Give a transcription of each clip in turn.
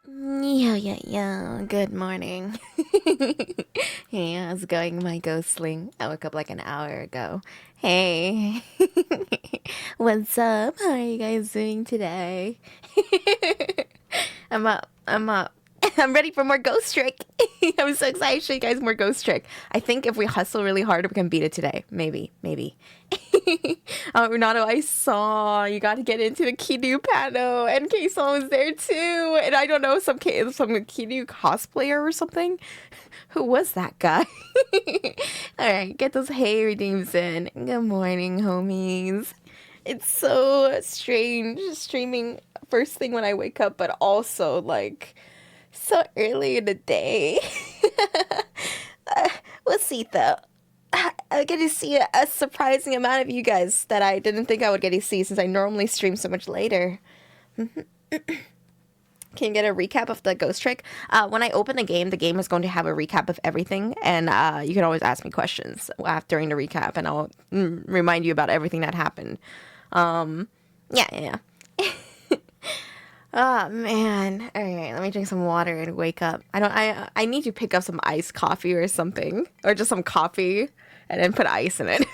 Yeah. Good morning. Hey, how's it going, my ghostling? I woke up like an hour ago. Hey. What's up? How are you guys doing today? I'm up. I'm up. I'm ready for more Ghost Trick. I'm so excited to show you guys more Ghost Trick. I think if we hustle really hard, we can beat it today. Maybe. Oh, Renato, I saw you got to get into the Kinu panel, and K-Song was there too. And I don't know, some Kinu cosplayer or something. Who was that guy? All right, get those hay redeems in. Good morning, homies. It's so strange streaming first thing when I wake up, but also like so early in the day. We'll see though. I get to see a surprising amount of you guys that I didn't think I would get to see since I normally stream so much later. Can you get a recap of the ghost trick? When I open the game is going to have a recap of everything, and you can always ask me questions during the recap, and I'll remind you about everything that happened. Yeah. Oh man. All right, let me drink some water and wake up. I need to pick up some iced coffee or something, or just some coffee and then put ice in it.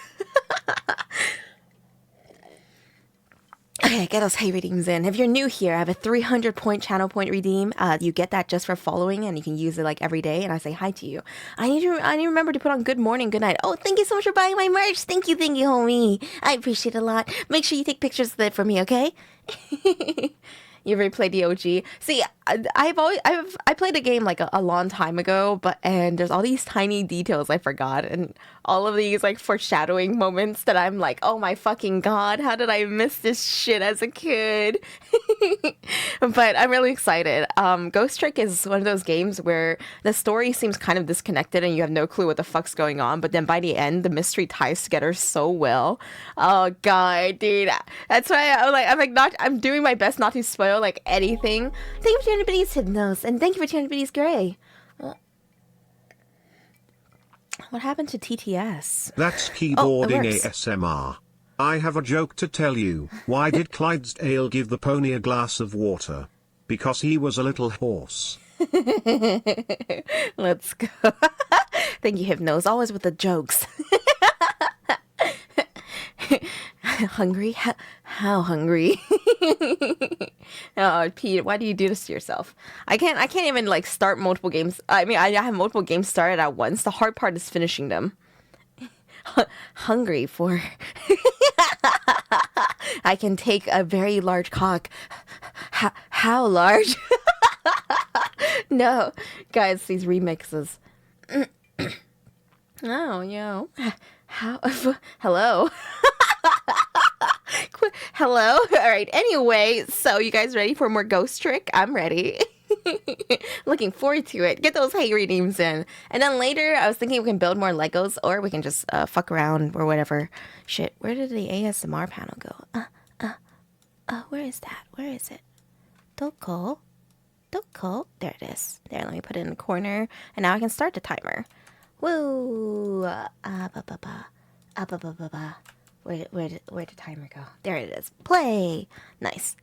Okay, get those hay redeems in. If you're new here, I have a 300 point channel point redeem. You get that just for following, and you can use it like every day. And I say hi to you. I need to remember to put on good morning, good night. Oh, thank you so much for buying my merch. Thank you, homie. I appreciate it a lot. Make sure you take pictures of it for me, okay? You ever played the OG? See, I played the game like a long time ago, and there's all these tiny details I forgot, and all of these like foreshadowing moments that I'm like, oh my fucking god, how did I miss this shit as a kid? But I'm really excited. Ghost Trick is one of those games where the story seems kind of disconnected and you have no clue what the fuck's going on, but then by the end, the mystery ties together so well. Oh god, dude, that's why I'm doing my best not to spoil like anything. Thank you for anybody's hypnos, and thank you for anybody's gray. What happened to TTS? That's keyboarding ASMR. I have a joke to tell you. Why did Clydesdale give the pony a glass of water? Because he was a little horse. Let's go. Thank you, Hypnos. Always with the jokes. Hungry? How hungry? Oh, Pete, why do you do this to yourself? I can't even like start multiple games. I mean, I have multiple games started at once. The hard part is finishing them. Hungry for I can take a very large cock. How large? No, guys, these remixes. Oh, yo. How? Hello. Hello. All right. Anyway, so you guys ready for more Ghost Trick? I'm ready. Looking forward to it. Get those hay redeems in. And then later, I was thinking we can build more Legos, or we can just fuck around or whatever. Shit, where did the ASMR panel go? Where is that? Where is it? Doko. There it is. There, let me put it in the corner. And now I can start the timer. Woo! Where'd the timer go? There it is. Play! Nice.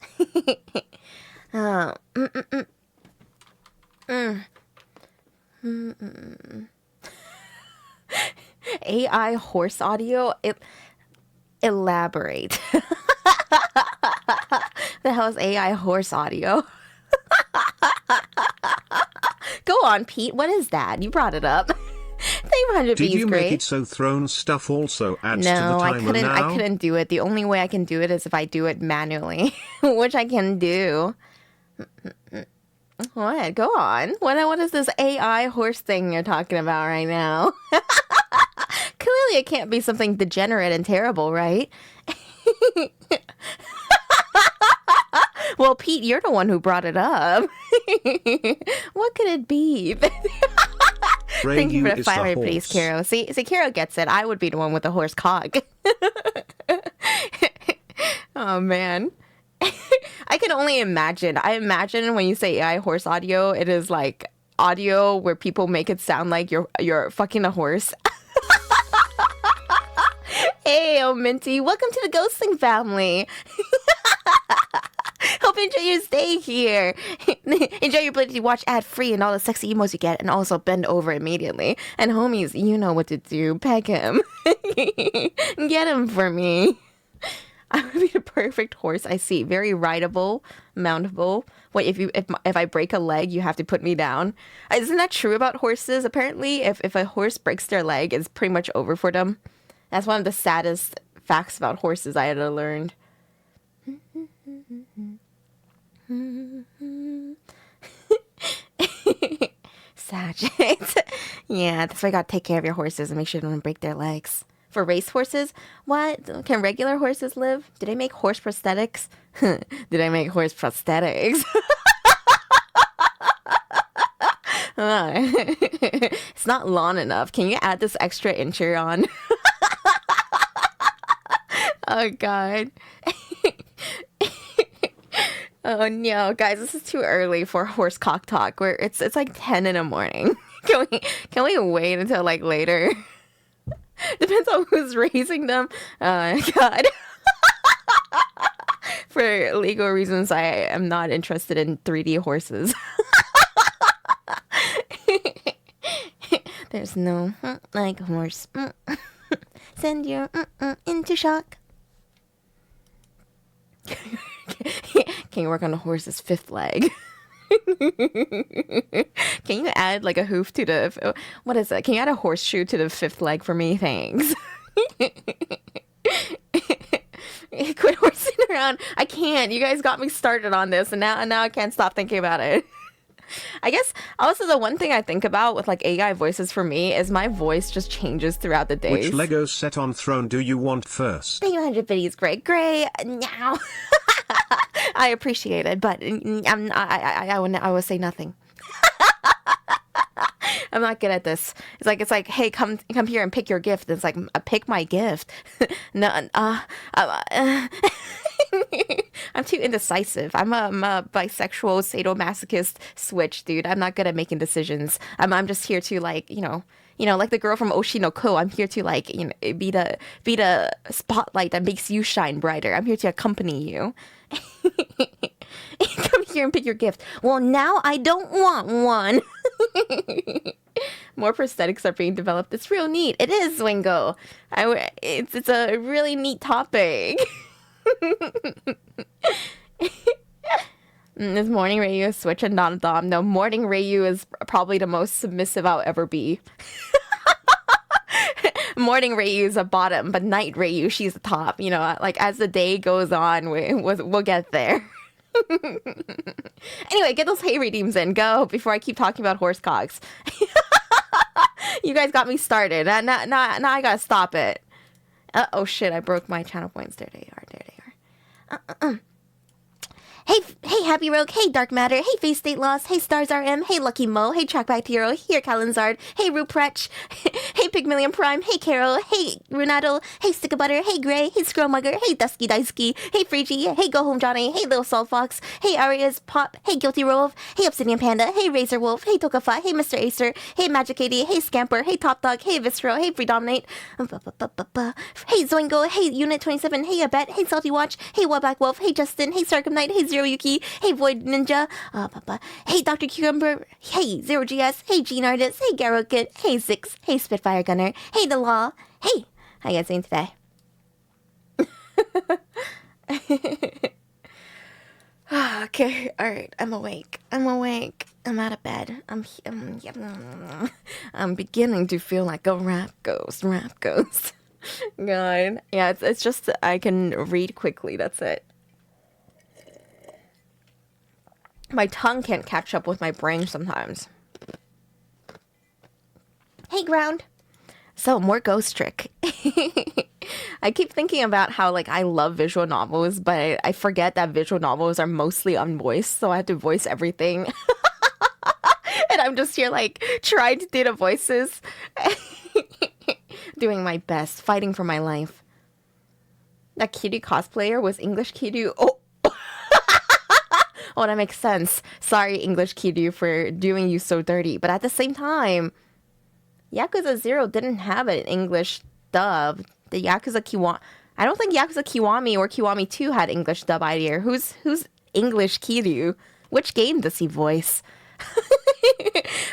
AI horse audio? Elaborate. The hell is AI horse audio? Go on, Pete. What is that? You brought it up. Did you make it so throne stuff also adds to the timer now? I couldn't do it. The only way I can do it is if I do it manually, which I can do. What? Go on. What is this AI horse thing you're talking about right now? Clearly it can't be something degenerate and terrible, right? Well, Pete, you're the one who brought it up. What could it be? Thank you for the 500, please, Karo. See, Karo gets it. I would be the one with the horse cock. Oh, man. I can only imagine. I imagine when you say AI horse audio, it is like audio where people make it sound like you're fucking a horse. Hey, oh Minty, welcome to the Ghostling family. Hope enjoy your stay here. Enjoy your ability to watch ad-free and all the sexy emotes you get, and also bend over immediately. And homies, you know what to do. Peg him. Get him for me. I would be the perfect horse. I see. Very rideable, mountable. Wait, if I break a leg, you have to put me down. Isn't that true about horses? Apparently, if a horse breaks their leg, it's pretty much over for them. That's one of the saddest facts about horses I had learned. Sagittarius. Yeah, that's why I gotta take care of your horses and make sure they don't break their legs. For race horses? What? Can regular horses live? Did I make horse prosthetics? Did I make horse prosthetics? It's not long enough. Can you add this extra incher on? Oh, God. Oh, no. Guys, this is too early for horse cock talk. Where it's like 10 in the morning. Can we wait until like later? Depends on who's raising them. God. For legal reasons, I am not interested in 3D horses. There's no like horse. Send your into shock. Can you work on a horse's fifth leg? Can you add like a hoof to the... What is it? Can you add a horseshoe to the fifth leg for me? Thanks. Quit horsing around. I can't. You guys got me started on this, and now I can't stop thinking about it. I guess also the one thing I think about with like AI voices for me is my voice just changes throughout the days. Which Lego set on throne do you want first? 300 biddies, Gray. Now. I appreciate it, but I will say nothing. I'm not good at this. It's like, hey, come here and pick your gift. It's like, pick my gift. No, I'm too indecisive. I'm a bisexual sadomasochist switch, dude. I'm not good at making decisions. I'm just here to like, like the girl from Oshinoko. I'm here to like, be the spotlight that makes you shine brighter. I'm here to accompany you. Come here and pick your gift. Well, now I don't want one. More prosthetics are being developed. It's real neat. It is, Wingo. It's a really neat topic. Is Morning Reiyu a switch and not a dom? No, Morning Reiyu is probably the most submissive I'll ever be. Morning Reiyu is a bottom, but Night Reiyu, she's the top. Like as the day goes on, we'll get there. Anyway, get those hay redeems in. Go before I keep talking about horse cocks. You guys got me started. Now I gotta stop it. Oh shit, I broke my channel points. There they are. Hey, Happy Rogue. Hey, Dark Matter. Hey, Face State Lost. Hey, Stars RM. Hey, Lucky Mo. Hey, Trackback Hero. Here, Kalinzard. Hey, Ruprech. Hey, Pygmalion Prime. Hey, Carol. Hey, Renato. Hey, Stick of Butter. Hey, Gray. Hey, Scrollmugger. Hey, Dusky Daisuke. Hey, Freegy. Hey, Go Home Johnny. Hey, Little Salt Fox. Hey, Arias Pop. Hey, Guilty Rove. Hey, Obsidian Panda. Hey, Razor Wolf. Hey, Tokafa. Hey, Mr. Acer. Hey, Magic 80. Hey, Scamper. Hey, Top Dog. Hey, Visceral. Hey, Predominate. Hey, Zoingo. Hey, Unit 27. Hey, Abet. Hey, Salty Watch. Hey, Black Wolf. Hey, Justin. Hey, Sarcom Knight. Hey, Zero Yuki. Hey, Void Ninja. Hey, Dr. Cucumber. Hey, Zero GS. Hey, Gene Artist. Hey, Garrow Kid. Hey, Zix. Hey, Spitfire Gunner. Hey, The Law. Hey, how you guys doing today? Okay, alright, I'm awake. I'm out of bed. I'm beginning to feel like a rap ghost. God. Yeah, it's just I can read quickly, that's it. My tongue can't catch up with my brain sometimes. Hey, Ground. So, more Ghost Trick. I keep thinking about how, like, I love visual novels, but I forget that visual novels are mostly unvoiced, so I have to voice everything. And I'm just here, like, trying to do the voices. Doing my best, fighting for my life. That Kiryu cosplayer was English Kiryu. Oh, that makes sense. Sorry, English Kiryu, for doing you so dirty. But at the same time, Yakuza 0 didn't have an English dub. The Yakuza Kiwami... I don't think Yakuza Kiwami or Kiwami 2 had English dub either. Who's English Kiryu. Which game does he voice?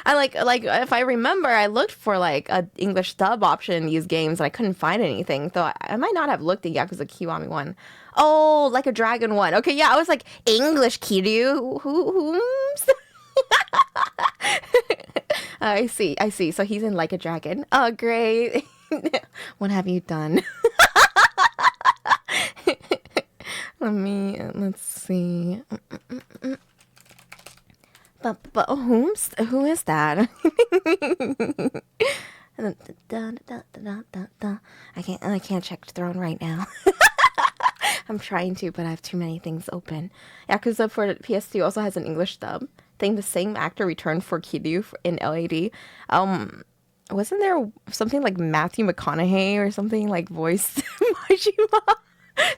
I like if I remember, I looked for like a English dub option in these games and I couldn't find anything. Though I might not have looked at Yakuza Kiwami one. Oh, like a dragon one. Okay, yeah, I was like English Kiryu. Who's? I see. So he's in Like a Dragon. Oh, great. What have you done? Let's see. But who is that? I can't check Throne right now. I'm trying to, but I have too many things open. Yakuza for PS2 also has an English dub. I think the same actor returned for Kiryu in LAD. Wasn't there something like Matthew McConaughey or something like voiced Majima?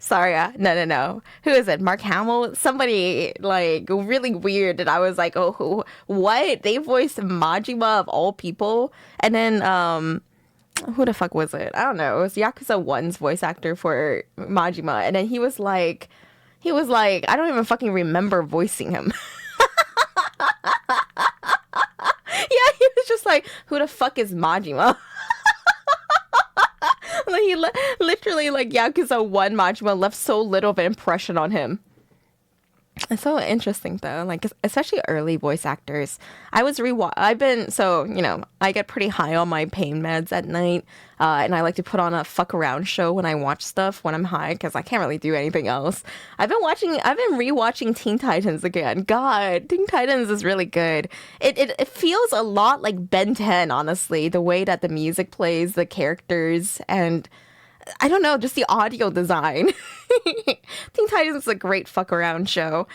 Sorry, no. Who is it? Mark Hamill? Somebody like really weird. And I was like, oh, what? They voiced Majima of all people. And then who the fuck was it? I don't know. It was Yakuza 1's voice actor for Majima. And then he was like, I don't even fucking remember voicing him. Yeah, he was just like, who the fuck is Majima? Like he literally, like, Yakuza 1 Majima left so little of an impression on him. It's so interesting though, like especially early voice actors. I've been, so, you know, I get pretty high on my pain meds at night, and I like to put on a fuck around show when I watch stuff when I'm high because I can't really do anything else. I've been rewatching Teen Titans again. God, Teen Titans is really good. It feels a lot like Ben 10, honestly, the way that the music plays, the characters, and I don't know, just the audio design. Teen Titans is a great fuck around show.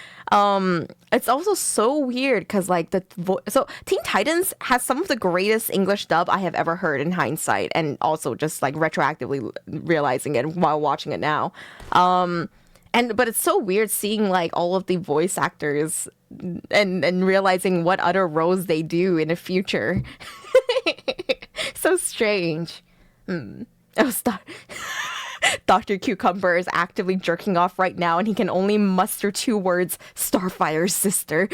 It's also so weird because like so Teen Titans has some of the greatest English dub I have ever heard in hindsight, and also just like retroactively realizing it while watching it now. But it's so weird seeing like all of the voice actors and realizing what other roles they do in the future. So strange. Oh, stop. Dr. Cucumber is actively jerking off right now, and he can only muster 2 words: Starfire's sister.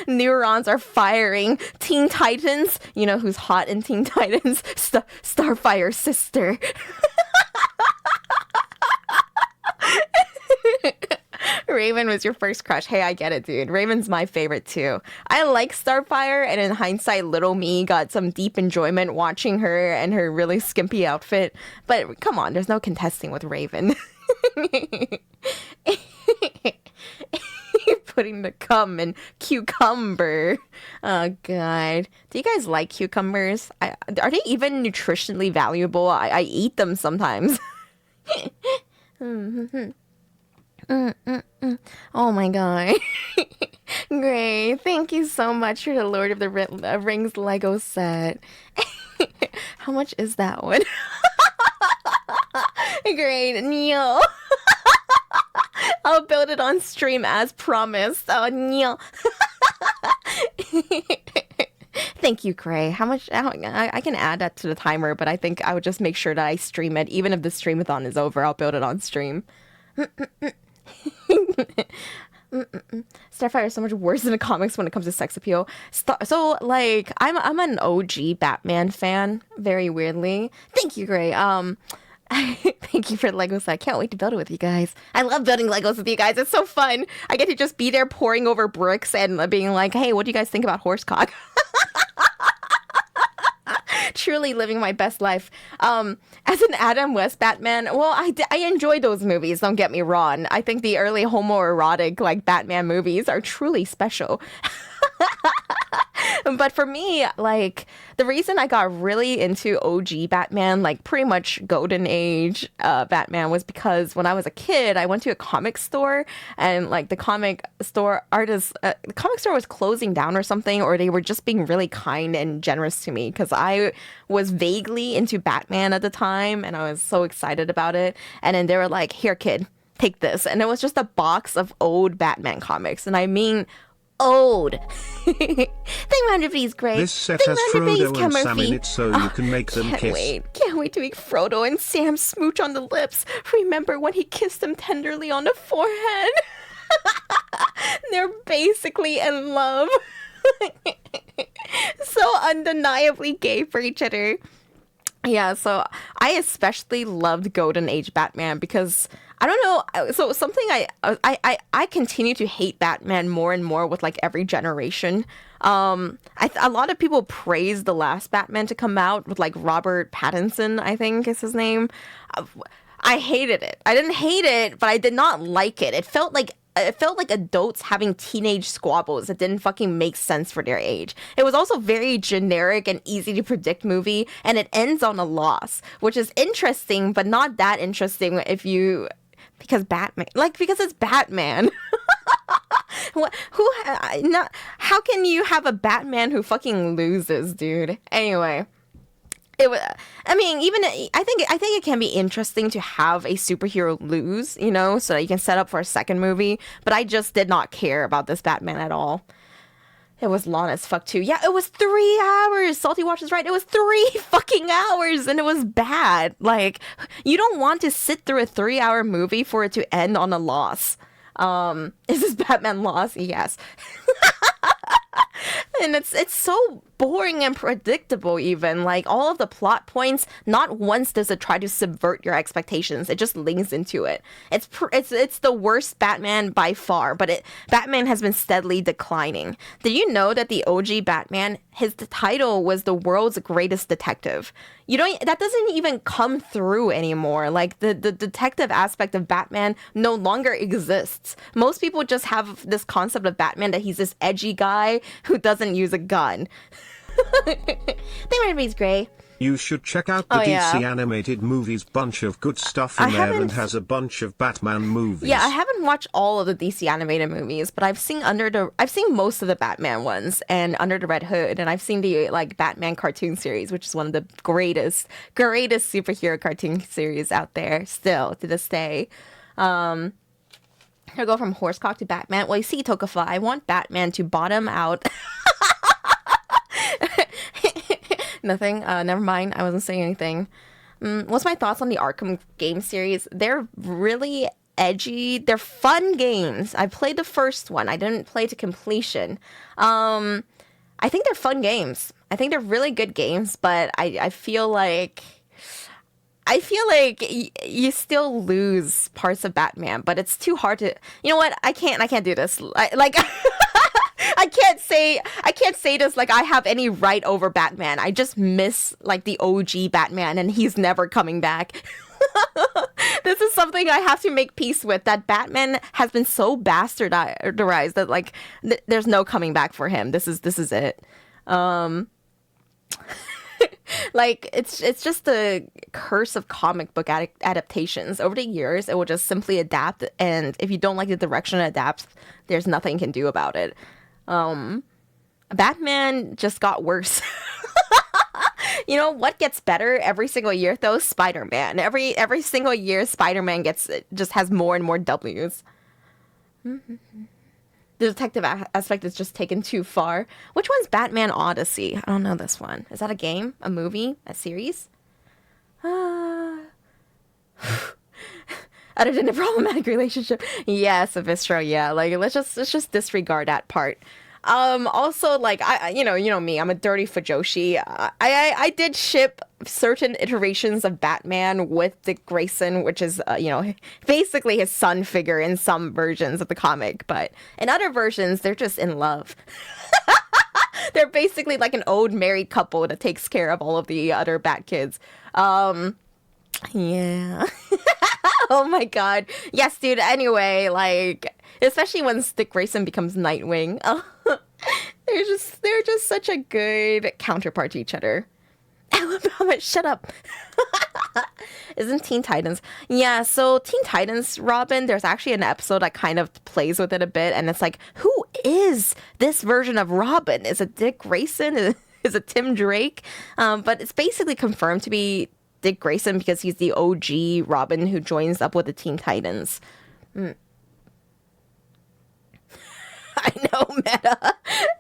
Neurons are firing. Teen Titans, you know who's hot in Teen Titans? Starfire's sister. Raven was your first crush. Hey, I get it, dude. Raven's my favorite too. I like Starfire, and in hindsight, little me got some deep enjoyment watching her and her really skimpy outfit. But come on, there's no contesting with Raven. Putting the cum in cucumber. Oh, God. Do you guys like cucumbers? Are they even nutritionally valuable? I eat them sometimes. Oh my God. Great. Thank you so much for the Lord of the Rings Lego set. How much is that one? Great. Neil. I'll build it on stream as promised. Oh, Neil. Thank you, Gray. How much? I can add that to the timer, but I think I would just make sure that I stream it. Even if the streamathon is over, I'll build it on stream. Starfire is so much worse than the comics when it comes to sex appeal. So like I'm an OG Batman fan, very weirdly. Thank you, Gray. Thank you for the Legos. I can't wait to build it with you guys. I love building Legos with you guys. It's so fun. I get to just be there pouring over bricks and being like, hey, what do you guys think about horsecock? Truly living my best life. As an Adam West Batman, well, I enjoy those movies, don't get me wrong. I think the early homoerotic like Batman movies are truly special. But for me, like, the reason I got really into OG Batman, like pretty much golden age Batman, was because when I was a kid, I went to a comic store, and like the comic store was closing down or something, or they were just being really kind and generous to me because I was vaguely into Batman at the time and I was so excited about it. And then they were like, here, kid, take this. And it was just a box of old Batman comics. And I mean old. Think 100 V's great. This set Think has 100 V's Frodo and Sam in Murphy. it so you can make them kiss. Can't wait to make Frodo and Sam smooch on the lips. Remember when he kissed them tenderly on the forehead? They're basically in love. So undeniably gay for each other. Yeah, so I especially loved Golden Age Batman because I don't know. So something I continue to hate Batman more and more with like every generation. A lot of people praise the last Batman to come out with like Robert Pattinson, I think is his name. I hated it. I didn't hate it, but I did not like it. It felt like adults having teenage squabbles that didn't fucking make sense for their age. It was also very generic and easy to predict movie, and it ends on a loss, which is interesting, but not that interesting because it's Batman. How can you have a Batman who fucking loses, dude? Anyway. I think it can be interesting to have a superhero lose, so that you can set up for a second movie. But I just did not care about this Batman at all. It was long as fuck too. Yeah, it was 3 hours. Salty Watch is right. It was 3 fucking hours, and it was bad. Like, you don't want to sit through a 3-hour movie for it to end on a loss. Is this Batman loss? Yes. And it's so boring and predictable even. Like, all of the plot points, not once does it try to subvert your expectations. It just leans into it. It's the worst Batman by far, but Batman has been steadily declining. Did you know that the OG Batman, his title was the world's greatest detective? That doesn't even come through anymore. Like, the detective aspect of Batman no longer exists. Most people just have this concept of Batman that he's this edgy guy who doesn't use a gun. Think everybody's gray. You should check out the DC animated movies. Bunch of good stuff in there, and has a bunch of Batman movies. Yeah, I haven't watched all of the DC animated movies, but I've seen most of the Batman ones and Under the Red Hood, and I've seen the like Batman cartoon series, which is one of the greatest superhero cartoon series out there still to this day. I'll go from Horsecock to Batman. Well, you see, Tokafa, I want Batman to bottom out. Nothing. Never mind. I wasn't saying anything. What's my thoughts on the Arkham game series? They're really edgy. They're fun games. I played the first one. I didn't play to completion. I think they're fun games. I think they're really good games, but I feel like you still lose parts of Batman, but it's too hard to. You know what? I can't do this. I can't say this like I have any right over Batman. I just miss like the OG Batman, and he's never coming back. This is something I have to make peace with, that Batman has been so bastardized that like there's no coming back for him. This is it. Like, it's just the curse of comic book adaptations. Over the years, it will just simply adapt, and if you don't like the direction it adapts, there's nothing you can do about it. Batman just got worse. You know what gets better every single year though? Spider-Man. Every single year, Spider-Man just has more and more W's. The detective aspect is just taken too far. Which one's Batman Odyssey? I don't know this one. Is that a game? A movie? A series? Other than a problematic relationship. Yes, Avistro, yeah. Like, let's just disregard that part. Also, like, you know me, I'm a dirty fujoshi. I did ship certain iterations of Batman with Dick Grayson, which is, basically his son figure in some versions of the comic, but in other versions, they're just in love. They're basically like an old married couple that takes care of all of the other Bat kids. Yeah. Oh my god. Yes, dude. Anyway, like, especially when Dick Grayson becomes Nightwing. They're just such a good counterpart to each other. Alabama, shut up. Isn't Teen Titans? Yeah, so Teen Titans, Robin, there's actually an episode that kind of plays with it a bit, and it's like, who is this version of Robin? Is it Dick Grayson? Is it Tim Drake? But it's basically confirmed to be Dick Grayson because he's the OG Robin who joins up with the Teen Titans. I so meta.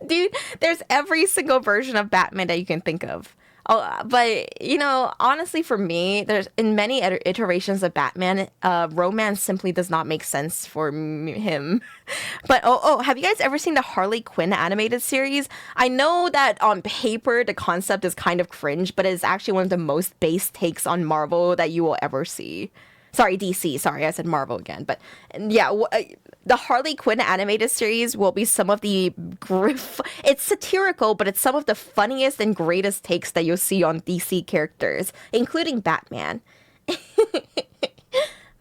Dude, there's every single version of Batman that you can think of. Oh, but you know, honestly, for me, there's in many iterations of Batman, romance simply does not make sense for him. But have you guys ever seen the Harley Quinn animated series? I know that on paper the concept is kind of cringe, but it's actually one of the most base takes on Marvel that you will ever see. Sorry, DC. Sorry, I said Marvel again. But yeah, the Harley Quinn animated series will be some of the it's satirical, but it's some of the funniest and greatest takes that you'll see on DC characters, including Batman.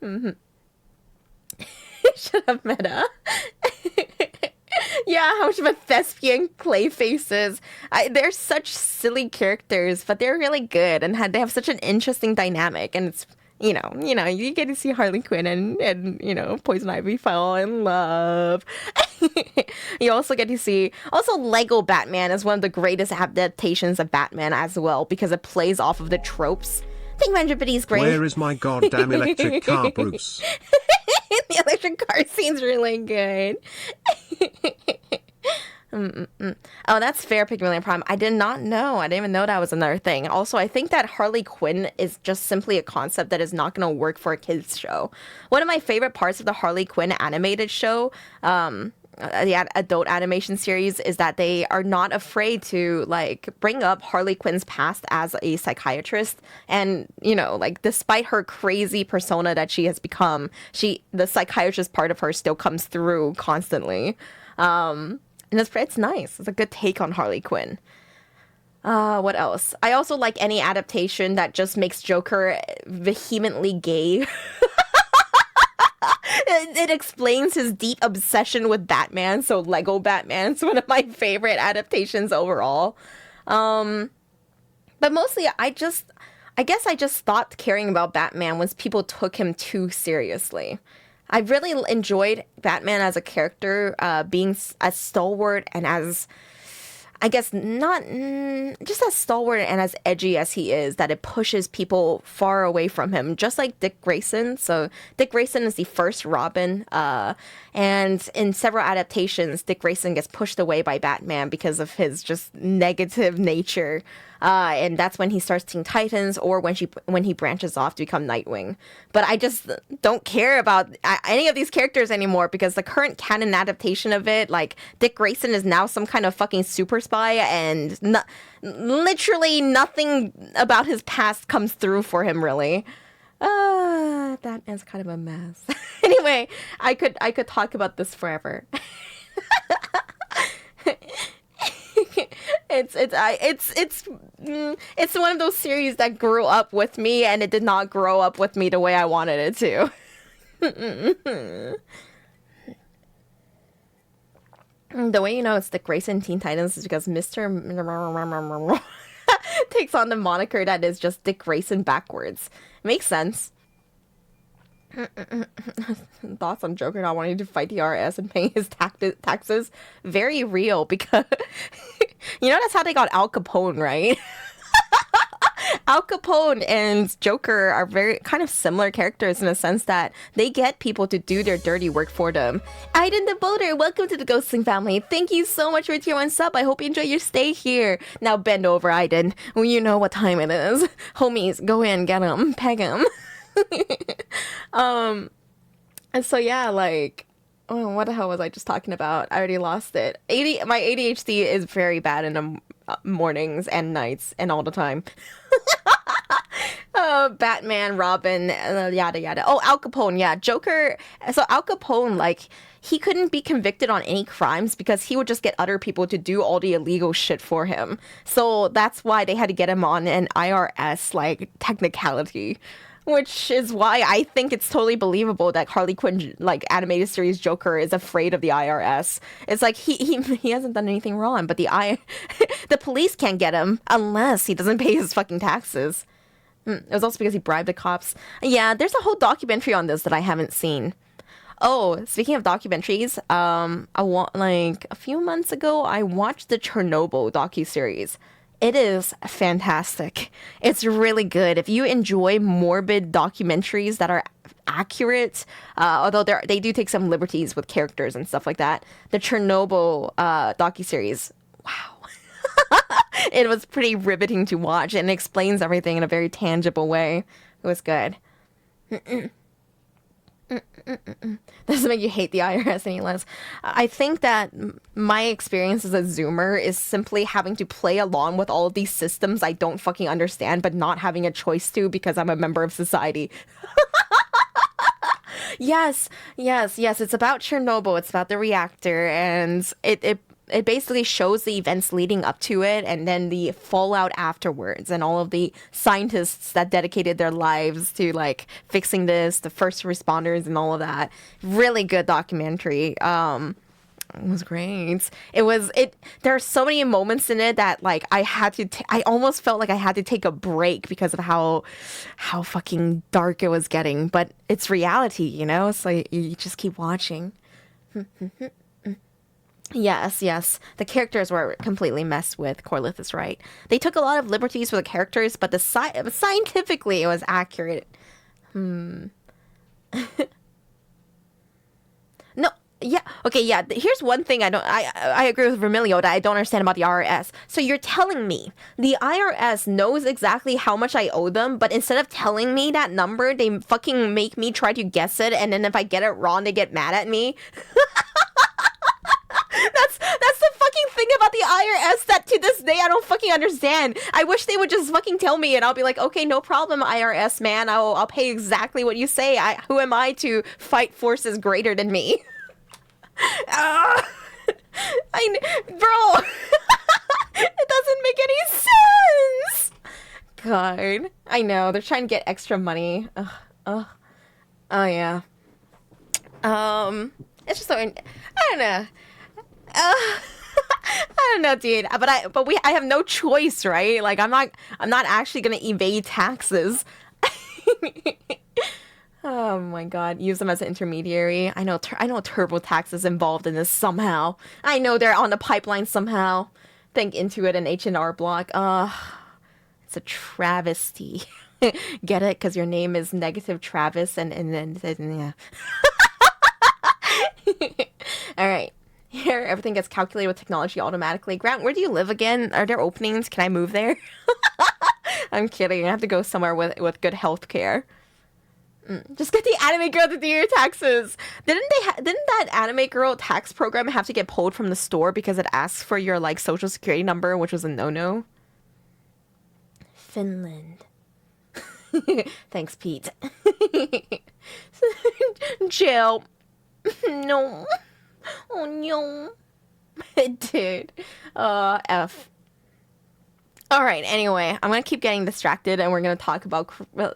Mm-hmm. Shut up, meta. Yeah, how much of a thespian clay faces. They're such silly characters, but they're really good and they have such an interesting dynamic, and it's you get to see Harley Quinn and Poison Ivy fall in love. You also get to see Lego Batman is one of the greatest adaptations of Batman as well because it plays off of the tropes. I think Mandrapity's great. Where is my goddamn electric car, Bruce? The electric car scene's really good. Oh, that's fair, Pygmalion Prime. I did not know. I didn't even know that was another thing. Also, I think that Harley Quinn is just simply a concept that is not going to work for a kids show. One of my favorite parts of the Harley Quinn animated show, the adult animation series, is that they are not afraid to bring up Harley Quinn's past as a psychiatrist, and despite her crazy persona that she has become, the psychiatrist part of her still comes through constantly. And it's nice. It's a good take on Harley Quinn. What else? I also like any adaptation that just makes Joker vehemently gay. It explains his deep obsession with Batman. So Lego Batman's one of my favorite adaptations overall. But mostly I guess I just stopped caring about Batman once people took him too seriously. I really enjoyed Batman as a character, being as stalwart and as, I guess, not just as stalwart and as edgy as he is, that it pushes people far away from him, just like Dick Grayson. So Dick Grayson is the first Robin, and in several adaptations, Dick Grayson gets pushed away by Batman because of his just negative nature. And that's when he starts Teen Titans, or when he branches off to become Nightwing. But I just don't care about any of these characters anymore because the current canon adaptation of it, Dick Grayson is now some kind of fucking super spy, and literally nothing about his past comes through for him, really. Batman's kind of a mess. Anyway, I could talk about this forever. It's one of those series that grew up with me, and it did not grow up with me the way I wanted it to. The way you know it's Dick Grayson Teen Titans is because Mr. takes on the moniker that is just Dick Grayson backwards. Makes sense. Thoughts on Joker not wanting to fight the IRS and paying his taxes? Very real, because that's how they got Al Capone, right? Al Capone and Joker are very kind of similar characters in a sense that they get people to do their dirty work for them. Aiden the Boulder, welcome to the Ghosting family. Thank you so much for tier 1 sub. I hope you enjoy your stay here. Now bend over, Aiden. Well, you know what time it is. Homies, go in, get him, peg him. And so yeah, what the hell was I just talking about? I already lost it. My ADHD is very bad in the mornings and nights and all the time. Batman, Robin, yada yada. Oh, Al Capone, yeah, Joker. So Al Capone, he couldn't be convicted on any crimes because he would just get other people to do all the illegal shit for him. So that's why they had to get him on an IRS technicality. Which is why I think it's totally believable that Harley Quinn, animated series Joker, is afraid of the IRS. It's he hasn't done anything wrong, but the police can't get him unless he doesn't pay his fucking taxes. It was also because he bribed the cops. Yeah, there's a whole documentary on this that I haven't seen. Oh, speaking of documentaries, a few months ago, I watched the Chernobyl docuseries. It is fantastic. It's really good. If you enjoy morbid documentaries that are accurate, although they do take some liberties with characters and stuff like that. The Chernobyl docuseries, wow. It was pretty riveting to watch and explains everything in a very tangible way. It was good. Doesn't make you hate the IRS any less. I think that my experience as a Zoomer is simply having to play along with all of these systems I don't fucking understand, but not having a choice to because I'm a member of society. Yes. It's about Chernobyl. It's about the reactor, and it basically shows the events leading up to it and then the fallout afterwards and all of the scientists that dedicated their lives to like fixing this, the first responders and all of that. Really good documentary. It was great. There are so many moments in it that like I almost felt like I had to take a break because of how fucking dark it was getting, but it's reality, you know? It's like you just keep watching. Yes. The characters were completely messed with. Corlith is right. They took a lot of liberties with the characters, but scientifically it was accurate. No, yeah, okay, yeah. Here's one thing I agree with Vermilio that I don't understand about the IRS. So you're telling me the IRS knows exactly how much I owe them, but instead of telling me that number, they fucking make me try to guess it, and then if I get it wrong, they get mad at me. That's the fucking thing about the IRS that to this day I don't fucking understand. I wish they would just fucking tell me and I'll be like, okay, no problem, IRS man. I'll pay exactly what you say. Who am I to fight forces greater than me? Bro, it doesn't make any sense. God, I know they're trying to get extra money. Oh yeah. It's just so I don't know. I don't know, dude. But I have no choice, right? Like I'm not actually gonna evade taxes. Oh my god, use them as an intermediary. I know TurboTax is involved in this somehow. I know they're on the pipeline somehow. Think Intuit and H&R Block. It's a travesty. Get it? Because your name is negative Travis and then yeah. All right. Here, everything gets calculated with technology automatically. Grant, where do you live again? Are there openings? Can I move there? I'm kidding. I have to go somewhere with good health care. Just get the anime girl to do your taxes. Didn't that anime girl tax program have to get pulled from the store because it asks for your like social security number, which was a no-no? Finland. Thanks, Pete. Jill. No. Oh no. Dude. F. Alright, anyway, I'm gonna keep getting distracted and we're gonna talk about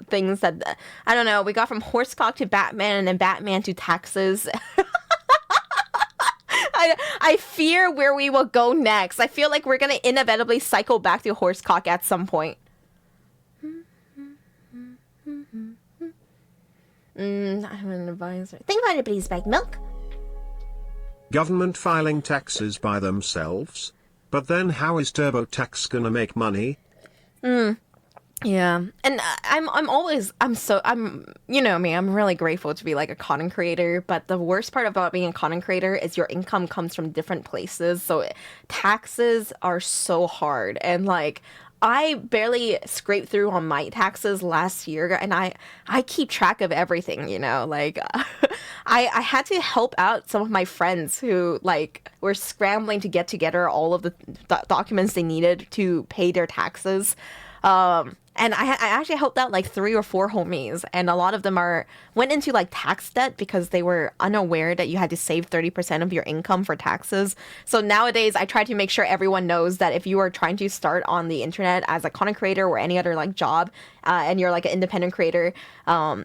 things that, I don't know, we got from Horsecock to Batman and then Batman to taxes. I fear where we will go next. I feel like we're gonna inevitably cycle back to Horsecock at some point. I'm an advisor. Think about it, please, bag milk. Government filing taxes by themselves? But then how is TurboTax gonna make money? Yeah. And I'm you know me, I'm really grateful to be like a content creator, but the worst part about being a content creator is your income comes from different places. So taxes are so hard, and like I barely scraped through on my taxes last year, and I keep track of everything, you know, like I had to help out some of my friends who like were scrambling to get together all of the documents they needed to pay their taxes. And I actually helped out like 3 or 4 homies, and a lot of them went into like tax debt because they were unaware that you had to save 30% of your income for taxes. So nowadays I try to make sure everyone knows that if you are trying to start on the internet as a content creator or any other like job, and you're like an independent creator,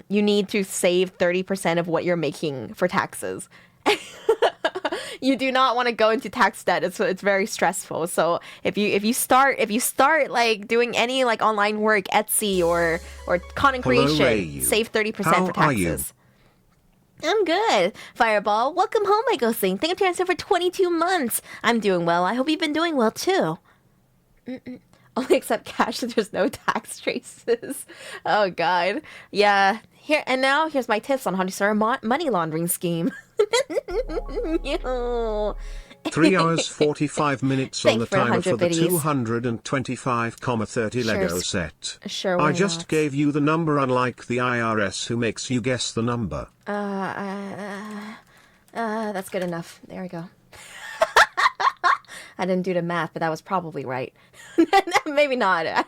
you need to save 30% of what you're making for taxes. You do not want to go into tax debt. It's very stressful. So if you start like doing any like online work, Etsy or content creation, Reiyu. save 30% for How are you? taxes. I'm good. Fireball, welcome home, my ghostling. Thank you for answering for 22 months. I'm doing well. I hope you've been doing well too. Only accept cash if there's no tax traces. Oh god. Yeah. Here and now, here's my tips on how to start a money laundering scheme. Yo. 3 hours 45 minutes on the Thanks for timer 100 for the biddies. 225,30 Lego set. Sure, I why just not? gave you the number, unlike the IRS who makes you guess the number. That's good enough. There we go. I didn't do the math, but that was probably right. Maybe not.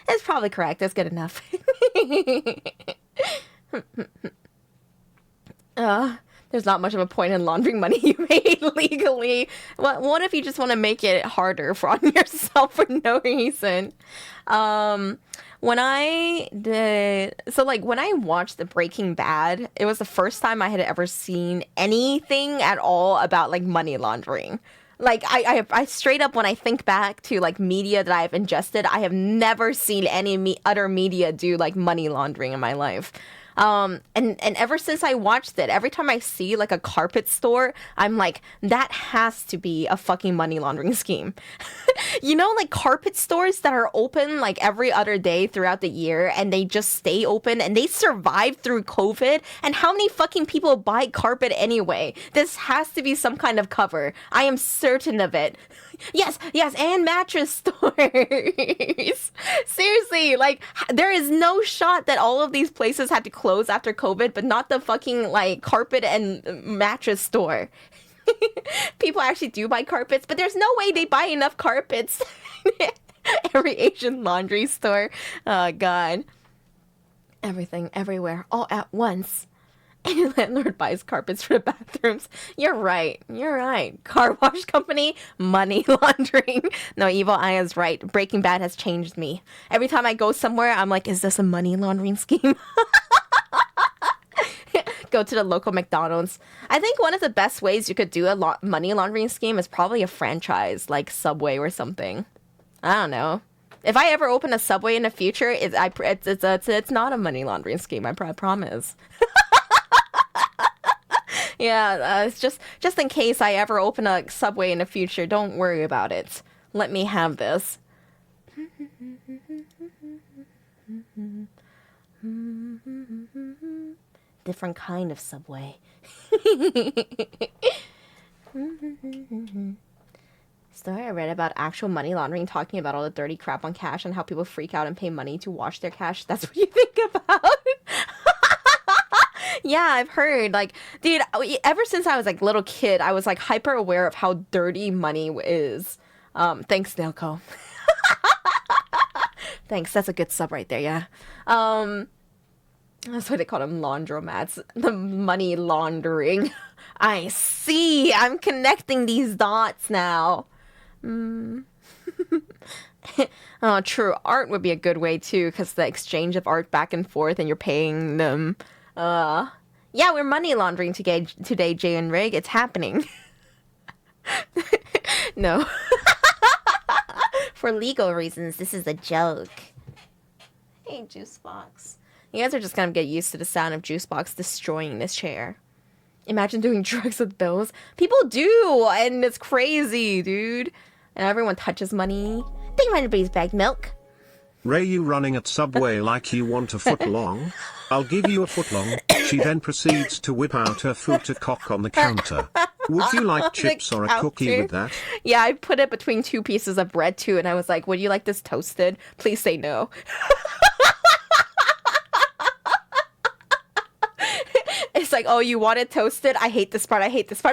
It's probably correct. That's good enough. There's not much of a point in laundering money you made legally. What if you just want to make it harder on yourself for no reason? When I watched the Breaking Bad, it was the first time I had ever seen anything at all about like money laundering. Like I straight up, when I think back to like media that I've ingested, I have never seen any other media do like money laundering in my life. And ever since I watched it, every time I see like a carpet store, I'm like, that has to be a fucking money laundering scheme. You know, like carpet stores that are open like every other day throughout the year, and they just stay open and they survive through COVID. And how many fucking people buy carpet anyway? This has to be some kind of cover. I am certain of it. Yes, and mattress stores. Seriously, like, there is no shot that all of these places had to close after COVID, but not the fucking, like, carpet and mattress store. People actually do buy carpets, but there's no way they buy enough carpets. Every Asian laundry store. Oh, God. Everything, everywhere, all at once. And landlord buys carpets for the bathrooms. You're right. Car wash company, money laundering. No, Evil Eye is right. Breaking Bad has changed me. Every time I go somewhere, I'm like, is this a money laundering scheme? Go to the local McDonald's. I think one of the best ways you could do a money laundering scheme is probably a franchise, like Subway or something. I don't know. If I ever open a Subway in the future, it's not a money laundering scheme. I promise. Yeah, it's just in case I ever open a Subway in the future, don't worry about it. Let me have this. Different kind of Subway. Story I read about actual money laundering, talking about all the dirty crap on cash and how people freak out and pay money to wash their cash. That's what you think about? Yeah, I've heard. Like, dude, ever since I was like little kid, I was like hyper aware of how dirty money is. Thanks, Nelco. Thanks, that's a good sub right there, yeah. That's why they call them laundromats. The money laundering. I see. I'm connecting these dots now. Oh, true. Art would be a good way too, because the exchange of art back and forth, and you're paying them. Yeah, we're money laundering today, Jay and Rig. It's happening. No. For legal reasons, this is a joke. Hey, Juicebox. You guys are just gonna get used to the sound of Juicebox destroying this chair. Imagine doing drugs with bills. People do, and it's crazy, dude. And everyone touches money. Think about anybody's bagged milk. Reiyu running at Subway like you want a foot long. I'll give you a foot long. She then proceeds to whip out her futa cock on the counter. Would you like chips or a cookie with that? Yeah, I put it between two pieces of bread too, and I was like, would you like this toasted? Please say no. It's like, oh, you want it toasted? I hate this part.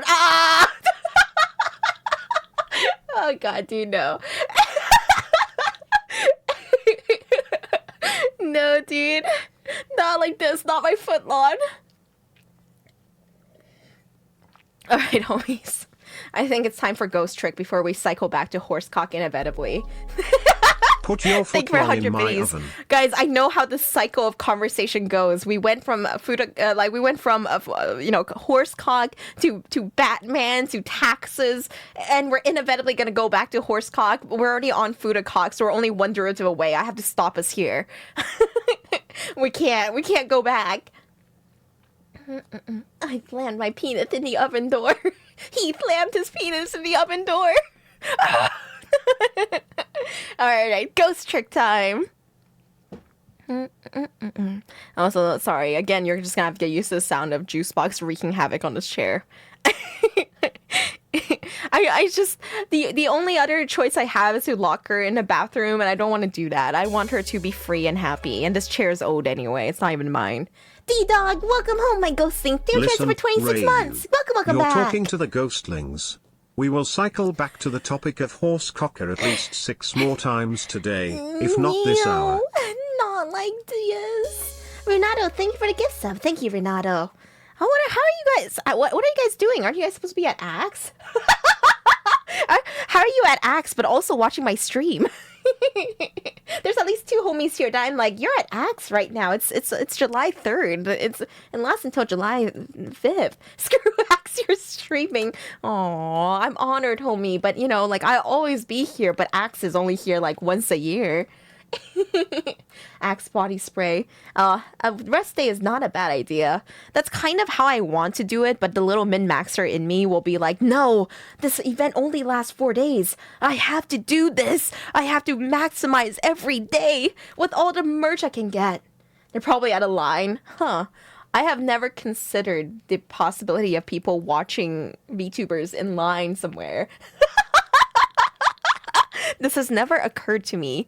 Ah! Oh, God, dude, no. No, dude. Not like this. Not my foot long. All right, homies. I think it's time for Ghost Trick before we cycle back to Horsecock inevitably. Put your foot long in my oven. Guys, I know how the cycle of conversation goes. We went from Horsecock to Batman to taxes, and we're inevitably gonna go back to Horsecock. We're already on Fudacock, so we're only one derivative away. I have to stop us here. We can't go back. I slammed my penis in the oven door. He slammed his penis in the oven door. Alright, Ghost Trick time. Also, sorry, again, you're just gonna have to get used to the sound of Juice Box wreaking havoc on this chair. I just the only other choice I have is to lock her in a bathroom, and I don't want to do that. I want her to be free and happy, and this chair is owed anyway. It's not even mine. D-Dog, welcome home, my ghostling. Dear friends for 26 months. Welcome You're back. You're talking to the Ghostlings. We will cycle back to the topic of horse cocker at least 6 more times today, if not this hour. Not like this. Renato, thank you for the gift sub. Thank you, Renato. I wonder, how are you guys? What are you guys doing? Aren't you guys supposed to be at Axe? How are you at Axe, but also watching my stream? There's at least 2 homies here that I'm like, you're at Axe right now. It's July 3rd. It lasts until July 5th. Screw Axe, you're streaming. Aw, I'm honored, homie. But, you know, like, I'll always be here, but Axe is only here, like, once a year. Axe body spray. A rest day is not a bad idea. That's kind of how I want to do it, but the little min-maxer in me will be like, no, this event only lasts 4 days. I have to do this. I have to maximize every day with all the merch I can get. They're probably at a line. Huh. I have never considered the possibility of people watching VTubers in line somewhere. This has never occurred to me.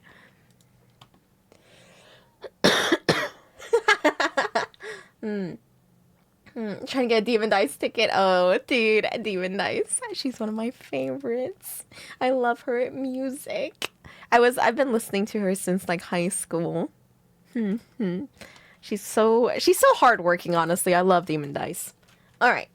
Trying to get a Demon Dice ticket. Oh, dude, Demon Dice. She's one of my favorites. I love her music. I've been listening to her since like high school. She's so hardworking, honestly. I love Demon Dice. All right.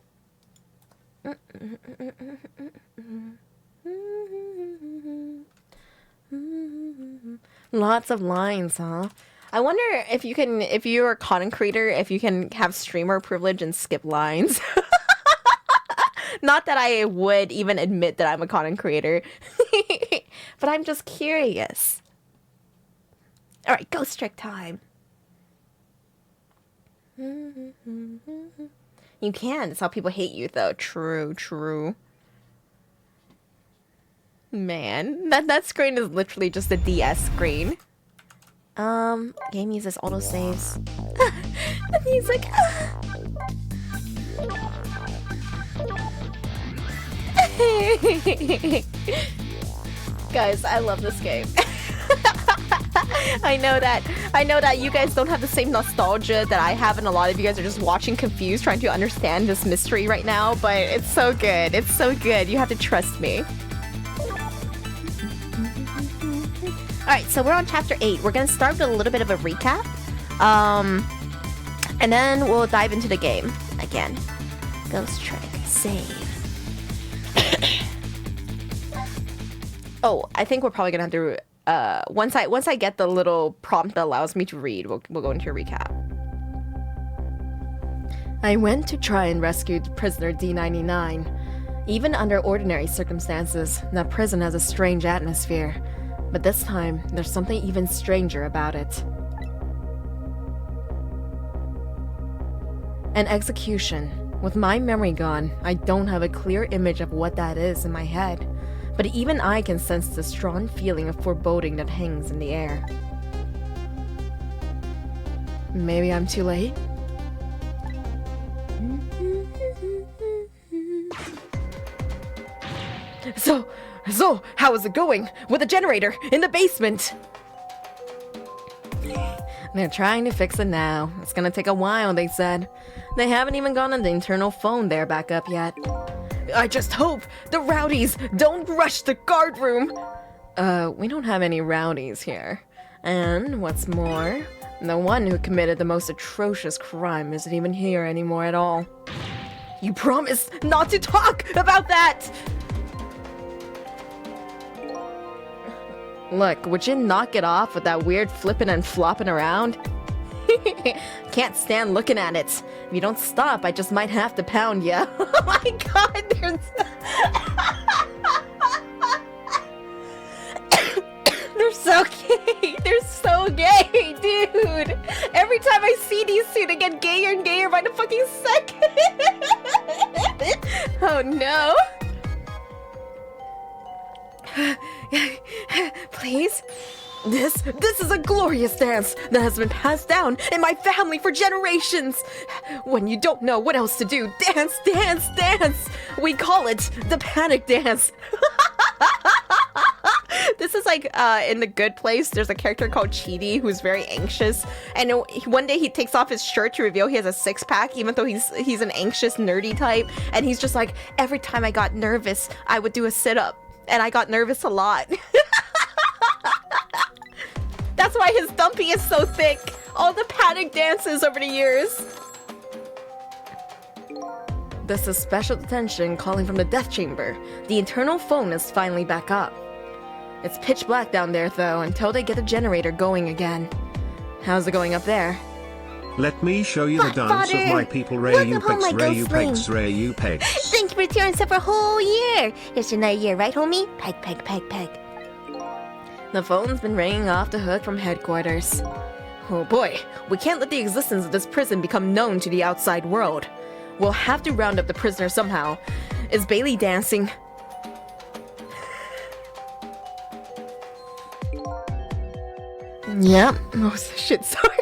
Lots of lines, huh? I wonder if you're a content creator, if you can have streamer privilege and skip lines. Not that I would even admit that I'm a content creator, but I'm just curious. All right, ghost trick time. You can. That's how people hate you, though. True. Man, that screen is literally just a DS screen. Game uses autosaves. The music. Guys, I love this game. I know that you guys don't have the same nostalgia that I have, and a lot of you guys are just watching confused, trying to understand this mystery right now, but it's so good. It's so good. You have to trust me. Alright, so we're on chapter 8. We're gonna start with a little bit of a recap. And then we'll dive into the game again. Ghost trick. Save. Oh, I think we're probably gonna have to once I get the little prompt that allows me to read, we'll go into a recap. I went to try and rescue prisoner D99. Even under ordinary circumstances, that prison has a strange atmosphere. But this time, there's something even stranger about it. An execution. With my memory gone, I don't have a clear image of what that is in my head. But even I can sense the strong feeling of foreboding that hangs in the air. Maybe I'm too late? So, how is it going with the generator in the basement? They're trying to fix it now. It's gonna take a while, they said. They haven't even gotten the internal phone there back up yet. I just hope the rowdies don't rush the guard room. We don't have any rowdies here. And what's more, the one who committed the most atrocious crime isn't even here anymore at all. You promised not to talk about that! Look, would you knock it off with that weird flipping and flopping around? Can't stand looking at it. If you don't stop, I just might have to pound ya. Oh my god, they're so gay. They're so gay, dude. Every time I see these two, they get gayer and gayer by the fucking second. Oh no. Please? This is a glorious dance that has been passed down in my family for generations. When you don't know what else to do, dance, dance, dance. We call it the panic dance. This is like in The Good Place, there's a character called Chidi who's very anxious, and one day he takes off his shirt to reveal he has a six-pack, even though he's an anxious, nerdy type, and he's just like, every time I got nervous, I would do a sit-up, and I got nervous a lot. That's why his dumpy is so thick. All the panic dances over the years. This is special detention calling from the death chamber. The internal phone is finally back up. It's pitch black down there though, until they get the generator going again. How's it going up there? Let me show you the dance of my people. Reiyu pegs, Reiyu pegs, Reiyu pegs. Thank you for touring us for a whole year. It's another year, right, homie? Peg, peg, peg, peg. The phone's been ringing off the hook from headquarters. Oh boy, we can't let the existence of this prison become known to the outside world. We'll have to round up the prisoner somehow. Is Bailey dancing? Yep. Oh shit, sorry.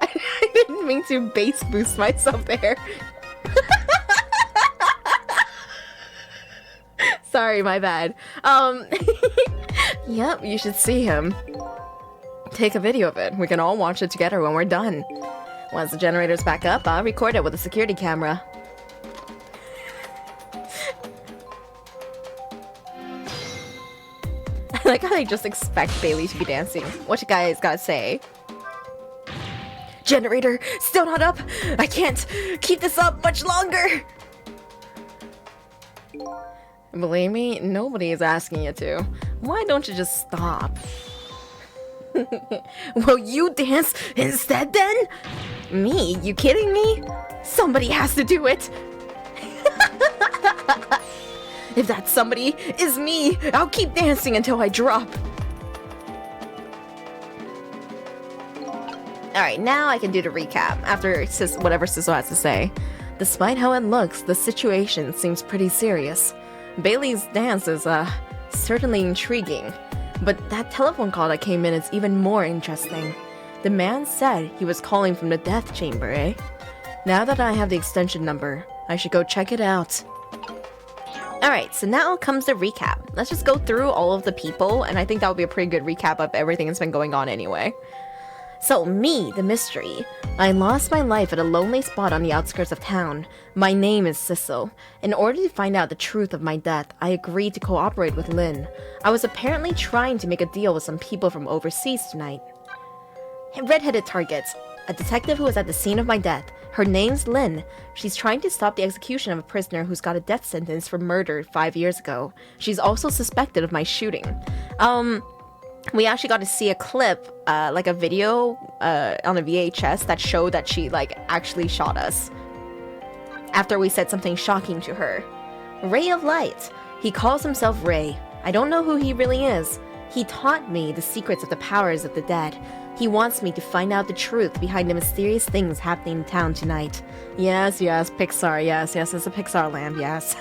I didn't mean to bass boost myself there. Sorry, my bad. Yep, you should see him. Take a video of it. We can all watch it together when we're done. Once the generator's back up, I'll record it with a security camera. I like how they just expect Bailey to be dancing. What you guys gotta say? Generator, still not up? I can't keep this up much longer! Believe me, nobody is asking you to. Why don't you just stop? Will you dance instead then? Me? You kidding me? Somebody has to do it! If that somebody is me, I'll keep dancing until I drop. Alright, now I can do the recap after whatever Sizzle has to say. Despite how it looks, the situation seems pretty serious. Bailey's dance is, certainly intriguing. But that telephone call that came in is even more interesting. The man said he was calling from the death chamber, eh? Now that I have the extension number, I should go check it out. Alright, so now comes the recap. Let's just go through all of the people, and I think that would be a pretty good recap of everything that's been going on anyway. So, me, the mystery. I lost my life at a lonely spot on the outskirts of town. My name is Sissel. In order to find out the truth of my death, I agreed to cooperate with Lynn. I was apparently trying to make a deal with some people from overseas tonight. Red-headed targets. A detective who was at the scene of my death. Her name's Lynn. She's trying to stop the execution of a prisoner who's got a death sentence for murder 5 years ago. She's also suspected of my shooting. We actually got to see a clip, like a video on a VHS that showed that she, like, actually shot us. After we said something shocking to her. Ray of Light. He calls himself Ray. I don't know who he really is. He taught me the secrets of the powers of the dead. He wants me to find out the truth behind the mysterious things happening in town tonight. Yes, yes, Pixar, yes, yes, it's a Pixar land, yes.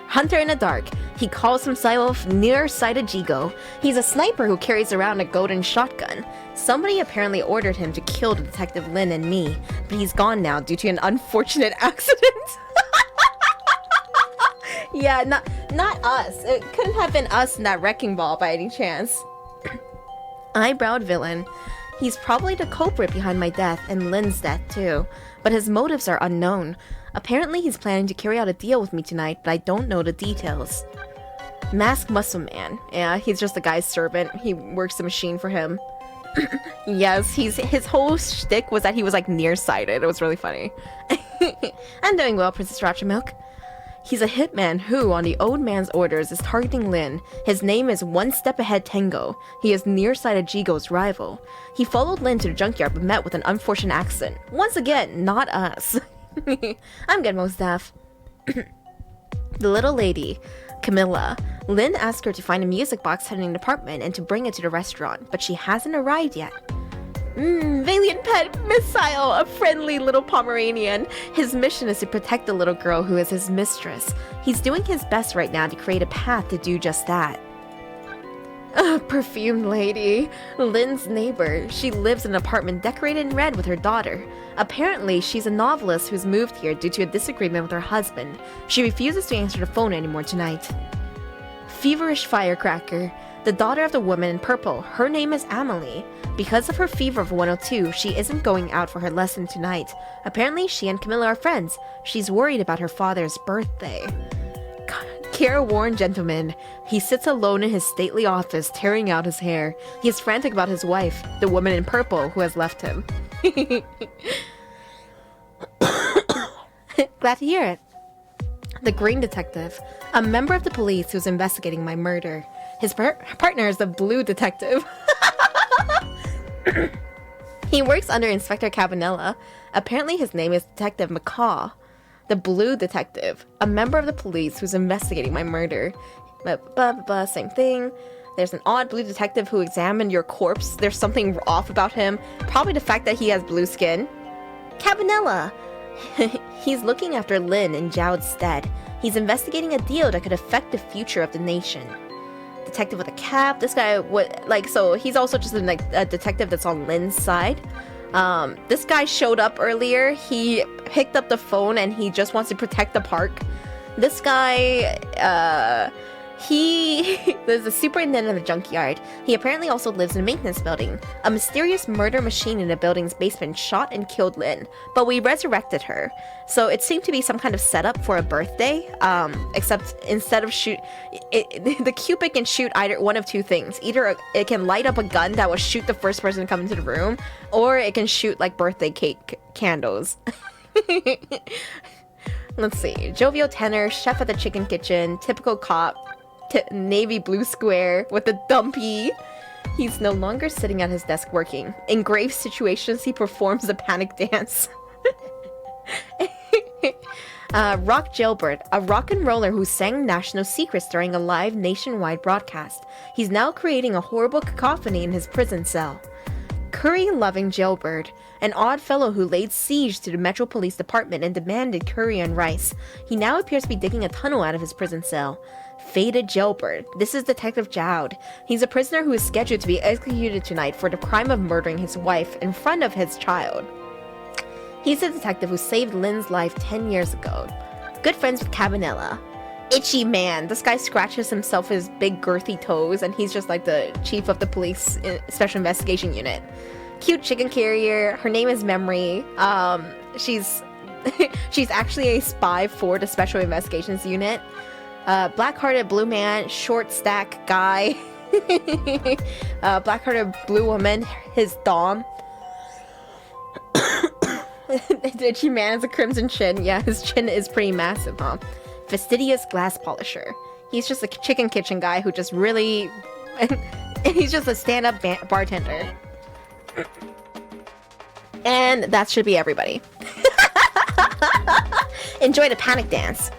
Hunter in the Dark. He calls himself Nearsighted Jigo. He's a sniper who carries around a golden shotgun. Somebody apparently ordered him to kill Detective Lin and me, but he's gone now due to an unfortunate accident. Yeah, not us. It couldn't have been us in that wrecking ball by any chance. Eyebrowed Villain. He's probably the culprit behind my death and Lin's death too, but his motives are unknown. Apparently he's planning to carry out a deal with me tonight, but I don't know the details. Masked Muscle Man. Yeah, he's just a guy's servant. He works the machine for him. Yes, his whole shtick was that he was like nearsighted. It was really funny. I'm doing well, Princess Ratchamilk. He's a hitman who, on the old man's orders, is targeting Lin. His name is One Step Ahead Tango. He is Nearsighted Jigo's rival. He followed Lin to the junkyard but met with an unfortunate accident. Once again, not us. I'm good, Mos Def. The little lady, Camilla. Lin asked her to find a music box hidden in the apartment and to bring it to the restaurant, but she hasn't arrived yet. Valiant Pet Missile, a friendly little Pomeranian. His mission is to protect the little girl who is his mistress. He's doing his best right now to create a path to do just that. Perfumed lady. Lynn's neighbor. She lives in an apartment decorated in red with her daughter. Apparently, she's a novelist who's moved here due to a disagreement with her husband. She refuses to answer the phone anymore tonight. Feverish firecracker. The daughter of the woman in purple. Her name is Amelie. Because of her fever of 102, she isn't going out for her lesson tonight. Apparently, she and Camilla are friends. She's worried about her father's birthday. Careworn gentleman. He sits alone in his stately office, tearing out his hair. He is frantic about his wife, the woman in purple who has left him. Glad to hear it. The green detective. A member of the police who's investigating my murder. His partner is the blue detective. He works under Inspector Cabanella. Apparently his name is Detective McCaw. The blue detective, a member of the police who's investigating my murder. Same thing. There's an odd blue detective who examined your corpse. There's something off about him. Probably the fact that he has blue skin. Cabanella. He's looking after Lynn in Zhao's stead. He's investigating a deal that could affect the future of the nation. Detective with a cap. This guy, so he's also just a detective that's on Lynn's side. This guy showed up earlier. He picked up the phone and he just wants to protect the park. This guy, there's a superintendent of the junkyard. He apparently also lives in a maintenance building. A mysterious murder machine in the building's basement shot and killed Lynn, but we resurrected her. So it seemed to be some kind of setup for a birthday, except instead of the Cupid can shoot either one of two things. Either it can light up a gun that will shoot the first person to come into the room, or it can shoot like birthday cake candles. Let's see. Jovial tenor, chef at the chicken kitchen, typical cop, navy blue square with a dumpy. He's no longer sitting at his desk working. In grave situations, he performs a panic dance. Rock Jailbird, a rock and roller who sang national secrets during a live nationwide broadcast. He's now creating a horrible cacophony in his prison cell. Curry-loving jailbird, an odd fellow who laid siege to the Metro Police Department and demanded curry and rice. He now appears to be digging a tunnel out of his prison cell. Faded jailbird. This is Detective Zhao. He's a prisoner who is scheduled to be executed tonight for the crime of murdering his wife in front of his child. He's a detective who saved Lynn's life 10 years ago. Good friends with Cabanella. Itchy man. This guy scratches himself his big girthy toes and he's just like the chief of the police special investigation unit. Cute chicken carrier. Her name is Memory. She's she's actually a spy for the special investigations unit. Black-hearted blue man, short stack guy. Black-hearted blue woman, his thon. The itchy man has a crimson chin. Yeah, his chin is pretty massive, huh? Fastidious glass polisher. He's just a chicken kitchen guy who just really... he's just a stand-up bartender. And that should be everybody. Enjoy the panic dance.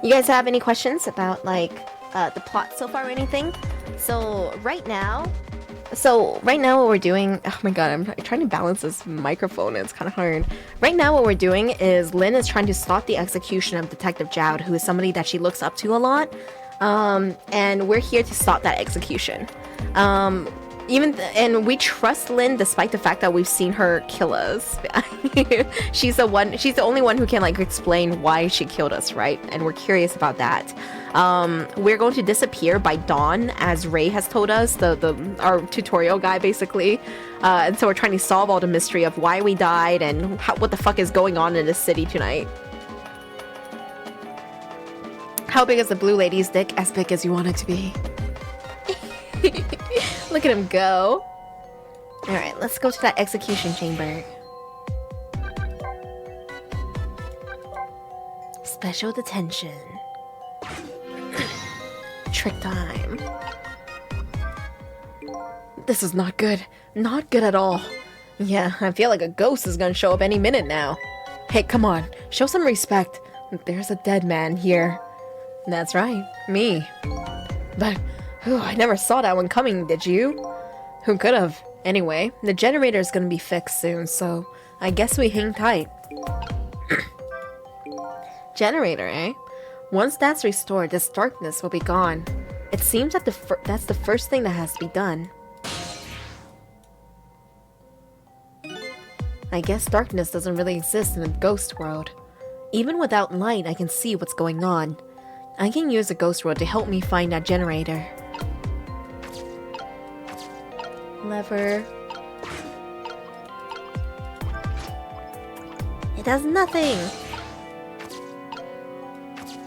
You guys have any questions about, like, the plot so far or anything? So, right now what we're doing... Oh my god, I'm trying to balance this microphone and it's kind of hard. Right now what we're doing is Lynn is trying to stop the execution of Detective Zhao, who is somebody that she looks up to a lot. And we're here to stop that execution. And we trust Lynn despite the fact that we've seen her kill us. She's the only one who can like explain why she killed us, right? And we're curious about that. We're going to disappear by dawn, as Ray has told us, our tutorial guy basically. And so we're trying to solve all the mystery of why we died and what the fuck is going on in this city tonight. How big is the blue lady's dick? As big as you want it to be. Look at him go. Alright, let's go to that execution chamber. Special detention. Trick time. This is not good. Not good at all. Yeah, I feel like a ghost is gonna show up any minute now. Hey, come on. Show some respect. There's a dead man here. That's right. Me. But... I never saw that one coming, did you? Who could have? Anyway, the generator is gonna be fixed soon, so I guess we hang tight. Generator, eh? Once that's restored, this darkness will be gone. It seems that that's the first thing that has to be done. I guess darkness doesn't really exist in a ghost world. Even without light, I can see what's going on. I can use the ghost world to help me find that generator. Lever. It does nothing.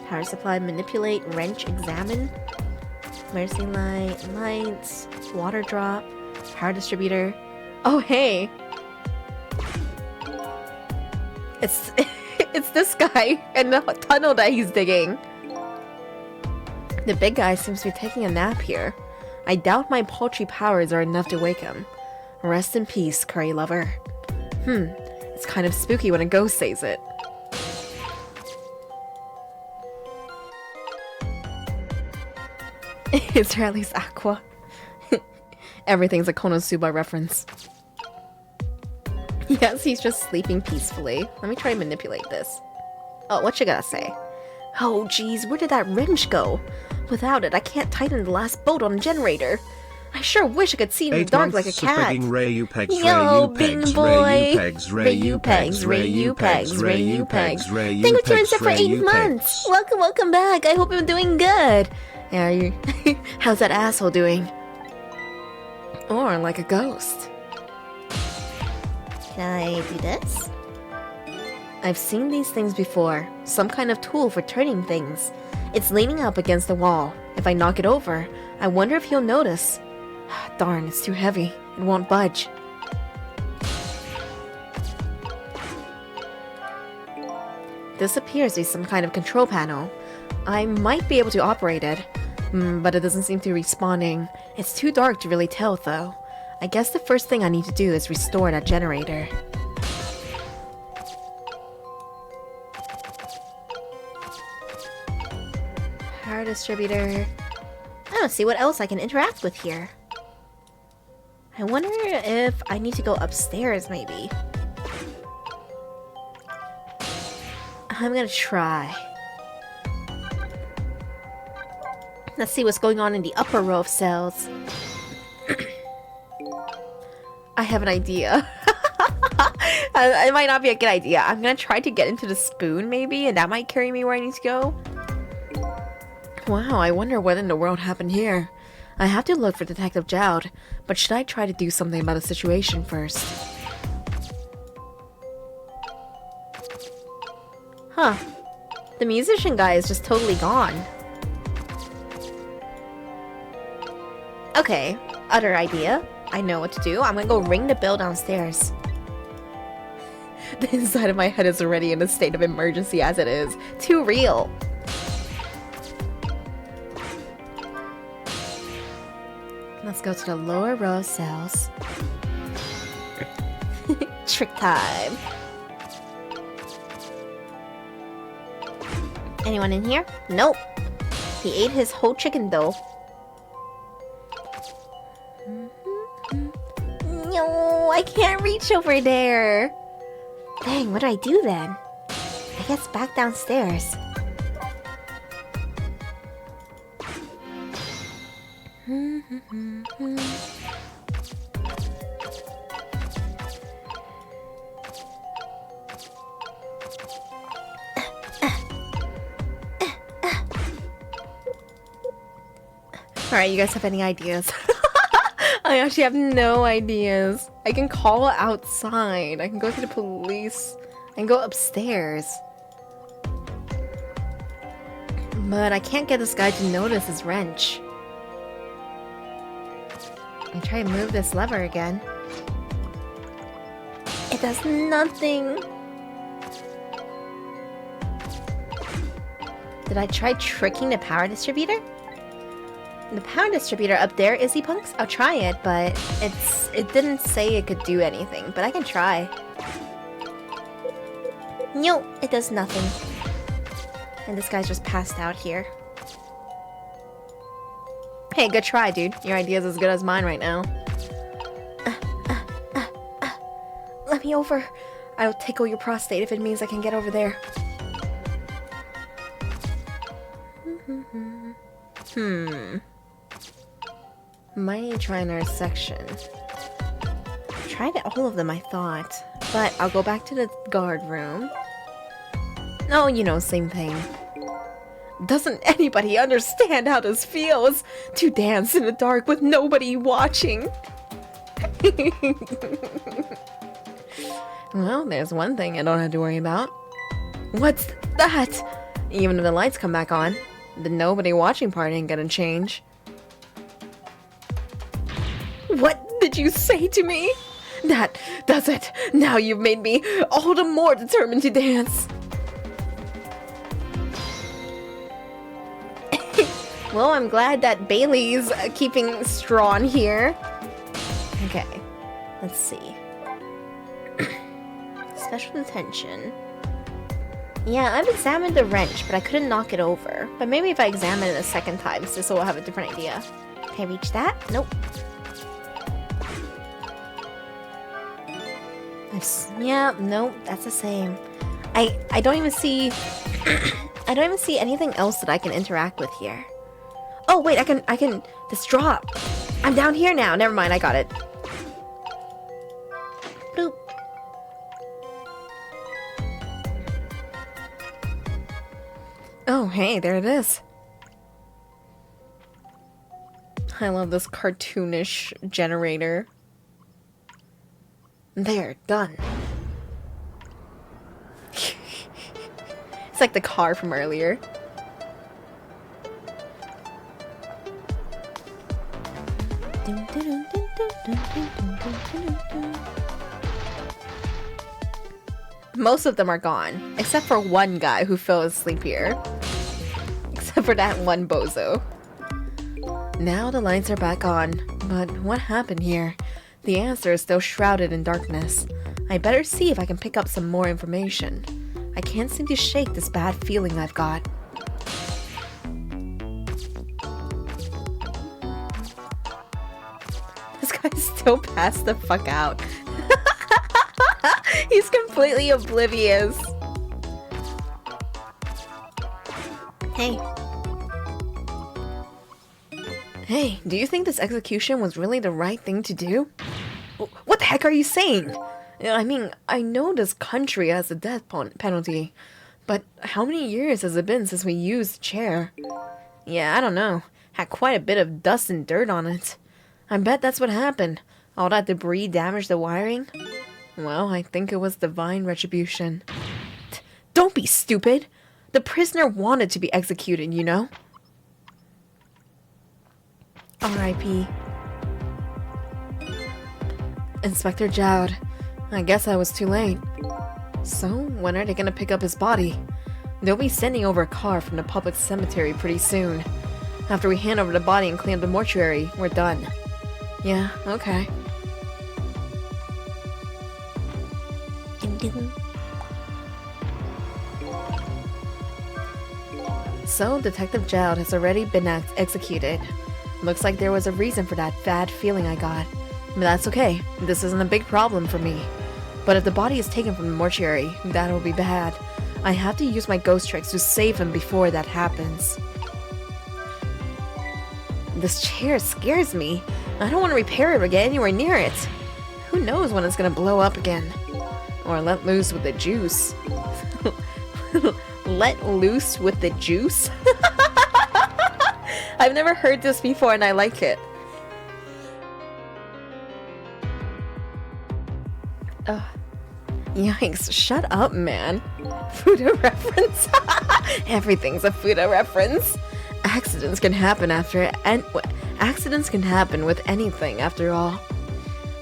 Power supply, manipulate, wrench, examine. Mercy light, lights, water drop, power distributor. Oh hey! It's it's this guy and the tunnel that he's digging. The big guy seems to be taking a nap here. I doubt my paltry powers are enough to wake him. Rest in peace, curry lover. It's kind of spooky when a ghost says it. Is there at least aqua? Everything's a Konosuba reference. Yes, he's just sleeping peacefully. Let me try and manipulate this. Oh, what you gotta say? Oh, geez, where did that wrench go? Without it, I can't tighten the last bolt on the generator. I sure wish I could see in the dark like a cat. Reiyu pegs, Yo, Reiyu Bing pegs, boy. Reiyu pegs, Reiyu pegs, Reiyu pegs, Reiyu pegs. Thank you, Twins, for 8 months. Welcome back. I hope I'm doing good. Yeah, you. How's that asshole doing? Or like a ghost. Can I do this? I've seen these things before. Some kind of tool for turning things. It's leaning up against the wall. If I knock it over, I wonder if he'll notice. Darn, it's too heavy. It won't budge. This appears to be some kind of control panel. I might be able to operate it, but it doesn't seem to be responding. It's too dark to really tell, though. I guess the first thing I need to do is restore that generator. Power distributor. I don't see what else I can interact with here. I wonder if I need to go upstairs, maybe. I'm gonna try. Let's see what's going on in the upper row of cells. I have an idea. It might not be a good idea. I'm gonna try to get into the spoon, maybe, and that might carry me where I need to go. Wow, I wonder what in the world happened here. I have to look for Detective Jowd, but should I try to do something about the situation first? Huh. The musician guy is just totally gone. Okay, other idea. I know what to do. I'm gonna go ring the bell downstairs. The inside of my head is already in a state of emergency as it is. Too real. Let's go to the lower row of cells. Trick time. Anyone in here? Nope. He ate his whole chicken though. No, I can't reach over there. Dang, what do I do then? I guess back downstairs. Alright, you guys have any ideas? I actually have no ideas. I can call outside. I can go to the police. I can go upstairs. But I can't get this guy to notice his wrench. I try and move this lever again. It does nothing. Did I try tricking the power distributor? The power distributor up there, Izzy Punks? I'll try it, but it didn't say it could do anything, but I can try. No, it does nothing. And this guy's just passed out here. Hey, good try, dude. Your idea's as good as mine right now. Let me over. I'll tickle your prostate if it means I can get over there. Might need to try another section. Tried all of them, I thought. But I'll go back to the guard room. Oh, you know, same thing. Doesn't anybody understand how this feels? To dance in the dark with nobody watching. Well, there's one thing I don't have to worry about. What's that? Even if the lights come back on, the nobody watching part ain't gonna change. What did you say to me? That does it. Now you've made me all the more determined to dance. Well, I'm glad that Bailey's keeping strong here. Okay, let's see. Special attention. Yeah, I've examined the wrench, but I couldn't knock it over. But maybe if I examine it a second time, Sis will have a different idea. Can I reach that? Nope. Yeah, nope, that's the same. I don't even see I don't even see anything else that I can interact with here. Oh wait, I can this drop. I'm down here now. Never mind, I got it. Bloop. Oh, hey, there it is. I love this cartoonish generator. There, done. It's like the car from earlier. Most of them are gone, except for one guy who fell asleep here. Except for that one bozo. Now the lights are back on, but what happened here? The answer is still shrouded in darkness. I better see if I can pick up some more information. I can't seem to shake this bad feeling I've got. This guy's still passed the fuck out. He's completely oblivious. Hey. Hey, do you think this execution was really the right thing to do? What the heck are you saying? I mean, I know this country has a death penalty, but how many years has it been since we used the chair? Yeah, I don't know. Had quite a bit of dust and dirt on it. I bet that's what happened. All that debris damaged the wiring. Well, I think it was divine retribution. Don't be stupid! The prisoner wanted to be executed, you know? R.I.P. Inspector Jowd. I guess I was too late. So, when are they gonna pick up his body? They'll be sending over a car from the public cemetery pretty soon. After we hand over the body and clean up the mortuary, we're done. Yeah, okay. So, Detective Jowd has already been executed. Looks like there was a reason for that bad feeling I got. But that's okay. This isn't a big problem for me. But if the body is taken from the mortuary, that'll be bad. I have to use my ghost tricks to save him before that happens. This chair scares me. I don't want to repair it or get anywhere near it. Who knows when it's gonna blow up again. Or let loose with the juice. Let loose with the juice? I've never heard this before and I like it. Ugh. Yikes, shut up, man. Fuda reference? Everything's a Fuda reference. Accidents can happen accidents can happen with anything after all.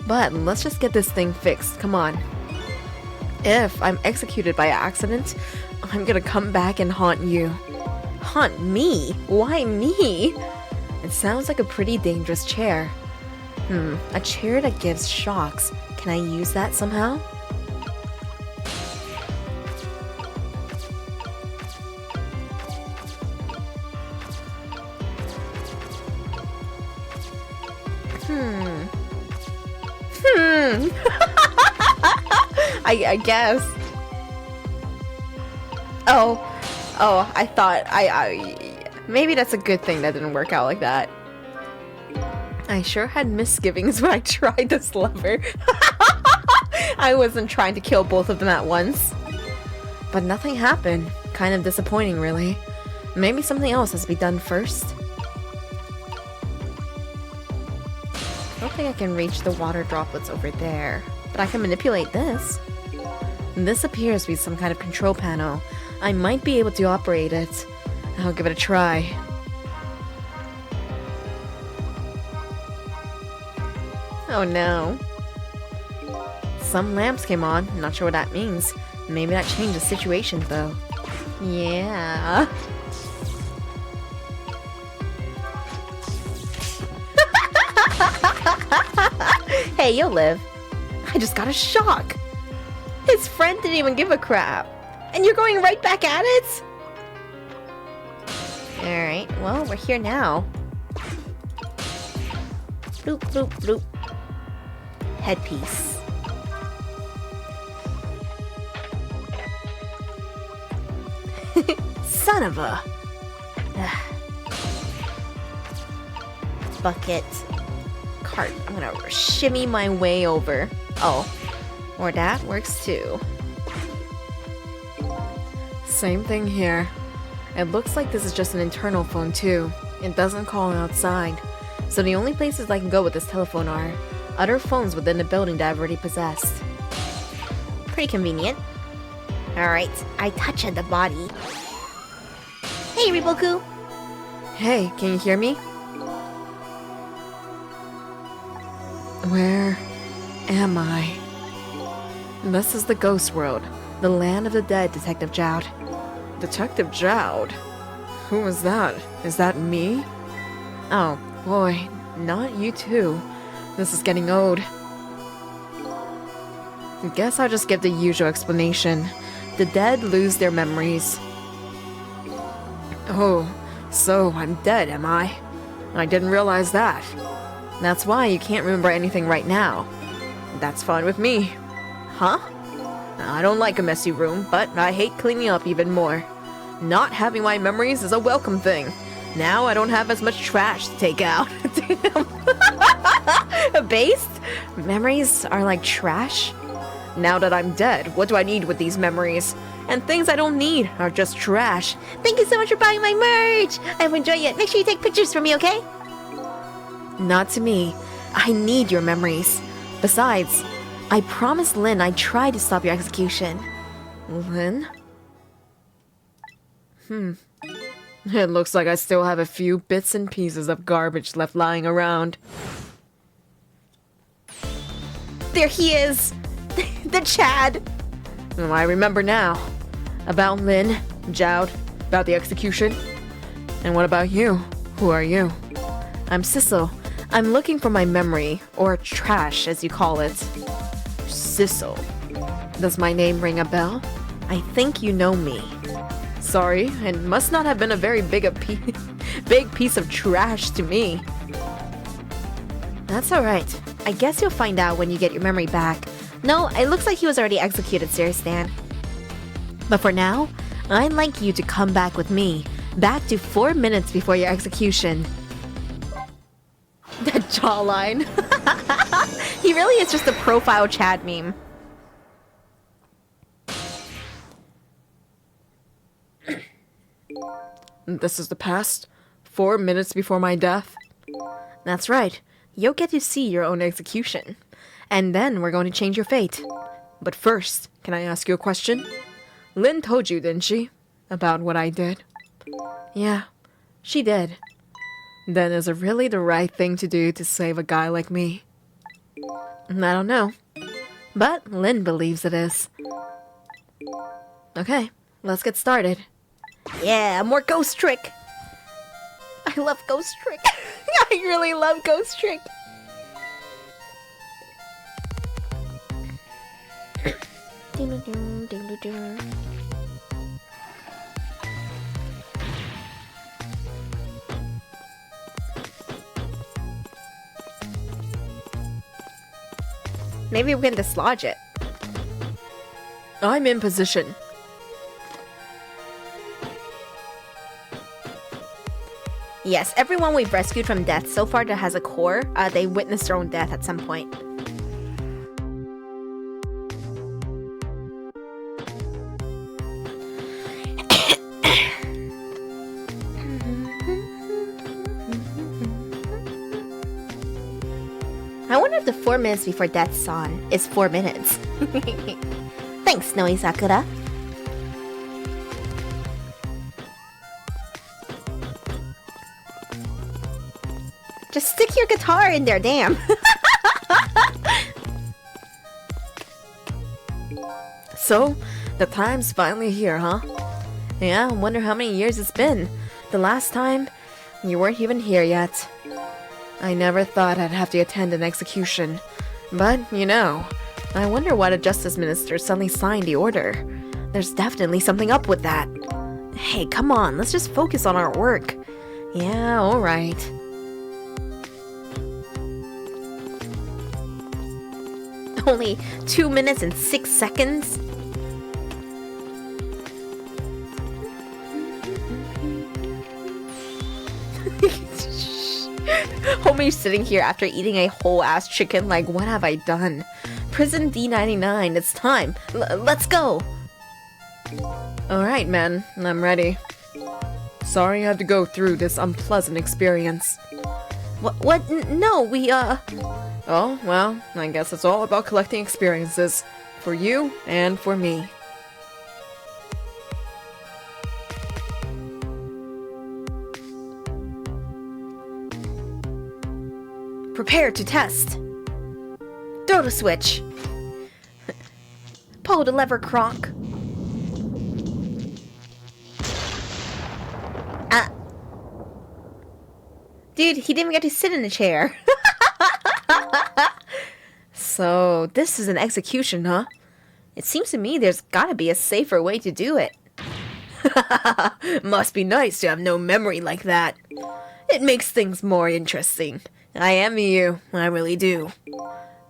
But let's just get this thing fixed, come on. If I'm executed by accident, I'm gonna come back and haunt you. Haunt me? Why me? It sounds like a pretty dangerous chair. A chair that gives shocks. Can I use that somehow? I guess. Oh, I thought maybe that's a good thing that didn't work out like that. I sure had misgivings when I tried this lever. I wasn't trying to kill both of them at once. But nothing happened. Kind of disappointing, really. Maybe something else has to be done first. I don't think I can reach the water droplets over there. But I can manipulate this. This appears to be some kind of control panel. I might be able to operate it. I'll give it a try. Oh no. Some lamps came on. Not sure what that means. Maybe that changes situations though. Yeah. Hey, you'll live. I just got a shock. His friend didn't even give a crap. And you're going right back at it? Alright, well, we're here now. Bloop, bloop, bloop. Headpiece. Son of a... Bucket. Cart. I'm gonna shimmy my way over. Oh. Or that works too. Same thing here. It looks like this is just an internal phone too. It doesn't call outside. So the only places I can go with this telephone are other phones within the building that I've already possessed. Pretty convenient. Alright, I touched the body. Hey, Riboku! Hey, can you hear me? Where am I? This is the ghost world, the land of the dead, Detective Jowd. Detective Jowd? Who was that? Is that me? Oh boy, not you too. This is getting old. Guess I'll just give the usual explanation. The dead lose their memories. Oh, so I'm dead, am I? I didn't realize that. That's why you can't remember anything right now. That's fine with me. Huh? I don't like a messy room, but I hate cleaning up even more. Not having my memories is a welcome thing. Now I don't have as much trash to take out. Damn. Based? Memories are like trash? Now that I'm dead, what do I need with these memories? And things I don't need are just trash. Thank you so much for buying my merch! I will enjoy it. Make sure you take pictures for me, okay? Not to me. I need your memories. Besides, I promised Lynn I'd try to stop your execution. Lynn? It looks like I still have a few bits and pieces of garbage left lying around. There he is! The Chad! Oh, I remember now. About Lynn, Jowd, about the execution. And what about you? Who are you? I'm Sissel. I'm looking for my memory, or trash as you call it. Sissel. Does my name ring a bell? I think you know me. Sorry, it must not have been a very big piece of trash to me. That's alright. I guess you'll find out when you get your memory back. No, it looks like he was already executed, Sir Stan. But for now, I'd like you to come back with me. Back to 4 minutes before your execution. That jawline. He really is just a profile Chad meme. This is the past. 4 minutes before my death. That's right. You'll get to see your own execution. And then we're going to change your fate. But first, can I ask you a question? Lynn told you, didn't she? About what I did? Yeah, she did. Then is it really the right thing to do to save a guy like me? I don't know. But Lynn believes it is. Okay, let's get started. Yeah, more Ghost Trick! I love Ghost Trick. I really love Ghost Trick. Maybe we can dislodge it. I'm in position. Yes, everyone we've rescued from death so far that has a core, they witnessed their own death at some point. I wonder if the 4 minutes before death's on is 4 minutes. Thanks, Snowy Sakura. Just stick your guitar in there, damn. So, the time's finally here, huh? Yeah, I wonder how many years it's been. The last time, you weren't even here yet. I never thought I'd have to attend an execution. But, you know, I wonder why the Justice Minister suddenly signed the order. There's definitely something up with that. Hey, come on, let's just focus on our work. Yeah, alright. Only 2 minutes and 6 seconds? Homie's sitting here after eating a whole ass chicken like, what have I done? Prison D99, it's time. Let's go! Alright, man, I'm ready. Sorry I had to go through this unpleasant experience. What? No, we, Oh, well, I guess it's all about collecting experiences. For you and for me. Prepare to test. Throw the switch. Pull the lever, Croc. Dude, he didn't even get to sit in the chair. So, this is an execution, huh? It seems to me there's gotta be a safer way to do it. Must be nice to have no memory like that. It makes things more interesting. I envy you, I really do.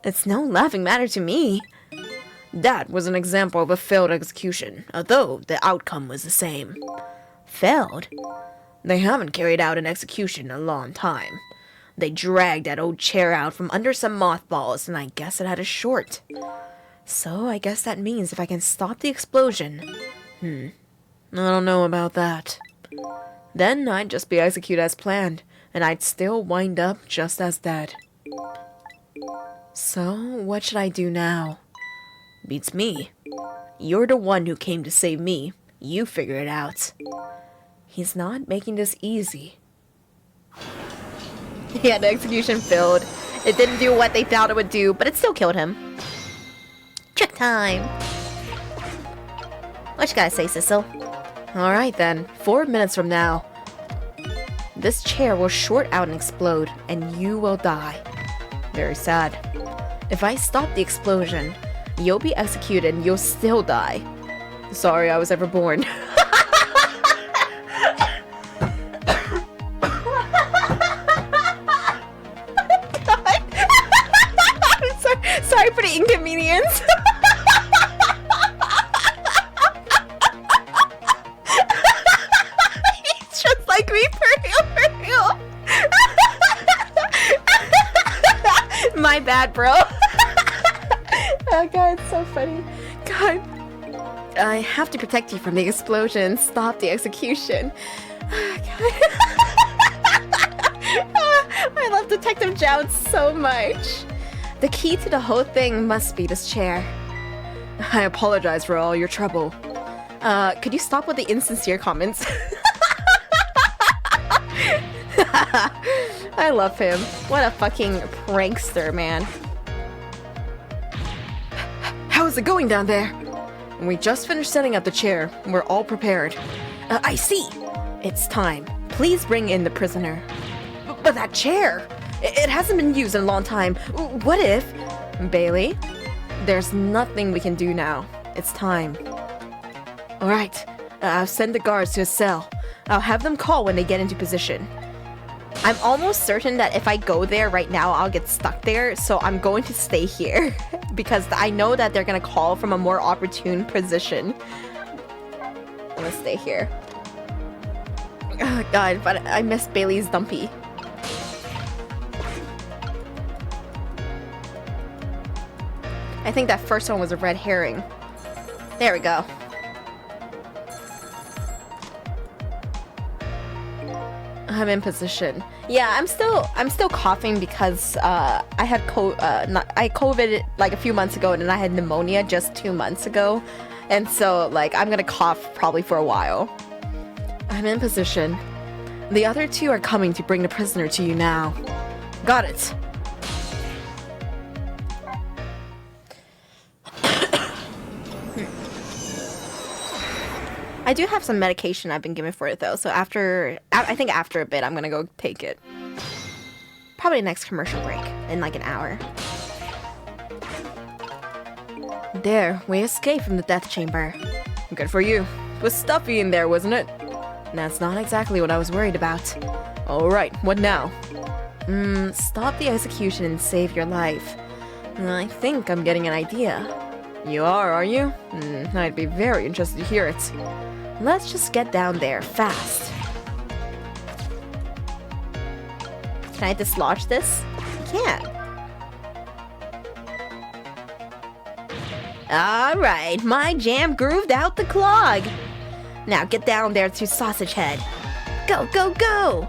It's no laughing matter to me. That was an example of a failed execution, although the outcome was the same. Failed? They haven't carried out an execution in a long time. They dragged that old chair out from under some mothballs, and I guess it had a short. So I guess that means if I can stop the explosion... I don't know about that. Then I'd just be executed as planned, and I'd still wind up just as dead. So, what should I do now? Beats me. You're the one who came to save me. You figure it out. He's not making this easy. Yeah, the execution failed. It didn't do what they thought it would do, but it still killed him. Trick time! What you gotta say, Sissel? Alright then, 4 minutes from now. This chair will short out and explode, and you will die. Very sad. If I stop the explosion, you'll be executed and you'll still die. Sorry I was ever born. Sorry for the inconvenience. He's just like me, for real. My bad, bro. Oh god, it's so funny. God. I have to protect you from the explosion. Stop the execution. I love Detective Joust so much. The key to the whole thing must be this chair. I apologize for all your trouble. Could you stop with the insincere comments? I love him. What a fucking prankster, man. How's it going down there? We just finished setting up the chair. We're all prepared. I see. It's time. Please bring in the prisoner. But that chair! It hasn't been used in a long time. What if... Bailey? There's nothing we can do now. It's time. Alright. I'll send the guards to his cell. I'll have them call when they get into position. I'm almost certain that if I go there right now, I'll get stuck there, so I'm going to stay here. Because I know that they're gonna call from a more opportune position. I'm gonna stay here. Oh god, but I miss Bailey's Dumpy. I think that first one was a red herring. There we go. I'm in position. Yeah, I'm still coughing because I had COVID like a few months ago, and then I had pneumonia just 2 months ago, and so like I'm gonna cough probably for a while. I'm in position. The other two are coming to bring the prisoner to you now. Got it. I do have some medication I've been given for it though, so I think after a bit I'm gonna go take it. Probably next commercial break in like an hour. There, we escaped from the death chamber. Good for you. It was stuffy in there, wasn't it? That's not exactly what I was worried about. Alright, what now? Stop the execution and save your life. I think I'm getting an idea. You are you? I'd be very interested to hear it. Let's just get down there, fast. Can I dislodge this? I can't. Alright, my jam grooved out the clog. Now get down there to Sausage Head. Go, go, go!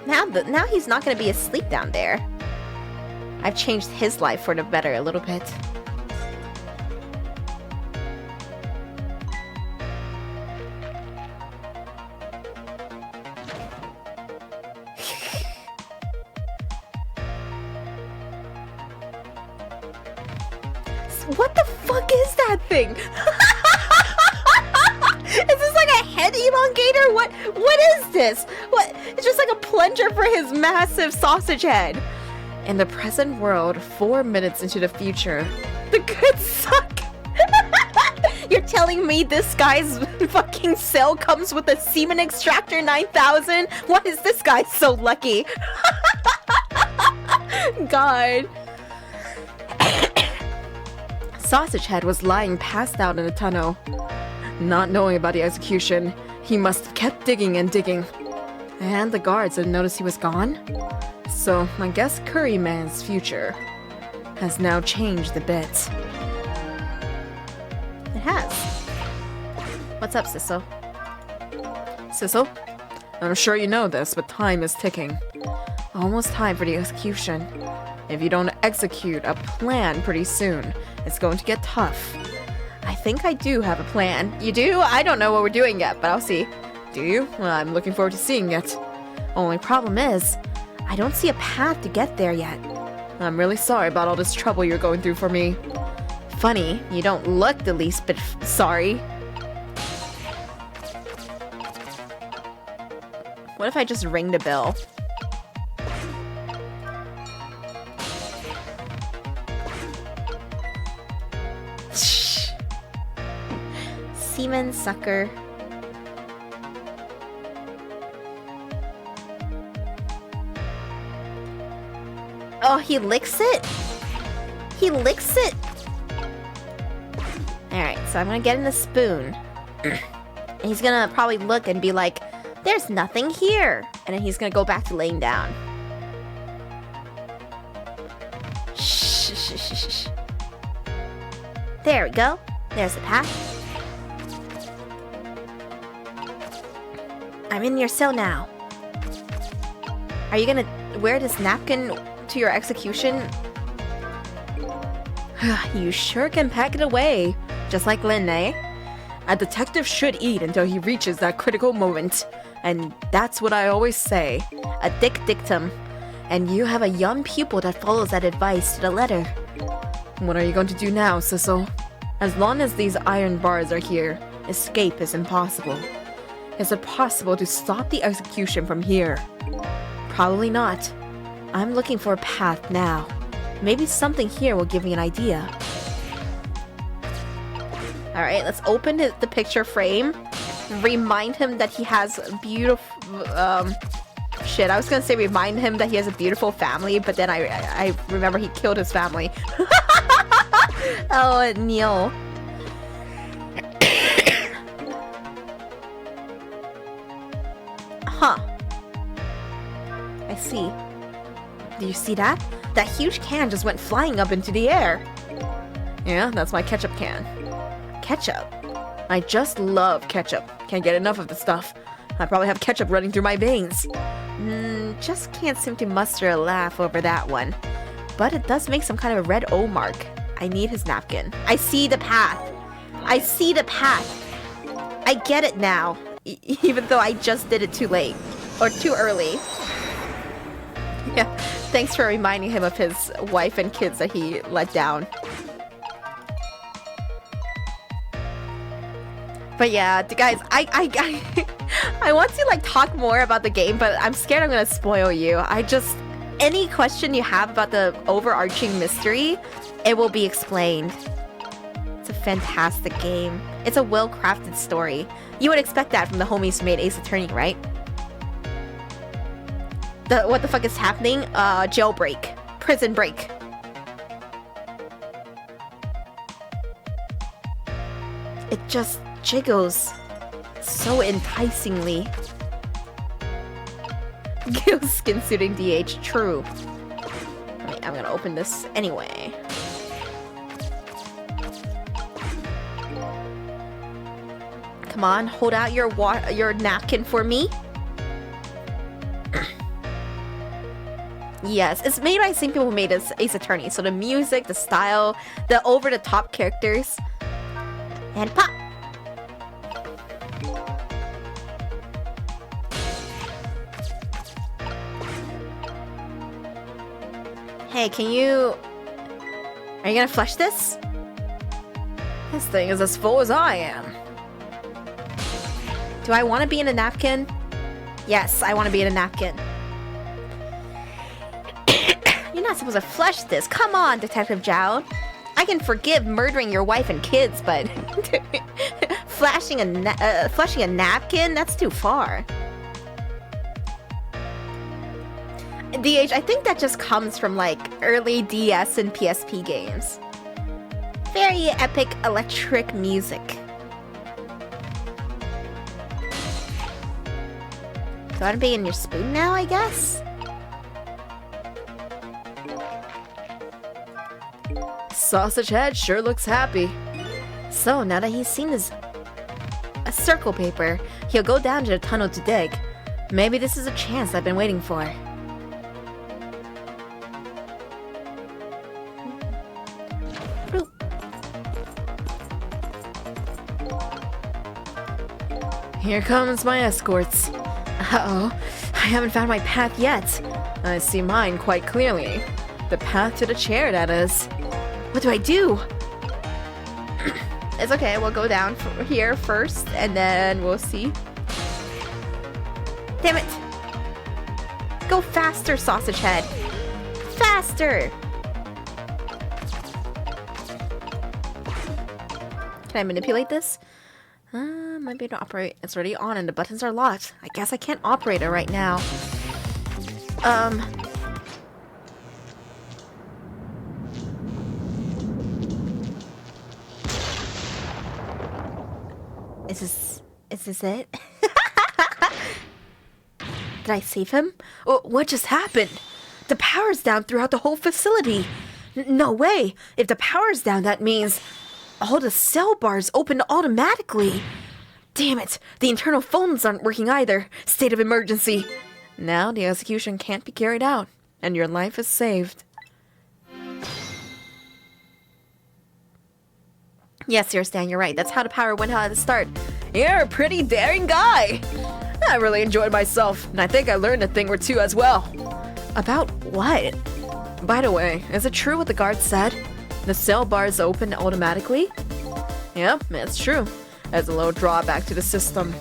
Now he's not gonna be asleep down there. I've changed his life for the better a little bit. What the fuck is that thing? Is this like a head elongator? What is this? What? It's just like a plunger for his massive sausage head. In the present world, 4 minutes into the future, the good suck. You're telling me this guy's fucking cell comes with a semen extractor 9000? Why is this guy so lucky? God. Sausage Head was lying passed out in a tunnel. Not knowing about the execution, he must have kept digging and digging. And the guards didn't notice he was gone? So, I guess Curry Man's future has now changed a bit. It has. What's up, Sissel? Sissel? I'm sure you know this, but time is ticking. Almost time for the execution. If you don't execute a plan pretty soon, it's going to get tough. I think I do have a plan. You do? I don't know what we're doing yet, but I'll see. Do you? Well, I'm looking forward to seeing it. Only problem is, I don't see a path to get there yet. I'm really sorry about all this trouble you're going through for me. Funny, you don't look the least bit sorry. What if I just ring the bell? Seaman sucker. Oh, he licks it? He licks it? Alright, so I'm gonna get in the spoon. And he's gonna probably look and be like, there's nothing here. And then he's gonna go back to laying down. Shh, shh, shh, shh, shh. There we go. There's the path. I'm in your cell now. Are you gonna wear this napkin to your execution? You sure can pack it away. Just like Lin, eh? A detective should eat until he reaches that critical moment. And that's what I always say. A dictum. And you have a young pupil that follows that advice to the letter. What are you going to do now, Sissel? As long as these iron bars are here, escape is impossible. Is it possible to stop the execution from here? Probably not. I'm looking for a path now. Maybe something here will give me an idea. Alright, let's open the picture frame. Remind him that he has a beautiful... shit, I was gonna say remind him that he has a beautiful family, but then I remember he killed his family. Oh, Neil. Huh. I see. Do you see that? That huge can just went flying up into the air. Yeah, that's my ketchup can. Ketchup? I just love ketchup. Can't get enough of the stuff. I probably have ketchup running through my veins. Just can't seem to muster a laugh over that one. But it does make some kind of a red O mark. I need his napkin. I see the path. I see the path. I get it now. Even though I just did it too late. Or too early. Yeah, thanks for reminding him of his wife and kids that he let down. But yeah, guys, I want to like talk more about the game, but I'm scared I'm gonna spoil you. Any question you have about the overarching mystery, it will be explained. It's a fantastic game. It's a well-crafted story. You would expect that from the homies who made Ace Attorney, right? What the fuck is happening? Jailbreak. Prison break. It just jiggles so enticingly. Gil skin suiting DH, true. Wait, I'm gonna open this anyway. Come on, hold out your napkin for me. Yes, it's made by the same people who made Ace Attorney. So the music, the style, the over-the-top characters. And pop! Hey, are you gonna flush this? This thing is as full as I am. Do I want to be in a napkin? Yes, I want to be in a napkin. You're not supposed to flush this. Come on, Detective Zhao. I can forgive murdering your wife and kids, but flushing a napkin? That's too far. DH, I think that just comes from like early DS and PSP games. Very epic electric music. So I'd be in your spoon now, I guess? Sausage Head sure looks happy. So now that he's seen a circle paper, he'll go down to the tunnel to dig. Maybe this is a chance I've been waiting for. Here comes my escorts. Uh-oh, I haven't found my path yet. I see mine quite clearly. The path to the chair, that is. What do I do? It's okay, we'll go down here first, and then we'll see. Damn it! Go faster, Sausage Head! Faster! Can I manipulate this? Might be able to operate. It's already on and the buttons are locked. I guess I can't operate it right now. Is this it? Did I save him? What just happened? The power's down throughout the whole facility. No way. If the power's down, that means all the cell bars opened automatically. Damn it. The internal phones aren't working either. State of emergency. Now the execution can't be carried out, and your life is saved. Yes, Stan, you're right. That's how the power went out at the start. You're a pretty daring guy. I really enjoyed myself, and I think I learned a thing or two as well. About what? By the way, is it true what the guard said? The cell bars open automatically? Yep, it's true. There's a low drawback to the system.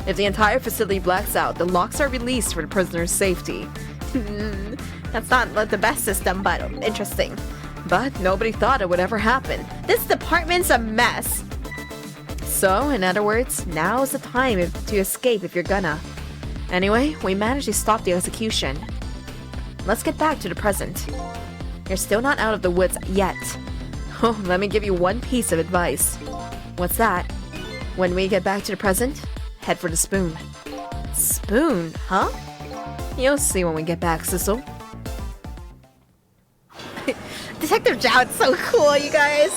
If the entire facility blacks out, the locks are released for the prisoner's safety. That's not the best system, but interesting. But nobody thought it would ever happen. This department's a mess. So, in other words, now is the time to escape if you're gonna. Anyway, we managed to stop the execution. Let's get back to the present. You're still not out of the woods yet. Oh, let me give you one piece of advice. What's that? When we get back to the present, head for the spoon. Spoon, huh? You'll see when we get back, Sissel. Detective Zhao, it's so cool, you guys.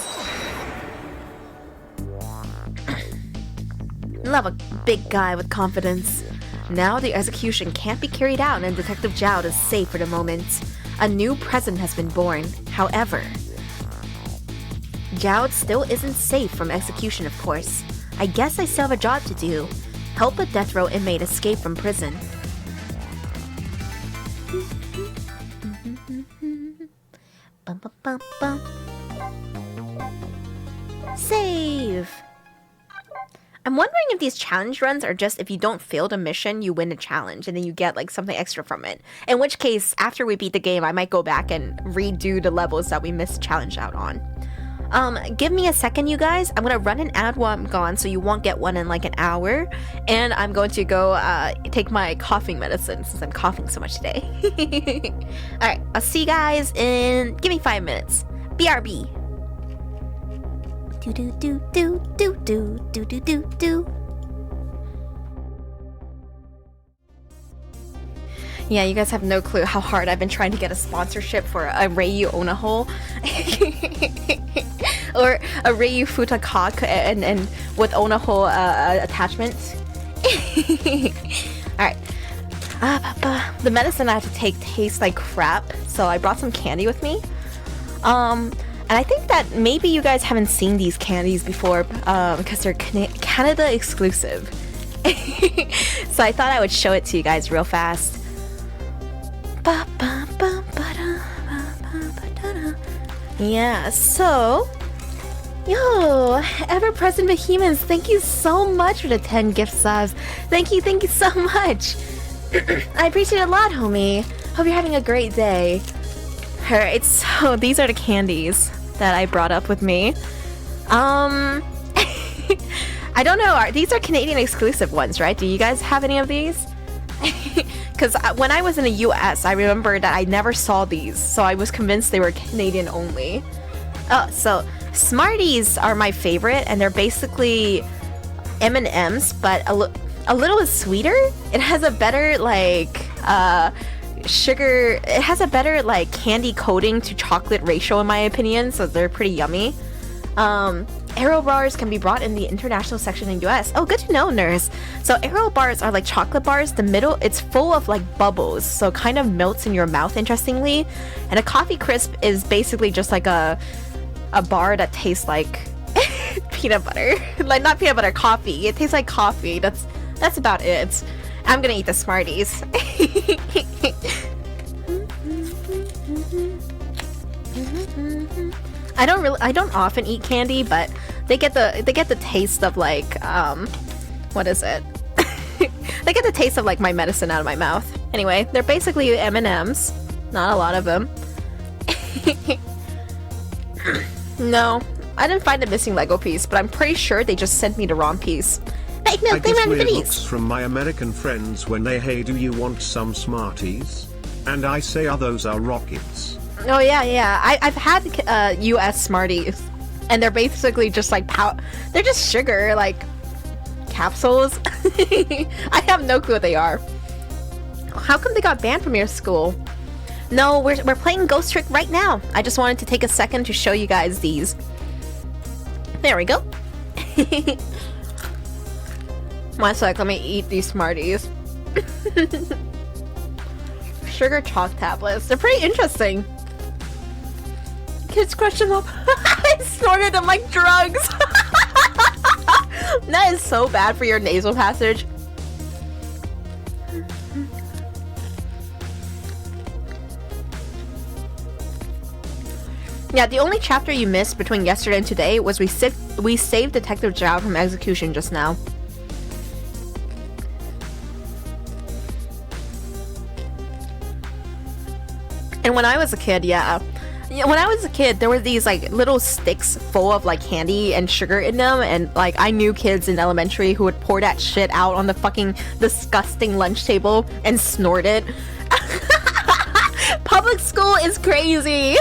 Love a big guy with confidence. Now the execution can't be carried out and Detective Zhao is safe for the moment. A new present has been born. However, Zhao still isn't safe from execution, of course. I guess I still have a job to do. Help a death row inmate escape from prison. Bum, bum, bum, bum. Save! I'm wondering if these challenge runs are just if you don't fail the mission, you win a challenge, and then you get like something extra from it. In which case, after we beat the game, I might go back and redo the levels that we missed challenge out on. Give me a second, you guys. I'm gonna run an ad while I'm gone, so you won't get one in like an hour. And I'm going to go take my coughing medicine since I'm coughing so much today. Alright, I'll see you guys in... give me 5 minutes. BRB. Do do do do do do do do do do. Yeah, you guys have no clue how hard I've been trying to get a sponsorship for a Reiyu Onahole or a Reiyu Futakak and with Onahole attachments. Alright. The medicine I have to take tastes like crap, so I brought some candy with me. And I think that maybe you guys haven't seen these candies before because they're Canada exclusive. So I thought I would show it to you guys real fast. Yeah, so... Yo, ever-present behemoths, thank you so much for the 10 gift subs. Thank you so much. I appreciate it a lot, homie. Hope you're having a great day. Alright, so these are the candies that I brought up with me. I don't know, these are Canadian exclusive ones, right? Do you guys have any of these? Because when I was in the US, I remember that I never saw these, so I was convinced they were Canadian only. Oh, so Smarties are my favorite, and they're basically M&Ms, but a little sweeter. It has a better, like, sugar... It has a better, like, candy coating to chocolate ratio, in my opinion, so they're pretty yummy. Aero bars can be brought in the international section in US. Oh, good to know, nurse. So Aero bars are like chocolate bars. The middle, it's full of like bubbles, so it kind of melts in your mouth, interestingly. And a coffee crisp is basically just like a bar that tastes like peanut butter. Like, not peanut butter, coffee. It tastes like coffee. That's about it. I'm gonna eat the Smarties. I don't often eat candy, but they get the taste of like what is it? They get the taste of like my medicine out of my mouth. Anyway, they're basically M&Ms. Not a lot of them. No, I didn't find a missing Lego piece, but I'm pretty sure they just sent me the wrong piece. I get weird looks from my American friends when they, hey, do you want some Smarties? And I say, oh, those are rockets. Oh yeah. I've had US Smarties, and they're basically just like they're just sugar, like capsules. I have no clue what they are. How come they got banned from your school? No, we're playing Ghost Trick right now. I just wanted to take a second to show you guys these. There we go. One sec, let me eat these Smarties. Sugar chalk tablets. They're pretty interesting. Kids crush them up. I snorted them like drugs. That is so bad for your nasal passage. Yeah, the only chapter you missed between yesterday and today was we saved Detective Zhao from execution just now. And when I was a kid, when I was a kid, there were these like little sticks full of like candy and sugar in them, and like I knew kids in elementary who would pour that shit out on the fucking disgusting lunch table and snort it. Public school is crazy.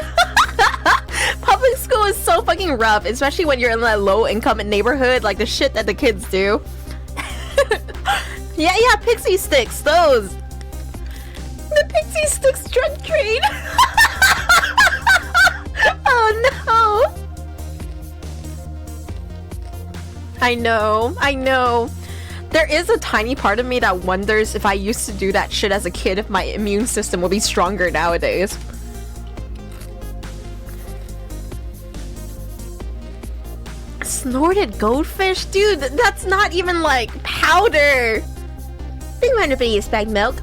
public school is so fucking rough, especially when you're in that low income neighborhood, like the shit that the kids do. Yeah, pixie sticks, those. The pixie sticks drug trade. Oh no. I know. There is a tiny part of me that wonders if I used to do that shit as a kid, if my immune system would be stronger nowadays. Snorted goldfish? Dude, that's not even like powder. 300 for you, spag milk.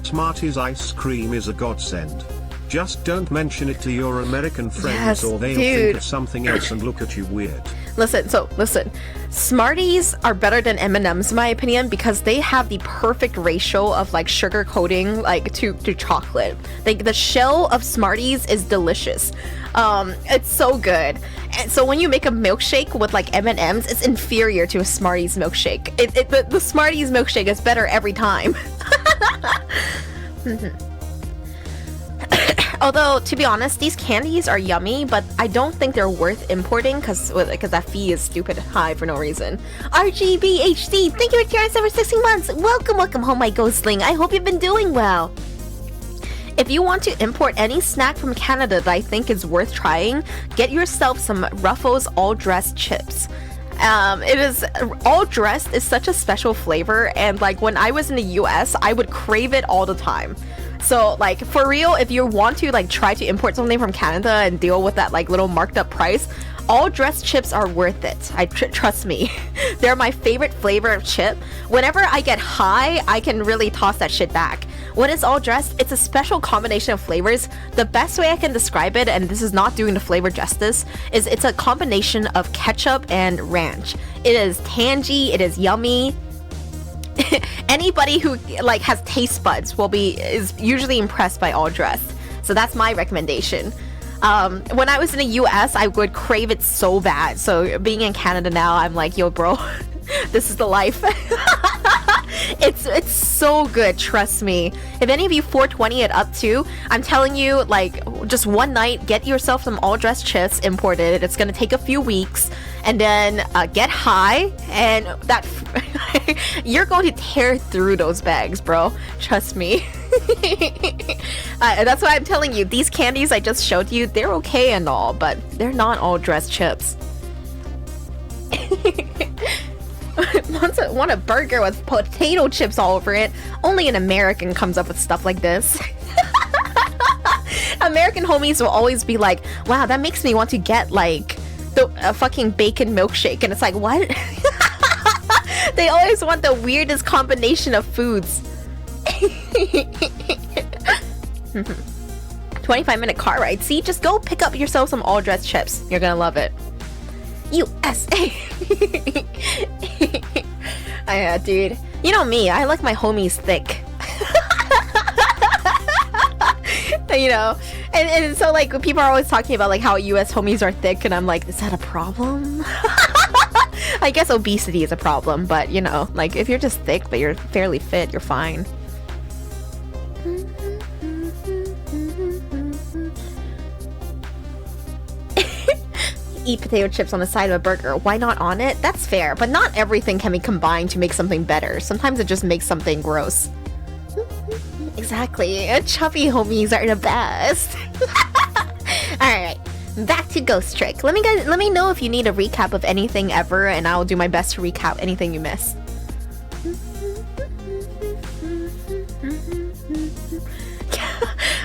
Smarties ice cream is a godsend. Just don't mention it to your American friends, or they'll think of something else and look at you weird. Listen, Smarties are better than M&Ms in my opinion because they have the perfect ratio of like sugar coating like to chocolate. Like the shell of Smarties is delicious. It's so good. And so when you make a milkshake with like M&Ms, it's inferior to a Smarties milkshake. The Smarties milkshake is better every time. Although, to be honest, these candies are yummy, but I don't think they're worth importing because that fee is stupid high for no reason. RGBHD, thank you for joining us over 16 months. Welcome home, my ghostling. I hope you've been doing well. If you want to import any snack from Canada that I think is worth trying, get yourself some Ruffles All Dressed chips. It is all dressed is such a special flavor, and like when I was in the US, I would crave it all the time. So like for real, if you want to like try to import something from Canada and deal with that like little marked up price, all dressed chips are worth it. Trust me. They're my favorite flavor of chip. Whenever I get high, I can really toss that shit back. When it's all dressed, it's a special combination of flavors. The best way I can describe it, and this is not doing the flavor justice, is it's a combination of ketchup and ranch. It is tangy, it is yummy. Anybody who like has taste buds is usually impressed by all dressed. So that's my recommendation. When I was in the US, I would crave it so bad. So being in Canada now, I'm like, yo bro, this is the life. It's so good, trust me. If any of you 420 it up too, I'm telling you, like, just one night, get yourself some all dressed chips imported. It's gonna take a few weeks, and then get high, and that you're going to tear through those bags, bro. Trust me. That's why I'm telling you, these candies I just showed you, they're okay and all, but they're not all dressed chips. Want a burger with potato chips all over it? Only an American comes up with stuff like this. American homies will always be like, wow, that makes me want to get like a fucking bacon milkshake, and it's like, what? They always want the weirdest combination of foods. 25-minute car ride. See, just go pick up yourself some all dressed chips. You're gonna love it. USA. Yeah, dude. You know me, I like my homies thick. You know, and so like people are always talking about like how US homies are thick, and I'm like, is that a problem? I guess obesity is a problem, but you know, like if you're just thick but you're fairly fit, you're fine. Eat potato chips on the side of a burger. Why not on it? That's fair, but not everything can be combined to make something better. Sometimes it just makes something gross. Exactly. Chubby homies are the best. Alright, back to Ghost Trick. Let me know if you need a recap of anything ever, and I'll do my best to recap anything you miss.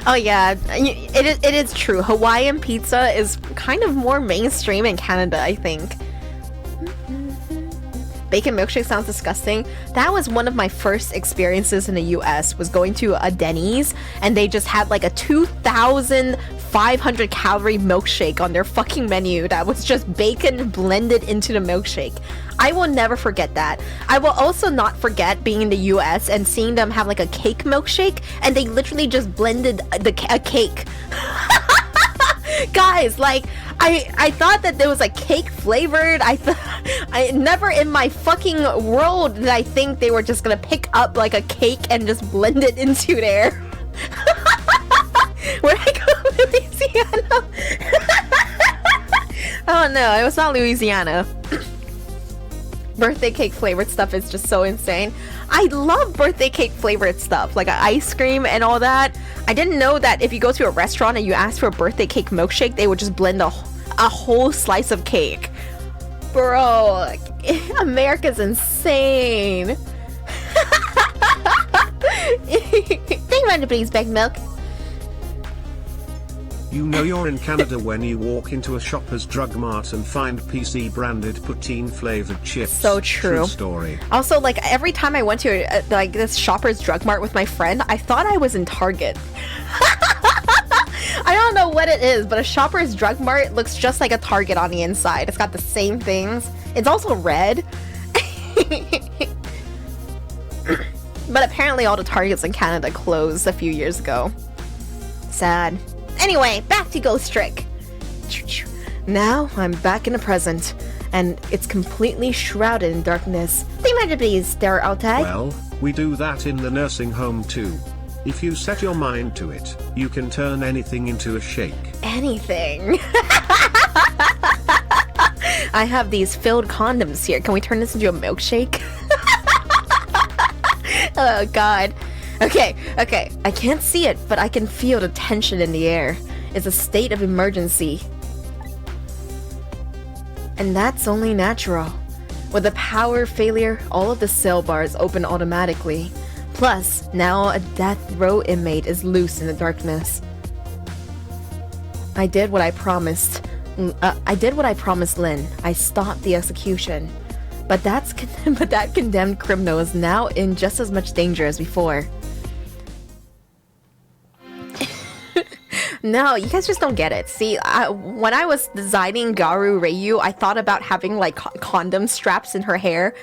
Oh yeah, it is true. Hawaiian pizza is kind of more mainstream in Canada, I think. Bacon milkshake sounds disgusting. That was one of my first experiences in the US, was going to a Denny's, and they just had like a 2,500 calorie milkshake on their fucking menu that was just bacon blended into the milkshake. I will never forget that. I will also not forget being in the US and seeing them have like a cake milkshake, and they literally just blended a cake. Guys, like, I thought that there was like cake flavored. I never in my fucking world did I think they were just gonna pick up like a cake and just blend it into there. Where'd I go, Louisiana? Oh no, it was not Louisiana. Birthday cake flavored stuff is just so insane. I love birthday cake flavored stuff, like ice cream and all that. I didn't know that if you go to a restaurant and you ask for a birthday cake milkshake, they would just blend a whole slice of cake. Bro, America's insane. Thank you, please, bag milk. You know you're in Canada when you walk into a Shoppers Drug Mart and find PC branded poutine flavored chips. So true. Story. Also, like every time I went to like this Shoppers Drug Mart with my friend, I thought I was in Target. I don't know what it is, but a Shoppers Drug Mart looks just like a Target on the inside. It's got the same things. It's also red. But apparently all the Targets in Canada closed a few years ago. Sad. Anyway, back to Ghost Trick. Now I'm back in the present, and it's completely shrouded in darkness. Please stare outside. Well, we do that in the nursing home too. If you set your mind to it, you can turn anything into a shake. Anything. I have these filled condoms here. Can we turn this into a milkshake? Oh god. Okay. I can't see it, but I can feel the tension in the air. It's a state of emergency. And that's only natural. With a power failure, all of the cell bars open automatically. Plus, now a death row inmate is loose in the darkness. I did what I promised. Lynn. I stopped the execution. But that condemned criminal is now in just as much danger as before. No, you guys just don't get it. See, when I was designing Gyaru Reiyu, I thought about having like condom straps in her hair.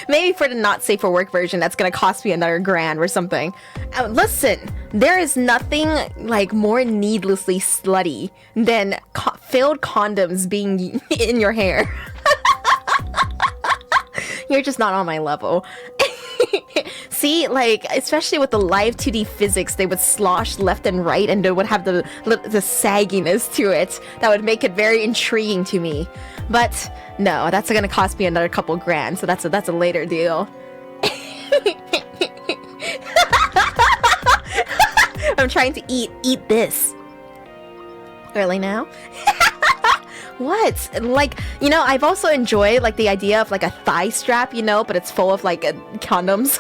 Maybe for the not safe for work version, that's gonna cost me another grand or something. Listen, there is nothing like more needlessly slutty than failed condoms being in your hair. You're just not on my level. See, like, especially with the live 2D physics, they would slosh left and right, and they would have the sagginess to it that would make it very intriguing to me. But no, that's gonna cost me another couple grand, so that's a later deal. I'm trying to eat this. Really now? What? Like, you know, I've also enjoyed like the idea of like a thigh strap, you know, but it's full of like condoms.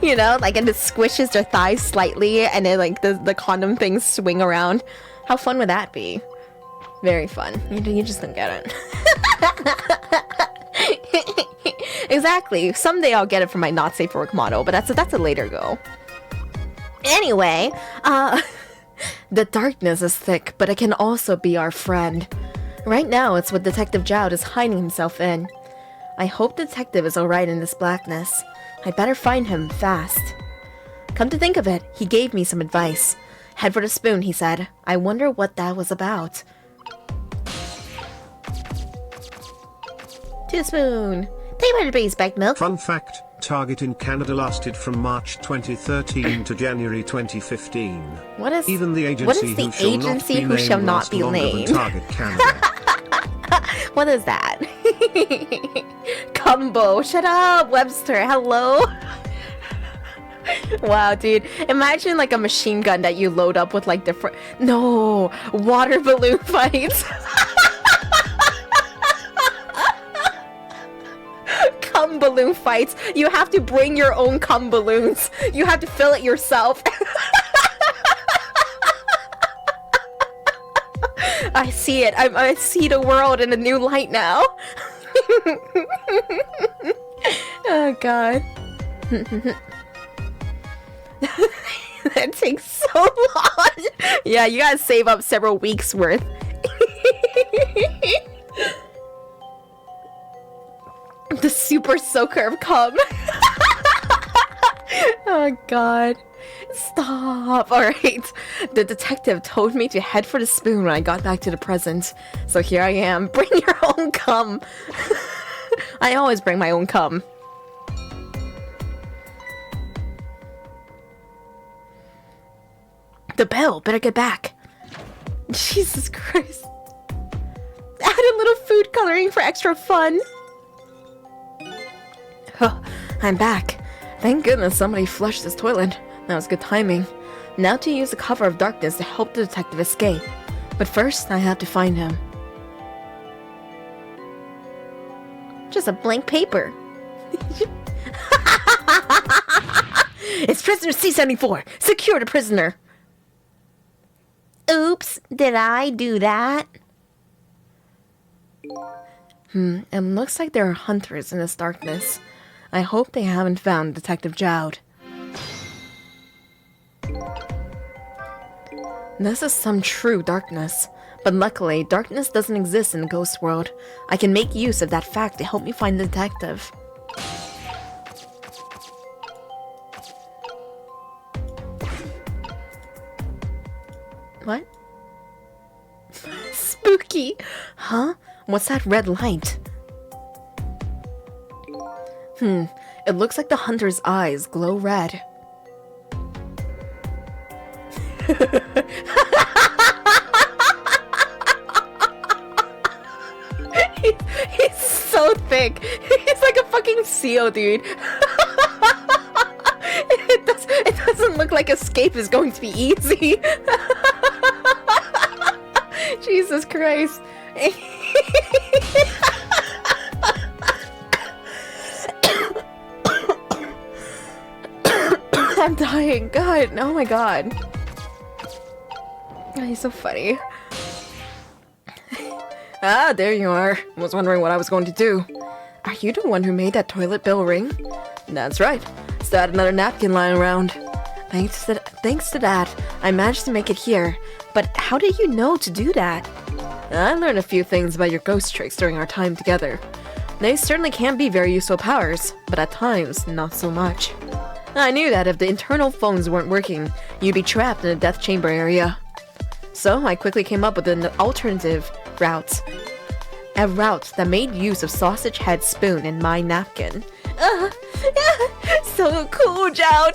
You know, like, and it squishes their thighs slightly, and then like the condom things swing around. How fun would that be? Very fun. You just don't get it. Exactly. Someday I'll get it for my not safe for work model, but that's a later go. Anyway, the darkness is thick, but it can also be our friend. Right now, it's what Detective Zhao is hiding himself in. I hope the detective is alright in this blackness. I better find him fast. Come to think of it, he gave me some advice. Head for the spoon, he said. I wonder what that was about. To the spoon. Take my base back milk. Fun fact, Target in Canada lasted from March 2013 to January 2015. What is Even the agency who shall not be named? Target Canada. What is that? Combo. Shut up, Webster. Hello. Wow, dude. Imagine like a machine gun that you load up with like different... No. Water balloon fights. Cum balloon fights. You have to bring your own cum balloons. You have to fill it yourself. I see it. I see the world in a new light now. Oh god. That takes so long. Yeah, you gotta save up several weeks worth. The super soaker of cum. Oh god. Stop. Alright. The detective told me to head for the spoon when I got back to the present. So here I am. Bring your own cum. I always bring my own cum. The bell! Better get back! Jesus Christ. Add a little food coloring for extra fun! Oh, I'm back. Thank goodness somebody flushed this toilet. That was good timing. Now to use the cover of darkness to help the detective escape. But first, I have to find him. Just a blank paper. It's prisoner C-74! Secure the prisoner! Oops, did I do that? It looks like there are hunters in this darkness. I hope they haven't found Detective Jowd. This is some true darkness. But luckily, darkness doesn't exist in the ghost world. I can make use of that fact to help me find the detective. What? Spooky! Huh? What's that red light? It looks like the hunter's eyes glow red. He's so thick. He's like a fucking seal, dude. It doesn't look like escape is going to be easy. Jesus Christ. I'm dying. God. Oh my god. Oh, he's so funny. Ah, there you are. I was wondering what I was going to do. Are you the one who made that toilet bell ring? That's right. Still had another napkin lying around. Thanks to that, I managed to make it here. But how did you know to do that? I learned a few things about your ghost tricks during our time together. They certainly can be very useful powers, but at times, not so much. I knew that if the internal phones weren't working, you'd be trapped in a death chamber area. So I quickly came up with an alternative route. A route that made use of sausage head spoon and my napkin. So cool, Jowd!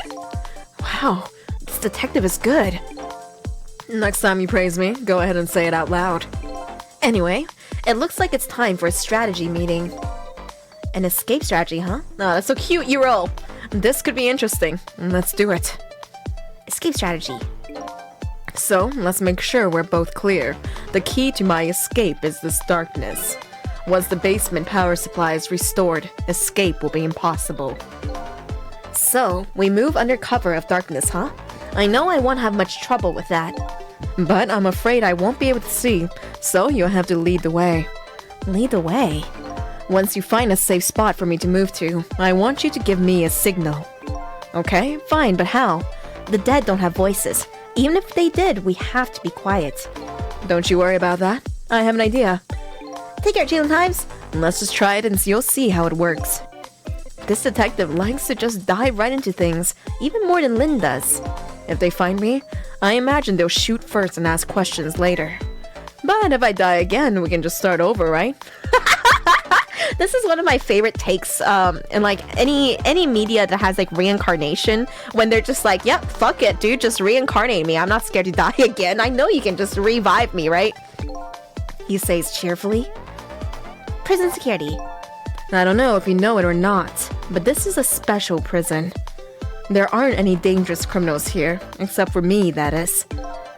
Wow, this detective is good. Next time you praise me, go ahead and say it out loud. Anyway, it looks like it's time for a strategy meeting. An escape strategy, huh? Oh, that's so cute, you roll. This could be interesting. Let's do it. Escape strategy. So, let's make sure we're both clear. The key to my escape is this darkness. Once the basement power supply is restored, escape will be impossible. So, we move under cover of darkness, huh? I know I won't have much trouble with that. But I'm afraid I won't be able to see, so you'll have to lead the way. Lead the way? Once you find a safe spot for me to move to, I want you to give me a signal. Okay, fine, but how? The dead don't have voices. Even if they did, we have to be quiet. Don't you worry about that. I have an idea. Take care, Jalen Hives. Let's just try it and you'll see how it works. This detective likes to just dive right into things, even more than Lynn does. If they find me, I imagine they'll shoot first and ask questions later. But if I die again, we can just start over, right? This is one of my favorite takes in like any media that has like reincarnation, when they're just like, yep, fuck it, dude, just reincarnate me. I'm not scared to die again. I know you can just revive me, right? He says cheerfully. Prison security. I don't know if you know it or not, but this is a special prison. There aren't any dangerous criminals here, except for me, that is.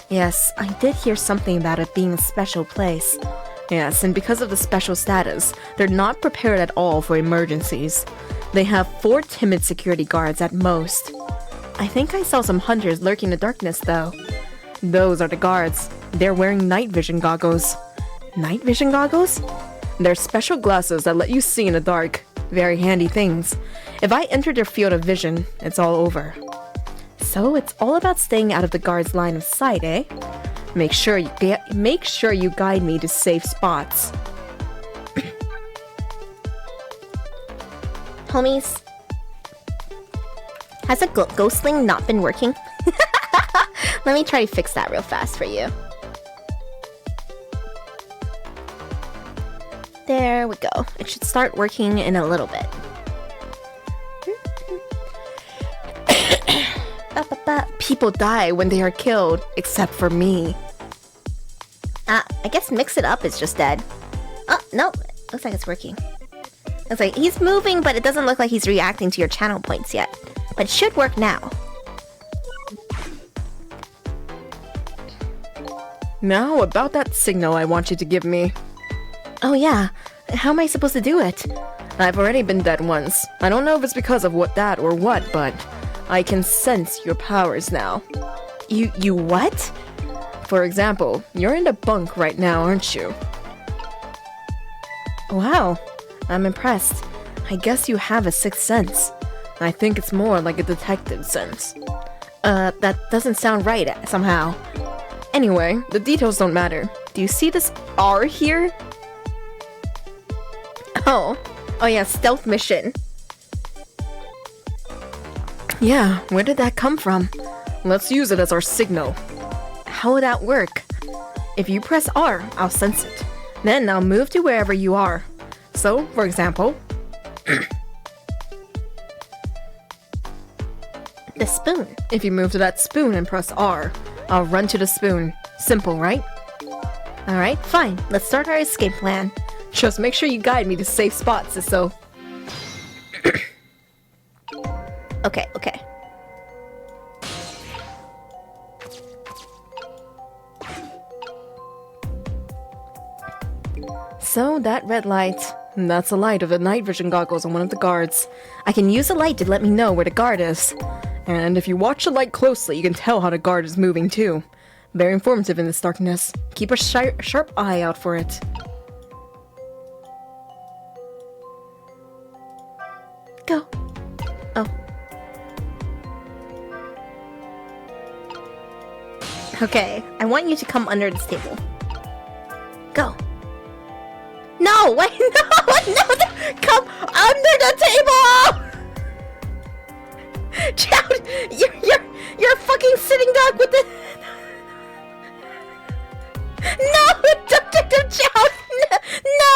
Yes, I did hear something about it being a special place. Yes, and because of the special status, they're not prepared at all for emergencies. They have 4 timid security guards at most. I think I saw some hunters lurking in the darkness, though. Those are the guards. They're wearing night vision goggles. Night vision goggles? They're special glasses that let you see in the dark. Very handy things. If I enter their field of vision, it's all over. So it's all about staying out of the guard's line of sight, eh? Make sure you guide me to safe spots. Homies, has a ghostling not been working? Let me try to fix that real fast for you. There we go. It should start working in a little bit. People die when they are killed, except for me. I guess mix it up is just dead. Oh, no. Looks like it's working. Looks like he's moving, but it doesn't look like he's reacting to your channel points yet. But it should work now. Now, about that signal I want you to give me. Oh yeah, how am I supposed to do it? I've already been dead once. I don't know if it's because of what, but I can sense your powers now. You what? For example, you're in the bunk right now, aren't you? Wow, I'm impressed. I guess you have a sixth sense. I think it's more like a detective sense. That doesn't sound right somehow. Anyway, the details don't matter. Do you see this R here? Oh yeah, stealth mission. Yeah, where did that come from? Let's use it as our signal. How would that work? If you press R, I'll sense it. Then I'll move to wherever you are. So, for example... the spoon. If you move to that spoon and press R, I'll run to the spoon. Simple, right? Alright, fine. Let's start our escape plan. Just make sure you guide me to safe spots, so... Okay. So, that red light, that's the light of the night vision goggles on one of the guards. I can use the light to let me know where the guard is. And if you watch the light closely, you can tell how the guard is moving too. Very informative in this darkness. Keep a sharp eye out for it. Go. Oh. Okay, I want you to come under this table. Go. No, wait, no, come under the table! Child, you're fucking sitting duck with the... No, Detective Chow! No!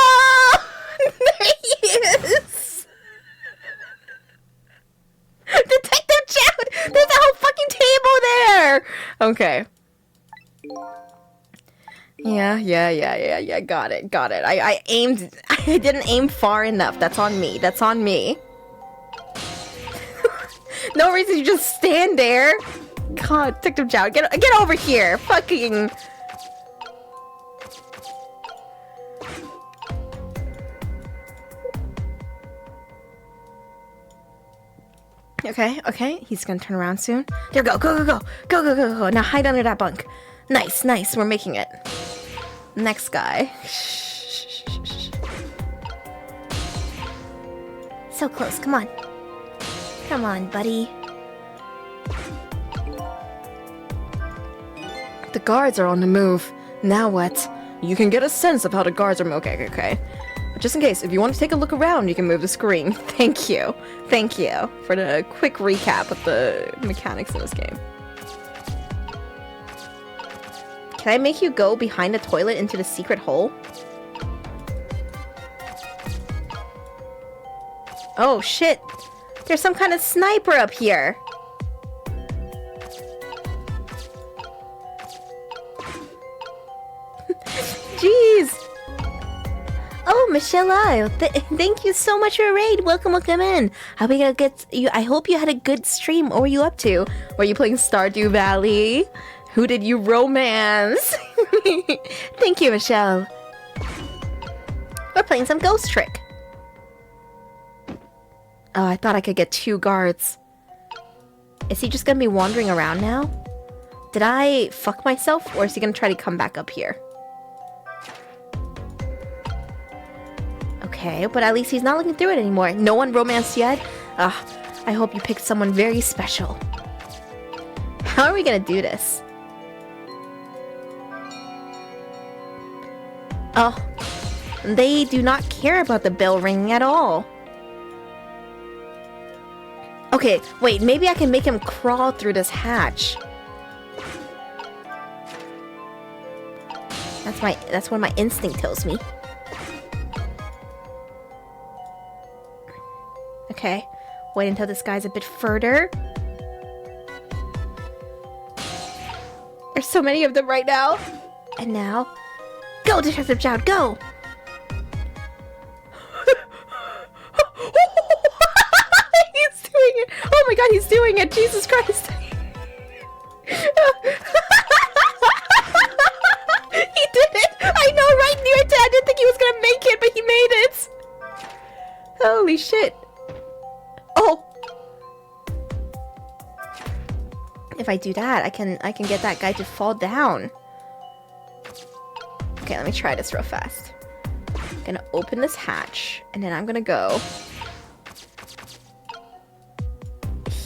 There he is! Detective Chow! There's a whole fucking table there! Okay. Yeah, got it. I aimed... I didn't aim far enough. That's on me. No reason to just stand there. God, Detective Chow, get over here. Fucking... Okay. He's gonna turn around soon. There we go. Go. Now hide under that bunk. Nice. We're making it. Next guy. So close. Come on, buddy. The guards are on the move. Now what? You can get a sense of how the guards are... Okay. But just in case, if you want to take a look around, you can move the screen. Thank you for the quick recap of the mechanics in this game. Can I make you go behind the toilet into the secret hole? Oh shit! There's some kind of sniper up here! Jeez! Oh, Michelle Isle, thank you so much for your raid. Welcome in. I hope you had a good stream. What were you up to? Were you playing Stardew Valley? Who did you romance? Thank you, Michelle. We're playing some Ghost Trick. Oh, I thought I could get 2 guards. Is he just gonna be wandering around now? Did I fuck myself, or is he gonna try to come back up here? Okay, but at least he's not looking through it anymore. No one romanced yet? I hope you picked someone very special. How are we gonna do this? Oh, they do not care about the bell ringing at all. Okay, wait, maybe I can make him crawl through this hatch. That's what my instinct tells me. Okay, wait until this guy's a bit further. There's so many of them right now. And now, go, Detective Jowd, go! He's doing it! Oh my god, he's doing it! Jesus Christ! He did it! I know, right near it! I didn't think he was gonna make it, but he made it! Holy shit! Oh! If I do that, I can get that guy to fall down. Okay, let me try this real fast. I'm gonna open this hatch, and then I'm gonna go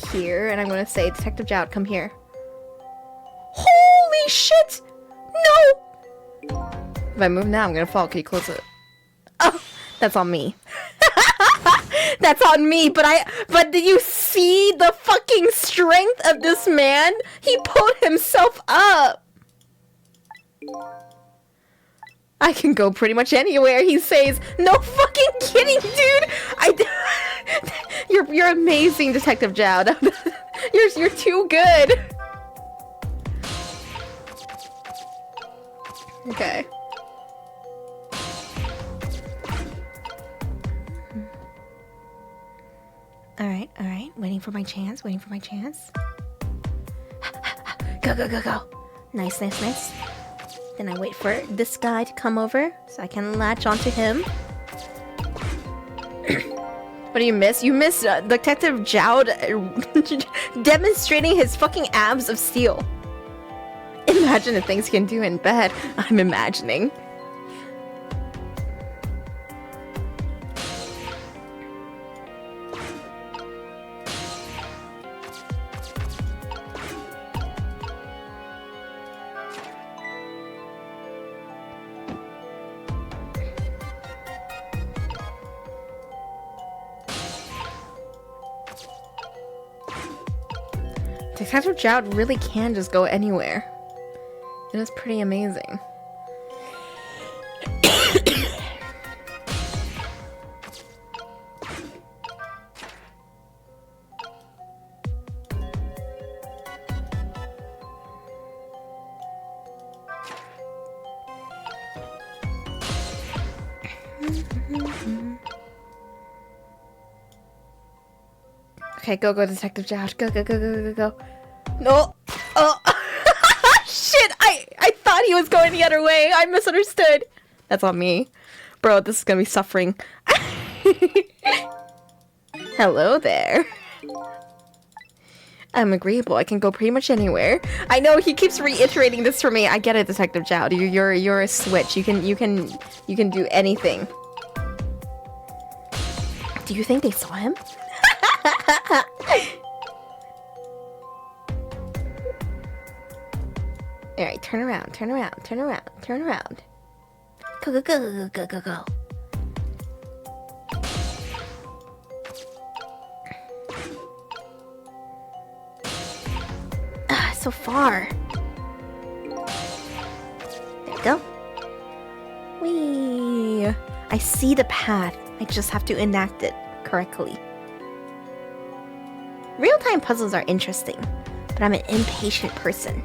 here, and I'm gonna say, Detective Jowd, come here. Holy shit! No! If I move now, I'm gonna fall. Can you close it? Oh, that's on me. That's on me, but did you see the fucking strength of this man? He pulled himself up. I can go pretty much anywhere, he says. No fucking kidding, dude. You're amazing, Detective Jowd. You're too good. Okay. Alright. Waiting for my chance. Go. Nice. Then I wait for this guy to come over so I can latch onto him. What do you miss? You miss Detective Jowd demonstrating his fucking abs of steel. Imagine the things he can do in bed. I'm imagining. Detective Jowd really can just go anywhere. It is pretty amazing. Okay, go, Detective Jowd. Go. No! Oh! Shit! I thought he was going the other way! I misunderstood! That's on me. Bro, this is gonna be suffering. Hello there. I'm agreeable. I can go pretty much anywhere. I know he keeps reiterating this for me. I get it, Detective Jowd. You're a switch. You can do anything. Do you think they saw him? Alright, turn around. Go. Ah, so far. There we go. Whee! I see the path. I just have to enact it correctly. Real-time puzzles are interesting, but I'm an impatient person.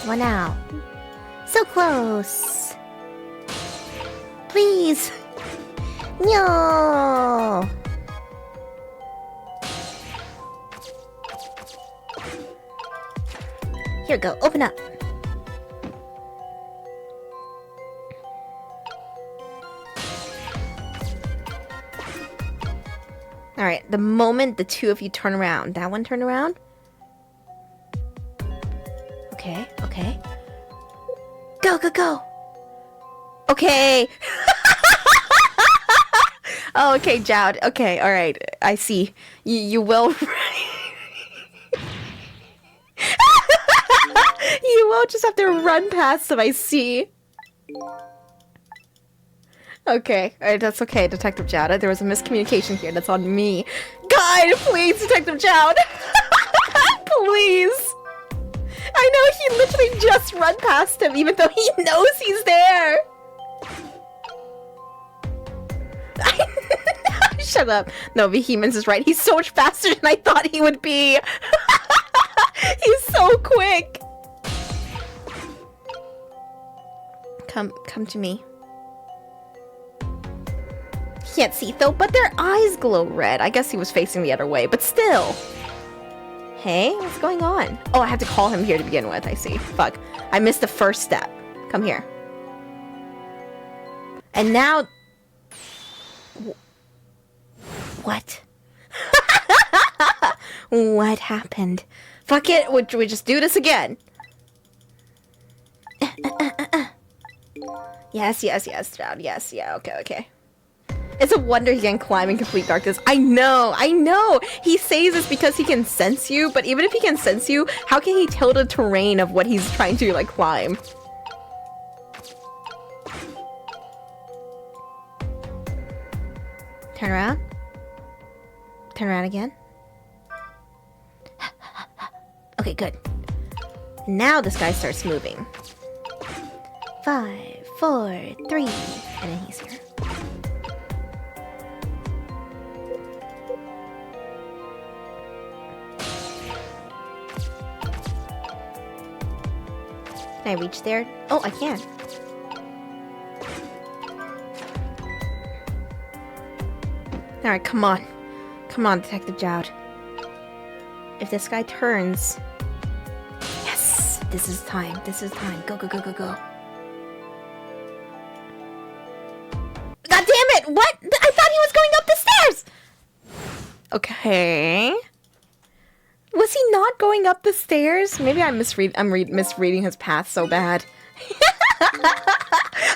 One out. So close. Please. No. Here we go. Open up. Alright, the moment the two of you turn around. That one turn around? Okay. Go. Okay. Oh, okay, Jowd. Okay, alright. I see. You will... You will just have to run past them, I see. Okay, alright, that's okay, Detective Jowd. There was a miscommunication here. That's on me. God, please, Detective Jowd. Please. I know he literally just run past him, even though he knows he's there. Shut up. No, Vehemence is right. He's so much faster than I thought he would be. He's so quick. Come to me. Can't see though, but their eyes glow red. I guess he was facing the other way, but still. Hey, what's going on? Oh, I have to call him here to begin with. I see. Fuck. I missed the first step. Come here. And now... What? What happened? Fuck it. Would we just do this again? Yes, Stroud. Yes, yeah, okay. It's a wonder he can climb in complete darkness. I know! He says this because he can sense you, but even if he can sense you, how can he tell the terrain of what he's trying to, like, climb? Turn around. Turn around again. Okay, good. Now this guy starts moving. 5, 4, 3, and then he's here. Can I reach there? Oh, I can. Alright, come on. Come on, Detective Jowd. If this guy turns... Yes! This is time. Go. God damn it! What? I thought he was going up the stairs! Okay... Was he not going up the stairs? Maybe I'm misreading his path so bad.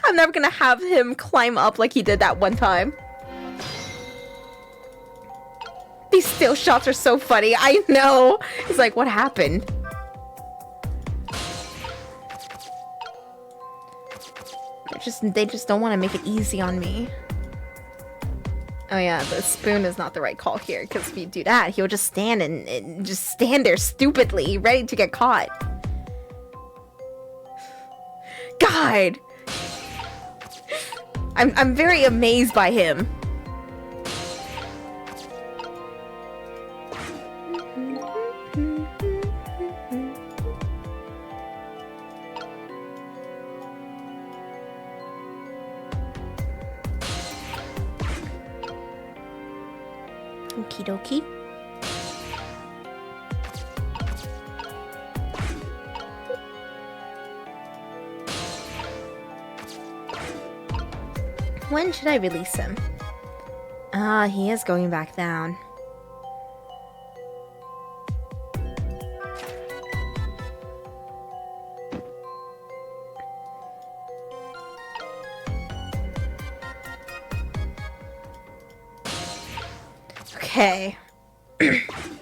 I'm never gonna have him climb up like he did that one time. These still shots are so funny. I know. It's like, what happened? They just don't want to make it easy on me. Oh yeah, the spoon is not the right call here, because if you do that, he'll just stand and just stand there stupidly, ready to get caught. God! I'm very amazed by him. Okie dokie. When should I release him? Ah, he is going back down. Okay.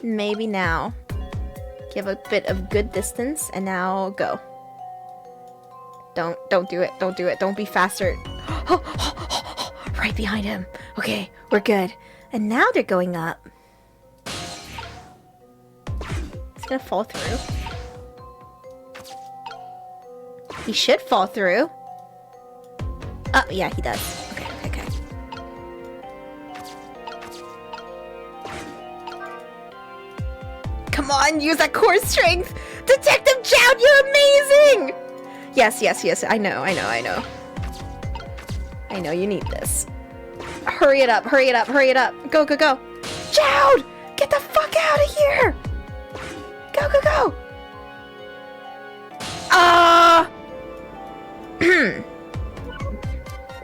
Maybe now. Give a bit of good distance and now go. Don't do it. Don't do it. Don't be faster. Right behind him. Okay, we're good. And now they're going up. It's gonna fall through. He should fall through. Oh, yeah, he does. Okay. Come on, use that core strength! Detective Jowd, you're amazing! Yes, I know. I know you need this. Hurry it up. Go. Jowd! Get the fuck out of here! Go.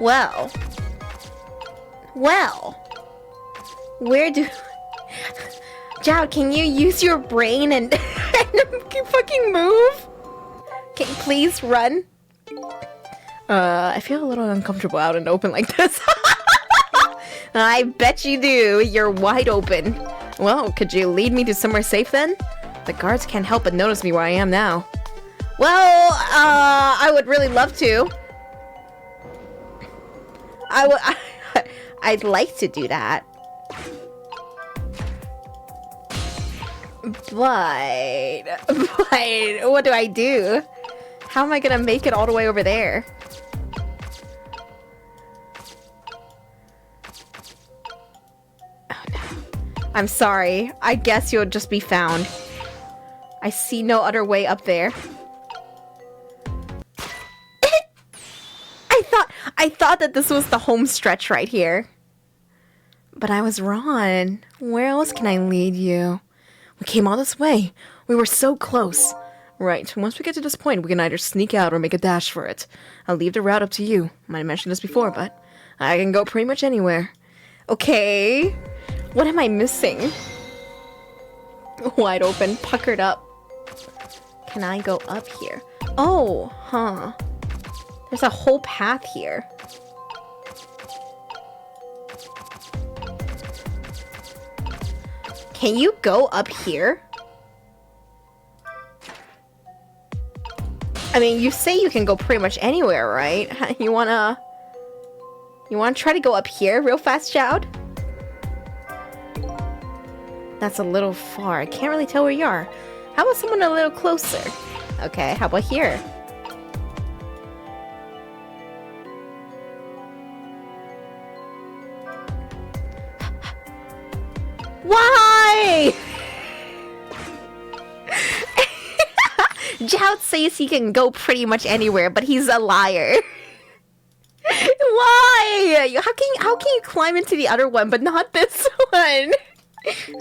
Well. Where do... Jowd, can you use your brain and fucking move? Can you please run? I feel a little uncomfortable out in the open like this. I bet you do. You're wide open. Well, could you lead me to somewhere safe then? The guards can't help but notice me where I am now. Well, I would really love to. I'd like to do that. But what do I do? How am I gonna make it all the way over there? I'm sorry. I guess you'll just be found. I see no other way up there. I thought that this was the home stretch right here. But I was wrong. Where else can I lead you? We came all this way. We were so close. Right, once we get to this point, we can either sneak out or make a dash for it. I'll leave the route up to you. Might have mentioned this before, but I can go pretty much anywhere. Okay. What am I missing? Wide open, puckered up. Can I go up here? Oh, huh. There's a whole path here. Can you go up here? I mean, you say you can go pretty much anywhere, right? You wanna try to go up here real fast, Child? That's a little far. I can't really tell where you are. How about someone a little closer? Okay, how about here? Why? Jout says he can go pretty much anywhere, but he's a liar. Why? How can you climb into the other one, but not this one?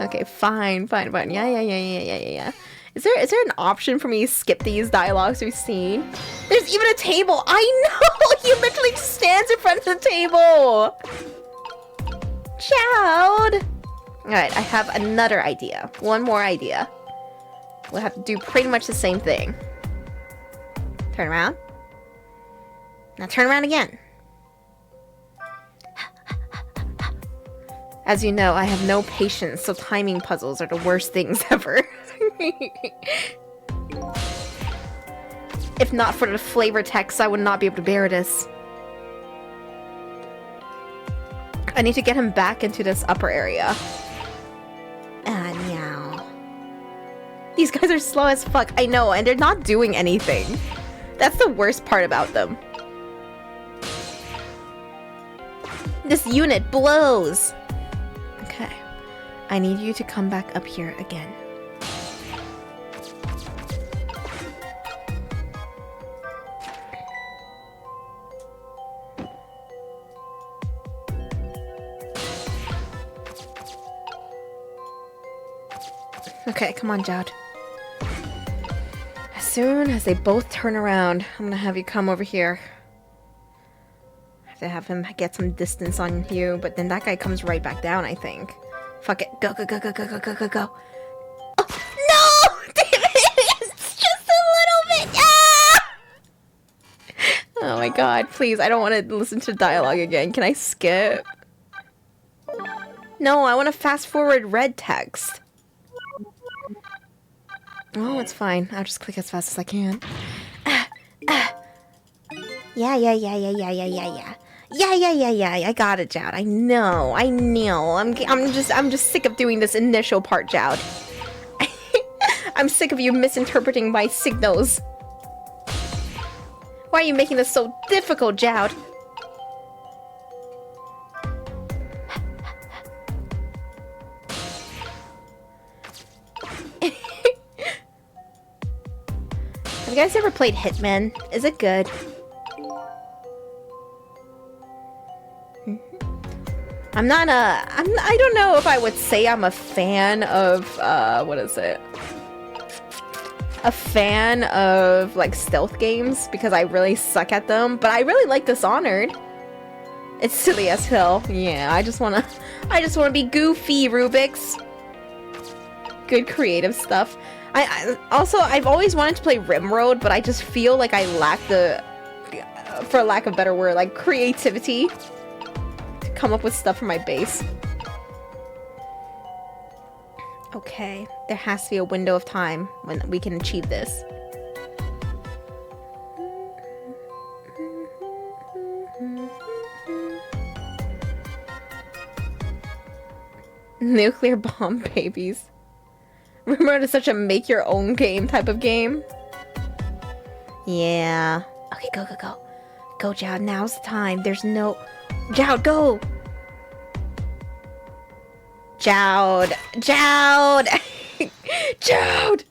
Okay, fine. Yeah. Is there an option for me to skip these dialogues we've seen? There's even a table. I know. He literally just stands in front of the table. Child. All right, I have another idea. One more idea. We'll have to do pretty much the same thing. Turn around. Now turn around again. As you know, I have no patience, so timing puzzles are the worst things ever. If not for the flavor text, I would not be able to bear this. I need to get him back into this upper area. Meow. These guys are slow as fuck, I know, and they're not doing anything. That's the worst part about them. This unit blows! Okay. I need you to come back up here again. Okay, come on, Jowd. As soon as they both turn around, I'm gonna have you come over here. I have to have him get some distance on you, but then that guy comes right back down, I think. Fuck it. Go. Oh, no! Damn it! It's just a little bit! Ah! Oh my god, please, I don't want to listen to dialogue again. Can I skip? No, I want to fast forward red text. Oh, it's fine. I'll just click as fast as I can. Yeah. I got it, Jowd. I know. I'm just sick of doing this initial part, Jowd. I'm sick of you misinterpreting my signals. Why are you making this so difficult, Jowd? Have you guys ever played Hitman? Is it good? I don't know if I would say I'm a fan of, what is it? A fan of, like, stealth games, because I really suck at them, but I really like Dishonored. It's silly as hell. Yeah, I just wanna be goofy, Rubik's. Good creative stuff. I've always wanted to play Rimworld, but I just feel like I lack the, for lack of a better word, like, creativity to come up with stuff for my base. Okay, there has to be a window of time when we can achieve this. Nuclear bomb babies. Rimworld is such a make-your-own game type of game. Yeah. Okay, go. Go, Jowd, now's the time. There's no... Jowd, go! Jowd! Jowd! Jowd!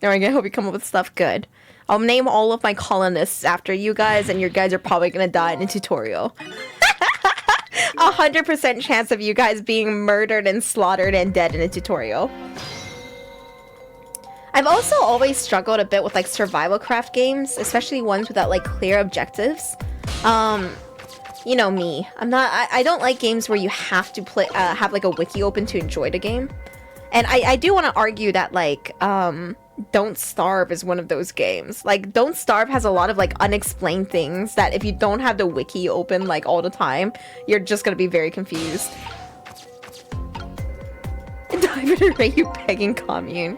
There we go. I hope you come up with stuff good. I'll name all of my colonists after you guys, and your guys are probably gonna die in a tutorial. 100% chance of you guys being murdered and slaughtered and dead in a tutorial. I've also always struggled a bit with like survival craft games, especially ones without like clear objectives. You know me. I don't like games where you have to play have like a wiki open to enjoy the game. And I do want to argue that like Don't Starve is one of those games. Like Don't Starve has a lot of like unexplained things that if you don't have the wiki open like all the time, you're just gonna be very confused. Dive in a Reiyu pegging commune.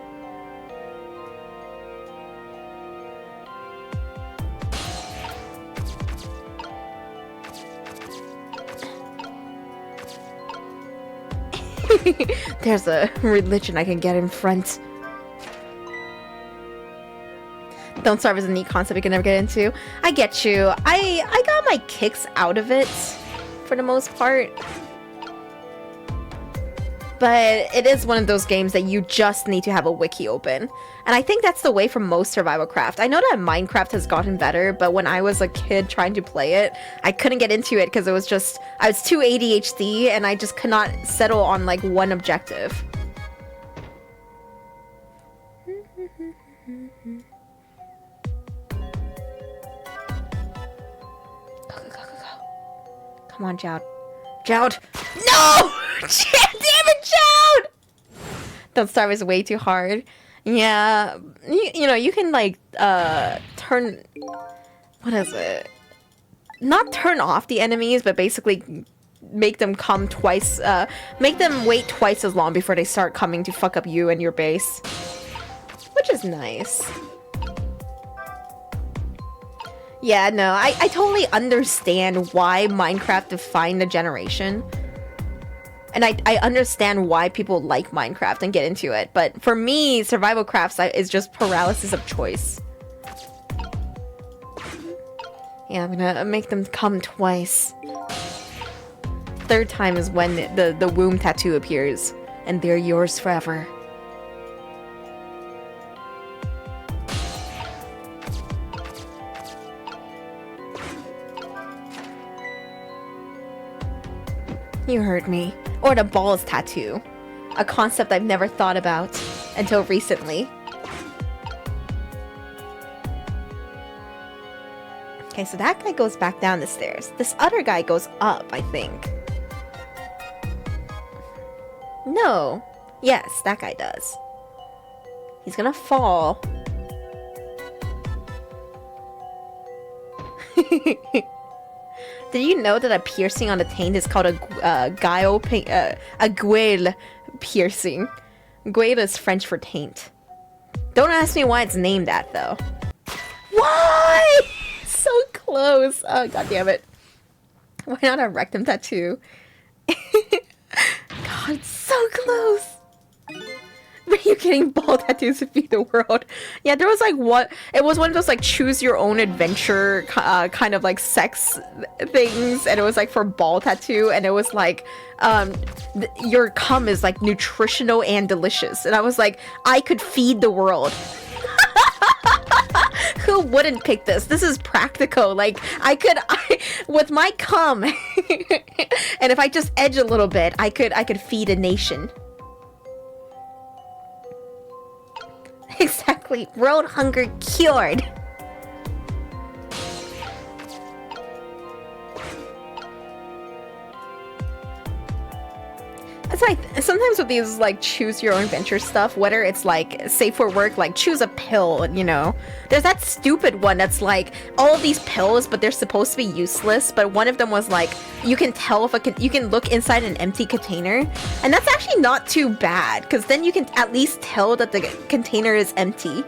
There's a religion I can get in front. Don't Starve is a neat concept we can never get into. I get you. I got my kicks out of it for the most part. But it is one of those games that you just need to have a wiki open. And I think that's the way for most survival craft. I know that Minecraft has gotten better, but when I was a kid trying to play it, I couldn't get into it because it was just, I was too ADHD and I just could not settle on like one objective. Come on, Jowd. Jowd! No! Damn it, Jowd! Don't Starve is way too hard. Yeah, you know, you can like turn, what is it? Not turn off the enemies, but basically make them come twice, make them wait twice as long before they start coming to fuck up you and your base. Which is nice. Yeah, no, I totally understand why Minecraft defined a generation. And I understand why people like Minecraft and get into it. But for me, survival crafts is just paralysis of choice. Yeah, I'm gonna make them come twice. Third time is when the womb tattoo appears. And they're yours forever. You heard me. Or the balls tattoo. A concept I've never thought about until recently. Okay, so that guy goes back down the stairs. This other guy goes up, I think. No. Yes, that guy does. He's gonna fall. Did you know that a piercing on the taint is called a gueule piercing? Gueule is French for taint. Don't ask me why it's named that, though. Why? So close. Oh, god damn it. Why not a rectum tattoo? God, it's so close. Are you getting ball tattoos to feed the world? Yeah, there was like it was one of those like choose your own adventure kind of like sex things, and it was like for ball tattoo, and it was like your cum is like nutritional and delicious, and I was like, I could feed the world. Who wouldn't pick this? This is practical. Like with my cum and if I just edge a little bit, I could feed a nation. Exactly. World hunger cured. It's like sometimes with these like choose your own adventure stuff, whether it's like safe for work, like choose a pill, you know. There's that stupid one that's like all of these pills, but they're supposed to be useless. But one of them was like you can tell if you can look inside an empty container, and that's actually not too bad because then you can at least tell that the container is empty.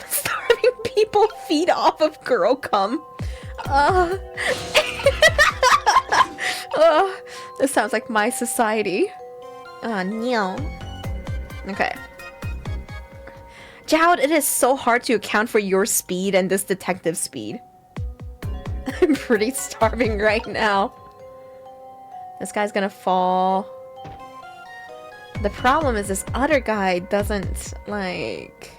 Starving people feed off of girl cum. This sounds like my society. No. Okay. Jowd, it is so hard to account for your speed and this detective speed. I'm pretty starving right now. This guy's gonna fall. The problem is this other guy doesn't, like...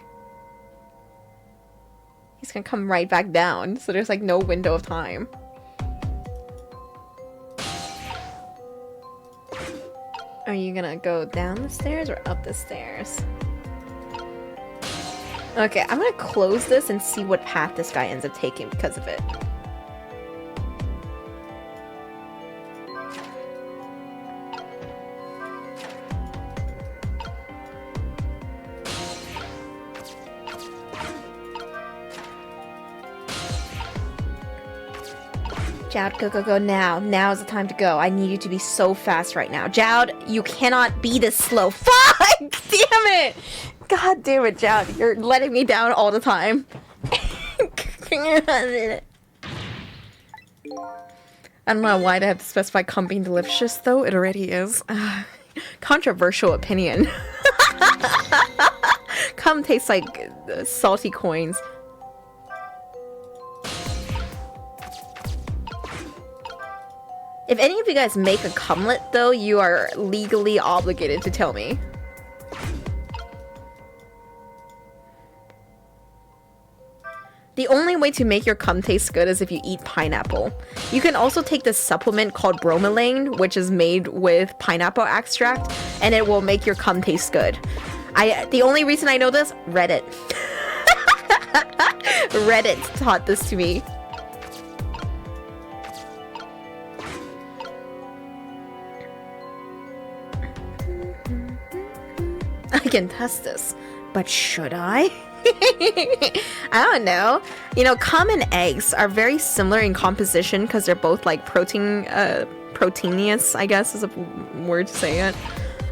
He's gonna come right back down, so there's like no window of time. Are you gonna go down the stairs or up the stairs? Okay, I'm gonna close this and see what path this guy ends up taking because of it. Jowd, go, go, go now. Now is the time to go. I need you to be so fast right now. Jowd, you cannot be this slow. Fuck! Damn it! God damn it, Jowd. You're letting me down all the time. I don't know why they have to specify cum being delicious, though. It already is. Controversial opinion. Cum tastes like salty coins. If any of you guys make a cumlet, though, you are legally obligated to tell me. The only way to make your cum taste good is if you eat pineapple. You can also take this supplement called bromelain, which is made with pineapple extract, and it will make your cum taste good. The only reason I know this, Reddit. Reddit taught this to me. I can test this, but should I? I don't know. You know, cum and eggs are very similar in composition because they're both like proteinous, I guess is a word to say it.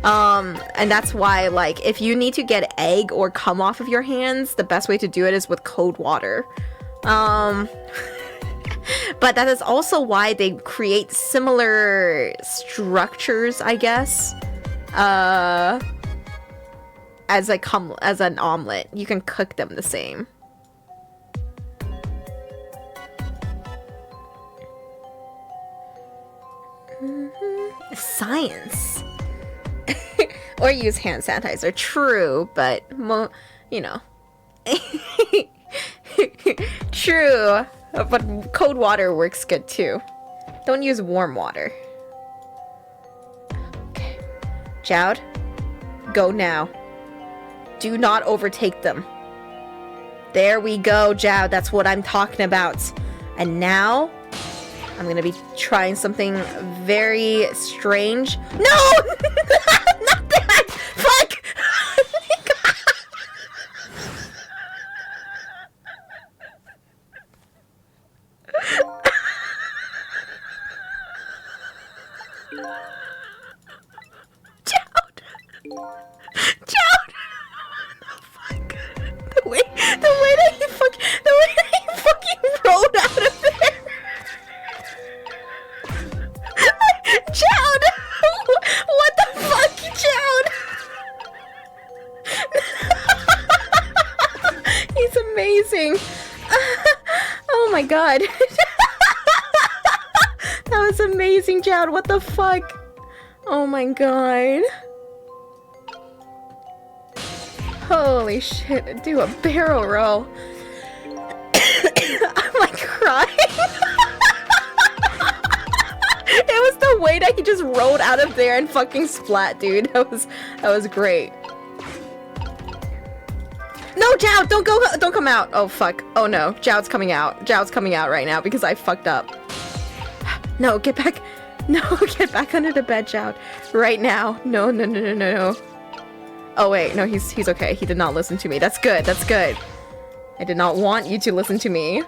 And that's why, like, if you need to get egg or cum off of your hands, the best way to do it is with cold water. But that is also why they create similar structures, I guess. As an omelet. You can cook them the same. Science. Or use hand sanitizer. True, but you know. True, but cold water works good too. Don't use warm water. Okay. Jowd, go now. Do not overtake them. There we go, Jowd. That's what I'm talking about. And now, I'm gonna be trying something very strange. No! Not that! Fuck! Jowd! Jowd! The way that he fucking rolled out of there. Jowd! What the fuck, Jowd? He's amazing. Oh my god. That was amazing, Jowd. What the fuck? Oh my god. Holy shit, do a barrel roll. I'm like crying. It was the way that he just rolled out of there and fucking splat, dude. That was great. No, Jowd, don't come out. Oh fuck. Oh no, Jowd's coming out. Jowd's coming out right now because I fucked up. No, get back. No, get back under the bed, Jowd. Right now. No. Oh wait, no, he's okay. He did not listen to me. That's good, that's good. I did not want you to listen to me.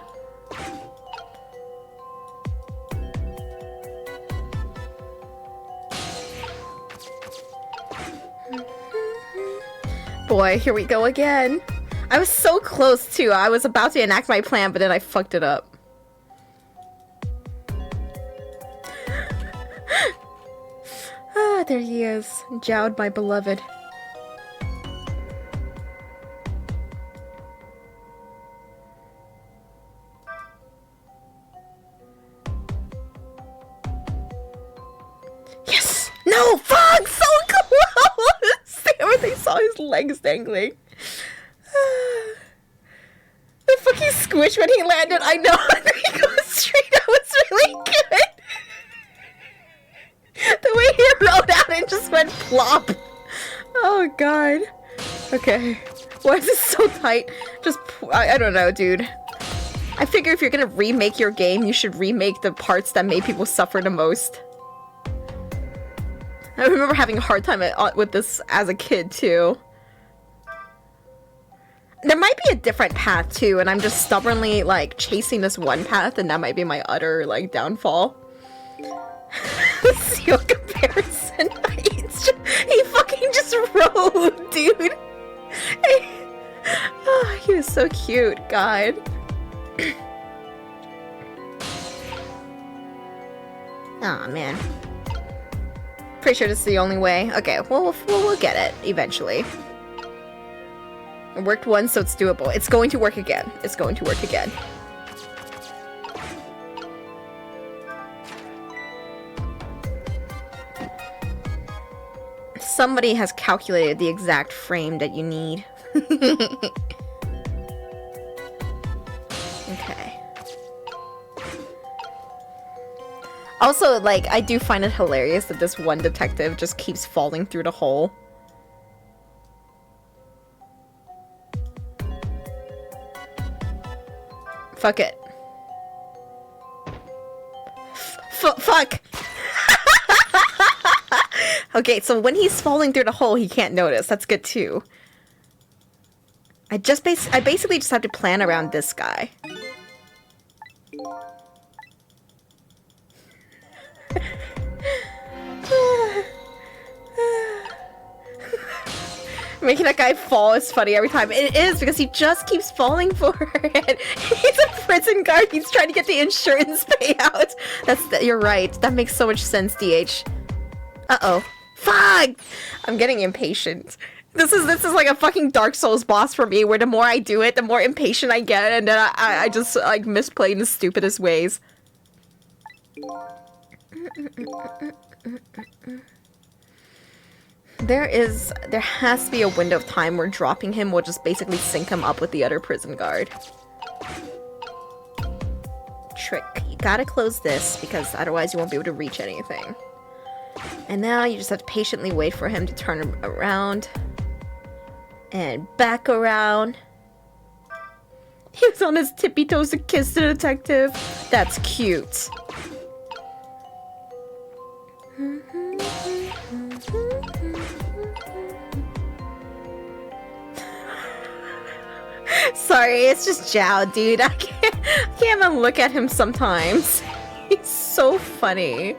Boy, here we go again. I was so close too. I was about to enact my plan, but then I fucked it up. Ah, there he is. Jowd, my beloved. No, fuck, so close. They saw his legs dangling. The fucking squish when he landed, I know. He goes straight. That was really good. The way he rolled out and just went plop. Oh god. Okay. Why is this so tight? Just, I don't know, dude. I figure if you're gonna remake your game, you should remake the parts that made people suffer the most. I remember having a hard time with this as a kid, too. There might be a different path, too, and I'm just stubbornly, like, chasing this one path, and that might be my utter, like, downfall. Seal comparison. He fucking just rode, dude. Oh, he was so cute, God. Aw, oh, man. Pretty sure this is the only way. Okay, well, we'll get it eventually. It worked once, so it's doable. It's going to work again. It's going to work again. Somebody has calculated the exact frame that you need. Okay. Also, like, I do find it hilarious that this one detective just keeps falling through the hole. Fuck it. Fuck! Okay, so when he's falling through the hole, he can't notice. That's good, too. I basically just have to plan around this guy. Making that guy fall is funny every time. It is, because he just keeps falling for it. He's a prison guard. He's trying to get the insurance payout. You're right. That makes so much sense, DH. Uh-oh. Fuck! I'm getting impatient. This is like a fucking Dark Souls boss for me, where the more I do it, the more impatient I get, and then I just, like, misplay in the stupidest ways. There has to be a window of time where dropping him will just basically sync him up with the other prison guard. Trick. You gotta close this, because otherwise you won't be able to reach anything. And now you just have to patiently wait for him to turn around. And back around. He was on his tippy toes to kiss the detective. That's cute. Sorry, it's just Zhao, dude. I can't even look at him sometimes. He's so funny.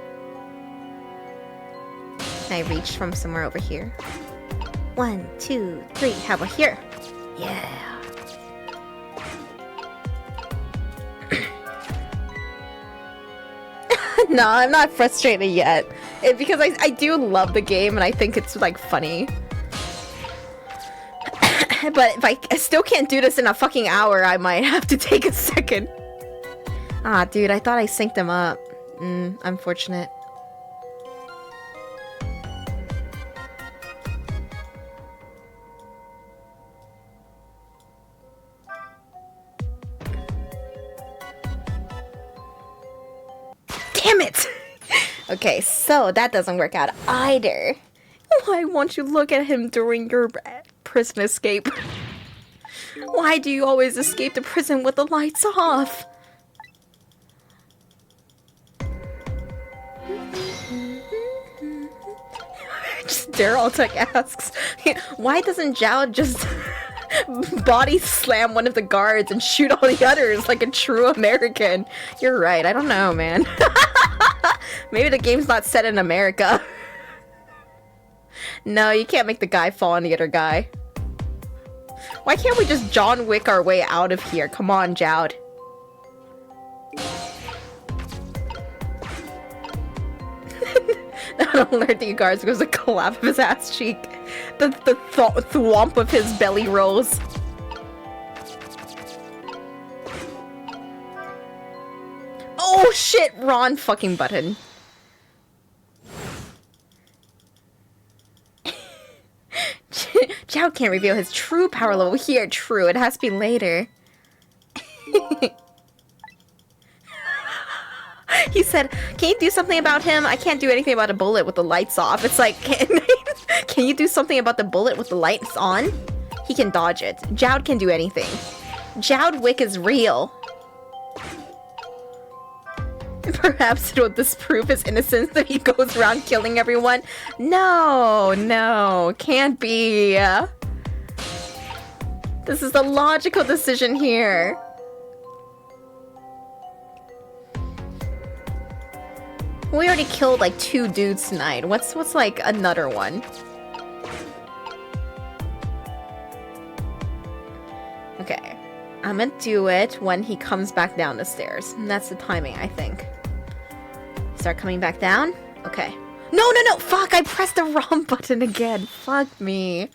Can I reach from somewhere over here? 1, 2, 3. How about here? Yeah. No, I'm not frustrated yet. Because I do love the game and I think it's, like, funny. But if I still can't do this in a fucking hour, I might have to take a second. Ah, dude, I thought I synced them up. Unfortunate. Damn it! Okay, so that doesn't work out either. Why won't you look at him during your prison escape? Why do you always escape the prison with the lights off? Daryl Tech asks, why doesn't Zhao just body slam one of the guards and shoot all the others like a true American? You're right, I don't know, man. Maybe the game's not set in America. No, you can't make the guy fall on the other guy. Why can't we just John Wick our way out of here? Come on, Jowd. I don't alert the guards because the collapse of his ass cheek. The thwomp of his belly rolls. Oh shit, wrong fucking button. Zhao can't reveal his true power level here. True, it has to be later. He said, can you do something about him? I can't do anything about a bullet with the lights off. It's like, can you do something about the bullet with the lights on? He can dodge it. Joud can do anything. Joud Wick is real. Perhaps it will disprove his innocence if he goes around killing everyone. No, no, can't be. This is the logical decision here. We already killed like 2 dudes tonight. What's like another one? Okay. I'm gonna do it when he comes back down the stairs. And that's the timing, I think. Start coming back down? Okay. No, no, no! Fuck! I pressed the wrong button again. Fuck me.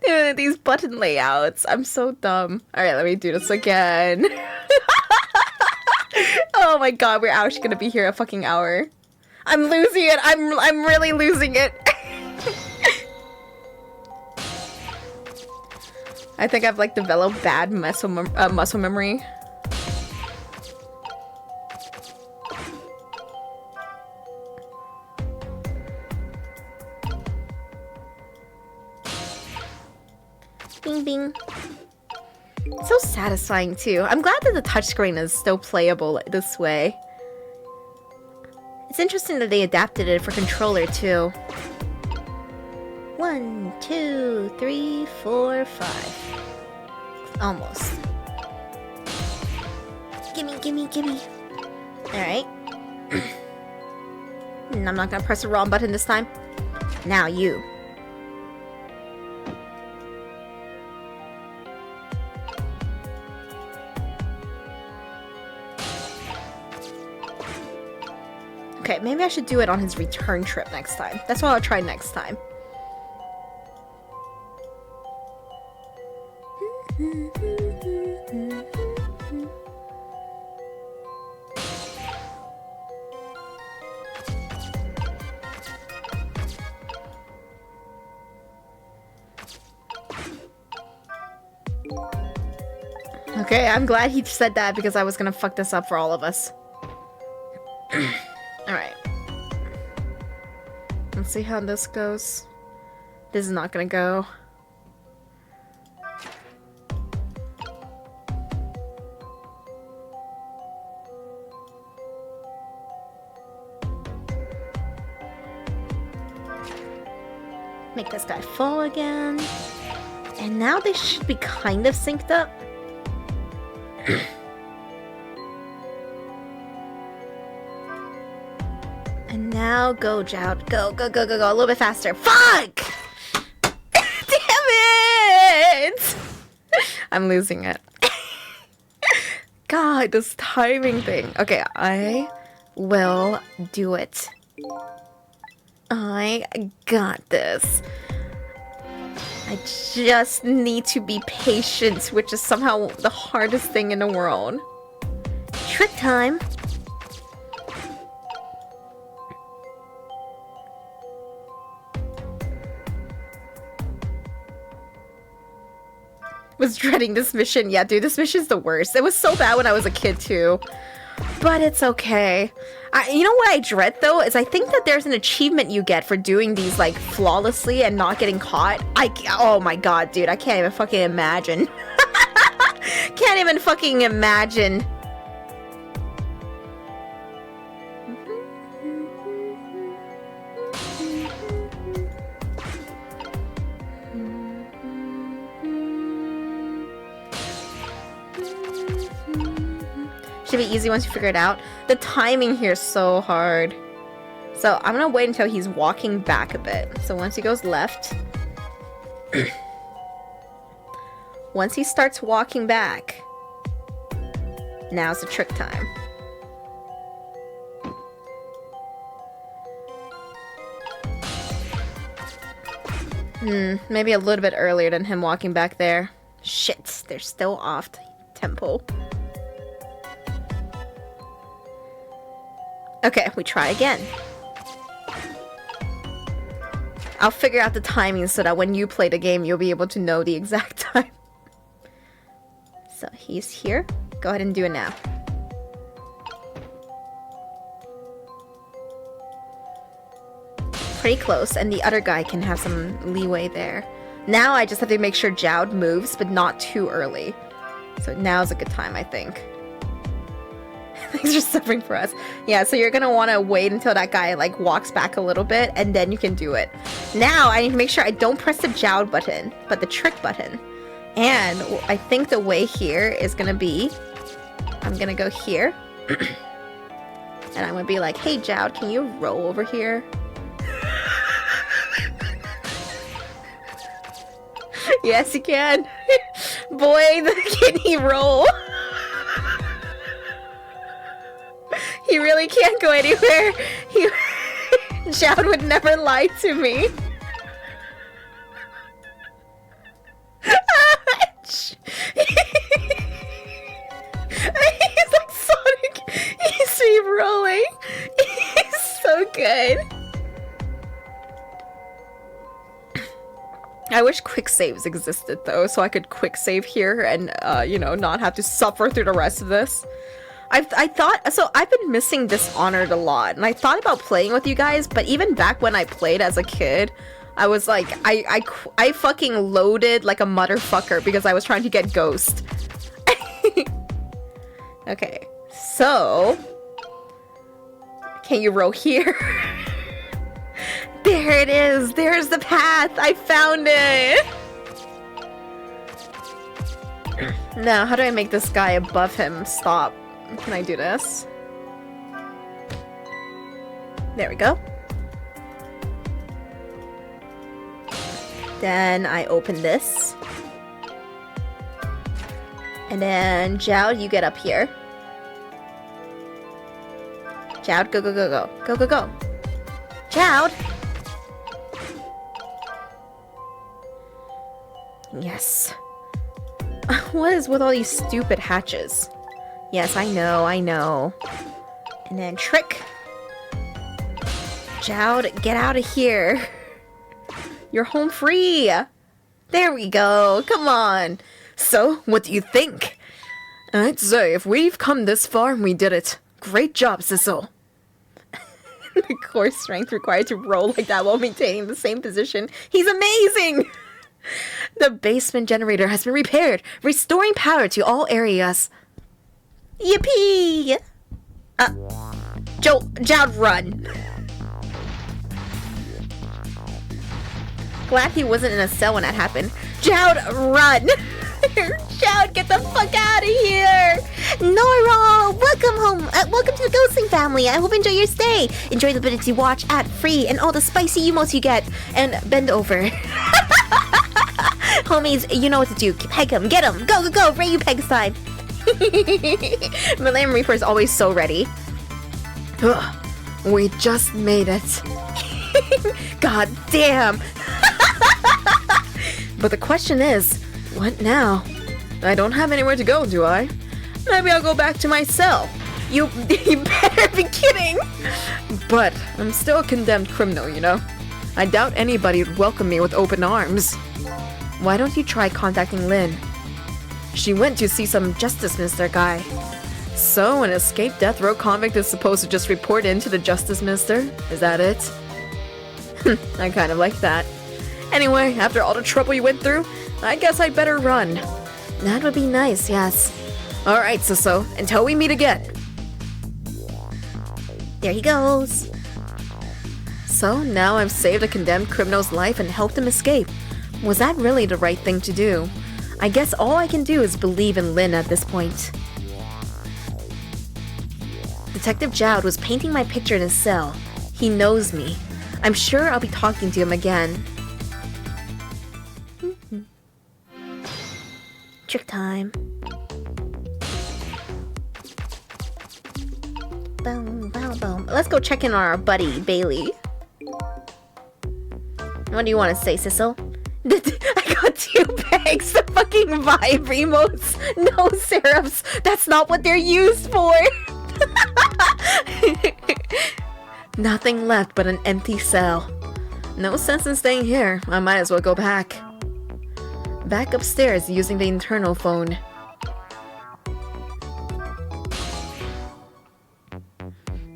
Dude, these button layouts. I'm so dumb. Alright, let me do this again. Oh my god, we're actually gonna be here a fucking hour. I'm losing it. I'm really losing it. I think I've like developed bad muscle memory. Bing bing. So satisfying too. I'm glad that the touchscreen is still playable this way. It's interesting that they adapted it for controller too. 1, 2, 3, 4, 5. Almost. Gimme, gimme, gimme. Alright. I'm not gonna press the wrong button this time. Now you. Okay, maybe I should do it on his return trip next time. That's what I'll try next time. Okay, I'm glad he said that because I was gonna fuck this up for all of us. Alright. Let's see how this goes. This is not gonna go. Make this guy fall again. And now they should be kind of synced up. And now go, Joud. Go, go, go, go, go. A little bit faster. Fuck! Damn it! I'm losing it. God, this timing thing. Okay, I will do it. I got this. I just need to be patient, which is somehow the hardest thing in the world. Trick time. Was dreading this mission. Yeah, dude, this mission's the worst. It was so bad when I was a kid, too. But it's okay. You know what I dread, though? Is I think that there's an achievement you get for doing these, like, flawlessly and not getting caught. Oh my god, dude. I can't even fucking imagine. Can't even fucking imagine. Should be easy once you figure it out. The timing here is so hard. So I'm gonna wait until he's walking back a bit. So once he goes left. Once he starts walking back. Now's the trick time. Maybe a little bit earlier than him walking back there. Shit, they're still off tempo. Okay, we try again. I'll figure out the timing so that when you play the game, you'll be able to know the exact time. So he's here. Go ahead and do it now. Pretty close, and the other guy can have some leeway there. Now I just have to make sure Jowd moves, but not too early. So now's a good time, I think. Things are suffering for us. Yeah, so you're gonna want to wait until that guy like walks back a little bit, and then you can do it. Now I need to make sure I don't press the Jowd button, but the trick button. And I think the way here is gonna be, I'm gonna go here, and I'm gonna be like, hey Jowd, can you roll over here? Yes, you can. Boy, can he roll? He really can't go anywhere. Jowd would never lie to me. He's like Sonic. He's re-rolling. He's so good. I wish quick saves existed though, so I could quick save here and, you know, not have to suffer through the rest of this. I thought, so I've been missing Dishonored a lot, and I thought about playing with you guys, but even back when I played as a kid, I was like, I fucking loaded like a motherfucker because I was trying to get Ghost. Okay, so, can you row here? There it is! There's the path! I found it! Now, how do I make this guy above him stop? Can I do this? There we go. Then I open this. And then, Jowd, you get up here. Jowd, go, go, go, go. Go, go, go. Jowd! Yes. What is with all these stupid hatches? Yes, I know, I know. And then trick. Jowd, get out of here. You're home free. There we go. Come on. So, what do you think? I'd say if we've come this far, we did it. Great job, Sissel. The core strength required to roll like that while maintaining the same position. He's amazing! The basement generator has been repaired, restoring power to all areas. Yippee! Jowd, run! Glad he wasn't in a cell when that happened. Jowd, run! Jowd, get the fuck out of here! Nora, welcome home. Welcome to the Ghostling family. I hope you enjoy your stay. Enjoy the ability to watch ad-free and all the spicy emotes you get. And bend over. Homies, you know what to do. Peg him. Get him. Go, go, go. Reiyu peg time. Millennium Reaper is always so ready. Ugh, we just made it. God damn. But the question is, what now? I don't have anywhere to go, do I? Maybe I'll go back to my cell. You better be kidding! But I'm still a condemned criminal, you know? I doubt anybody would welcome me with open arms. Why don't you try contacting Lynn? She went to see some Justice Minister guy. So an escaped death row convict is supposed to just report in to the Justice Minister? Is that it? I kind of like that. Anyway, after all the trouble you went through, I guess I'd better run. That would be nice, yes. Alright, so until we meet again. There he goes. So now I've saved a condemned criminal's life and helped him escape. Was that really the right thing to do? I guess all I can do is believe in Lynn at this point. Detective Jowd was painting my picture in his cell. He knows me. I'm sure I'll be talking to him again. Trick time. Boom, boom, boom. Let's go check in on our buddy, Bailey. What do you want to say, Sissel? I got 2 bags of fucking vibe remotes. No syrups. That's not what they're used for. Nothing left but an empty cell. No sense in staying here. I might as well go back. Back upstairs using the internal phone.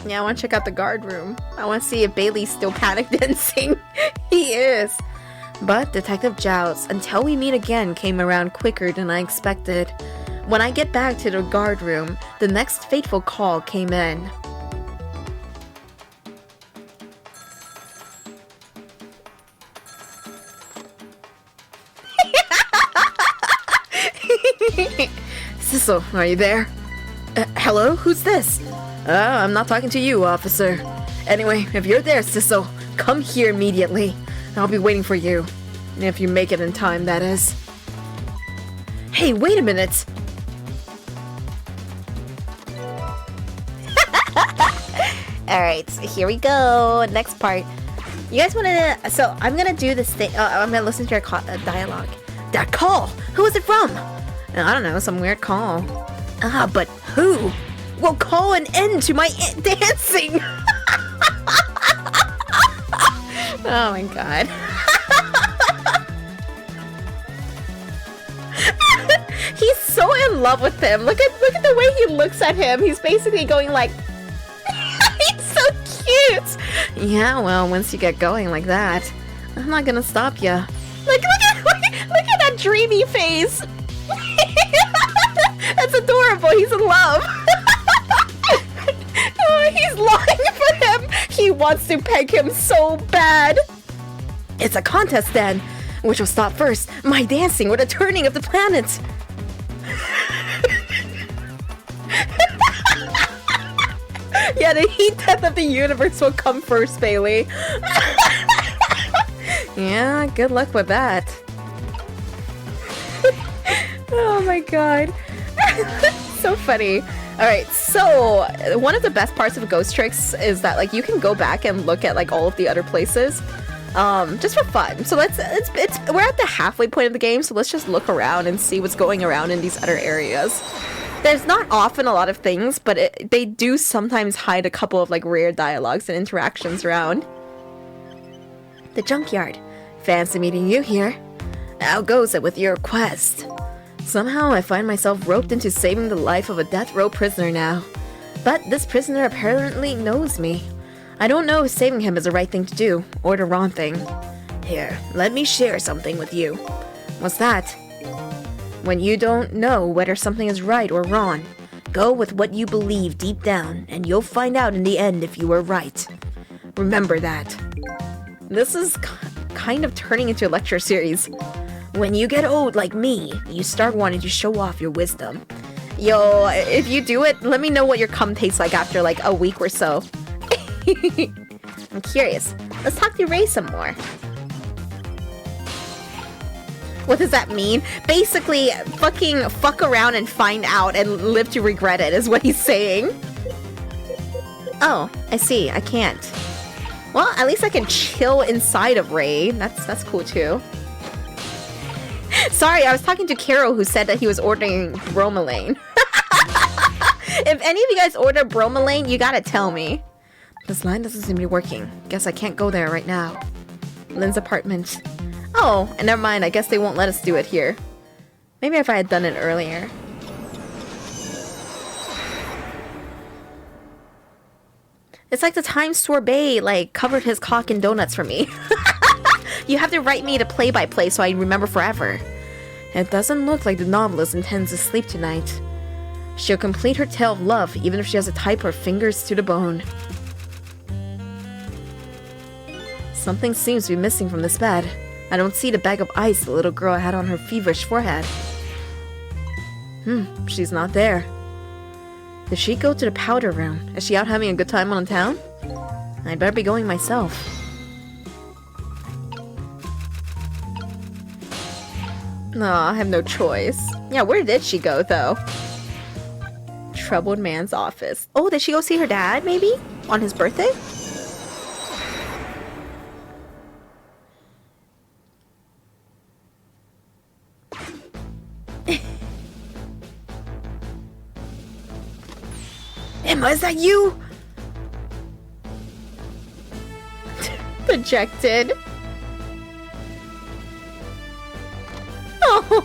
Yeah, I want to check out the guard room. I want to see if Bailey's still panic dancing. He is. But Detective Jouts, until we meet again, came around quicker than I expected. When I get back to the guard room, the next fateful call came in. Sissel, are you there? Hello? Who's this? I'm not talking to you, officer. Anyway, if you're there, Sissel, come here immediately. I'll be waiting for you. If you make it in time, that is. Hey, wait a minute! Alright, so here we go. Next part. You guys wanna... So, I'm gonna do this thing... I'm gonna listen to your dialogue. That call! Who was it from? I don't know, some weird call. But who? Will call an end to my dancing! Oh my god. He's so in love with him. Look at the way he looks at him. He's basically going like... He's so cute! Yeah, well, once you get going like that, I'm not gonna stop ya. Look at that dreamy face! That's adorable. He's in love. Oh, he's lying for him. He wants to peg him so bad. It's a contest then. Which will stop first? My dancing or the turning of the planets? Yeah, the heat death of the universe will come first, Bailey. Yeah, good luck with that. Oh my god. So funny. Alright, so one of the best parts of Ghost Tricks is that like you can go back and look at like all of the other places. Just for fun. So we're at the halfway point of the game, so let's just look around and see what's going around in these other areas. There's not often a lot of things, but they do sometimes hide a couple of like rare dialogues and interactions around. The junkyard. Fancy meeting you here. How goes it with your quest? Somehow I find myself roped into saving the life of a death row prisoner now. But this prisoner apparently knows me. I don't know if saving him is the right thing to do, or the wrong thing. Here, let me share something with you. What's that? When you don't know whether something is right or wrong, go with what you believe deep down, and you'll find out in the end if you were right. Remember that. This is kind of turning into a lecture series. When you get old like me, you start wanting to show off your wisdom. Yo, if you do it, let me know what your cum tastes like after like a week or so. I'm curious. Let's talk to Ray some more. What does that mean? Basically, fucking fuck around and find out and live to regret it is what he's saying. Oh, I see. I can't. Well, at least I can chill inside of Ray. That's cool too. Sorry, I was talking to Carol who said that he was ordering bromelain. If any of you guys order bromelain, you gotta tell me. This line doesn't seem to be working. Guess I can't go there right now. Lynn's apartment. Oh, and never mind. I guess they won't let us do it here. Maybe if I had done it earlier. It's like the time sorbet like covered his cock in donuts for me. You have to write me the play-by-play so I remember forever. It doesn't look like the novelist intends to sleep tonight. She'll complete her tale of love even if she has to type her fingers to the bone. Something seems to be missing from this bed. I don't see the bag of ice the little girl had on her feverish forehead. She's not there. Did she go to the powder room? Is she out having a good time on the town? I'd better be going myself. No, I have no choice. Yeah, where did she go, though? Troubled man's office. Oh, did she go see her dad, maybe? On his birthday? Emma, is that you? Projected.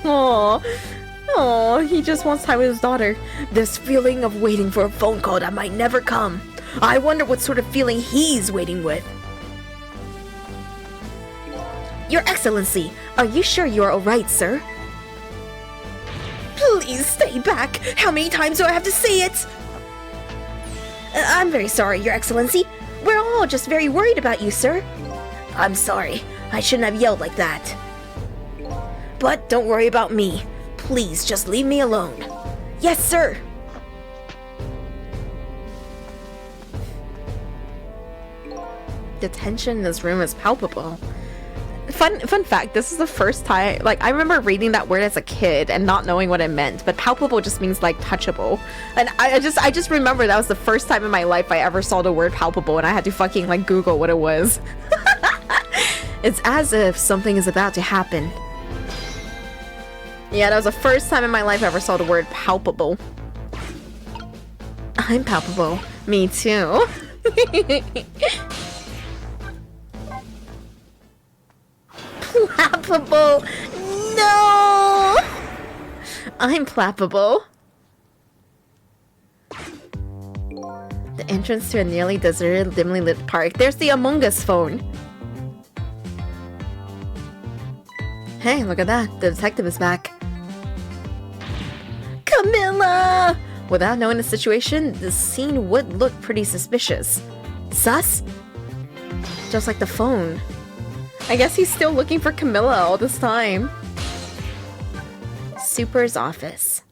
Oh, oh, he just wants time with his daughter. This feeling of waiting for a phone call that might never come. I wonder what sort of feeling he's waiting with. Your Excellency, are you sure you are alright, sir? Please stay back. How many times do I have to say it? I'm very sorry, Your Excellency. We're all just very worried about you, sir. I'm sorry. I shouldn't have yelled like that. But don't worry about me. Please just leave me alone. Yes, sir. The tension in this room is palpable. Fun fact, this is the first time, like, I remember reading that word as a kid and not knowing what it meant, but palpable just means, like, touchable. And I just remember that was the first time in my life I ever saw the word palpable, and I had to fucking, like, Google what it was. It's as if something is about to happen. Yeah, that was the first time in my life I ever saw the word palpable. I'm palpable. Me too. Plappable. No! I'm plappable. The entrance to a nearly deserted, dimly lit park. There's the Among Us phone. Hey, look at that. The detective is back. Camilla! Without knowing the situation, the scene would look pretty suspicious. Sus? Just like the phone. I guess he's still looking for Camilla all this time. Super's office.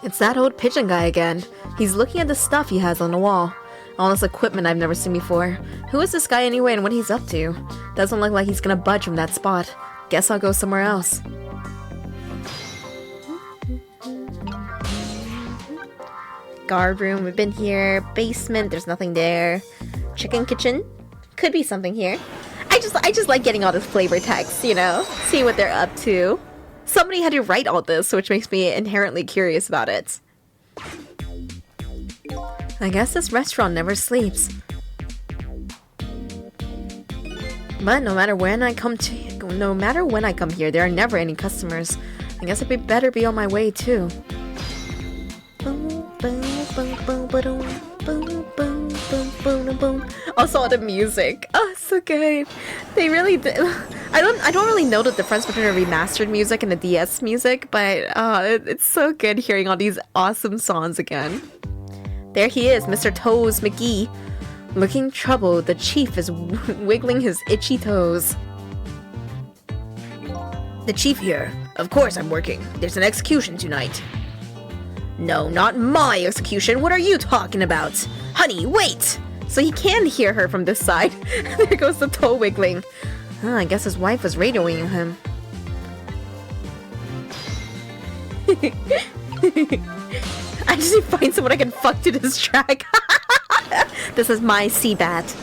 It's that old pigeon guy again. He's looking at the stuff he has on the wall. All this equipment I've never seen before. Who is this guy anyway and what he's up to? Doesn't look like he's gonna budge from that spot. Guess I'll go somewhere else. Guard room, we've been here. Basement, there's nothing there. Chicken kitchen, could be something here. I just like getting all this flavor text, you know? Seeing what they're up to. Somebody had to write all this, which makes me inherently curious about it. I guess this restaurant never sleeps. But no matter when I come here, there are never any customers. I guess I'd better be on my way too. Also the music. Oh, so good. They really did. I don't really know the difference between a remastered music and a DS music, but it's so good hearing all these awesome songs again. There he is, Mr. Toes McGee. Looking troubled, the chief is wiggling his itchy toes. The chief here. Of course I'm working. There's an execution tonight. No, not my execution. What are you talking about? Honey, wait! So he can hear her from this side. There goes the toe wiggling. Oh, I guess his wife was radioing him. I just need to find someone I can fuck to this track. This is my Seabat.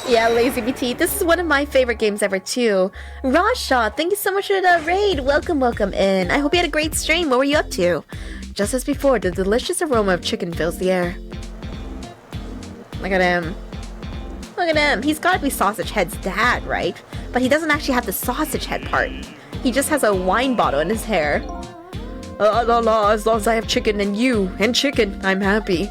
Yeah, Lazy BT. This is one of my favorite games ever too. Rasha, thank you so much for the raid. Welcome in. I hope you had a great stream. What were you up to? Just as before, the delicious aroma of chicken fills the air. Look at him. Look at him. He's gotta be Sausage Head's dad, right? But he doesn't actually have the sausage head part. He just has a wine bottle in his hair. As long as I have chicken and you and chicken, I'm happy.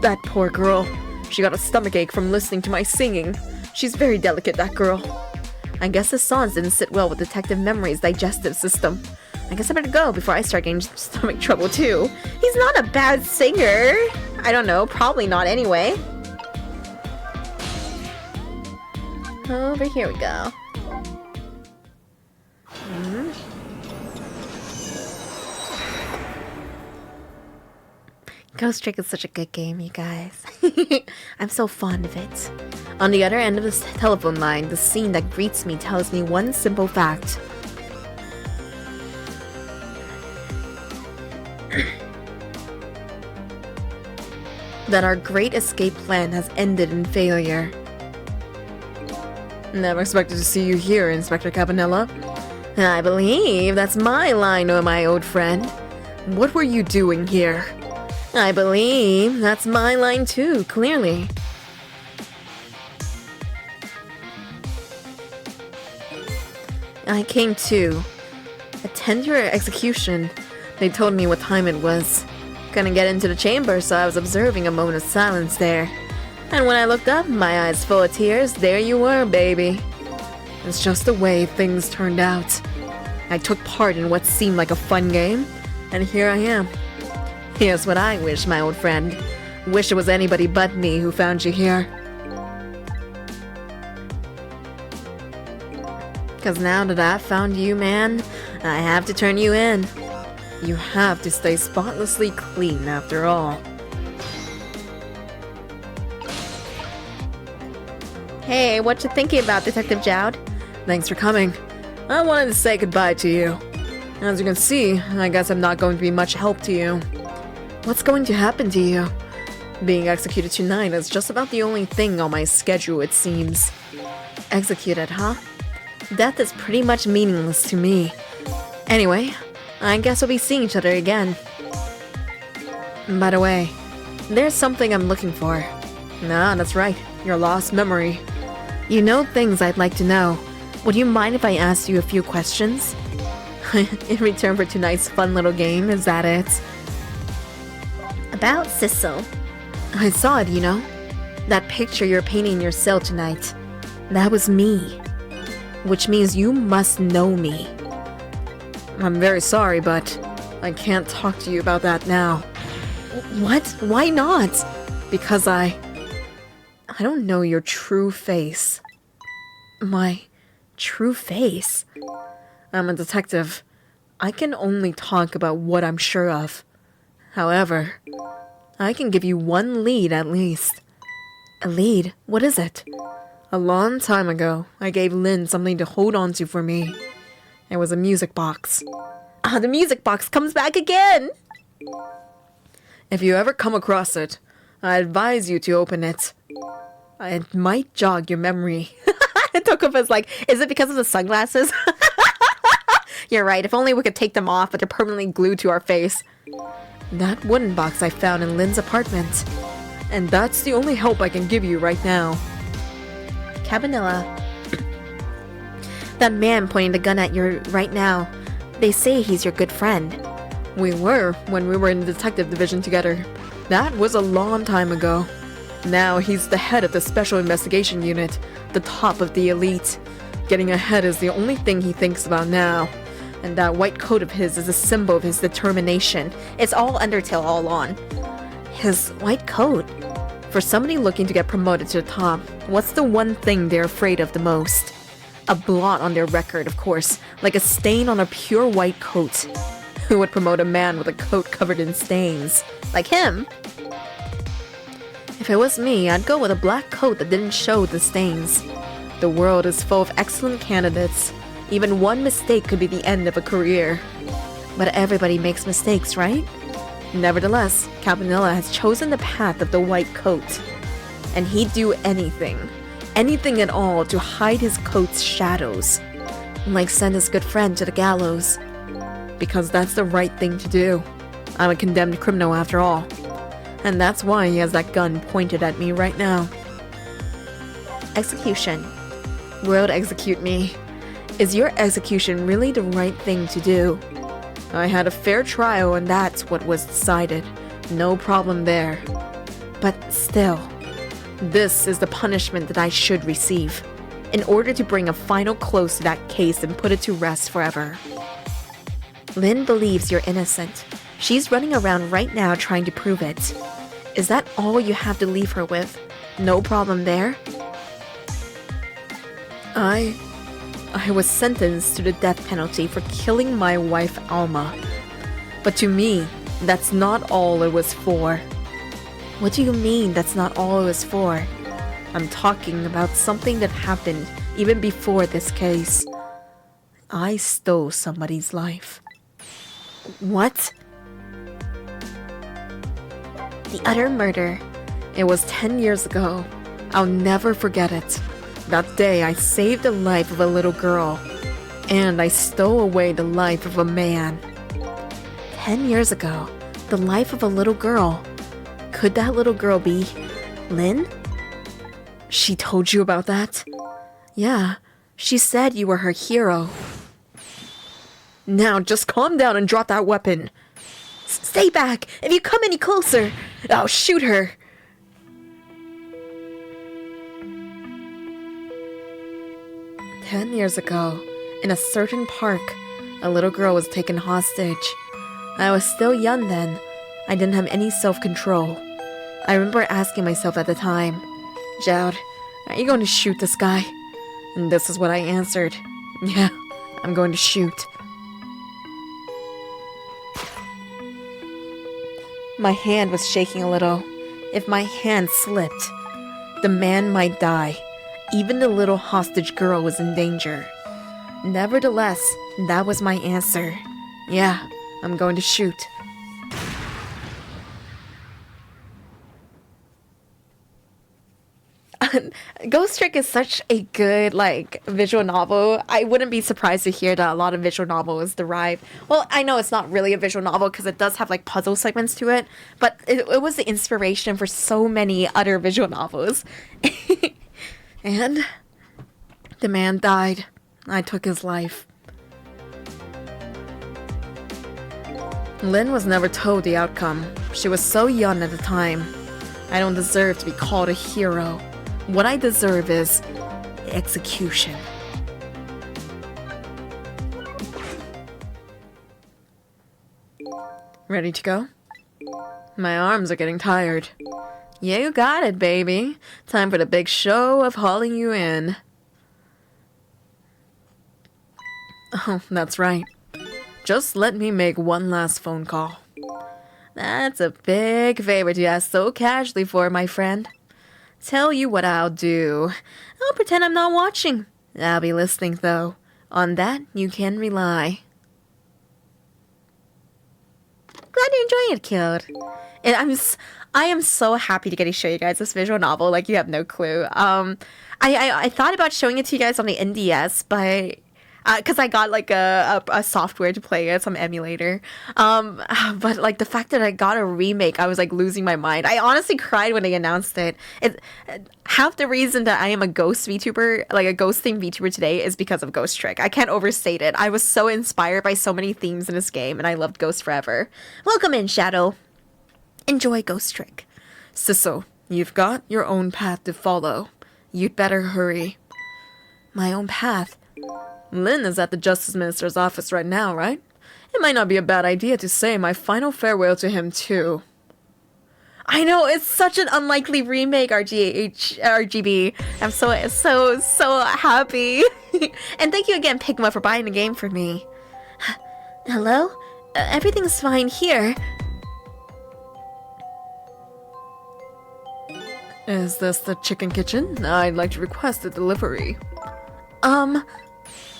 That poor girl. She got a stomachache from listening to my singing. She's very delicate, that girl. I guess the songs didn't sit well with Detective Memory's digestive system. I guess I better go before I start getting stomach trouble too. He's not a bad singer. I don't know, probably not anyway. Over here we go. Ghost Trick is such a good game, you guys. I'm so fond of it. On the other end of this telephone line, the scene that greets me tells me one simple fact. That our great escape plan has ended in failure. Never expected to see you here, Inspector Cabanella. I believe that's my line, oh my old friend. What were you doing here? I believe that's my line too, clearly. I came to attend your execution. They told me what time it was. Couldn't get into the chamber, so I was observing a moment of silence there. And when I looked up, my eyes full of tears, there you were, baby. It's just the way things turned out. I took part in what seemed like a fun game, and here I am. Here's what I wish, my old friend. Wish it was anybody but me who found you here. Cause now that I've found you, man, I have to turn you in. You have to stay spotlessly clean after all. Hey, what you thinking about, Detective Jowd? Thanks for coming. I wanted to say goodbye to you. As you can see, I guess I'm not going to be much help to you. What's going to happen to you? Being executed tonight is just about the only thing on my schedule, it seems. Executed, huh? Death is pretty much meaningless to me. Anyway, I guess we'll be seeing each other again. By the way, there's something I'm looking for. Nah, that's right. Your lost memory. You know things I'd like to know. Would you mind if I asked you a few questions? In return for tonight's fun little game, is that it? About Sissel. I saw it, you know. That picture you're painting in your cell tonight. That was me. Which means you must know me. I'm very sorry, but I can't talk to you about that now. What? Why not? Because I don't know your true face. My true face? I'm a detective. I can only talk about what I'm sure of. However, I can give you one lead at least. A lead? What is it? A long time ago, I gave Lynn something to hold on to for me. It was a music box. Ah, the music box comes back again! If you ever come across it, I advise you to open it. It might jog your memory. It took up as like, is it because of the sunglasses? You're right, if only we could take them off, but they're permanently glued to our face. That wooden box I found in Lynn's apartment. And that's the only help I can give you right now. Cabanilla. That man pointing the gun at you right now. They say he's your good friend. We were when we were in the detective division together. That was a long time ago. Now he's the head of the special investigation unit, the top of the elite. Getting ahead is the only thing he thinks about now. And that white coat of his is a symbol of his determination. It's all Undertale all on. His white coat? For somebody looking to get promoted to the top, what's the one thing they're afraid of the most? A blot on their record, of course, like a stain on a pure white coat. Who would promote a man with a coat covered in stains? Like him? If it was me, I'd go with a black coat that didn't show the stains. The world is full of excellent candidates. Even one mistake could be the end of a career. But everybody makes mistakes, right? Nevertheless, Campanella has chosen the path of the white coat. And he'd do anything at all to hide his coat's shadows. Like send his good friend to the gallows. Because that's the right thing to do. I'm a condemned criminal after all. And that's why he has that gun pointed at me right now. Execution. World execute me. Is your execution really the right thing to do? I had a fair trial and that's what was decided. No problem there. But still, this is the punishment that I should receive, in order to bring a final close to that case and put it to rest forever. Lynn believes you're innocent. She's running around right now trying to prove it. Is that all you have to leave her with? No problem there? I was sentenced to the death penalty for killing my wife Alma. But to me, that's not all it was for. What do you mean that's not all it was for? I'm talking about something that happened even before this case. I stole somebody's life. What? The utter murder. It was 10 years ago. I'll never forget it. That day I saved the life of a little girl. And I stole away the life of a man. 10 years ago, the life of a little girl. Could that little girl be Lynn? She told you about that? Yeah, she said you were her hero. Now just calm down and drop that weapon. Stay back! If you come any closer, I'll shoot her. "10 years ago, in a certain park, a little girl was taken hostage. I was still young then. I didn't have any self-control. I remember asking myself at the time, Jowd, are you going to shoot this guy? And this is what I answered. Yeah, I'm going to shoot. My hand was shaking a little. If my hand slipped, the man might die. Even the little hostage girl was in danger. Nevertheless, that was my answer. Yeah, I'm going to shoot. Ghost Trick is such a good, like, visual novel. I wouldn't be surprised to hear that a lot of visual novels derive. Well, I know it's not really a visual novel because it does have, like, puzzle segments to it, but it was the inspiration for so many other visual novels. And the man died. I took his life. Lynn was never told the outcome. She was so young at the time. I don't deserve to be called a hero. What I deserve is execution. Ready to go? My arms are getting tired. Yeah, you got it, baby. Time for the big show of hauling you in. Oh, that's right. Just let me make one last phone call. That's a big favor to ask so casually for, my friend. Tell you what I'll do. I'll pretend I'm not watching. I'll be listening, though. On that, you can rely. Glad you're enjoying it, kid. And I am so happy to get to show you guys this visual novel. Like, you have no clue. I thought about showing it to you guys on the NDS, but because I got like a software to play it, some emulator. But like the fact that I got a remake, I was like losing my mind. I honestly cried when they announced it. Half the reason that I am a ghost VTuber, like a ghost themed VTuber today, is because of Ghost Trick. I can't overstate it. I was so inspired by so many themes in this game, and I loved Ghost forever. Welcome in, Shadow. Enjoy Ghost Trick. Sisso, you've got your own path to follow. You'd better hurry. My own path? Lynn is at the Justice Minister's office right now, right? It might not be a bad idea to say my final farewell to him, too. I know, it's such an unlikely remake, RGB. I'm so happy. And thank you again, Pigma, for buying the game for me. Hello? Everything's fine here. Is this the chicken kitchen? I'd like to request a delivery.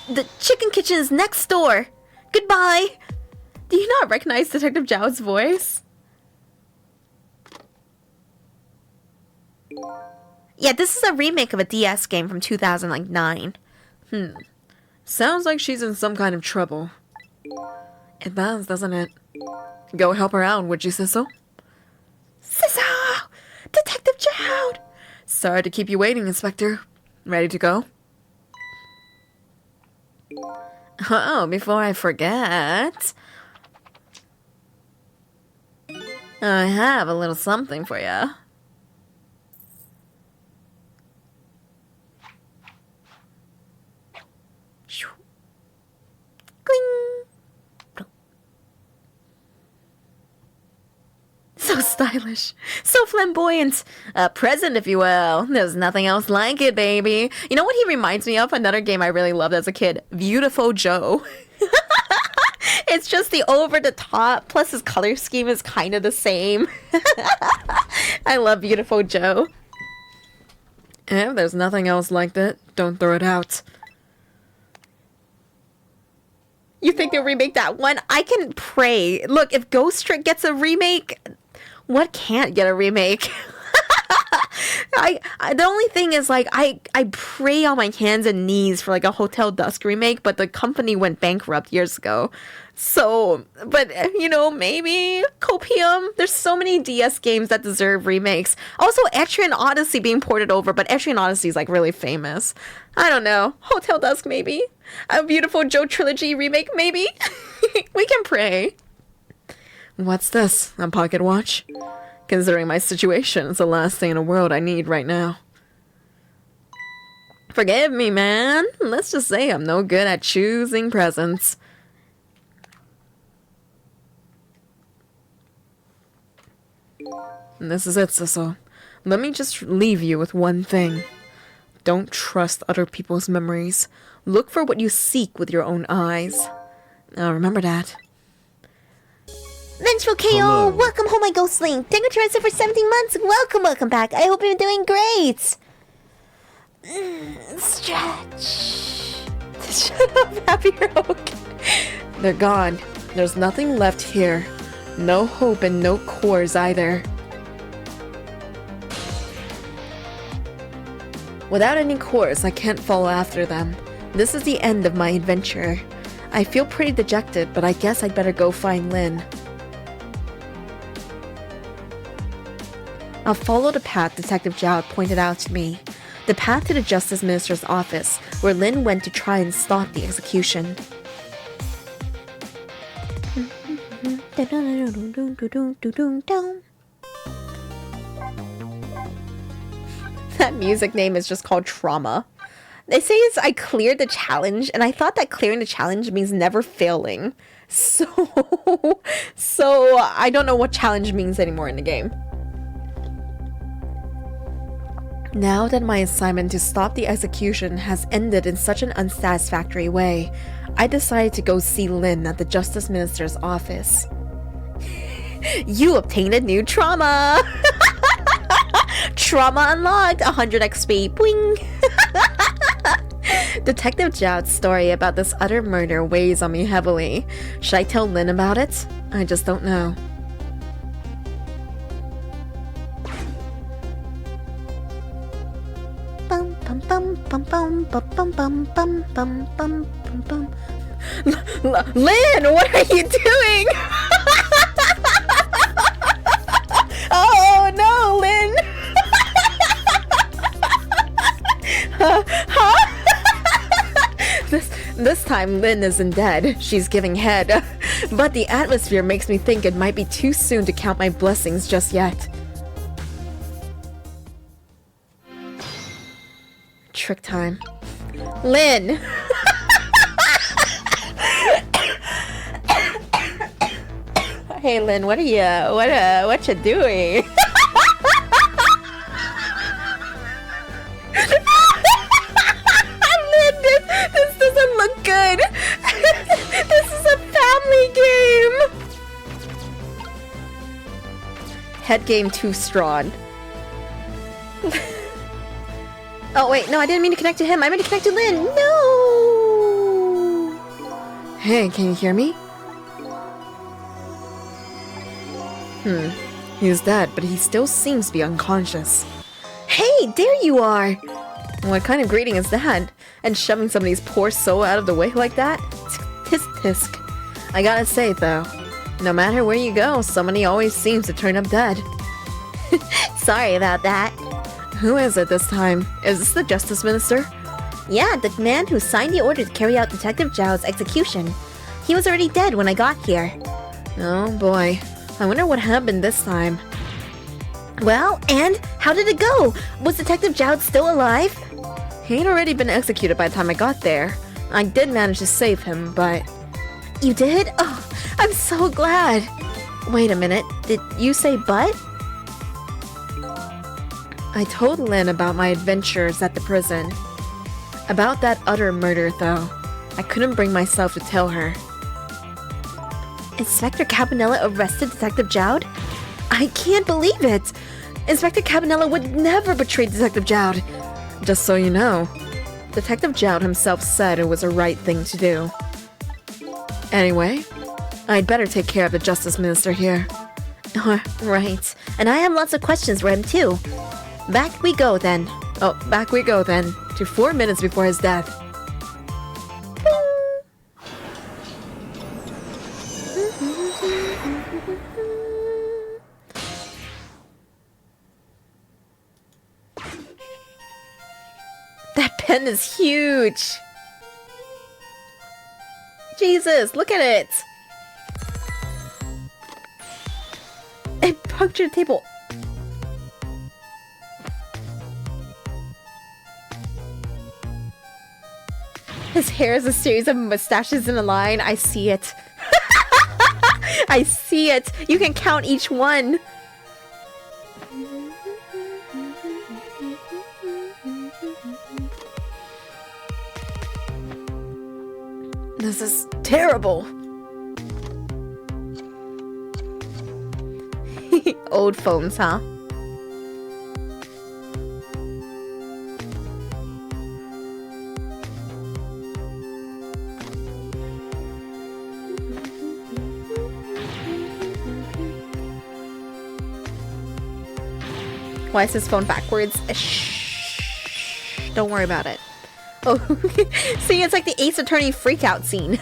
The chicken kitchen is next door. Goodbye. Do you not recognize Detective Zhao's voice? Yeah, this is a remake of a DS game from 2009. Sounds like she's in some kind of trouble. It does, doesn't it? Go help her out, would you, Sisso? Sisso! Detective Zhao! Sorry to keep you waiting, Inspector. Ready to go? Oh, before I forget, I have a little something for you. Cling! So stylish, so flamboyant, a present, if you will. There's nothing else like it, baby. You know what he reminds me of? Another game I really loved as a kid, Beautiful Joe. It's just the over the top, plus his color scheme is kind of the same. I love Beautiful Joe. If there's nothing else like that, don't throw it out. You think they'll remake that one? I can pray. Look, if Ghost Trick gets a remake, what can't get a remake? The only thing is like I pray on my hands and knees for like a Hotel Dusk remake, but the company went bankrupt years ago. So, but you know, maybe Copium. There's so many DS games that deserve remakes. Also, Etrian Odyssey being ported over, but Etrian Odyssey is like really famous. I don't know. Hotel Dusk maybe. A Beautiful Joe Trilogy remake maybe. We can pray. What's this? A pocket watch? Considering my situation, it's the last thing in the world I need right now. Forgive me, man. Let's just say I'm no good at choosing presents. And this is it, Sissel. Let me just leave you with one thing. Don't trust other people's memories. Look for what you seek with your own eyes. Now remember that. Vengeful KO, Hello. welcome home, my Ghostling. Thank you for for 17 months. Welcome back. I hope you're doing great. Stretch. Shut up, Happy Rogue. They're gone. There's nothing left here. No hope and no cores either. Without any cores, I can't follow after them. This is the end of my adventure. I feel pretty dejected, but I guess I'd better go find Lin. I'll follow the path Detective Zhao pointed out to me. The path to the Justice Minister's office, where Lin went to try and stop the execution. That music name is just called Trauma. They say I cleared the challenge, and I thought that clearing the challenge means never failing. So I don't know what challenge means anymore in the game. Now that my assignment to stop the execution has ended in such an unsatisfactory way, I decided to go see Lin at the Justice Minister's office. You obtained a new trauma! Trauma unlocked! 100 XP! Boing! Detective Zhao's story about this utter murder weighs on me heavily. Should I tell Lin about it? I just don't know. Lin, what are you doing? Oh no, Lin! Huh? This time Lin isn't dead. She's giving head. But the atmosphere makes me think it might be too soon to count my blessings just yet. Trick time. Lin! Hey Lin, what you doing? Lin, this doesn't look good. This is a family game. Head game too strong. Oh wait, no, I didn't mean to connect to him. I meant to connect to Lin. No. Hey, can you hear me? He's dead, but he still seems to be unconscious. Hey, there you are! What kind of greeting is that? And shoving somebody's poor soul out of the way like that? Tisk tisk. I gotta say though, no matter where you go, somebody always seems to turn up dead. Sorry about that. Who is it this time? Is this the Justice Minister? Yeah, the man who signed the order to carry out Detective Zhao's execution. He was already dead when I got here. Oh boy. I wonder what happened this time. Well, and how did it go? Was Detective Zhao still alive? He'd already been executed by the time I got there. I did manage to save him, but... You did? Oh, I'm so glad. Wait a minute, did you say but? I told Lin about my adventures at the prison. About that utter murder, though. I couldn't bring myself to tell her. Inspector Cabanella arrested Detective Zhao? I can't believe it! Inspector Cabanella would never betray Detective Zhao. Just so you know, Detective Zhao himself said it was the right thing to do. Anyway, I'd better take care of the Justice Minister here. Right. And I have lots of questions for him too. Back we go then. Oh, back we go then. To 4 minutes before his death. That pen is huge. Jesus, look at it. It punctured the table. His hair is a series of mustaches in a line. I see it. I see it. You can count each one. This is terrible. Old phones, huh? Why is his phone backwards? Shh. Don't worry about it. Oh, see, it's like the Ace Attorney freakout scene.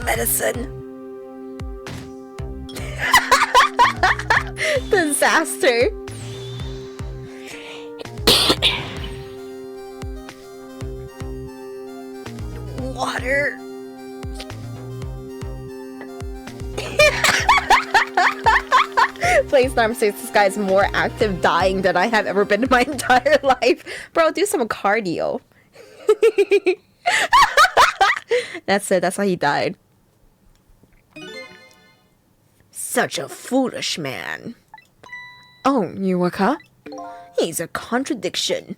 Medicine. Disaster. Water. Please, Norm says this guy's more active dying than I have ever been in my entire life. Bro, do some cardio. That's it. That's how he died. Such a foolish man. Oh, Yuaka? He's a contradiction.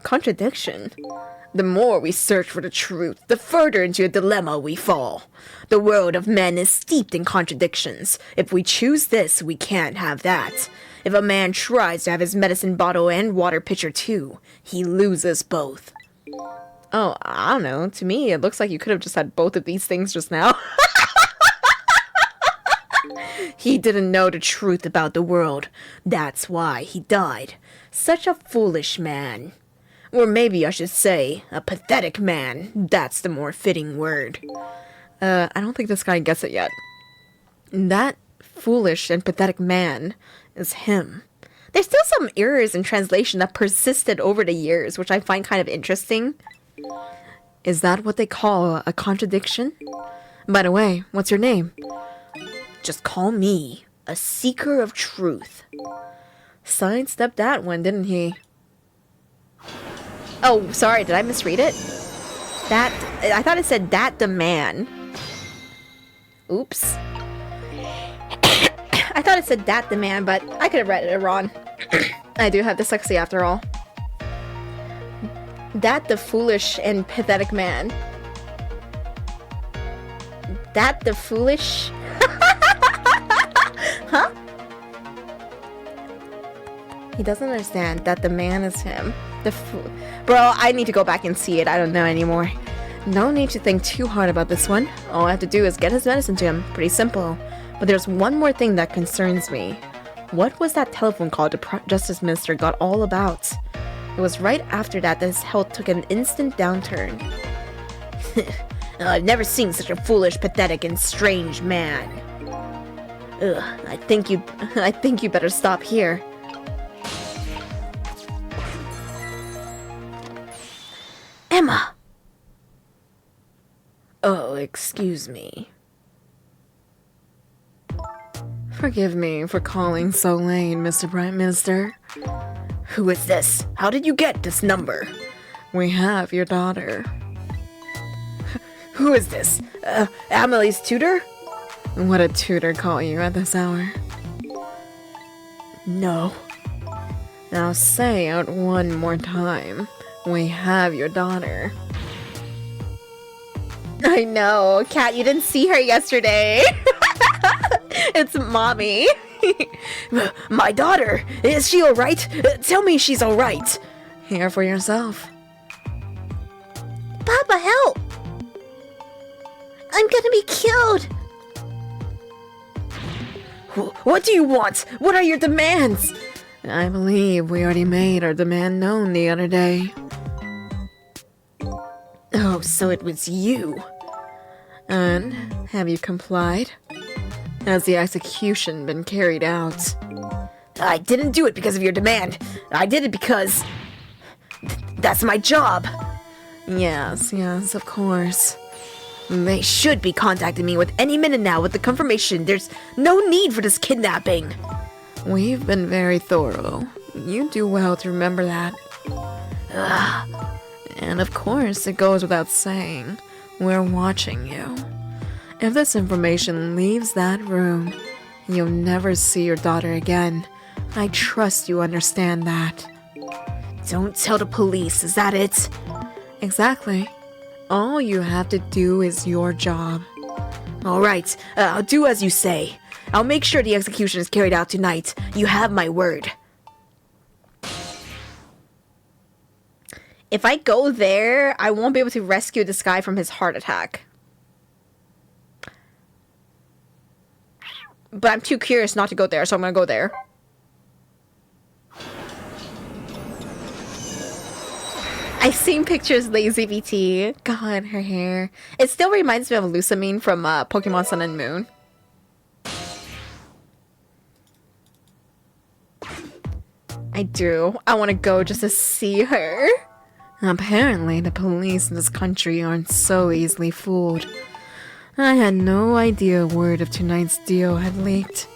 Contradiction? The more we search for the truth, the further into a dilemma we fall. The world of men is steeped in contradictions. If we choose this, we can't have that. If a man tries to have his medicine bottle and water pitcher too, he loses both. Oh, I don't know. To me, it looks like you could have just had both of these things just now. He didn't know the truth about the world. That's why he died. Such a foolish man. Or maybe I should say, a pathetic man. That's the more fitting word. I don't think this guy gets it yet. That foolish and pathetic man is him. There's still some errors in translation that persisted over the years, which I find kind of interesting. Is that what they call a contradiction? By the way, what's your name? Just call me a seeker of truth. Sidestepped that one, didn't he? Oh, sorry, did I misread it? That, I thought it said that the man. Oops. I thought it said that the man, but I could have read it wrong. I do have dyslexia after all. That the foolish and pathetic man. That the foolish... Huh? He doesn't understand that the man is him. Bro, I need to go back and see it. I don't know anymore. No need to think too hard about this one. All I have to do is get his medicine to him. Pretty simple. But there's one more thing that concerns me. What was that telephone call the Justice Minister got all about? It was right after that his health took an instant downturn. I've never seen such a foolish, pathetic, and strange man. Ugh, I think you better stop here. Emma! Oh, excuse me. Forgive me for calling so late, Mr. Prime Minister. Who is this? How did you get this number? We have your daughter. Who is this? Amelie's tutor? What a tutor call you at this hour? No. Now say out one more time. We have your daughter. I know, Kat, you didn't see her yesterday. It's mommy. My daughter, is she alright? Tell me she's alright. Hear for yourself. Papa, help! I'm gonna be killed! What do you want? What are your demands? I believe we already made our demand known the other day. Oh, so it was you. And have you complied? Has the execution been carried out? I didn't do it because of your demand. I did it because... that's my job. Yes, of course. They should be contacting me with any minute now with the confirmation there's no need for this kidnapping. We've been very thorough. You do well to remember that. And of course, it goes without saying, we're watching you. If this information leaves that room, you'll never see your daughter again. I trust you understand that. Don't tell the police, is that it? Exactly. All you have to do is your job. Alright, I'll do as you say. I'll make sure the execution is carried out tonight. You have my word. If I go there, I won't be able to rescue this guy from his heart attack. But I'm too curious not to go there, so I'm gonna go there. I've seen pictures, Lazy VT. God, her hair. It still reminds me of Lusamine from Pokemon Sun and Moon. I do. I want to go just to see her. Apparently, the police in this country aren't so easily fooled. I had no idea word of tonight's deal had leaked.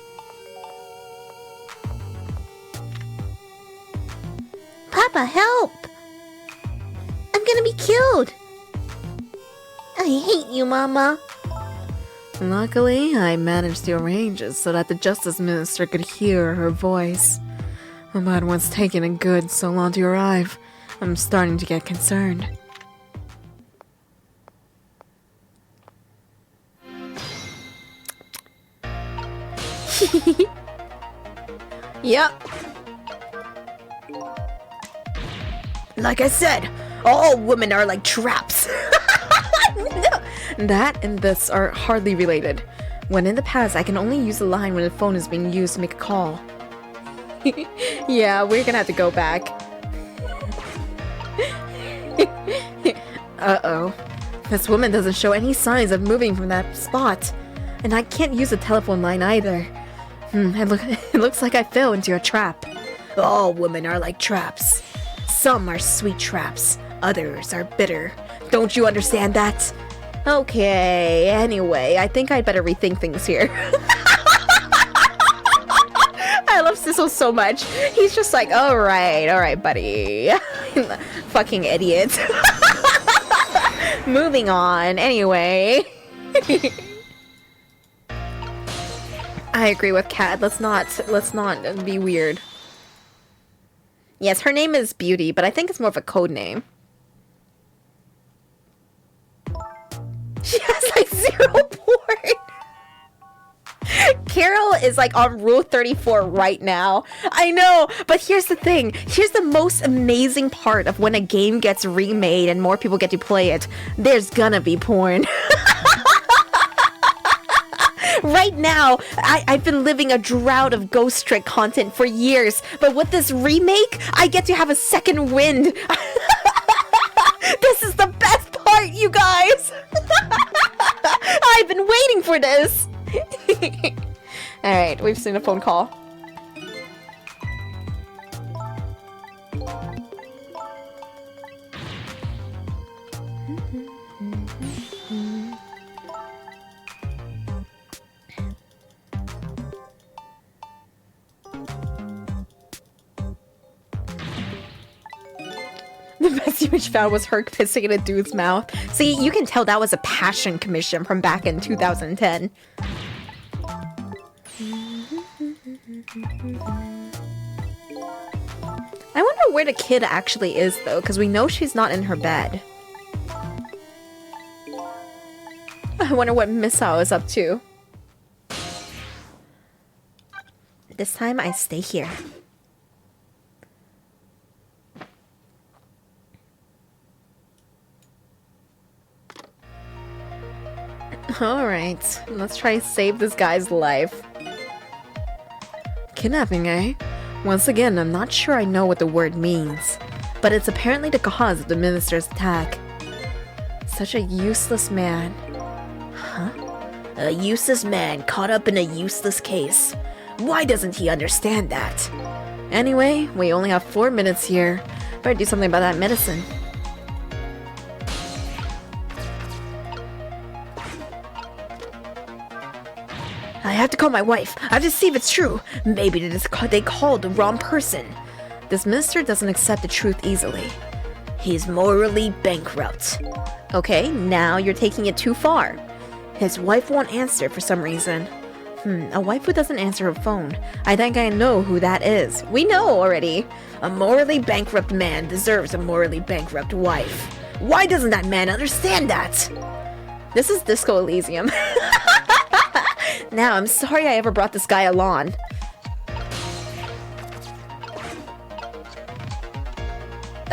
Papa, help! I'm gonna be killed! I hate you, Mama. Luckily, I managed to arrange it so that the Justice Minister could hear her voice. But what's taking a good so long to arrive, I'm starting to get concerned. Yep. Like I said, all women are like traps. No. That and this are hardly related. When in the past, I can only use the line when the phone is being used to make a call. Yeah, we're gonna have to go back. Uh-oh. This woman doesn't show any signs of moving from that spot. And I can't use the telephone line either. It looks like I fell into a trap. All women are like traps. Some are sweet traps, others are bitter. Don't you understand that? Okay, anyway, I think I'd better rethink things here. I love Sissel so much. He's just like, alright, buddy. Fucking idiot. Moving on, anyway. I agree with Kat. Let's not be weird. Yes, her name is Beauty, but I think it's more of a code name. She has like 0 porn. Carol is like on Rule 34 right now. I know, but here's the thing. Here's the most amazing part of when a game gets remade and more people get to play it. There's gonna be porn. Right now, I've been living a drought of Ghost Trick content for years, but with this remake, I get to have a second wind. This is the best part, you guys! I've been waiting for this! Alright, we've seen a phone call. The best image found was her pissing in a dude's mouth. See, you can tell that was a passion commission from back in 2010. I wonder where the kid actually is, though, because we know she's not in her bed. I wonder what Misao is up to. This time I stay here. Alright, let's try and save this guy's life. Kidnapping, eh? Once again, I'm not sure I know what the word means, but it's apparently the cause of the minister's attack. Such a useless man. Huh? A useless man caught up in a useless case. Why doesn't he understand that? Anyway, we only have 4 minutes here. Better do something about that medicine. I have to call my wife. I have to see if it's true. Maybe they called the wrong person. This minister doesn't accept the truth easily. He's morally bankrupt. Okay, now you're taking it too far. His wife won't answer for some reason. A wife who doesn't answer her phone. I think I know who that is. We know already. A morally bankrupt man deserves a morally bankrupt wife. Why doesn't that man understand that? This is Disco Elysium. Now, I'm sorry I ever brought this guy along.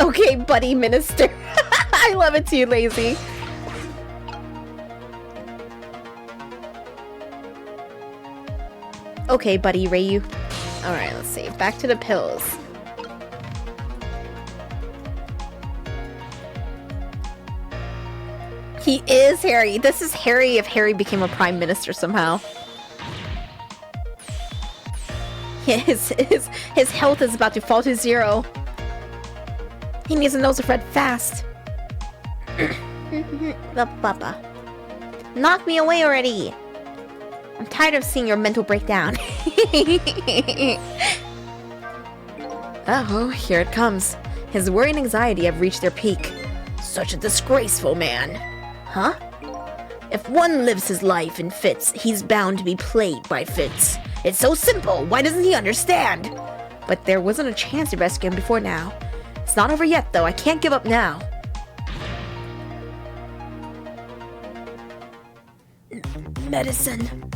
Okay, buddy minister. I love it too, lazy. Okay, buddy Reiyu. Alright, let's see. Back to the pills. He is Harry. This is Harry if Harry became a prime minister somehow. His health is about to fall to 0. He needs a nose of red fast. The papa. Knock me away already. I'm tired of seeing your mental breakdown. Oh, here it comes. His worry and anxiety have reached their peak. Such a disgraceful man. Huh? If one lives his life in fits, he's bound to be plagued by fits. It's so simple, why doesn't he understand? But there wasn't a chance to rescue him before now. It's not over yet, though. I can't give up now. Medicine.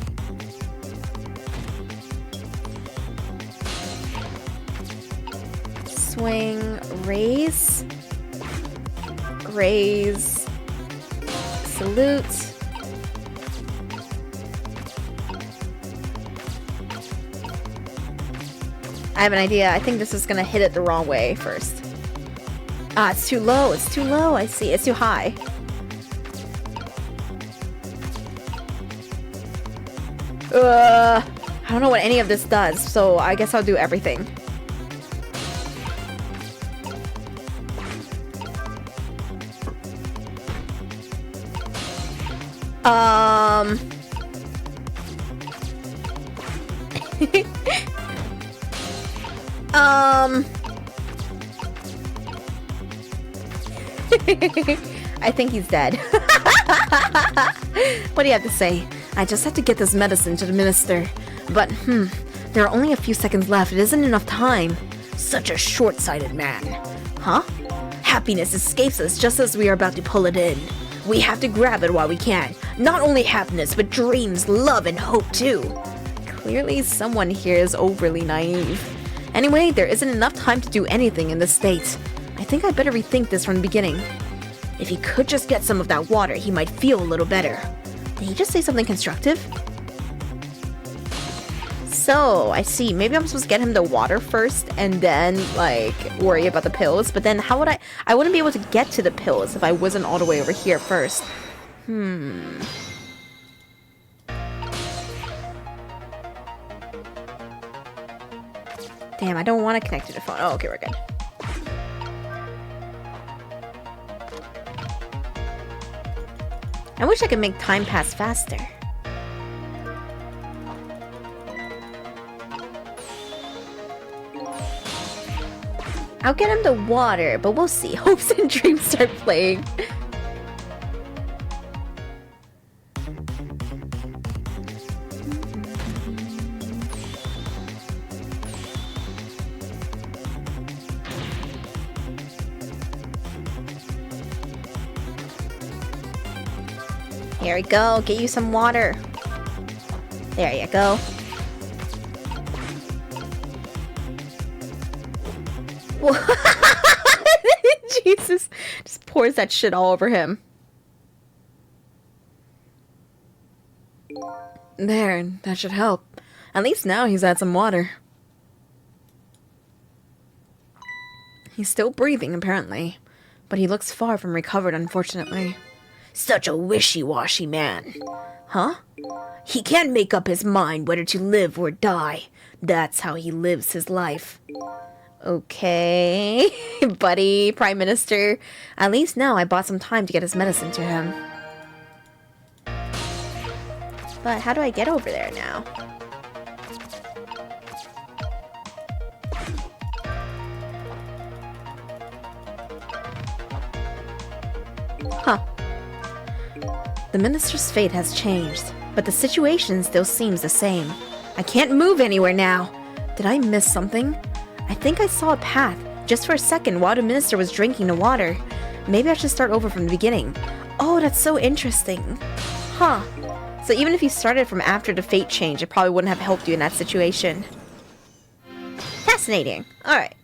Swing, raise. Raise. Salute. I have an idea. I think this is gonna hit it the wrong way first. Ah, it's too low. It's too low. I see. It's too high. I don't know what any of this does, so I guess I'll do everything. I think he's dead. What do you have to say? I just have to get this medicine to the minister. But, there are only a few seconds left. It isn't enough time. Such a short-sighted man. Huh? Happiness escapes us just as we are about to pull it in. We have to grab it while we can. Not only happiness, but dreams, love, and hope too. Clearly, someone here is overly naive. Anyway, there isn't enough time to do anything in this state. I think I'd better rethink this from the beginning. If he could just get some of that water, he might feel a little better. Did he just say something constructive? So, I see. Maybe I'm supposed to get him the water first and then, like, worry about the pills. But then how would I wouldn't be able to get to the pills if I wasn't all the way over here first. Damn, I don't want to connect to the phone. Oh, okay, we're good. I wish I could make time pass faster. I'll get him the water, but we'll see. Hopes and dreams start playing. Here we go. Get you some water. There you go. Jesus. Just pours that shit all over him. There, that should help. At least now he's had some water. He's still breathing, apparently. But he looks far from recovered, unfortunately. Such a wishy-washy man. Huh? He can't make up his mind whether to live or die. That's how he lives his life. Okay, buddy, Prime Minister. At least now I bought some time to get his medicine to him. But how do I get over there now? Huh. The minister's fate has changed, but the situation still seems the same. I can't move anywhere now. Did I miss something? I think I saw a path, just for a second, while the minister was drinking the water. Maybe I should start over from the beginning. Oh, that's so interesting. Huh. So even if you started from after the fate change, it probably wouldn't have helped you in that situation. Fascinating. Alright.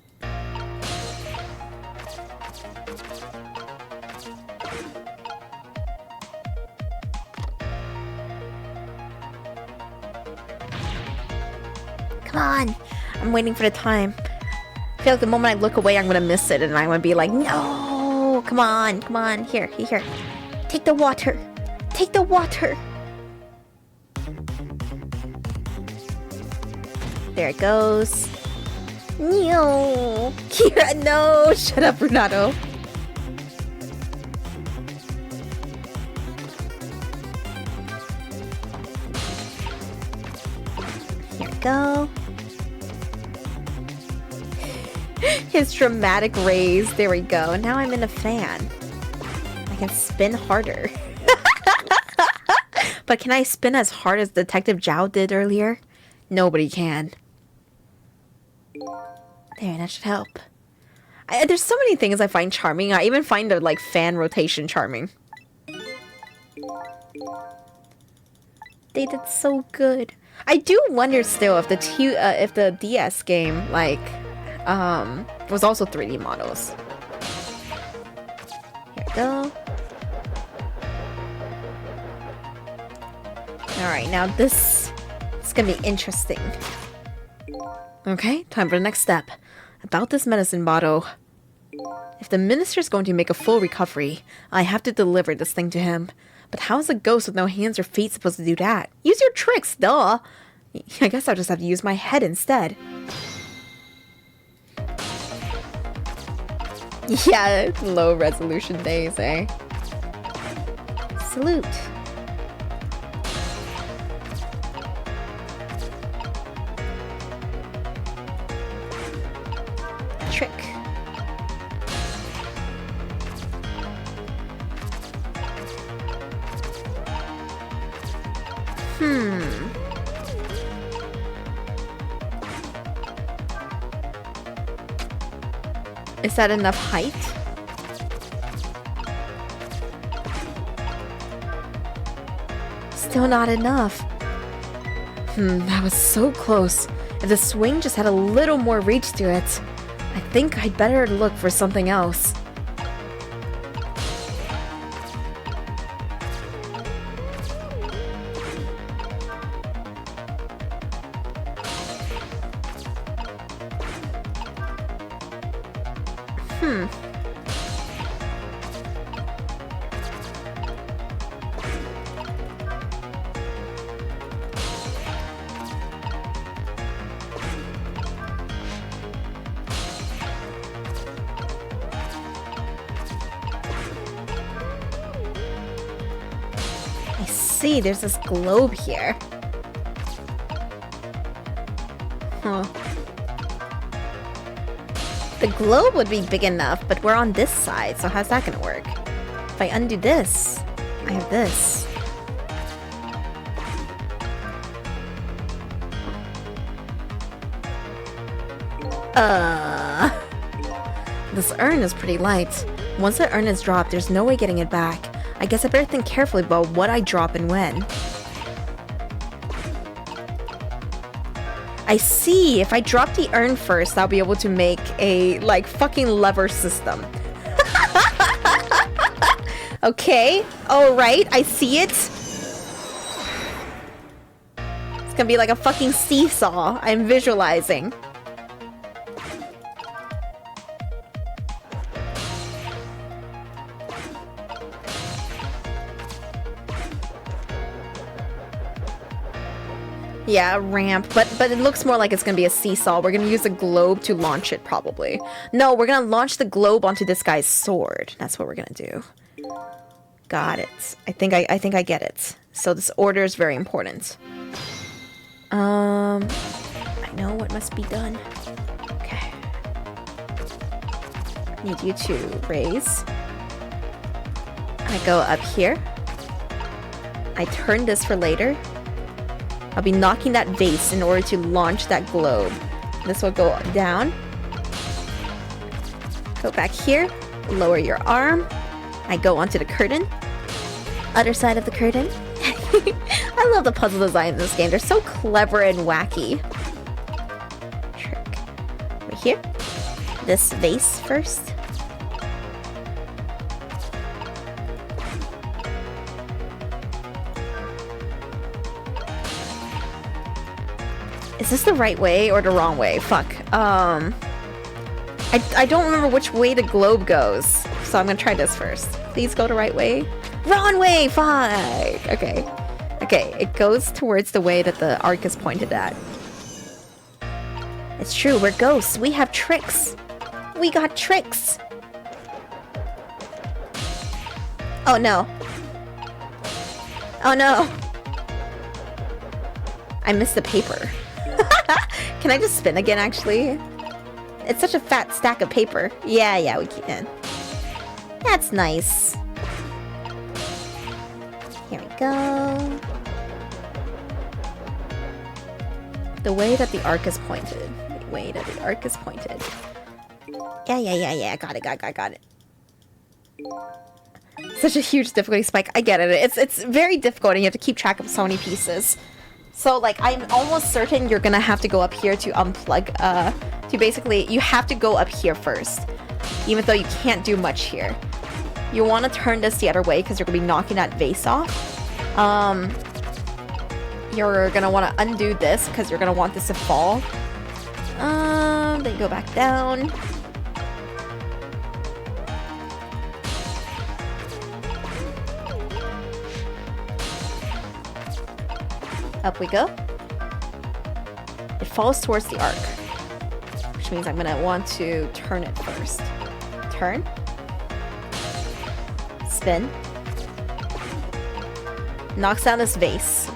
Come on. I'm waiting for the time. I feel like the moment I look away, I'm gonna miss it, and I'm gonna be like, no! Come on, come on. Here. Take the water. Take the water. There it goes. No. Kira, no. Shut up, Renato. Here we go. His dramatic raise. There we go. Now I'm in a fan. I can spin harder. But can I spin as hard as Detective Zhao did earlier? Nobody can. There, that should help. There's so many things I find charming. I even find the like fan rotation charming. They did so good. I do wonder still if the DS game like was also 3D models. Here we go. Alright, now this is gonna be interesting. Okay, time for the next step. About this medicine bottle. If the minister's going to make a full recovery, I have to deliver this thing to him. But how is a ghost with no hands or feet supposed to do that? Use your tricks, duh! I guess I'll just have to use my head instead. Yeah, low resolution days, eh? Salute. Trick. Is that enough height? Still not enough. That was so close. If the swing just had a little more reach to it, I think I'd better look for something else. I see, there's this globe here. Huh. The globe would be big enough, but we're on this side, so how's that gonna work? If I undo this, I have this. This urn is pretty light. Once the urn is dropped, there's no way getting it back. I guess I better think carefully about what I drop and when. I see. If I drop the urn first, I'll be able to make a, like, fucking lever system. Okay. Alright, I see it. It's gonna be like a fucking seesaw. I'm visualizing. Yeah, a ramp, but it looks more like it's gonna be a seesaw. We're gonna use a globe to launch it, probably. No, we're gonna launch the globe onto this guy's sword. That's what we're gonna do. Got it. I think I get it. So this order is very important. I know what must be done. Okay. Need you to raise. I go up here. I turn this for later. I'll be knocking that vase in order to launch that globe. This will go down. Go back here. Lower your arm. I go onto the curtain. Other side of the curtain. I love the puzzle design in this game. They're so clever and wacky. Trick. Right here. This vase first. Is this the right way or the wrong way? Fuck. I don't remember which way the globe goes. So I'm gonna try this first. Please go the right way. Wrong way! Fuck! Okay. Okay, it goes towards the way that the arc is pointed at. It's true, we're ghosts. We have tricks. We got tricks. Oh no. Oh no. I missed the paper. Can I just spin again, actually? It's such a fat stack of paper. Yeah, we can. That's nice. Here we go. The way that the arc is pointed. The way that the arc is pointed. Yeah. Got it. Such a huge difficulty spike. I get it. It's very difficult and you have to keep track of so many pieces. So, like, I'm almost certain you're gonna have to go up here to unplug, to basically, you have to go up here first. Even though you can't do much here. You want to turn this the other way because you're gonna be knocking that vase off. You're gonna want to undo this because you're gonna want this to fall. Then go back down. Up we go. It falls towards the arc, which means I'm gonna want to turn it first. Turn. Spin. Knocks down this vase.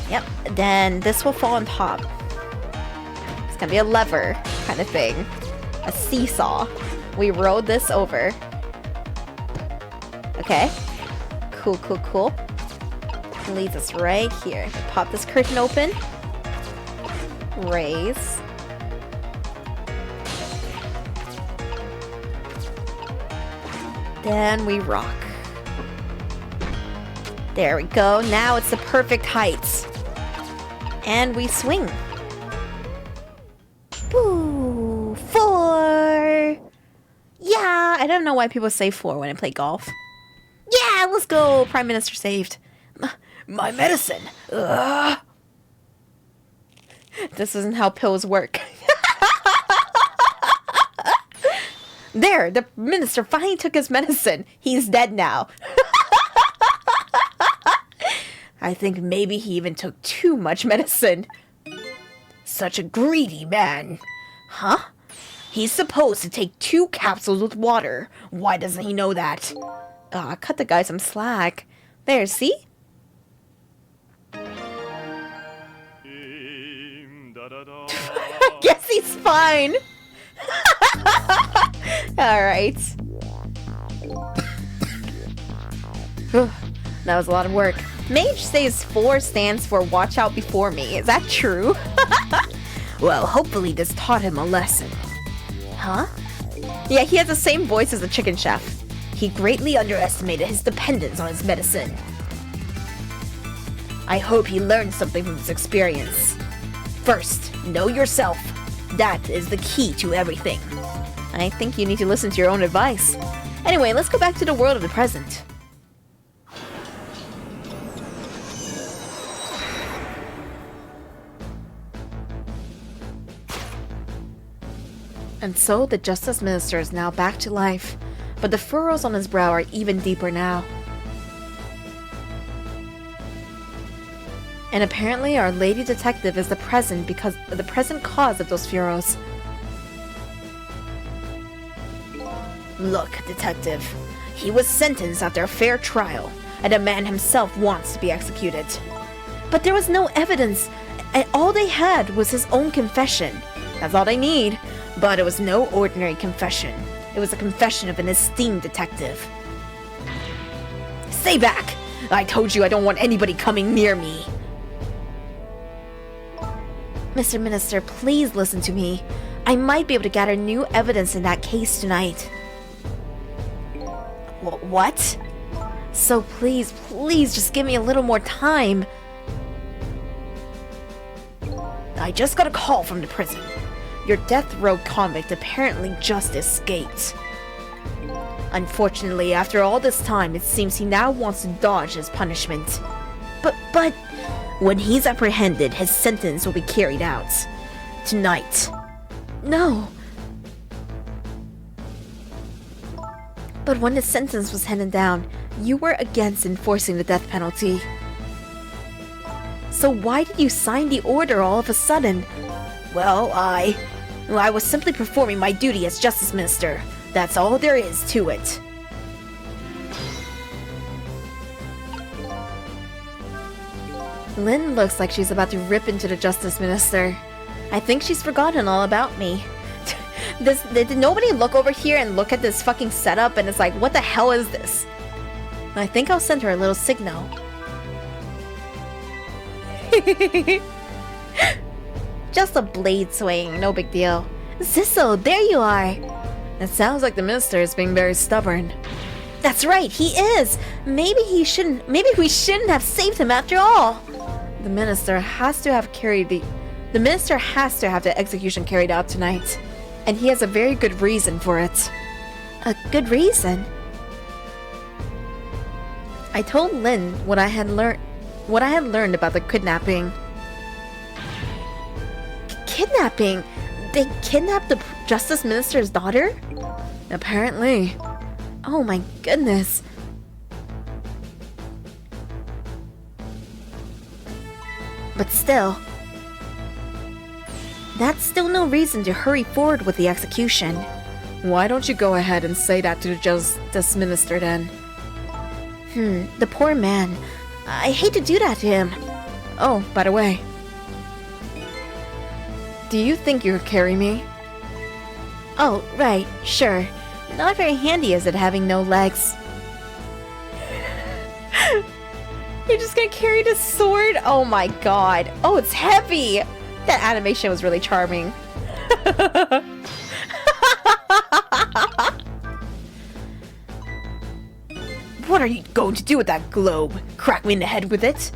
Yep, then this will fall on top. It's gonna be a lever kind of thing. A seesaw. We rode this over. Okay. Cool. Leads us right here. Pop this curtain open. Raise. Then we rock. There we go. Now it's the perfect height. And we swing. Ooh, 4. Yeah, I don't know why people say 4 when I play golf. Yeah, let's go. Prime Minister saved. My medicine. Ugh. This isn't how pills work. There, the minister finally took his medicine. He's dead now. I think maybe he even took too much medicine. Such a greedy man. Huh? He's supposed to take 2 capsules with water. Why doesn't he know that? Cut the guy some slack. There, see? Guess he's fine. Alright. That was a lot of work. Mage says 4 stands for watch out before me. Is that true? Well, hopefully this taught him a lesson. Huh? Yeah, he has the same voice as the chicken chef. He greatly underestimated his dependence on his medicine. I hope he learned something from this experience. First, know yourself. That is the key to everything. I think you need to listen to your own advice. Anyway, let's go back to the world of the present. And so the Justice Minister is now back to life, but the furrows on his brow are even deeper now. And apparently our lady detective is the present cause of those furrows. Look, detective. He was sentenced after a fair trial, and the man himself wants to be executed. But there was no evidence, and all they had was his own confession. That's all they need. But it was no ordinary confession. It was a confession of an esteemed detective. Stay back! I told you I don't want anybody coming near me. Mr. Minister, please listen to me. I might be able to gather new evidence in that case tonight. What? So please just give me a little more time. I just got a call from the prison. Your death row convict apparently just escaped. Unfortunately, after all this time, it seems he now wants to dodge his punishment. But when he's apprehended, his sentence will be carried out. Tonight. No. But when the sentence was handed down, you were against enforcing the death penalty. So why did you sign the order all of a sudden? Well, I was simply performing my duty as Justice Minister. That's all there is to it. Lynn looks like she's about to rip into the Justice Minister. I think she's forgotten all about me. Did nobody look over here and look at this fucking setup and it's like, what the hell is this? I think I'll send her a little signal. Just a blade swing, no big deal. Zisso, there you are! It sounds like the minister is being very stubborn. That's right, he is! Maybe we shouldn't have saved him after all! The minister has to have the execution carried out tonight. And he has a very good reason for it. A good reason? I told Lynn what I had learned about the kidnapping. Kidnapping? They kidnapped the Justice Minister's daughter? Apparently. Oh my goodness. But still, that's still no reason to hurry forward with the execution. Why don't you go ahead and say that to the Justice Minister then? The poor man. I hate to do that to him. Oh, by the way. Do you think you could carry me? Oh, right, sure. Not very handy, is it, having no legs? You're just gonna carry the sword? Oh my god. Oh, it's heavy! That animation was really charming. What are you going to do with that globe? Crack me in the head with it?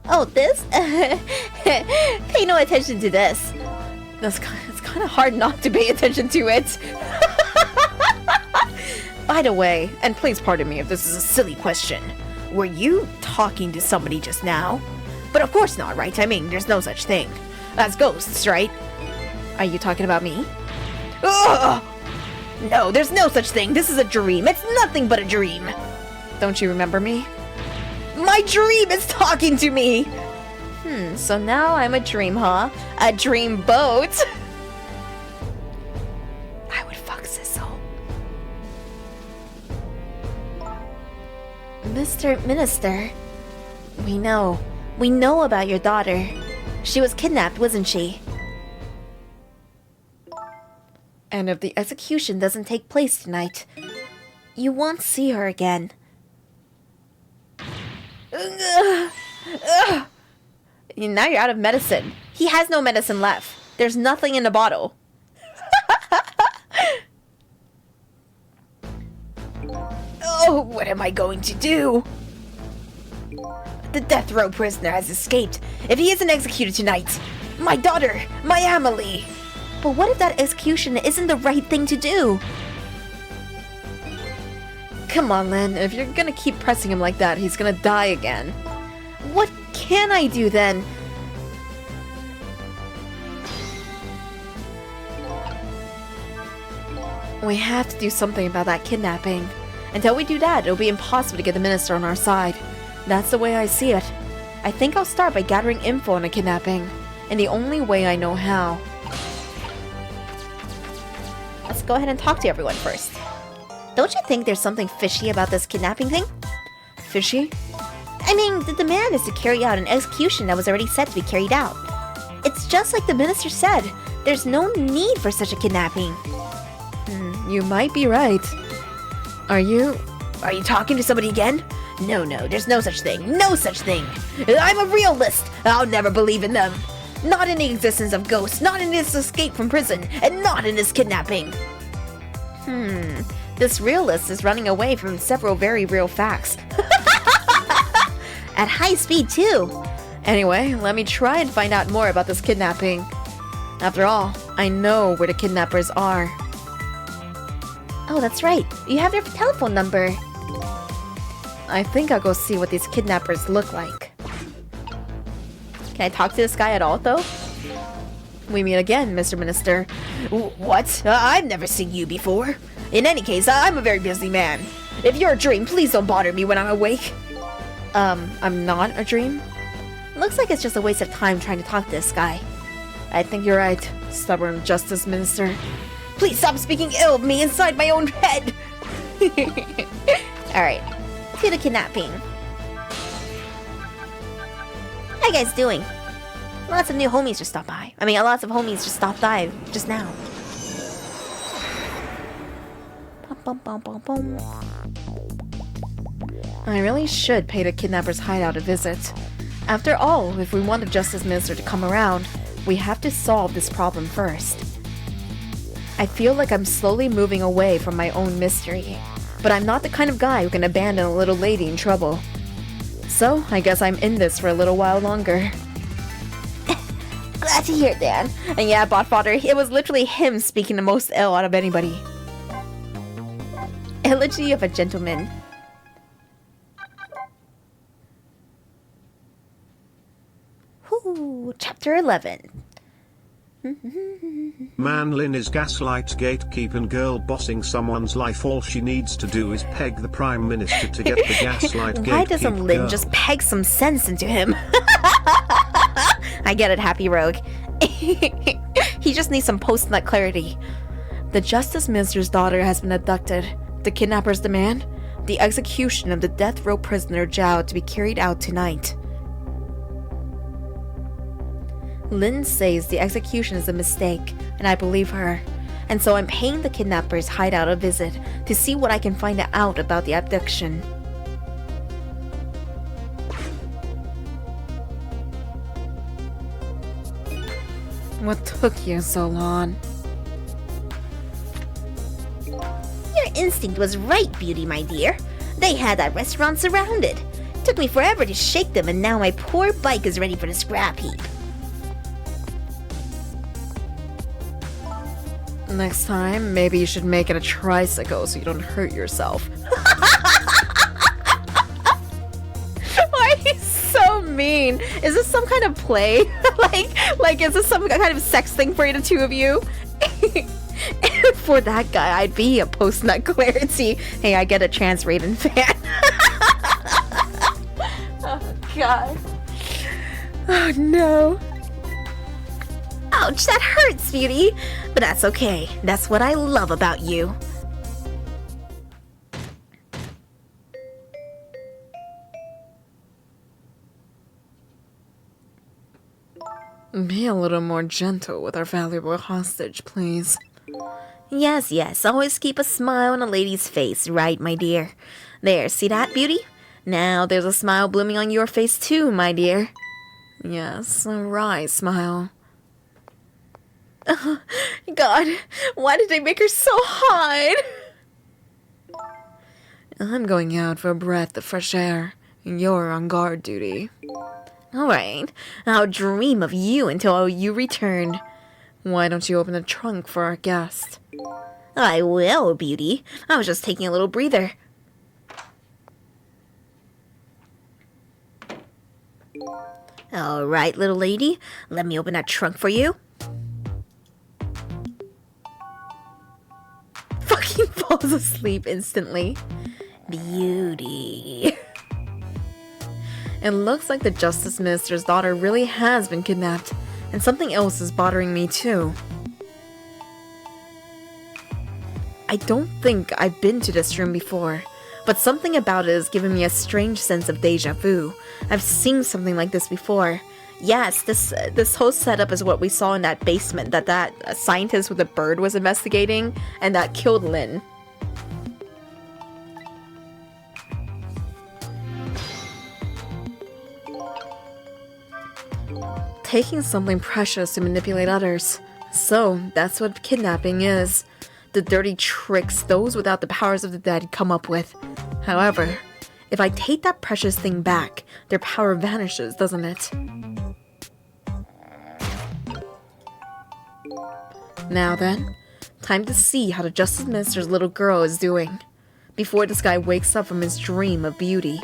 Oh, this? Pay no attention to this. It's kind of hard not to pay attention to it. By the way, and please pardon me if this is a silly question, were you talking to somebody just now? But of course not, right? I mean, there's no such thing as ghosts, right? Are you talking about me? Ugh! No, there's no such thing. This is a dream. It's nothing but a dream. Don't you remember me? My dream is talking to me! So now I'm a dream, huh? A dream boat? I would fuck Sissel. Mr. Minister, we know about your daughter. She was kidnapped, wasn't she? And if the execution doesn't take place tonight, you won't see her again. Now you're out of medicine. He has no medicine left. There's nothing in the bottle. Oh, what am I going to do? The death row prisoner has escaped. If he isn't executed tonight, my daughter, my Amelie. But what if that execution isn't the right thing to do? Come on, Lin. If you're gonna keep pressing him like that, he's gonna die again. What can I do then? We have to do something about that kidnapping. Until we do that, it'll be impossible to get the minister on our side. That's the way I see it. I think I'll start by gathering info on a kidnapping, in the only way I know how. Let's go ahead and talk to everyone first. Don't you think there's something fishy about this kidnapping thing? Fishy? I mean, the demand is to carry out an execution that was already set to be carried out. It's just like the minister said, there's no need for such a kidnapping. You might be right. Are you talking to somebody again? No, there's no such thing. No such thing. I'm a realist. I'll never believe in them. Not in the existence of ghosts, not in this escape from prison, and not in this kidnapping. This realist is running away from several very real facts. At high speed, too. Anyway, let me try and find out more about this kidnapping. After all, I know where the kidnappers are. Oh, that's right. You have their telephone number. I think I'll go see what these kidnappers look like. Can I talk to this guy at all, though? We meet again, Mr. Minister. What? I've never seen you before. In any case, I'm a very busy man. If you're a dream, please don't bother me when I'm awake. I'm not a dream? Looks like it's just a waste of time trying to talk to this guy. I think you're right, stubborn Justice Minister. Please stop speaking ill of me inside my own head! Alright, to the kidnapping. How you guys doing? Lots of new homies just stopped by. Lots of homies just stopped by just now. I really should pay the kidnappers' hideout a visit. After all, if we want the Justice Minister to come around, we have to solve this problem first. I feel like I'm slowly moving away from my own mystery, but I'm not the kind of guy who can abandon a little lady in trouble. So, I guess I'm in this for a little while longer. Glad to hear it, Dan. And yeah, Botfather, it was literally him speaking the most ill out of anybody. Elegy of a Gentleman. Whoo, Chapter 11. Man, Lin is gaslight gatekeeping girl bossing someone's life. All she needs to do is peg the Prime Minister to get the gaslight gatekeep Why doesn't Lin girl. just peg some sense into him? I get it, Happy Rogue. He just needs some post-nut clarity. The Justice Minister's daughter has been abducted. The kidnappers demand the execution of the death row prisoner Zhao to be carried out tonight. Lin says the execution is a mistake, and I believe her. And so I'm paying the kidnappers' hideout a visit to see what I can find out about the abduction. What took you so long? Your instinct was right, Beauty, my dear. They had that restaurant surrounded. Took me forever to shake them, and now my poor bike is ready for the scrap heap. Next time, maybe you should make it a tricycle so you don't hurt yourself. Why are you so mean? Is this some kind of play? like is this some kind of sex thing for the two of you? For that guy, I'd be a post-nut clarity. Hey, I get a trans Raven fan. Oh, God. Oh, no. Ouch, that hurts, Beauty. But that's okay. That's what I love about you. Be a little more gentle with our valuable hostage, please. Yes, always keep a smile on a lady's face, right, my dear? There, see that, Beauty? Now there's a smile blooming on your face too, my dear. Yes, a wry smile. God, why did they make her so hot? I'm going out for a breath of fresh air. You're on guard duty. Alright, I'll dream of you until you return. Why don't you open the trunk for our guest? I will, beauty. I was just taking a little breather. Alright, little lady. Let me open that trunk for you. Fucking falls asleep instantly. Beauty. It looks like the Justice Minister's daughter really has been kidnapped, and something else is bothering me too. I don't think I've been to this room before, but something about it is giving me a strange sense of deja vu. I've seen something like this before. Yes, this whole setup is what we saw in that basement that scientist with a bird was investigating, and that killed Lynn. Taking something precious to manipulate others. So, that's what kidnapping is. The dirty tricks those without the powers of the dead come up with. However, if I take that precious thing back, their power vanishes, doesn't it? Now then, time to see how the Justice Minister's little girl is doing, before this guy wakes up from his dream of beauty.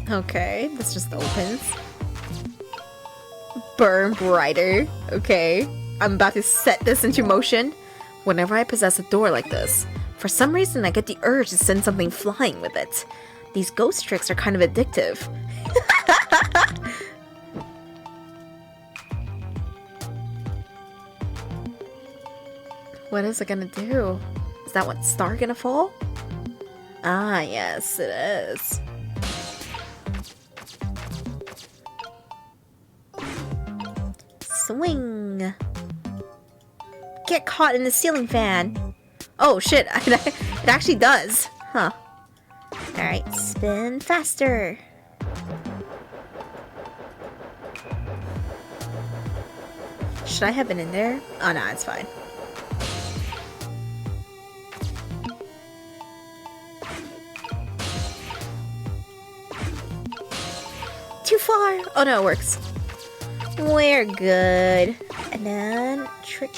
Okay, this just opens. Burn brighter. Okay, I'm about to set this into motion. Whenever I possess a door like this, for some reason I get the urge to send something flying with it. These ghost tricks are kind of addictive. What is it gonna do? Is that one star gonna fall? Ah, yes, it is. Swing. Get caught in the ceiling fan. Oh shit, it actually does. Huh. Alright, spin faster. Should I have been in there? Oh no, it's fine. Too far! Oh no, it works. We're good. And then, trick.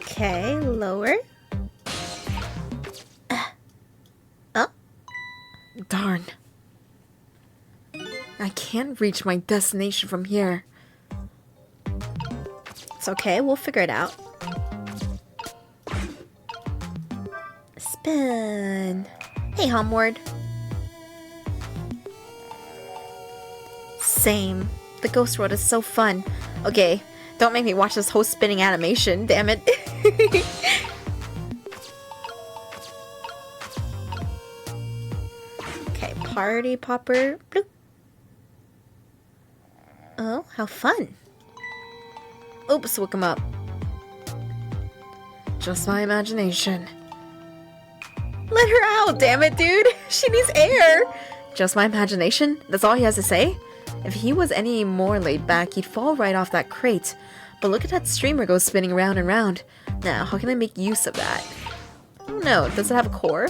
Okay, lower. Oh. Darn. I can't reach my destination from here. It's okay, we'll figure it out. Spin. Hey, Homeward. Same. The ghost road is so fun. Okay, don't make me watch this whole spinning animation, damn it. Okay, party popper. Bloop. Oh, how fun. Oops, woke him up. Just my imagination. Let her out, damn it, dude. She needs air. Just my imagination? That's all he has to say? If he was any more laid back, he'd fall right off that crate. But look at that streamer go spinning round and round. Now, how can I make use of that? Oh no, does it have a core?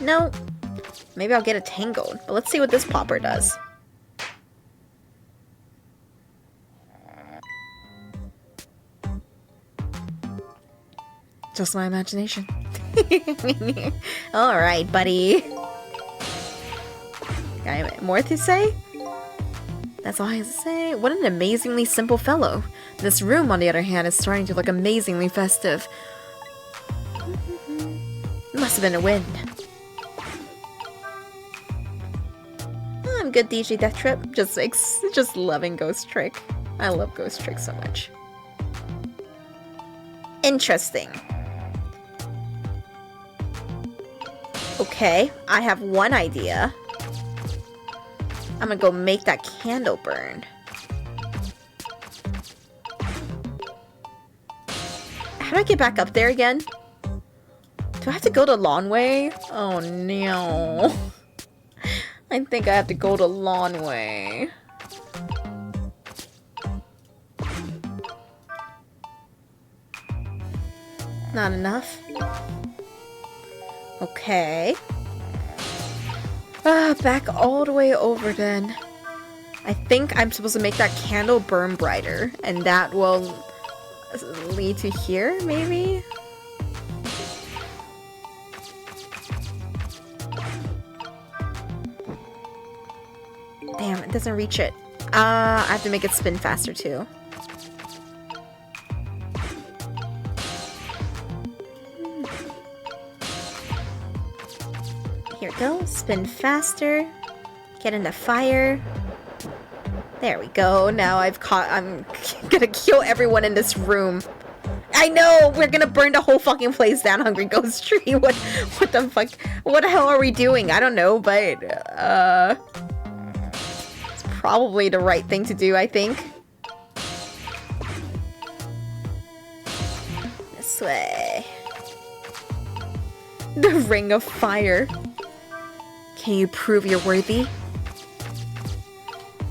No. Maybe I'll get it tangled, but let's see what this popper does. Just my imagination. Alright, buddy. Got more to say? That's all I have to say. What an amazingly simple fellow. This room, on the other hand, is starting to look amazingly festive. Must have been a wind. I'm good, DJ Death Trip. Just loving Ghost Trick. I love Ghost Trick so much. Interesting. Okay, I have one idea. I'm gonna go make that candle burn. How do I get back up there again? Do I have to go to Lawnway? Oh no. I think I have to go to Lawnway. Not enough. Okay. Back all the way over then. I think I'm supposed to make that candle burn brighter, and that will lead to here, maybe? Damn, it doesn't reach it. I have to make it spin faster too. Here we go. Spin faster. Get in the fire. There we go. Now I'm gonna kill everyone in this room. I know! We're gonna burn the whole fucking place down, Hungry Ghost Tree. What the fuck? What the hell are we doing? I don't know, but it's probably the right thing to do, I think. This way. The Ring of Fire. Can you prove you're worthy?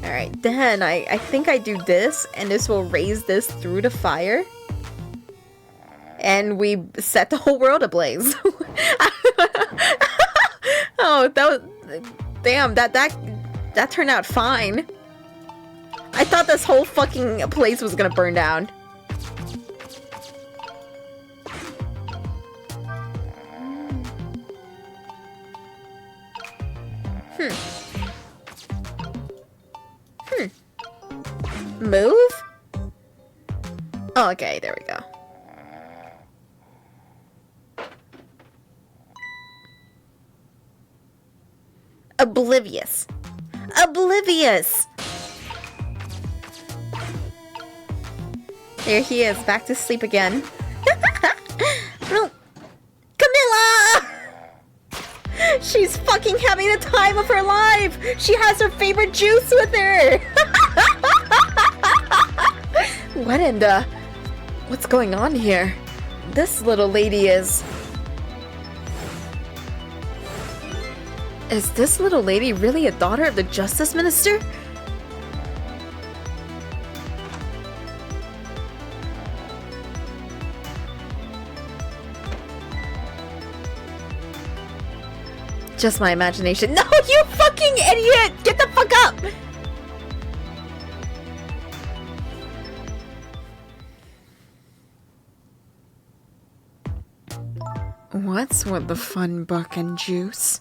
Alright, then I think I do this, and this will raise this through the fire. And we set the whole world ablaze. Oh, that was... Damn, that turned out fine. I thought this whole fucking place was gonna burn down. Move? Oh, okay, there we go. Oblivious. Oblivious! There he is, back to sleep again. No. Camilla! She's fucking having the time of her life! She has her favorite juice with her! What in the... What's going on here? This little lady is... Is this little lady really a daughter of the Justice Minister? Just my imagination. No, you fucking idiot! Get the fuck up! What's with the fun buck and juice?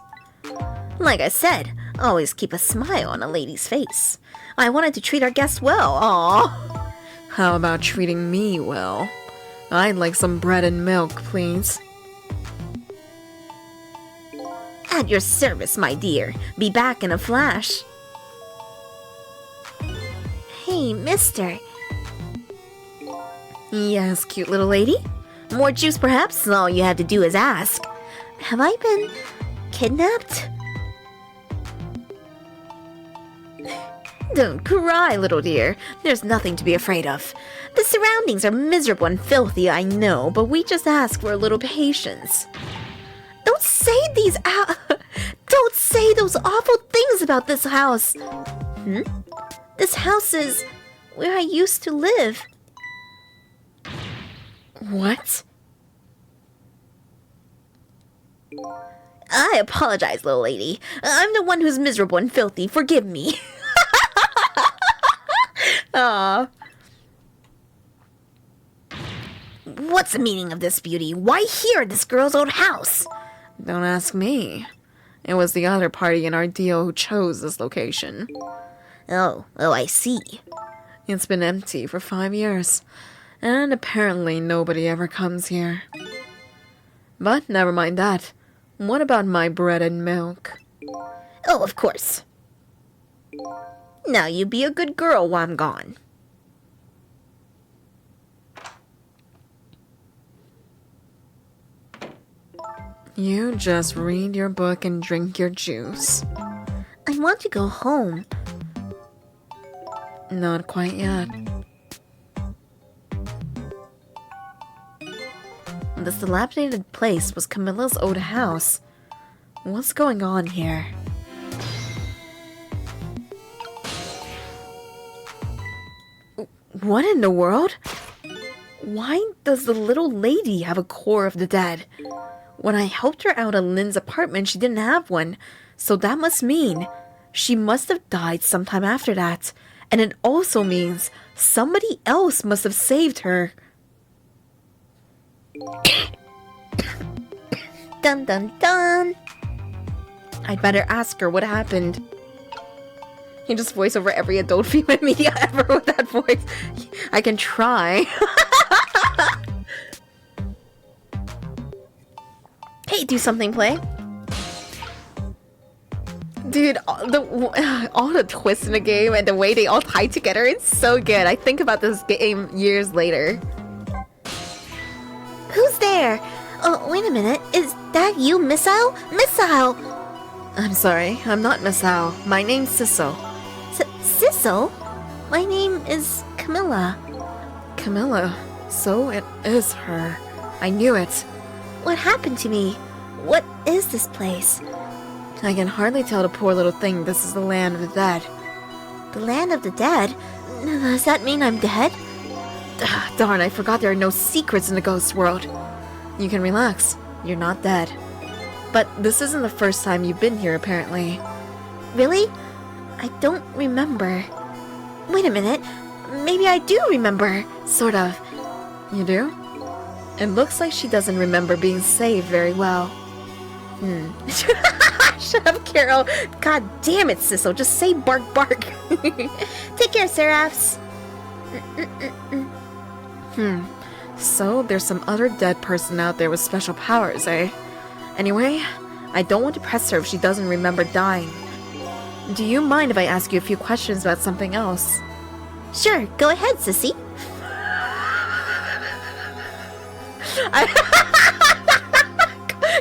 Like I said, always keep a smile on a lady's face. I wanted to treat our guests well, aww. How about treating me well? I'd like some bread and milk, please. At your service, my dear. Be back in a flash. Hey, mister. Yes, cute little lady? More juice, perhaps? All you have to do is ask. Have I been kidnapped? Don't cry, little dear. There's nothing to be afraid of. The surroundings are miserable and filthy, I know, but we just ask for a little patience. Don't say Don't say those awful things about this house. This house is where I used to live. What? I apologize, little lady. I'm the one who's miserable and filthy. Forgive me. Aww. What's the meaning of this, beauty? Why here at this girl's old house? Don't ask me. It was the other party in our deal who chose this location. Oh, I see. It's been empty for 5 years. And apparently nobody ever comes here. But never mind that. What about my bread and milk? Oh, of course. Now you be a good girl while I'm gone. You just read your book and drink your juice. I want to go home. Not quite yet. This dilapidated place was Camilla's old house. What's going on here? What in the world? Why does the little lady have a core of the dead? When I helped her out at Lynn's apartment, she didn't have one. So that must mean she must have died sometime after that. And it also means somebody else must have saved her. Dun dun dun! I'd better ask her what happened. You just voice over every adult female media ever with that voice. I can try. Hey, do something, play. Dude, all the twists in the game and the way they all tie together, it's so good. I think about this game years later. Who's there? Oh, wait a minute. Is that you, Missile? Missile! I'm sorry, I'm not Miss Al. My name's Sissel. Sissel? My name is Camilla. Camilla, so it is her. I knew it. What happened to me? What is this place? I can hardly tell the poor little thing this is the land of the dead. The land of the dead? Does that mean I'm dead? Darn, I forgot there are no secrets in the ghost world. You can relax. You're not dead. But this isn't the first time you've been here, apparently. Really? I don't remember. Wait a minute. Maybe I do remember. Sort of. You do? It looks like she doesn't remember being saved very well. Shut up, Carol. God damn it, Sissel. Just say bark bark. Take care, Seraphs. So there's some other dead person out there with special powers, eh? Anyway, I don't want to press her if she doesn't remember dying. Do you mind if I ask you a few questions about something else? Sure, go ahead, sissy.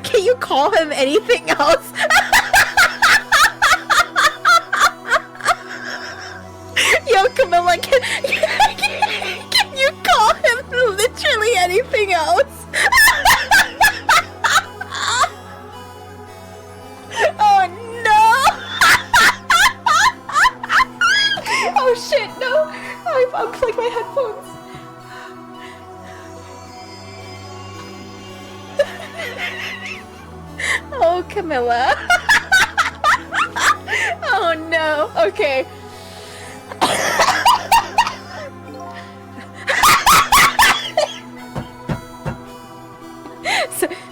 Can you call him anything else? Yo, Camilla, can you call him literally anything else? Oh no! Oh shit, no! I've unplugged my headphones. Oh, Camilla. Oh no. Okay.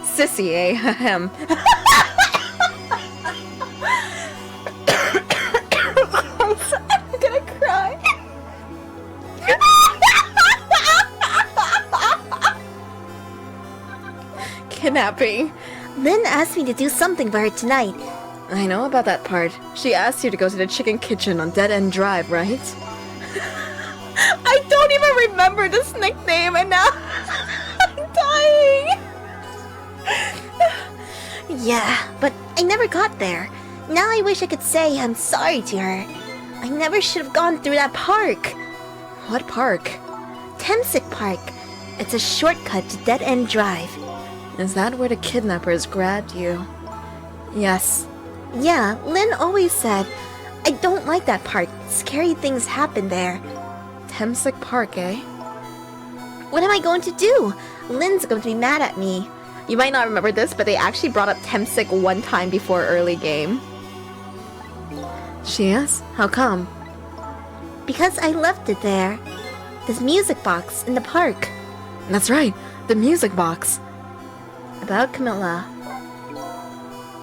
Sissy, eh? Ahem. I'm gonna cry. Kidnapping. Lynn asked me to do something for her tonight. I know about that part. She asked you to go to the chicken kitchen on Dead End Drive, right? I don't even remember this nickname and now I'm dying. Yeah, but I never got there. Now I wish I could say I'm sorry to her. I never should have gone through that park. What park? Temsic Park. It's a shortcut to Dead End Drive. Is that where the kidnappers grabbed you? Yes. Yeah, Lynn always said, I don't like that park. Scary things happen there. Temsic Park, eh? What am I going to do? Lynn's going to be mad at me. You might not remember this, but they actually brought up Temsic one time before early game. She is? How come? Because I left it there. This music box in the park. That's right, the music box. About Camilla.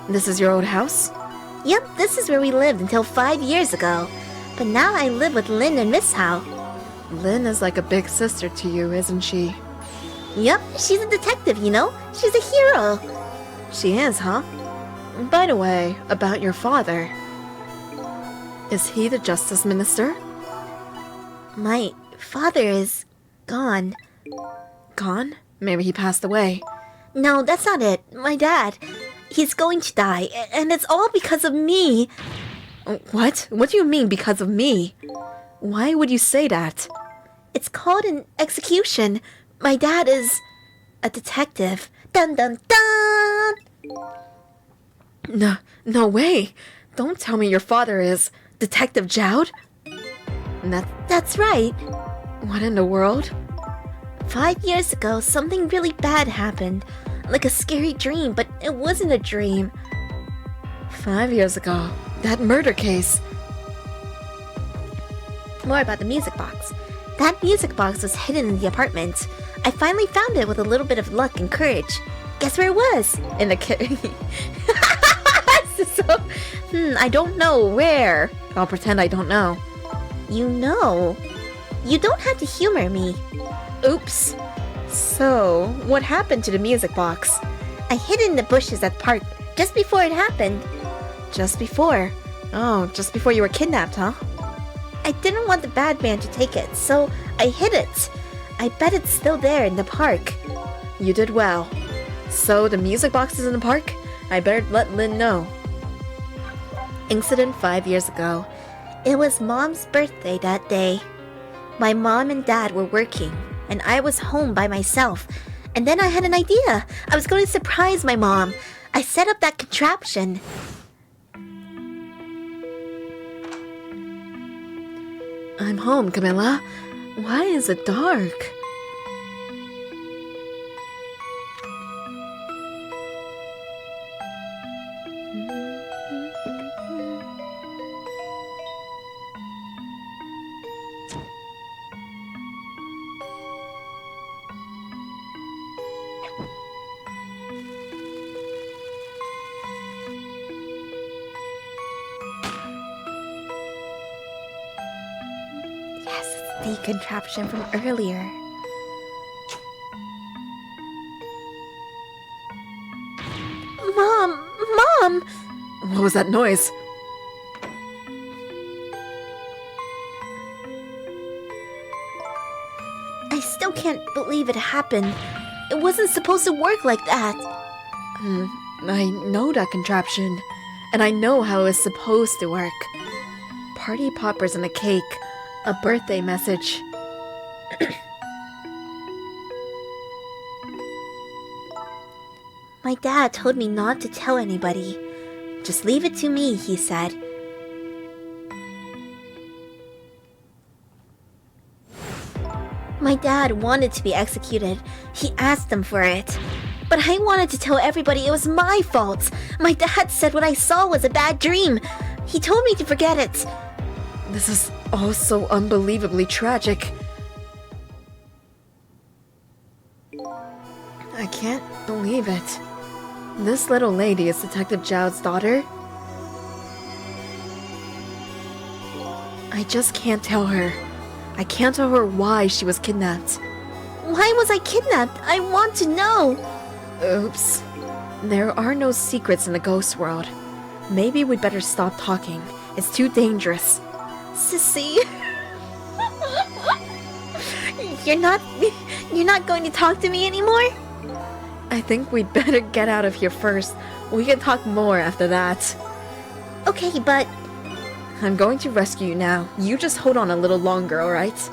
This is your old house? Yep, this is where we lived until 5 years ago. But now I live with Lynn and Miss Howe. Lynn is like a big sister to you, isn't she? Yep, she's a detective, you know? She's a hero. She is, huh? By the way, about your father. Is he the justice minister? My father is gone. Gone? Maybe he passed away. No, that's not it. My dad. He's going to die, and it's all because of me. What? What do you mean, because of me? Why would you say that? It's called an execution. My dad is... a detective. Dun dun dun! No way! Don't tell me your father is Detective Jowd? That's right. What in the world? 5 years ago, something really bad happened. Like a scary dream, but it wasn't a dream. 5 years ago, that murder case. More about the music box. That music box was hidden in the apartment. I finally found it with a little bit of luck and courage. Guess where it was? In the I don't know where. I'll pretend I don't know. You know. You don't have to humor me. Oops. So, what happened to the music box? I hid it in the bushes at the park just before it happened. Just before? Oh, just before you were kidnapped, huh? I didn't want the bad man to take it, so I hid it. I bet it's still there in the park. You did well. So, the music box is in the park? I better let Lynn know. Incident 5 years ago. It was Mom's birthday that day. My mom and dad were working, and I was home by myself. And then I had an idea. I was going to surprise my mom. I set up that contraption. I'm home, Camilla. Why is it dark? Yes, it's the contraption from earlier. Mom! What was that noise? I still can't believe it happened. It wasn't supposed to work like that. I know that contraption, and I know how it was supposed to work. Party poppers and a cake, a birthday message. My dad told me not to tell anybody. Just leave it to me, he said. My dad wanted to be executed. He asked them for it. But I wanted to tell everybody it was my fault. My dad said what I saw was a bad dream. He told me to forget it. This is all so unbelievably tragic. I can't believe it. This little lady is Detective Jowd's daughter? I just can't tell her. I can't tell her why she was kidnapped. Why was I kidnapped? I want to know. Oops. There are no secrets in the ghost world. Maybe we'd better stop talking. It's too dangerous. Sissy. You're not going to talk to me anymore? I think we'd better get out of here first. We can talk more after that. Okay, but... I'm going to rescue you now. You just hold on a little longer, alright?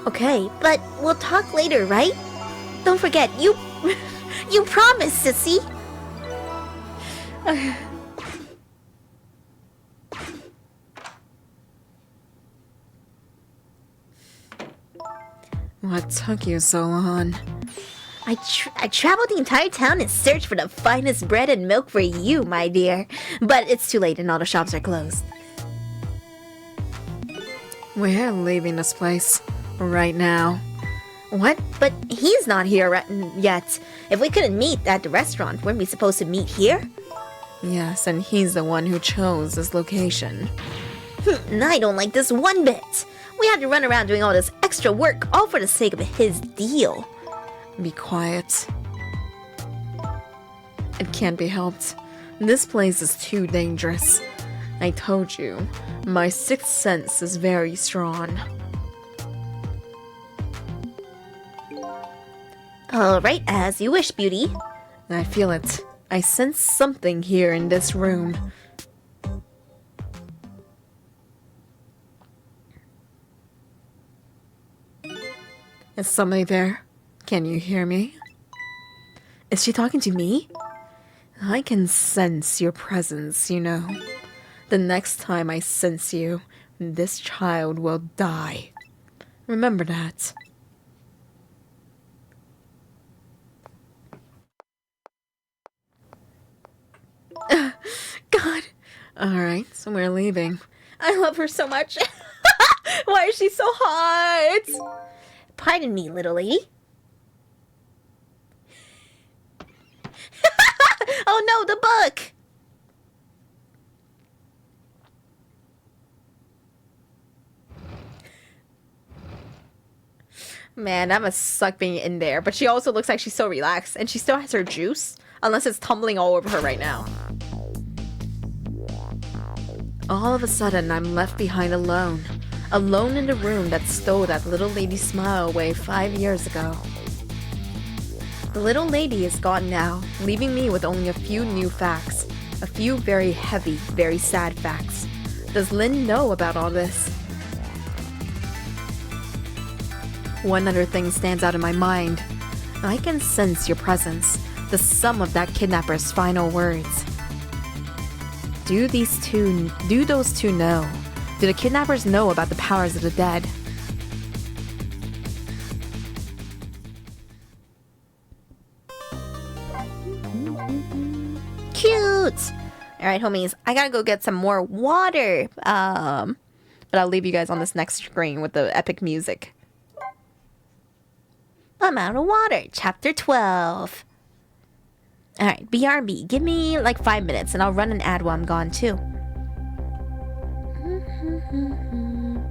Okay, but we'll talk later, right? Don't forget, you promised, Sissy! What took you so long? I traveled the entire town in search for the finest bread and milk for you, my dear. But it's too late and all the shops are closed. We're leaving this place. Right now. What? But he's not here yet. If we couldn't meet at the restaurant, weren't we supposed to meet here? Yes, and he's the one who chose this location. I don't like this one bit. We have to run around doing all this extra work, all for the sake of his deal. Be quiet. It can't be helped. This place is too dangerous. I told you, my sixth sense is very strong. Alright, as you wish, beauty. I feel it. I sense something here in this room. Is somebody there? Can you hear me? Is she talking to me? I can sense your presence, you know. The next time I sense you, this child will die. Remember that. God. Alright, so we're leaving. I love her so much. Why is she so hot? Pardon me, little lady. Oh no, the book! Man, that must suck being in there. But she also looks like she's so relaxed. And she still has her juice. Unless it's tumbling all over her right now. All of a sudden, I'm left behind alone. Alone in the room that stole that little lady's smile away 5 years ago. The little lady is gone now, leaving me with only a few new facts. A few very heavy, very sad facts. Does Lin know about all this? One other thing stands out in my mind. I can sense your presence, the sum of that kidnapper's final words. Do those two know? Do the kidnappers know about the powers of the dead? Cute! Alright, homies, I gotta go get some more water. But I'll leave you guys on this next screen with the epic music. I'm out of water. Chapter 12. Alright, BRB, give me like 5 minutes and I'll run an ad while I'm gone too.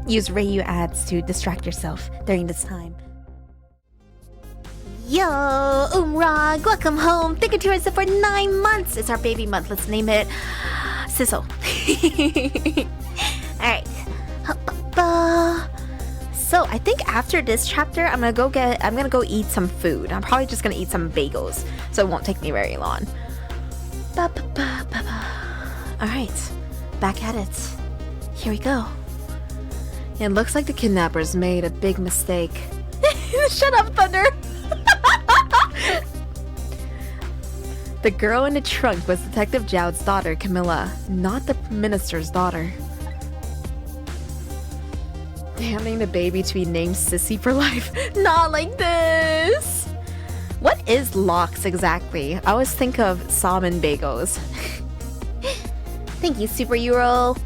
Use Reiyu ads to distract yourself during this time. Yo, Umrag, welcome home. Thank you to us for 9 months. It's our baby month. Let's name it Sizzle. Alright. So I think after this chapter, I'm gonna go eat some food. I'm probably just gonna eat some bagels, so it won't take me very long. Alright, back at it. Here we go. It looks like the kidnappers made a big mistake. Shut up, Thunder! The girl in the trunk was Detective Zhao's daughter, Camilla, not the minister's daughter. Damning the baby to be named Sissy for life. Not like this! What is lox exactly? I always think of salmon bagels. Thank you, Super Euro.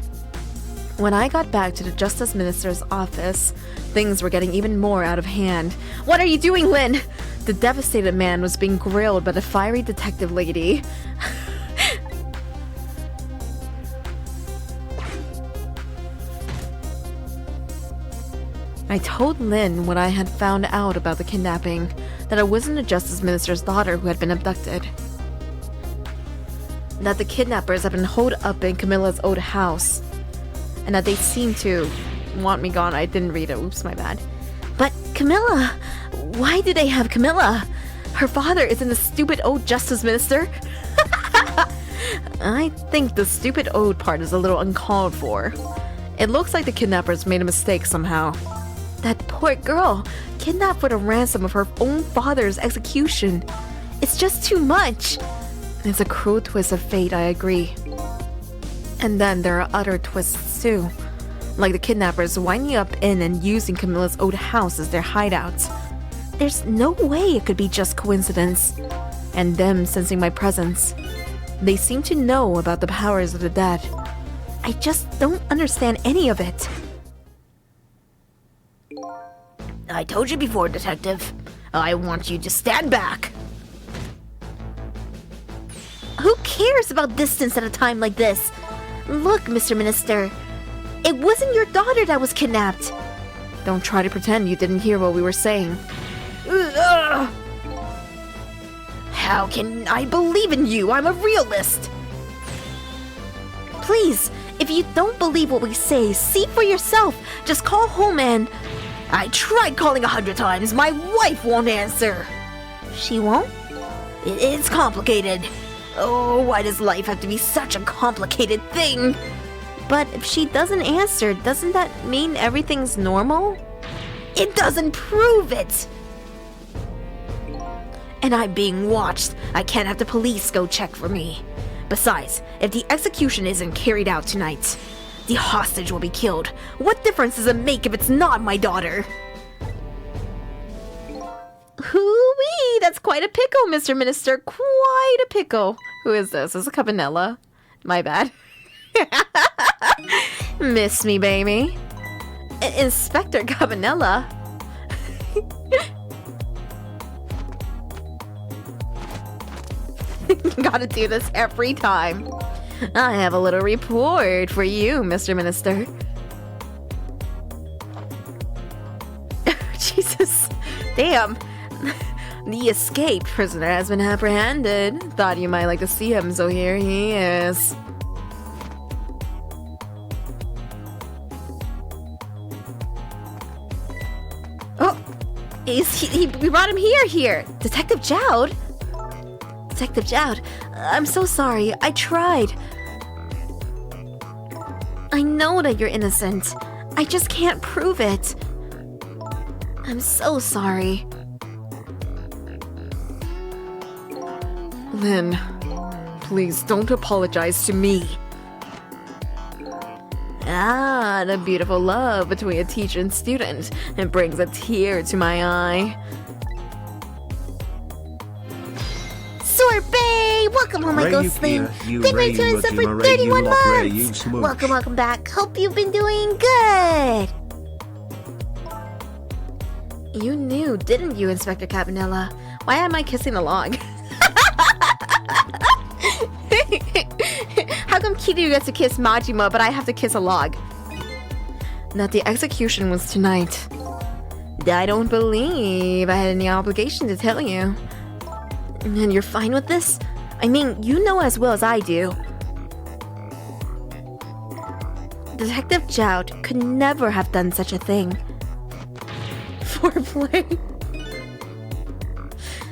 When I got back to the Justice Minister's office, things were getting even more out of hand. What are you doing, Lin? The devastated man was being grilled by the fiery detective lady. I told Lin what I had found out about the kidnapping, that it wasn't the Justice Minister's daughter who had been abducted. That the kidnappers had been holed up in Camilla's old house. And that they seemed to want me gone. I didn't read it. Oops, my bad. But Camilla! Why do they have Camilla? Her father isn't the stupid old Justice Minister. I think the stupid old part is a little uncalled for. It looks like the kidnappers made a mistake somehow. That poor girl, kidnapped for the ransom of her own father's execution. It's just too much. It's a cruel twist of fate, I agree. And then there are other twists too. Like the kidnappers winding up in and using Camilla's old house as their hideout. There's no way it could be just coincidence. And them sensing my presence. They seem to know about the powers of the dead. I just don't understand any of it. I told you before, Detective. I want you to stand back. Who cares about distance at a time like this? Look, Mr. Minister. It wasn't your daughter that was kidnapped. Don't try to pretend you didn't hear what we were saying. Ugh. How can I believe in you? I'm a realist. Please, if you don't believe what we say, see for yourself. Just call home and... I tried calling 100 times. My wife won't answer. She won't? It's complicated. Oh, why does life have to be such a complicated thing? But if she doesn't answer, doesn't that mean everything's normal? It doesn't prove it. And I'm being watched. I can't have the police go check for me. Besides, if the execution isn't carried out tonight, the hostage will be killed. What difference does it make if it's not my daughter? Hoo-wee! That's quite a pickle, Mr. Minister. Quite a pickle. Who is this? Is it Cabanella? My bad. Miss me, baby. Inspector Cabanella. Gotta do this every time. I have a little report for you, Mr. Minister. Jesus. Damn. The escaped prisoner has been apprehended. Thought you might like to see him, so here he is. Oh! We brought him here! Detective Jowd? Detective Jowd, I'm so sorry. I tried. I know that you're innocent. I just can't prove it. I'm so sorry. Lynn, please don't apologize to me. Ah, the beautiful love between a teacher and student. It brings a tear to my eye. Sorbet! Welcome home, my Ghostling. Been returning for 31 months. Welcome back. Hope you've been doing good. You knew, didn't you, Inspector Cabanella? Why am I kissing the log? How come Kiryu gets to kiss Majima, but I have to kiss a log? That the execution was tonight. I don't believe I had any obligation to tell you. And you're fine with this? I mean, you know as well as I do. Detective Jowd could never have done such a thing. Foreplay.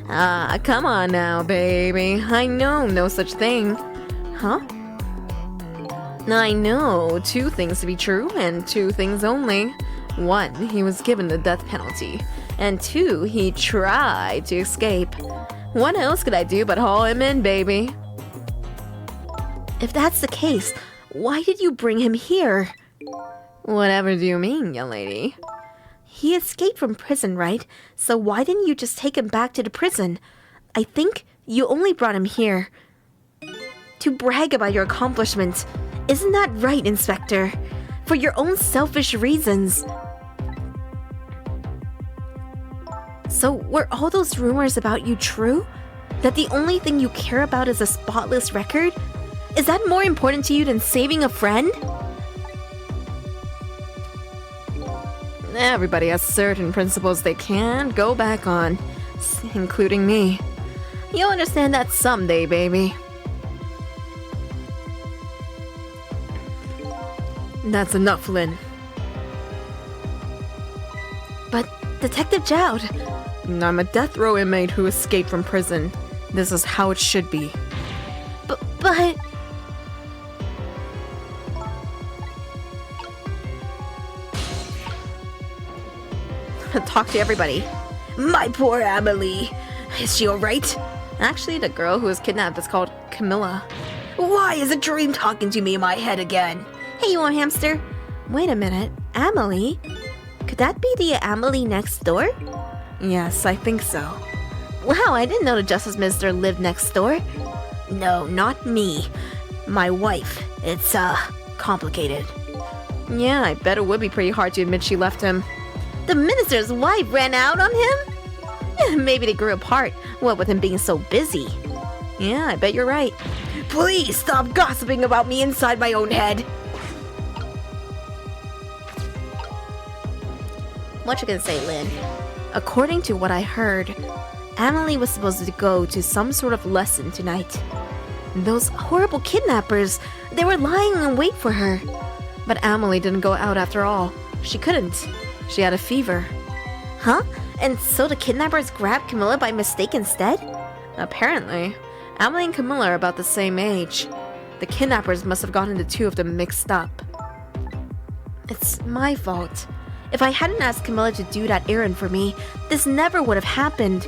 Ah, come on now, baby. I know no such thing. Huh? I know 2 things to be true and 2 things only. 1, he was given the death penalty. And 2, he tried to escape. What else could I do but haul him in, baby? If that's the case, why did you bring him here? Whatever do you mean, young lady? He escaped from prison, right? So why didn't you just take him back to the prison? I think you only brought him here to brag about your accomplishments. Isn't that right, Inspector? For your own selfish reasons. So were all those rumors about you true? That the only thing you care about is a spotless record? Is that more important to you than saving a friend? Everybody has certain principles they can't go back on, including me. You'll understand that someday, baby. That's enough, Lynn. But, Detective Jowd, I'm a death row inmate who escaped from prison. This is how it should be. But... Talk to everybody. My poor Amelie. Is she alright? Actually, the girl who was kidnapped is called Camilla. Why is a dream talking to me in my head again? Hey, you want hamster? Wait a minute. Amelie? Could that be the Amelie next door? Yes, I think so. Wow, I didn't know the Justice Minister lived next door. No, not me. My wife. It's, complicated. Yeah, I bet it would be pretty hard to admit she left him. The minister's wife ran out on him? Maybe they grew apart, what with him being so busy. Yeah, I bet you're right. Please stop gossiping about me inside my own head. What you gonna say, Lynn? According to what I heard, Amelie was supposed to go to some sort of lesson tonight. Those horrible kidnappers, they were lying in wait for her. But Amelie didn't go out after all. She couldn't. She had a fever. Huh? And so the kidnappers grabbed Camilla by mistake instead? Apparently. Amelie and Camilla are about the same age. The kidnappers must have gotten the 2 of them mixed up. It's my fault. If I hadn't asked Camilla to do that errand for me, this never would have happened.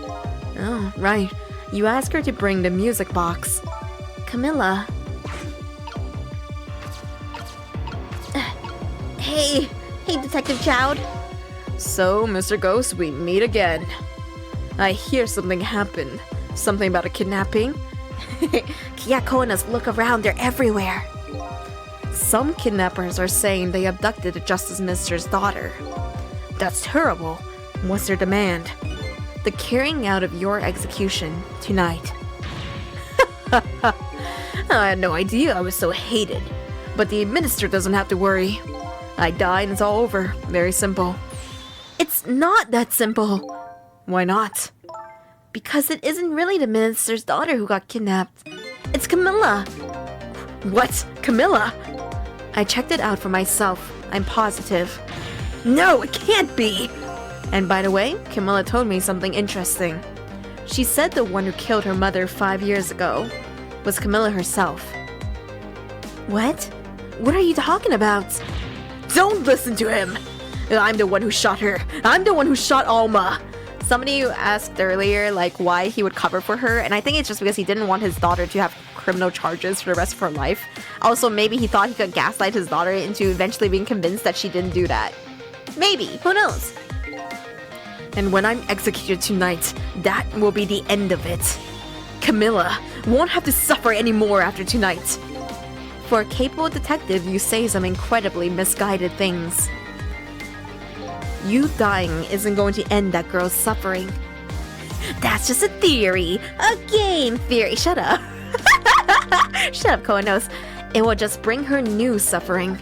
Oh, right. You asked her to bring the music box. Camilla. Hey, Detective Chowd. So, Mr. Ghost, we meet again. I hear something happened. Something about a kidnapping? Kiyako and us look around, they're everywhere. Some kidnappers are saying they abducted the Justice Minister's daughter. That's terrible. What's their demand? The carrying out of your execution tonight. I had no idea I was so hated. But the minister doesn't have to worry. I die and it's all over. Very simple. It's not that simple. Why not? Because it isn't really the minister's daughter who got kidnapped. It's Camilla. What? Camilla? I checked it out for myself. I'm positive. No, it can't be! And by the way, Camilla told me something interesting. She said the one who killed her mother 5 years ago was Camilla herself. What? What are you talking about? Don't listen to him! I'm the one who shot her. I'm the one who shot Alma. Somebody asked earlier, like, why he would cover for her, and I think it's just because he didn't want his daughter to have criminal charges for the rest of her life. Also, maybe he thought he could gaslight his daughter into eventually being convinced that she didn't do that. Maybe. Who knows? And when I'm executed tonight, that will be the end of it. Camilla won't have to suffer anymore after tonight. For a capable detective, you say some incredibly misguided things. You dying isn't going to end that girl's suffering. That's just a theory. A game theory. Shut up. Shut up, Koanos. It will just bring her new suffering.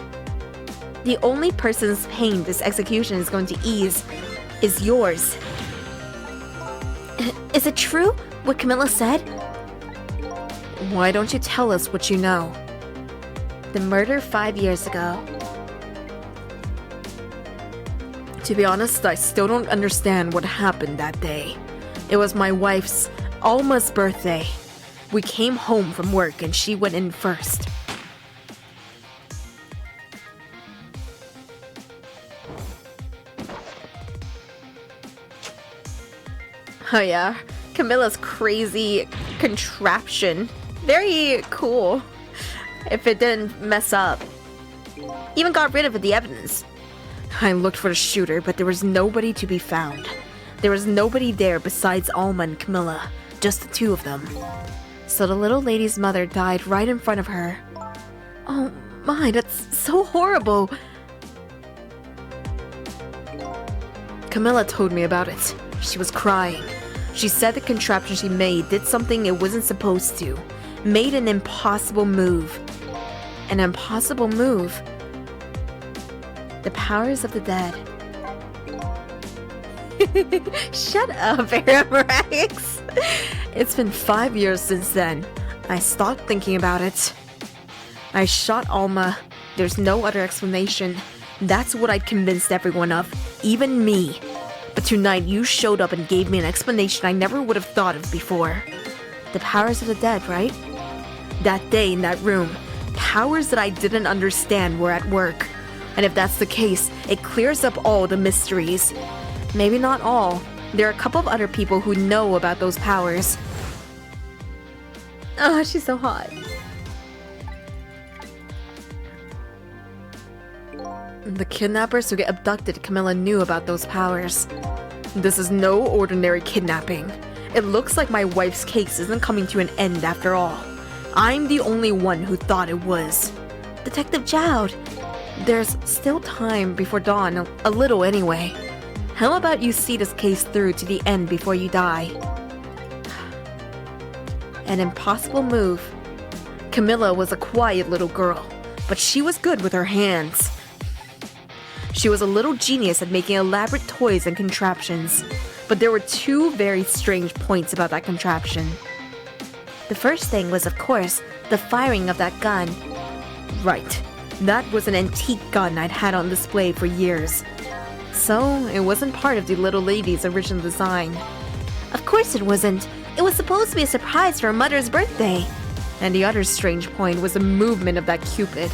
The only person's pain this execution is going to ease is yours. Is it true what Camilla said? Why don't you tell us what you know? The murder 5 years ago. To be honest, I still don't understand what happened that day. It was my wife's, Alma's birthday. We came home from work and she went in first. Oh yeah, Camilla's crazy contraption. Very cool. If it didn't mess up. Even got rid of the evidence. I looked for the shooter, but there was nobody to be found. There was nobody there besides Alma and Camilla. Just the two of them. So the little lady's mother died right in front of her. Oh my, that's so horrible. Camilla told me about it. She was crying. She said the contraption she made did something it wasn't supposed to. Made an impossible move. An impossible move. The powers of the dead. Shut up, Aramax. It's been 5 years since then. I stopped thinking about it. I shot Alma. There's no other explanation. That's what I'd convinced everyone of, even me. But tonight you showed up and gave me an explanation I never would have thought of before. The powers of the dead, right? That day in that room, powers that I didn't understand were at work. And if that's the case, it clears up all the mysteries. Maybe not all. There are a couple of other people who know about those powers. Oh, she's so hot. The kidnappers who get abducted, Camilla knew about those powers. This is no ordinary kidnapping. It looks like my wife's case isn't coming to an end after all. I'm the only one who thought it was. Detective Chowd. There's still time before dawn, a little anyway. How about you see this case through to the end before you die? An impossible move. Camilla was a quiet little girl, but she was good with her hands. She was a little genius at making elaborate toys and contraptions, but there were two very strange points about that contraption. The first thing was, of course, the firing of that gun. Right. That was an antique gun I'd had on display for years. So, it wasn't part of the little lady's original design. Of course it wasn't. It was supposed to be a surprise for her mother's birthday. And the other strange point was the movement of that Cupid.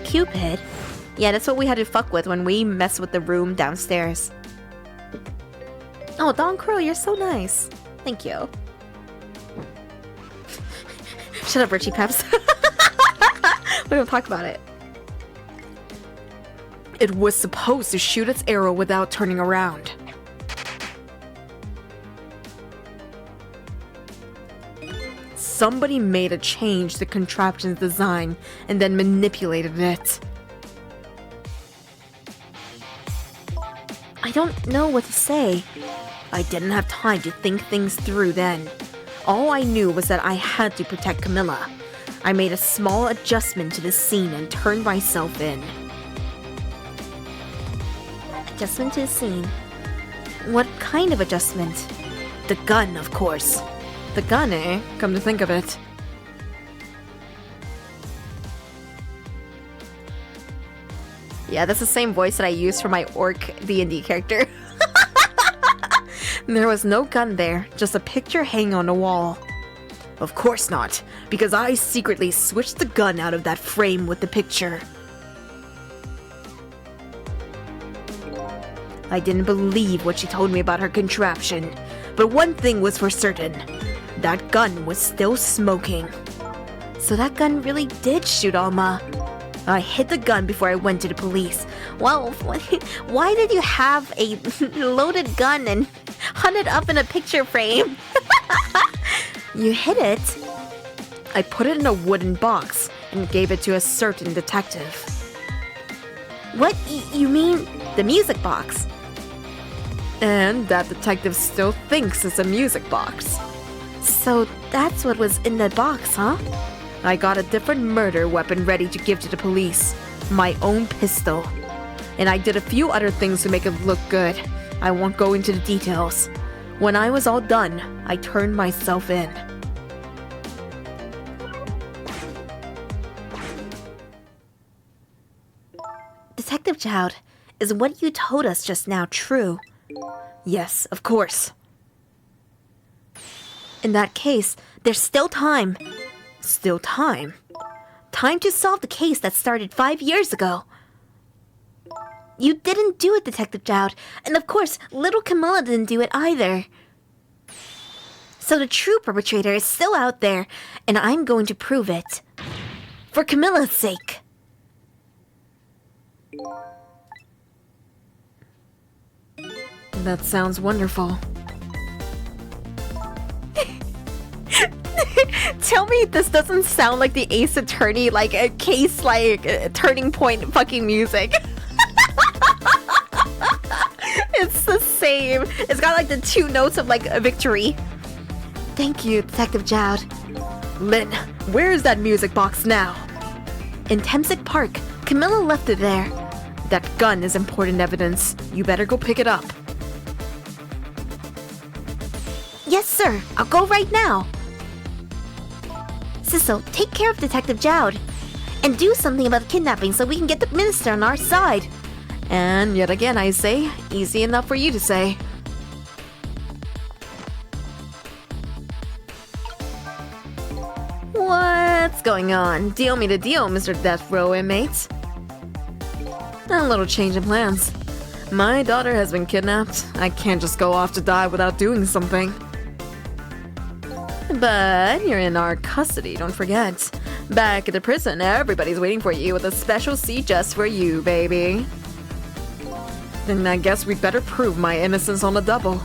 Cupid? Yeah, that's what we had to fuck with when we messed with the room downstairs. Oh, Don Crow, you're so nice. Thank you. Shut up, Richie Peps. We don't talk about it. It was supposed to shoot its arrow without turning around. Somebody made a change to the contraption's design and then manipulated it. I don't know what to say. I didn't have time to think things through then. All I knew was that I had to protect Camilla. I made a small adjustment to the scene and turned myself in. Adjustment to the scene. What kind of adjustment? The gun, of course. The gun, eh? Come to think of it. Yeah, that's the same voice that I used for my orc D&D character. There was no gun there, just a picture hanging on the wall. Of course not, because I secretly switched the gun out of that frame with the picture. I didn't believe what she told me about her contraption, but one thing was for certain. That gun was still smoking. So that gun really did shoot Alma. I hid the gun before I went to the police. Well, why did you have a loaded gun and hunt it up in a picture frame? You hid it? I put it in a wooden box and gave it to a certain detective. What? You mean the music box? And that detective still thinks it's a music box. So that's what was in the box, huh? I got a different murder weapon ready to give to the police. My own pistol. And I did a few other things to make it look good. I won't go into the details. When I was all done, I turned myself in. Detective Child, is what you told us just now true? Yes, of course. In that case, there's still time. Still time? Time to solve the case that started 5 years ago. You didn't do it, Detective Child, and of course, little Camilla didn't do it either. So the true perpetrator is still out there, and I'm going to prove it. For Camilla's sake. That sounds wonderful. Tell me this doesn't sound like the Ace Attorney, like a case, like turning point fucking music. It's the same. It's got like the 2 notes of like a victory. Thank you, Detective Jowd. Lynn, where is that music box now? In Temsic Park. Camilla left it there. That gun is important evidence. You better go pick it up. Yes, sir. I'll go right now. Sissel, take care of Detective Jowd. And do something about the kidnapping so we can get the minister on our side. And yet again, I say, easy enough for you to say. What's going on? Deal me the deal, Mr. Death Row inmate. A little change in plans. My daughter has been kidnapped. I can't just go off to die without doing something. But you're in our custody, don't forget. Back at the prison, everybody's waiting for you with a special seat just for you, baby. Then I guess we'd better prove my innocence on the double.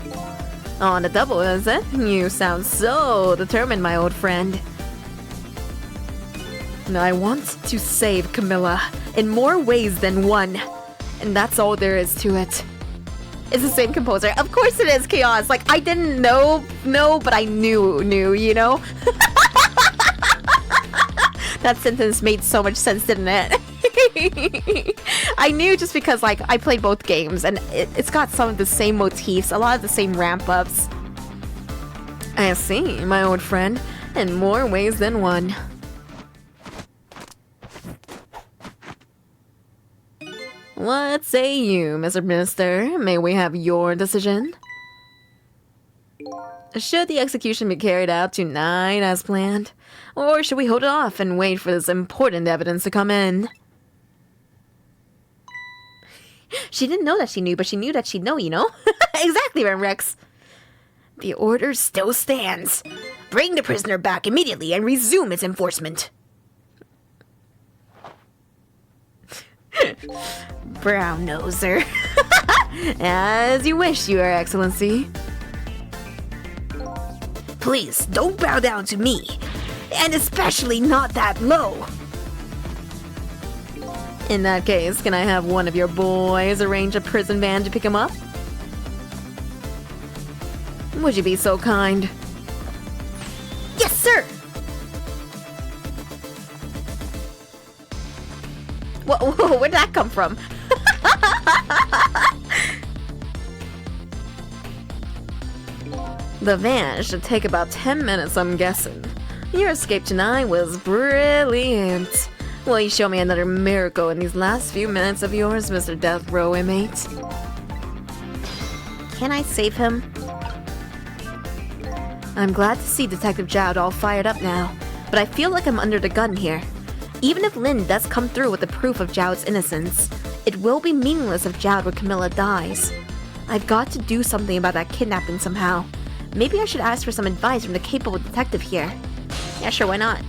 On the double, is it? You sound so determined, my old friend. I want to save Camilla in more ways than one. And that's all there is to it. It's the same composer. Of course it is, Chaos. Like, I didn't know, but I knew, you know? That sentence made so much sense, didn't it? I knew just because, like, I played both games, and it's got some of the same motifs, a lot of the same ramp-ups. I see, my old friend, in more ways than one. What say you, Mr. Minister? May we have your decision? Should the execution be carried out tonight as planned? Or should we hold it off and wait for this important evidence to come in? She didn't know that she knew, but she knew that she'd know, you know? Exactly, Rex. The order still stands. Bring the prisoner back immediately and resume its enforcement. Brown noser. As you wish, Your Excellency. Please, don't bow down to me. And especially not that low. In that case, can I have one of your boys arrange a prison van to pick him up? Would you be so kind? Yes, sir! Whoa, where'd that come from? The van should take about 10 minutes, I'm guessing. Your escape tonight was brilliant. Will you show me another miracle in these last few minutes of yours, Mr. Death Row inmate? Can I save him? I'm glad to see Detective Jowd all fired up now, but I feel like I'm under the gun here. Even if Lin does come through with the proof of Jowd's innocence, it will be meaningless if Jowd or Camilla dies. I've got to do something about that kidnapping somehow. Maybe I should ask for some advice from the capable detective here. Yeah, sure, why not?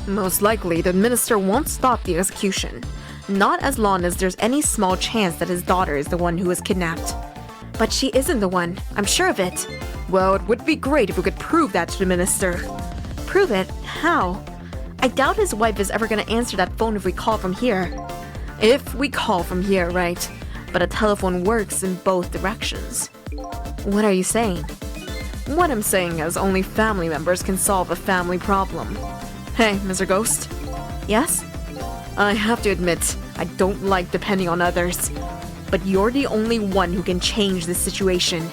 Most likely, the minister won't stop the execution. Not as long as there's any small chance that his daughter is the one who was kidnapped. But she isn't the one, I'm sure of it. Well, it would be great if we could prove that to the minister. Prove it? How? I doubt his wife is ever gonna answer that phone if we call from here. If we call from here, right? But a telephone works in both directions. What are you saying? What I'm saying is only family members can solve a family problem. Hey, Mr. Ghost? Yes? I have to admit, I don't like depending on others. But you're the only one who can change this situation.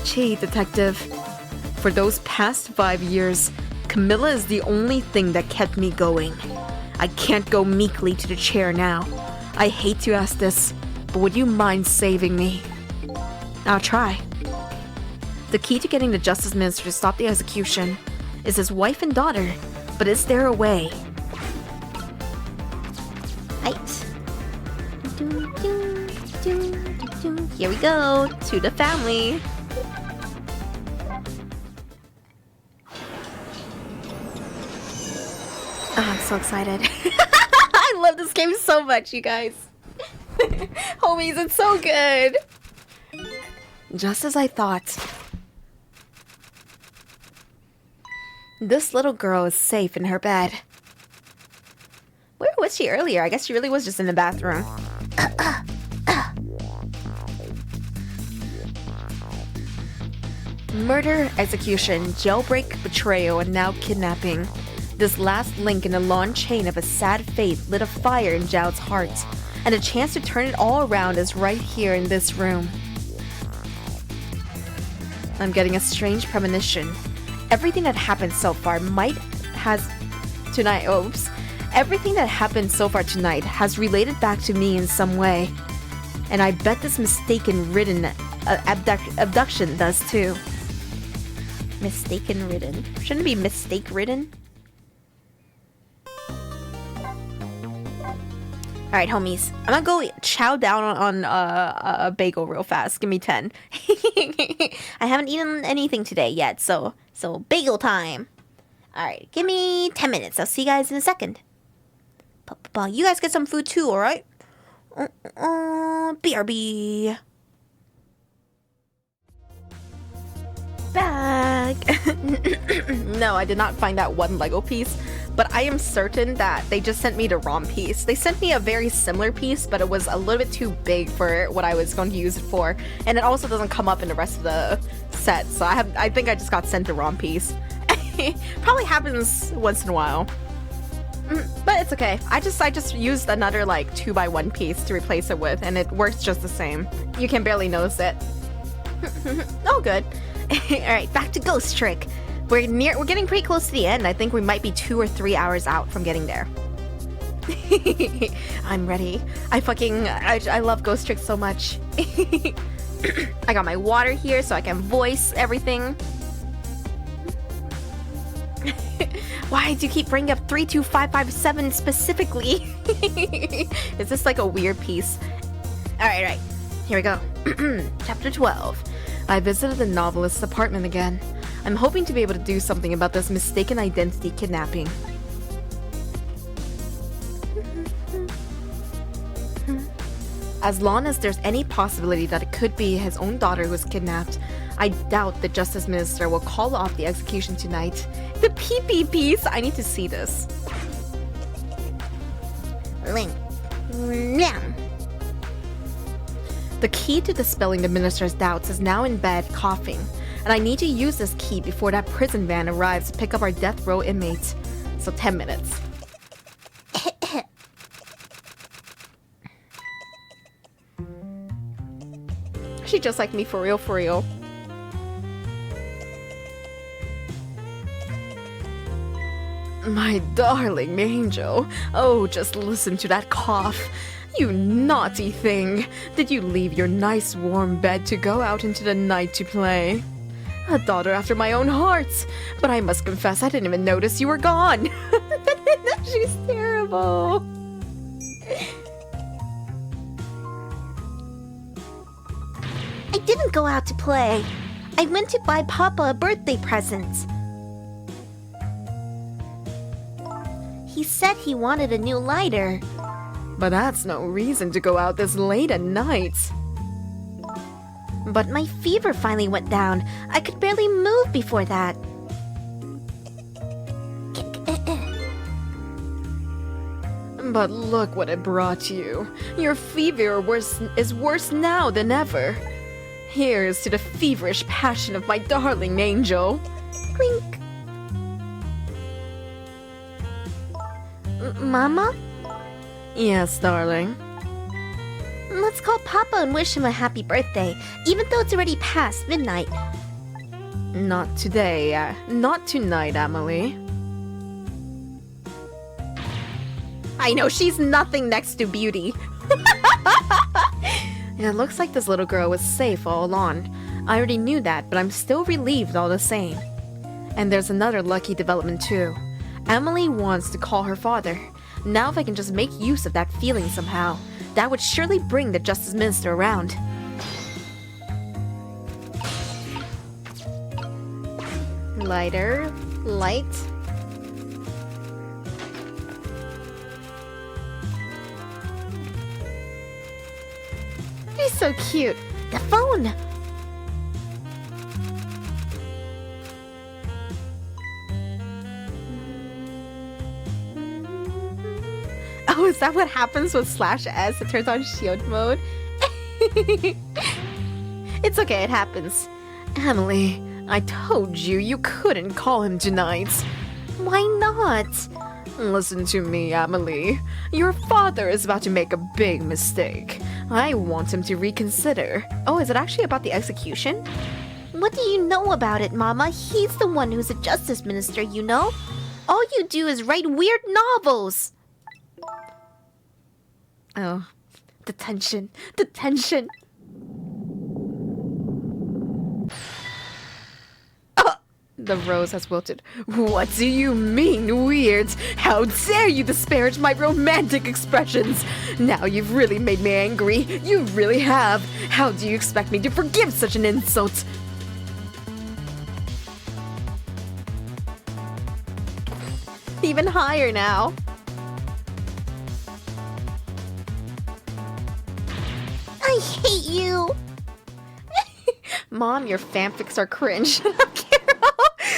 Gee, detective. For those past 5 years, Camilla is the only thing that kept me going. I can't go meekly to the chair now. I hate to ask this, but would you mind saving me? I'll try. The key to getting the Justice Minister to stop the execution is his wife and daughter, but is there a way? Right. Here we go, to the family. Oh, I'm so excited. I love this game so much, you guys. Homies, it's so good. Just as I thought. This little girl is safe in her bed. Where was she earlier? I guess she really was just in the bathroom. Murder, execution, jailbreak, betrayal, and now kidnapping. This last link in the long chain of a sad fate lit a fire in Jowd's heart, and a chance to turn it all around is right here in this room. I'm getting a strange premonition. Everything that happened so far Everything that happened so far tonight has related back to me in some way. And I bet this mistaken-ridden abduction does too. Mistaken-ridden. Shouldn't it be mistake-ridden? Alright, homies. I'm gonna go chow down on a bagel real fast. Give me 10. I haven't eaten anything today yet, so bagel time. Alright, give me 10 minutes. I'll see you guys in a second. You guys get some food too, alright? BRB. Back. No, I did not find that one Lego piece, but I am certain that they just sent me the wrong piece. They sent me a very similar piece, but it was a little bit too big for what I was going to use it for, and it also doesn't come up in the rest of the set, so I think I just got sent the wrong piece. Probably happens once in a while. But it's okay. I just used another like 2x1 piece to replace it with, and it works just the same. You can barely notice it. Oh, good. Alright, back to Ghost Trick. We're getting pretty close to the end. I think we might be 2 or 3 hours out from getting there. I'm ready. I love Ghost Trick so much. I got my water here so I can voice everything. Why do you keep bringing up 32557 specifically? Is this like a weird piece? Alright, here we go. Chapter 12. I visited the novelist's apartment again. I'm hoping to be able to do something about this mistaken identity kidnapping. As long as there's any possibility that it could be his own daughter who was kidnapped, I doubt the Justice Minister will call off the execution tonight. The pee-pee piece! I need to see this. The key to dispelling the minister's doubts is now in bed, coughing, and I need to use this key before that prison van arrives to pick up our death row inmates. So 10 minutes. She just like me, for real, for real. My darling angel. Oh, just listen to that cough. You naughty thing. Did you leave your nice warm bed to go out into the night to play? A daughter after my own heart. But I must confess, I didn't even notice you were gone. She's terrible. I didn't go out to play. I went to buy Papa a birthday present. He said he wanted a new lighter. But that's no reason to go out this late at night. But my fever finally went down. I could barely move before that. But look what it brought you. Your fever is worse now than ever. Here's to the feverish passion of my darling angel. Clink. Mama? Yes, darling. Let's call Papa and wish him a happy birthday, even though it's already past midnight. Not today, not tonight, Emily. I know, she's nothing next to Beauty. It looks like this little girl was safe all along. I already knew that, but I'm still relieved all the same. And there's another lucky development too. Emily wants to call her father. Now if I can just make use of that feeling somehow, that would surely bring the Justice Minister around. Lighter, light. He's so cute. The phone. Oh, is that what happens with /S? It turns on shield mode? It's okay, it happens. Emily, I told you you couldn't call him tonight. Why not? Listen to me, Emily. Your father is about to make a big mistake. I want him to reconsider. Oh, is it actually about the execution? What do you know about it, Mama? He's the one who's a justice minister, you know? All you do is write weird novels. Oh, the tension, the tension. The rose has wilted. What do you mean, weird? How dare you disparage my romantic expressions? Now you've really made me angry. You really have. How do you expect me to forgive such an insult? Even higher now. I hate you. Mom, your fanfics are cringe.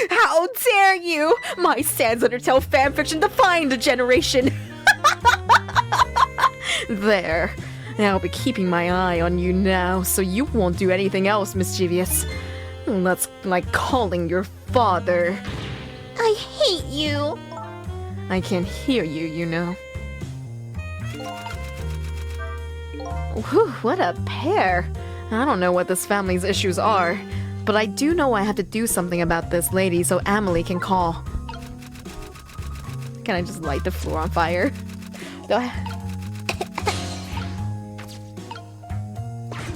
How dare you! My Sans Undertale fanfiction defined a generation! There. I'll be keeping my eye on you now, so you won't do anything else mischievous. That's like calling your father. I hate you. I can't hear you, you know. Whew, what a pair. I don't know what this family's issues are, but I do know I have to do something about this lady so Emily can call. Can I just light the floor on fire? Go ahead.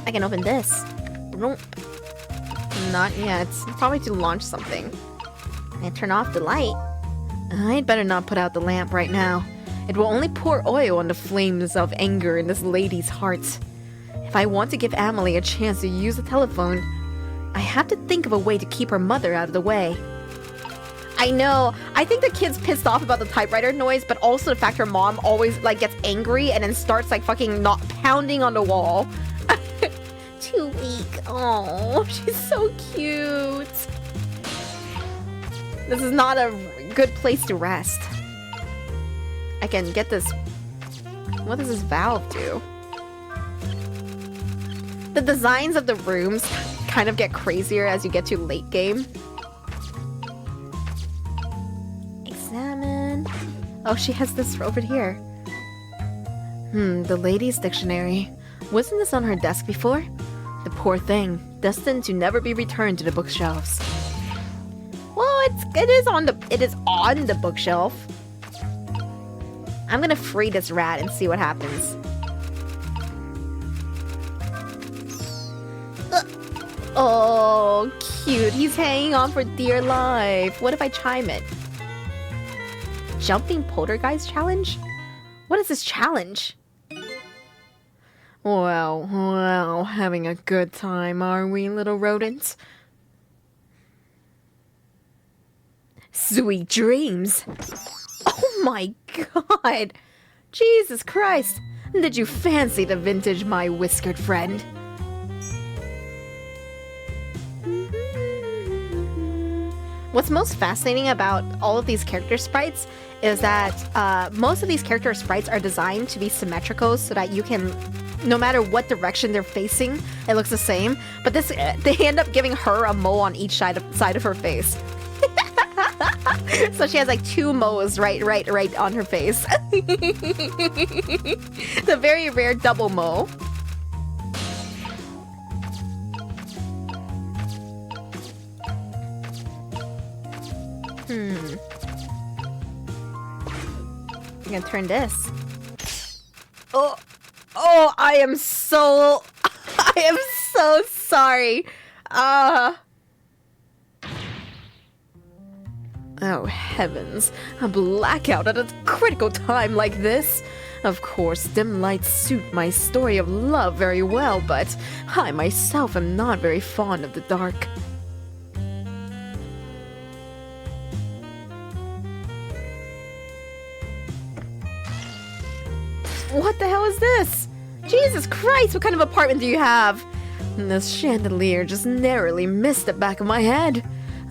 I can open this. Nope. Not yet. Probably to launch something. And turn off the light. I'd better not put out the lamp right now. It will only pour oil on the flames of anger in this lady's heart. If I want to give Emily a chance to use the telephone, I have to think of a way to keep her mother out of the way. I know. I think the kid's pissed off about the typewriter noise, but also the fact her mom always like gets angry and then starts like fucking not pounding on the wall. Too weak. Oh, she's so cute. This is not a good place to rest. I can get this. What does this valve do? The designs of the rooms kind of get crazier as you get to late game. Examine. Oh, she has this over here. The ladies' dictionary. Wasn't this on her desk before? The poor thing, destined to never be returned to the bookshelves. Well, it is on the bookshelf. I'm gonna free this rat and see what happens. Oh, cute. He's hanging on for dear life. What if I chime it? Jumping poltergeist challenge? What is this challenge? Well, having a good time, are we, little rodents? Sweet dreams. Oh my god. Jesus Christ. Did you fancy the vintage, my whiskered friend? What's most fascinating about all of these character sprites is that most of these character sprites are designed to be symmetrical so that you can, no matter what direction they're facing, it looks the same. But this, they end up giving her a mole on each side of her face. So she has like 2 moles right on her face. It's a very rare double mole. I'm gonna turn this. Oh, I am so sorry. Oh heavens, a blackout at a critical time like this. Of course, dim lights suit my story of love very well, but I myself am not very fond of the dark. What the hell is this? Jesus Christ, what kind of apartment do you have? This chandelier just narrowly missed the back of my head.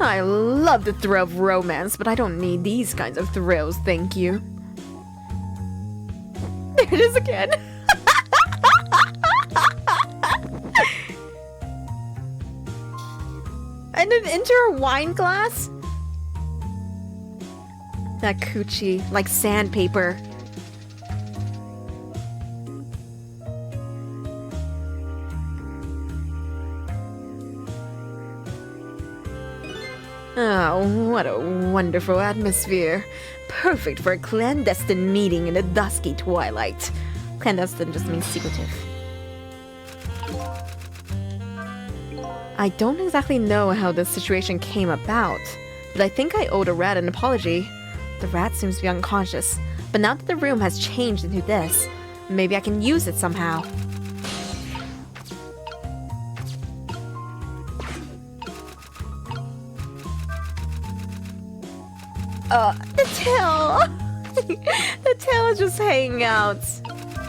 I love the thrill of romance, but I don't need these kinds of thrills, thank you. There it is again. And then into her wine glass? That coochie, like sandpaper. Oh, what a wonderful atmosphere. Perfect for a clandestine meeting in the dusky twilight. Clandestine just means secretive. I don't exactly know how this situation came about, but I think I owe the rat an apology. The rat seems to be unconscious, but now that the room has changed into this, maybe I can use it somehow. The tail! The tail is just hanging out.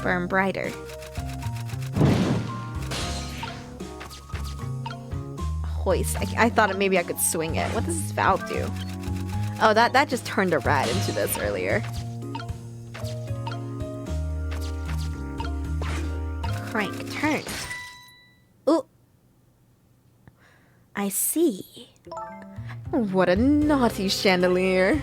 Burn brighter. Hoist. I thought maybe I could swing it. What does this valve do? Oh, that just turned a rat into this earlier. Crank, turn. Ooh. I see. What a naughty chandelier.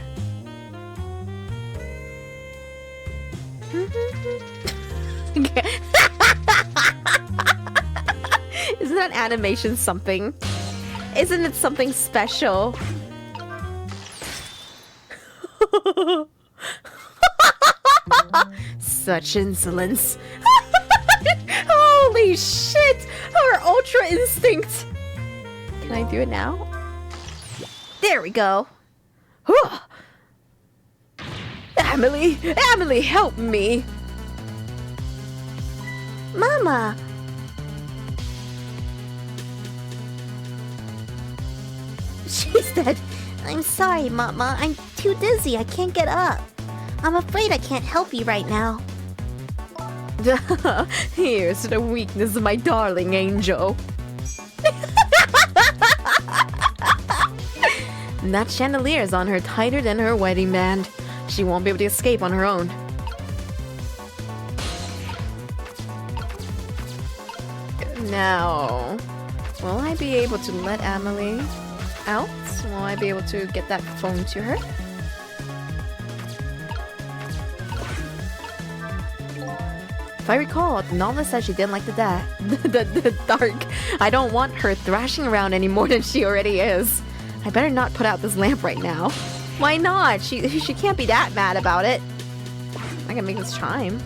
Isn't that animation something? Isn't it something special? Such insolence. Holy shit! Our ultra instinct! Can I do it now? There we go. Emily, help me. Mama. She said, "I'm sorry, Mama. I'm too dizzy. I can't get up. I'm afraid I can't help you right now." Here's the weakness of my darling angel. That chandelier is on her tighter than her wedding band. She won't be able to escape on her own. Now, will I be able to let Amelie out? Will I be able to get that phone to her? If I recall, the novel said she didn't like the dark. I don't want her thrashing around any more than she already is. I better not put out this lamp right now. Why not? She can't be that mad about it. I can make this chime.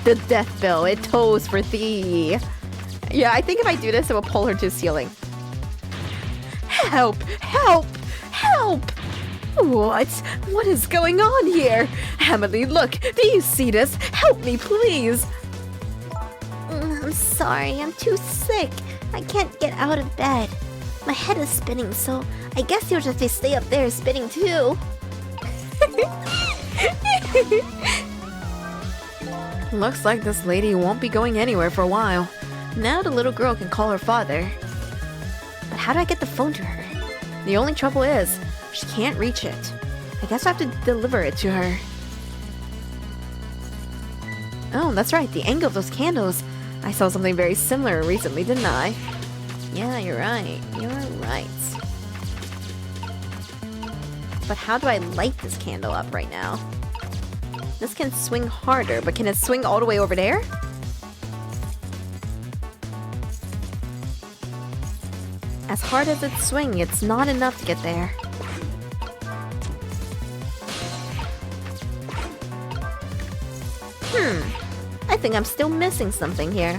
The death bell, it tolls for thee. Yeah, I think if I do this, it will pull her to the ceiling. Help! Help! Help! What? What is going on here? Emily, look! Do you see this? Help me, please! I'm sorry, I'm too sick. I can't get out of bed. My head is spinning, so I guess you'll just stay up there spinning too. Looks like this lady won't be going anywhere for a while. Now the little girl can call her father. But how do I get the phone to her? The only trouble is, she can't reach it. I guess I have to deliver it to her. Oh, that's right, the angle of those candles. I saw something very similar recently, didn't I? Yeah, you're right. You're right. But how do I light this candle up right now? This can swing harder, but can it swing all the way over there? As hard as it's swinging, it's not enough to get there. I think I'm still missing something here.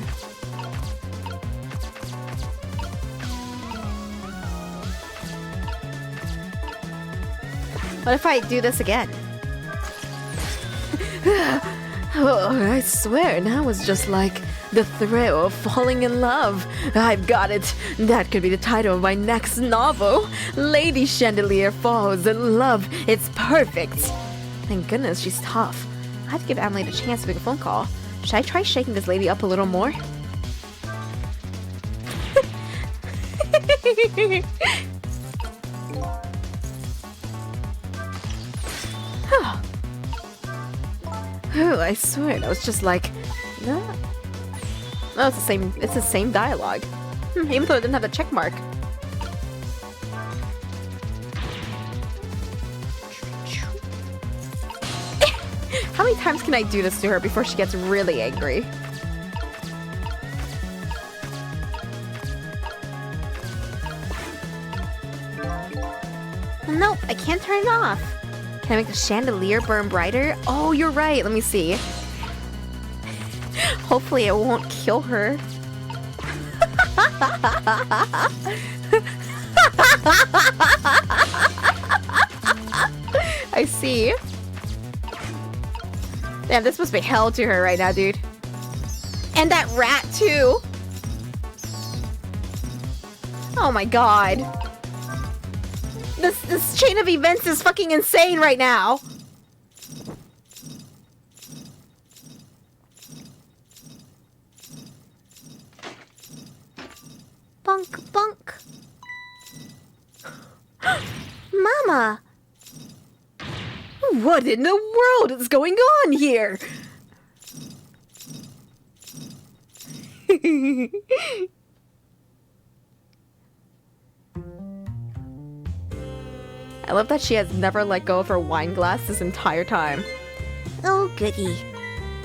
What if I do this again? Oh, I swear, now was just like the thrill of falling in love. I've got it. That could be the title of my next novel. Lady Chandelier Falls in Love. It's perfect. Thank goodness she's tough. I have to give Emily the chance to make a phone call. Should I try shaking this lady up a little more? Oh, I swear, that was just like... No, it's the same dialogue. Even though it didn't have a check mark. How many times can I do this to her before she gets really angry? Nope, I can't turn it off. Can I make the chandelier burn brighter? Oh, you're right. Let me see. Hopefully it won't kill her. I see. Damn, this must be hell to her right now, dude. And that rat, too. Oh my god. This chain of events is fucking insane right now. Bunk, bunk. Mama! What in the world is going on here? I love that she has never let go of her wine glass this entire time. Oh, goody.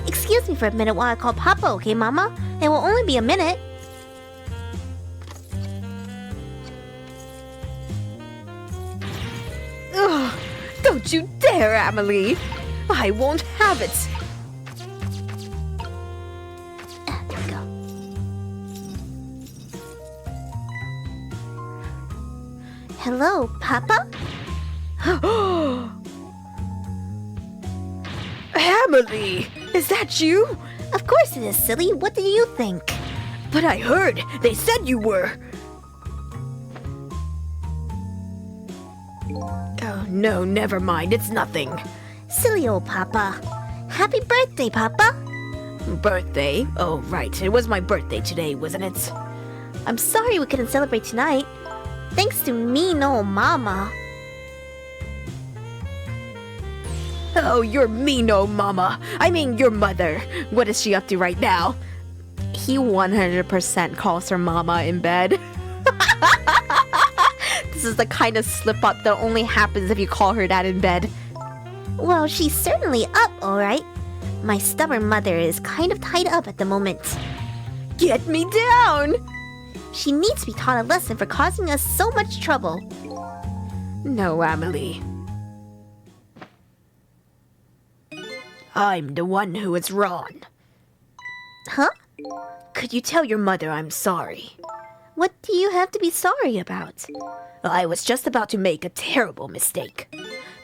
Excuse me for a minute while I call Papa, okay, Mama? It will only be a minute. Ugh! Don't you dare, Amelie! I won't have it! There we go. Hello, Papa? Amelie! Is that you? Of course it is, silly. What do you think? But I heard they said you were. Oh, no, never mind. It's nothing. Silly old Papa. Happy birthday, Papa. Birthday? Oh, right. It was my birthday today, wasn't it? I'm sorry we couldn't celebrate tonight. Thanks to mean old Mama. Oh, you're mean, oh mama. I mean, your mother. What is she up to right now? He 100% calls her mama in bed. This is the kind of slip-up that only happens if you call her that in bed. Well, she's certainly up, alright. My stubborn mother is kind of tied up at the moment. Get me down! She needs to be taught a lesson for causing us so much trouble. No, Amelie. I'm the one who is wrong. Huh? Could you tell your mother I'm sorry? What do you have to be sorry about? I was just about to make a terrible mistake.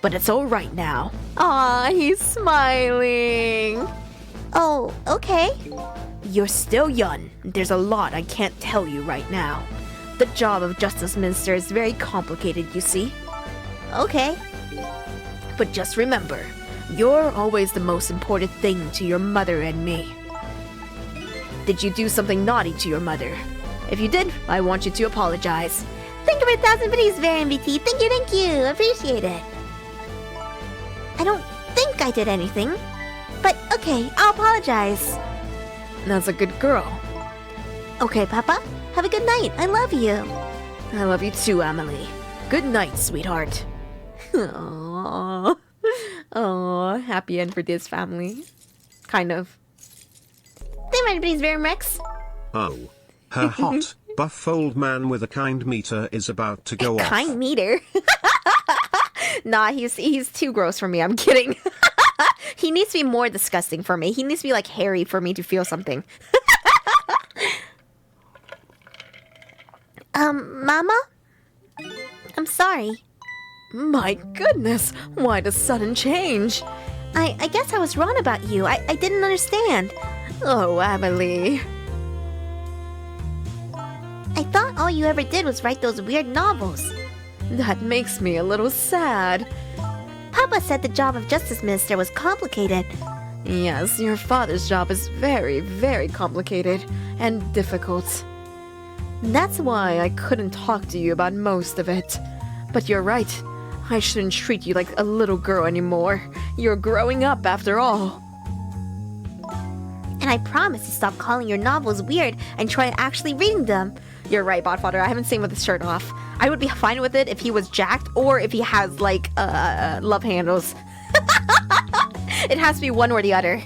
But it's all right now. Aw, he's smiling. Oh, okay. You're still young. There's a lot I can't tell you right now. The job of Justice Minister is very complicated, you see. Okay. But just remember, you're always the most important thing to your mother and me. Did you do something naughty to your mother? If you did, I want you to apologize. Thank you for 1,000 biddies, Baron VT. Thank you. Appreciate it. I don't think I did anything. But okay, I'll apologize. That's a good girl. Okay, Papa. Have a good night. I love you. I love you too, Amelie. Good night, sweetheart. Aww. Oh, happy end for this family. Kind of. Thank you, biddies, Baron Rex. Oh. Her hot, buff old man with a kind meter is about to go off. Kind meter? Nah, he's too gross for me. I'm kidding. He needs to be more disgusting for me. He needs to be like hairy for me to feel something. Mama? I'm sorry. My goodness, why the sudden change? I guess I was wrong about you. I didn't understand. Oh, Amelie. I thought all you ever did was write those weird novels. That makes me a little sad. Papa said the job of Justice Minister was complicated. Yes, your father's job is very, very complicated and difficult. That's why I couldn't talk to you about most of it. But you're right. I shouldn't treat you like a little girl anymore. You're growing up after all. And I promise to stop calling your novels weird and try actually reading them. You're right, Botfather. I haven't seen him with his shirt off. I would be fine with it if he was jacked or if he has, like, love handles. It has to be one or the other.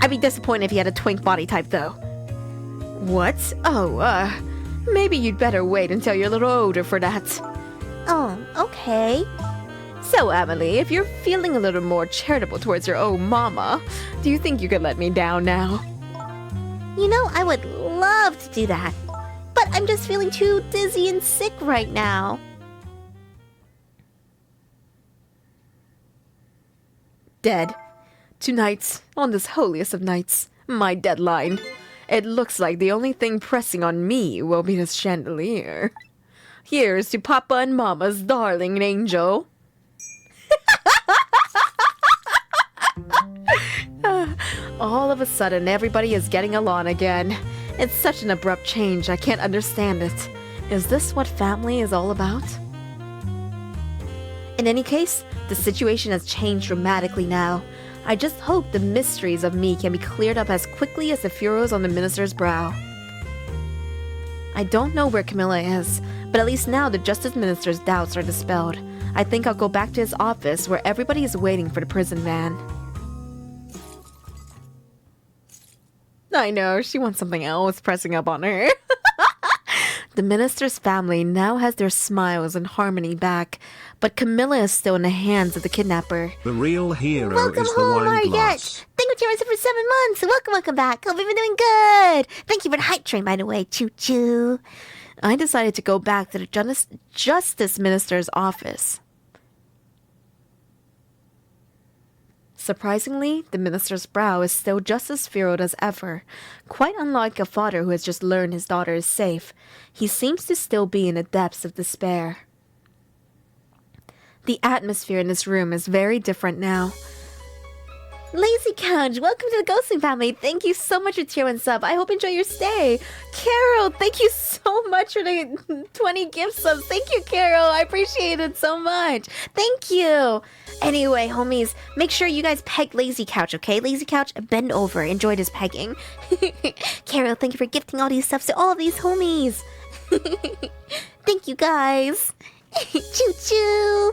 I'd be disappointed if he had a twink body type, though. What? Oh, maybe you'd better wait until you're a little older for that. Oh, okay. So, Amelie, if you're feeling a little more charitable towards your old mama, do you think you could let me down now? You know, I would love to do that. But I'm just feeling too dizzy and sick right now. Dead. Tonight, on this holiest of nights, my deadline. It looks like the only thing pressing on me will be this chandelier. Here's to Papa and Mama's darling angel. All of a sudden, everybody is getting along again. It's such an abrupt change, I can't understand it. Is this what family is all about? In any case, the situation has changed dramatically now. I just hope the mysteries of me can be cleared up as quickly as the furrows on the minister's brow. I don't know where Camilla is, but at least now the Justice Minister's doubts are dispelled. I think I'll go back to his office where everybody is waiting for the prison van. I know, she wants something else pressing up on her. The minister's family now has their smiles and harmony back, but Camilla is still in the hands of the kidnapper. The real hero Welcome is the home, wine Margaret. glass. Thank you for joining us for 7 months. Welcome back. Hope you've been doing good. Thank you for the hype train, by the way. Choo choo. I decided to go back to the Justice Minister's office. Surprisingly, the minister's brow is still just as furrowed as ever. Quite unlike a father who has just learned his daughter is safe, he seems to still be in the depths of despair. The atmosphere in this room is very different now. Lazy Couch, welcome to the Ghosting family. Thank you so much for tier 1 sub. I hope you enjoy your stay. Carol, thank you so much for the 20 gift subs. Thank you, Carol. I appreciate it so much. Thank you. Anyway, homies, make sure you guys peg Lazy Couch, okay? Lazy Couch, bend over. Enjoyed his pegging. Carol, thank you for gifting all these subs to all of these homies. Thank you, guys. Choo-choo.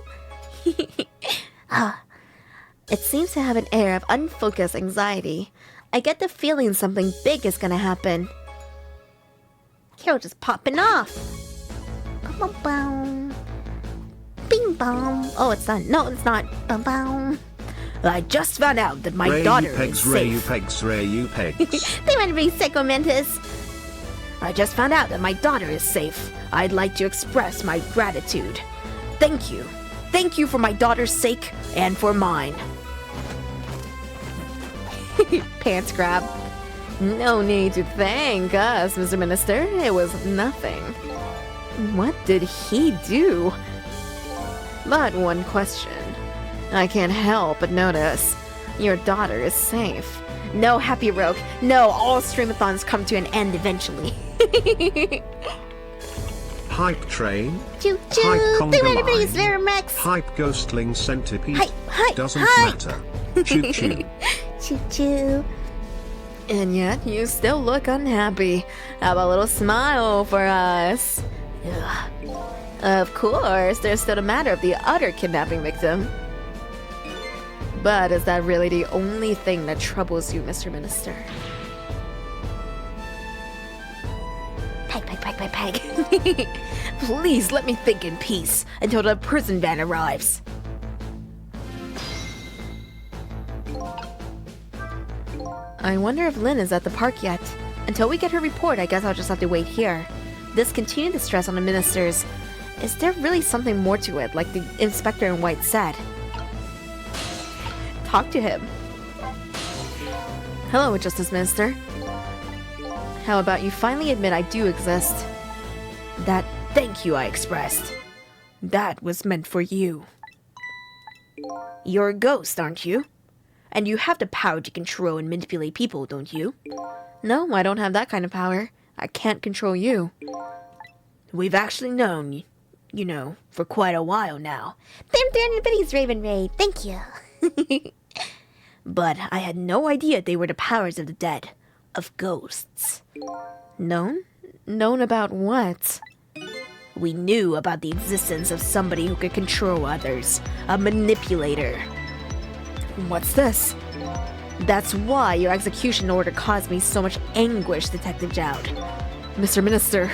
It seems to have an air of unfocused anxiety. I get the feeling something big is gonna happen. Carol just popping off. Bum bum. Bing bong. Oh, it's not. No, it's not. Bum bum. I just found out that my daughter is safe. Reiyu pegs. They might be Psycho Mantis. I just found out that my daughter is safe. I'd like to express my gratitude. Thank you. Thank you for my daughter's sake and for mine. Pants grab. No need to thank us, Mr. Minister. It was nothing. What did he do? But one question. I can't help but notice. Your daughter is safe. No, Happy Rogue. No, all streamathons come to an end eventually. Hype train. Choo choo. Hype conga line. Max. Hype ghostling centipede. Hi. Doesn't Hi. matter. Choo choo. Choo choo. And yet, you still look unhappy. Have a little smile for us. Ugh. Of course, there's still a matter of the other kidnapping victim. But is that really the only thing that troubles you, Mr. Minister? Peg. Please let me think in peace until the prison van arrives. I wonder if Lynn is at the park yet. Until we get her report, I guess I'll just have to wait here. This continued the stress on the ministers. Is there really something more to it, like the inspector in white said? Talk to him. Hello, Justice Minister. How about you finally admit I do exist? That thank you I expressed. That was meant for you. You're a ghost, aren't you? And you have the power to control and manipulate people, don't you? No, I don't have that kind of power. I can't control you. We've actually known, you know, for quite a while now. Everybody's Raven Ray, thank you. But I had no idea they were the powers of the dead. Of ghosts. Known? Known about what? We knew about the existence of somebody who could control others. A manipulator. What's this? That's why your execution order caused me so much anguish, Detective Jowd. Mr. Minister,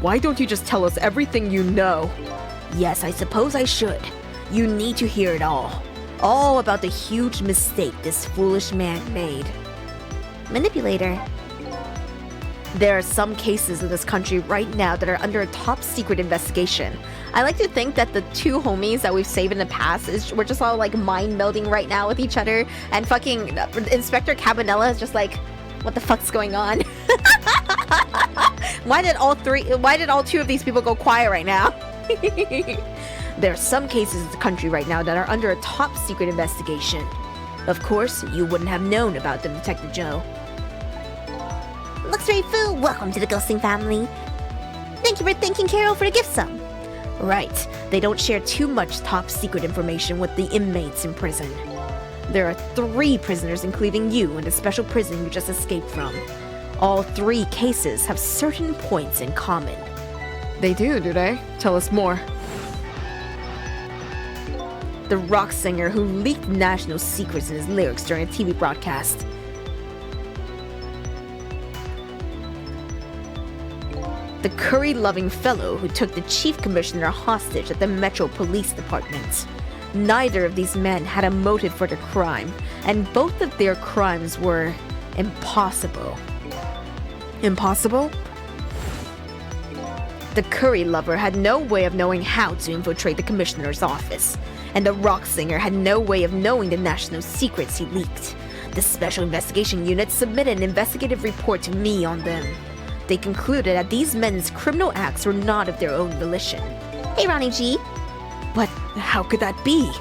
why don't you just tell us everything you know? Yes, I suppose I should. You need to hear it all. All about the huge mistake this foolish man made. Manipulator. There are some cases in this country right now that are under a top secret investigation. I like to think that the two homies that we've saved in the past we're just all like mind melding right now with each other, and fucking Inspector Cabanella is just like, what the fuck's going on? Why did all two of these people go quiet right now? There are some cases in the country right now that are under a top secret investigation. Of course, you wouldn't have known about them, Detective Joe. Luxury Fu, welcome to the Ghosting family. Thank you for thanking Carol for the gift sum. Right, they don't share too much top secret information with the inmates in prison. There are 3 prisoners, including you, in the special prison you just escaped from. All 3 cases have certain points in common. They do they? Tell us more. The rock singer who leaked national secrets in his lyrics during a TV broadcast. The curry-loving fellow who took the chief commissioner hostage at the Metro Police Department. Neither of these men had a motive for the crime, and both of their crimes were impossible. Impossible? The curry lover had no way of knowing how to infiltrate the commissioner's office, and the rock singer had no way of knowing the national secrets he leaked. The Special Investigation Unit submitted an investigative report to me on them. They concluded that these men's criminal acts were not of their own volition. Hey, Ronnie G. But How could that be?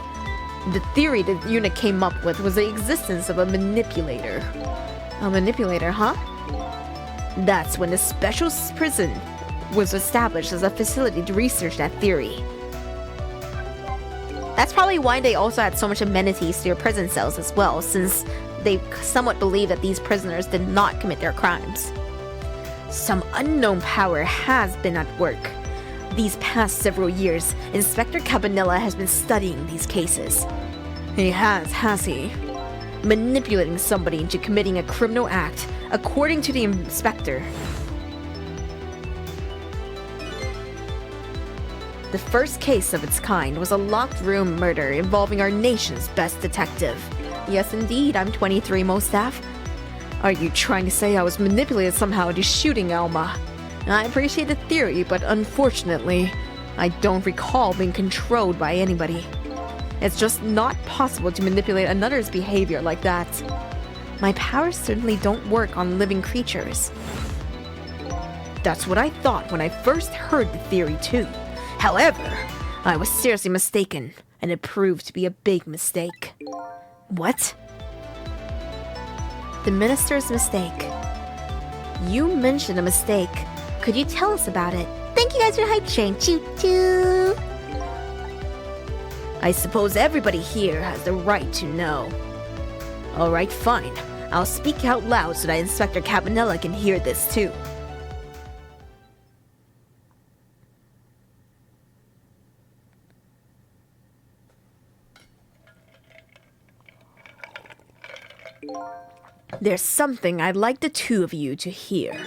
The theory the unit came up with was the existence of a manipulator. A manipulator, huh? That's when the special prison was established as a facility to research that theory. That's probably why they also had so much amenities to your prison cells as well, since they somewhat believe that these prisoners did not commit their crimes. Some unknown power has been at work. These past several years, Inspector Cabanilla has been studying these cases. He has he? Manipulating somebody into committing a criminal act, according to the inspector. The first case of its kind was a locked room murder involving our nation's best detective. Yes, indeed, I'm 23, Mostaf. Are you trying to say I was manipulated somehow into shooting Alma? I appreciate the theory, but unfortunately, I don't recall being controlled by anybody. It's just not possible to manipulate another's behavior like that. My powers certainly don't work on living creatures. That's what I thought when I first heard the theory too. However, I was seriously mistaken, and it proved to be a big mistake. What? The minister's mistake. You mentioned a mistake. Could you tell us about it? Thank you guys for the hype train. Choo choo! I suppose everybody here has the right to know. Alright, fine. I'll speak out loud so that Inspector Cabanilla can hear this too. There's something I'd like the two of you to hear.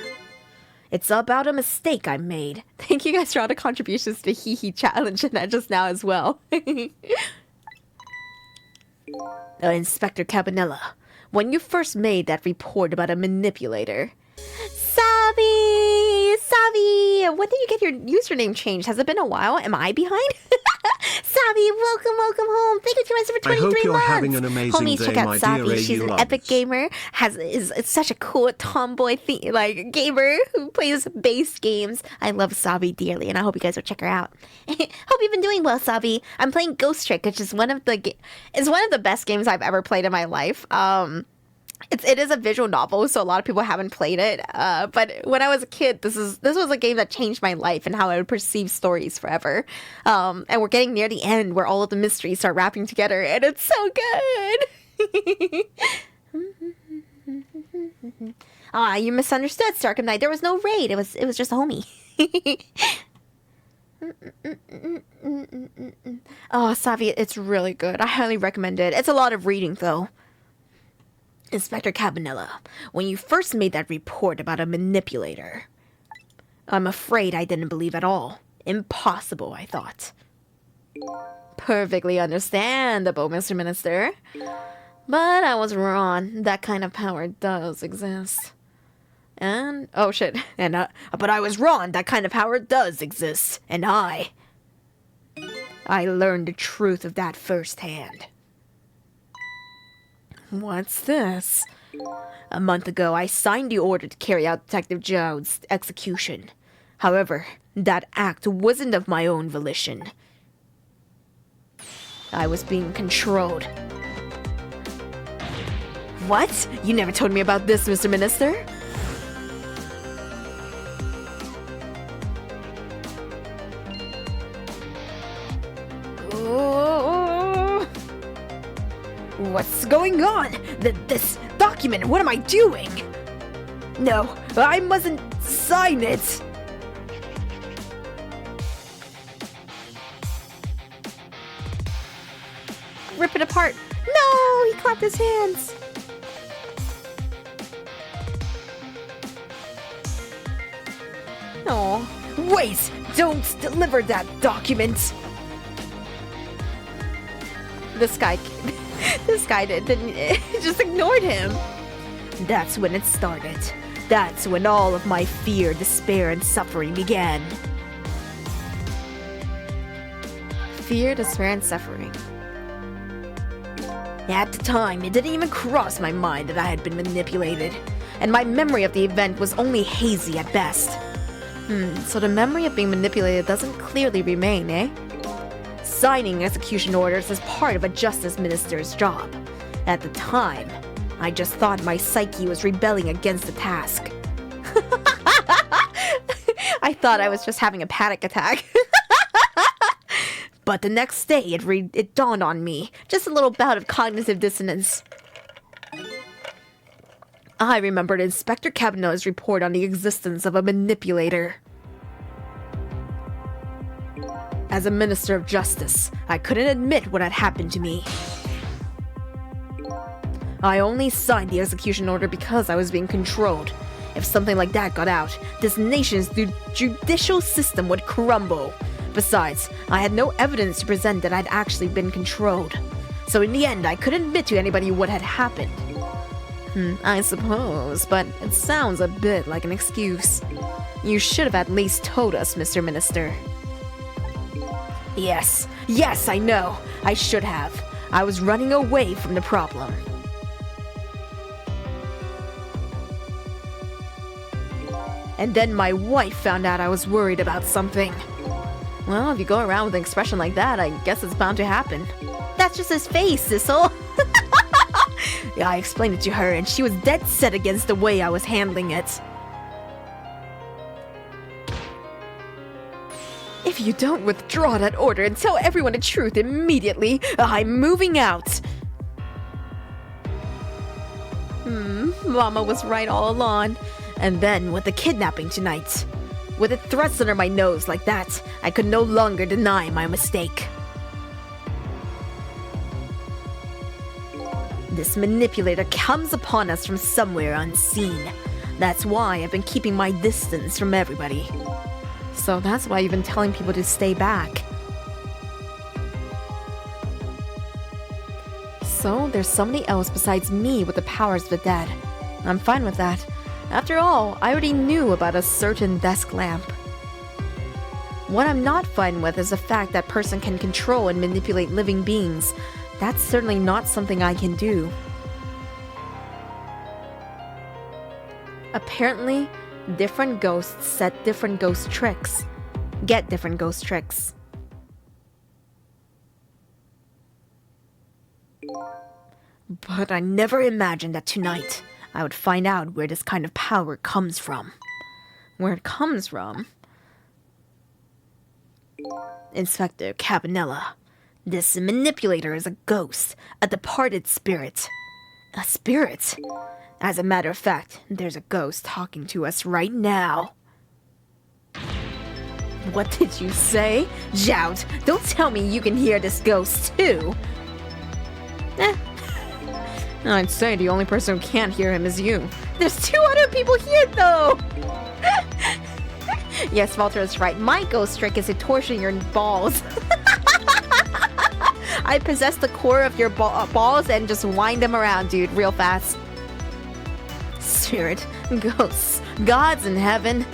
It's about a mistake I made. Thank you guys for all the contributions to the Hee Hee challenge and that just now as well. Inspector Cabanilla, when you first made that report about a manipulator... Sabi! When did you get your username changed? Has it been a while? Am I behind? Sabi, welcome home. Thank you to us for 23 months. I hope you're having an amazing Homies, day, check out my Sabi. dear She's an Reiyu epic loves. gamer. Is such a cool tomboy gamer who plays bass games. I love Sabi dearly, and I hope you guys will check her out. Hope you've been doing well, Sabi. I'm playing Ghost Trick, which is one of the best games I've ever played in my life. It is a visual novel, so a lot of people haven't played it. But when I was a kid, this was a game that changed my life and how I would perceive stories forever. And we're getting near the end where all of the mysteries start wrapping together, and it's so good. You misunderstood, Starkham Knight. There was no raid. It was just a homie. Oh, Savi, it's really good. I highly recommend it. It's a lot of reading, though. Inspector Cabanilla, when you first made that report about a manipulator, I'm afraid I didn't believe at all. Impossible, I thought. Perfectly understandable, Mr. Minister. But I was wrong. That kind of power does exist. And, oh shit, but I was wrong. That kind of power does exist. And I learned the truth of that firsthand. What's this? A month ago, I signed the order to carry out Detective Gyaru's execution. However, that act wasn't of my own volition. I was being controlled. What? You never told me about this, Mr. Minister? What's going on? This document, what am I doing? No, I mustn't sign it. Rip it apart. No, he clapped his hands. Oh, wait, don't deliver that document. This guy didn't just ignored him. That's when it started. That's when all of my fear, despair, and suffering began. Fear, despair, and suffering. At the time, it didn't even cross my mind that I had been manipulated, and my memory of the event was only hazy at best. So the memory of being manipulated doesn't clearly remain, eh? signing execution orders as part of a justice minister's job. At the time, I just thought my psyche was rebelling against the task. I thought I was just having a panic attack. But the next day, it dawned on me. Just a little bout of cognitive dissonance. I remembered Inspector Cabanella's report on the existence of a manipulator. As a minister of justice, I couldn't admit what had happened to me. I only signed the execution order because I was being controlled. If something like that got out, this nation's judicial system would crumble. Besides, I had no evidence to present that I'd actually been controlled. So in the end, I couldn't admit to anybody what had happened. I suppose, but it sounds a bit like an excuse. You should have at least told us, Mr. Minister. Yes, I know. I should have. I was running away from the problem. And then my wife found out I was worried about something. Well, if you go around with an expression like that, I guess it's bound to happen. That's just his face, Sissel. Yeah, I explained it to her, and she was dead set against the way I was handling it. If you don't withdraw that order and tell everyone the truth immediately, I'm moving out. Mama was right all along. And then with the kidnapping tonight. With it thrust under my nose like that, I could no longer deny my mistake. This manipulator comes upon us from somewhere unseen. That's why I've been keeping my distance from everybody. So that's why you've been telling people to stay back. So there's somebody else besides me with the powers of the dead. I'm fine with that. After all, I already knew about a certain desk lamp. What I'm not fine with is the fact that person can control and manipulate living beings. That's certainly not something I can do. Apparently, different ghosts set different ghost tricks. Get different ghost tricks. But I never imagined that tonight I would find out where this kind of power comes from. Where it comes from? Inspector Cabanella. This manipulator is a ghost, a departed spirit. A spirit? As a matter of fact, there's a ghost talking to us right now. What did you say? Jout, don't tell me you can hear this ghost too. I'd say the only person who can't hear him is you. There's 2 other people here, though! Yes, Walter is right. My ghost trick is to torture your balls. I possess the core of your balls and just wind them around, dude, real fast. Spirit, ghosts, gods in heaven.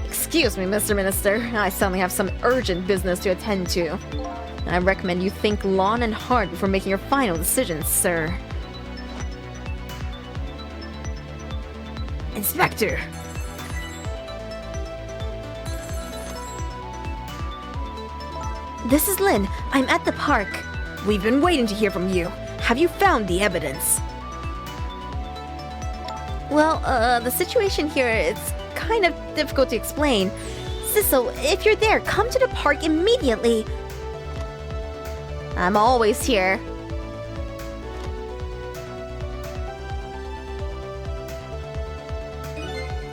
Excuse me, Mr. Minister. I suddenly have some urgent business to attend to. I recommend you think long and hard before making your final decisions, sir. Inspector! This is Lynn. I'm at the park. We've been waiting to hear from you. Have you found the evidence? Well, the situation here is kind of difficult to explain. Sissel, if you're there, come to the park immediately. I'm always here.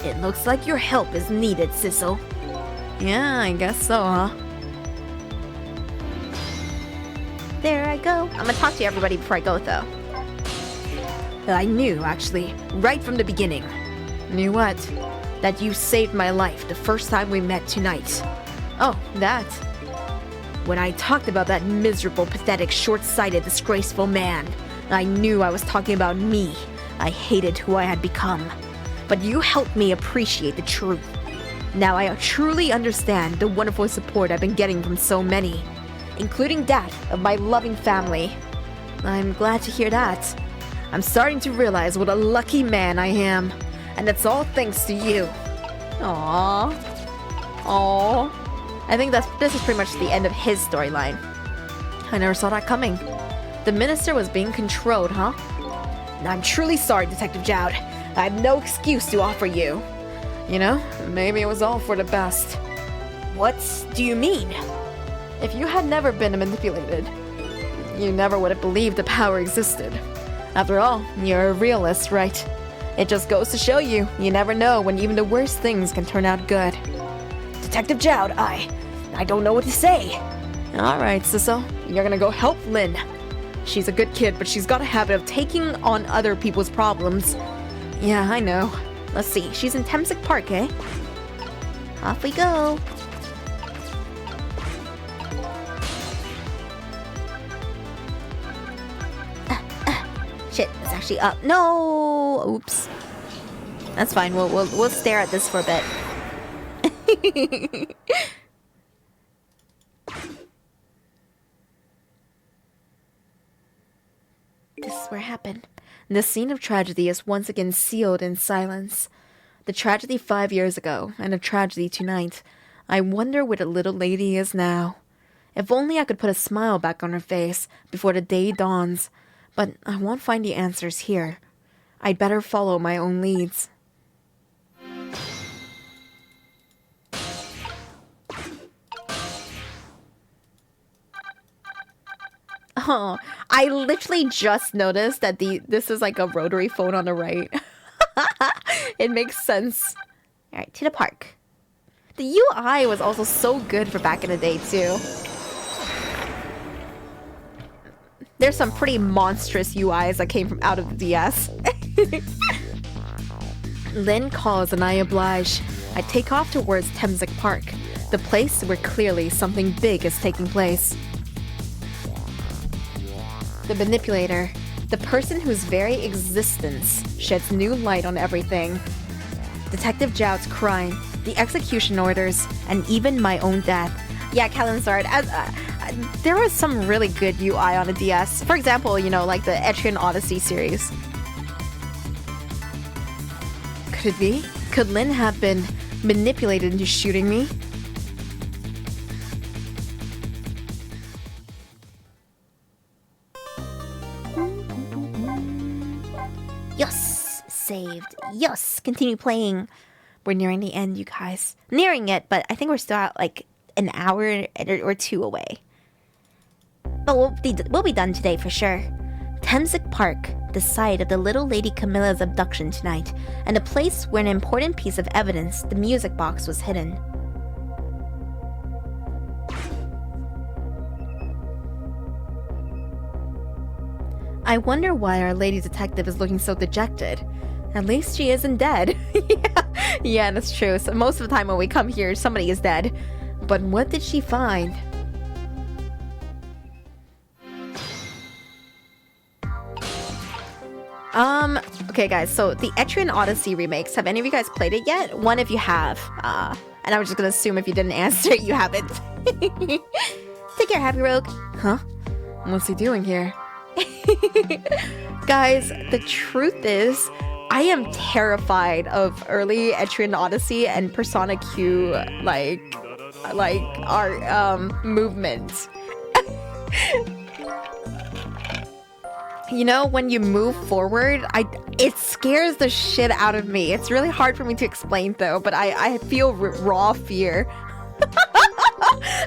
It looks like your help is needed, Sissel. Yeah, I guess so, huh? There I go. I'm gonna talk to everybody before I go, though. I knew, actually, right from the beginning. Knew what? That you saved my life the first time we met tonight. Oh, that. When I talked about that miserable, pathetic, short-sighted, disgraceful man, I knew I was talking about me. I hated who I had become. But you helped me appreciate the truth. Now I truly understand the wonderful support I've been getting from so many, including that of my loving family. I'm glad to hear that. I'm starting to realize what a lucky man I am, and that's all thanks to you. Aww. Aww. I think this is pretty much the end of his storyline. I never saw that coming. The minister was being controlled, huh? I'm truly sorry, Detective Jowd. I have no excuse to offer you. You know, maybe it was all for the best. What do you mean? If you had never been manipulated, you never would have believed the power existed. After all, you're a realist, right? It just goes to show you, you never know when even the worst things can turn out good. Detective Jowd, I don't know what to say. Alright, Sissel, you're gonna go help Lynn. She's a good kid, but she's got a habit of taking on other people's problems. Yeah, I know. Let's see, she's in Temsic Park, eh? Off we go. Shit, it's actually up. No! Oops. That's fine, we'll stare at this for a bit. This is where it happened. The scene of tragedy is once again sealed in silence. The tragedy 5 years ago, and a tragedy tonight. I wonder where the little lady is now. If only I could put a smile back on her face before the day dawns. But I won't find the answers here. I'd better follow my own leads. Oh, I literally just noticed that this is like a rotary phone on the right. It makes sense. Alright, to the park. The UI was also so good for back in the day, too. There's some pretty monstrous UIs that came from out of the DS. Lynn calls and I oblige. I take off towards Temsic Park, the place where clearly something big is taking place. The manipulator, the person whose very existence sheds new light on everything. Detective Jowd's crime, the execution orders, and even my own death. Yeah, Kalinzard, there was some really good UI on the DS. For example, you know, like the Etrian Odyssey series. Could it be? Could Lynn have been manipulated into shooting me? Yes! Saved. Yes! Continue playing. We're nearing the end, you guys. Nearing it, but I think we're still at like an hour or two away. But we'll be done today for sure. Temsic Park, the site of the little lady Camilla's abduction tonight, and a place where an important piece of evidence, the music box, was hidden. I wonder why our lady detective is looking so dejected. At least she isn't dead. Yeah, that's true. So most of the time when we come here, somebody is dead. But what did she find? Okay guys, so the Etrian Odyssey remakes, have any of you guys played it yet? One if you have, and I was just gonna assume if you didn't answer, you haven't. Take care, Happy Rogue. Huh? What's he doing here? Guys, the truth is, I am terrified of early Etrian Odyssey and Persona Q, like art, movements. You know, when you move forward, it scares the shit out of me. It's really hard for me to explain though, but I feel raw fear.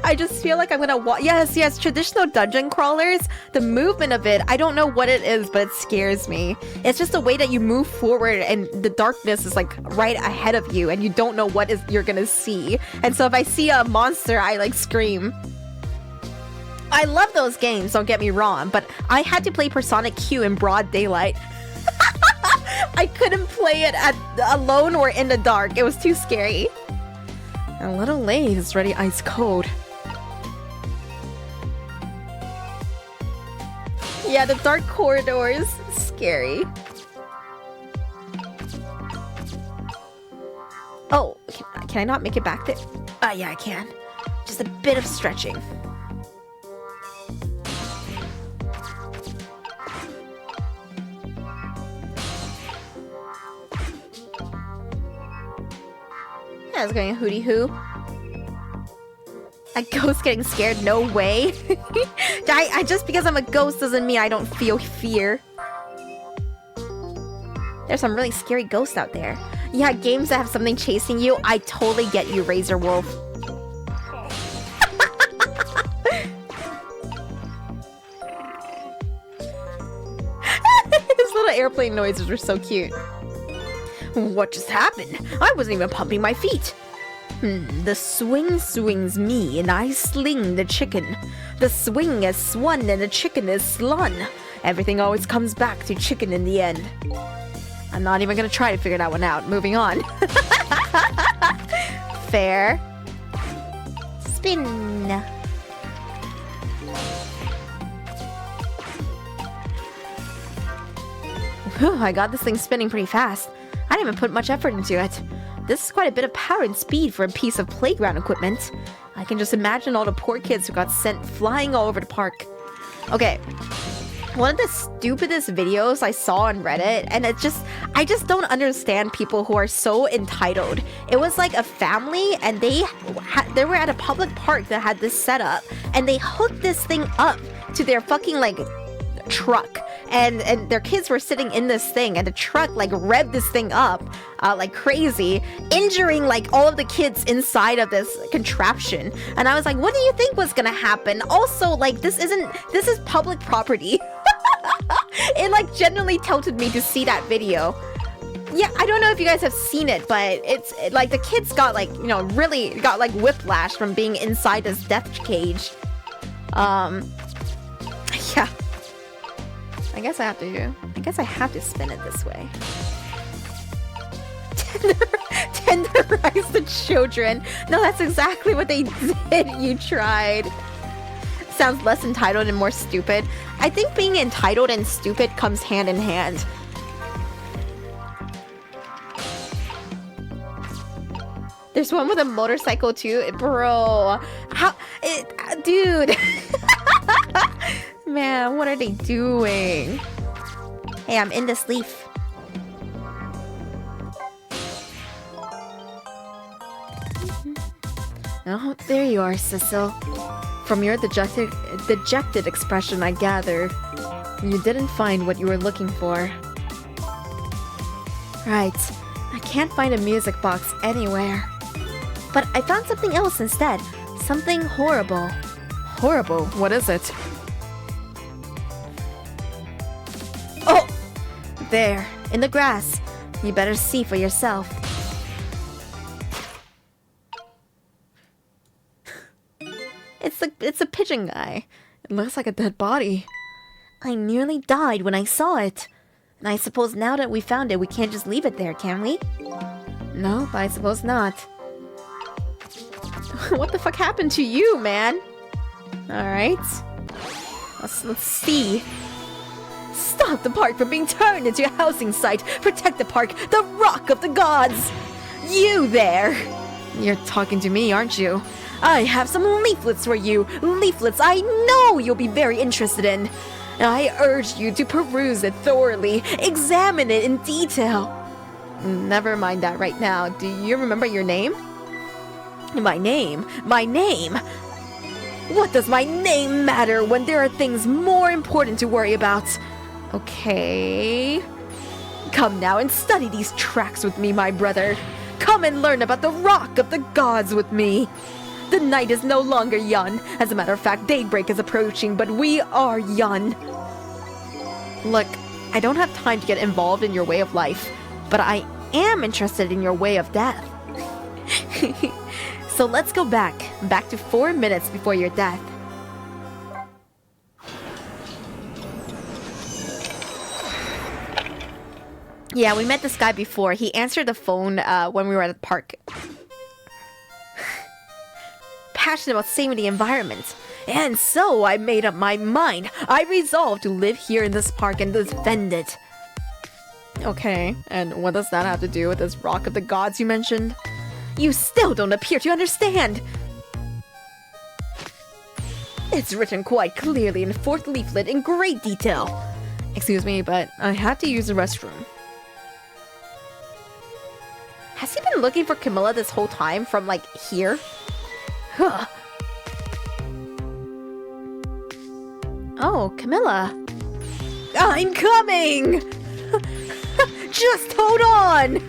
I just feel like I'm gonna yes, traditional dungeon crawlers, the movement of it, I don't know what it is, but it scares me. It's just the way that you move forward and the darkness is like right ahead of you and you don't know what you're gonna see. And so if I see a monster, I like scream. I love those games, don't get me wrong, but I had to play Persona Q in broad daylight. I couldn't play it alone or in the dark. It was too scary. A little late, it's already ice cold. Yeah, the dark corridors, scary. Oh, can I not make it back there? Yeah, I can. Just a bit of stretching. Yeah, I was going a hooty hoo. A ghost getting scared? No way. Just because I'm a ghost doesn't mean I don't feel fear. There's some really scary ghosts out there. Yeah, games that have something chasing you. I totally get you, Razor Wolf. His little airplane noises were so cute. What just happened? I wasn't even pumping my feet. The swing swings me and I sling the chicken. The swing is swun and the chicken is slun. Everything always comes back to chicken in the end. I'm not even gonna try to figure that one out. Moving on. Fair. Spin. Whew, I got this thing spinning pretty fast. I didn't even put much effort into it. This is quite a bit of power and speed for a piece of playground equipment. I can just imagine all the poor kids who got sent flying all over the park. Okay. One of the stupidest videos I saw on Reddit, and I just don't understand people who are so entitled. It was like a family, and they were at a public park that had this setup, and they hooked this thing up to their fucking like truck, and their kids were sitting in this thing, and the truck like revved this thing up like crazy, injuring like all of the kids inside of this contraption. And I was like, what do you think was gonna happen? Also, like, this is public property. It like genuinely tilted me to see that video. Yeah, I don't know if you guys have seen it, but it's like the kids got like, you know, really got like whiplash from being inside this death cage. Yeah. I guess I have to spin it this way. Tenderize the children. No, that's exactly what they did. You tried. Sounds less entitled and more stupid. I think being entitled and stupid comes hand in hand. There's one with a motorcycle too. Bro. Dude. Man, what are they doing? Hey, I'm in this leaf. Oh, there you are, Cecil. From your dejected expression, I gather you didn't find what you were looking for. Right. I can't find a music box anywhere. But I found something else instead. Something horrible. Horrible? What is it? Oh! There, in the grass. You better see for yourself. It's a pigeon guy. It looks like a dead body. I nearly died when I saw it. And I suppose now that we found it, we can't just leave it there, can we? No, I suppose not. What the fuck happened to you, man? Alright. Let's see. Stop the park from being turned into a housing site. Protect the park, the rock of the gods. You there. You're talking to me, aren't you? I have some leaflets for you. Leaflets I know you'll be very interested in. I urge you to peruse it thoroughly. Examine it in detail. Never mind that right now. Do you remember your name? My name? My name? What does my name matter when there are things more important to worry about? Okay. Come now and study these tracks with me, my brother. Come and learn about the rock of the gods with me. The night is no longer young. As a matter of fact, daybreak is approaching, but we are young. Look, I don't have time to get involved in your way of life, but I am interested in your way of death. So let's go back to 4 minutes before your death. Yeah, we met this guy before. He answered the phone when we were at the park. Passionate about saving the environment. And so I made up my mind. I resolved to live here in this park and defend it. Okay, and what does that have to do with this rock of the gods you mentioned? You still don't appear to understand. It's written quite clearly in the 4th leaflet in great detail. Excuse me, but I had to use the restroom. Has he been looking for Camilla this whole time from, like, here? Huh. Oh, Camilla. I'm coming! Just hold on!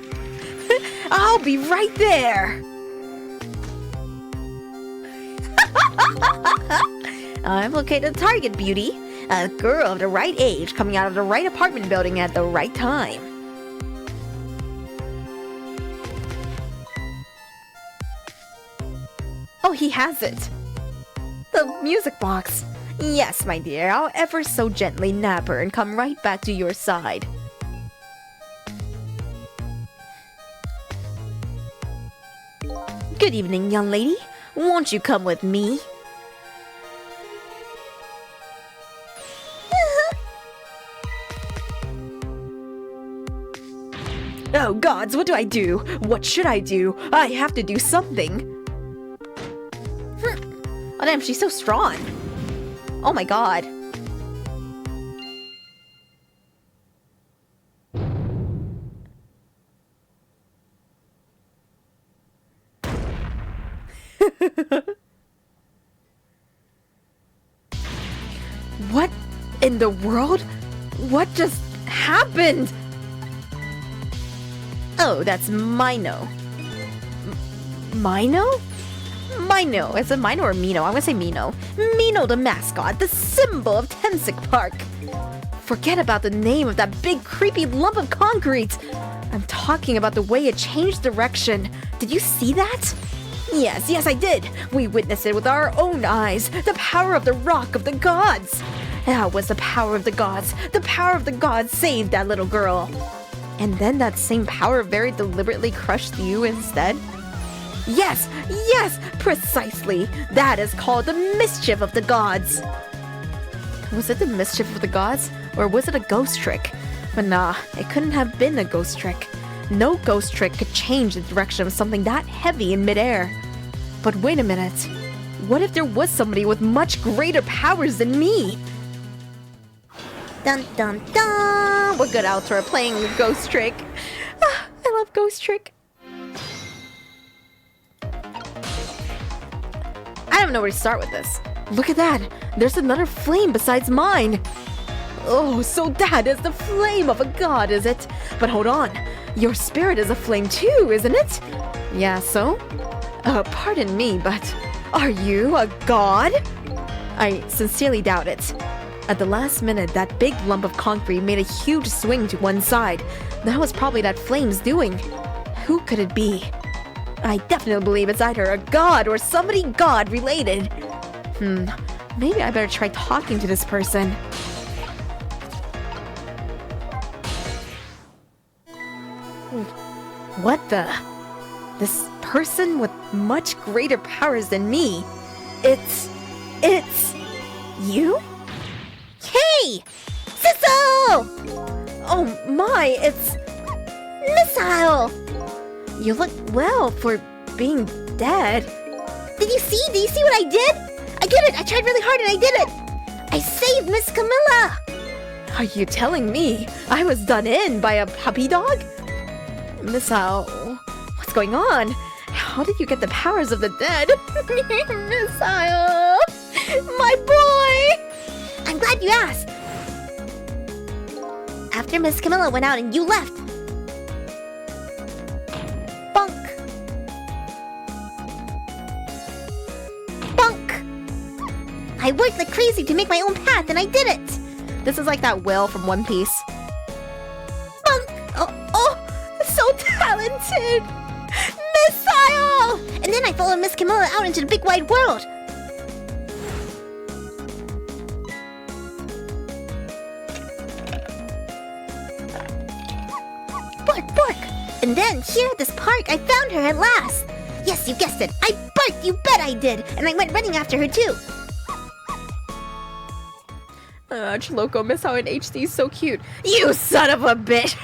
I'll be right there! I've located the target, beauty. A girl of the right age coming out of the right apartment building at the right time. Oh, he has it. The music box. Yes, my dear, I'll ever so gently nab her and come right back to your side. Good evening, young lady. Won't you come with me? Oh gods, what do I do? What should I do? I have to do something. Oh damn, she's so strong. Oh my god. What in the world? What just happened? Oh, that's Mino. Mino? Mino. Is it Mino or Mino? I'm gonna say Mino. Mino the mascot, the symbol of Tensik Park. Forget about the name of that big creepy lump of concrete. I'm talking about the way it changed direction. Did you see that? Yes, I did. We witnessed it with our own eyes. The power of the rock of the gods. That was the power of the gods. The power of the gods saved that little girl. And then that same power very deliberately crushed you instead? Yes, precisely. That is called the mischief of the gods. Was it the mischief of the gods? Or was it a ghost trick? But nah, it couldn't have been a ghost trick. No ghost trick could change the direction of something that heavy in midair. But wait a minute. What if there was somebody with much greater powers than me? Dun dun dun! We're good, Altura, playing Ghost Trick. I love Ghost Trick. I don't know where to start with this. Look at that! There's another flame besides mine! Oh, so that is the flame of a god, is it? But hold on. Your spirit is a flame too, isn't it? Yeah, so? Pardon me, but are you a god? I sincerely doubt it. At the last minute, that big lump of concrete made a huge swing to one side. That was probably that flame's doing. Who could it be? I definitely believe it's either a god or somebody god-related. Maybe I better try talking to this person. What the? This person with much greater powers than me. It's you? Hey! Sizzle! Oh my, it's Missile! You look well for being dead. Did you see what I did? I did it! I tried really hard and I did it! I saved Miss Camilla! Are you telling me I was done in by a puppy dog? Missile, what's going on? How did you get the powers of the dead? Missile! My boy! I'm glad you asked. After Miss Camilla went out and you left. Bunk. Bunk. I worked like crazy to make my own path and I did it. This is like that whale from One Piece. Bunk. Oh, so talented. Missile! And then I followed Miss Camilla out into the big wide world. Bark! And then, here at this park, I found her at last! Yes, you guessed it! I barked, you bet I did! And I went running after her too! Chloco, Missile in HD is so cute. You son of a bitch!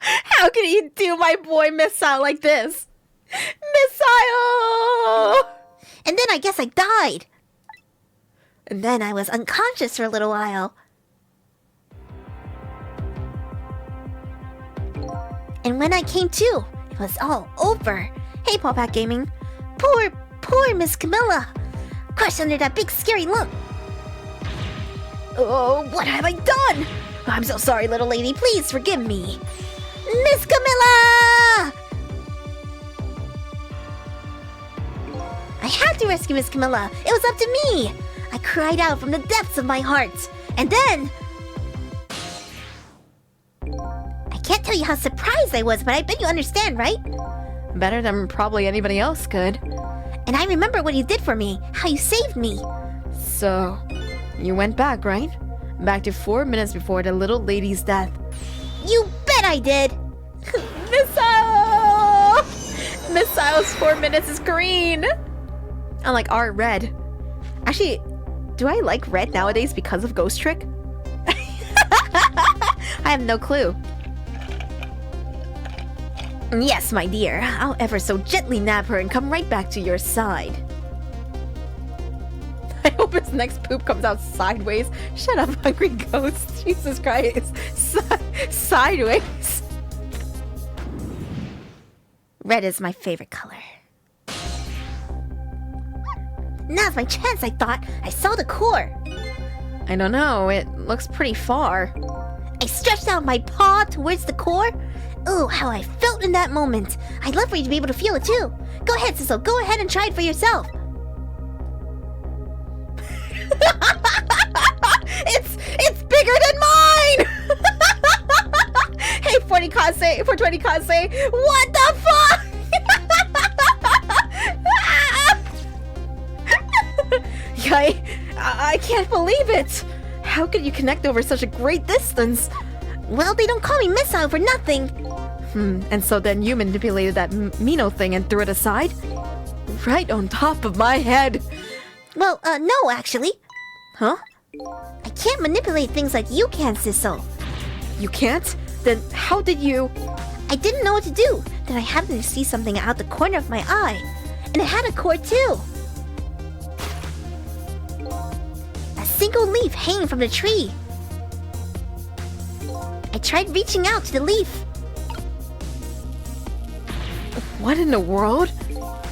How can you do my boy Missile like this? Missile! And then I guess I died! And then I was unconscious for a little while. And when I came to, it was all over. Hey, Pawpack Gaming. Poor Miss Camilla. Crushed under that big scary lump. Oh, what have I done? I'm so sorry, little lady. Please forgive me. Miss Camilla! I had to rescue Miss Camilla. It was up to me. I cried out from the depths of my heart. And then... I can't tell you how surprised I was, but I bet you understand, right? Better than probably anybody else could. And I remember what you did for me, how you saved me. So, you went back, right? Back to 4 minutes before the little lady's death. You bet I did! Missile! Missile's 4 minutes is green! Unlike our red. Actually, do I like red nowadays because of Ghost Trick? I have no clue. Yes, my dear. I'll ever so gently nab her and come right back to your side. I hope his next poop comes out sideways. Shut up, hungry ghost. Jesus Christ. Sideways. Red is my favorite color. Now's my chance, I thought. I saw the core. I don't know. It looks pretty far. I stretched out my paw towards the core. Ooh, how I felt in that moment. I'd love for you to be able to feel it too. Go ahead, Sissel. Go ahead and try it for yourself. It's bigger than mine! Hey, 40 Kase, 420 Kase, what the fuck? I can't believe it! How could you connect over such a great distance? Well, they don't call me Missile for nothing. And so then you manipulated that Mino thing and threw it aside? Right on top of my head. Well, no, actually. Huh? I can't manipulate things like you can, Sissel. You can't? Then how did you... I didn't know what to do. Then I happened to see something out the corner of my eye. And it had a cord too. A single leaf hanging from the tree. I tried reaching out to the leaf. What in the world?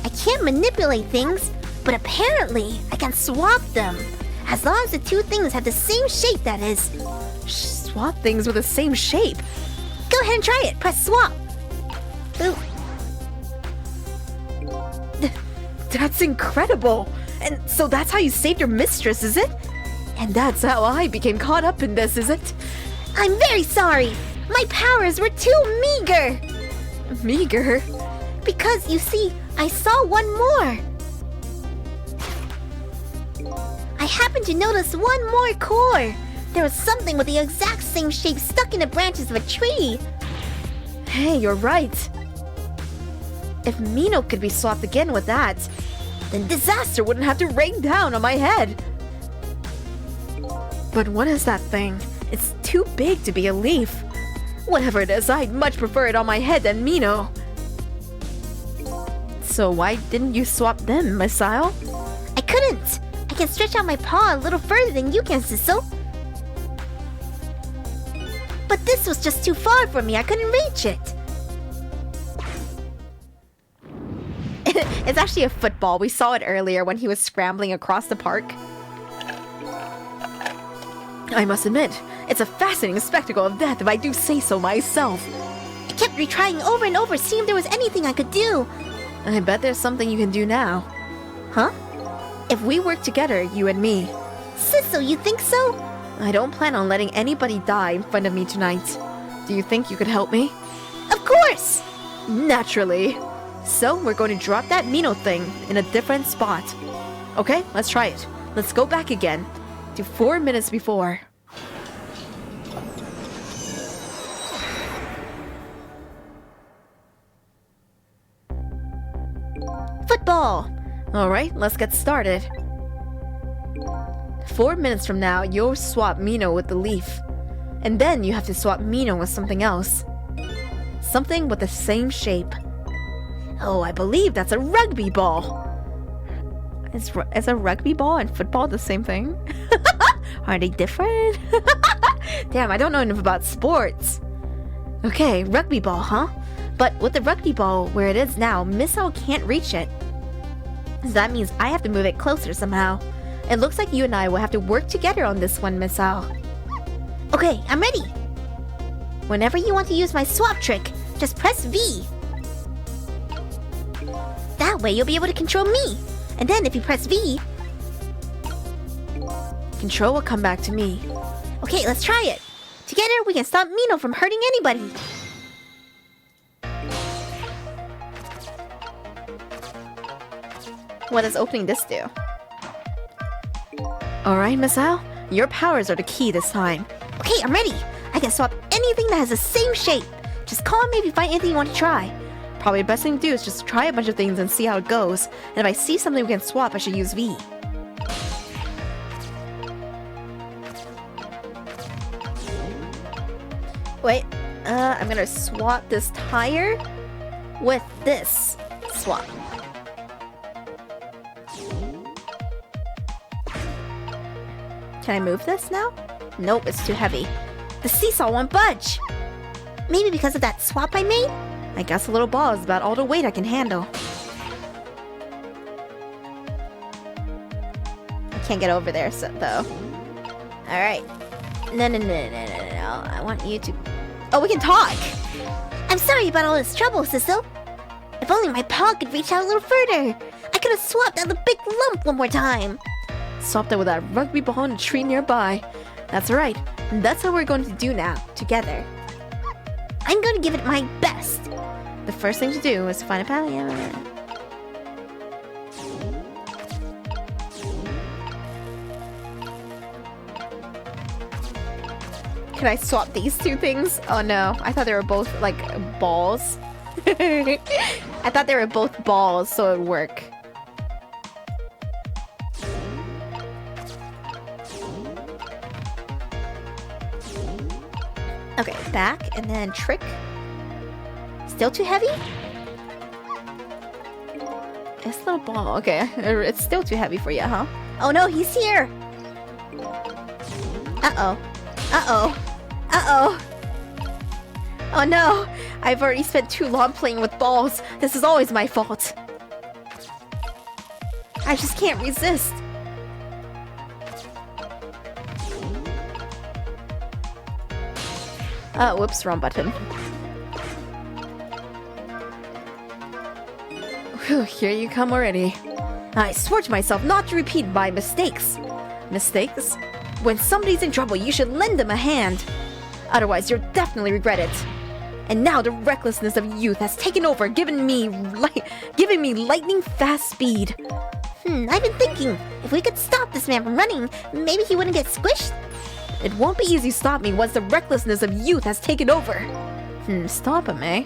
I can't manipulate things, but apparently I can swap them. As long as the two things have the same shape, that is. Swap things with the same shape? Go ahead and try it. Press swap. Ooh. That's incredible. And so that's how you saved your mistress, is it? And that's how I became caught up in this, is it? I'm very sorry. My powers were too meager. Meager? Because, you see, I saw one more. I happened to notice one more core. There was something with the exact same shape stuck in the branches of a tree. Hey, you're right. If Mino could be swapped again with that, then disaster wouldn't have to rain down on my head. But what is that thing? It's too big to be a leaf. Whatever it is, I'd much prefer it on my head than Mino. So why didn't you swap them, Missile? I couldn't. I can stretch out my paw a little further than you can, Sissel. But this was just too far for me. I couldn't reach it. It's actually a football. We saw it earlier when he was scrambling across the park. I must admit, it's a fascinating spectacle of death if I do say so myself. I kept retrying over and over, seeing if there was anything I could do. I bet there's something you can do now. Huh? If we work together, you and me. Sissel, you think so? I don't plan on letting anybody die in front of me tonight. Do you think you could help me? Of course! Naturally. So we're going to drop that Mino thing in a different spot. Okay, let's try it. Let's go back again to 4 minutes before. Football! Alright, let's get started. 4 minutes from now, you'll swap Mino with the leaf. And then you have to swap Mino with something else. Something with the same shape. Oh, I believe that's a rugby ball. Is a rugby ball and football the same thing? Are they different? Damn, I don't know enough about sports. Okay, rugby ball, huh? But with the rugby ball where it is now, Missile can't reach it. So that means I have to move it closer somehow. It looks like you and I will have to work together on this one, Miss Ao. Okay, I'm ready. Whenever you want to use my swap trick, just press V. That way you'll be able to control me. And then if you press V... Control will come back to me. Okay, let's try it. Together, we can stop Mino from hurting anybody. What does opening this do? Alright, Miss Ao. Your powers are the key this time. Okay, I'm ready. I can swap anything that has the same shape. Just call me if you find anything you want to try. Probably the best thing to do is just try a bunch of things and see how it goes. And if I see something we can swap, I should use V. Wait, I'm gonna swap this tire with this swap. Can I move this now? Nope, it's too heavy. The seesaw won't budge. Maybe because of that swap I made? I guess a little ball is about all the weight I can handle. I can't get over there, though. Alright. No. I want you to... Oh, we can talk! I'm sorry about all this trouble, Sissel. If only my paw could reach out a little further. I could have swapped out the big lump one more time. Swapped it with that rugby ball in a tree nearby. That's right. That's what we're going to do now, together. I'm going to give it my best. The first thing to do is to find a path. Can I swap these two things? Oh no, I thought they were both like balls. I thought they were both balls, so it would work. Okay, back and then trick. Still too heavy? It's a little ball. Okay, it's still too heavy for you, huh? Oh no, he's here! Uh-oh. Uh-oh. Uh-oh. Oh no! I've already spent too long playing with balls. This is always my fault. I just can't resist. Whoops, wrong button. Whew, here you come already. I swore to myself not to repeat my mistakes. Mistakes? When somebody's in trouble, you should lend them a hand. Otherwise, you'll definitely regret it. And now the recklessness of youth has taken over, giving me lightning fast speed. I've been thinking, if we could stop this man from running, maybe he wouldn't get squished. It won't be easy to stop me once the recklessness of youth has taken over. Stop him, eh?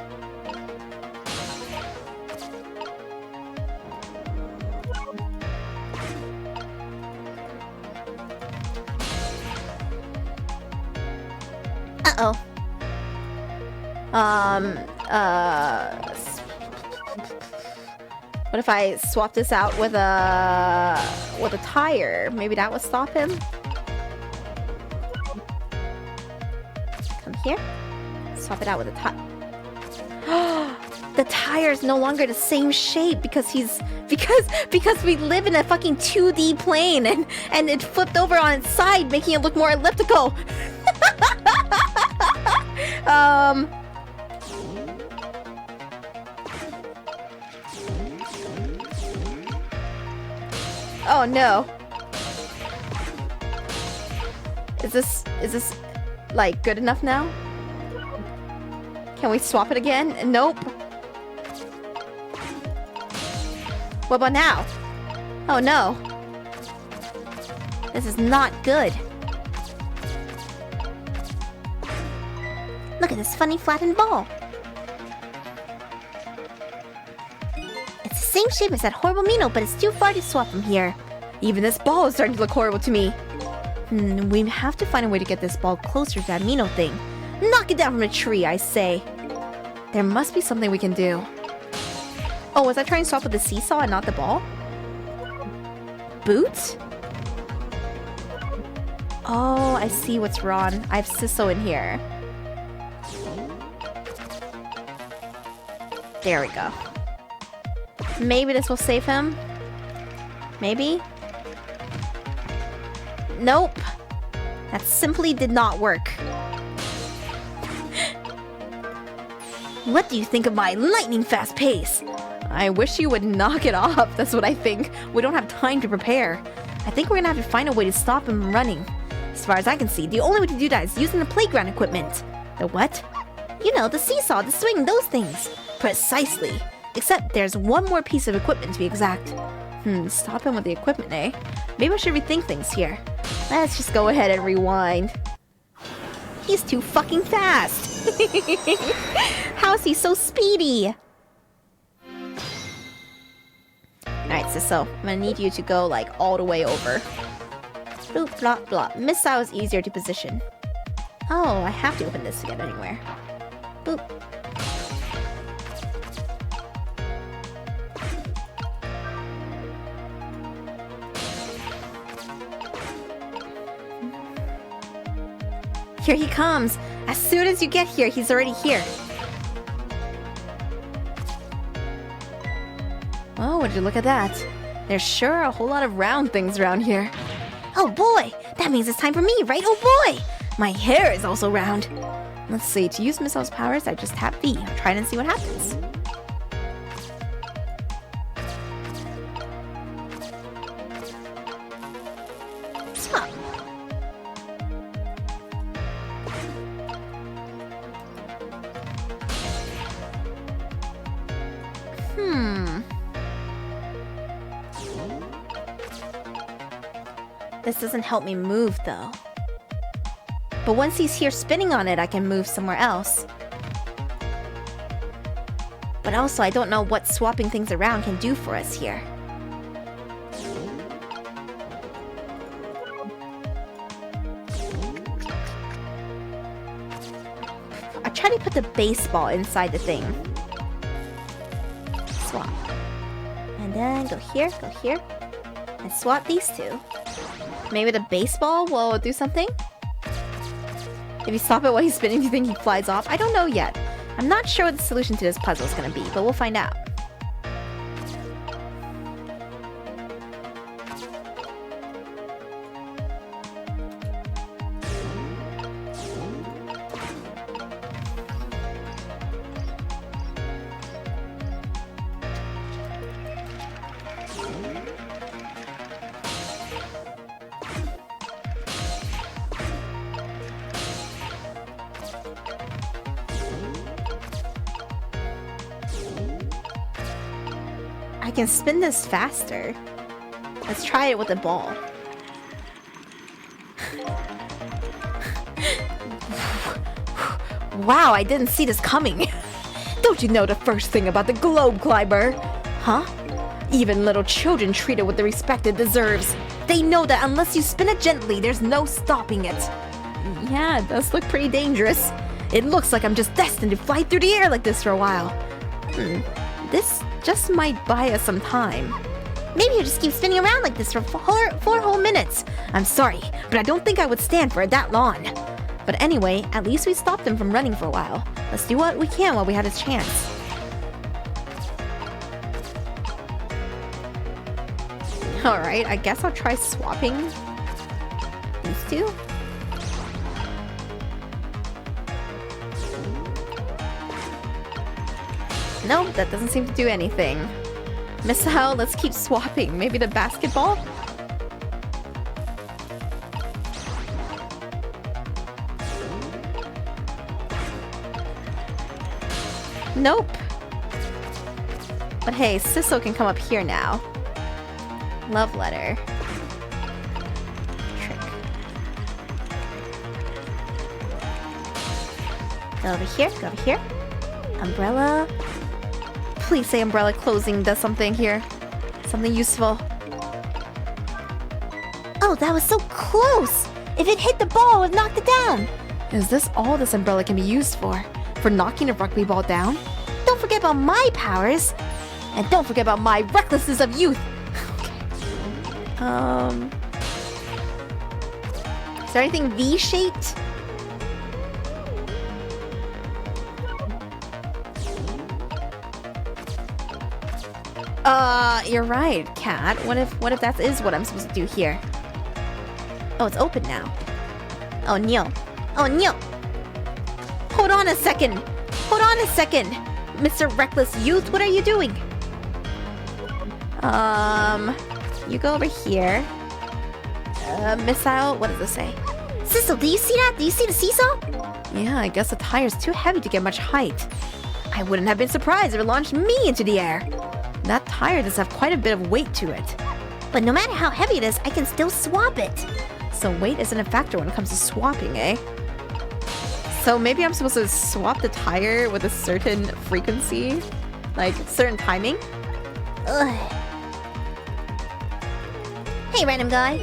Uh-oh. What if I swap this out with a tire? Maybe that would stop him. Come here. Swap it out with a tire. The tire is no longer the same shape because we live in a fucking 2D plane and it flipped over on its side, making it look more elliptical. Oh no. Is this like good enough now? Can we swap it again? Nope. What about now? Oh no. This is not good. Look at this funny flattened ball. It's the same shape as that horrible Mino, but it's too far to swap from here. Even this ball is starting to look horrible to me. We have to find a way to get this ball closer to that Mino thing. Knock it down from a tree, I say. There must be something we can do. Oh, was I trying to swap with the seesaw and not the ball? Boot? Oh, I see what's wrong. I have Sisso in here. There we go. Maybe this will save him. Maybe? Nope. That simply did not work. What do you think of my lightning fast pace? I wish you would knock it off. That's what I think. We don't have time to prepare. I think we're gonna have to find a way to stop him from running. As far as I can see, the only way to do that is using the playground equipment. The what? You know, the seesaw, the swing, those things. Precisely. Except there's one more piece of equipment to be exact. Stop him with the equipment, eh? Maybe I should rethink things here. Let's just go ahead and rewind. He's too fucking fast. How's he so speedy? Alright, so I'm gonna need you to go like all the way over. Bloop, blop, blop. Missile is easier to position. Oh, I have to open this to get anywhere. Boop. Here he comes! As soon as you get here, he's already here. Oh, would you look at that? There's sure a whole lot of round things around here. Oh boy! That means it's time for me, right? Oh boy! My hair is also round. Let's see, to use Missile's powers, I just tap V. I'll try it and see what happens. Swap. This doesn't help me move, though. But once he's here spinning on it, I can move somewhere else. But also, I don't know what swapping things around can do for us here. I try to put the baseball inside the thing. Swap. And then go here, and swap these two. Maybe the baseball will do something? If you stop it while he's spinning, do you think he flies off? I don't know yet. I'm not sure what the solution to this puzzle is going to be, but we'll find out. I can spin this faster. Let's try it with a ball. Wow, I didn't see this coming. Don't you know the first thing about the globe climber? Huh? Even little children treat it with the respect it deserves. They know that unless you spin it gently, there's no stopping it. Yeah, it does look pretty dangerous. It looks like I'm just destined to fly through the air like this for a while. This just might buy us some time. Maybe you just keep spinning around like this for four whole minutes. I'm sorry, but I don't think I would stand for it that long. But anyway, at least we stopped him from running for a while. Let's do what we can while we have this chance. Alright, I guess I'll try swapping these two. Nope, that doesn't seem to do anything. Missile, let's keep swapping. Maybe the basketball? Nope. But hey, Sisso can come up here now. Love letter. Trick. Go over here, go over here. Umbrella. Please say umbrella closing does something here. Something useful. Oh, that was so close! If it hit the ball, it knocked it down! Is this all this umbrella can be used for? For knocking a rugby ball down? Don't forget about my powers! And don't forget about my recklessness of youth! Okay. Is there anything V-shaped? You're right, Cat. What if that is what I'm supposed to do here? Oh, it's open now. Oh, no. Oh, no. Hold on a second. Hold on a second. Mr. Reckless Youth, what are you doing? You go over here. Missile, what does this say? Sissel, do you see that? Do you see the seesaw? Yeah, I guess the tire's too heavy to get much height. I wouldn't have been surprised if it launched me into the air. That tire does have quite a bit of weight to it. But no matter how heavy it is, I can still swap it. So weight isn't a factor when it comes to swapping, eh? So maybe I'm supposed to swap the tire with a certain frequency? Like, certain timing? Ugh. Hey, random guy.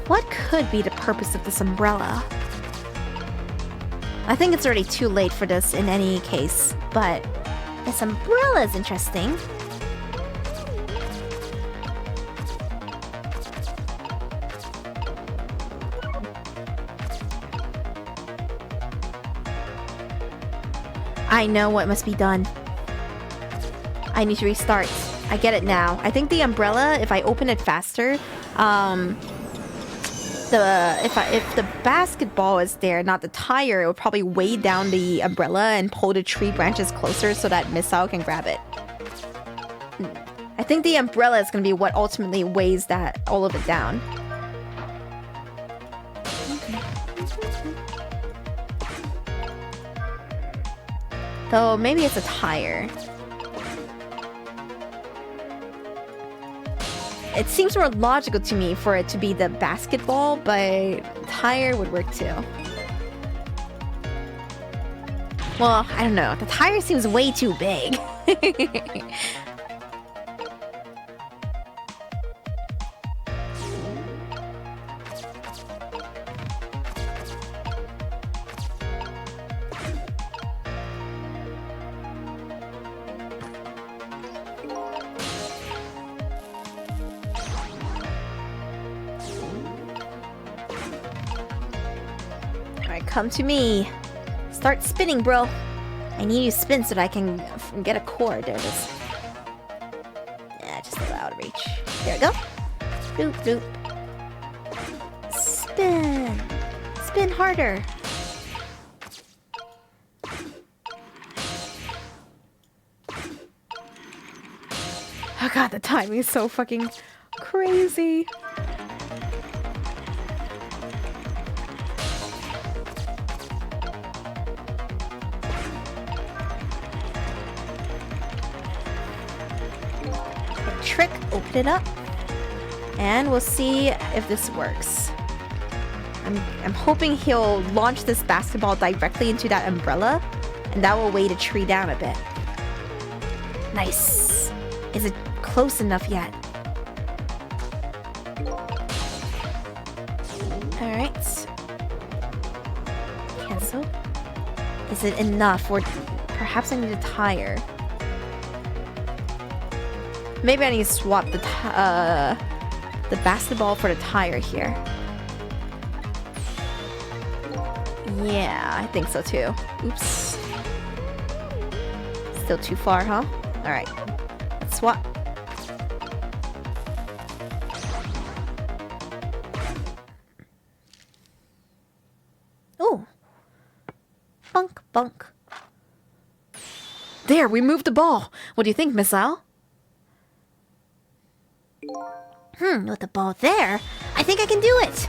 What could be the purpose of this umbrella? I think it's already too late for this in any case, but This umbrella is interesting. I know what must be done. I need to restart. I get it now. I think the umbrella, if I open it faster, if the basketball is there, not the tire, it would probably weigh down the umbrella and pull the tree branches closer so that Missile can grab it. I think the umbrella is going to be what ultimately weighs that all of it down. Though maybe it's a tire. It seems more logical to me for it to be the basketball, but tire would work too. Well, I don't know. The tire seems way too big. Come to me. Start spinning, bro. I need you to spin so that I can get a cord. There it is. Yeah, just a little out of reach. There we go. Bloop, bloop. Spin. Spin harder. Oh god, the timing is so fucking crazy. Trick, open it up, and we'll see if this works. I'm hoping he'll launch this basketball directly into that umbrella, and that will weigh the tree down a bit. Nice. Is it close enough yet? Alright. Cancel. Is it enough, or perhaps I need a tire? Maybe I need to swap the basketball for the tire here. Yeah, I think so too. Oops. Still too far, huh? Alright. Let's swap. Ooh. Bunk, bunk. There, we moved the ball. What do you think, Missile? With the ball there, I think I can do it.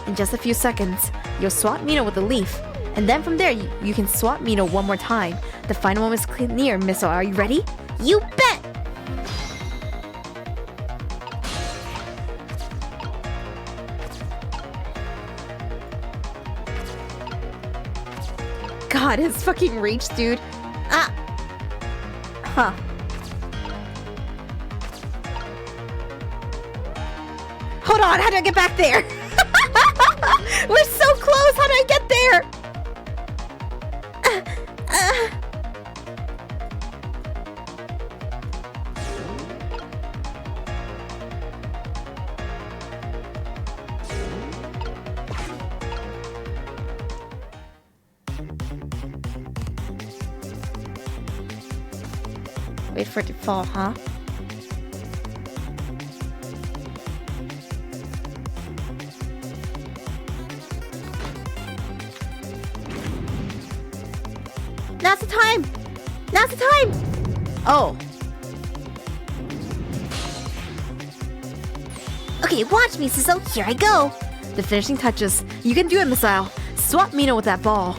In just a few seconds, you'll swap Mino with the leaf. And then from there, you can swap Mino one more time. The final one is near, Missile. Are you ready? You bet! God, his fucking reach, dude. Ah! Huh. Hold on, how do I get back there? We're so close, how do I get there? Wait for it to fall, huh? Now's the time! Now's the time! Oh. Okay, watch me, Sizzle. Here I go. The finishing touches. You can do it, Missile. Swap Mino with that ball.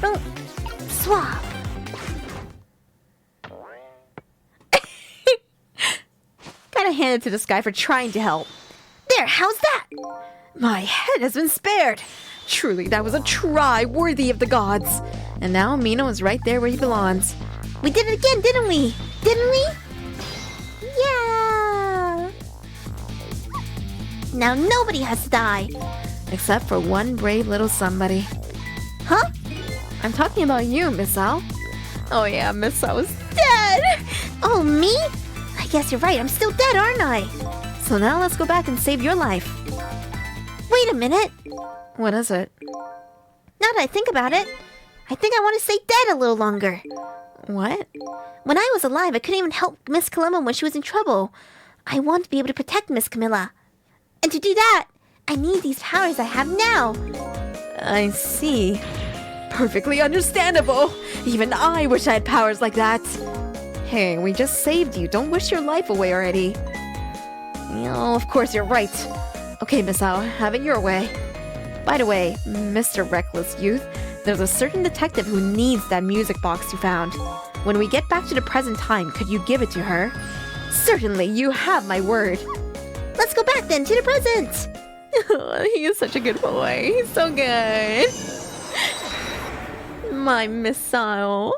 Oh, swap. Gotta hand it to this guy for trying to help. There, how's that? My head has been spared. Truly, that was a try worthy of the gods. And now Mino is right there where he belongs. We did it again, didn't we? Didn't we? Yeah. Now nobody has to die. Except for one brave little somebody. Huh? I'm talking about you, Missile. Oh yeah, Missile is dead! Oh, me? I guess you're right. I'm still dead, aren't I? So now let's go back and save your life. Wait a minute. What is it? Now that I think about it, I think I want to stay dead a little longer. What? When I was alive, I couldn't even help Miss Camilla when she was in trouble. I want to be able to protect Miss Camilla. And to do that, I need these powers I have now. I see. Perfectly understandable. Even I wish I had powers like that. Hey, we just saved you. Don't wish your life away already. Oh, of course you're right. Okay, Miss Ao, have it your way. By the way, Mr. Reckless Youth, there's a certain detective who needs that music box you found. When we get back to the present time, could you give it to her? Certainly, you have my word. Let's go back then to the present. He is such a good boy. He's so good. My missile.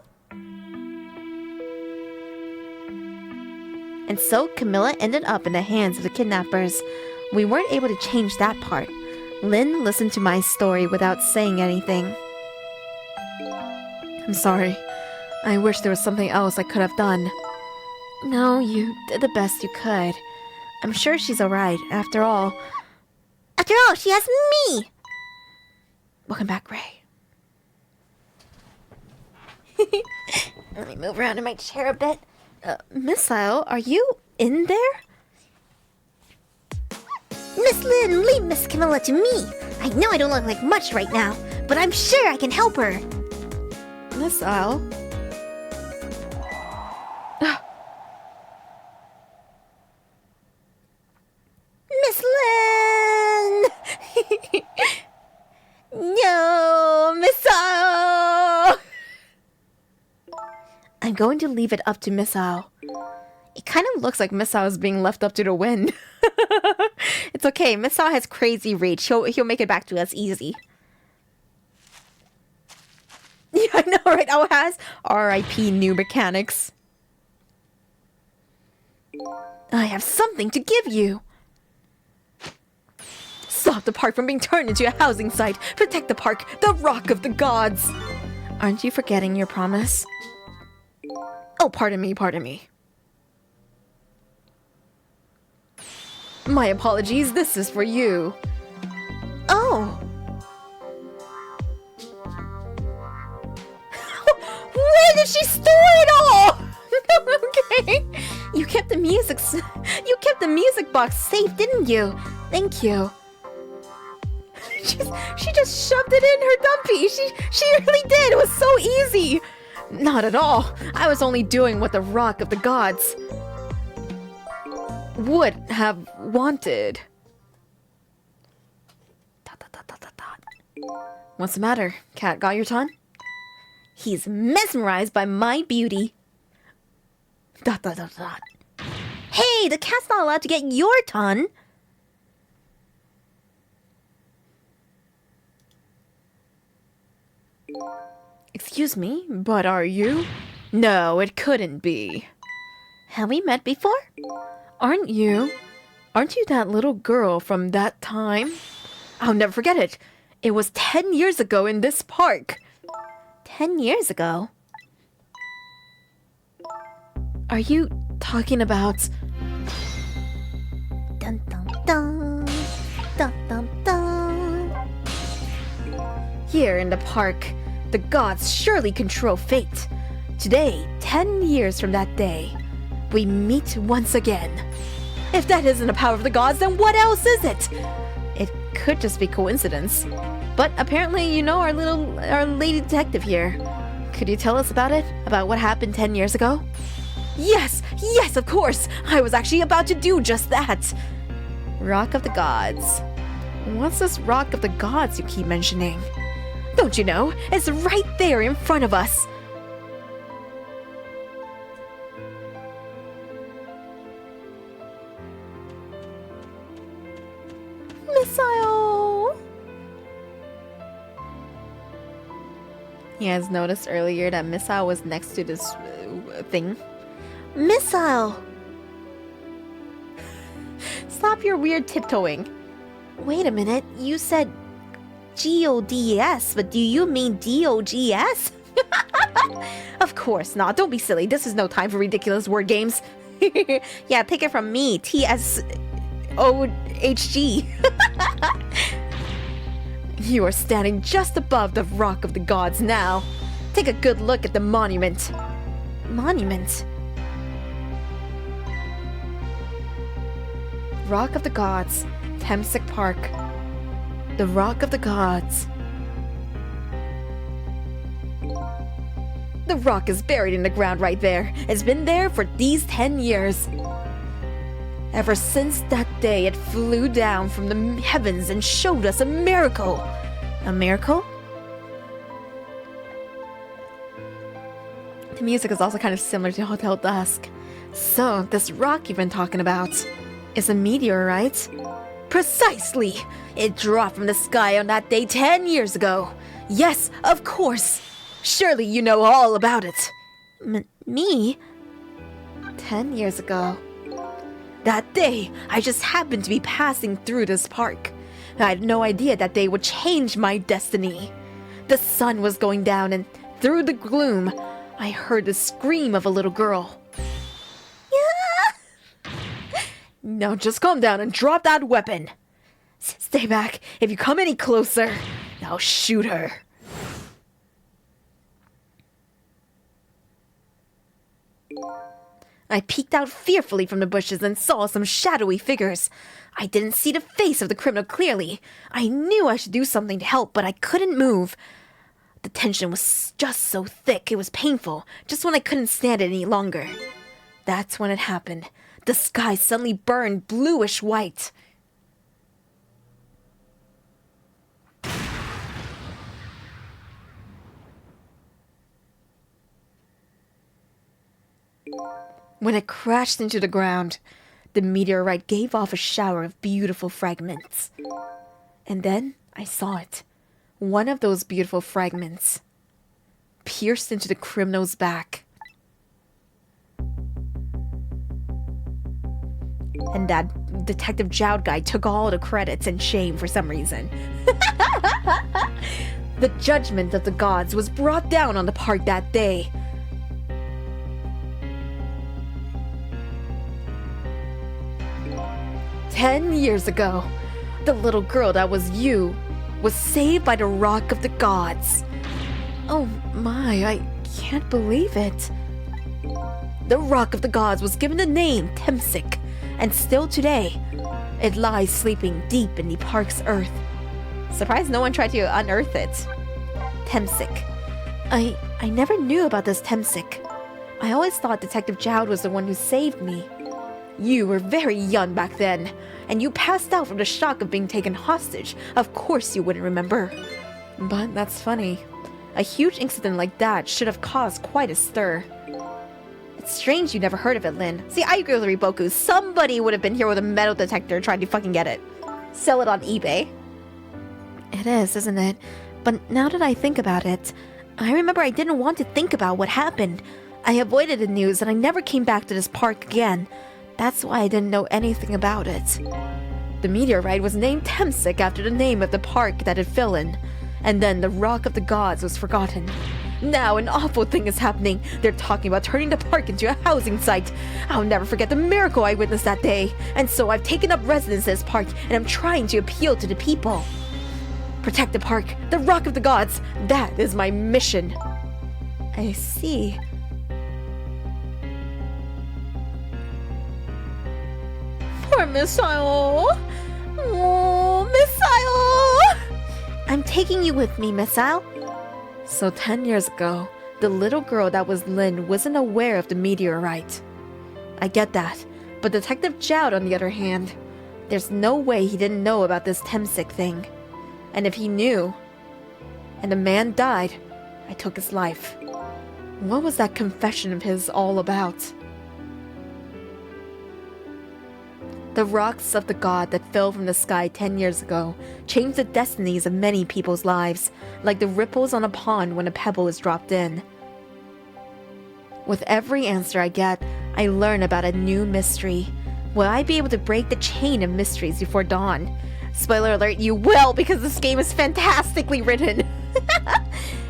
And so Camilla ended up in the hands of the kidnappers. We weren't able to change that part. Lynn listened to my story without saying anything. I'm sorry. I wish there was something else I could have done. No, you did the best you could. I'm sure she's alright. After all, She has me! welcome back, Ray. Let me move around in my chair a bit. Missile, are you in there? Miss Lynn, leave Miss Camilla to me. I know I don't look like much right now, but I'm sure I can help her. Missile? Miss Lynn! No, Missile! I'm going to leave it up to Missile. It kind of looks like Missile is being left up to the wind. It's okay. Missile has crazy reach. He'll make it back to us easy. Yeah, I know, right? Oh, it has R.I.P. new mechanics. I have something to give you. Stop the park from being turned into a housing site. Protect the park, the rock of the gods. Aren't you forgetting your promise? Oh, pardon me, pardon me. My apologies, this is for you. Oh. Where did she store it all? Okay. You kept the music box safe, didn't you? Thank you. She just shoved it in her dumpy. She really did. It was so easy. Not at all. I was only doing what the rock of the gods would have wanted. What's the matter? Cat got your ton? He's mesmerized by my beauty. Hey, the cat's not allowed to get your ton. Excuse me, but are you? No, it couldn't be. Have we met before? Aren't you that little girl from that time? I'll never forget it. It was 10 years ago in this park. 10 years ago? Are you talking about... Dun dun dun. Dun dun dun. here in the park, the gods surely control fate. Today, 10 years from that day, we meet once again. If that isn't the power of the gods, then what else is it? It could just be coincidence. But apparently you know our lady detective here. Could you tell us about it? About what happened 10 years ago? Yes, of course! I was actually about to do just that! Rock of the Gods. What's this Rock of the Gods you keep mentioning? Don't you know? It's right there in front of us! Missile! You guys noticed earlier that Missile was next to this thing? Missile! Stop your weird tiptoeing. Wait a minute, you said GODS, but do you mean DOGS? Of course not. Don't be silly. This is no time for ridiculous word games. Yeah, take it from me. TSOHG. You are standing just above the Rock of the Gods now. Take a good look at the monument. Monument? Rock of the Gods, Temsic Park. The Rock of the Gods. The rock is buried in the ground right there. It's been there for these 10 years. Ever since that day, it flew down from the heavens and showed us a miracle. A miracle? The music is also kind of similar to Hotel Dusk. So, this rock you've been talking about is a meteorite? Precisely! It dropped from the sky on that day 10 years ago. Yes, of course! Surely you know all about it. Me? 10 years ago. That day, I just happened to be passing through this park. I had no idea that day would change my destiny. The sun was going down and through the gloom, I heard the scream of a little girl. Now just calm down and drop that weapon. Stay back. If you come any closer, I'll shoot her. I peeked out fearfully from the bushes and saw some shadowy figures. I didn't see the face of the criminal clearly. I knew I should do something to help, but I couldn't move. The tension was just so thick, it was painful, just when I couldn't stand it any longer. That's when it happened. The sky suddenly burned bluish white. When it crashed into the ground, the meteorite gave off a shower of beautiful fragments. And then I saw it. One of those beautiful fragments pierced into the criminal's back. And that Detective Joud guy took all the credits and shame for some reason. The judgment of the gods was brought down on the park that day. "10 years ago, the little girl that was you was saved by the Rock of the Gods." Oh my, I can't believe it. The Rock of the Gods was given the name Temsic, and still today, it lies sleeping deep in the park's earth. Surprised no one tried to unearth it. Temsic. I never knew about this Temsic. I always thought Detective Joud was the one who saved me. You were very young back then, and you passed out from the shock of being taken hostage. Of course you wouldn't remember. But that's funny. A huge incident like that should have caused quite a stir. It's strange you never heard of it, Lynn. See, I agree with Riboku. Somebody would have been here with a metal detector trying to fucking get it. Sell it on eBay. It is, isn't it? But now that I think about it, I remember I didn't want to think about what happened. I avoided the news and I never came back to this park again. That's why I didn't know anything about it. The meteorite was named Temsic after the name of the park that it fell in. And then the Rock of the Gods was forgotten. Now an awful thing is happening. They're talking about turning the park into a housing site. I'll never forget the miracle I witnessed that day. And so I've taken up residence in this park and I'm trying to appeal to the people. Protect the park, the Rock of the Gods. That is my mission. I see. Poor Missile. Oh, Missile. I'm taking you with me, Missile. So 10 years ago, the little girl that was Lin wasn't aware of the meteorite. I get that, but Detective Jowd, on the other hand, there's no way he didn't know about this Temsic thing. And if he knew, and the man died, I took his life. What was that confession of his all about? The rocks of the god that fell from the sky 10 years ago changed the destinies of many people's lives, like the ripples on a pond when a pebble is dropped in. With every answer I get, I learn about a new mystery. Will I be able to break the chain of mysteries before dawn? Spoiler alert, you will, because this game is fantastically written.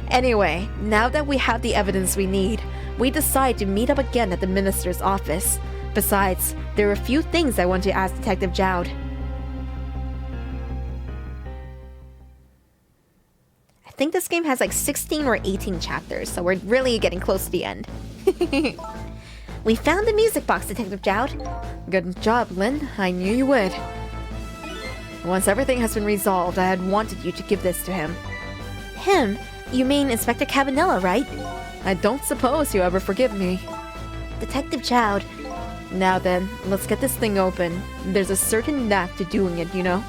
Anyway, now that we have the evidence we need, we decide to meet up again at the minister's office. Besides, there are a few things I want to ask Detective Jowd. I think this game has like 16 or 18 chapters, so we're really getting close to the end. We found the music box, Detective Jowd. Good job, Lin. I knew you would. Once everything has been resolved, I had wanted you to give this to him. Him? You mean Inspector Cabanela, right? I don't suppose you ever forgive me. Detective Jowd. Now then, let's get this thing open. There's a certain knack to doing it, you know?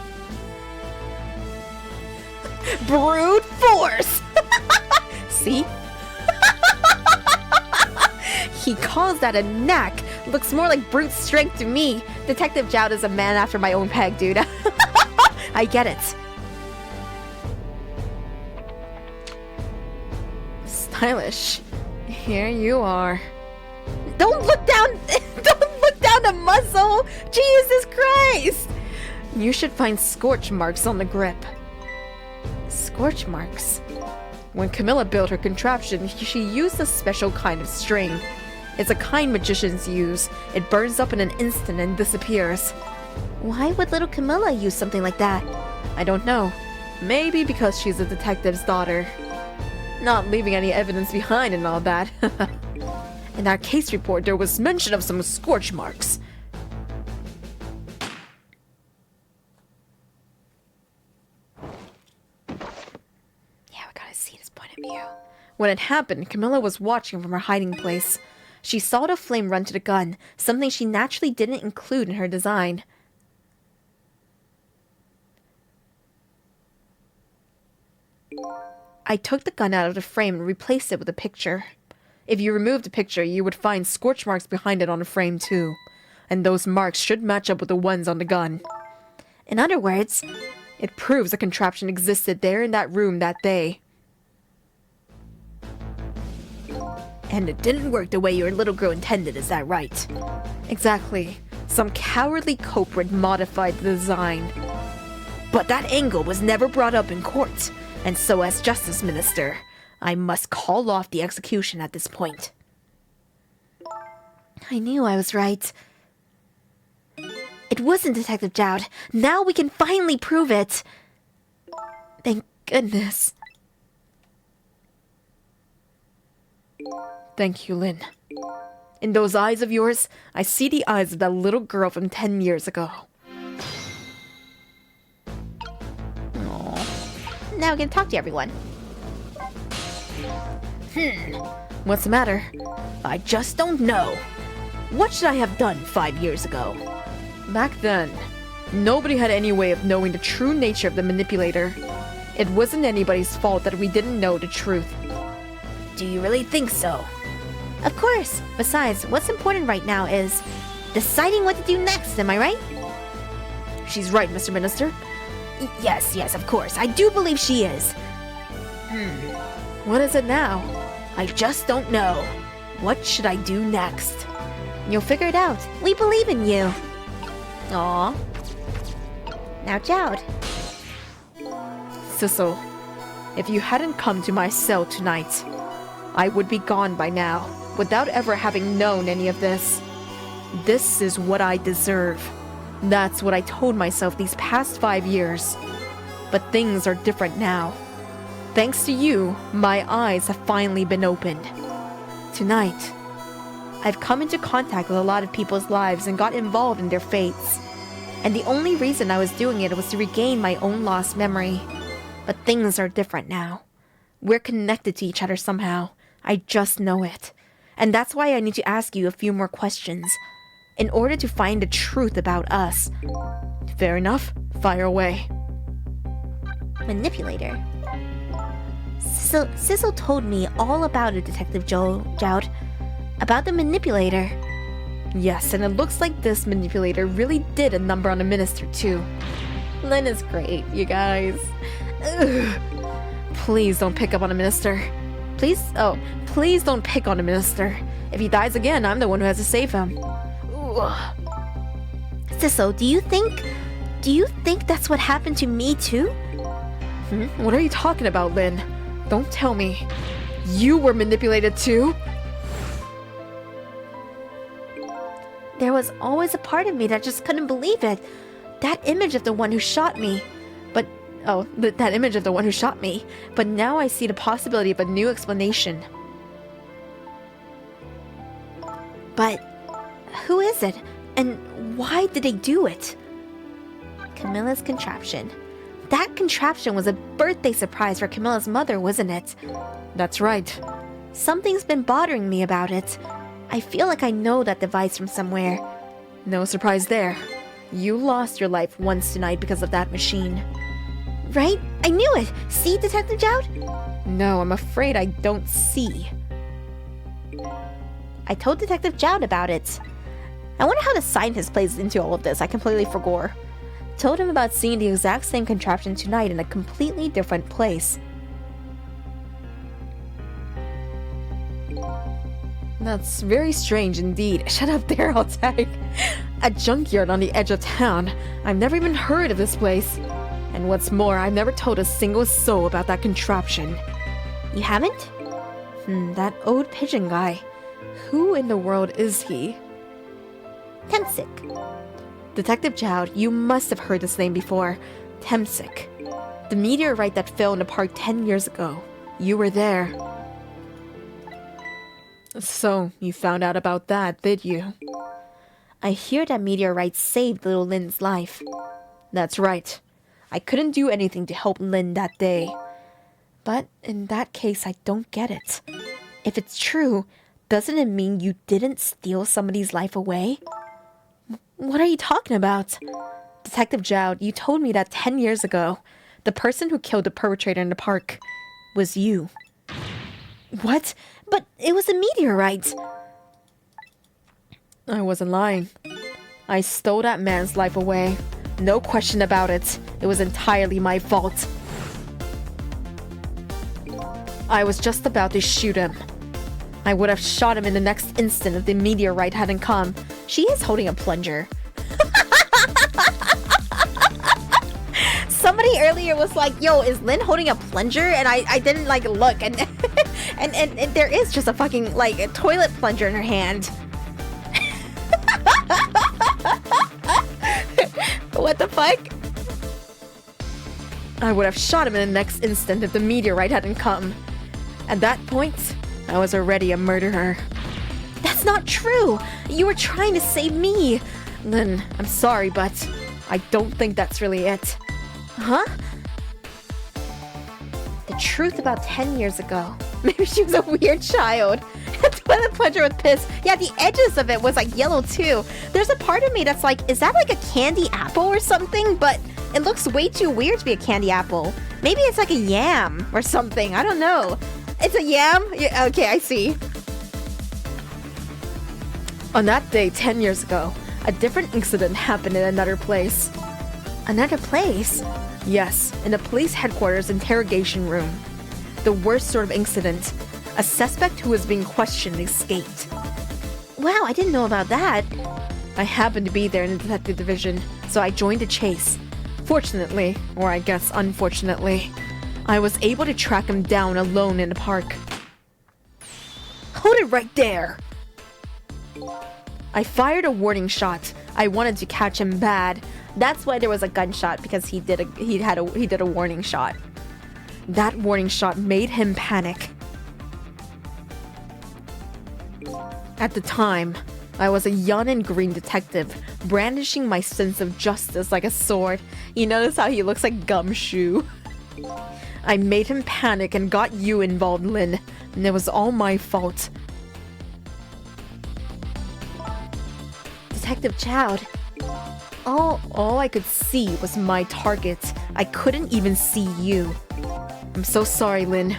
Brute force! See? He calls that a knack. Looks more like brute strength to me. Detective Jowd is a man after my own peg, dude. I get it. Stylish. Here you are. Don't look down! Don't look down the muzzle! Jesus Christ! You should find scorch marks on the grip. Scorch marks? When Camilla built her contraption, she used a special kind of string. It's a kind magicians use. It burns up in an instant and disappears. Why would little Camilla use something like that? I don't know. Maybe because she's a detective's daughter. Not leaving any evidence behind and all that. In our case report, there was mention of some scorch marks. Yeah, we gotta see this point of view. When it happened, Camilla was watching from her hiding place. She saw the flame run to the gun, something she naturally didn't include in her design. I took the gun out of the frame and replaced it with a picture. If you remove the picture, you would find scorch marks behind it on the frame too. And those marks should match up with the ones on the gun. In other words, it proves a contraption existed there in that room that day. And it didn't work the way your little girl intended, is that right? Exactly. Some cowardly culprit modified the design. But that angle was never brought up in court. And so as Justice Minister, I must call off the execution at this point. I knew I was right. It wasn't Detective Jowd. Now we can finally prove it. Thank goodness. Thank you, Lin. In those eyes of yours, I see the eyes of that little girl from 10 years ago. Now we can talk to everyone. What's the matter? I just don't know. What should I have done 5 years ago? Back then, nobody had any way of knowing the true nature of the manipulator. It wasn't anybody's fault that we didn't know the truth. Do you really think so? Of course. Besides, what's important right now is deciding what to do next, am I right? She's right, Mr. Minister. Yes, of course. I do believe she is. What is it now? I just don't know. What should I do next? You'll figure it out. We believe in you. Aw. Now, Jowd. Sissel, if you hadn't come to my cell tonight, I would be gone by now, without ever having known any of this. This is what I deserve. That's what I told myself these past 5 years. but things are different now. Thanks to you, my eyes have finally been opened. Tonight, I've come into contact with a lot of people's lives and got involved in their fates. And the only reason I was doing it was to regain my own lost memory. But things are different now. We're connected to each other somehow. I just know it. And that's why I need to ask you a few more questions in order to find the truth about us. Fair enough. Fire away. Manipulator. Sizzle told me all about it, Detective Jout. About the manipulator. Yes, and it looks like this manipulator really did a number on the minister too. Lynn is great, you guys. Ugh. Please don't pick up on the minister. Please don't pick on the minister. If he dies again, I'm the one who has to save him. Ugh. Sizzle, do you think that's what happened to me too? What are you talking about, Lynn? Don't tell me. You were manipulated too? There was always a part of me that just couldn't believe it. That image of the one who shot me. That image of the one who shot me. But now I see the possibility of a new explanation. But who is it? And why did they do it? Camilla's contraption. That contraption was a birthday surprise for Camilla's mother, wasn't it? That's right. Something's been bothering me about it. I feel like I know that device from somewhere. No surprise there. You lost your life once tonight because of that machine. Right? I knew it! See, Detective Jout? No, I'm afraid I don't see. I told Detective Jout about it. I wonder how the scientist plays into all of this. I completely forgot. Told him about seeing the exact same contraption tonight in a completely different place. That's very strange indeed. Shut up there, I'll tag. A junkyard on the edge of town. I've never even heard of this place. And what's more, I've never told a single soul about that contraption. You haven't? That old pigeon guy. Who in the world is he? Temsik. Detective Jout, you must have heard this name before. Temsik. The meteorite that fell in the park 10 years ago. You were there. So, you found out about that, did you? I hear that meteorite saved little Lynn's life. That's right. I couldn't do anything to help Lynn that day. But in that case, I don't get it. If it's true, doesn't it mean you didn't steal somebody's life away? What are you talking about? Detective Jout, you told me that 10 years ago, the person who killed the perpetrator in the park was you. What? But it was a meteorite. I wasn't lying. I stole that man's life away. No question about it. It was entirely my fault. I was just about to shoot him. I would have shot him in the next instant if the meteorite hadn't come. She is holding a plunger. Somebody earlier was like, yo, is Lynn holding a plunger? And I didn't like look and and there is just a fucking like a toilet plunger in her hand. What the fuck? I would have shot him in the next instant if the meteorite hadn't come. At that point, I was already a murderer. That's not true! You were trying to save me! Lynn, I'm sorry, but I don't think that's really it. Huh? The truth about 10 years ago. Maybe she was a weird child. The toilet plunger with piss. Yeah, the edges of it was like yellow too. There's a part of me that's like, is that like a candy apple or something? But it looks way too weird to be a candy apple. Maybe it's like a yam or something. I don't know. It's a yam? Yeah, okay, I see. On that day 10 years ago, a different incident happened in another place. Another place? Yes, in the police headquarters interrogation room. The worst sort of incident. A suspect who was being questioned escaped. Wow, I didn't know about that. I happened to be there in the detective division, so I joined the chase. Fortunately, or I guess unfortunately, I was able to track him down alone in the park. Hold it right there! I fired a warning shot. I wanted to catch him bad. That's why there was a gunshot, because he did a warning shot. That warning shot made him panic. At the time, I was a young and green detective, brandishing my sense of justice like a sword. You notice how he looks like Gumshoe? I made him panic and got you involved, Lynn, and it was all my fault. Detective Chowd. All I could see was my target. I couldn't even see you. I'm so sorry, Lynn.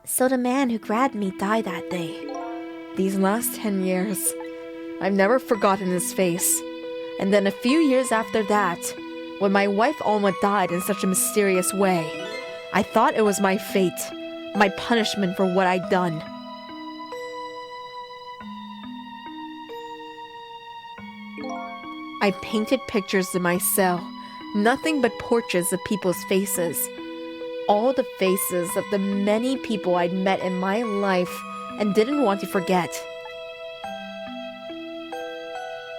So the man who grabbed me died that day. These last 10 years, I've never forgotten his face. And then a few years after that, when my wife Alma died in such a mysterious way, I thought it was my fate, my punishment for what I'd done. I painted pictures in my cell, nothing but portraits of people's faces. All the faces of the many people I'd met in my life and didn't want to forget.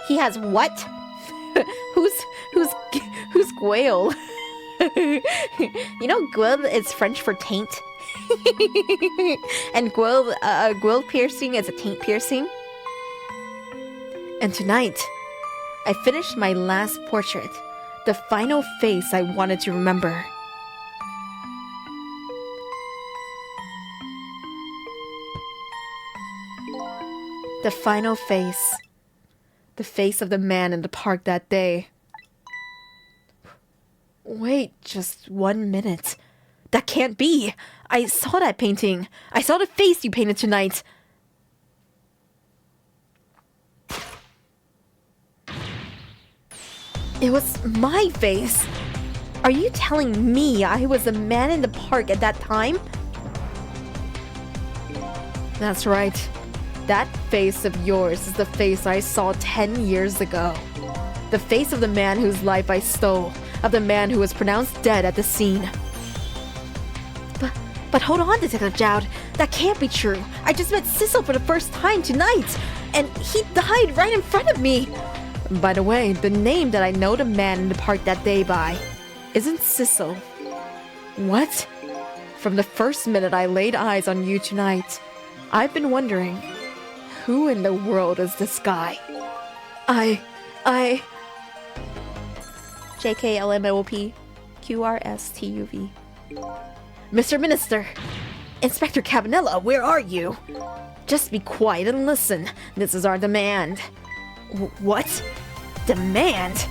He has what? Who's Gwail? You know, Gwail is French for taint. And Gwail piercing is a taint piercing. And tonight, I finished my last portrait, the final face I wanted to remember. The final face. The face of the man in the park that day. Wait just 1 minute. That can't be! I saw that painting. I saw the face you painted tonight. It was my face. Are you telling me I was the man in the park at that time? That's right. That face of yours is the face I saw 10 years ago. The face of the man whose life I stole, of the man who was pronounced dead at the scene. But hold on, Detective Jowd. That can't be true. I just met Sissel for the first time tonight, and he died right in front of me. By the way, the name that I know the man in the park that day by isn't Sissel. What? From the first minute I laid eyes on you tonight, I've been wondering, who in the world is this guy? JKLMOP QRSTUV. Mr. Minister! Inspector Cabanella, where are you? Just be quiet and listen. This is our demand. What? Demand?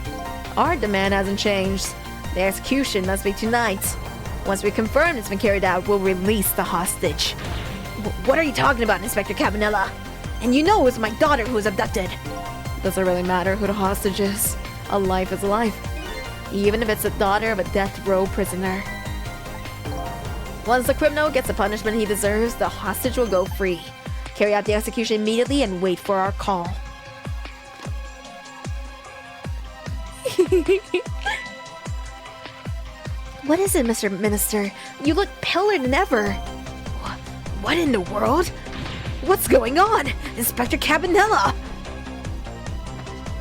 Our demand hasn't changed. The execution must be tonight. Once we confirm it's been carried out, we'll release the hostage. What are you talking about, Inspector Cabanella? And you know it was my daughter who was abducted. Doesn't really matter who the hostage is. A life is a life. Even if it's the daughter of a death row prisoner. Once the criminal gets the punishment he deserves, the hostage will go free. Carry out the execution immediately and wait for our call. What is it, Mr. Minister? You look paler than ever. What in the world? What's going on? Inspector Cabanella!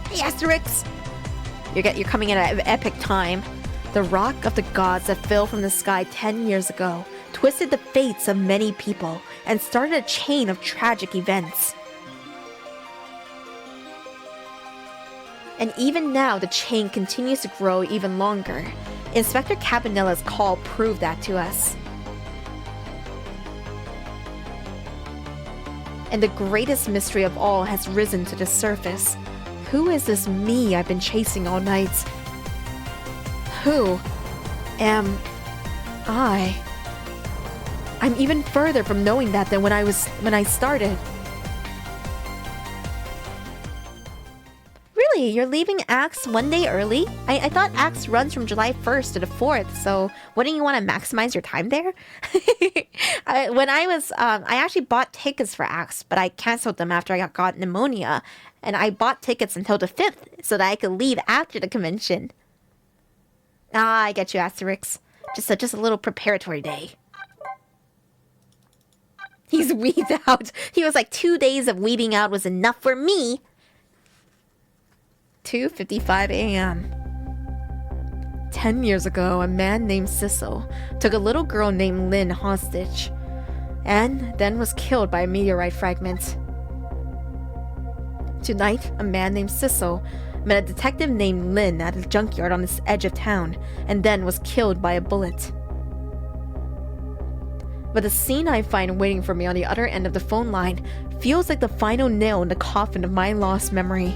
The Asterix! You're coming at an epic time. The rock of the gods that fell from the sky 10 years ago twisted the fates of many people and started a chain of tragic events. And even now, the chain continues to grow even longer. Inspector Cabanella's call proved that to us. And the greatest mystery of all has risen to the surface. Who is this me I've been chasing all night? Who am I? I'm even further from knowing that than when I started. Really? You're leaving ACTS 1 day early? I thought ACTS runs from July 1st to the 4th, so wouldn't you want to maximize your time there? I actually bought tickets for ACTS, but I canceled them after I got pneumonia, and I bought tickets until the 5th so that I could leave after the convention. Ah, I get you, Asterix. Just a little preparatory day. He's weeded out. He was like 2 days of weeding out was enough for me. 2:55 a.m. 10 years ago, a man named Sissel took a little girl named Lynn hostage and then was killed by a meteorite fragment. Tonight, a man named Sissel met a detective named Lynn at a junkyard on the edge of town and then was killed by a bullet. But the scene I find waiting for me on the other end of the phone line feels like the final nail in the coffin of my lost memory.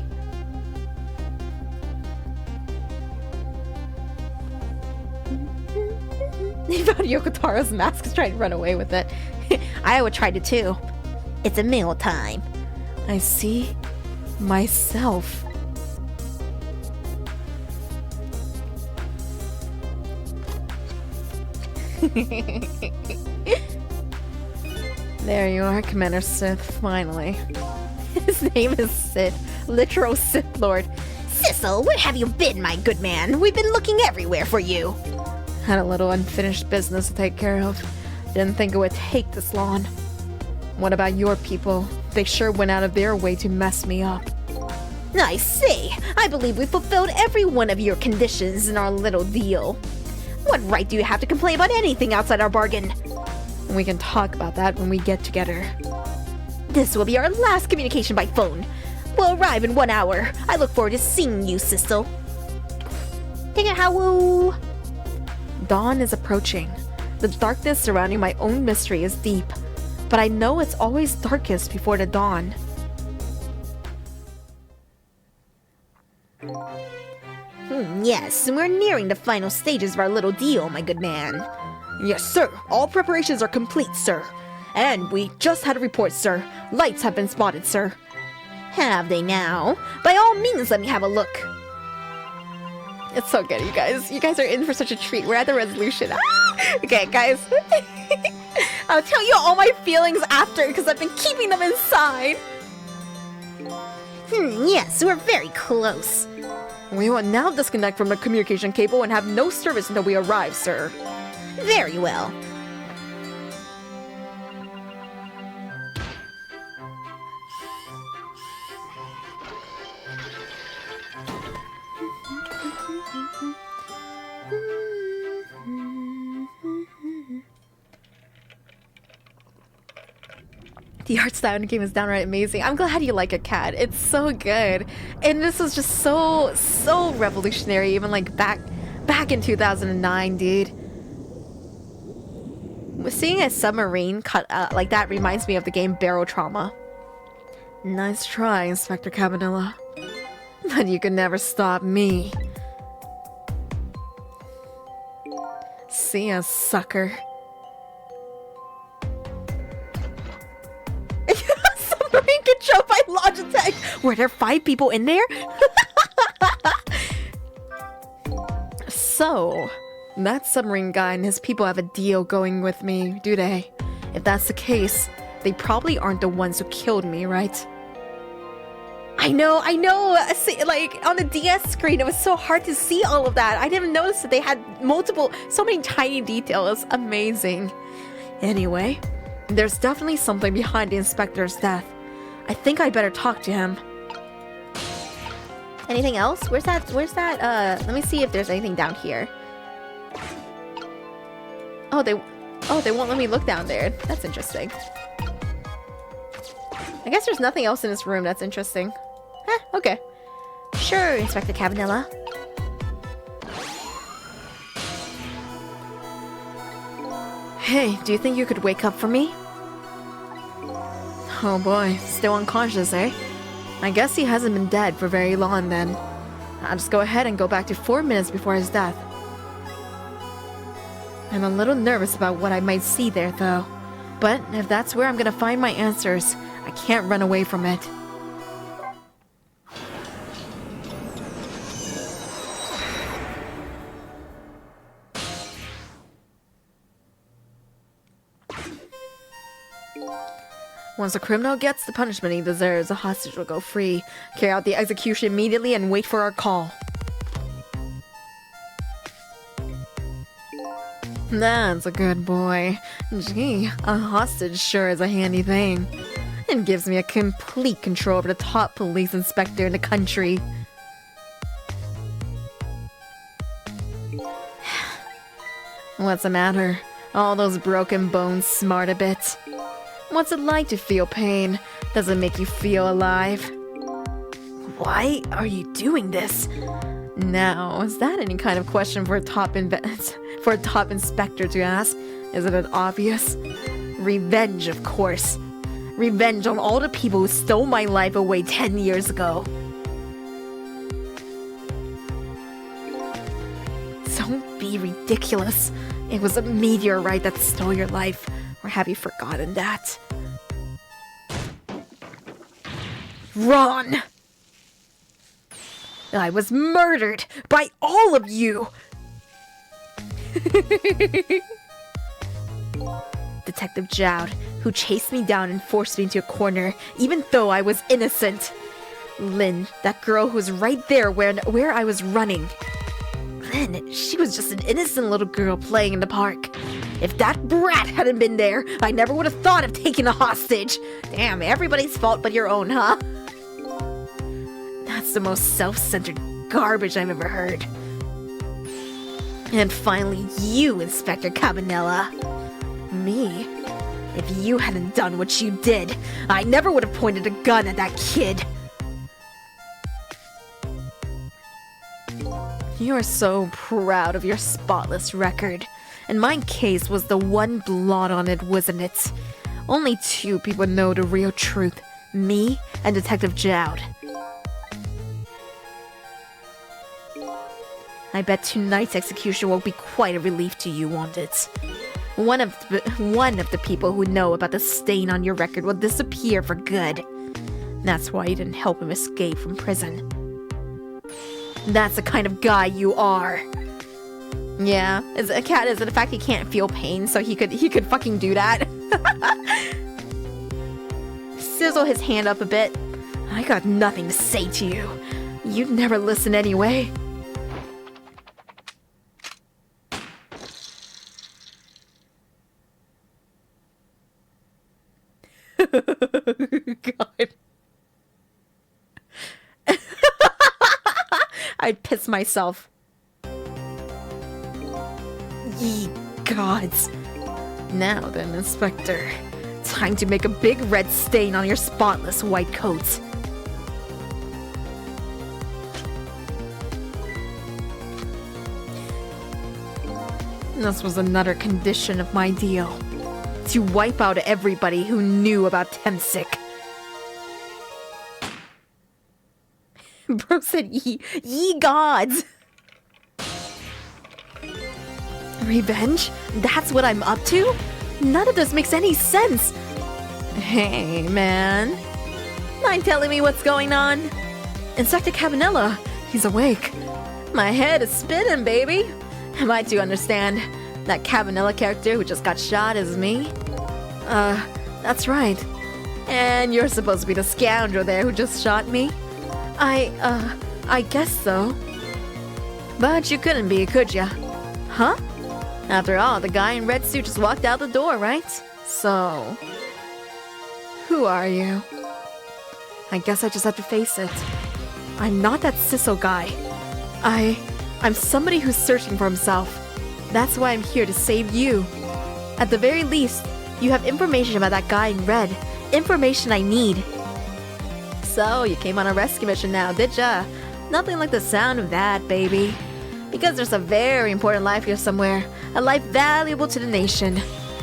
He found Yokotaro's mask and tried to run away with it. I would try to too. It's a meal time. I see myself. There you are, Commander Sith, finally. His name is Sith, literal Sith Lord. Sissel, where have you been, my good man? We've been looking everywhere for you. Had a little unfinished business to take care of. Didn't think it would take this long. What about your people? They sure went out of their way to mess me up. I see. I believe we fulfilled every one of your conditions in our little deal. What right do you have to complain about anything outside our bargain? We can talk about that when we get together. This will be our last communication by phone. We'll arrive in 1 hour. I look forward to seeing you, Sissel. Take it, Howoo. Dawn is approaching. The darkness surrounding my own mystery is deep, but I know it's always darkest before the dawn. Yes, we're nearing the final stages of our little deal, my good man. Yes, sir. All preparations are complete, sir. And we just had a report, sir. Lights have been spotted, sir. Have they now? By all means, let me have a look. It's so good, you guys. You guys are in for such a treat. We're at the resolution. Ah! Okay, guys. I'll tell you all my feelings after because I've been keeping them inside. Yes, we're very close. We will now disconnect from the communication cable and have no service until we arrive, sir. Very well. The art style in the game is downright amazing. I'm glad you like it, Cat. It's so good. And this was just so revolutionary, even like back in 2009, dude. Seeing a submarine cut like that reminds me of the game Barrel Trauma. Nice try, Inspector Cabanilla. But you could never stop me. See ya, sucker. Submarine controlled by Logitech! Were there 5 people in there? So, that submarine guy and his people have a deal going with me, do they? If that's the case, they probably aren't the ones who killed me, right? I know. See, like, on the DS screen, it was so hard to see all of that. I didn't notice that they had so many tiny details. Amazing. Anyway, there's definitely something behind the inspector's death. I think I better talk to him. Anything else? Where's that, let me see if there's anything down here. Oh, they won't let me look down there. That's interesting. I guess there's nothing else in this room that's interesting. Okay. Sure, Inspector Cabanilla. Hey, do you think you could wake up for me? Oh boy, still unconscious, eh? I guess he hasn't been dead for very long then. I'll just go ahead and go back to 4 minutes before his death. I'm a little nervous about what I might see there, though. But if that's where I'm gonna find my answers, I can't run away from it. Once a criminal gets the punishment he deserves, the hostage will go free. Carry out the execution immediately and wait for our call. That's a good boy. Gee, a hostage sure is a handy thing. It gives me a complete control over the top police inspector in the country. What's the matter? All those broken bones smart a bit. What's it like to feel pain? Does it make you feel alive? Why are you doing this? Now, is that any kind of question for a top inspector to ask? Isn't it obvious? Revenge, of course. Revenge on all the people who stole my life away 10 years ago. Don't be ridiculous. It was a meteorite that stole your life. Or have you forgotten that? Ron! I was murdered by all of you! Detective Jowd, who chased me down and forced me into a corner, even though I was innocent. Lynn, that girl who was right there where I was running. Lynn, she was just an innocent little girl playing in the park. If that brat hadn't been there, I never would have thought of taking a hostage. Damn, everybody's fault but your own, huh? That's the most self-centered garbage I've ever heard. And finally, you, Inspector Cabanela. Me? If you hadn't done what you did, I never would have pointed a gun at that kid. You are so proud of your spotless record. And my case was the one blot on it, wasn't it? Only 2 people know the real truth. Me and Detective Jowd. I bet tonight's execution will be quite a relief to you, won't it? One of the people who know about the stain on your record will disappear for good. That's why you didn't help him escape from prison. That's the kind of guy you are. Yeah, is it the fact he can't feel pain, so he could fucking do that? Sizzle his hand up a bit. I got nothing to say to you. You'd never listen anyway. God. I'd piss myself. Ye gods. Now then, Inspector. Time to make a big red stain on your spotless white coat. This was another condition of my deal. To wipe out everybody who knew about Temsic. Bro said ye gods! Revenge? That's what I'm up to? None of this makes any sense! Hey, man. Mind telling me what's going on? Inspector Cabanela, he's awake. My head is spinning, baby. Am I to understand that Cabanela character who just got shot is me? That's right. And you're supposed to be the scoundrel there who just shot me? I guess so. But you couldn't be, could ya? Huh? After all, the guy in red suit just walked out the door, right? So... who are you? I guess I just have to face it. I'm not that Sissel guy. I'm somebody who's searching for himself. That's why I'm here to save you. At the very least, you have information about that guy in red. Information I need. So, you came on a rescue mission now, did ya? Nothing like the sound of that, baby. Because there's a very important life here somewhere. A life valuable to the nation.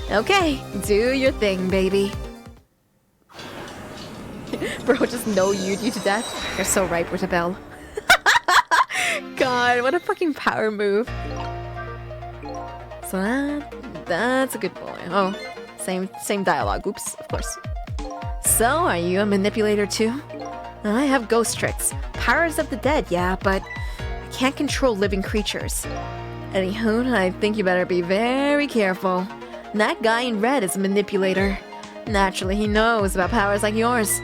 Okay, do your thing, baby. Bro, just no you to death. You're so right, Brittabelle. God, what a fucking power move. So that's a good boy. Oh, same dialogue. Oops, of course. So, are you a manipulator too? I have ghost tricks. Powers of the dead, yeah, but I can't control living creatures. Anywho, I think you better be very careful. That guy in red is a manipulator. Naturally, he knows about powers like yours.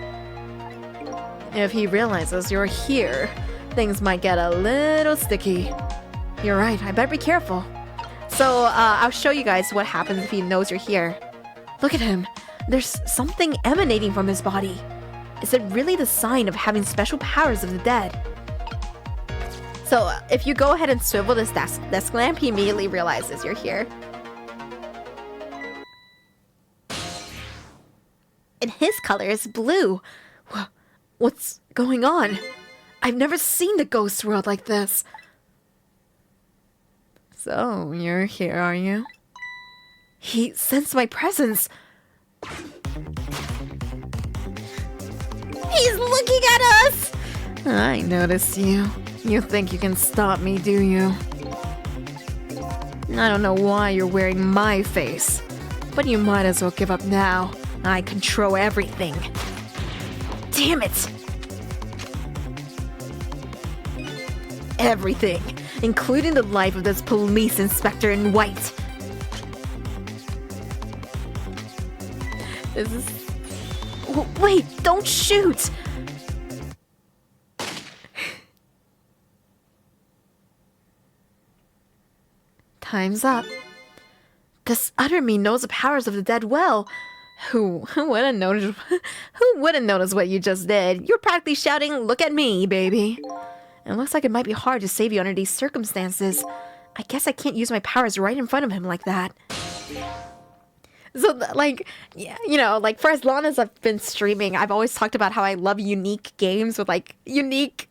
If he realizes you're here, things might get a little sticky. You're right, I better be careful. So I'll show you guys what happens if he knows you're here. Look at him. There's something emanating from his body. Is it really the sign of having special powers of the dead? So if you go ahead and swivel this desk lamp, he immediately realizes you're here. And his color is blue. What's going on? I've never seen the ghost world like this. So, you're here, are you? He sensed my presence. He's looking at us! I noticed you. You think you can stop me, do you? I don't know why you're wearing my face, but you might as well give up now. I control everything. Damn it! Everything, including the life of this police inspector in white. This is... Wait, don't shoot! Time's up. This utter me knows the powers of the dead well. Who wouldn't notice? Who wouldn't notice what you just did? You're practically shouting, "Look at me, baby!" It looks like it might be hard to save you under these circumstances. I guess I can't use my powers right in front of him like that. So, like, yeah, you know, like, for as long as I've been streaming, I've always talked about how I love unique games with, like, unique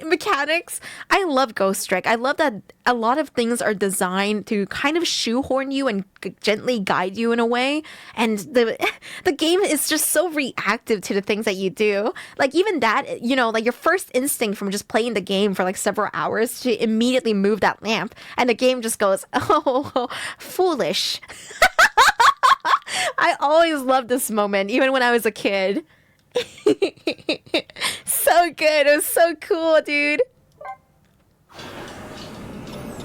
mechanics. I love Ghost Trick. I love that a lot of things are designed to kind of shoehorn you and gently guide you in a way. And the game is just so reactive to the things that you do. Like, even that, you know, like, your first instinct from just playing the game for, like, several hours to immediately move that lamp. And the game just goes, oh, foolish. I always loved this moment, even when I was a kid. So good. It was so cool, dude.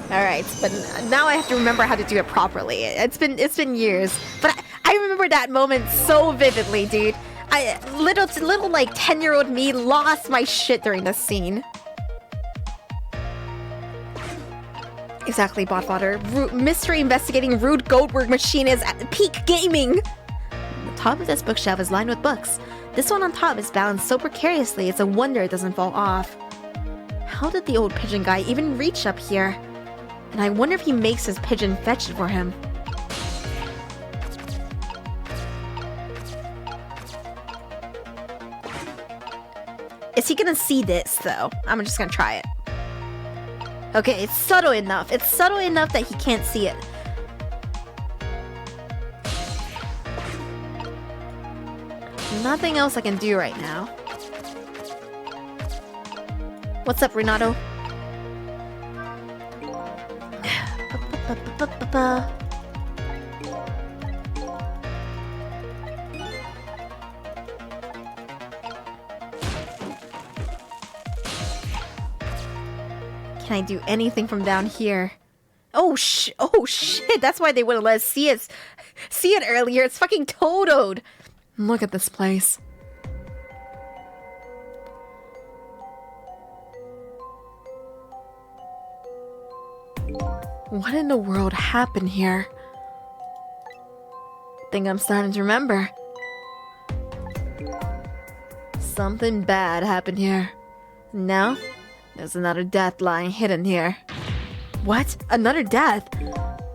Alright, but now I have to remember how to do it properly. It's been years. But I remember that moment so vividly, dude. Little like 10-year-old me lost my shit during this scene. Exactly, Botfodder. Mystery investigating Rude Goldberg machine is at peak gaming! The top of this bookshelf is lined with books. This one on top is balanced so precariously it's a wonder it doesn't fall off. How did the old pigeon guy even reach up here? And I wonder if he makes his pigeon fetch it for him. Is he gonna see this, though? I'm just gonna try it. Okay, it's subtle enough. It's subtle enough that he can't see it. Nothing else I can do right now. What's up, Renato? Can I do anything from down here? Oh shit, that's why they wouldn't let us see it earlier. It's fucking Totoed. Look at this place. What in the world happened here? Think I'm starting to remember. Something bad happened here. Now, there's another death lying hidden here. What? Another death?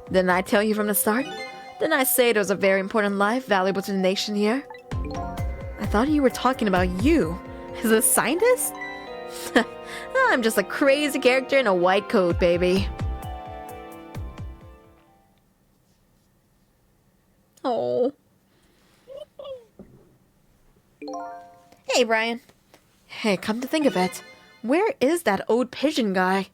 Didn't I tell you from the start? Didn't I say there was a very important life valuable to the nation here? I thought you were talking about you. Is it a scientist? I'm just a crazy character in a white coat, baby. Oh. Hey, Brian. Hey, come to think of it, where is that old pigeon guy?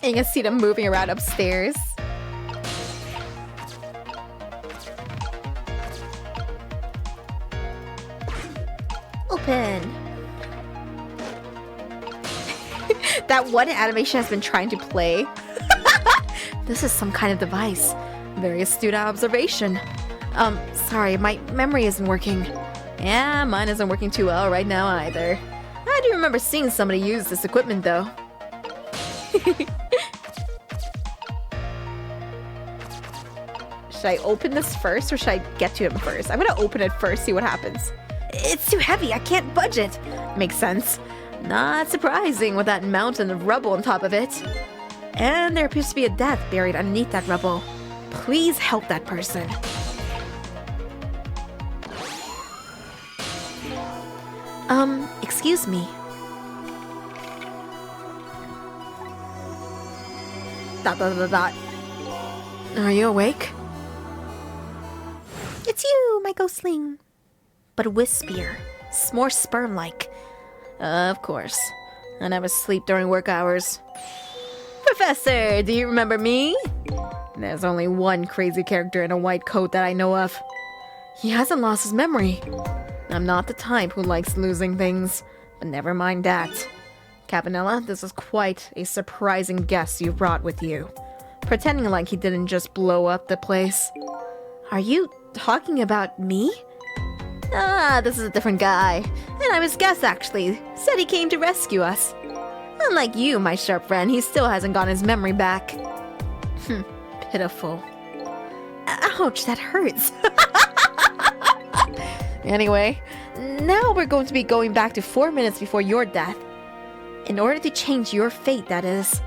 And you can see them moving around upstairs. Open. That one animation has been trying to play. This is some kind of device. Very astute observation. Sorry, my memory isn't working. Yeah, mine isn't working too well right now either. do remember seeing somebody use this equipment though. Should I open this first or should I get to him first? I'm gonna open it first, see what happens. It's too heavy, I can't budge it. Makes sense. Not surprising with that mountain of rubble on top of it. And there appears to be a death buried underneath that rubble. Please help that person. Excuse me. Dot dot dot dot. Are you awake? It's you, my ghostling. But wispier. More sperm-like. Of course. I never sleep during work hours. Professor, do you remember me? There's only one crazy character in a white coat that I know of. He hasn't lost his memory. I'm not the type who likes losing things, but never mind that. Cabanella, this is quite a surprising guest you brought with you. Pretending like he didn't just blow up the place. Are you talking about me? Ah, this is a different guy. And I'm his guest, actually. Said he came to rescue us. Unlike you, my sharp friend, he still hasn't got his memory back. Pitiful. Ouch, that hurts. Anyway, now we're going to be going back to 4 minutes before your death. In order to change your fate, that is.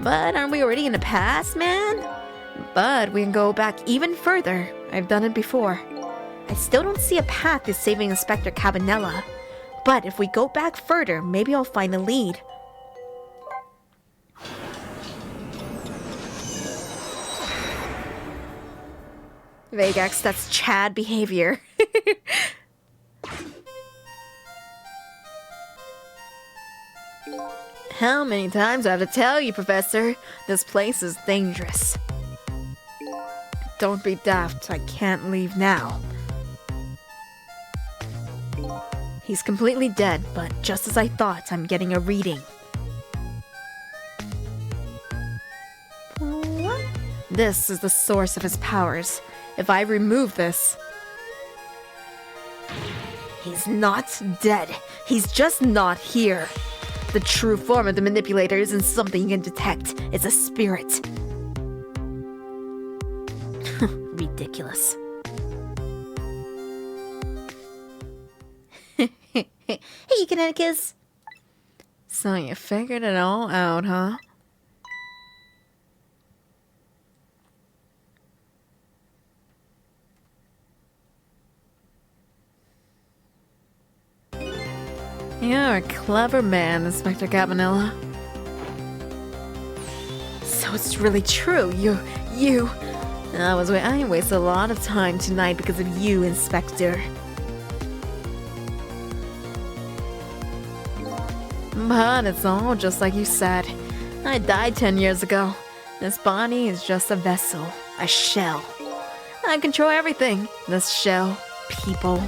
But aren't we already in the past, man? But we can go back even further. I've done it before. I still don't see a path to saving Inspector Cabanella. But if we go back further, maybe I'll find a lead. Vegax, that's Chad behavior. How many times do I have to tell you, Professor? This place is dangerous. Don't be daft, I can't leave now. He's completely dead, but just as I thought, I'm getting a reading. This is the source of his powers. If I remove this... He's not dead. He's just not here. The true form of the manipulator isn't something you can detect. It's a spirit. Ridiculous. Hey, Connecticus. So you figured it all out, huh? You're a clever man, Inspector Cabanella. So it's really true. You... I wasted a lot of time tonight because of you, Inspector. But it's all just like you said. I died 10 years ago. This body is just a vessel, a shell. I control everything. This shell, people.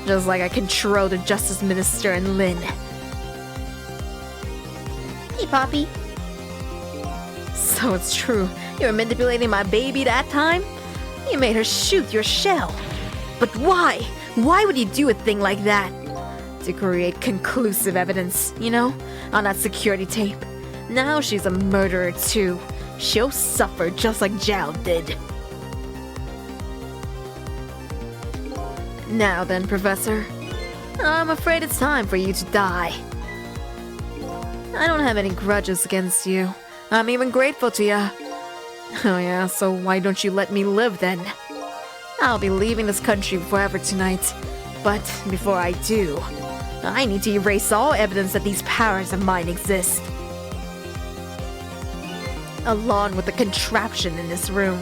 Just like I control the Justice Minister and Lynn. Hey, Poppy. So it's true. You were manipulating my baby that time? You made her shoot your shell. But why? Why would you do a thing like that? To create conclusive evidence, you know? On that security tape. Now she's a murderer too. She'll suffer just like Zhao did. Now then, Professor. I'm afraid it's time for you to die. I don't have any grudges against you. I'm even grateful to you. Oh yeah, so why don't you let me live then? I'll be leaving this country forever tonight. But before I do, I need to erase all evidence that these powers of mine exist. Along with the contraption in this room.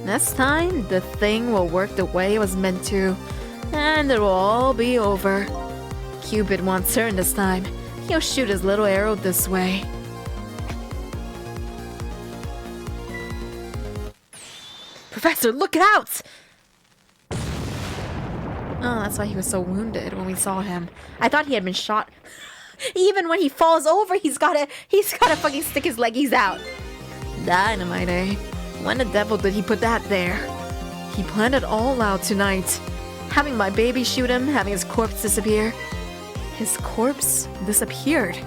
This time, the thing will work the way it was meant to, and it will all be over. Cupid won't turn this time. He'll shoot his little arrow this way. Professor, look out! Oh, that's why he was so wounded when we saw him. I thought he had been shot. Even when he falls over, he's gotta fucking stick his leggies out. Dynamite, eh? When the devil did he put that there? He planned it all out tonight. Having my baby shoot him, having his corpse disappear. His corpse disappeared.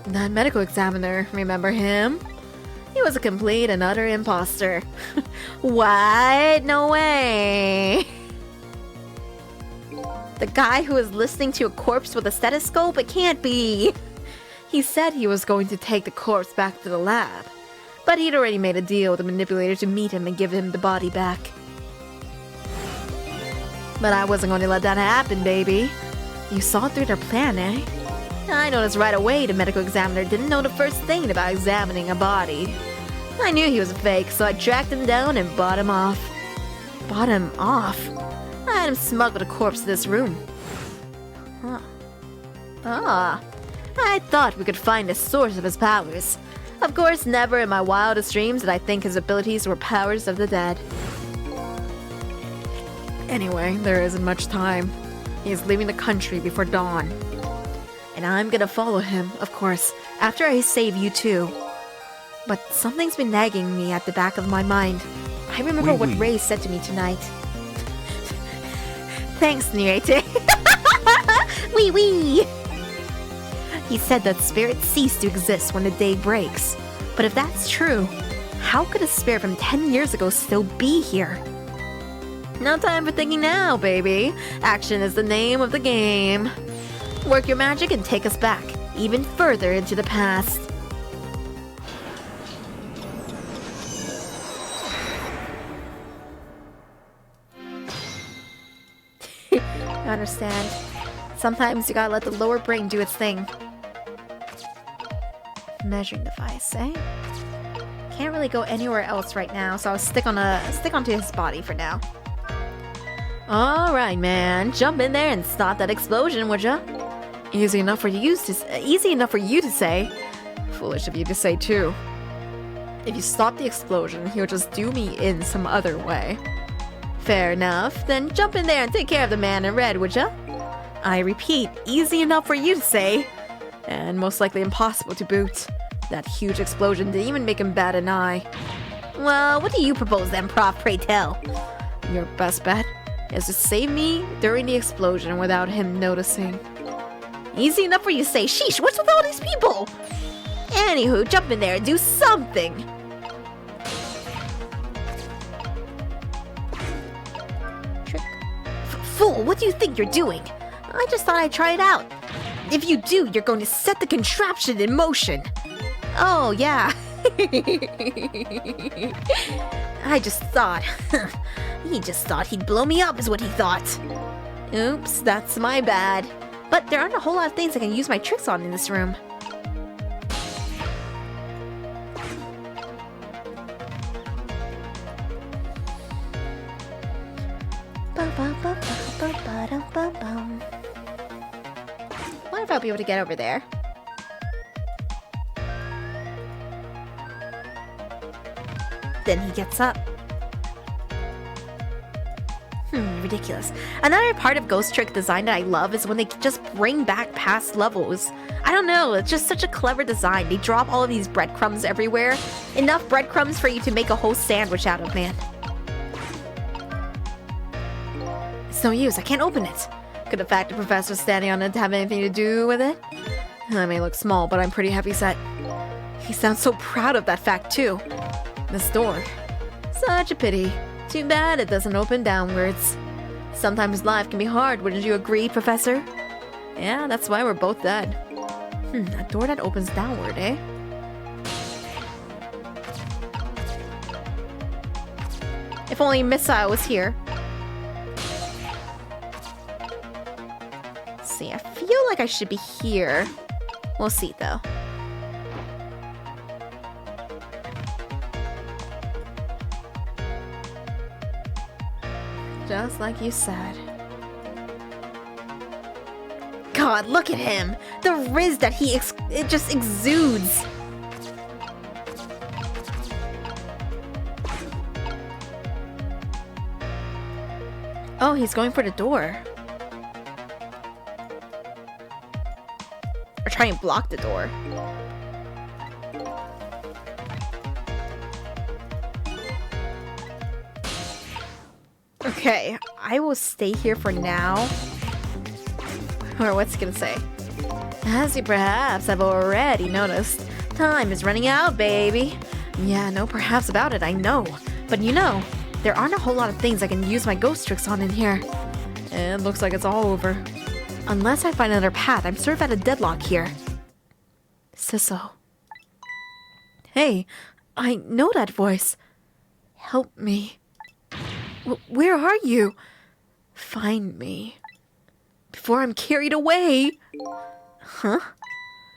That medical examiner, remember him? He was a complete and utter imposter. What? No way! The guy who was listening to a corpse with a stethoscope? It can't be! He said he was going to take the corpse back to the lab. But he'd already made a deal with the manipulator to meet him and give him the body back. But I wasn't going to let that happen, baby. You saw through their plan, eh? I noticed right away the medical examiner didn't know the first thing about examining a body. I knew he was a fake, so I tracked him down and bought him off. Bought him off? I had him smuggle the corpse to this room. Huh. Ah. I thought we could find the source of his powers. Of course, never in my wildest dreams did I think his abilities were powers of the dead. Anyway, there isn't much time. He is leaving the country before dawn. And I'm gonna follow him, of course, after I save you too. But something's been nagging me at the back of my mind. I remember what Ray said to me tonight. Thanks, Nirete. Wee wee! He said that spirits cease to exist when the day breaks. But if that's true, how could a spirit from 10 years ago still be here? No time for thinking now, baby. Action is the name of the game. Work your magic and take us back, even further into the past. I understand. Sometimes you gotta let the lower brain do its thing. Measuring device, eh? Can't really go anywhere else right now, so I'll stick onto his body for now. Alright, man. Jump in there and stop that explosion, would ya? Easy enough for you to say. Foolish of you to say, too. If you stop the explosion, he'll just do me in some other way. Fair enough. Then jump in there and take care of the man in red, would ya? I repeat, easy enough for you to say. And most likely impossible to boot. That huge explosion didn't even make him bat an eye. Well, what do you propose then, Prof, pray tell? Your best bet is to save me during the explosion without him noticing. Easy enough for you to say. Sheesh, what's with all these people? Anywho, jump in there and do something. Trick. Fool, what do you think you're doing? I just thought I'd try it out. If you do, you're going to set the contraption in motion. Oh, yeah. I just thought. He just thought he'd blow me up is what he thought. Oops, that's my bad. But there aren't a whole lot of things I can use my tricks on in this room. Wonder if I'll be able to get over there. Then he gets up. Ridiculous. Another part of Ghost Trick design that I love is when they just bring back past levels. I don't know, it's just such a clever design. They drop all of these breadcrumbs everywhere. Enough breadcrumbs for you to make a whole sandwich out of, man. It's no use, I can't open it. Could the fact the professor's standing on it have anything to do with it? I may look small, but I'm pretty heavy set. He sounds so proud of that fact, too. This door. Such a pity. Too bad it doesn't open downwards. Sometimes life can be hard, wouldn't you agree, Professor? Yeah, that's why we're both dead. A door that opens downward, eh? If only Missile was here. Let's see, I feel like I should be here. We'll see, though. Just like you said. God, look at him! The riz that it just exudes! Oh, he's going for the door. try and block the door. Okay, I will stay here for now. Or what's it gonna say? As you perhaps have already noticed, time is running out, baby. Yeah, no perhaps about it, I know. But you know, there aren't a whole lot of things I can use my ghost tricks on in here. It looks like it's all over. Unless I find another path, I'm sort of at a deadlock here. Sisso. Hey, I know that voice. Help me. Where are you? Find me. Before I'm carried away. Huh?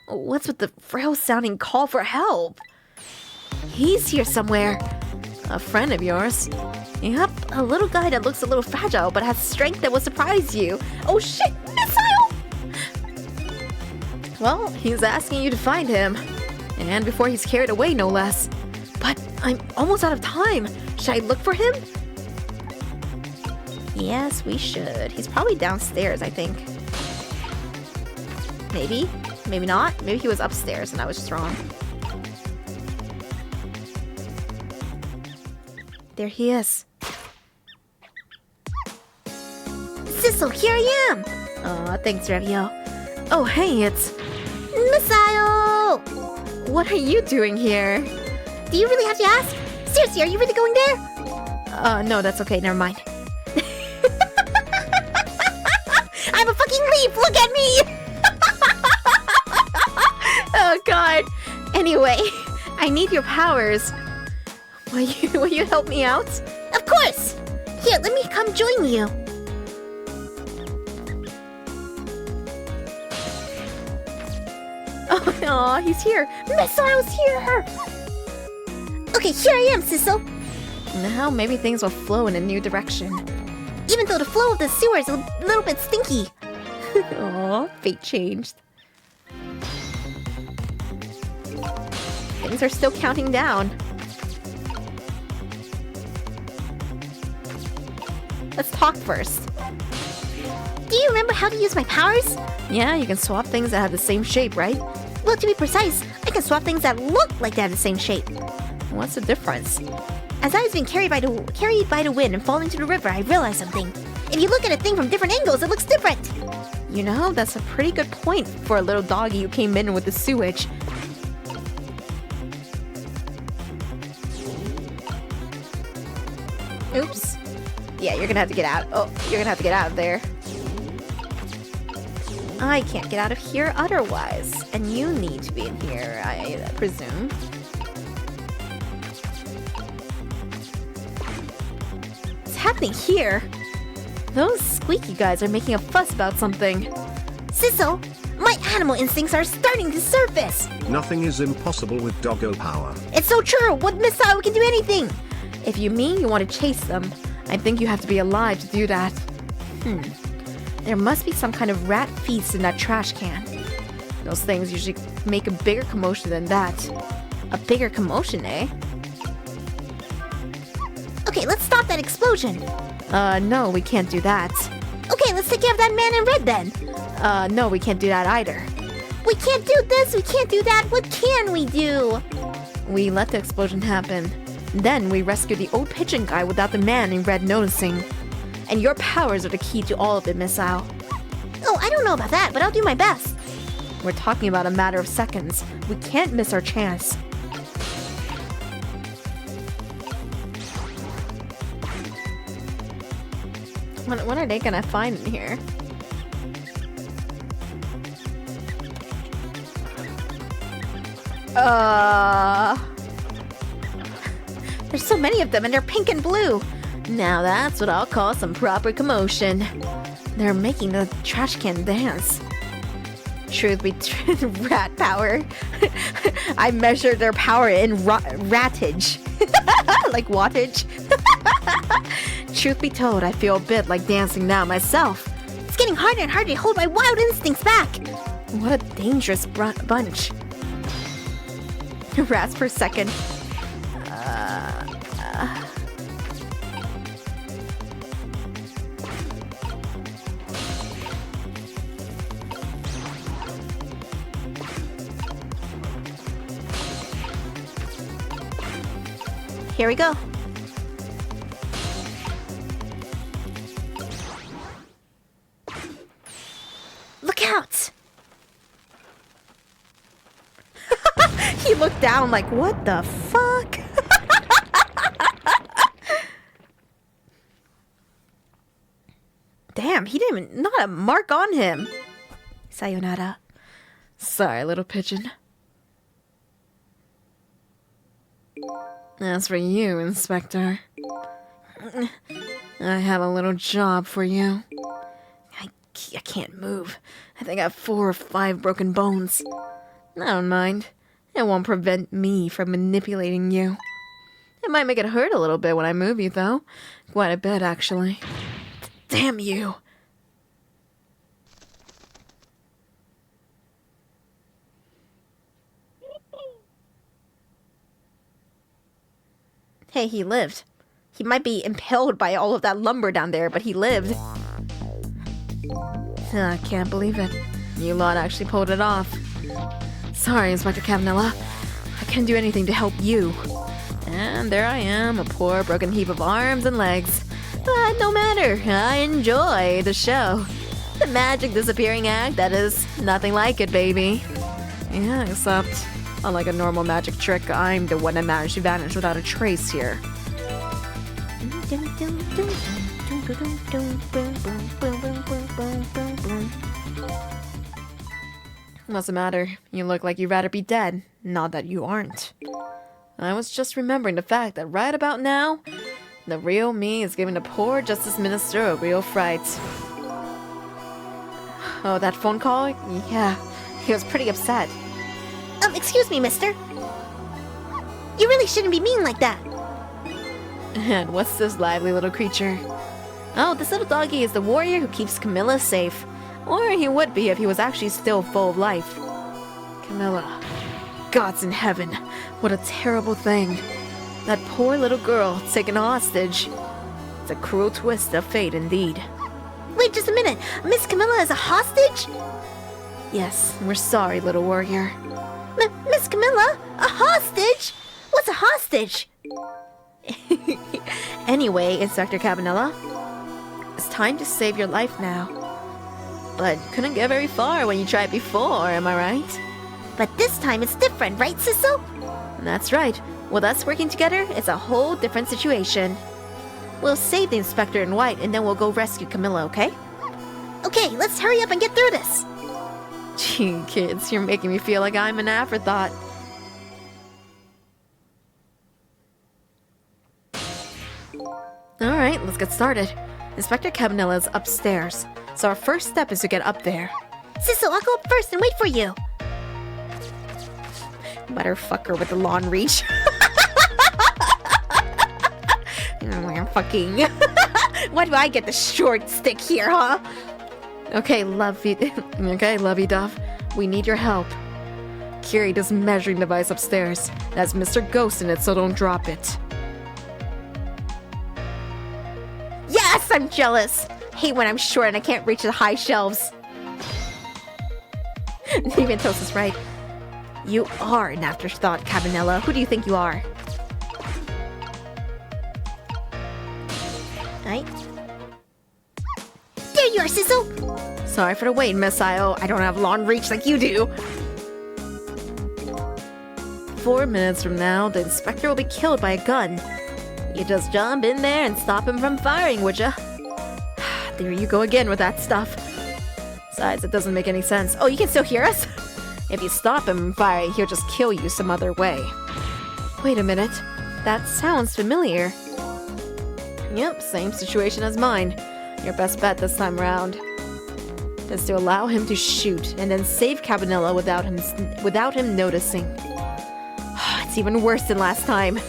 What's with the frail-sounding call for help? He's here somewhere. A friend of yours. Yep, a little guy that looks a little fragile but has strength that will surprise you. Oh shit, missile! Well, he's asking you to find him. And before he's carried away, no less. But I'm almost out of time. Should I look for him? Yes, we should. He's probably downstairs, I think. Maybe. Maybe not. Maybe he was upstairs and I was just wrong. There he is. Sisso, here I am! Aw, thanks, Reiyu. Oh, hey, it's... Missile! What are you doing here? Do you really have to ask? Seriously, are you really going there? No, that's okay, never mind. I'm a fucking leaf, look at me! Oh god. Anyway, I need your powers. Will you help me out? Of course! Here, let me come join you. Oh, aw, he's here. Missile's here! Okay, here I am, Sisso. Now maybe things will flow in a new direction. Even though the flow of the sewer is a little bit stinky. Aw, fate changed. Things are still counting down. Let's talk first. Do you remember how to use my powers? Yeah, you can swap things that have the same shape, right? Well, to be precise, I can swap things that look like they have the same shape. What's the difference? As I was being carried by the wind and falling into the river, I realized something. If you look at a thing from different angles, it looks different. You know, that's a pretty good point for a little doggy who came in with the sewage. Oops. Yeah, you're gonna have to get out. Oh, you're gonna have to get out of there. I can't get out of here otherwise. And you need to be in here, I presume. What's happening here? Those squeaky guys are making a fuss about something. Sisso, my animal instincts are starting to surface. Nothing is impossible with doggo power. It's so true. With Missile, we can do anything. If you mean you want to chase them, I think you have to be alive to do that. There must be some kind of rat feast in that trash can. Those things usually make a bigger commotion than that. A bigger commotion, eh? Okay, let's stop that explosion. No, we can't do that. Okay, let's take care of that man in red then. No, we can't do that either. We can't do this, we can't do that. What can we do? We let the explosion happen. Then we rescue the old pigeon guy without the man in red noticing. And your powers are the key to all of it, Missile. Oh, I don't know about that, but I'll do my best. We're talking about a matter of seconds. We can't miss our chance. What are they gonna find in here? There's so many of them and they're pink and blue. Now that's what I'll call some proper commotion. They're making the trash can dance. Truth be rat power. I measured their power in rattage. Like wattage. Truth be told, I feel a bit like dancing now myself. It's getting harder and harder to hold my wild instincts back. What a dangerous bunch. Rats per second. here we go. Look out! He looked down like, what the fuck? Damn, he didn't even, not a mark on him. Sayonara. Sorry, little pigeon. As for you, Inspector, I have a little job for you. I can't move. I think I have 4 or 5 broken bones. I don't mind. It won't prevent me from manipulating you. It might make it hurt a little bit when I move you, though. Quite a bit, actually. Damn you! Hey, he lived. He might be impaled by all of that lumber down there, but he lived. I can't believe it. You lot actually pulled it off. Sorry, Inspector Cavanella. I couldn't do anything to help you. And there I am, a poor broken heap of arms and legs. But no matter, I enjoy the show. The magic disappearing act, that is nothing like it, baby. Yeah, except, unlike a normal magic trick, I'm the one that managed to vanish without a trace here. What's the matter? You look like you'd rather be dead. Not that you aren't. I was just remembering the fact that right about now, the real me is giving the poor Justice Minister a real fright. Oh, that phone call? Yeah, he was pretty upset. Excuse me, mister. You really shouldn't be mean like that. And what's this lively little creature? Oh, this little doggy is the warrior who keeps Camilla safe. Or he would be if he was actually still full of life. Camilla. Gods in heaven. What a terrible thing. That poor little girl taken hostage. It's a cruel twist of fate indeed. Wait just a minute. Miss Camilla is a hostage? Yes, we're sorry, little warrior. Miss Camilla? A hostage? What's a hostage? Anyway, Inspector Cabanella, it's time to save your life now. But couldn't get very far when you tried before, am I right? But this time it's different, right, Sissel? That's right. With us working together, it's a whole different situation. We'll save the Inspector in white, and then we'll go rescue Camilla, okay? Okay, let's hurry up and get through this. Gee, kids, you're making me feel like I'm an afterthought. Alright, let's get started. Inspector Cabanella's upstairs, so our first step is to get up there. Sissel, I'll go up first and wait for you. Motherfucker with the long reach. Fucking. Why do I get the short stick here, huh? Okay, lovey-dove. We need your help. Kiri does measuring device upstairs. That's Mr. Ghost in it, so don't drop it. Yes, I'm jealous. Hate when I'm short and I can't reach the high shelves. Niventos is right. You are an afterthought, Cabanella. Who do you think you are? Right? There you are, Sissel. Sorry for the wait, Miss I.O. I don't have long reach like you do. 4 minutes from now, the inspector will be killed by a gun. You just jump in there and stop him from firing, would ya? There you go again with that stuff. Besides, it doesn't make any sense. Oh, you can still hear us? If you stop him from firing, he'll just kill you some other way. Wait a minute. That sounds familiar. Yep, same situation as mine. Your best bet this time around is to allow him to shoot and then save Cabanella without him noticing. It's even worse than last time.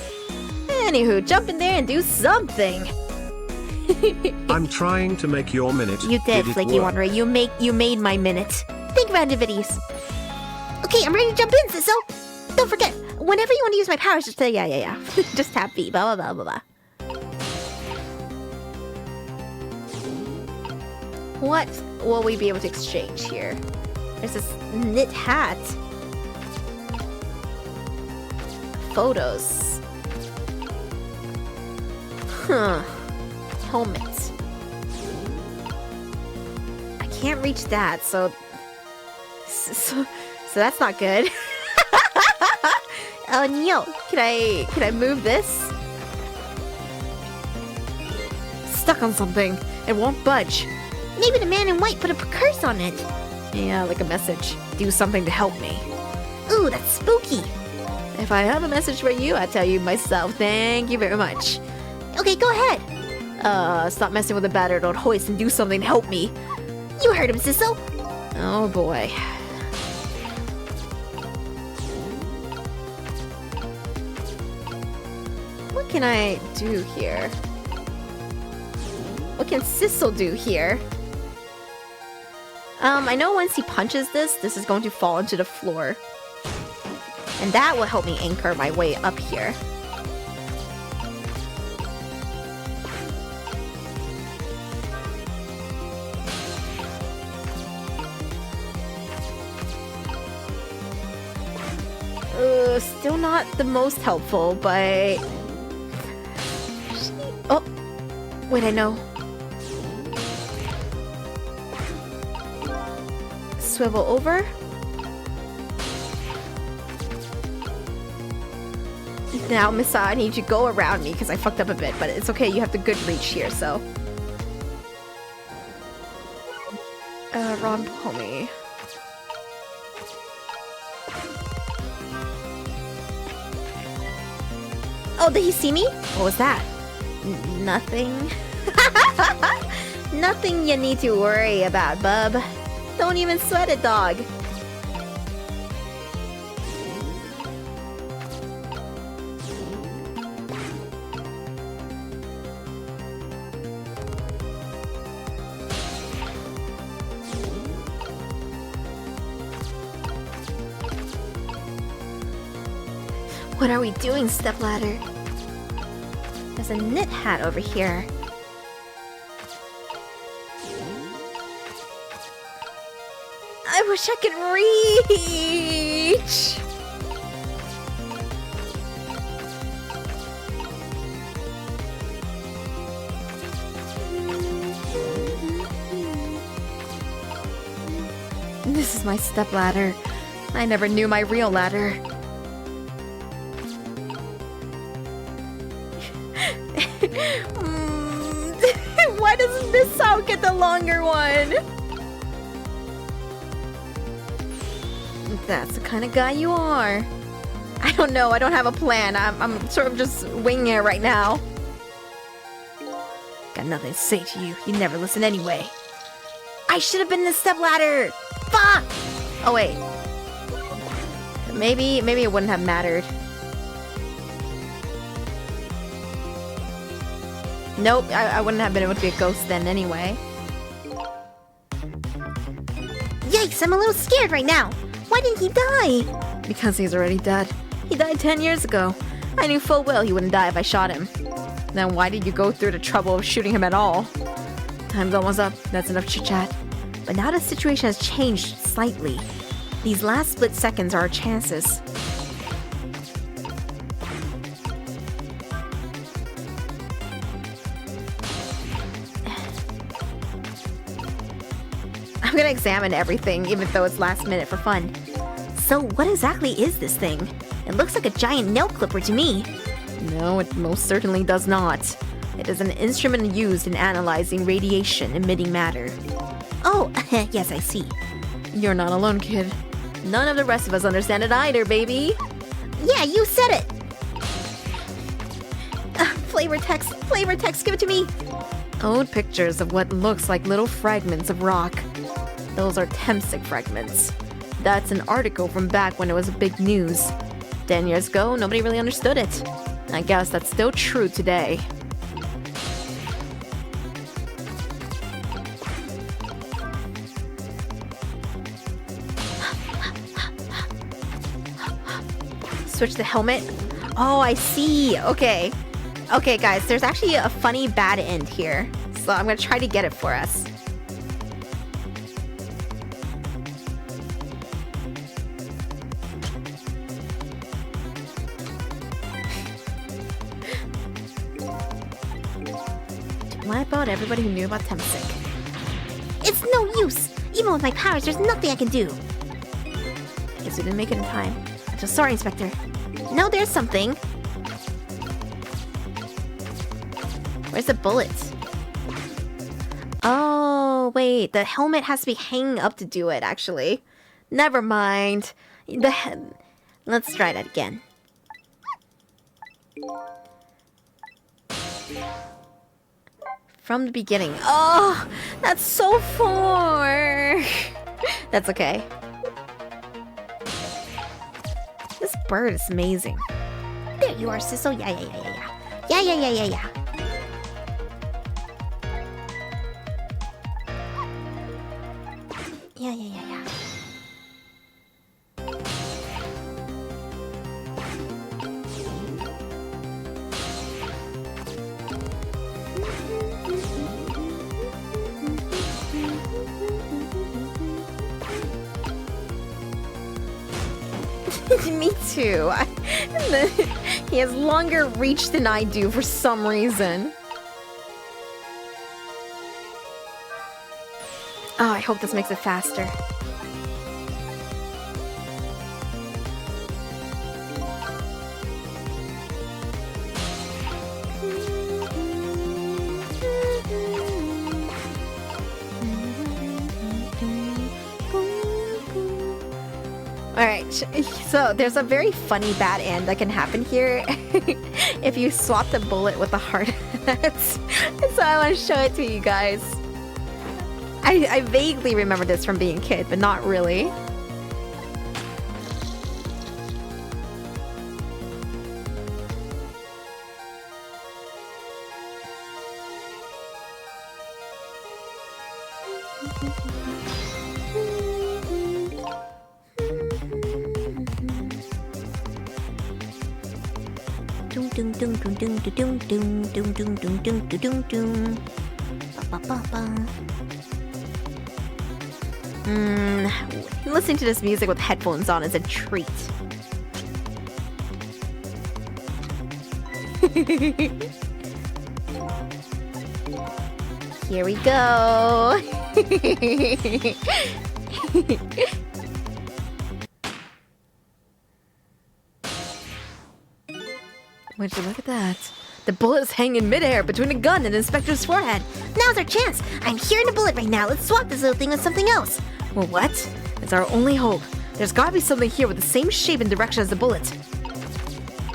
Anywho, jump in there and do something. I'm trying to make your minute. You did, it Flaky work? Wanderer. You made my minute. Think of activities. Okay, I'm ready to jump in, Sissel. Don't forget, whenever you want to use my powers, just say yeah. Just tap B, blah, blah, blah, blah, blah. What will we be able to exchange here? There's this knit hat. Photos. Huh. Helmet. I can't reach that, so that's not good. Oh no! Can I move this? Stuck on something. It won't budge. Maybe the man in white put a curse on it. Yeah, like a message. Do something to help me. Ooh, that's spooky. If I have a message for you, I tell you myself. Thank you very much. Okay, go ahead. Stop messing with the battered old hoist and do something to help me. You heard him, Sissel. Oh boy. What can I do here? What can Sissel do here? I know once he punches this is going to fall into the floor. And that will help me anchor my way up here. Still not the most helpful, but... Oh! Wait, I know. Swivel over. Now, Missa, I need you to go around me because I fucked up a bit, but it's okay, you have the good reach here, so... Ron Pommy. Oh, did he see me? What was that? Nothing. Nothing you need to worry about, bub. Don't even sweat it, dog. What are we doing, stepladder? There's a knit hat over here. I wish I could reach! This is my stepladder. I never knew my real ladder. Why doesn't this sound get the longer one? That's the kind of guy you are. I don't know, I don't have a plan. I'm sort of just winging it right now. Got nothing to say to you. You never listen anyway. I should have been in the stepladder! Fuck! Oh wait. Maybe it wouldn't have mattered. Nope, I wouldn't have been able to be a ghost then anyway. Yikes, I'm a little scared right now. Why didn't he die? Because he's already dead. He died 10 years ago. I knew full well he wouldn't die if I shot him. Then why did you go through the trouble of shooting him at all? Time's almost up. That's enough chit-chat. But now the situation has changed slightly. These last split seconds are our chances. I'm gonna examine everything, even though it's last minute for fun. So what exactly is this thing? It looks like a giant nail clipper to me. No, it most certainly does not. It is an instrument used in analyzing radiation-emitting matter. Oh, yes, I see. You're not alone, kid. None of the rest of us understand it either, baby. Yeah, you said it! Flavor text, give it to me! Old pictures of what looks like little fragments of rock. Those are Temsic fragments. That's an article from back when it was big news. 10 years ago, nobody really understood it. I guess that's still true today. Switch the helmet. Oh, I see. Okay. Okay, guys, there's actually a funny bad end here. So I'm gonna try to get it for us. What about everybody who knew about Temsic? It's no use! Even with my powers, there's nothing I can do. Guess we didn't make it in time. I'm so sorry, Inspector. No, there's something. Where's the bullet? Oh, wait. The helmet has to be hanging up to do it, actually. Never mind. Let's try that again. From the beginning. Oh, that's so far. That's okay. This bird is amazing. There you are, Sisso. Yeah. Yeah. Yeah. Me too. He has longer reach than I do for some reason. Oh, I hope this makes it faster. Alright, so there's a very funny bad end that can happen here if you swap the bullet with the hard hat. So I want to show it to you guys. I vaguely remember this from being a kid, but not really. Listening to this music with headphones on is a treat. Here we go. Would you look at that? The bullet is hanging midair between a gun and the inspector's forehead. Now's our chance. I'm hearing a bullet right now. Let's swap this little thing with something else. Well, what? It's our only hope. There's gotta be something here with the same shape and direction as the bullet.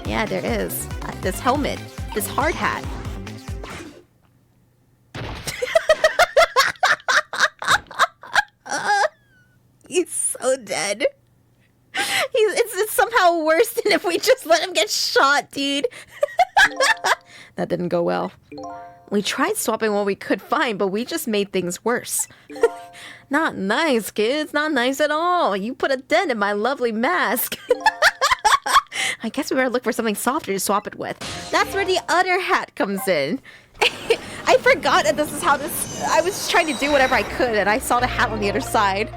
Yeah, there is. This helmet. This hard hat. He's so dead. It's somehow worse than if we just let him get shot, dude. That didn't go well. We tried swapping what we could find, but we just made things worse. Not nice, kids. Not nice at all. You put a dent in my lovely mask. I guess we better look for something softer to swap it with. That's where the other hat comes in. I forgot that this is how this... I was trying to do whatever I could, and I saw the hat on the other side.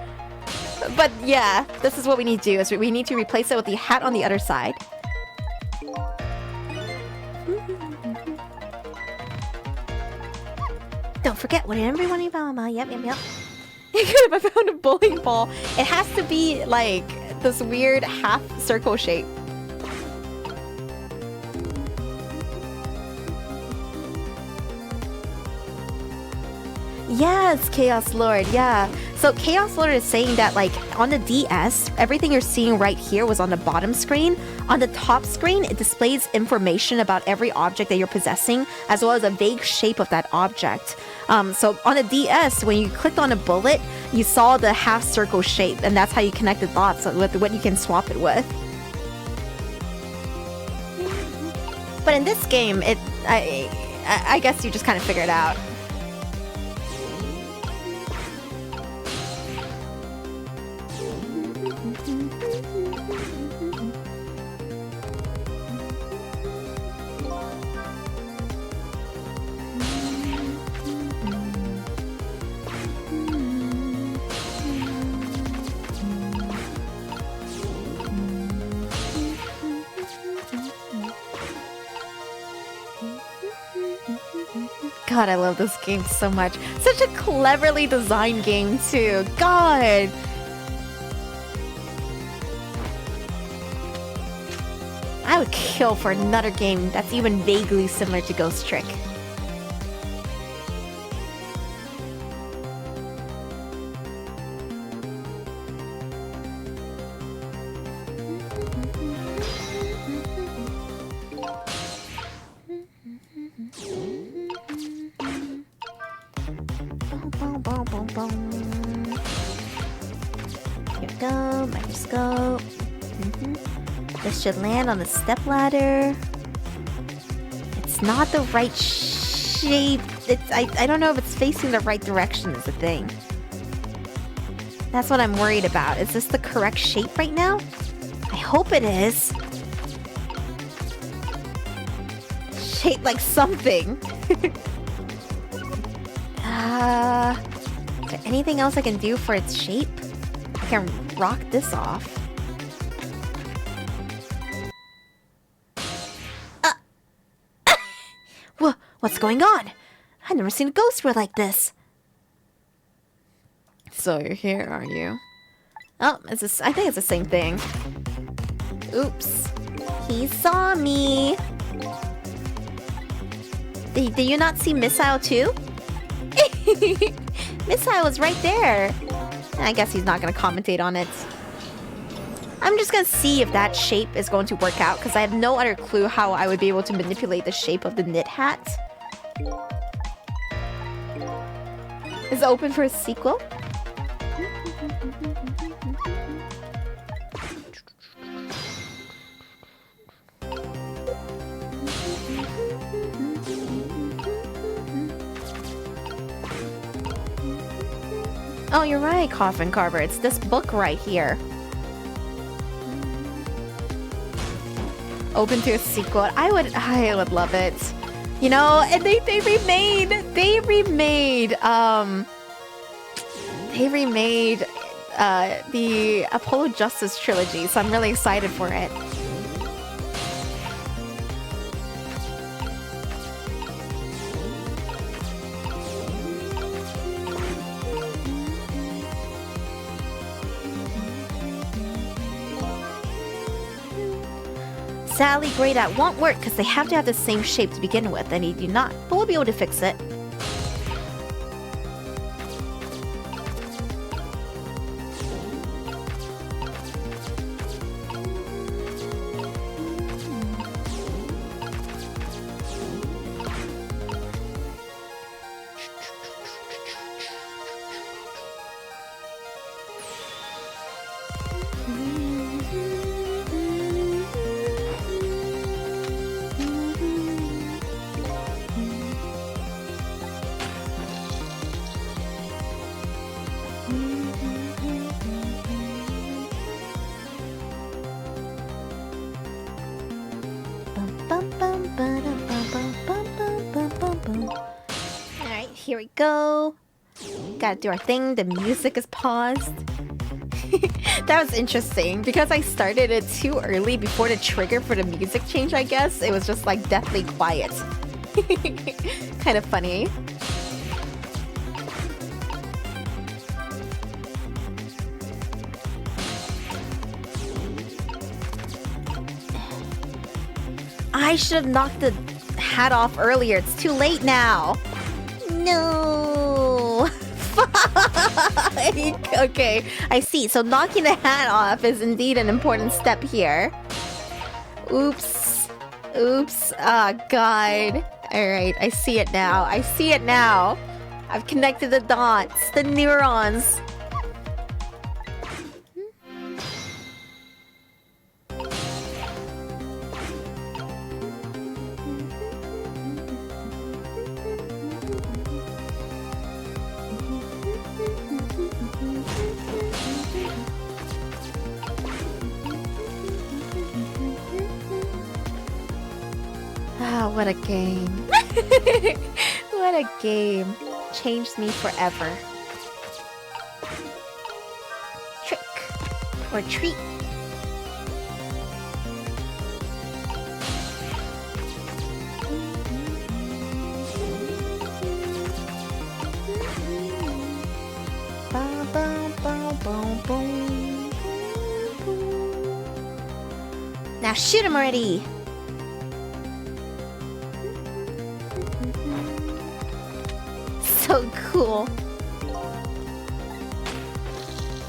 But yeah, this is what we need to do, is we need to replace it with the hat on the other side. Don't forget, whatever you want to yep. If I found a bowling ball, it has to be like this weird half circle shape. Yes, Chaos Lord, yeah. So Chaos Lord is saying that like on the DS, everything you're seeing right here was on the bottom screen. On the top screen, it displays information about every object that you're possessing, as well as a vague shape of that object. So on the DS, when you clicked on a bullet, you saw the half circle shape, and that's how you connected dots with what you can swap it with. But in this game, I guess you just kind of figure it out. God, I love this game so much. Such a cleverly designed game too. God. I would kill for another game that's even vaguely similar to Ghost Trick. Here we go, microscope. This should land on the stepladder. It's not the right shape. I don't know if it's facing the right direction is the thing. That's what I'm worried about. Is this the correct shape right now? I hope it is. Shaped like something. Is there anything else I can do for its shape? I can rock this off. What's going on? I've never seen a ghost wear like this. So you're here, are you? Oh, I think it's the same thing. Oops. He saw me. Did you not see Missile too? Missile was right there. I guess he's not going to commentate on it. I'm just going to see if that shape is going to work out, because I have no other clue how I would be able to manipulate the shape of the knit hat. Is it open for a sequel? Oh, you're right, Coffin Carver. It's this book right here. Open to a sequel. I would love it. You know, and they remade the Apollo Justice trilogy, so I'm really excited for it. Sadly, Grey Dot won't work because they have to have the same shape to begin with, and they do not, but we'll be able to fix it. Alright, here we go. Gotta do our thing. The music is paused. That was interesting because I started it too early before the trigger for the music change, I guess. It was just like deathly quiet. Kind of funny. I should have knocked the hat off earlier. It's too late now. No. Okay, I see. So knocking the hat off is indeed an important step here. Oops. Oops. Ah, God. Alright, I see it now. I see it now. I've connected the dots, the neurons. Ah, what a game. What a game. Changed me forever. Trick or treat. Now shoot him already! So cool.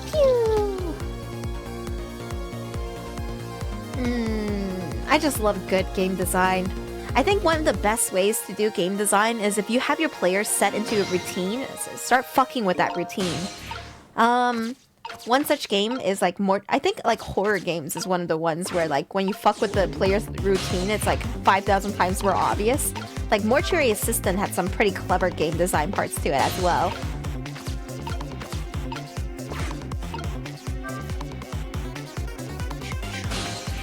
Pew! I just love good game design. I think one of the best ways to do game design is if you have your players set into a routine, start fucking with that routine. One such game is like I think like horror games is one of the ones where like when you fuck with the player's routine, it's like 5,000 times more obvious. Like Mortuary Assistant had some pretty clever game design parts to it as well.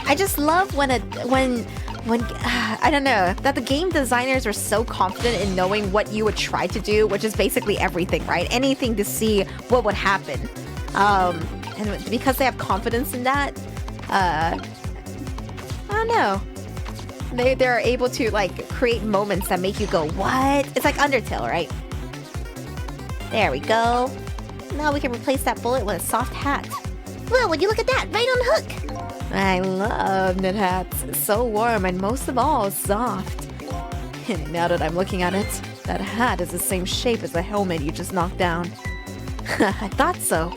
I just love when I don't know, that the game designers are so confident in knowing what you would try to do, which is basically everything, right? Anything to see what would happen. And because they have confidence in that, I don't know. They're able to like create moments that make you go, what? It's like Undertale, right? There we go. Now we can replace that bullet with a soft hat. Well, would you look at that? Right on the hook! I love knit hats. So warm and most of all, soft. And now that I'm looking at it, that hat is the same shape as the helmet you just knocked down. I thought so.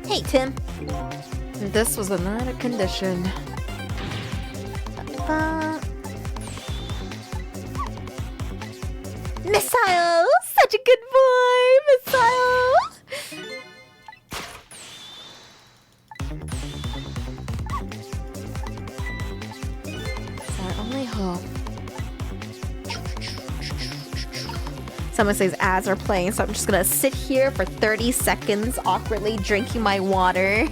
Hey, Tim. This was another condition. Missile! Such a good boy! Missile! It's our only hope. Someone says ads are playing, so I'm just gonna sit here for 30 seconds awkwardly drinking my water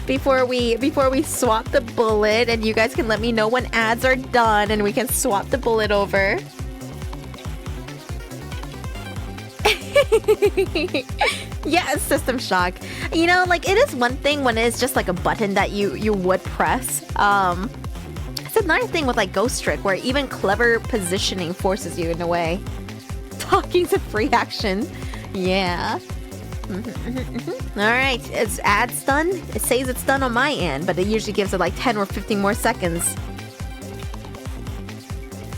before we swap the bullet, and you guys can let me know when ads are done and we can swap the bullet over. Yeah, System Shock. You know, like it is one thing when it's just like a button that you would press. It's another thing with like Ghost Trick where even clever positioning forces you in a way. Talking's a free action. Yeah. Alright, it's ads done. It says it's done on my end, but it usually gives it like 10 or 15 more seconds.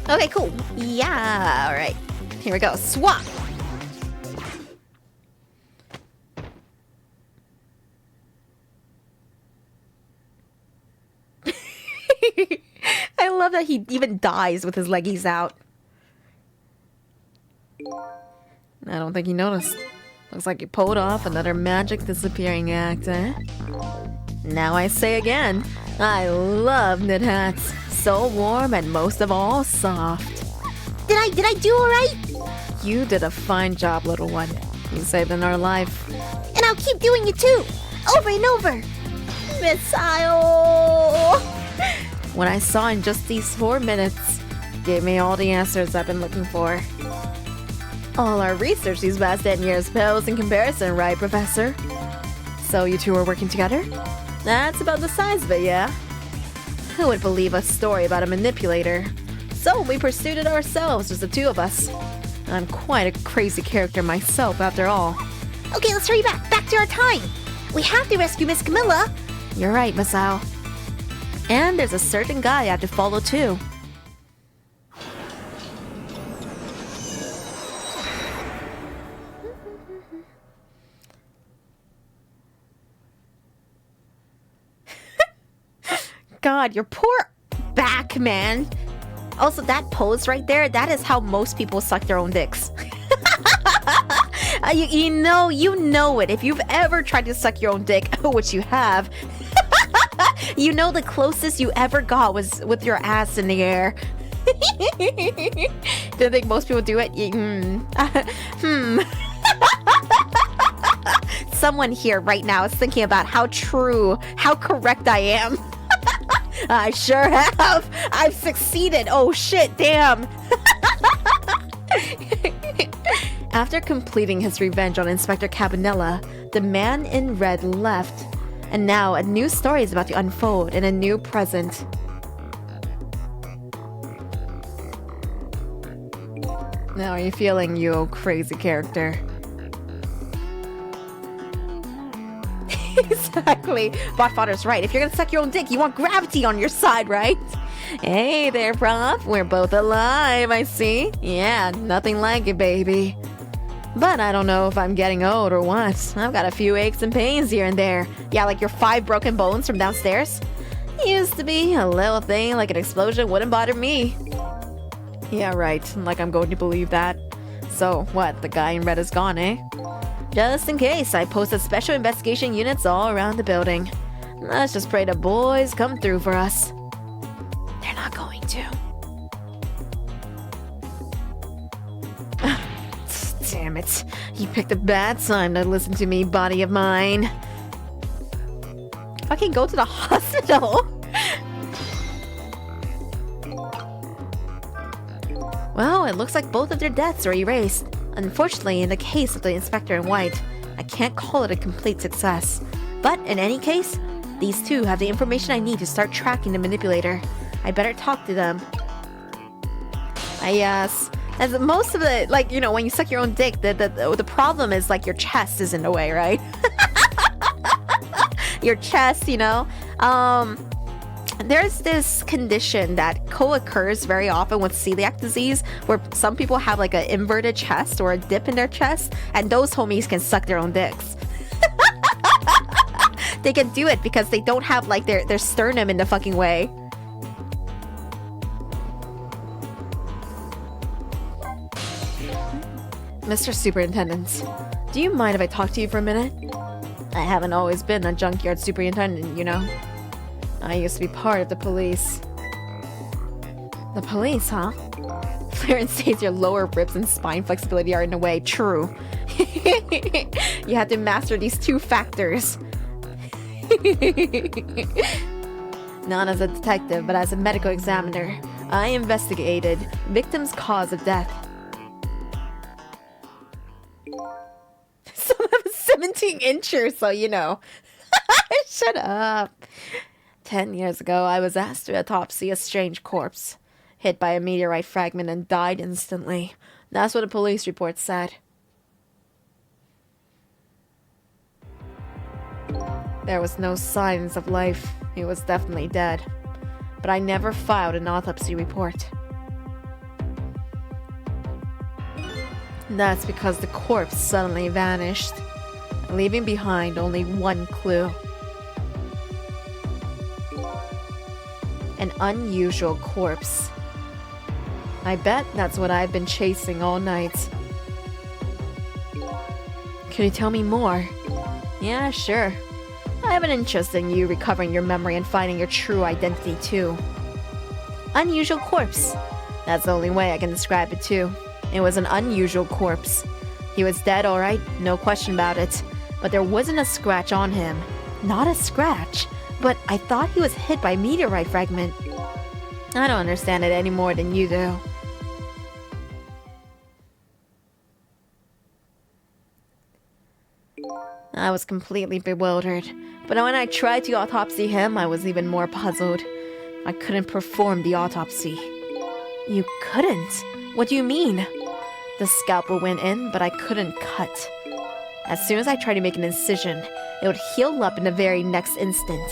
Okay, cool. Yeah, alright. Here we go. Swap! I love that he even dies with his leggies out. I don't think he noticed. Looks like he pulled off another magic disappearing act, eh? Now I say again, I love knit hats. So warm and most of all, soft. Did I do alright? You did a fine job, little one. You saved our life. And I'll keep doing it too! Over and over! Missile! What I saw in just these 4 minutes gave me all the answers I've been looking for. All our research these past 10 years pales in comparison, right, Professor? So you two are working together? That's about the size of it, yeah? Who would believe a story about a manipulator? So we pursued it ourselves, just the two of us. I'm quite a crazy character myself, after all. Okay, let's hurry back to our time! We have to rescue Miss Camilla! You're right, Masao. And there's a certain guy I have to follow too. God, your poor back, man. Also, that pose right there, that is how most people suck their own dicks. You know it. If you've ever tried to suck your own dick, which you have, you know the closest you ever got was with your ass in the air. Do you think most people do it? Someone here right now is thinking about how correct I am. I sure have. I've succeeded. Oh shit, damn. After completing his revenge on Inspector Cabanela, the man in red left. And now a new story is about to unfold in a new present. Now are you feeling, you old crazy character? Exactly. Botfather's right. If you're gonna suck your own dick, you want gravity on your side, right? Hey there, Prof. We're both alive, I see. Yeah, nothing like it, baby. But I don't know if I'm getting old or what. I've got a few aches and pains here and there. Yeah, like your 5 broken bones from downstairs? Used to be a little thing like an explosion wouldn't bother me. Yeah, right. Like I'm going to believe that. So, what? The guy in red is gone, eh? Just in case, I posted special investigation units all around the building. Let's just pray the boys come through for us. They're not going to. Damn it. You picked a bad time to listen to me, body of mine. Fucking go to the hospital. Well, it looks like both of their deaths are erased. Unfortunately, in the case of the Inspector in White, I can't call it a complete success. But in any case, these two have the information I need to start tracking the manipulator. I better talk to them. Yes. As most of the, like, you know, when you suck your own dick, the problem is, like, your chest is in the way, right? Your chest, you know? There's this condition that co-occurs very often with celiac disease where some people have like an inverted chest or a dip in their chest, and those homies can suck their own dicks. They can do it because they don't have like their sternum in the fucking way. Mr. Superintendent, do you mind if I talk to you for a minute? I haven't always been a junkyard superintendent, you know. I used to be part of the police. The police, huh? Clarence says your lower ribs and spine flexibility are in the way. True. You have to master these 2 factors. Not as a detective, but as a medical examiner. I investigated victim's cause of death. Some have 17 inches, so you know. Shut up. 10 years ago, I was asked to autopsy a strange corpse. Hit by a meteorite fragment and died instantly. That's what a police report said. There was no signs of life. He was definitely dead. But I never filed an autopsy report. That's because the corpse suddenly vanished, leaving behind only one clue. An unusual corpse. I bet that's what I've been chasing all night. Can you tell me more? Yeah, sure. I have an interest in you recovering your memory and finding your true identity too. Unusual corpse. That's the only way I can describe it too. It was an unusual corpse. He was dead, alright, no question about it. But there wasn't a scratch on him. Not a scratch. But I thought he was hit by a meteorite fragment. I don't understand it any more than you do. I was completely bewildered. But when I tried to autopsy him, I was even more puzzled. I couldn't perform the autopsy. You couldn't? What do you mean? The scalpel went in, but I couldn't cut. As soon as I tried to make an incision, it would heal up in the very next instant.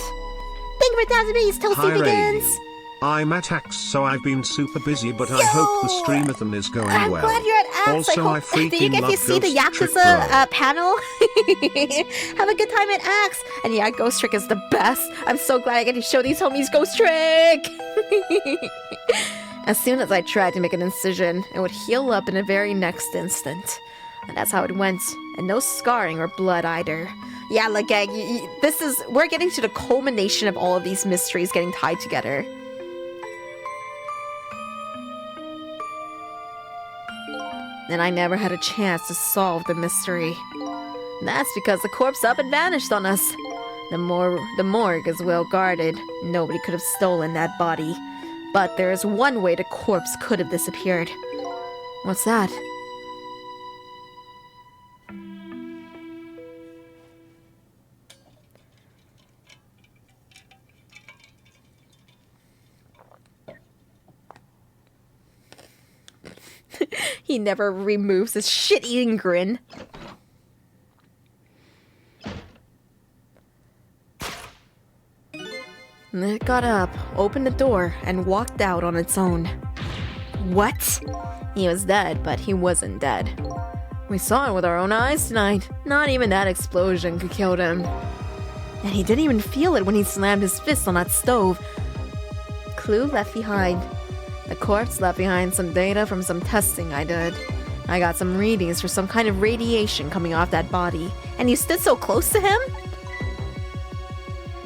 Thank you for 1,000 bees, Toasty Hi, begins! Reiyu. I'm at Axe, so I've been super busy, but I hope the streamathon is going I'm well. glad you're at Axe. Also, I Did you freaking get to love see the Ghost Trick, Yakuza panel? Have a good time at Axe. And yeah, Ghost Trick is the best. I'm so glad I get to show these homies Ghost Trick. As soon as I tried to make an incision, it would heal up in the very next instant. And that's how it went. And no scarring or blood either. Yeah, like, we're getting to the culmination of all of these mysteries getting tied together. And I never had a chance to solve the mystery. That's because the corpse up and vanished on us. The morgue is well guarded. Nobody could have stolen that body. But there is one way the corpse could have disappeared. What's that? He never removes his shit-eating grin. And it got up, opened the door, and walked out on its own. What? He was dead, but he wasn't dead. We saw it with our own eyes tonight. Not even that explosion could kill him. And he didn't even feel it when he slammed his fist on that stove. Clue left behind. The corpse left behind some data from some testing I did. I got some readings for some kind of radiation coming off that body. And you stood so close to him?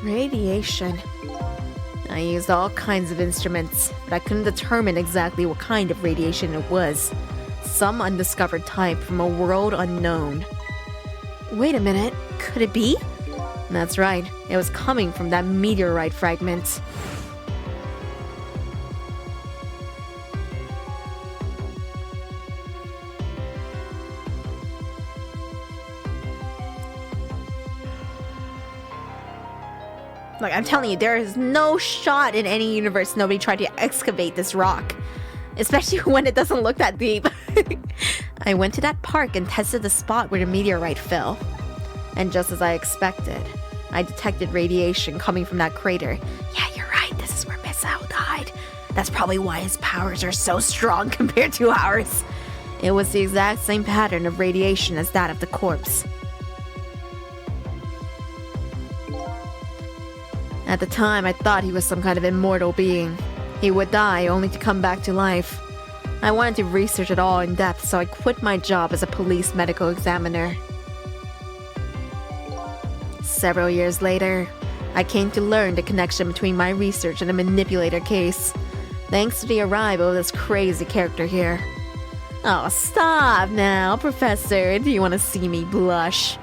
Radiation. I used all kinds of instruments, but I couldn't determine exactly what kind of radiation it was. Some undiscovered type from a world unknown. Wait a minute, could it be? That's right, it was coming from that meteorite fragment. Like, I'm telling you, there is no shot in any universe nobody tried to excavate this rock. Especially when it doesn't look that deep. I went to that park and tested the spot where the meteorite fell. And just as I expected, I detected radiation coming from that crater. Yeah, you're right, this is where Misao died. That's probably why his powers are so strong compared to ours. It was the exact same pattern of radiation as that of the corpse. At the time, I thought he was some kind of immortal being. He would die only to come back to life. I wanted to research it all in depth, so I quit my job as a police medical examiner. Several years later, I came to learn the connection between my research and the manipulator case, thanks to the arrival of this crazy character here. Oh, stop now, Professor. Do you want to see me blush?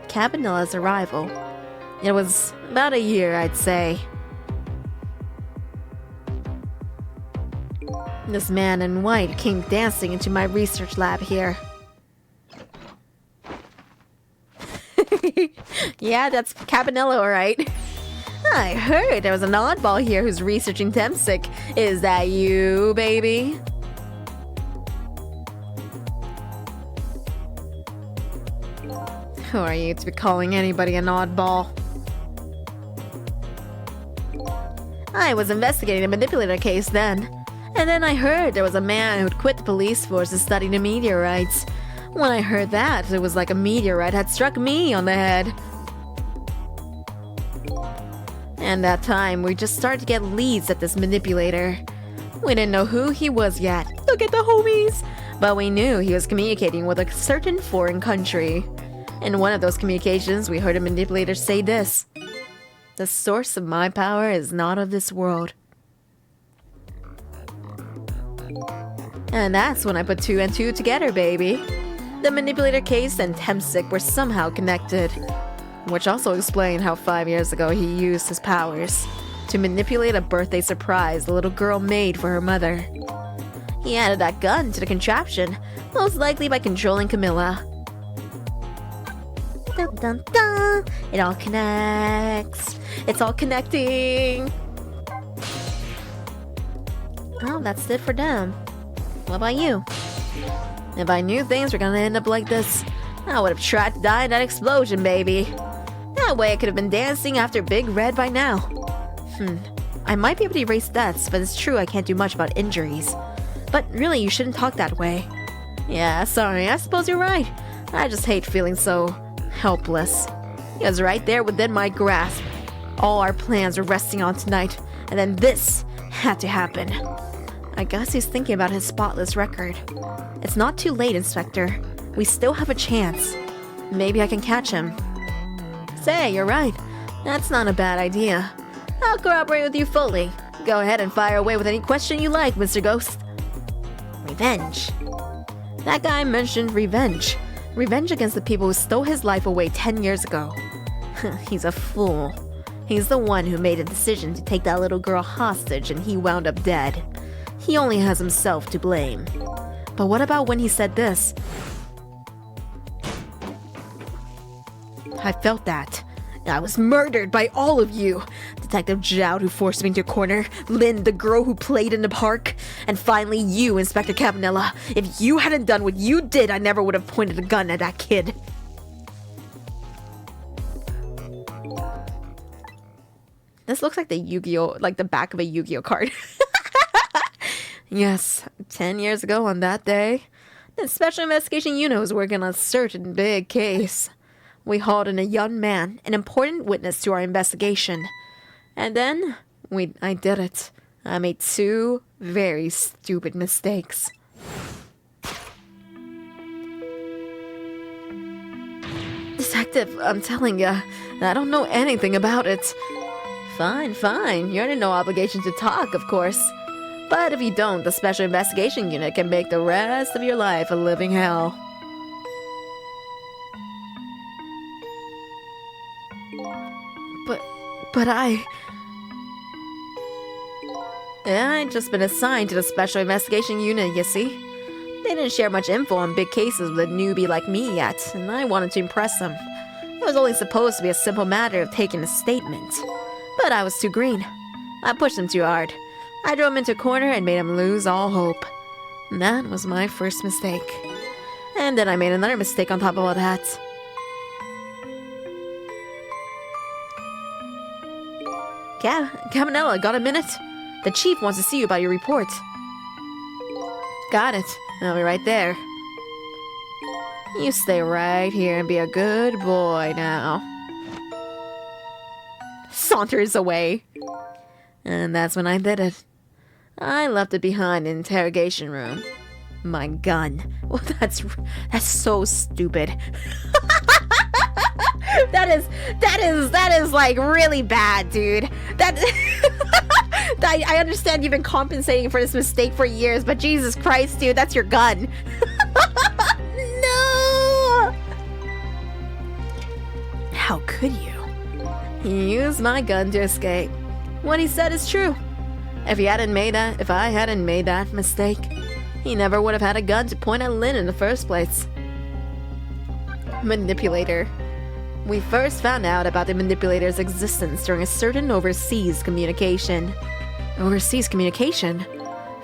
Cabanilla's arrival. It was about a year, I'd say. This man in white came dancing into my research lab here. Yeah, that's Cabanilla, alright. I heard there was an oddball here who's researching Temsic. Is that you, baby? Who are you to be calling anybody an oddball? I was investigating a manipulator case then. And then I heard there was a man who'd quit the police force to study the meteorites. When I heard that, it was like a meteorite had struck me on the head. And that time, we just started to get leads at this manipulator. We didn't know who he was yet. Look at the homies! But we knew he was communicating with a certain foreign country. In one of those communications, we heard a manipulator say this. The source of my power is not of this world. And that's when I put 2 and 2 together, baby. The manipulator case and Temsic were somehow connected. Which also explained how 5 years ago he used his powers to manipulate a birthday surprise the little girl made for her mother. He added that gun to the contraption, most likely by controlling Camilla. Dun dun dun! It all connects. It's all connecting. Oh, that's it for them. What about you? If I knew things were gonna end up like this, I would have tried to die in that explosion, baby. That way I could have been dancing after Big Red by now. I might be able to erase deaths, but it's true I can't do much about injuries. But really, you shouldn't talk that way. Yeah, sorry, I suppose you're right. I just hate feeling so helpless. He was right there within my grasp. All our plans were resting on tonight, and then this had to happen. I guess he's thinking about his spotless record. It's not too late, Inspector. We still have a chance. Maybe I can catch him. Say, you're right. That's not a bad idea. I'll cooperate with you fully. Go ahead and fire away with any question you like, Mr. Ghost. Revenge. That guy mentioned revenge. Revenge against the people who stole his life away 10 years ago. He's a fool. He's the one who made a decision to take that little girl hostage and he wound up dead. He only has himself to blame. But what about when he said this? I felt that. I was murdered by all of you. Detective Zhao, who forced me into a corner, Lin, the girl who played in the park, and finally you, Inspector Campanella. If you hadn't done what you did, I never would have pointed a gun at that kid. This looks like the Yu-Gi-Oh, like the back of a Yu-Gi-Oh card. Yes, 10 years ago on that day, the Special Investigation Unit was working on a certain big case. We hauled in a young man, an important witness to our investigation. And then, I did it. I made 2 very stupid mistakes. Detective, I'm telling ya, I don't know anything about it. Fine, fine. You're under no obligation to talk, of course. But if you don't, the Special Investigation Unit can make the rest of your life a living hell. But I just been assigned to the Special Investigation Unit, you see. They didn't share much info on big cases with a newbie like me yet, and I wanted to impress them. It was only supposed to be a simple matter of taking a statement. But I was too green. I pushed him too hard. I drove him into a corner and made him lose all hope. That was my first mistake. And then I made another mistake on top of all that. Campanella, got a minute? The chief wants to see you about your report. Got it. I'll be right there. You stay right here and be a good boy now. Saunters away. And that's when I did it. I left it behind in the interrogation room. My gun. Well, that's so stupid. That is like really bad, dude. I understand you've been compensating for this mistake for years, but Jesus Christ, dude, that's your gun. No! How could you? He used my gun to escape. What he said is true. If I hadn't made that mistake, he never would have had a gun to point at Lin in the first place. Manipulator. We first found out about the manipulator's existence during a certain overseas communication. Overseas communication?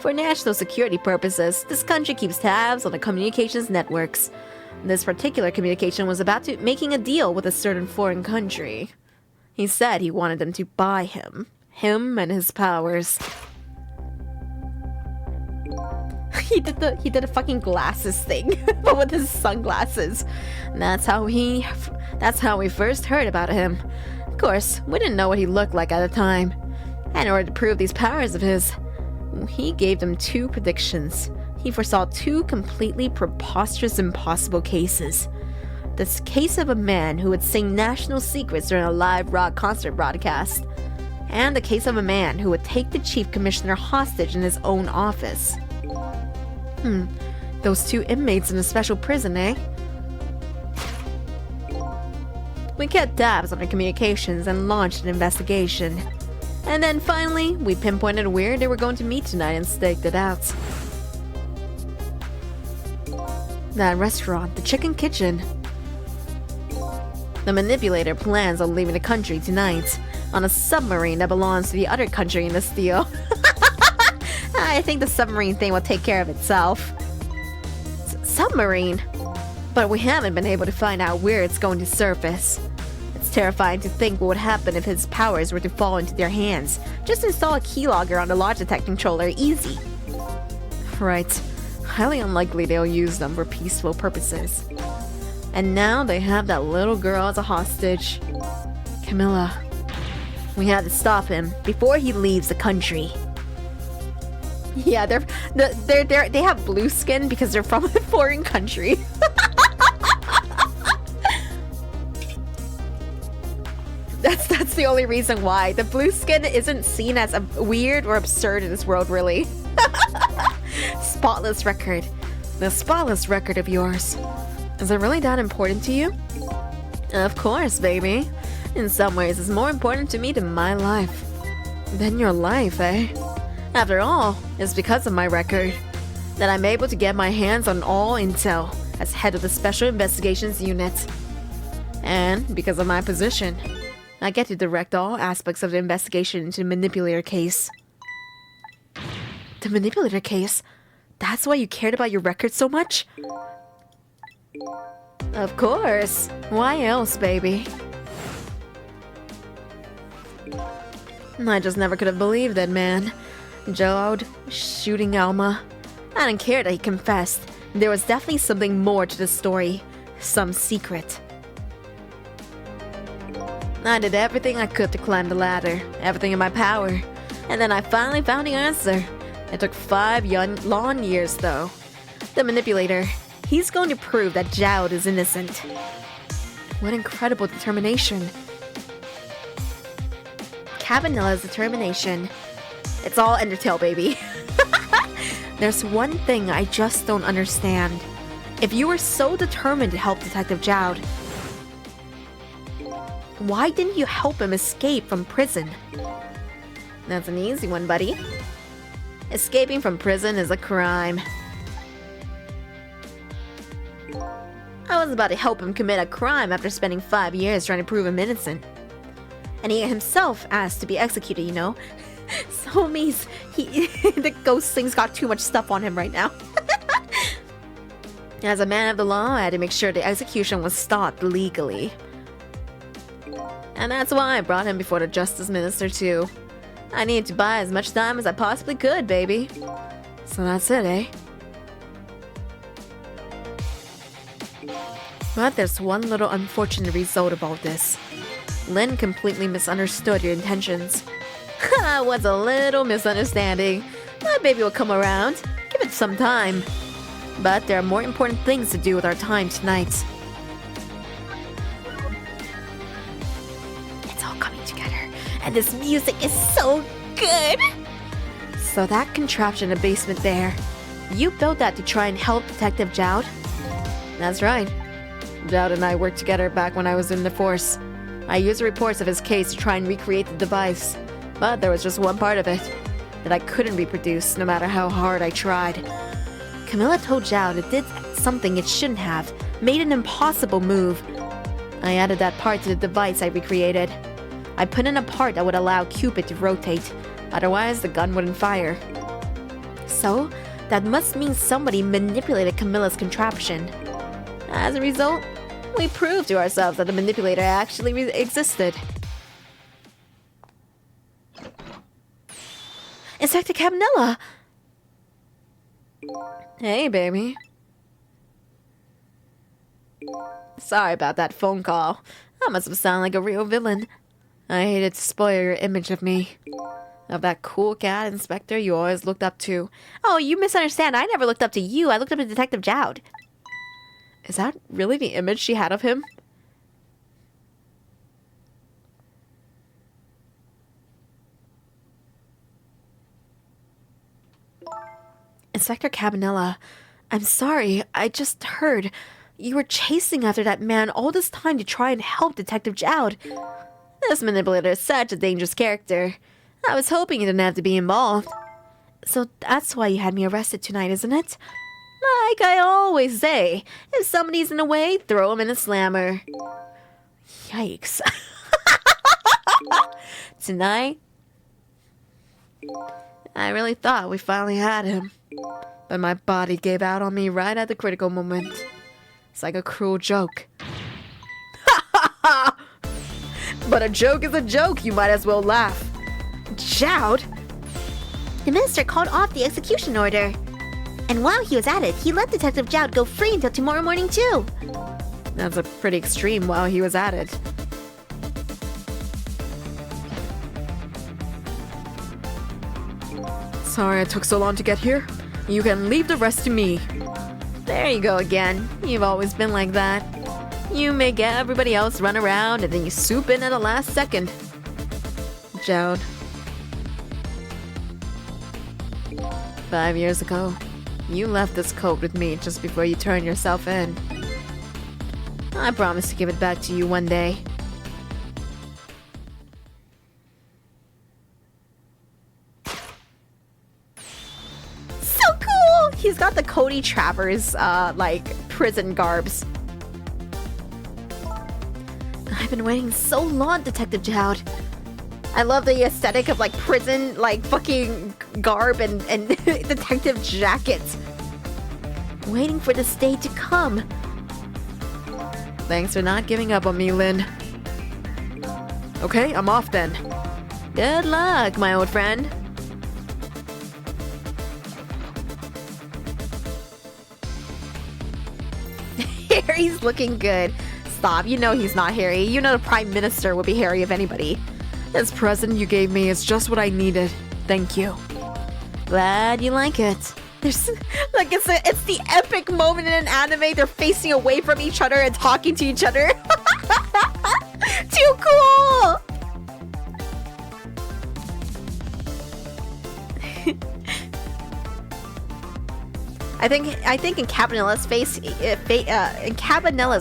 For national security purposes, this country keeps tabs on the communications networks. This particular communication was about making a deal with a certain foreign country. He said he wanted them to buy him and his powers. He did the fucking glasses thing, but with his sunglasses. That's how we first heard about him. Of course, we didn't know what he looked like at the time. And in order to prove these powers of his, he gave them 2 predictions. He foresaw 2 completely preposterous, impossible cases. This case of a man who would sing national secrets during a live rock concert broadcast, and the case of a man who would take the chief commissioner hostage in his own office. Those 2 inmates in a special prison, eh? We kept tabs on their communications and launched an investigation. And then finally, we pinpointed where they were going to meet tonight and staked it out. That restaurant, the Chicken Kitchen. The manipulator plans on leaving the country tonight on a submarine that belongs to the other country in this deal. I think the submarine thing will take care of itself. Submarine? But we haven't been able to find out where it's going to surface. It's terrifying to think what would happen if his powers were to fall into their hands. Just install a keylogger on the Logitech controller, easy. Right. Highly unlikely they'll use them for peaceful purposes. And now they have that little girl as a hostage. Camilla. We have to stop him before he leaves the country. Yeah, they have blue skin because they're from a foreign country. That's the only reason why. The blue skin isn't seen as weird or absurd in this world, really. Spotless record. The spotless record of yours. Is it really that important to you? Of course, baby. In some ways, it's more important to me than my life. Than your life, eh? After all, it's because of my record that I'm able to get my hands on all intel as head of the Special Investigations Unit. And because of my position, I get to direct all aspects of the investigation into the manipulator case. The manipulator case? That's why you cared about your record so much? Of course. Why else, baby? I just never could have believed it, man. Jode shooting Alma. I didn't care that he confessed. There was definitely something more to the story. Some secret. I did everything I could to climb the ladder. Everything in my power. And then I finally found the answer. It took 5 long years, though. The manipulator. He's going to prove that Jode is innocent. What incredible determination. Cabanilla's determination. It's all Undertale, baby. There's one thing I just don't understand. If you were so determined to help Detective Jode, why didn't you help him escape from prison? That's an easy one, buddy. Escaping from prison is a crime. I was about to help him commit a crime after spending 5 years trying to prove him innocent. And he himself asked to be executed, you know? So means the Ghostlings got too much stuff on him right now. As a man of the law, I had to make sure the execution was stopped legally. And that's why I brought him before the Justice Minister too. I needed to buy as much time as I possibly could, baby. So that's it, eh? But there's one little unfortunate result of all this. Lynn completely misunderstood your intentions. What's a little misunderstanding? My baby will come around. Give it some time. But there are more important things to do with our time tonight. It's all coming together, and this music is so good! So that contraption in the basement there, you built that to try and help Detective Jode? That's right. Jode and I worked together back when I was in the force. I used the reports of his case to try and recreate the device, but there was just one part of it that I couldn't reproduce no matter how hard I tried. Camilla told Jode it did something it shouldn't have, made an impossible move. I added that part to the device I recreated. I put in a part that would allow Cupid to rotate, otherwise the gun wouldn't fire. So, that must mean somebody manipulated Camilla's contraption. As a result, we proved to ourselves that the manipulator actually existed. Inspector Cabanilla! Hey, baby. Sorry about that phone call. I must have sounded like a real villain. I hated to spoil your image of me. Of that cool cat inspector you always looked up to. Oh, you misunderstand. I never looked up to you. I looked up to Detective Jode. Is that really the image she had of him? Inspector Cabanilla, I'm sorry, I just heard you were chasing after that man all this time to try and help Detective Jode. This manipulator is such a dangerous character. I was hoping you didn't have to be involved. So that's why you had me arrested tonight, isn't it? Like I always say, if somebody's in the way, throw him in a slammer. Yikes. Tonight, I really thought we finally had him. But my body gave out on me right at the critical moment. It's like a cruel joke. But a joke is a joke, you might as well laugh. Jode? The minister called off the execution order. And while he was at it, he let Detective Jode go free until tomorrow morning too. That's a pretty extreme while he was at it. Sorry it took so long to get here. You can leave the rest to me. There you go again. You've always been like that. You make everybody else run around and then you swoop in at the last second. Jode. 5 years ago, you left this coat with me just before you turned yourself in. I promise to give it back to you one day. So cool! He's got the Cody Travers, like, prison garbs. I've been waiting so long, Detective Jowd. I love the aesthetic of like prison, like fucking garb and detective jackets. Waiting for this day to come. Thanks for not giving up on me, Lynn. Okay, I'm off then. Good luck, my old friend. Harry's looking good. Stop, you know he's not Harry. You know the Prime Minister would be Harry if anybody. This present you gave me is just what I needed. Thank you. Glad you like it. There's like it's the epic moment in an anime. They're facing away from each other and talking to each other. Too cool. I think in Cabanella's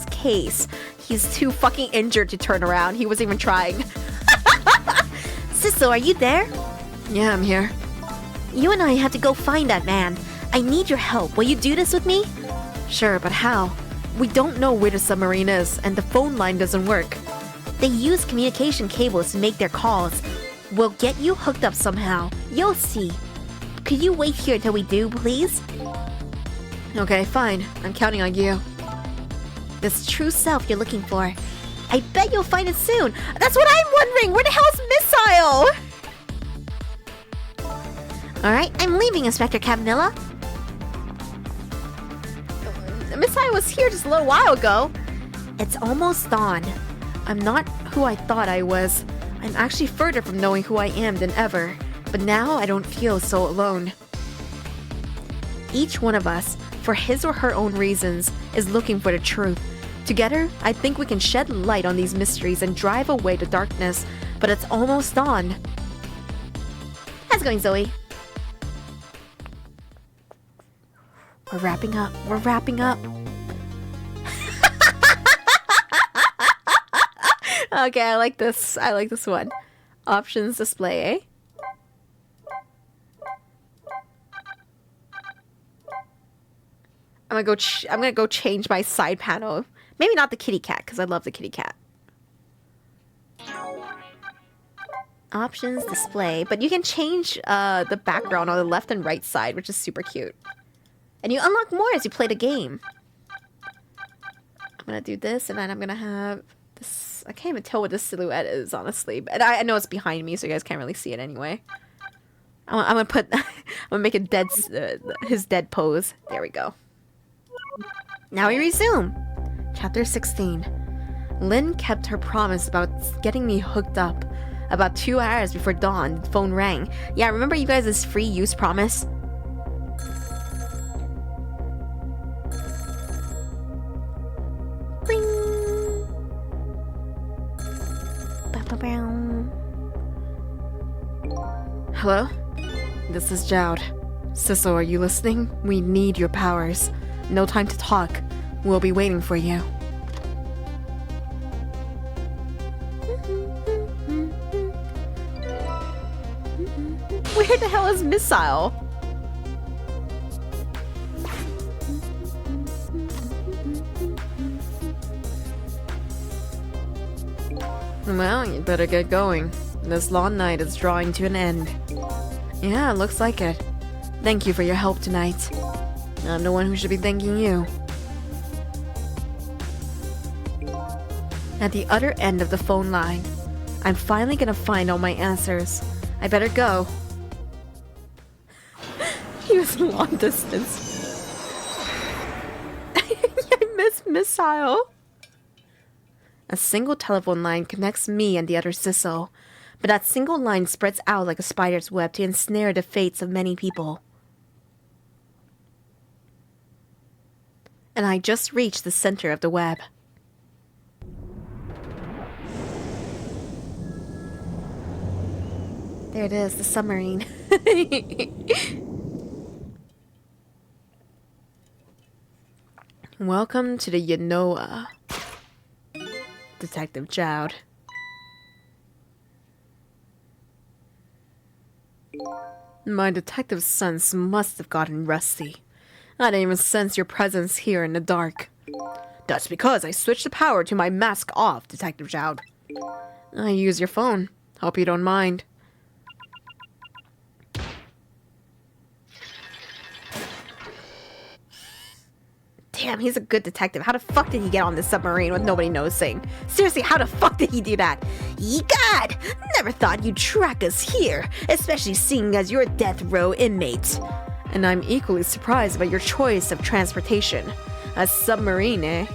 case, he's too fucking injured to turn around. He wasn't even trying. Sisso, are you there? Yeah, I'm here. You and I have to go find that man. I need your help. Will you do this with me? Sure, but how? We don't know where the submarine is, and the phone line doesn't work. They use communication cables to make their calls. We'll get you hooked up somehow. You'll see. Could you wait here until we do, please? Okay, fine. I'm counting on you. This true self you're looking for. I bet you'll find it soon. That's what I'm wondering. Where the hell's Missile? Alright, I'm leaving, Inspector Cabanella. Missile was here just a little while ago. It's almost dawn. I'm not who I thought I was. I'm actually further from knowing who I am than ever. But now I don't feel so alone. Each one of us, for his or her own reasons, is looking for the truth. Together, I think we can shed light on these mysteries and drive away the darkness. But it's almost dawn. How's it going, Zoe? We're wrapping up. We're wrapping up. Okay, I like this. I like this one. Options display, eh? I'm gonna go change my side panel. Maybe not the kitty cat, because I love the kitty cat. Options display, but you can change the background on the left and right side, which is super cute. And you unlock more as you play the game. I'm gonna do this, and then I'm gonna have this. I can't even tell what this silhouette is, honestly. But I know it's behind me, so you guys can't really see it anyway. I'm gonna put. I'm gonna make a dead his dead pose. There we go. Now we resume. Chapter 16. Lynn kept her promise about getting me hooked up. About 2 hours before dawn, the phone rang. Yeah, remember you guys' free use promise? Ring. Hello? This is Jowd. Sisso, are you listening? We need your powers. No time to talk. We'll be waiting for you. Where the hell is Missile? Well, you better get going. This long night is drawing to an end. Yeah, looks like it. Thank you for your help tonight. I'm the one who should be thanking you. At the other end of the phone line, I'm finally gonna find all my answers. I better go. He was long distance. I miss Missile. A single telephone line connects me and the other Sisso, but that single line spreads out like a spider's web to ensnare the fates of many people. And I just reached the center of the web. There it is, the submarine. Welcome to the Yanoa, Detective Jowd. My detective sense must have gotten rusty. I didn't even sense your presence here in the dark. That's because I switched the power to my mask off, Detective Joud. I use your phone. Hope you don't mind. Damn, he's a good detective. How the fuck did he get on this submarine with nobody noticing? Seriously, how the fuck did he do that? Ye God! Never thought you'd track us here, especially seeing as you're a death row inmate. And I'm equally surprised by your choice of transportation. A submarine, eh?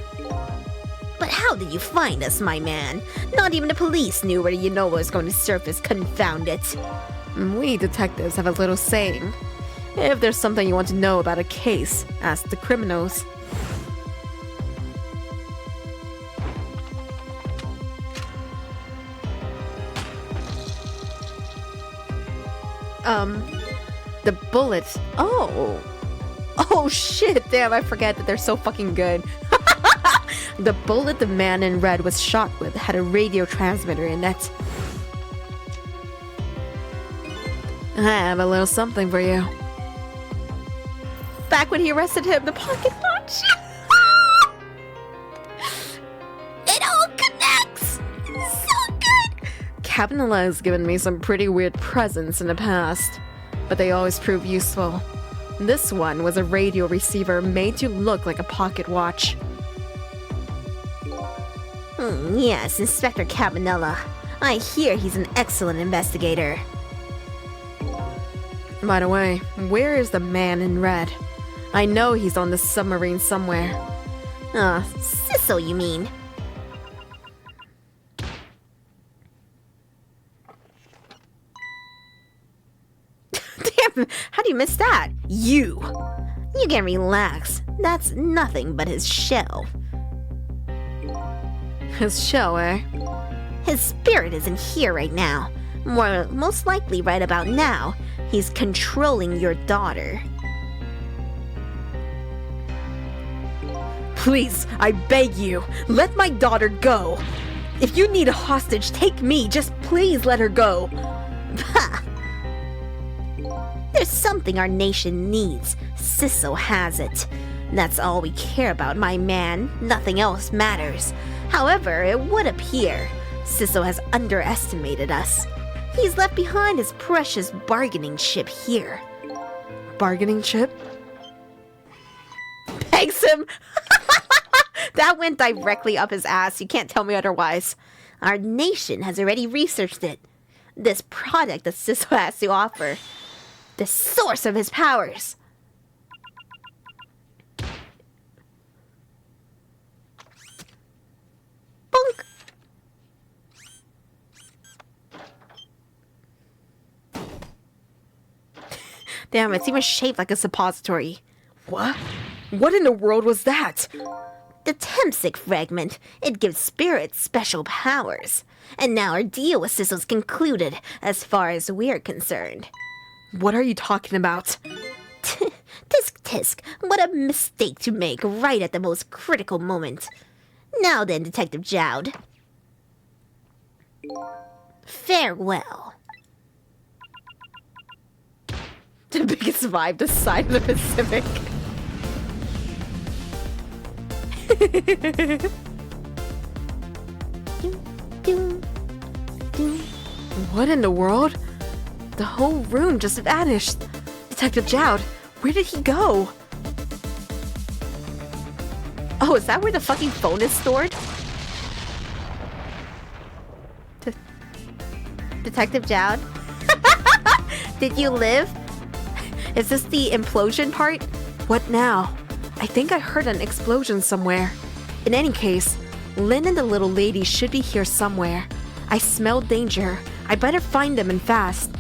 But how did you find us, my man? Not even the police knew where Unova was going to surface, confound it. We detectives have a little saying. If there's something you want to know about a case, ask the criminals. The bullets. Oh shit, damn, I forget that they're so fucking good. The bullet the man in red was shot with had a radio transmitter in it. I have a little something for you. Back when he arrested him, the pocket watch. It all connects! So good! Cabanela has given me some pretty weird presents in the past, but they always prove useful. This one was a radio receiver made to look like a pocket watch. Yes, Inspector Cabanela. I hear he's an excellent investigator. By the way, where is the man in red? I know he's on the submarine somewhere. Sisso, you mean? Damn, how do you miss that? You can relax. That's nothing but his shell. His shell, eh? His spirit isn't here right now. Most likely right about now, he's controlling your daughter. Please, I beg you, let my daughter go. If you need a hostage, take me. Just please let her go. There's something our nation needs. Sisso has it. That's all we care about, my man. Nothing else matters. However, it would appear Sisso has underestimated us. He's left behind his precious bargaining chip here. Bargaining chip? Pegs him! That went directly up his ass. You can't tell me otherwise. Our nation has already researched it. This product that Sisso has to offer. The source of his powers. Bonk! Damn, it's even shaped like a suppository. What? What in the world was that? The Temsic fragment. It gives spirits special powers. And now our deal with Sisso's concluded, as far as we're concerned. What are you talking about? Tisk tisk, what a mistake to make right at the most critical moment. Now then, Detective Joud. Farewell. The biggest vibe this side of the Pacific. What in the world? The whole room just vanished. Detective Joud, where did he go? Oh, is that where the fucking phone is stored? Detective Joud? Did you live? Is this the implosion part? What now? I think I heard an explosion somewhere. In any case, Lynn and the little lady should be here somewhere. I smell danger. I better find them and fast.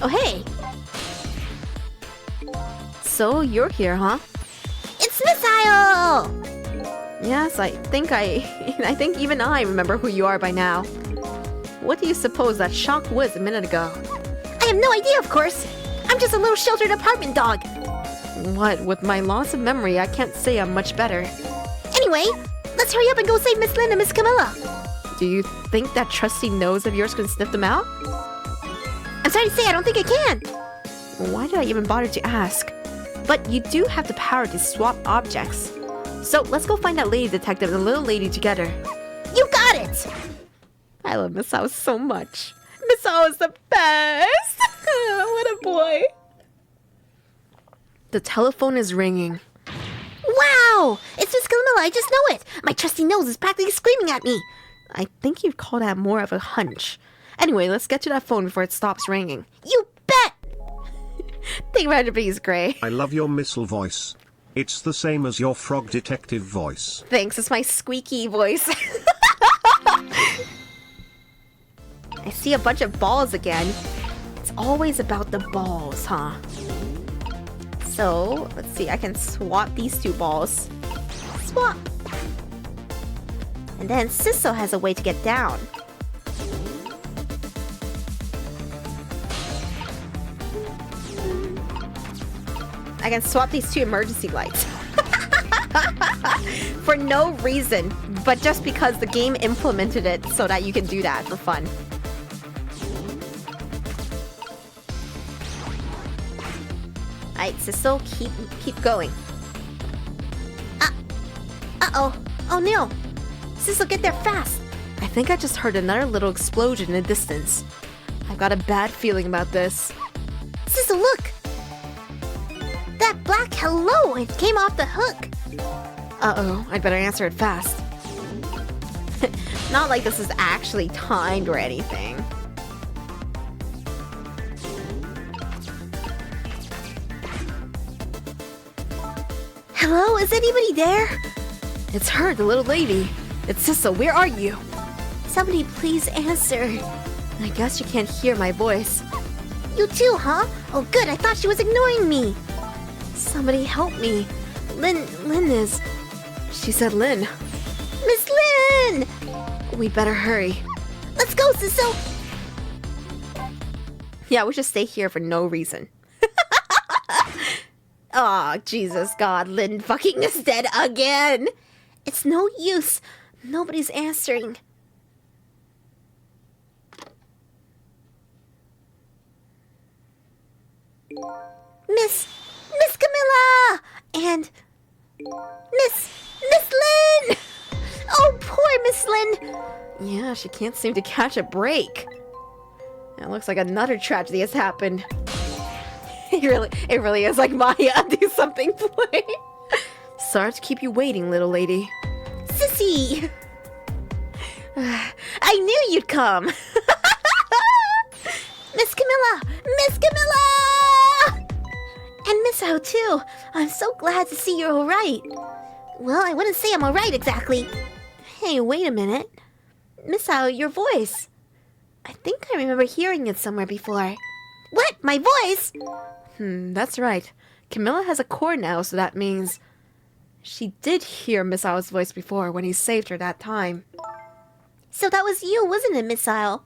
Oh, hey. So, you're here, huh? It's Missile! Yes, I think even I remember who you are by now. What do you suppose that shock was a minute ago? I have no idea, of course. I'm just a little sheltered apartment dog. What, with my loss of memory, I can't say I'm much better. Anyway, let's hurry up and go save Miss Lynn and Miss Camilla. Do you think that trusty nose of yours can sniff them out? I'm sorry to say, I don't think I can. Why did I even bother to ask? but you do have the power to swap objects. So let's go find that lady detective and the little lady together. You got it! I love Misao so much. Misao is the best! What a boy. The telephone is ringing. Wow! It's Miss Camilla, I just know it! My trusty nose is practically screaming at me! I think you'd call that more of a hunch. Anyway, let's get to that phone before it stops ringing. You bet! Think about it, please, Gray. I love your missile voice. It's the same as your frog detective voice. Thanks, it's my squeaky voice. I see a bunch of balls again. It's always about the balls, huh? So, let's see, I can swap these two balls. Swap! And then Sisso has a way to get down. I can swap these two emergency lights. For no reason, but just because the game implemented it so that you can do that for fun. Alright, Sisso, keep going. Uh-oh. Oh no! Sisso, get there fast! I think I just heard another little explosion in the distance. I've got a bad feeling about this. Sisso, look! That black hello! It came off the hook! Uh-oh, I'd better answer it fast. Not like this is actually timed or anything. Hello? Is anybody there? It's her, the little lady. It's Sisso, where are you? Somebody please answer. I guess you can't hear my voice. You too, huh? Oh good, I thought she was ignoring me. Somebody help me. Lynn is... She said Lynn. Miss Lynn! We better hurry. Let's go, Sisso! Yeah, we should stay here for no reason. Aw, Jesus God, Lynn fucking is dead again! It's no use. Nobody's answering. Miss Camilla! And Miss Lynn! Oh, poor Miss Lynn! Yeah, she can't seem to catch a break. It looks like another tragedy has happened. It really is like Maya, do something play. Sorry to keep you waiting, little lady. Sissy! I knew you'd come! Miss Camilla! Miss Camilla! And Miss Ao too! I'm so glad to see you're alright. Well, I wouldn't say I'm alright exactly. Hey, wait a minute. Miss Ao, your voice. I think I remember hearing it somewhere before. What? My voice? That's right. Camilla has a core now, so that means... She did hear Miss Ao's voice before when he saved her that time. So that was you, wasn't it, Miss Ao?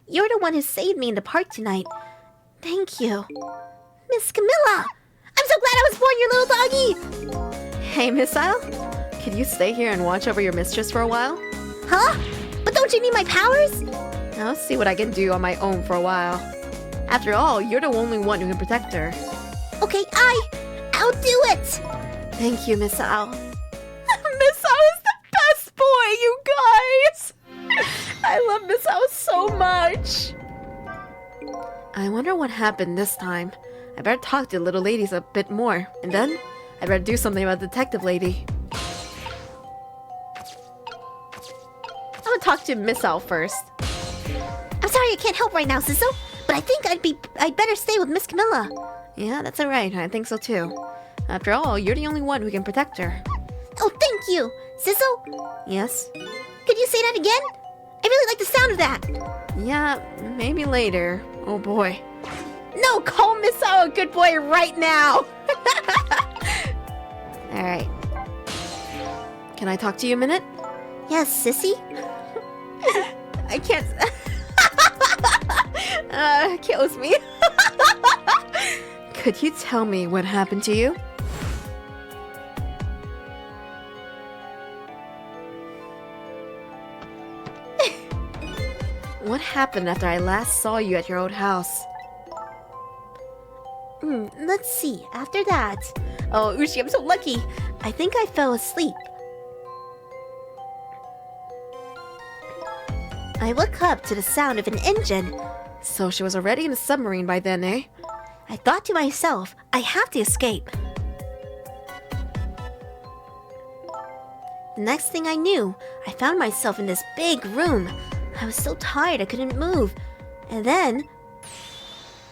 You're the one who saved me in the park tonight. Thank you. Miss Camilla! I'm so glad I was born, your little doggy! Hey, Miss Ao? Could you stay here and watch over your mistress for a while? Huh? But don't you need my powers? I'll see what I can do on my own for a while. After all, you're the only one who can protect her. Okay, I'll do it! Thank you, Miss Ao. Miss Ao is the best boy, you guys! I love Miss Ao so much! I wonder what happened this time. I better talk to the little ladies a bit more, and then I better do something about the detective lady. I'm gonna talk to Miss Ao first. I'm sorry I can't help right now, Sisso, but I think I'd better stay with Miss Camilla. Yeah, that's alright, I think so too. After all, you're the only one who can protect her. Oh, thank you! Sisso? Yes? Could you say that again? I really like the sound of that! Yeah, maybe later. Oh boy. No, call Miss Ao a good boy right now! Alright. Can I talk to you a minute? Yes, sissy? I can't... kills me. Could you tell me what happened to you? What happened after I last saw you at your old house? Let's see, after that... Oh, Ushi, I'm so lucky. I think I fell asleep. I woke up to the sound of an engine. So she was already in a submarine by then, eh? I thought to myself, I have to escape. The next thing I knew, I found myself in this big room. I was so tired I couldn't move. And then...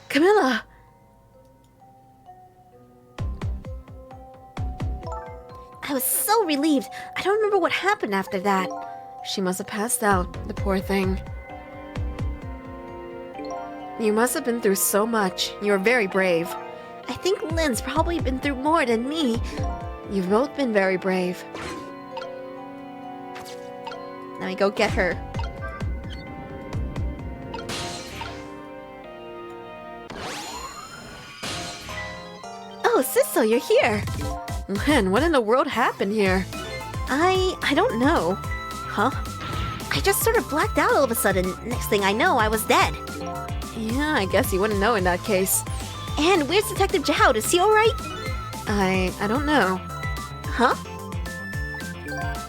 Camilla! I was so relieved. I don't remember what happened after that. She must have passed out, the poor thing. You must have been through so much. You're very brave. I think Lynn's probably been through more than me. You've both been very brave. Let me go get her. Oh, Sisso, you're here. Lynn, what in the world happened here? I don't know. Huh? I just sort of blacked out all of a sudden. Next thing I know, I was dead. Yeah, I guess you wouldn't know in that case. And where's Detective Jowd? Is he alright? I don't know. Huh?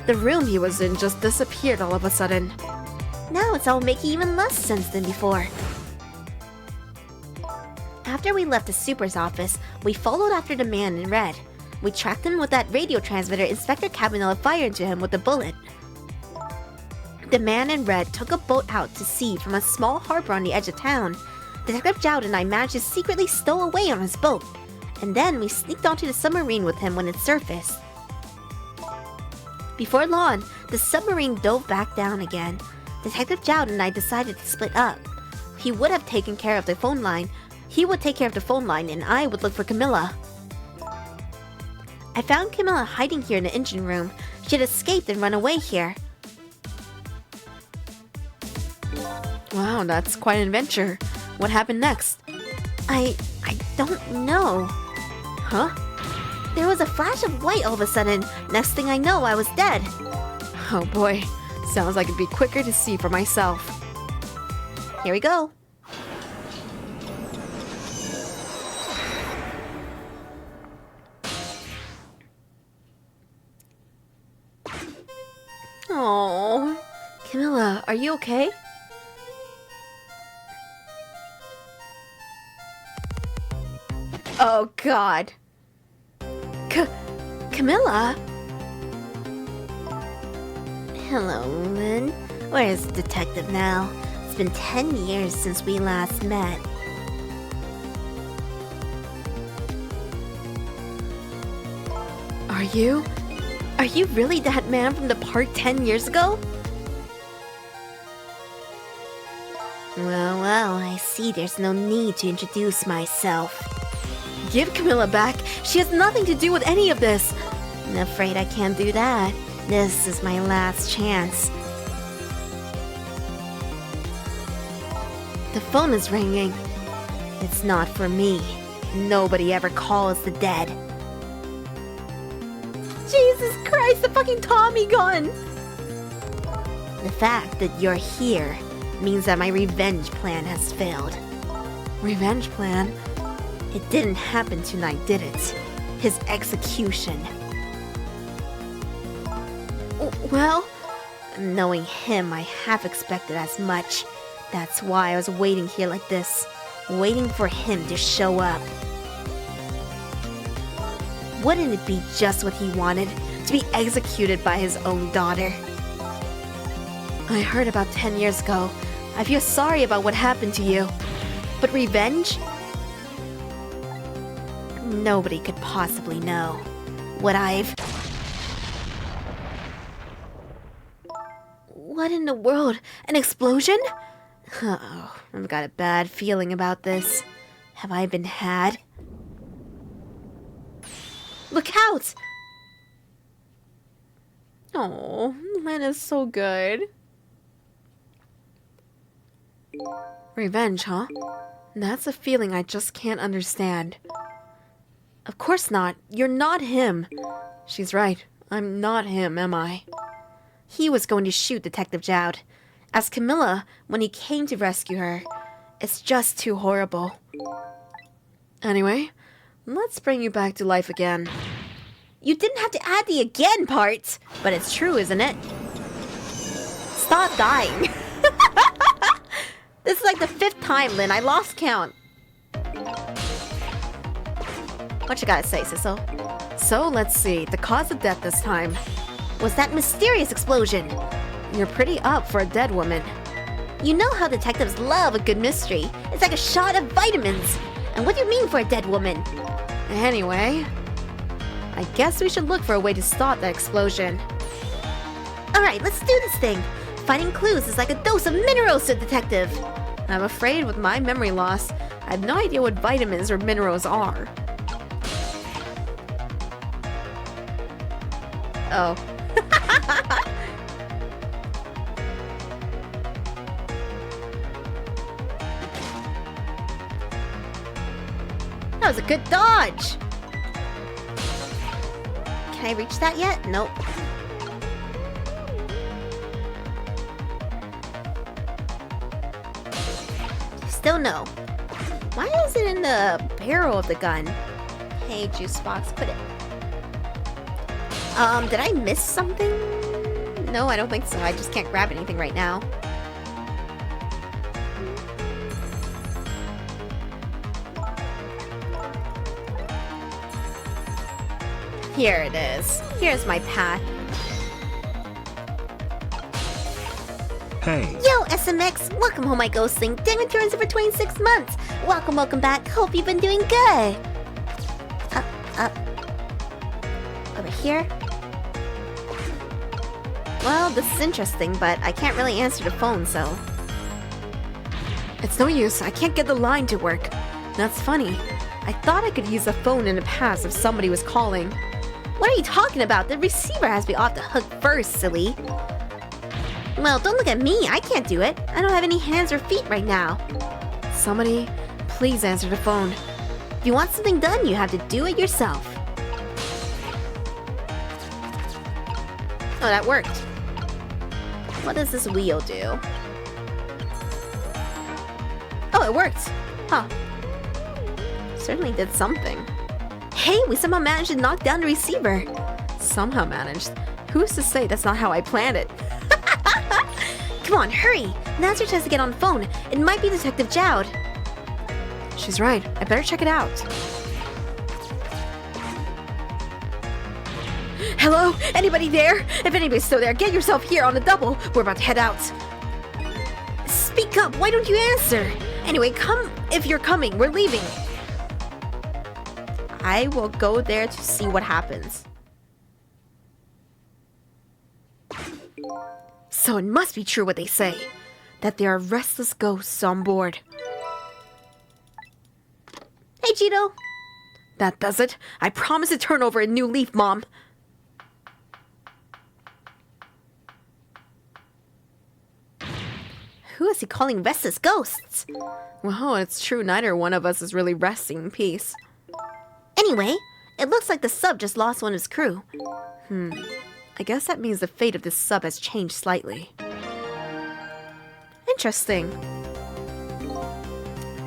The room he was in just disappeared all of a sudden. Now it's all making even less sense than before. After we left the super's office, we followed after the man in red. We tracked him with that radio transmitter Inspector Cabanela fired into him with a bullet. The man in red took a boat out to sea from a small harbor on the edge of town. Detective Jowd and I managed to secretly stow away on his boat, and then we sneaked onto the submarine with him when it surfaced. Before long, the submarine dove back down again. Detective Jowd and I decided to split up. He would have taken care of the phone line. He would take care of the phone line, and I would look for Camilla. I found Camilla hiding here in the engine room. She had escaped and run away here. Wow, that's quite an adventure. What happened next? I don't know. Huh? There was a flash of white all of a sudden. Next thing I know, I was dead. Oh boy, sounds like it'd be quicker to see for myself. Here we go. Oh, Camilla, are you okay? Oh God. Camilla? Hello, Lynn. Where's the detective now? It's been 10 years since we last met. Are you really that man from the park 10 years ago? Well, I see there's no need to introduce myself. Give Camilla back. She has nothing to do with any of this. I'm afraid I can't do that. This is my last chance. The phone is ringing. It's not for me. Nobody ever calls the dead. Jesus Christ, the fucking Tommy gun! The fact that you're here means that my revenge plan has failed. Revenge plan? It didn't happen tonight, did it? His execution. Well, knowing him, I half expected as much. That's why I was waiting here like this, waiting for him to show up. Wouldn't it be just what he wanted, to be executed by his own daughter? I heard about 10 years ago. I feel sorry about what happened to you. But revenge? Nobody could possibly know what I've... What in the world? An explosion? Oh, I've got a bad feeling about this. Have I been had? Look out! Oh, Lynn is so good. Revenge, huh? That's a feeling I just can't understand. Of course not. You're not him. She's right. I'm not him, am I? He was going to shoot Detective Jowd. As Camilla, when he came to rescue her. It's just too horrible. Anyway, Let's bring you back to life again. You didn't have to add the again part, but it's true, isn't it? Stop dying. This is like the 5th time, Lynn. I lost count. What you gotta say, Sissel? So, let's see. The cause of death this time was that mysterious explosion. You're pretty up for a dead woman. You know how detectives love a good mystery. It's like a shot of vitamins. And what do you mean for a dead woman? Anyway, I guess we should look for a way to stop that explosion. Alright, let's do this thing. Finding clues is like a dose of minerals to a detective. I'm afraid with my memory loss, I have no idea what vitamins or minerals are. Oh. That was a good dodge. Can I reach that yet? Nope. Still no. Why is it in the barrel of the gun? Hey, juice box, put it. Did I miss something? No, I don't think so. I just can't grab anything right now. Here it is. Here's my path. Hey. Yo, SMX! Welcome home, my Ghostling. Dang returns for 26 months. Welcome back. Hope you've been doing good. Over here. Well, this is interesting, but I can't really answer the phone, so... It's no use. I can't get the line to work. That's funny. I thought I could use the phone in the past if somebody was calling. What are you talking about? The receiver has to be off the hook first, silly. Well, don't look at me. I can't do it. I don't have any hands or feet right now. Somebody, please answer the phone. If you want something done, you have to do it yourself. Oh, that worked. What does this wheel do? Oh, it worked. Huh. Certainly did something. Hey, we somehow managed to knock down the receiver. Somehow managed. Who's to say that's not how I planned it? Come on, hurry! Now's your chance to get on the phone. It might be Detective Jowd. She's right. I better check it out. Hello? Anybody there? If anybody's still there, get yourself here on the double. We're about to head out. Speak up! Why don't you answer? Anyway, come if you're coming. We're leaving. I will go there to see what happens. So it must be true what they say, that there are restless ghosts on board. Hey, Cheeto! That does it. I promise to turn over a new leaf, Mom. Who is he calling restless ghosts? Well, it's true neither one of us is really resting in peace. Anyway, it looks like the sub just lost one of his crew. I guess that means the fate of this sub has changed slightly. Interesting.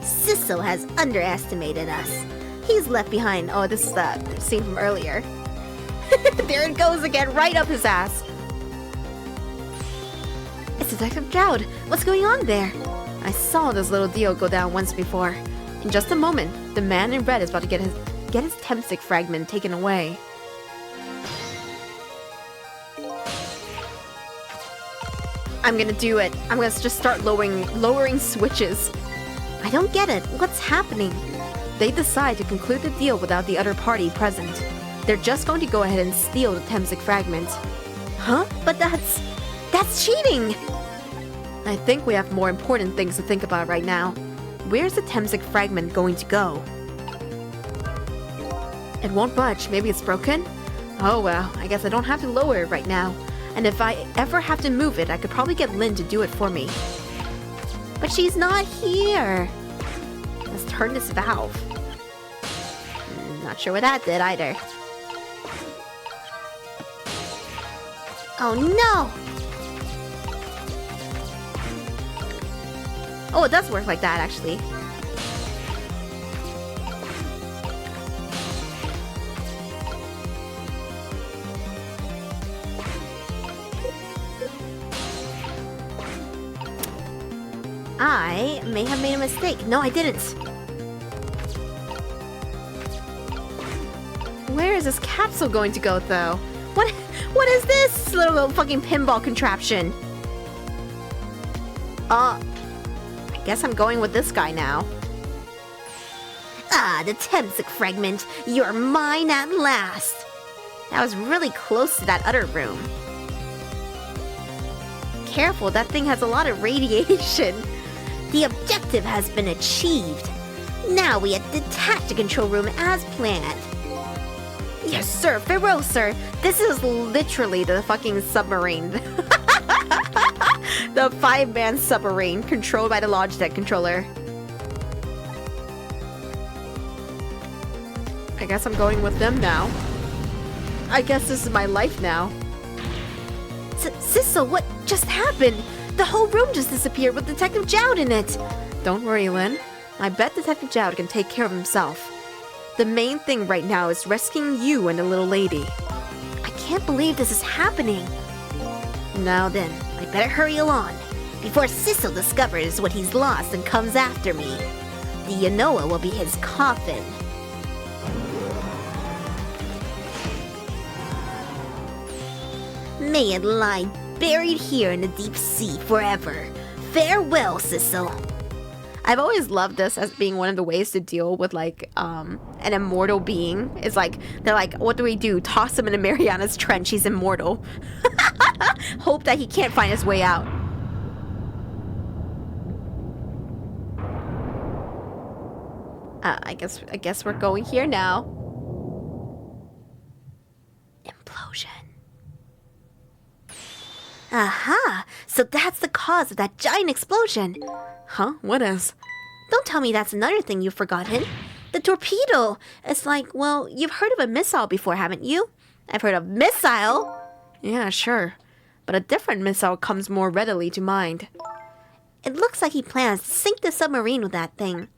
Sissel has underestimated us. He's left behind. Oh, this is that scene from earlier. There it goes again, right up his ass. It's Detective Jowd. What's going on there? I saw this little deal go down once before. In just a moment, the man in red is about to get his Temstick fragment taken away. I'm gonna do it. I'm gonna just start lowering switches. I don't get it. What's happening? They decide to conclude the deal without the other party present. They're just going to go ahead and steal the Temstick fragment. Huh? But that's cheating! I think we have more important things to think about right now. Where's the Temstick fragment going to go? It won't budge. Maybe it's broken? Oh well, I guess I don't have to lower it right now. And if I ever have to move it, I could probably get Lynn to do it for me. But she's not here. Let's turn this valve. Not sure what that did either. Oh no! Oh, it does work like that, actually. I may have made a mistake. No, I didn't. Where is this capsule going to go, though? What is this little fucking pinball contraption? I guess I'm going with this guy now. Ah, the Temsic fragment. You're mine at last. That was really close to that other room. Careful, that thing has a lot of radiation. The objective has been achieved. Now we have detached the control room as planned. Yes, sir. Farewell, sir. This is literally the fucking submarine. The 5-man submarine controlled by the Logitech controller. I guess I'm going with them now. I guess this is my life now. Sissel, what just happened? The whole room just disappeared with Detective Jowd in it. Don't worry, Lynn. I bet Detective Jowd can take care of himself. The main thing right now is rescuing you and the little lady. I can't believe this is happening. Now then, I better hurry along before Sissel discovers what he's lost and comes after me. The Yanoa will be his coffin. May it lie buried here in the deep sea forever. Farewell, Sissel. I've always loved this as being one of the ways to deal with like an immortal being. It's like they're like, what do we do? Toss him in a Mariana's Trench. He's immortal. Hope that he can't find his way out. I guess we're going here now. Implosion. Aha! So that's the cause of that giant explosion. Huh? What is? Don't tell me that's another thing you've forgotten. The torpedo. It's like, well, you've heard of a missile before, haven't you? I've heard of missile. Yeah, sure. But a different missile comes more readily to mind. It looks like he plans to sink the submarine with that thing.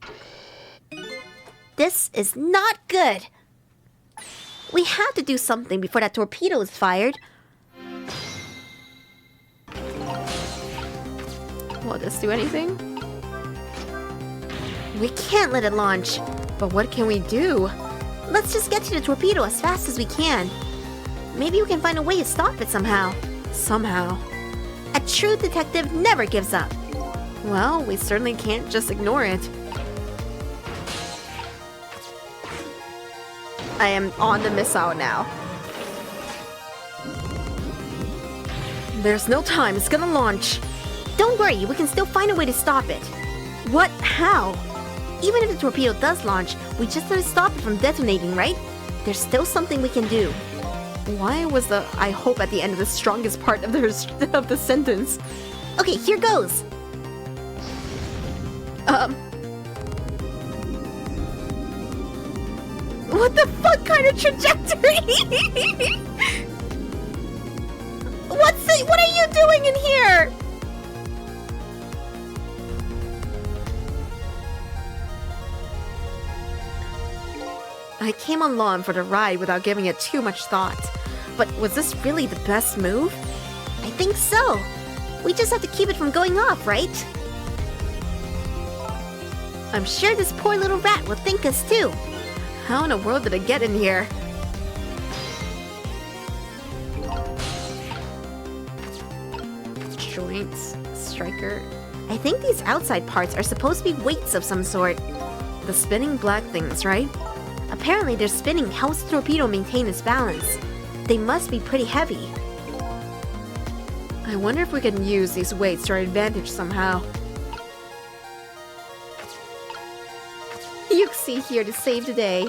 This is not good. We have to do something before that torpedo is fired. Will this do anything? We can't let it launch. But what can we do? Let's just get to the torpedo as fast as we can. Maybe we can find a way to stop it somehow. Somehow. A true detective never gives up. Well, we certainly can't just ignore it. I am on the missile now. There's no time. It's gonna launch. Don't worry, we can still find a way to stop it. What? How? Even if the torpedo does launch, we just have to stop it from detonating, right? There's still something we can do. Why was the I hope at the end of the strongest part of the sentence? Okay, here goes. What the fuck kind of trajectory? What are you doing in here? I came along for the ride without giving it too much thought. But was this really the best move? I think so. We just have to keep it from going off, right? I'm sure this poor little rat will thank us too. How in the world did it get in here? Joints, striker. I think these outside parts are supposed to be weights of some sort. The spinning black things, right? Apparently their spinning helps the torpedo maintain its balance. They must be pretty heavy. I wonder if we can use these weights to our advantage somehow. Yuxi here to save the day.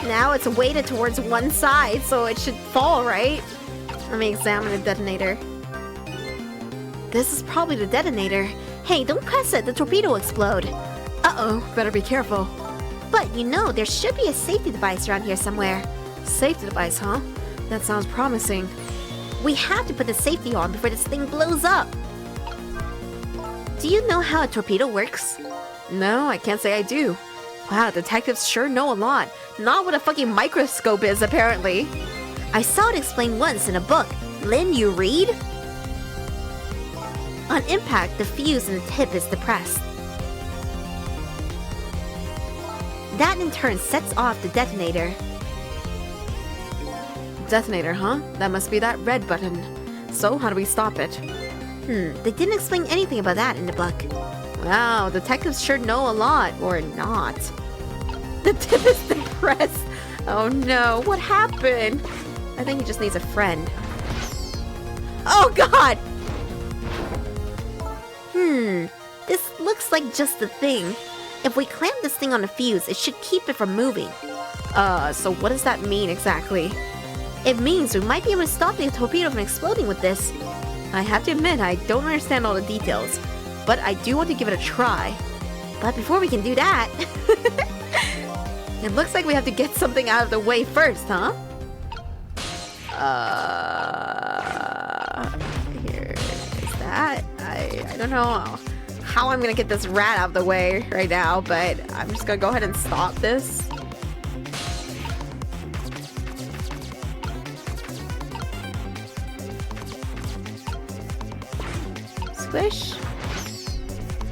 Now it's weighted towards one side, so it should fall, right? Let me examine the detonator. This is probably the detonator. Hey, don't press it, the torpedo will explode. Uh-oh, better be careful. But you know, there should be a safety device around here somewhere. Safety device, huh? That sounds promising. We have to put the safety on before this thing blows up. Do you know how a torpedo works? No, I can't say I do. Wow, detectives sure know a lot. Not what a fucking microscope is, apparently. I saw it explained once in a book. Lynn, you read? On impact, the fuse in the tip is depressed. That in turn sets off the detonator. Detonator, huh? That must be that red button. So, how do we stop it? They didn't explain anything about that in the book. Wow, detectives sure know a lot. Or not. The tip is depressed. Oh no, what happened? I think he just needs a friend. Oh god! This looks like just the thing. If we clamp this thing on the fuse, it should keep it from moving. So what does that mean exactly? It means we might be able to stop the torpedo from exploding with this. I have to admit, I don't understand all the details, but I do want to give it a try. But before we can do that... It looks like we have to get something out of the way first, huh? Here is that. I don't know how I'm gonna get this rat out of the way right now, but I'm just gonna go ahead and stop this. Squish.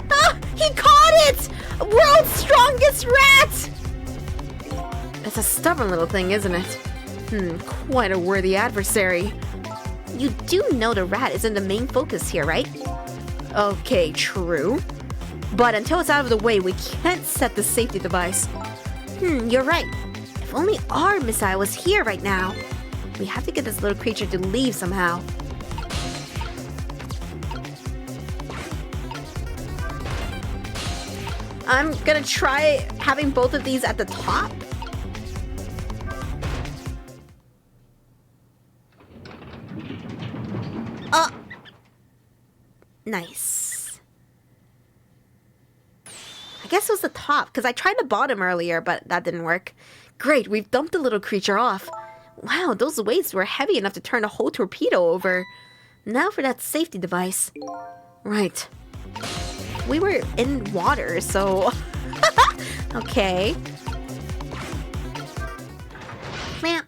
Ah! He caught it! World's strongest rat! It's a stubborn little thing, isn't it? Quite a worthy adversary. You do know the rat isn't the main focus here, right? Okay, true. But until it's out of the way, we can't set the safety device. You're right. If only our missile was here right now. We have to get this little creature to leave somehow. I'm gonna try having both of these at the top. Nice. I guess it was the top, because I tried the bottom earlier, but that didn't work. Great, we've dumped the little creature off. Wow, those weights were heavy enough to turn a whole torpedo over. Now for that safety device. Right. We were in water, so... Okay. Clamp.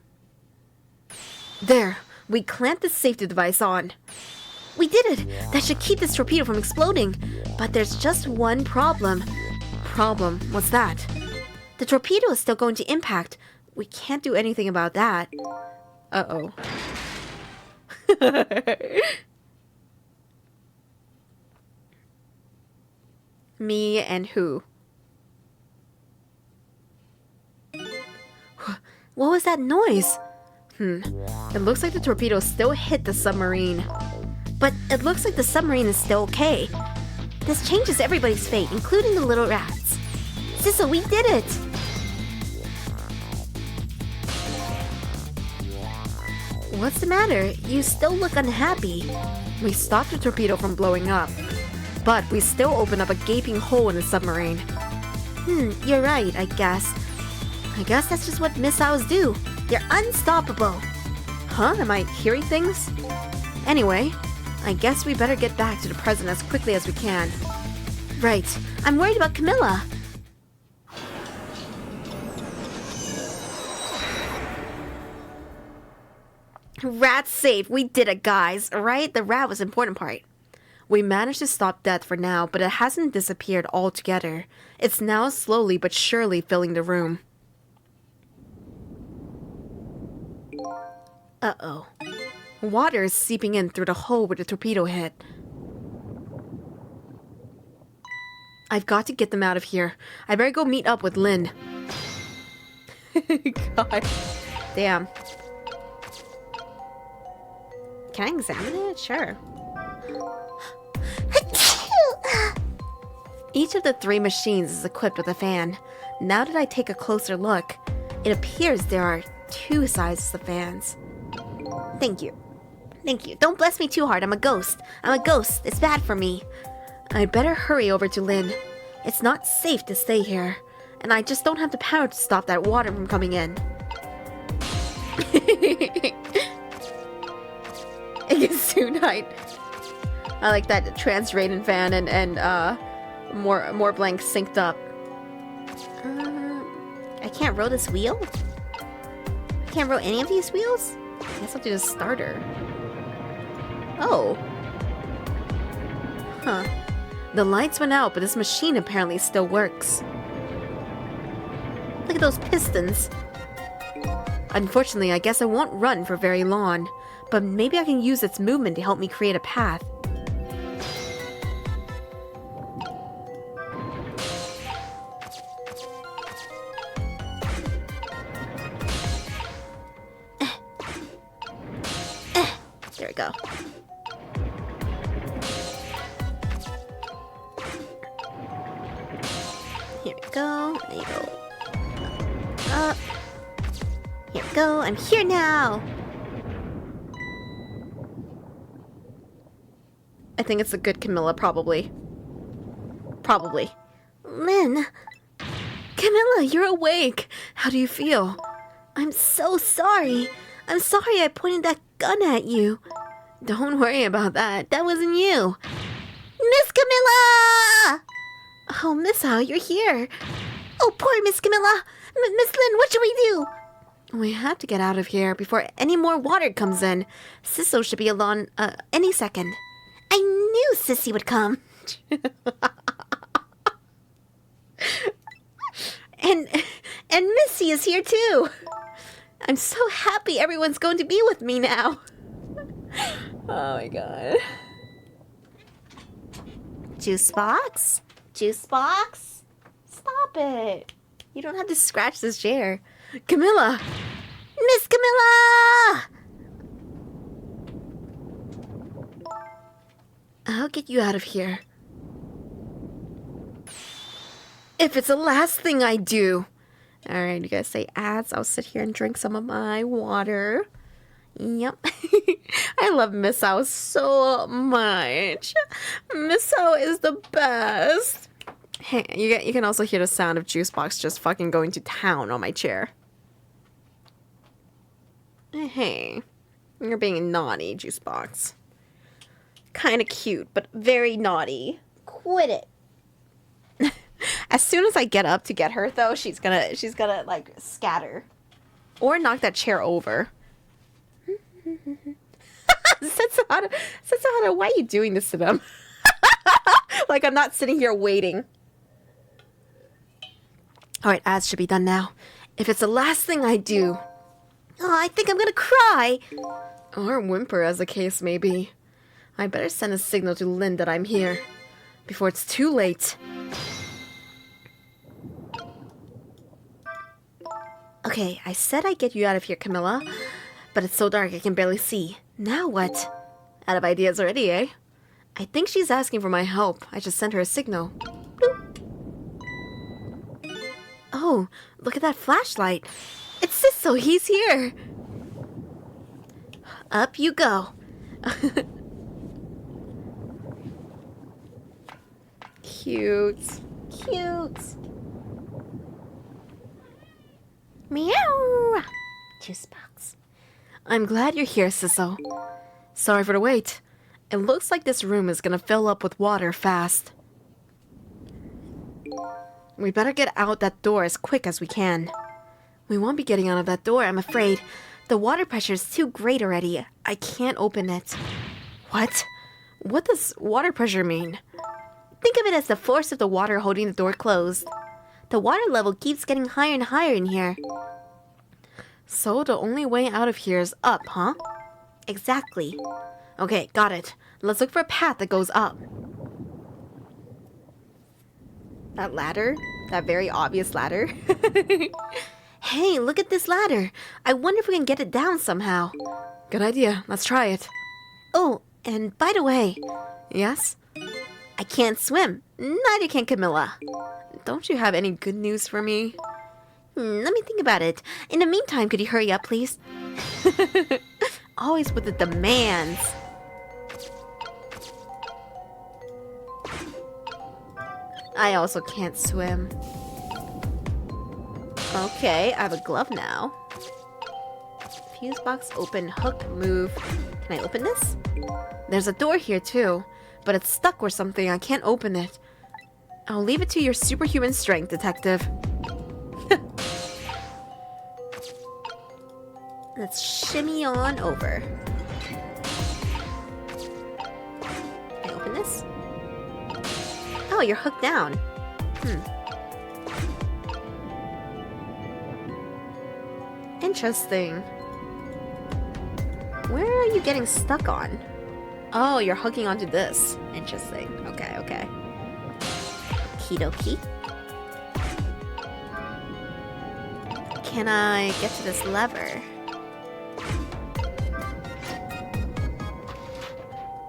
There, we clamped the safety device on. We did it! That should keep this torpedo from exploding. But there's just one problem. Problem? What's that? The torpedo is still going to impact. We can't do anything about that. Uh-oh. Me and who? What was that noise? It looks like the torpedo still hit the submarine. But it looks like the submarine is still okay. This changes everybody's fate, including the little rats. Sissel, we did it! What's the matter? You still look unhappy. We stopped the torpedo from blowing up, but we still opened up a gaping hole in the submarine. You're right, I guess. I guess that's just what missiles do. They're unstoppable. Huh? Am I hearing things? Anyway, I guess we better get back to the present as quickly as we can. Right. I'm worried about Camilla. Rat safe. We did it, guys. Right? The rat was the important part. We managed to stop death for now, but it hasn't disappeared altogether. It's now slowly but surely filling the room. Uh-oh. Water is seeping in through the hole where the torpedo hit. I've got to get them out of here. I better go meet up with Lynn. God. Damn. Can I examine it? Sure. Each of the 3 machines is equipped with a fan. Now that I take a closer look, it appears there are 2 sizes of fans. Thank you. Thank you. Don't bless me too hard. I'm a ghost. I'm a ghost. It's bad for me. I'd better hurry over to Lynn. It's not safe to stay here, and I just don't have the power to stop that water from coming in. Gesundheit. I like that trans Raiden fan and More blanks synced up. I can't roll this wheel? I can't roll any of these wheels? I guess I'll do the starter. Oh. Huh. The lights went out, but this machine apparently still works. Look at those pistons. Unfortunately, I guess I won't run for very long, but maybe I can use its movement to help me create a path. There we go. Here we go. There you go. Up. Here we go. I'm here now. I think it's a good Camilla, probably. Probably. Lynn, Camilla, you're awake. How do you feel? I'm so sorry. I'm sorry I pointed that gun at you. Don't worry about that. That wasn't you. Miss Camilla! Oh, Miss How, you're here. Oh, poor Miss Camilla. Miss Lynn, what should we do? We have to get out of here before any more water comes in. Sisso should be along any second. I knew Sissy would come. And Missy is here too. I'm so happy everyone's going to be with me now. Oh my god. Juice box? Juice box? Stop it. You don't have to scratch this chair. Camilla! Miss Camilla! I'll get you out of here. If it's the last thing I do. Alright, you guys say ads. I'll sit here and drink some of my water. Yep. I love Miss How so much. Miss How is the best. Hey, you can also hear the sound of Juice Box just fucking going to town on my chair. Hey, you're being naughty, Juice Box. Kind of cute, but very naughty. Quit it. As soon as I get up to get her, though, she's gonna like scatter, or knock that chair over. Setsahara, why are you doing this to them? Like I'm not sitting here waiting. All right, ads should be done now. If it's the last thing I do, Oh, I think I'm gonna cry. or whimper, as the case may be, I better send a signal to Lynn that I'm here before it's too late. Okay, I said I'd get you out of here, Camilla. But it's so dark I can barely see. Now what? Out of ideas already, eh? I think she's asking for my help. I just sent her a signal. Bloop. Oh, look at that flashlight. It's Sisso, he's here. Up you go. Cute. Cute. Meow. Juice box. I'm glad you're here, Sisso. Sorry for the wait. It looks like this room is gonna fill up with water fast. We better get out that door as quick as we can. We won't be getting out of that door, I'm afraid. The water pressure is too great already. I can't open it. What? What does water pressure mean? Think of it as the force of the water holding the door closed. The water level keeps getting higher and higher in here. So the only way out of here is up, huh? Exactly. Okay, got it. Let's look for a path that goes up. That ladder? That very obvious ladder? Hey, look at this ladder. I wonder if we can get it down somehow. Good idea. Let's try it. Oh, and by the way, Yes? I can't swim. Neither can Camilla. Don't you have any good news for me? Let me think about it. In the meantime, could you hurry up, please? Always with the demands. I also can't swim. Okay, I have a glove now. Fuse box open, hook, move. Can I open this? There's a door here too, but it's stuck or something. I can't open it. I'll leave it to your superhuman strength, detective. Let's shimmy on over. Can I open this? Oh, you're hooked down. Interesting. Where are you getting stuck on? Oh, you're hooking onto this. Interesting. Okay, okay. Okie dokie. Can I get to this lever?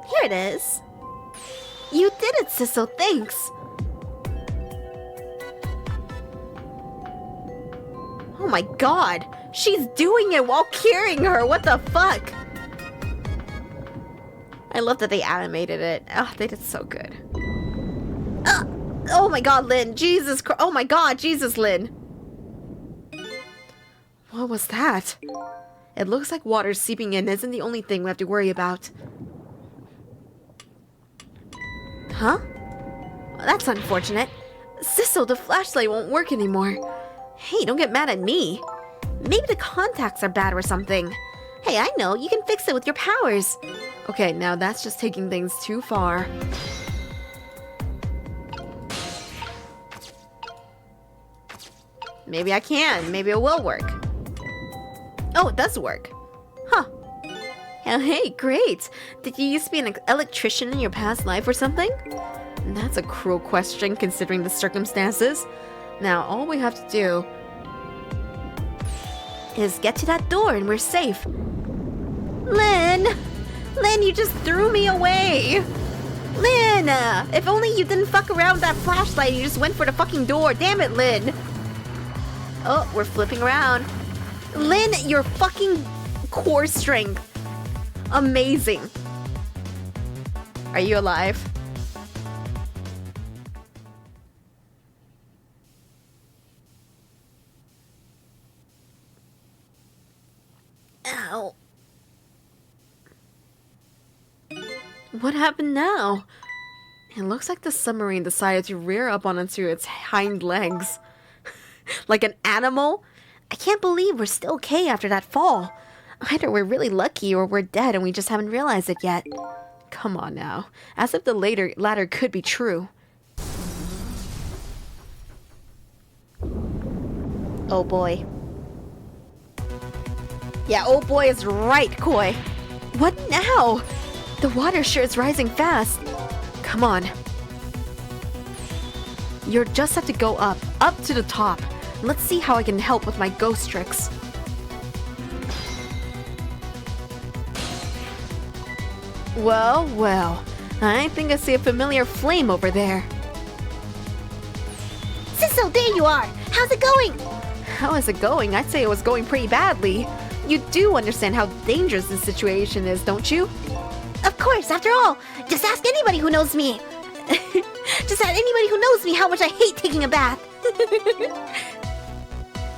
Here it is. You did it, Sissel. Thanks. Oh my god! She's doing it while carrying her! What the fuck? I love that they animated it. Oh, they did so good. Oh my god, Lynn! Jesus Christ! Oh my god, Jesus, Lynn! What was that? It looks like water seeping in isn't the only thing we have to worry about. Huh? That's unfortunate. Sissel, the flashlight won't work anymore. Hey, don't get mad at me. Maybe the contacts are bad or something. Hey, I know. You can fix it with your powers. Okay, now that's just taking things too far. Maybe I can. Maybe it will work. Oh, it does work. Huh. Oh, hey, great. Did you used to be an electrician in your past life or something? That's a cruel question considering the circumstances. Now, all we have to do is get to that door and we're safe. Lynn! Lynn, you just threw me away! Lynn! If only you didn't fuck around with that flashlight and you just went for the fucking door. Damn it, Lynn! Oh, we're flipping around. Lynn, your fucking core strength. Amazing. Are you alive? Ow. What happened now? It looks like the submarine decided to rear up onto its hind legs. Like an animal? I can't believe we're still okay after that fall. Either we're really lucky or we're dead and we just haven't realized it yet. Come on now. As if the latter could be true. Oh boy. Yeah, oh boy is right, Koi. What now? The water sure is rising fast. Come on. You just have to go up to the top. Let's see how I can help with my ghost tricks. Well, well. I think I see a familiar flame over there. Sissel, there you are! How's it going? How is it going? I'd say it was going pretty badly. You do understand how dangerous this situation is, don't you? Of course, after all, just ask anybody who knows me. Just ask anybody who knows me how much I hate taking a bath.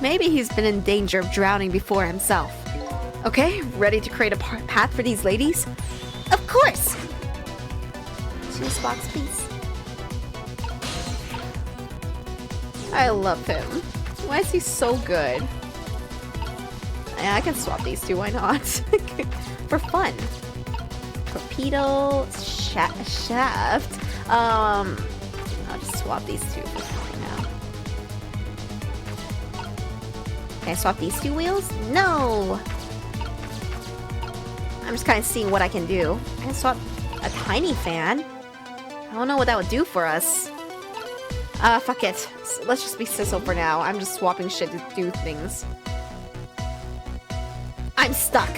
Maybe he's been in danger of drowning before himself. Okay, ready to create a path for these ladies? Of course! 2 spots, please. I love him. Why is he so good? Yeah, I can swap these two, why not? For fun. Torpedo, shaft. I'll just swap these two for fun now. Can I swap these 2 wheels? No! I'm just kind of seeing what I can do. I can swap a tiny fan. I don't know what that would do for us. Fuck it. Let's just be Sissel for now. I'm just swapping shit to do things. I'm stuck.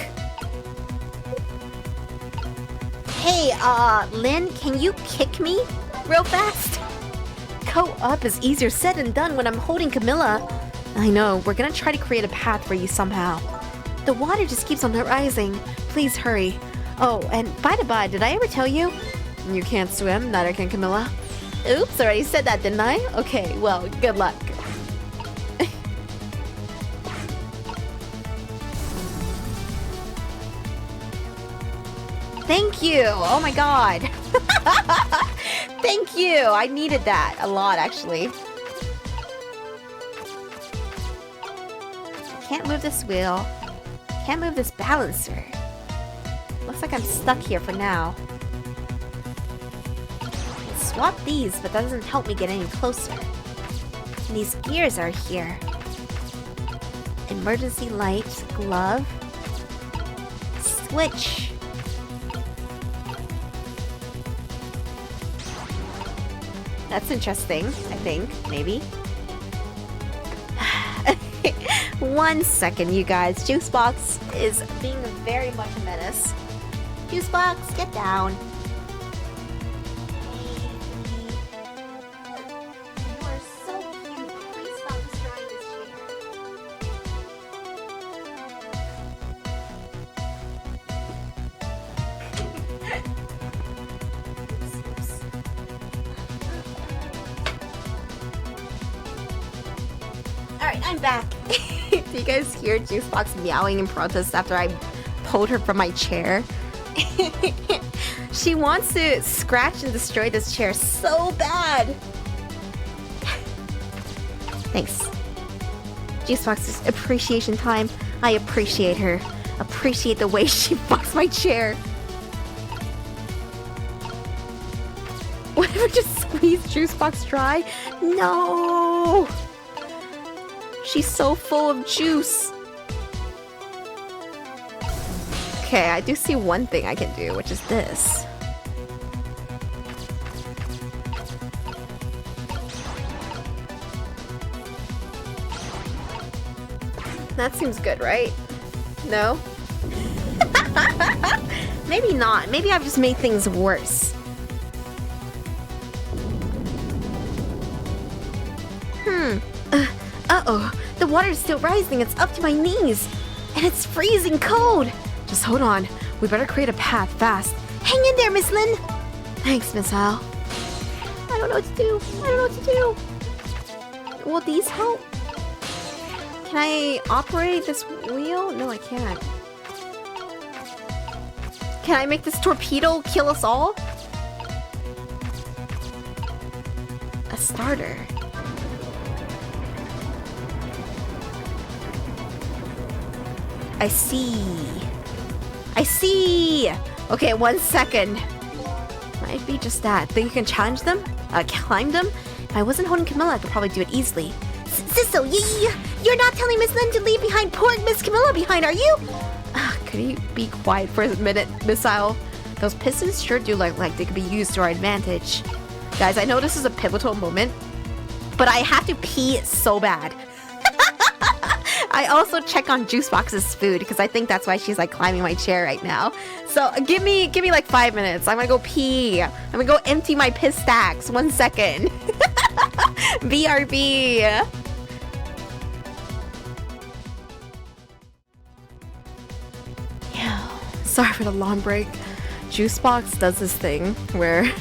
Hey, Lynn, can you kick me real fast? Go up is easier said than done when I'm holding Camilla. I know, we're gonna try to create a path for you somehow. The water just keeps on rising. Please hurry. Oh, and by the by, did I ever tell you? You can't swim, neither can Camilla. Oops, already said that, didn't I? Okay, well, good luck. Thank you! Oh my god! Thank you. I needed that a lot, actually. Can't move this wheel. Can't move this balancer. Looks like I'm stuck here for now. Swap these, but that doesn't help me get any closer. And these gears are here. Emergency light, glove, switch. That's interesting, I think, maybe. 1 second, you guys. Juicebox is being very much a menace. Juicebox, get down. You are so cute. Please stop destroying this chair. Oops. Alright, I'm back. Do you guys hear Juicebox meowing in protest after I pulled her from my chair? She wants to scratch and destroy this chair so bad. Thanks. Juicebox's appreciation time. I appreciate her. Appreciate the way she fucks my chair. What if I just squeeze Juicebox dry? No! She's so full of juice. Okay, I do see one thing I can do, which is this. That seems good, right? No? Maybe not. Maybe I've just made things worse. Uh-oh. The water is still rising. It's up to my knees. And it's freezing cold. Just hold on. We better create a path fast. Hang in there, Miss Lin. Thanks, Miss Al. I don't know what to do. I don't know what to do. Will these help? Can I operate this wheel? No, I can't. Can I make this torpedo kill us all? A starter. I see. I see! Okay, 1 second. Might be just that. Think you can challenge them? Climb them? If I wasn't holding Camilla, I could probably do it easily. Sisso, you're not telling Miss Lin to leave behind poor Miss Camilla behind, are you? Could you be quiet for a minute, Missile? Those pistons sure do look like they could be used to our advantage. Guys, I know this is a pivotal moment, but I have to pee so bad. I also check on Juicebox's food because I think that's why she's like climbing my chair right now. So give me like 5 minutes. I'm gonna go pee. I'm gonna go empty my piss stacks. 1 second. BRB. Yeah. Sorry for the long break. Juicebox does this thing where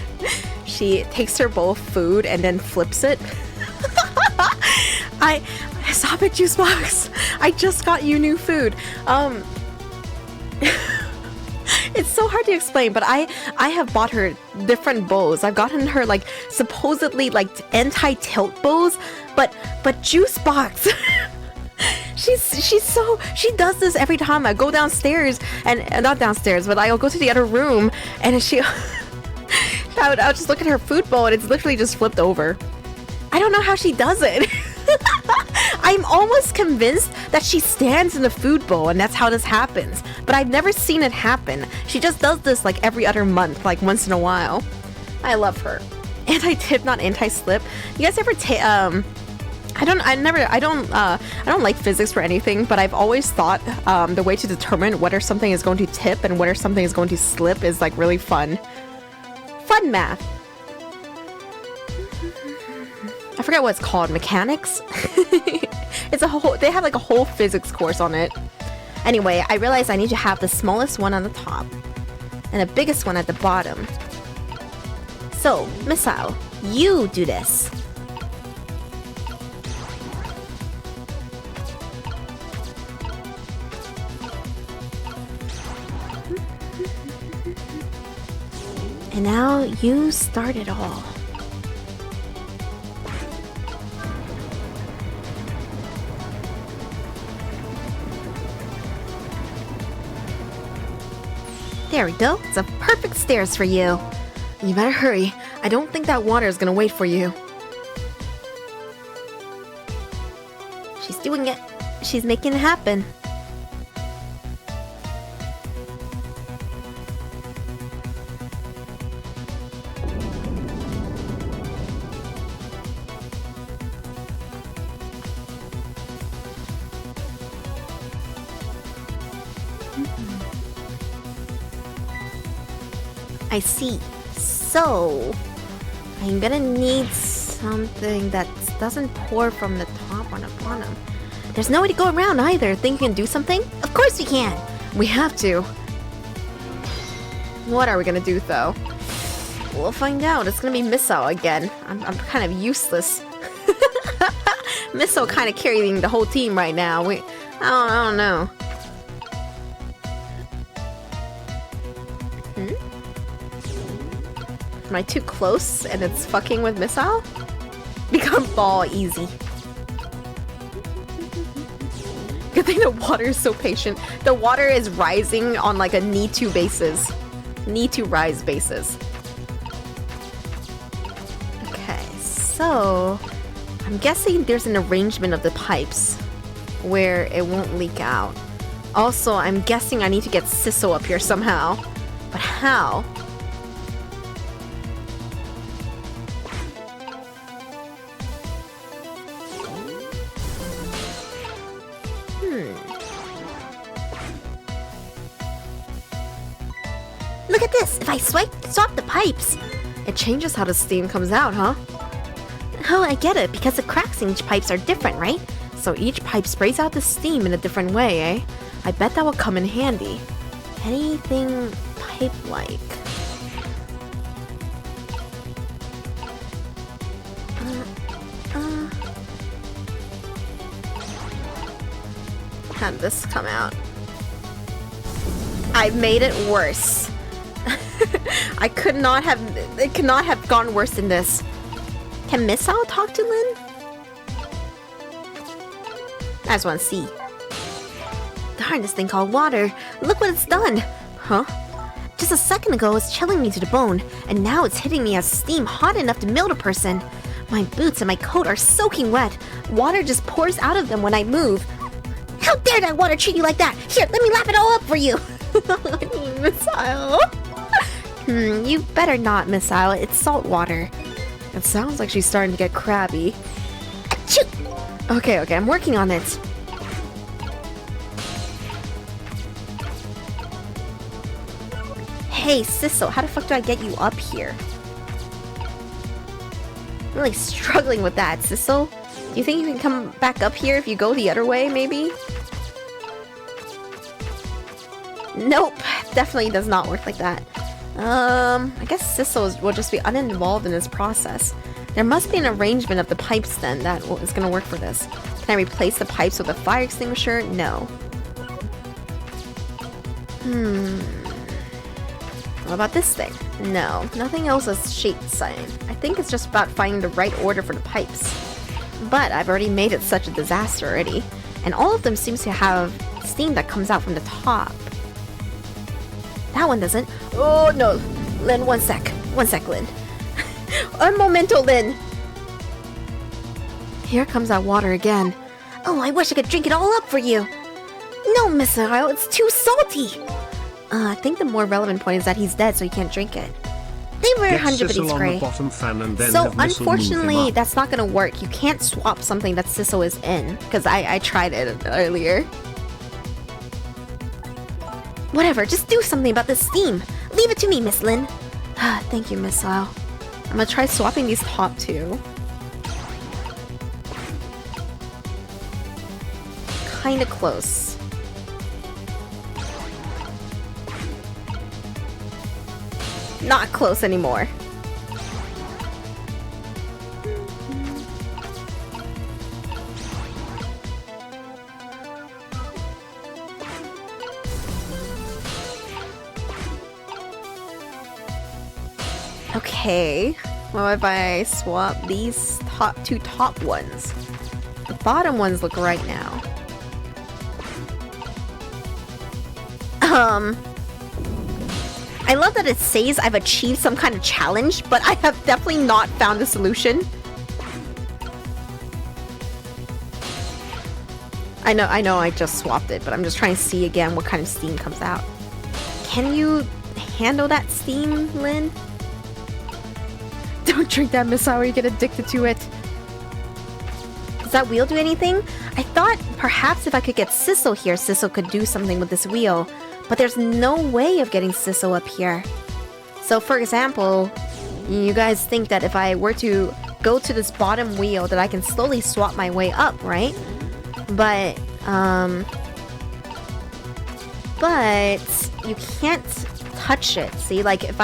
she takes her bowl of food and then flips it. Stop it, Juicebox. I just got you new food. It's so hard to explain, but I have bought her different bows. I've gotten her like supposedly like anti-tilt bows, but Juicebox. she does this every time I go downstairs and not downstairs, but I'll go to the other room and I'll just look at her food bowl and it's literally just flipped over. I don't know how she does it. I'm almost convinced that she stands in the food bowl and that's how this happens. But I've never seen it happen. She just does this like every other month, like once in a while. I love her. Anti-tip, not anti-slip. You guys ever I don't like physics or anything, but I've always thought the way to determine whether something is going to tip and whether something is going to slip is like really fun. Fun math. I forget what it's called. Mechanics? They have like a whole physics course on it. Anyway, I realized I need to have the smallest one on the top and the biggest one at the bottom. So, Missile, you do this. And now you start it all. There we go. It's a perfect stairs for you. You better hurry. I don't think that water is gonna wait for you. She's doing it. She's making it happen. I see. So, I'm gonna need something that doesn't pour from the top on the bottom. There's no way to go around either. Think you can do something? Of course we can! We have to. What are we gonna do though? We'll find out. It's gonna be Missile again. I'm kind of useless. Missile kind of carrying the whole team right now. I don't know. Am I too close and it's fucking with Missile? Become ball easy. Good thing the water is so patient. The water is rising on like a need to basis. Need to rise basis. Okay, so I'm guessing there's an arrangement of the pipes where it won't leak out. Also, I'm guessing I need to get Sisso up here somehow. But how? Look at this! If I swap the pipes! It changes how the steam comes out, huh? Oh, I get it, because the cracks in each pipes are different, right? So each pipe sprays out the steam in a different way, eh? I bet that will come in handy. Anything pipe-like. How'd this come out? I made it worse. It could not have gone worse than this. Can Missile talk to Lin? I just want to see. Darn, this thing called water. Look what it's done. Huh? Just a second ago, it was chilling me to the bone, and now it's hitting me as steam hot enough to melt a person. My boots and my coat are soaking wet. Water just pours out of them when I move. How dare that water treat you like that? Here, let me lap it all up for you. Missile. You better not, Missile. It's salt water. It sounds like she's starting to get crabby. Achoo! Okay, I'm working on it. Hey, Sisso, how the fuck do I get you up here? I'm really struggling with that, Sisso. Do you think you can come back up here if you go the other way, maybe? Nope, definitely does not work like that. I guess Sisso will just be uninvolved in this process. There must be an arrangement of the pipes then that is going to work for this. Can I replace the pipes with a fire extinguisher? No. What about this thing? No, nothing else is shape design. I think it's just about finding the right order for the pipes. But I've already made it such a disaster already. And all of them seems to have steam that comes out from the top. That one doesn't. Oh no. Lin, one sec. One sec, Lin. Un momento, Lin. Here comes that water again. Oh, I wish I could drink it all up for you. No, Missile, it's too salty. I think the more relevant point is that he's dead, so he can't drink it. They were Get 100 Sissel but on gray. the bottom fan and then So have Missile move him unfortunately, up. that's not gonna work. You can't swap something that Sisso is in, because I tried it earlier. Whatever, just do something about the steam. Leave it to me, Miss Lin. Thank you, Missile. I'm gonna try swapping these top two. Kinda close. Not close anymore. Okay, what if I swap these two top ones? The bottom ones look right now. I love that it says I've achieved some kind of challenge, but I have definitely not found a solution. I know I just swapped it, but I'm just trying to see again what kind of steam comes out. Can you handle that steam, Lynn? Don't drink that missile or you get addicted to it. Does that wheel do anything? I thought perhaps if I could get Sissel here, Sissel could do something with this wheel. But there's no way of getting Sissel up here. So for example, you guys think that if I were to go to this bottom wheel that I can slowly swap my way up, right? But you can't touch it. See, like if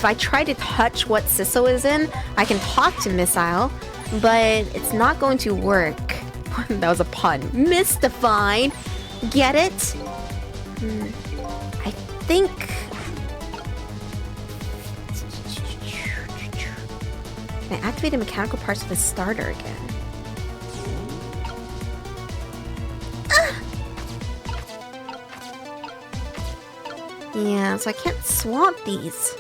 I try to touch what Sissel is in, I can talk to Missile, but it's not going to work. That was a pun. Mystified. Get it? I think... Can I activate the mechanical parts of the starter again? Yeah, so I can't swap these.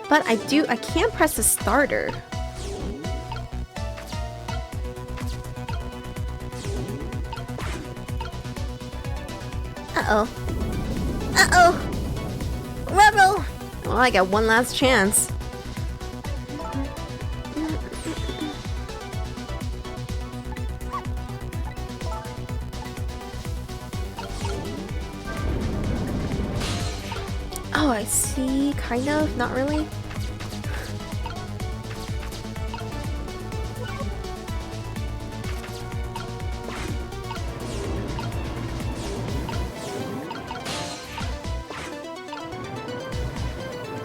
But I can press the starter. Uh-oh. Uh-oh! Rebel! Well, I got one last chance. Oh, I see. Kind of. Not really.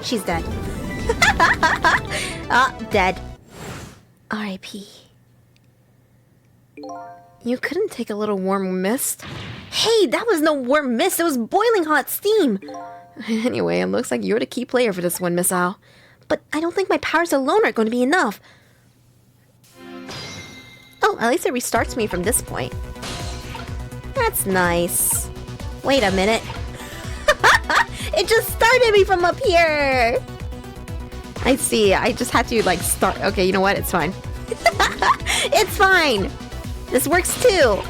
She's dead. Dead. R.I.P. You couldn't take a little warm mist? Hey, that was no warm mist. It was boiling hot steam. Anyway, it looks like you're the key player for this one, Miss Al. But I don't think my powers alone are going to be enough. Oh, at least it restarts me from this point. That's nice. Wait a minute. It just started me from up here. I see. I just had to, like, start. Okay, you know what? It's fine. It's fine. This works too.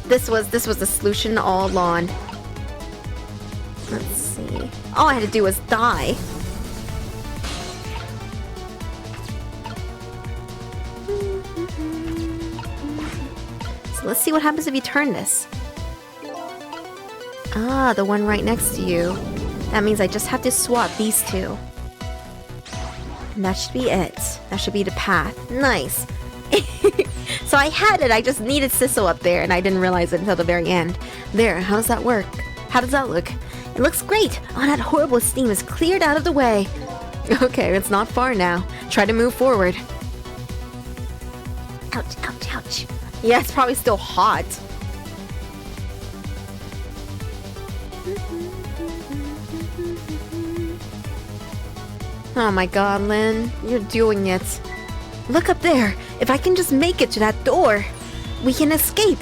This was the solution all along. Let's see. All I had to do was die. So let's see what happens if you turn this. Ah, the one right next to you. That means I just have to swap these two. And that should be it. That should be the path. Nice. So I had it, I just needed Sissel up there, and I didn't realize it until the very end. There, how does that work? How does that look? It looks great! Oh, that horrible steam is cleared out of the way. Okay, it's not far now. Try to move forward. Ouch, ouch, ouch. Yeah, it's probably still hot. Oh my god, Lynn. You're doing it. Look up there! If I can just make it to that door, we can escape!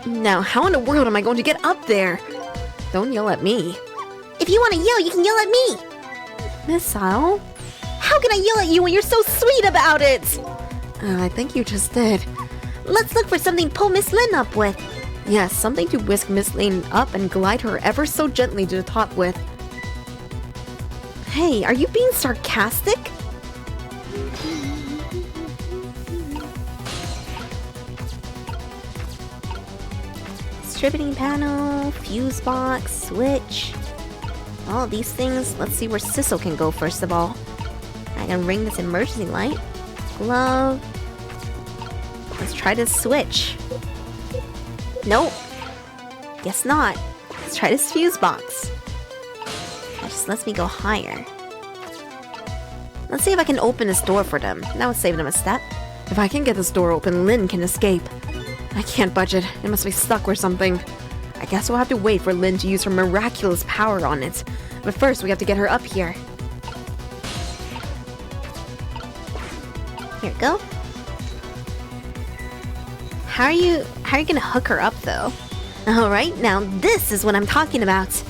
Now, how in the world am I going to get up there? Don't yell at me. If you want to yell, you can yell at me! Missile? How can I yell at you when you're so sweet about it? I think you just did. Let's look for something to pull Miss Lynn up with. Yes, something to whisk Miss Lynn up and glide her ever so gently to the top with. Hey, are you being sarcastic? Distributing panel, fuse box, switch. All these things. Let's see where Sissel can go first of all. I can ring this emergency light. Glove. Let's try this switch. Nope. Guess not. Let's try this fuse box. That just lets me go higher. Let's see if I can open this door for them. That would save them a step. If I can get this door open, Lynn can escape. I can't budge it. It must be stuck or something. I guess we'll have to wait for Lynn to use her miraculous power on it. But first, we have to get her up here. Here we go. How are you gonna hook her up though? Alright, now this is what I'm talking about.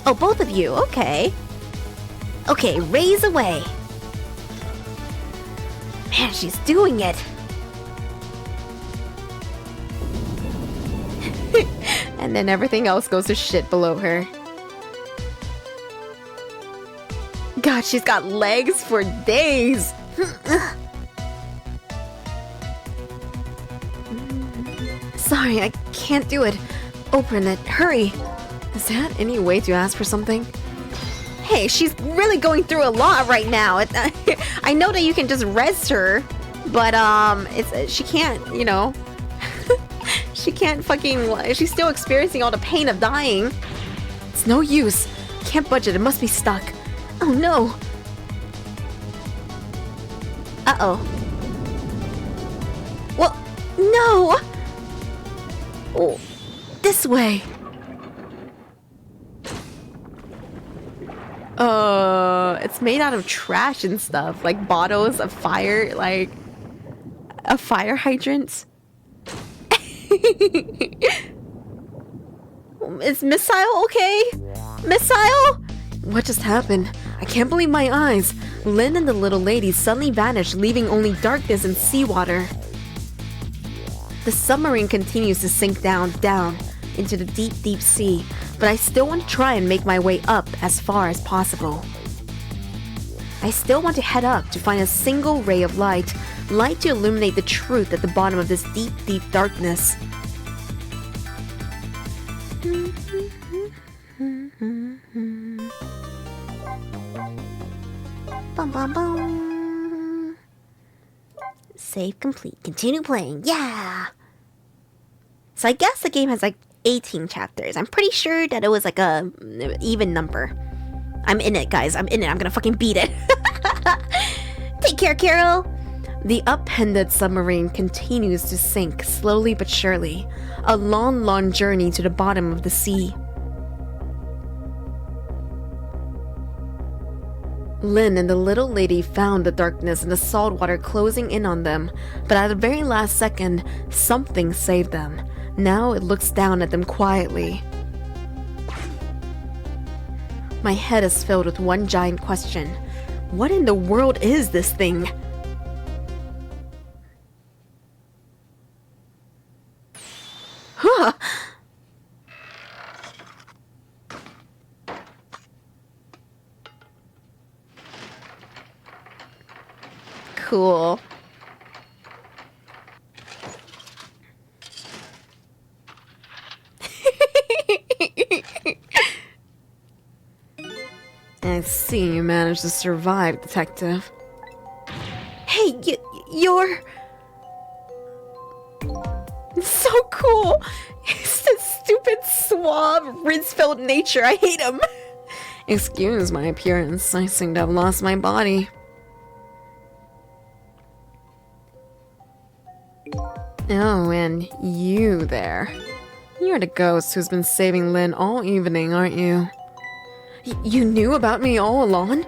Oh, both of you, okay. Okay, raise away. Man, she's doing it. And then everything else goes to shit below her. God, she's got legs for days. Sorry, I can't do it. Open it, hurry. Is that any way to ask for something? Hey, she's really going through a lot right now. I know that you can just res her, but she can't, you know. She can't fucking. She's still experiencing all the pain of dying. It's no use. Can't budge it. It must be stuck. Oh no. Uh-oh. Well, no. Oh, this way. It's made out of trash and stuff, like bottles of fire, like a fire hydrant. Is Missile okay? Missile? What just happened? I can't believe my eyes. Lynn and the little lady suddenly vanished, leaving only darkness and seawater. The submarine continues to sink down into the deep, deep sea, but I still want to try and make my way up as far as possible. I still want to head up to find a single ray of light to illuminate the truth at the bottom of this deep, deep darkness. Bum bum bum. Save complete. Continue playing. Yeah! So I guess the game has like 18 chapters. I'm pretty sure that it was like a even number. I'm in it, guys. I'm in it. I'm gonna fucking beat it. Take care, Carol! The upended submarine continues to sink slowly but surely. A long, long journey to the bottom of the sea. Lynn and the little lady found the darkness and the salt water closing in on them, but at the very last second, something saved them. Now it looks down at them quietly. My head is filled with one giant question. What in the world is this thing? Huh! Cool. I see you managed to survive, Detective. Hey, you're... so cool! It's this stupid, suave, rinse-filled nature. I hate him. Excuse my appearance. I seem to have lost my body. Oh, and you there. You're the ghost who's been saving Lynn all evening, aren't you? You knew about me all along?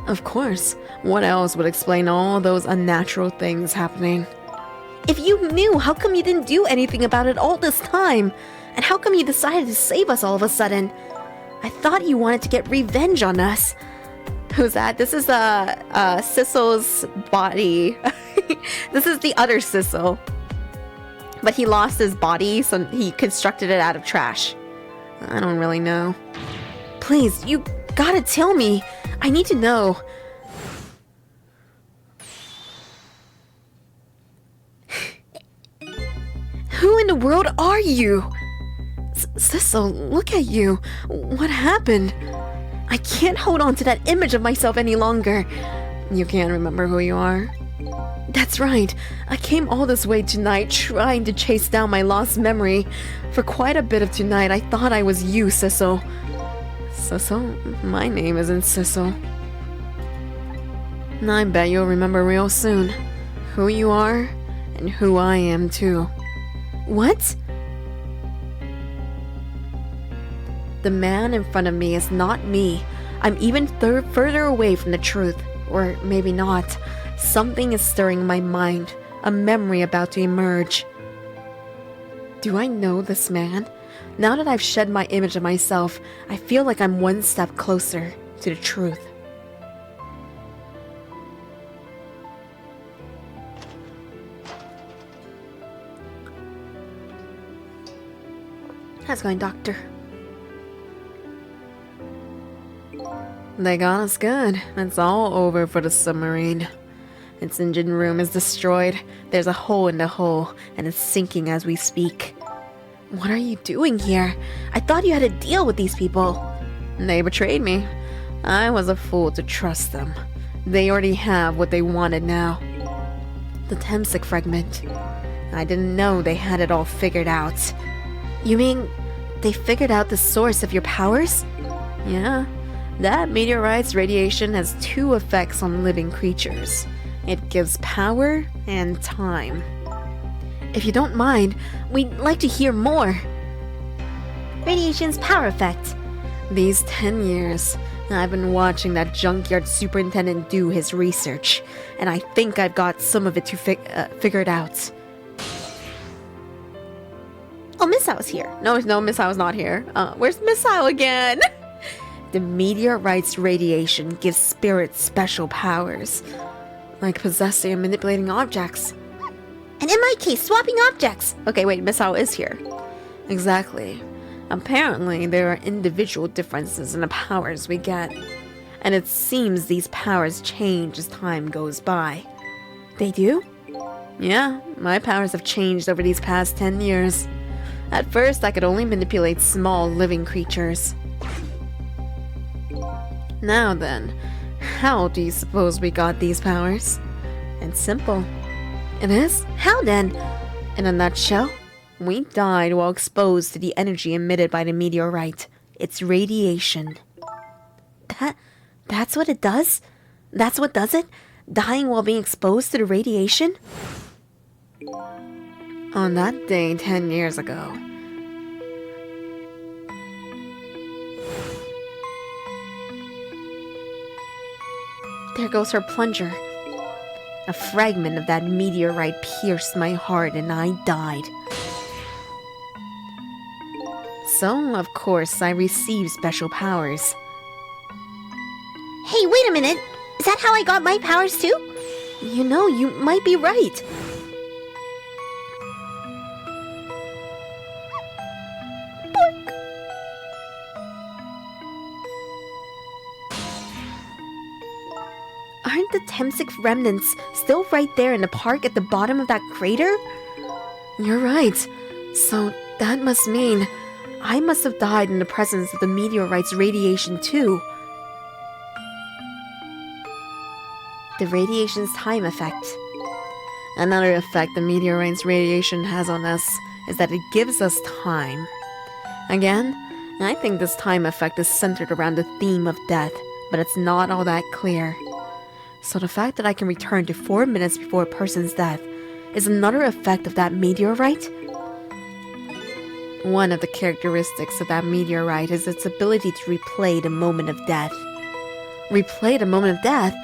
Of course. What else would explain all those unnatural things happening? If you knew, how come you didn't do anything about it all this time? And how come you decided to save us all of a sudden? I thought you wanted to get revenge on us. Who's that? This is Sissel's body. This is the other Sissel. But he lost his body, so he constructed it out of trash. I don't really know. Please, you gotta tell me. I need to know. Who in the world are you? Sissel, look at you. What happened? I can't hold on to that image of myself any longer. You can't remember who you are? That's right. I came all this way tonight trying to chase down my lost memory. For quite a bit of tonight, I thought I was you, Sissel. Sissel? My name isn't Sissel. I bet you'll remember real soon who you are and who I am too. What? The man in front of me is not me. I'm even further away from the truth. Or maybe not. Something is stirring my mind. a memory about to emerge. Do I know this man? Now that I've shed my image of myself, I feel like I'm one step closer to the truth. How's it going, Doctor? They got us good. It's all over for the submarine. Its engine room is destroyed. There's a hole in the hull, and it's sinking as we speak. What are you doing here? I thought you had to deal with these people. They betrayed me. I was a fool to trust them. They already have what they wanted now. The Temsic fragment. I didn't know they had it all figured out. You mean they figured out the source of your powers? Yeah. That meteorite's radiation has two effects on living creatures. It gives power and time. If you don't mind, we'd like to hear more. Radiation's power effect. These 10 years, I've been watching that junkyard superintendent do his research, and I think I've got some of it to figured out. Oh, Misao's here. No, Misao's not here. Where's Misao again? The meteorite's radiation gives spirits special powers, like possessing and manipulating objects. And in my case, swapping objects. Okay, wait, Misao is here. Exactly. Apparently, there are individual differences in the powers we get, and it seems these powers change as time goes by. They do? Yeah, my powers have changed over these past 10 years. At first, I could only manipulate small living creatures. Now then, how do you suppose we got these powers? It's simple. It is? How then? In a nutshell, we died while exposed to the energy emitted by the meteorite. It's radiation. That's what it does? That's what does it? Dying while being exposed to the radiation? On that day 10 years ago, there goes her plunger. A fragment of that meteorite pierced my heart and I died. So, of course, I received special powers. Hey, wait a minute! Is that how I got my powers too? You know, you might be right. Aren't the Temsic remnants still right there in the park at the bottom of that crater? You're right. So that must mean I must have died in the presence of the meteorite's radiation too. The radiation's time effect. Another effect the meteorite's radiation has on us is that it gives us time. Again, I think this time effect is centered around the theme of death, but it's not all that clear. So the fact that I can return to 4 minutes before a person's death is another effect of that meteorite? One of the characteristics of that meteorite is its ability to replay the moment of death. Replay the moment of death?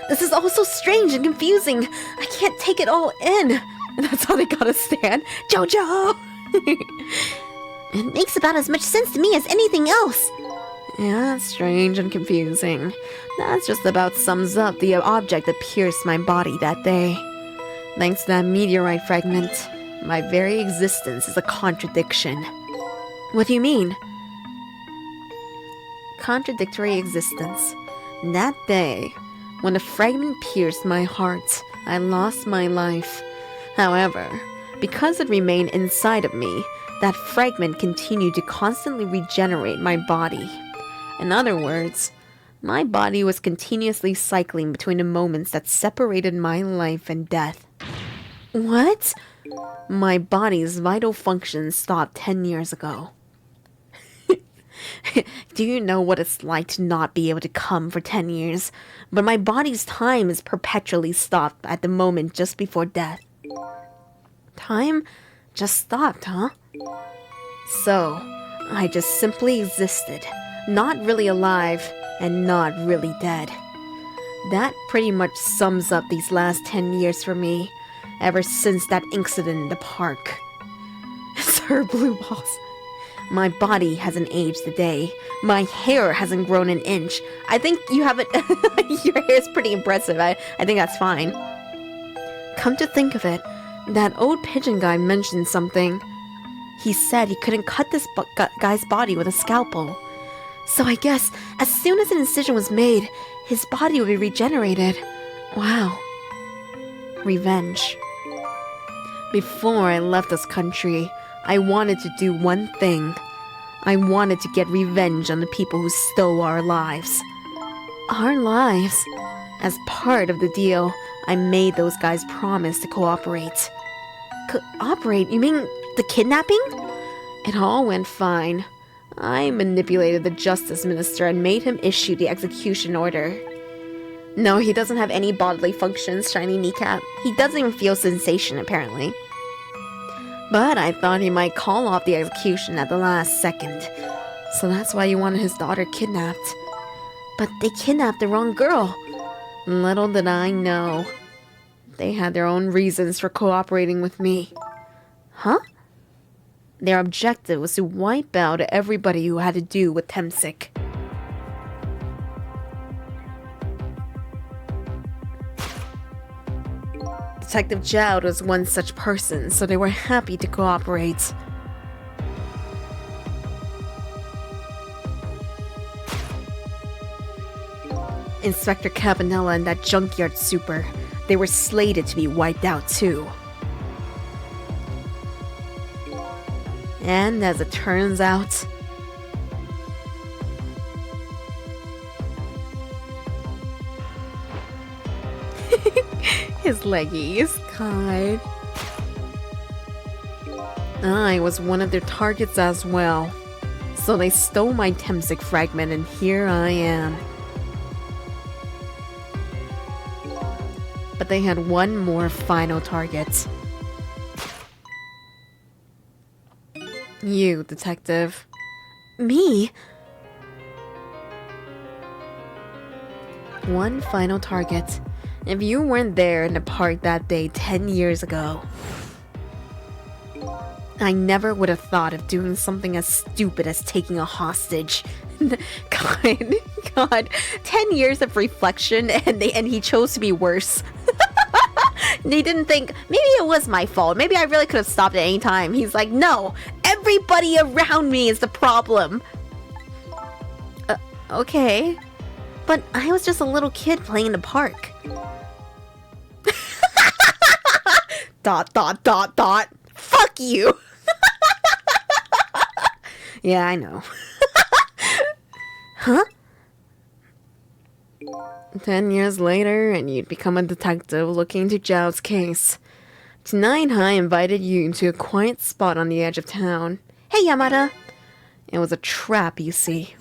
This is all so strange and confusing. I can't take it all in. That's how they gotta stand. JoJo! It makes about as much sense to me as anything else. Yeah, strange and confusing. That's just about sums up the object that pierced my body that day. Thanks to that meteorite fragment, my very existence is a contradiction. What do you mean? Contradictory existence. That day, when the fragment pierced my heart, I lost my life. However, because it remained inside of me, that fragment continued to constantly regenerate my body. In other words, my body was continuously cycling between the moments that separated my life and death. What? My body's vital functions stopped 10 years ago. Do you know what it's like to not be able to come for 10 years? But my body's time is perpetually stopped at the moment just before death. Time just stopped, huh? So, I just simply existed, not really alive and not really dead. That pretty much sums up these last 10 years for me. ever since that incident in the park. It's her blue balls. My body hasn't aged a day. My hair hasn't grown an inch. I think you haven't. Your hair is pretty impressive. I think that's fine. Come to think of it, that old pigeon guy mentioned something. He said he couldn't cut this guy's body with a scalpel. So I guess as soon as an incision was made, his body would be regenerated. Wow. Revenge. Before I left this country, I wanted to do one thing. I wanted to get revenge on the people who stole our lives. Our lives? As part of the deal, I made those guys promise to cooperate. Cooperate? You mean the kidnapping? It all went fine. I manipulated the justice minister and made him issue the execution order. No, he doesn't have any bodily functions, shiny kneecap. He doesn't even feel sensation, apparently. But I thought he might call off the execution at the last second. So that's why he wanted his daughter kidnapped. But they kidnapped the wrong girl. Little did I know. They had their own reasons for cooperating with me. Huh? Their objective was to wipe out everybody who had to do with Temsik. Detective Jowd was one such person, so they were happy to cooperate. Inspector Cabanella and that junkyard super, they were slated to be wiped out too. And as it turns out, his leggies, God. I was one of their targets as well. So they stole my Temsik fragment and here I am. But they had one more final target. You, detective. Me? One final target. If you weren't there in the park that day 10 years ago, I never would have thought of doing something as stupid as taking a hostage. God, 10 years of reflection and he chose to be worse. They didn't think, maybe it was my fault. Maybe I really could have stopped at any time. He's like, no, everybody around me is the problem. Okay. But I was just a little kid playing in the park. ... Fuck you. Yeah, I know. Huh? 10 years later, and you'd become a detective looking into Jowd's case. Tonight, I invited you to a quiet spot on the edge of town. Hey, Yamada! It was a trap, you see.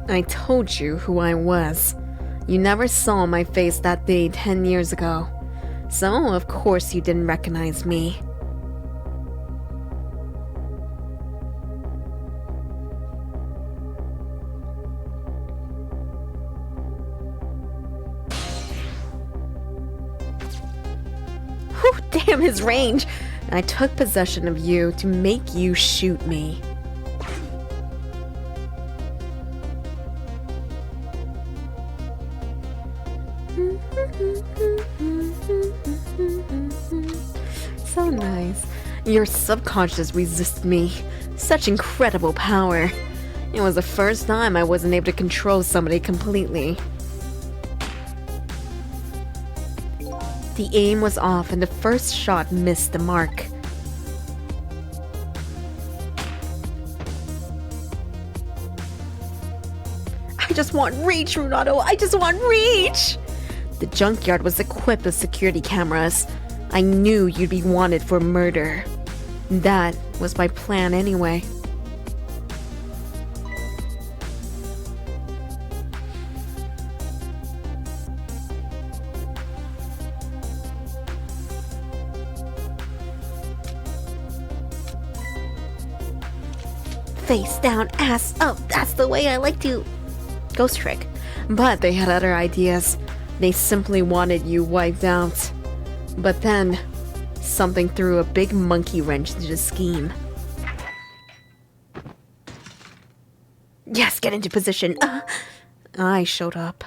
I told you who I was. You never saw my face that day 10 years ago. So, of course you didn't recognize me. Whew, damn his range! I took possession of you to make you shoot me. So nice. Your subconscious resists me. Such incredible power. It was the first time I wasn't able to control somebody completely. The aim was off and the first shot missed the mark. I just want reach, Runado! I just want reach! The junkyard was equipped with security cameras. I knew you'd be wanted for murder. That was my plan anyway. Face down, ass up. That's the way I like to ghost trick. But they had other ideas. They simply wanted you wiped out. But then, something threw a big monkey wrench into the scheme. Yes, get into position. I showed up.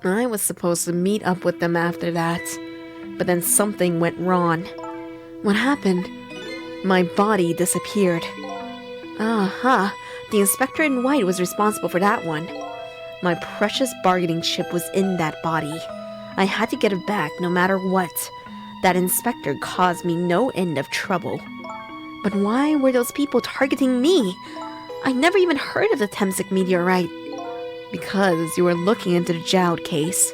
I was supposed to meet up with them after that, but then something went wrong. What happened? My body disappeared. Aha, the inspector in white was responsible for that one. My precious bargaining chip was in that body. I had to get it back no matter what. That inspector caused me no end of trouble. But why were those people targeting me? I never even heard of the Temsik meteorite. Because you were looking into the Jowd case.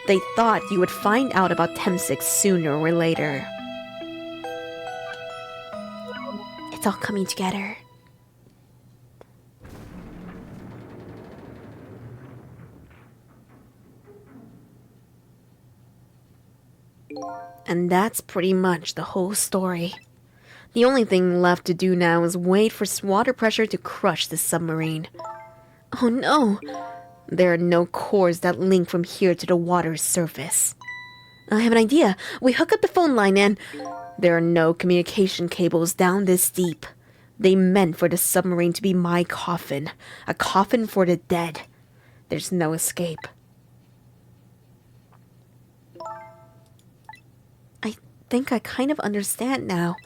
They thought you would find out about Temsik sooner or later. It's all coming together. And that's pretty much the whole story. The only thing left to do now is wait for water pressure to crush the submarine. Oh no! There are no cores that link from here to the water's surface. I have an idea. We hook up the phone line and... There are no communication cables down this deep. They meant for the submarine to be my coffin. A coffin for the dead. There's no escape. I think I kind of understand now.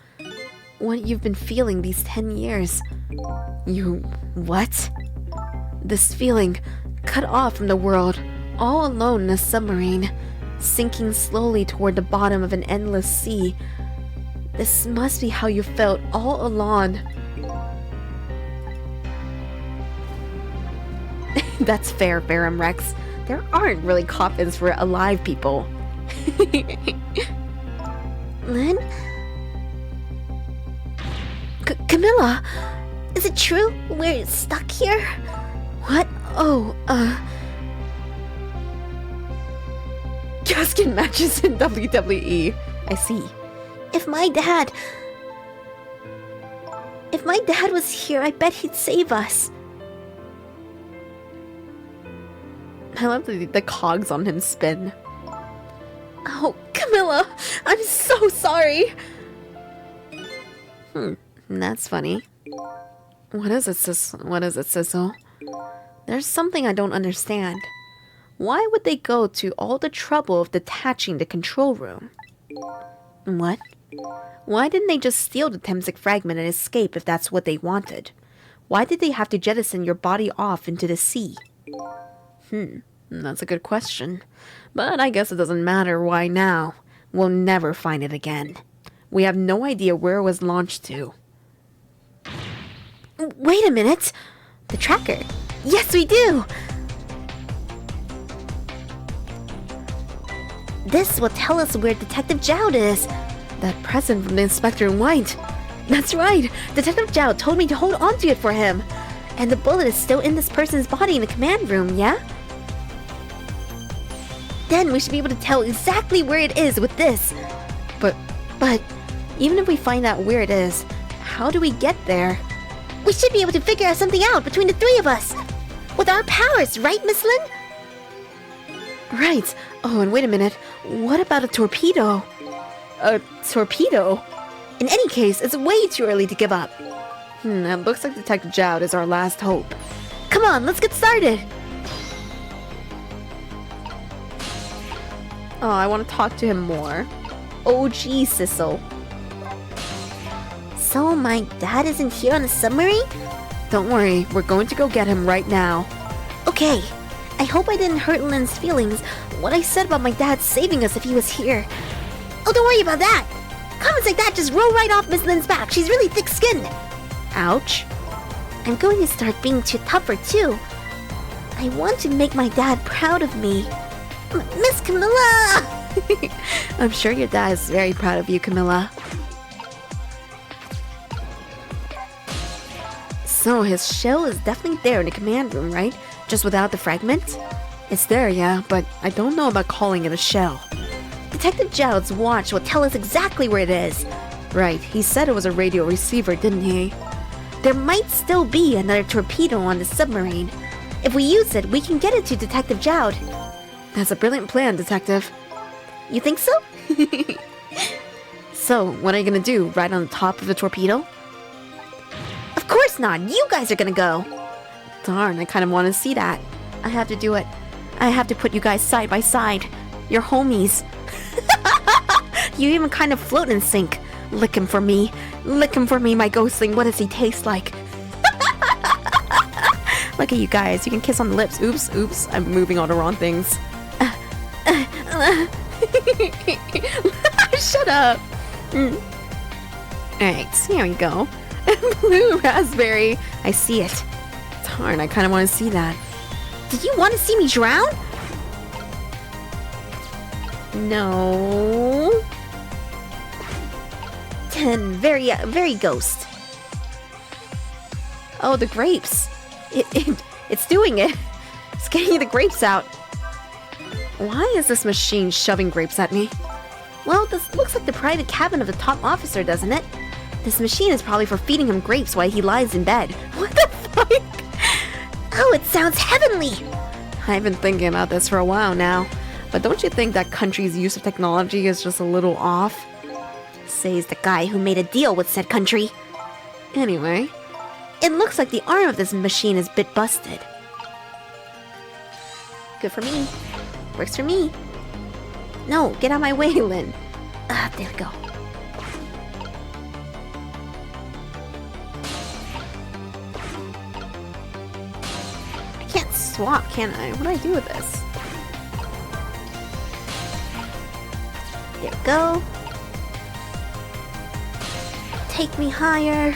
What you've been feeling these 10 years. You... what? This feeling... cut off from the world, all alone in a submarine, sinking slowly toward the bottom of an endless sea. This must be how you felt all along. That's fair, Baron Rex. There aren't really coffins for alive people. Lynn? Camilla? Is it true? We're stuck here? What? Oh, casket matches in WWE. I see. If my dad was here, I bet he'd save us. I love the cogs on him spin. Oh, Camilla, I'm so sorry. That's funny. What is it, Sissel? There's something I don't understand. Why would they go to all the trouble of detaching the control room? What? Why didn't they just steal the Temsik fragment and escape if that's what they wanted? Why did they have to jettison your body off into the sea? That's a good question. But I guess it doesn't matter why now. We'll never find it again. We have no idea where it was launched to. Wait a minute! The tracker! Yes, we do! This will tell us where Detective Jowd is. That present from the inspector in white. That's right! Detective Jowd told me to hold on to it for him. And the bullet is still in this person's body in the command room, yeah? Then we should be able to tell exactly where it is with this. But, even if we find out where it is, how do we get there? We should be able to figure something out between the three of us. With our powers, right, Miss Lynn? Right. Oh, and wait a minute. What about a torpedo? A torpedo? In any case, it's way too early to give up. It looks like Detective Jowd is our last hope. Come on, let's get started. Oh, I want to talk to him more. Oh, gee, Sissel. So my dad isn't here on the submarine? Don't worry, we're going to go get him right now. Okay. I hope I didn't hurt Lynn's feelings when I said about my dad saving us if he was here. Oh, don't worry about that. Comments like that just roll right off Miss Lynn's back. She's really thick-skinned. Ouch. I'm going to start being tougher too. I want to make my dad proud of me. Miss Camilla! I'm sure your dad is very proud of you, Camilla. So his shell is definitely there in the command room, right? Just without the fragment? It's there, yeah, but I don't know about calling it a shell. Detective Jowd's watch will tell us exactly where it is. Right, he said it was a radio receiver, didn't he? There might still be another torpedo on the submarine. If we use it, we can get it to Detective Jowd. That's a brilliant plan, Detective. You think so? So, what are you gonna do? Ride on the top of the torpedo? Of course not! You guys are gonna go! Darn, I kind of want to see that. I have to do it. I have to put you guys side by side. You're homies. You even kind of float in sync. Lick him for me. Lick him for me, my ghostling. What does he taste like? Look at you guys. You can kiss on the lips. Oops, oops. I'm moving on the wrong things. Shut up. Alright, here we go. Blue raspberry. I see it. Darn, I kind of want to see that. Did you want to see me drown? No. 10. Very ghost. Oh, the grapes. It's doing it. It's getting the grapes out. Why is this machine shoving grapes at me? Well, this looks like the private cabin of the top officer, doesn't it? This machine is probably for feeding him grapes while he lies in bed. What the fuck? Oh, it sounds heavenly! I've been thinking about this for a while now, but don't you think that country's use of technology is just a little off? Says the guy who made a deal with said country. Anyway, it looks like the arm of this machine is a bit busted. Good for me. Works for me. no, get out of my way, Lynn. There we go. I can't swap, can I? What do I do with this? There we go. Take me higher.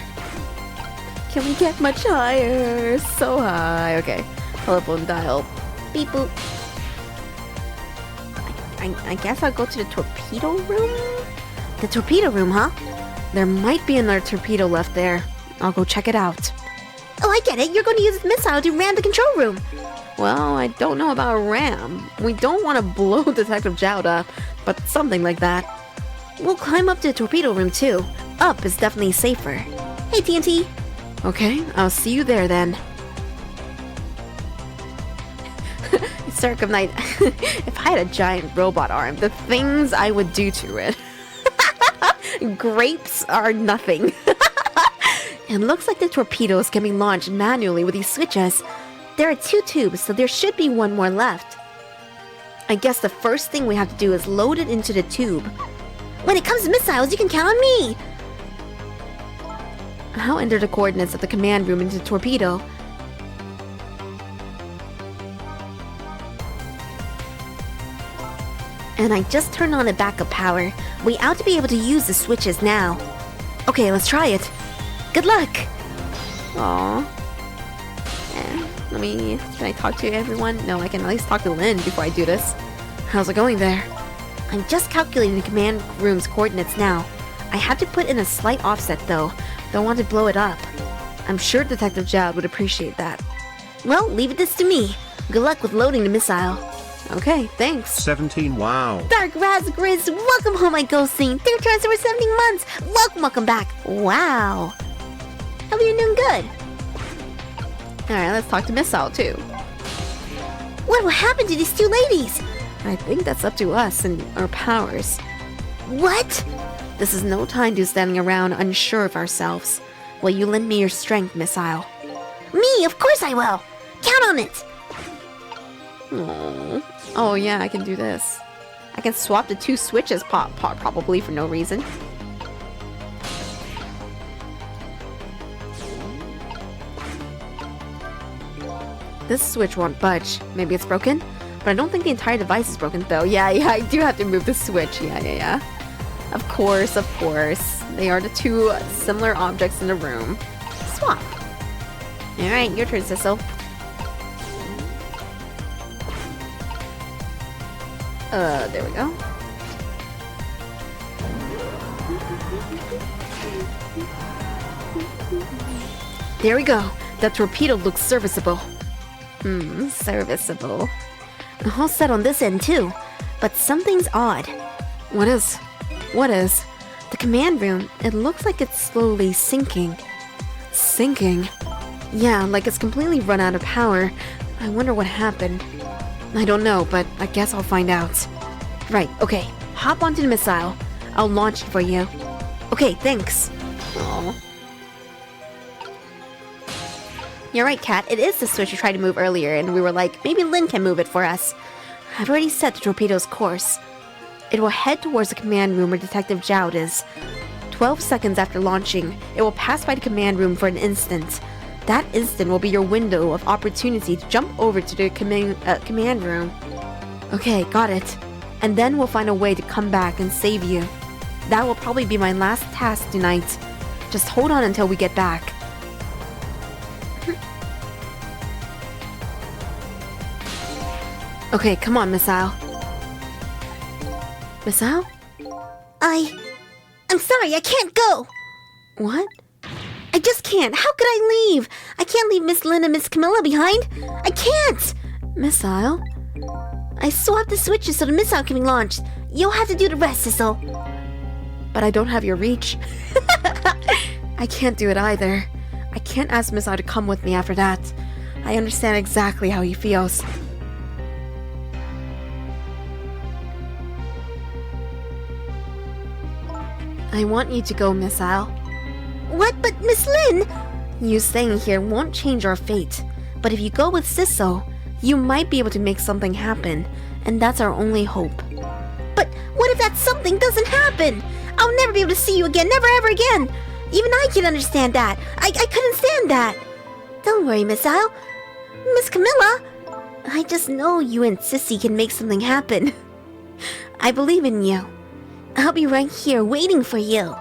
Can we get much higher? So high. Okay. Telephone dial. Beep boop. I guess I'll go to the torpedo room? The torpedo room, huh? There might be another torpedo left there. I'll go check it out. Oh, I get it. You're going to use this missile to ram the control room. Well, I don't know about a ram. We don't want to blow Detective Jowd up, but something like that. We'll climb up to the torpedo room, too. Up is definitely safer. Hey, TNT. Okay, I'll see you there then. Circumnite. If I had a giant robot arm, the things I would do to it. Grapes are nothing. It looks like the torpedoes can be launched manually with these switches. There are 2 tubes, so there should be 1 more left. I guess the first thing we have to do is load it into the tube. When it comes to missiles, you can count on me! I'll enter the coordinates of the command room into the torpedo. And I just turned on the backup power. We ought to be able to use the switches now. Okay, let's try it. Good luck! Aww. Can I talk to everyone? No, I can at least talk to Lynn before I do this. How's it going there? I'm just calculating the command room's coordinates now. I had to put in a slight offset though. Don't want to blow it up. I'm sure Detective Jowd would appreciate that. Well, leave this to me. Good luck with loading the missile. Okay, thanks. 17, wow. Dark Raspberries, welcome home, my ghostling. 3 returns over 17 months. Welcome back. Wow. Hope you're doing good. Alright, let's talk to Missile too. What will happen to these 2 ladies? I think that's up to us and our powers. What? This is no time to standing around unsure of ourselves. Will you lend me your strength, Missile? Me? Of course I will. Count on it. Aww. Oh yeah, I can do this. I can swap the 2 switches probably for no reason. This switch won't budge. Maybe it's broken? But I don't think the entire device is broken though. Yeah, I do have to move the switch. Yeah. Of course. They are the 2 similar objects in the room. Swap. Alright, your turn, Sissel. There we go. There we go. That torpedo looks serviceable. Serviceable. All set on this end too, but something's odd. What is? The command room, it looks like it's slowly sinking. Sinking? Yeah, like it's completely run out of power. I wonder what happened. I don't know, but I guess I'll find out. Right, okay. Hop onto the missile. I'll launch it for you. Okay, thanks. Aww. You're right, Kat. It is the switch we tried to move earlier, and we were like, maybe Lynn can move it for us. I've already set the torpedo's course. It will head towards the command room where Detective Zhao is. 12 seconds after launching, it will pass by the command room for an instant. That instant will be your window of opportunity to jump over to the command room. Okay, got it. And then we'll find a way to come back and save you. That will probably be my last task tonight. Just hold on until we get back. Okay, come on, Missile. Missile? I'm sorry, I can't go. What? I just can't. How could I leave? I can't leave Miss Lynn and Miss Camilla behind. I can't. Missile? I swapped the switches so the missile can be launched. You'll have to do the rest, Sissel. But I don't have your reach. I can't do it either. I can't ask Missile to come with me after that. I understand exactly how he feels. I want you to go, Missile. What? But Miss Lynn? You staying here won't change our fate. But if you go with Sissel, you might be able to make something happen. And that's our only hope. But what if that something doesn't happen? I'll never be able to see you again, never ever again. Even I can understand that. I couldn't stand that. Don't worry, Miss Al. Miss Camilla. I just know you and Sissy can make something happen. I believe in you. I'll be right here waiting for you.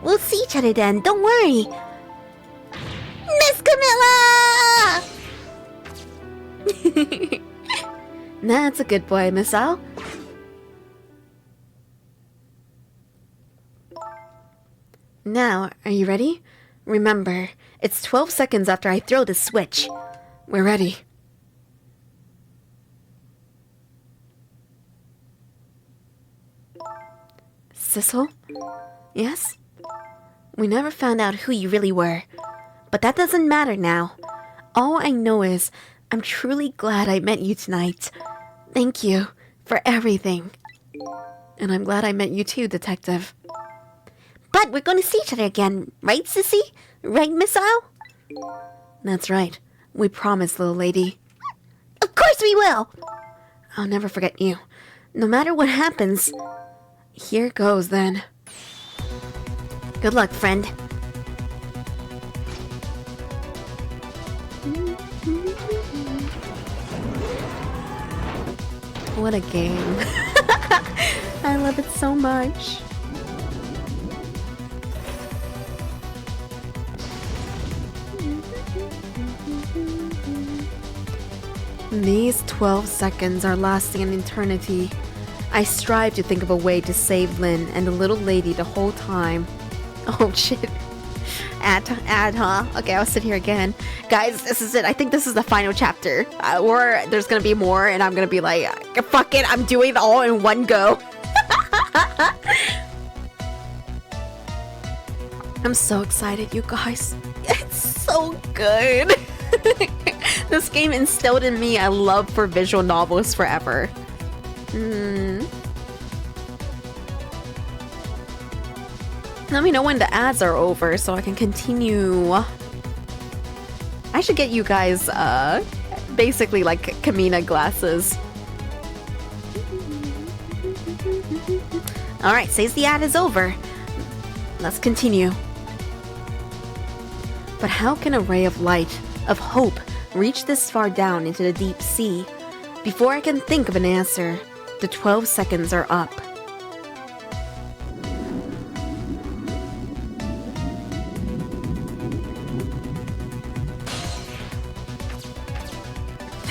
We'll see each other then, don't worry. Miss Camilla! That's a good boy, Miss Al. Now, are you ready? Remember, it's 12 seconds after I throw the switch. We're ready. Sissel? Yes? We never found out who you really were, but that doesn't matter now. All I know is, I'm truly glad I met you tonight. Thank you for everything. And I'm glad I met you too, Detective. But we're going to see each other again, right, Sissy? Right, Miss Al? That's right. We promise, little lady. Of course we will! I'll never forget you. No matter what happens. Here goes, then. Good luck, friend. What a game. I love it so much. These 12 seconds are lasting an eternity. I strive to think of a way to save Lynn and the little lady the whole time. Oh shit. Ad, huh? Okay, I'll sit here again. Guys, this is it. I think this is the final chapter. Or there's gonna be more and I'm gonna be like, fuck it, I'm doing it all in one go. I'm so excited, you guys. It's so good. This game instilled in me a love for visual novels forever. Let me know when the ads are over so I can continue. I should get you guys, basically like Kamina glasses. Alright, says the ad is over. Let's continue. But how can a ray of light, of hope, reach this far down into the deep sea? Before I can think of an answer, the 12 seconds are up.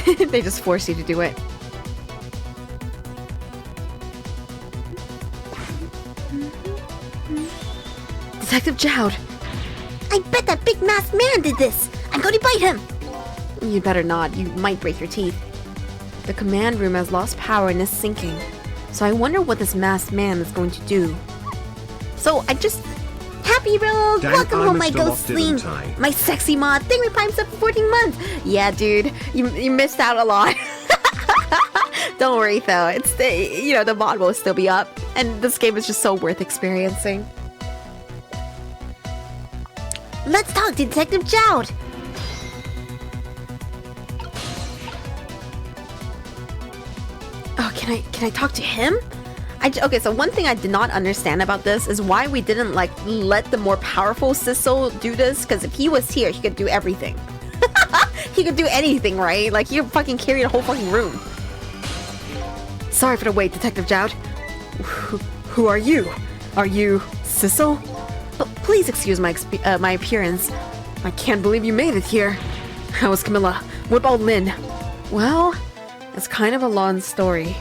They just force you to do it. Detective Jowd! I bet that big masked man did this! I'm going to bite him! You'd better not, you might break your teeth. The command room has lost power and is sinking, so I wonder what this masked man is going to do. So I just... Happy Rogue! Dang, Welcome I home, my missed a lot, Ghostling! didn't I? My sexy mod! Thank me Prime's up for 14 months! Yeah, dude, you missed out a lot. Don't worry though, it's the mod will still be up, and this game is just so worth experiencing. Let's talk to Detective Jout! Oh, can I talk to him? Okay, so one thing I did not understand about this is why we didn't like let the more powerful Sissel do this, because if he was here, he could do everything. He could do anything, right? Like, he could fucking carry the whole fucking room. Sorry for the wait, Detective Jout. Who are you? Are you Sissel? Please excuse my appearance. I can't believe you made it here. How is Camilla? What about Lynn? Well, it's kind of a long story.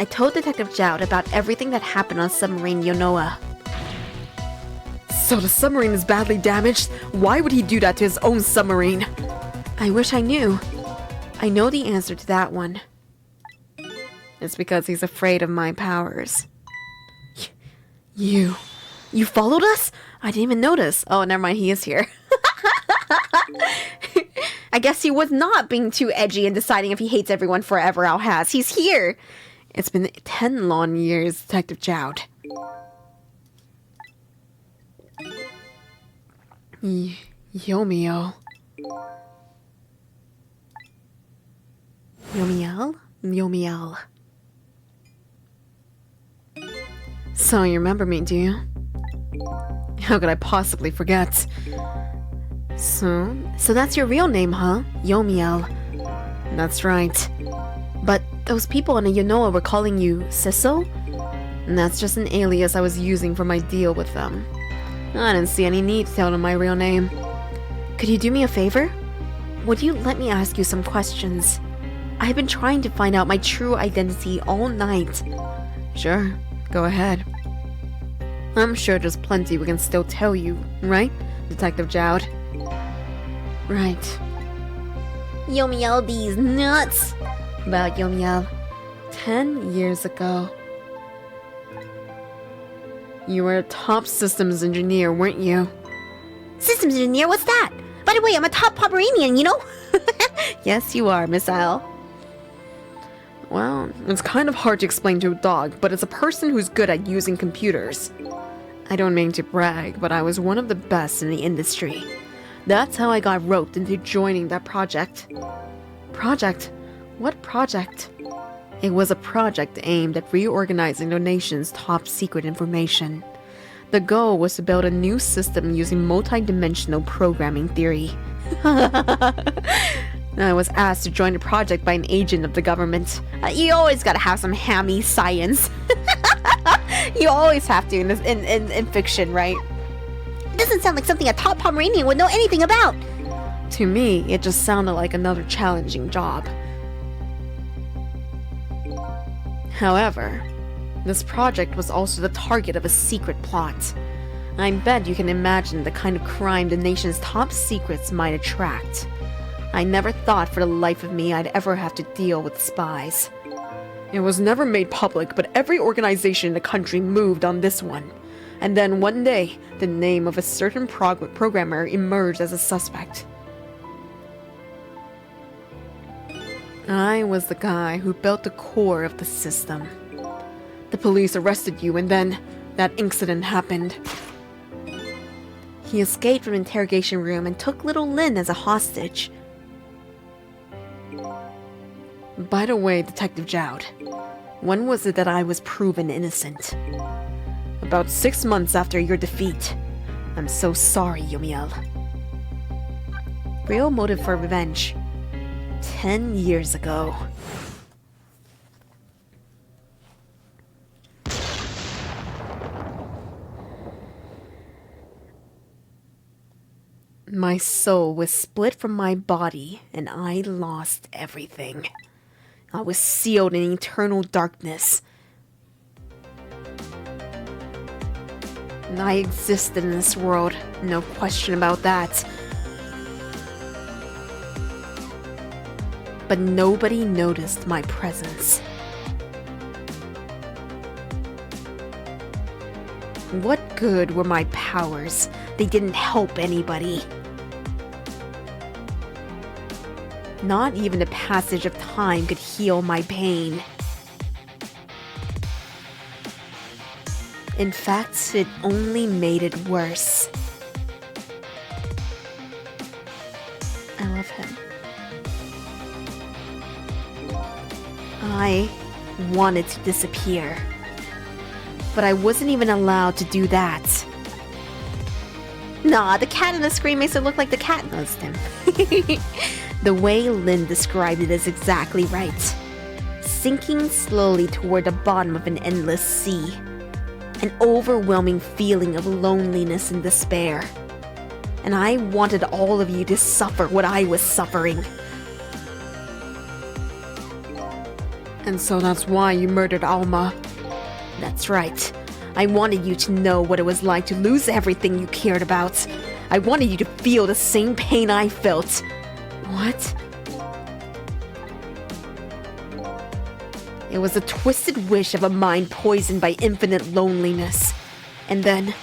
I told Detective Jout about everything that happened on submarine Yonoa. So the submarine is badly damaged? Why would he do that to his own submarine? I wish I knew. I know the answer to that one. It's because he's afraid of my powers. You followed us? I didn't even notice. Oh, never mind, he is here. I guess he was not being too edgy and deciding if he hates everyone forever or has. He's here. It's been 10 long years, Detective Jout. Yomiel? Yomiel? So you remember me, do you? How could I possibly forget? So that's your real name, huh? Yomiel. That's right. But those people on the Yonoa were calling you Sissel? And that's just an alias I was using for my deal with them. I didn't see any need to tell them my real name. Could you do me a favor? Would you let me ask you some questions? I've been trying to find out my true identity all night. Sure, go ahead. I'm sure there's plenty we can still tell you, right, Detective Jout? Right. Yomiel, these nuts! About Yomiel. 10 years ago. You were a top systems engineer, weren't you? Systems engineer? What's that? By the way, I'm a top Pomeranian, you know? Yes, you are, Miss Al. Well, it's kind of hard to explain to a dog, but it's a person who's good at using computers. I don't mean to brag, but I was one of the best in the industry. That's how I got roped into joining that project. Project? What project? It was a project aimed at reorganizing the nation's top secret information. The goal was to build a new system using multi-dimensional programming theory. I was asked to join the project by an agent of the government. You always gotta have some hammy science. You always have to in fiction, right? It doesn't sound like something a top Pomeranian would know anything about. To me, it just sounded like another challenging job. However, this project was also the target of a secret plot. I bet you can imagine the kind of crime the nation's top secrets might attract. I never thought for the life of me I'd ever have to deal with spies. It was never made public, but every organization in the country moved on this one. And then one day, the name of a certain programmer emerged as a suspect. I was the guy who built the core of the system. The police arrested you, and then that incident happened. He escaped from the interrogation room and took little Lynn as a hostage. By the way, Detective Jout, when was it that I was proven innocent? About 6 months after your defeat. I'm so sorry, Yomiel. Real motive for revenge. 10 years ago. My soul was split from my body, and I lost everything. I was sealed in eternal darkness. And I existed in this world, no question about that. But nobody noticed my presence. What good were my powers? They didn't help anybody. Not even the passage of time could heal my pain. In fact, it only made it worse. I love him. I wanted to disappear. But I wasn't even allowed to do that. Nah, the cat in the screen makes it look like the cat nuzzed him. The way Lynn described it is exactly right. Sinking slowly toward the bottom of an endless sea. An overwhelming feeling of loneliness and despair. And I wanted all of you to suffer what I was suffering. And so that's why you murdered Alma. That's right. I wanted you to know what it was like to lose everything you cared about. I wanted you to feel the same pain I felt. What? It was a twisted wish of a mind poisoned by infinite loneliness. And then,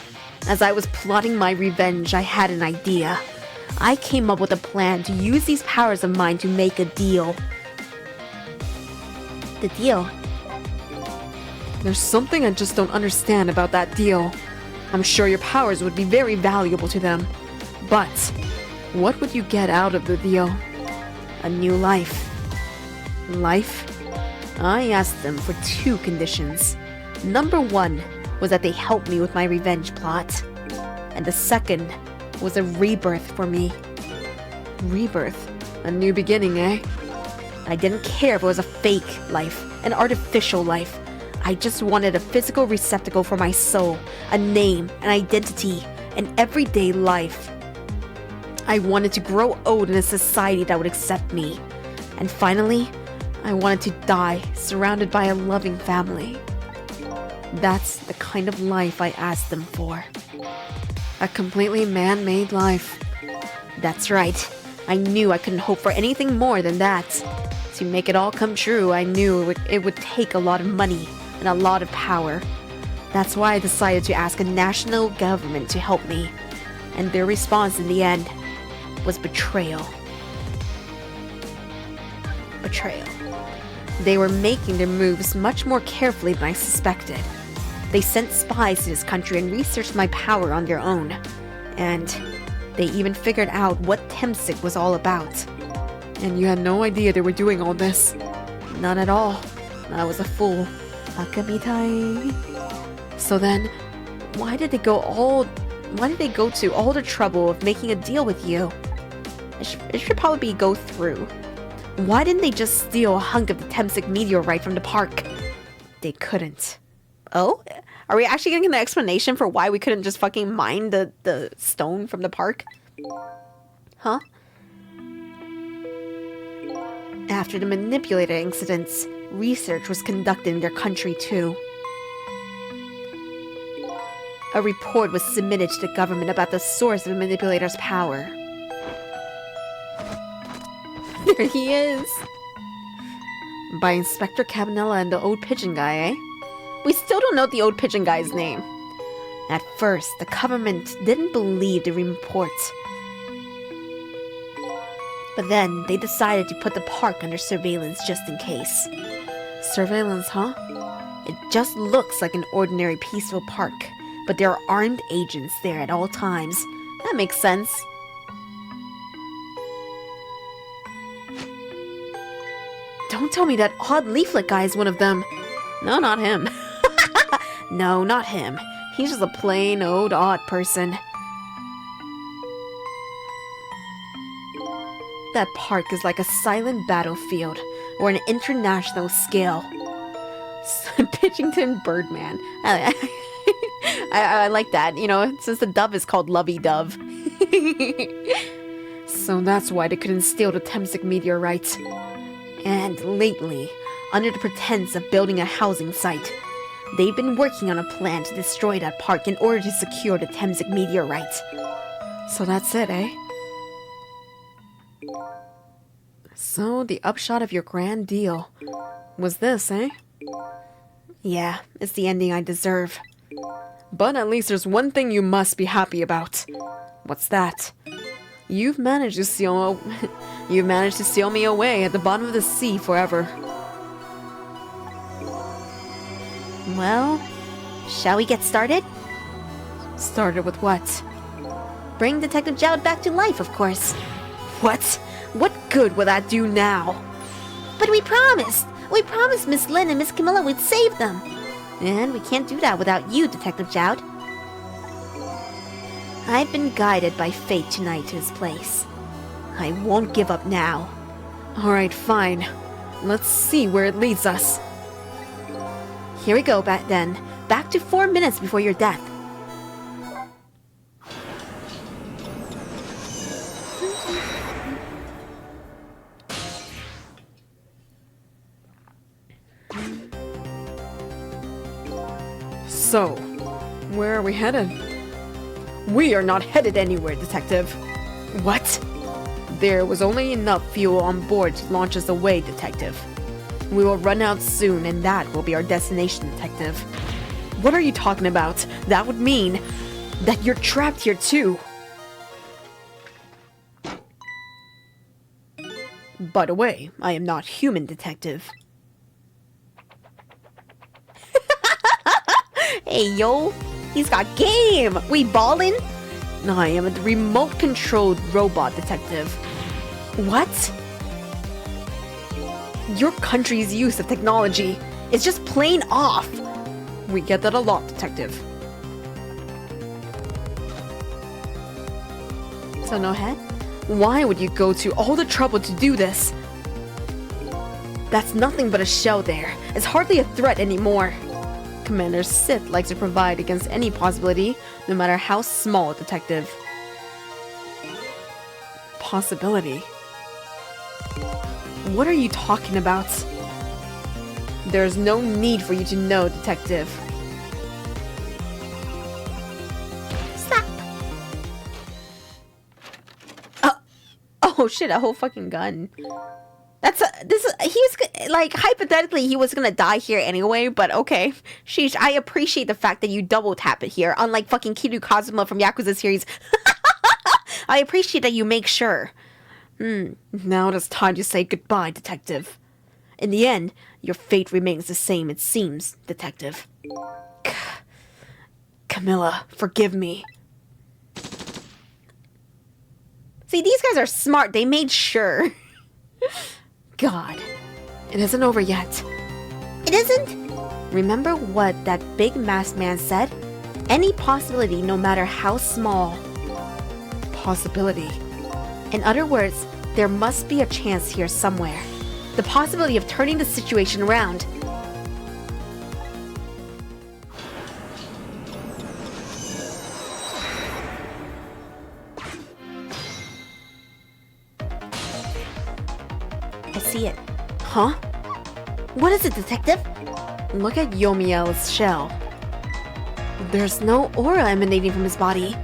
as I was plotting my revenge, I had an idea. I came up with a plan to use these powers of mine to make a deal. The deal? There's something I just don't understand about that deal. I'm sure your powers would be very valuable to them. But, what would you get out of the deal? A new life. Life? I asked them for 2 conditions. Number 1 was that they help me with my revenge plot. And the second was a rebirth for me. Rebirth? A new beginning, eh? I didn't care if it was a fake life, an artificial life. I just wanted a physical receptacle for my soul, a name, an identity, an everyday life. I wanted to grow old in a society that would accept me. And finally, I wanted to die surrounded by a loving family. That's the kind of life I asked them for. A completely man-made life. That's right. I knew I couldn't hope for anything more than that. To make it all come true, I knew it would take a lot of money and a lot of power. That's why I decided to ask a national government to help me. And their response in the end was betrayal. Betrayal. They were making their moves much more carefully than I suspected. They sent spies to this country and researched my power on their own. And they even figured out what Temsik was all about. And you had no idea they were doing all this? None at all. I was a fool. Akamitai. So then, why did they go to all the trouble of making a deal with you? It should probably be go through. Why didn't they just steal a hunk of the Temsik meteorite from the park? They couldn't. Oh? Are we actually getting an explanation for why we couldn't just fucking mine the stone from the park? Huh? After the manipulator incidents, research was conducted in their country too. A report was submitted to the government about the source of the manipulator's power. There he is! By Inspector Cabanella and the old pigeon guy, eh? We still don't know the old pigeon guy's name. At first, the government didn't believe the report. But then, they decided to put the park under surveillance just in case. Surveillance, huh? It just looks like an ordinary peaceful park, but there are armed agents there at all times. That makes sense. Don't tell me that odd leaflet guy is one of them. No, not him. No, not him. He's just a plain old odd person. That park is like a silent battlefield, or an international scale. Pitchington Birdman. I like that, you know, since the dove is called Lovey Dove. So that's why they couldn't steal the Temsik meteorite. And lately, under the pretense of building a housing site, they've been working on a plan to destroy that park in order to secure the Temsik meteorite. So that's it, eh? So the upshot of your grand deal was this, eh? Yeah, it's the ending I deserve. But at least there's one thing you must be happy about. What's that? You've managed to seal me away at the bottom of the sea forever. Well, shall we get started? Started with what? Bring Detective Jowd back to life, of course. What? What good will that do now? But we promised! We promised Miss Lynn and Miss Camilla we'd save them. And we can't do that without you, Detective Jowd. I've been guided by fate tonight to his place. I won't give up now. Alright, fine. Let's see where it leads us. Here we go, then. Back to 4 minutes before your death. So, where are we headed? We are not headed anywhere, Detective. What? There was only enough fuel on board to launch us away, Detective. We will run out soon, and that will be our destination, Detective. What are you talking about? That would mean that you're trapped here too. By the way, I am not human, Detective. Hey, yo, he's got game! We ballin'? I am a remote-controlled robot, Detective. What? Your country's use of technology is just plain off. We get that a lot, Detective. So no head? Why would you go to all the trouble to do this? That's nothing but a shell there. It's hardly a threat anymore. Commander Sith likes to provide against any possibility, no matter how small, Detective. Possibility? What are you talking about? There's no need for you to know, Detective. Stop! Oh shit, a whole fucking gun. He's like, hypothetically, he was gonna die here anyway, but okay. Sheesh, I appreciate the fact that you double tap it here, unlike fucking Kiryu Kazuma from Yakuza series. I appreciate that you make sure. Now it is time to say goodbye, Detective. In the end, your fate remains the same, it seems, Detective. Camilla, forgive me. See, these guys are smart. They made sure. God, it isn't over yet. It isn't? Remember what that big masked man said? Any possibility, no matter how small. Possibility. In other words, there must be a chance here somewhere. The possibility of turning the situation around. I see it. Huh? What is it, Detective? Look at Yomiel's shell. There's no aura emanating from his body.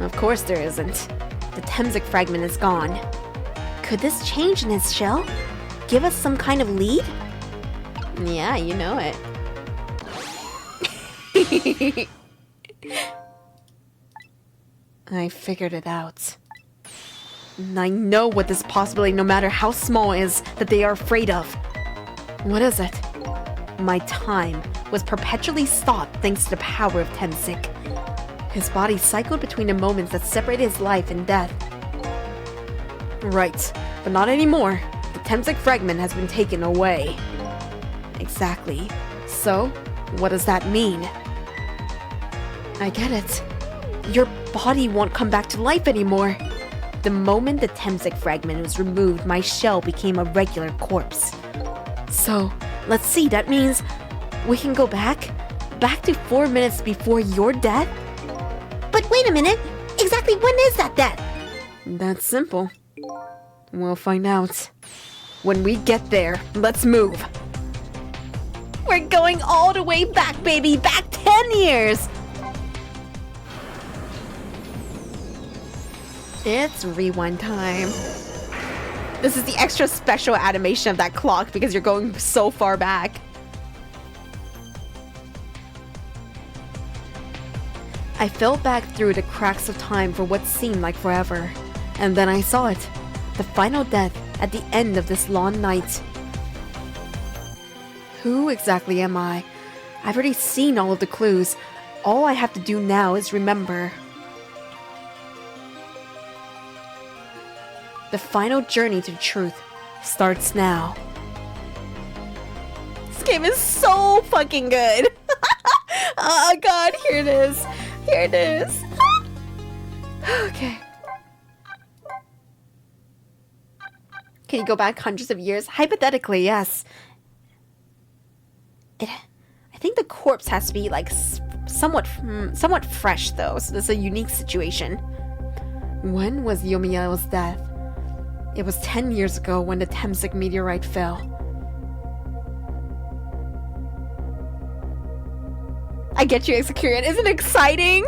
Of course there isn't. The Temsic fragment is gone. Could this change in his shell give us some kind of lead? Yeah, you know it. I figured it out. I know what this possibility, no matter how small, is that they are afraid of. What is it? My time was perpetually stopped thanks to the power of Temsic. His body cycled between the moments that separated his life and death. Right, but not anymore. The Temsic fragment has been taken away. Exactly. So, what does that mean? I get it. Your body won't come back to life anymore. The moment the Temsic fragment was removed, my shell became a regular corpse. So, let's see, that means we can go back? Back to 4 minutes before your death? But wait a minute! Exactly when is that death? That's simple. We'll find out. When we get there, let's move. We're going all the way back, baby! Back 10 years! It's rewind time. This is the extra special animation of that clock because you're going so far back. I fell back through the cracks of time for what seemed like forever. And then I saw it. The final death at the end of this long night. Who exactly am I? I've already seen all of the clues. All I have to do now is remember. The final journey to the truth starts now. This game is so fucking good. Oh god, here it is. Here it is. Okay. Can you go back hundreds of years? Hypothetically, yes. I think the corpse has to be like somewhat fresh though, so this is a unique situation. When was Yomiya's death? It was 10 years ago when the Temsik meteorite fell. I get you, Execurian. Isn't it exciting?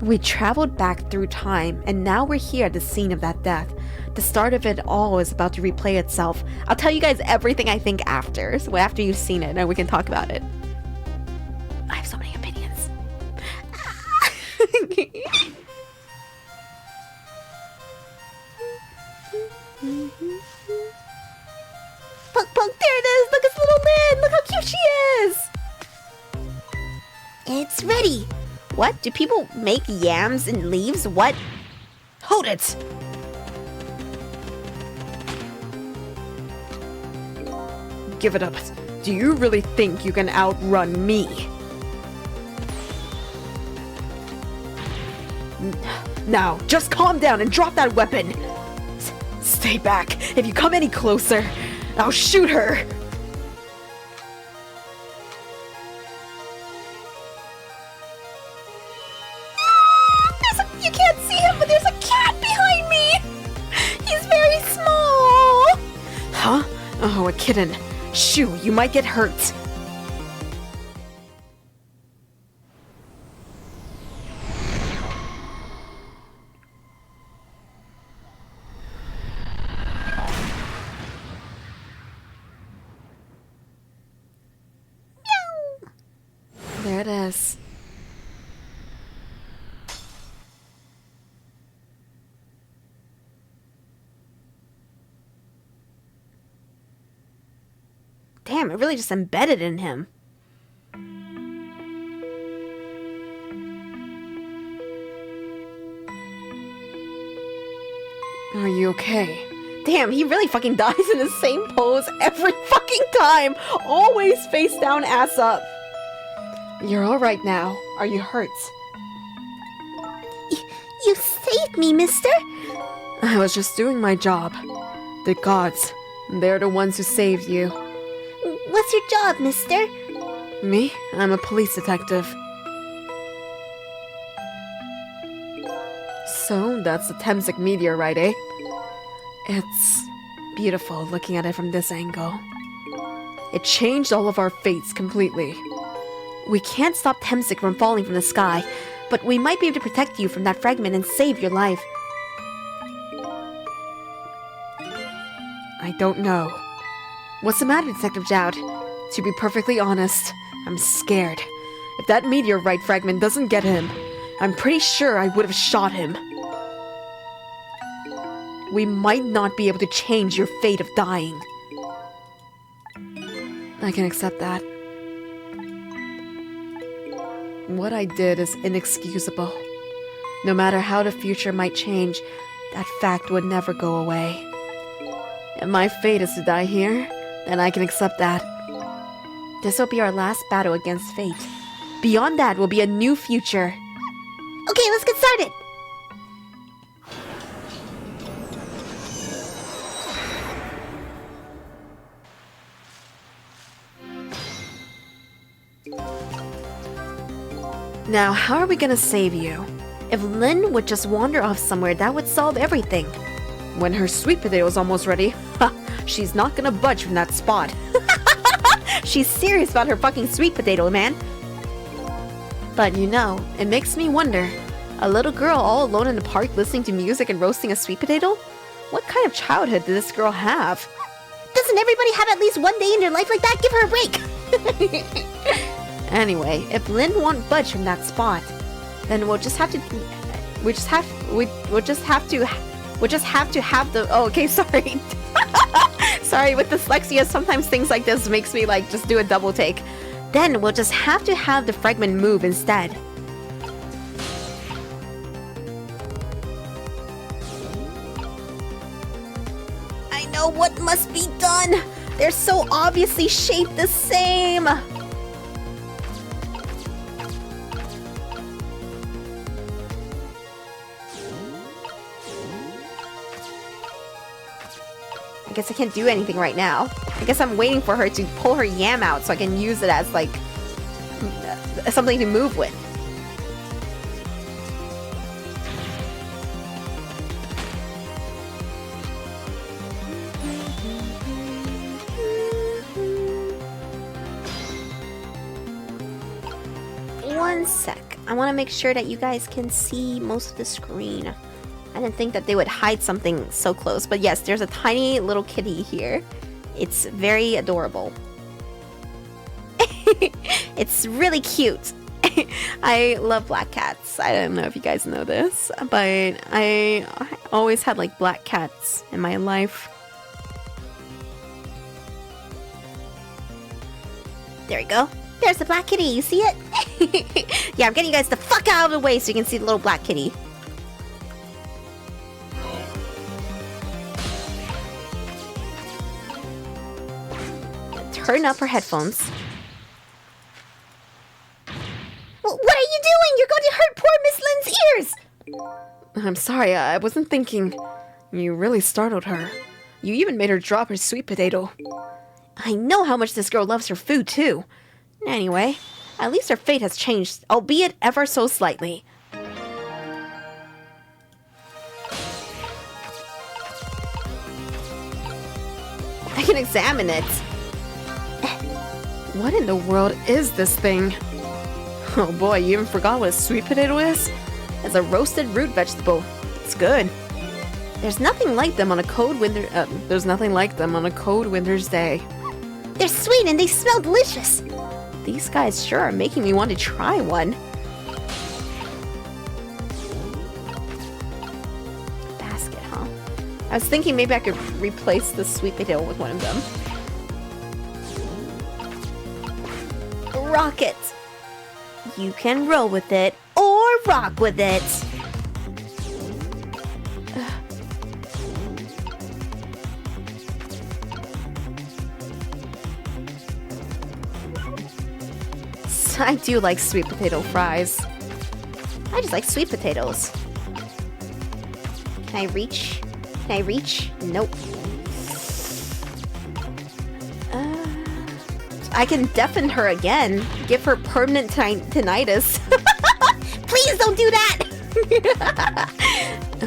We traveled back through time, and now we're here at the scene of that death. The start of it all is about to replay itself. I'll tell you guys everything I think after, so after you've seen it, and we can talk about it. I have so many opinions. Punk, Punk, there it is! Look, it's little Lynn! Look how cute she is! It's ready! What? Do people make yams and leaves? What? Hold it! Give it up. Do you really think you can outrun me? Now, just calm down and drop that weapon! Stay back. If you come any closer, I'll shoot her! You can't see him, but there's a cat behind me! He's very small! Huh? Oh, a kitten. Shoo, you might get hurt. There it is. Damn, it really just embedded in him. Are you okay? Damn, he really fucking dies in the same pose every fucking time! Always face down, ass up. You're alright now. Are you hurt? You saved me, mister! I was just doing my job. The gods, they're the ones who saved you. What's your job, mister? Me? I'm a police detective. So, that's the Temsik meteorite, eh? It's beautiful looking at it from this angle. It changed all of our fates completely. We can't stop Temsik from falling from the sky, but we might be able to protect you from that fragment and save your life. I don't know. What's the matter, Detective Jowd? To be perfectly honest, I'm scared. If that meteorite fragment doesn't get him, I'm pretty sure I would have shot him. We might not be able to change your fate of dying. I can accept that. What I did is inexcusable. No matter how the future might change, that fact would never go away. If my fate is to die here, then I can accept that. This will be our last battle against fate. Beyond that will be a new future. Okay, let's get started! Now, how are we gonna save you? If Lynn would just wander off somewhere, that would solve everything. When her sweet potato's almost ready, ha! She's not gonna budge from that spot. She's serious about her fucking sweet potato, man. But you know, it makes me wonder. A little girl all alone in the park listening to music and roasting a sweet potato? What kind of childhood did this girl have? Doesn't everybody have at least one day in their life like that? Give her a break! Anyway, if Lynn won't budge from that spot, then we'll just have to have the. Oh, okay, sorry. Sorry, with dyslexia, sometimes things like this makes me like just do a double take. Then we'll just have to have the fragment move instead. I know what must be done. They're so obviously shaped the same. I guess I can't do anything right now. I guess I'm waiting for her to pull her yam out so I can use it as, like, something to move with. One sec. I want to make sure that you guys can see most of the screen. I didn't think that they would hide something so close, but yes, there's a tiny little kitty here. It's very adorable. It's really cute. I love black cats. I don't know if you guys know this, but I always had like black cats in my life. There we go. There's the black kitty. You see it? Yeah, I'm getting you guys the fuck out of the way so you can see the little black kitty. Turn up her headphones. Well, what are you doing? You're going to hurt poor Miss Lin's ears! I'm sorry, I wasn't thinking. You really startled her. You even made her drop her sweet potato. I know how much this girl loves her food, too. Anyway, at least her fate has changed, albeit ever so slightly. I can examine it. What in the world is this thing? Oh boy, you even forgot what a sweet potato is? It's a roasted root vegetable. It's good. There's nothing like them on a cold winter. There's nothing like them on a cold winter's day. They're sweet and they smell delicious. These guys sure are making me want to try one. Basket, huh? I was thinking maybe I could replace the sweet potato with one of them. Rocket. You can roll with it or rock with it. I do like sweet potato fries. I just like sweet potatoes. Can I reach? Can I reach? Nope. I can deafen her again. Give her permanent tinnitus. Please don't do that!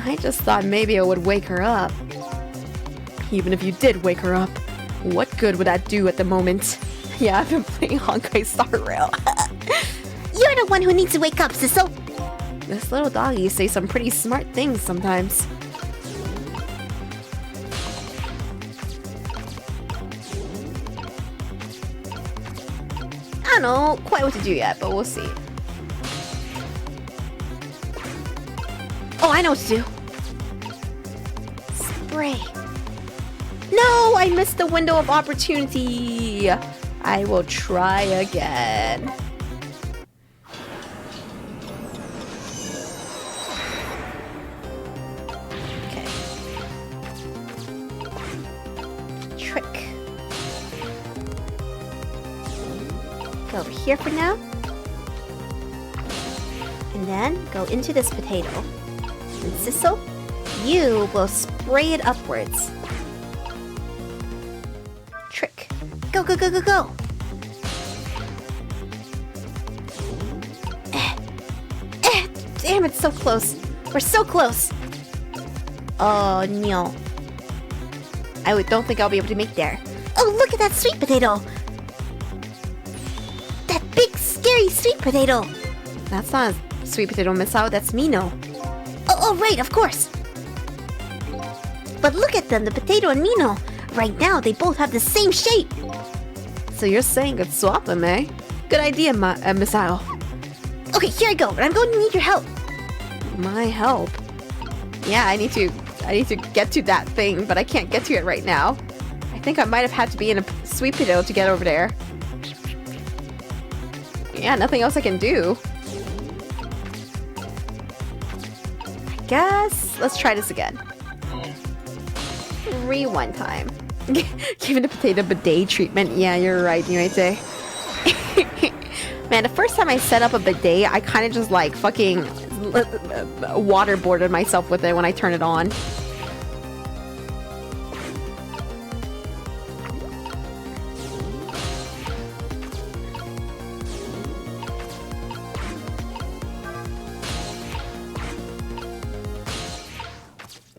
I just thought maybe it would wake her up. Even if you did wake her up, what good would that do at the moment? Yeah, I've been playing Honkai Star Rail. You're the one who needs to wake up, Sisso. This little doggy says some pretty smart things sometimes. I don't know quite what to do yet, but we'll see. Oh, I know what to do. Spray. No, I missed the window of opportunity. I will try again. Okay. Trick. Go over here for now. And then go into this potato. And Sisso, you will spray it upwards. Trick. Go, go, go, go, go. Damn, it's so close. We're so close. Oh, no. I don't think I'll be able to make there. Oh, look at that sweet potato. That big, scary sweet potato. That's not a sweet potato, Misao. That's Mino. Oh, right, of course. But look at them, the potato and Mino. Right now, they both have the same shape. So you're saying could swap them, eh? Good idea, Misao. Okay, here I go, but I'm going to need your help. My help? Yeah, I need to get to that thing, but I can't get to it right now. I think I might have had to be in a sweet potato to get over there. Yeah, nothing else I can do. I guess let's try this again. Rewind time. Giving the potato bidet treatment. Yeah, you're right, Yuete. Man, the first time I set up a bidet, I kind of just like fucking waterboarded myself with it when I turn it on.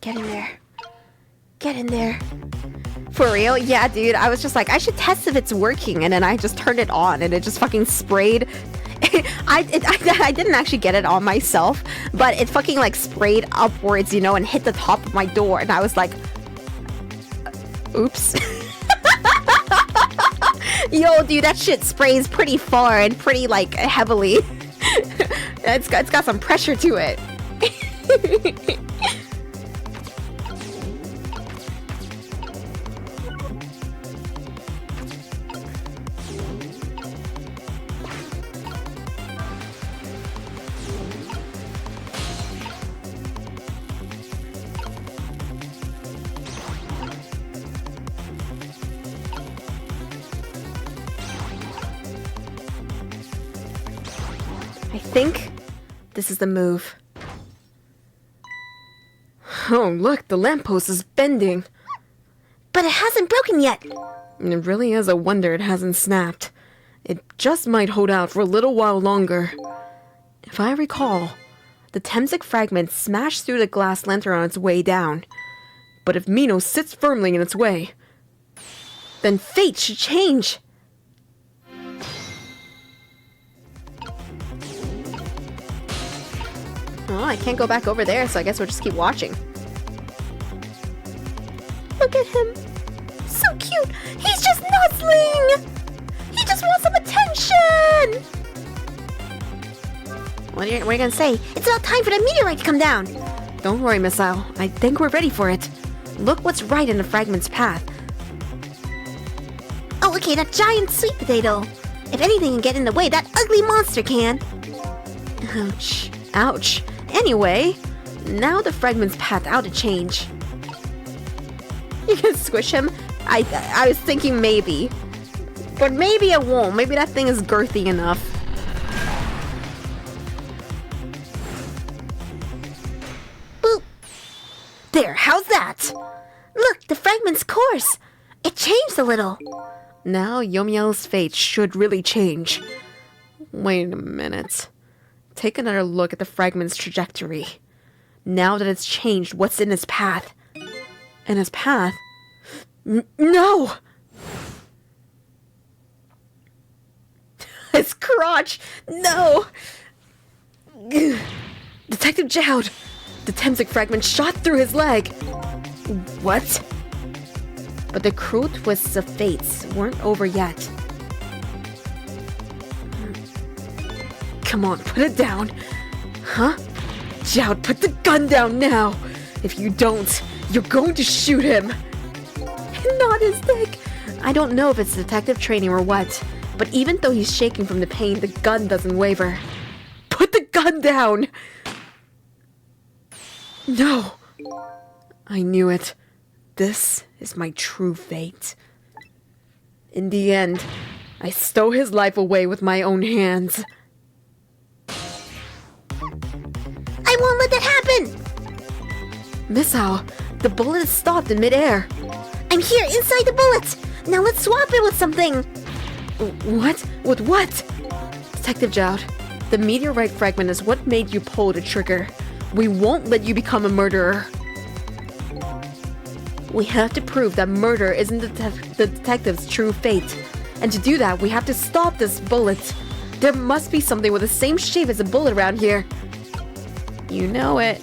Get in there. Get in there. For real? Yeah, dude. I was just like, I should test if it's working, and then I just turned it on, and it just fucking sprayed. I didn't actually get it on myself, but it fucking like sprayed upwards, you know, and hit the top of my door, and I was like, oops. Yo, dude, that shit sprays pretty far and pretty like heavily. It's got some pressure to it. I think this is the move. Oh, look, the lamppost is bending. But it hasn't broken yet. It really is a wonder it hasn't snapped. It just might hold out for a little while longer. If I recall, the Temsic fragment smashed through the glass lantern on its way down. But if Mino sits firmly in its way, then fate should change. Oh, I can't go back over there, so I guess we'll just keep watching. Look at him. So cute. He's just nuzzling. He just wants some attention. What are you gonna say? It's about time for the meteorite to come down. Don't worry, Missile. I think we're ready for it. Look what's right in the fragment's path. Oh, okay, that giant sweet potato. If anything can get in the way, that ugly monster can. Ouch. Ouch. Anyway, now the fragment's path out to change. You can squish him? I was thinking maybe. But maybe it won't. Maybe that thing is girthy enough. Boop. There, how's that? Look, the fragment's course. It changed a little. Now Yomiel's fate should really change. Wait a minute. Take another look at the fragment's trajectory. Now that it's changed, what's in its path? In its path? No! His crotch! No! Detective Jowd! The Temsic fragment shot through his leg! What? But the cruel twists of fates weren't over yet. Come on, put it down. Huh? Jowd, put the gun down now! If you don't, you're going to shoot him! Not his dick! I don't know if it's detective training or what, but even though he's shaking from the pain, the gun doesn't waver. Put the gun down! No! I knew it. This is my true fate. In the end, I stole his life away with my own hands. I won't let that happen! Missile, the bullet is stopped in midair. I'm here, inside the bullet! Now let's swap it with something! What? With what? Detective Jowd, the meteorite fragment is what made you pull the trigger. We won't let you become a murderer. We have to prove that murder isn't the detective's true fate. And to do that, we have to stop this bullet. There must be something with the same shape as a bullet around here. You know it.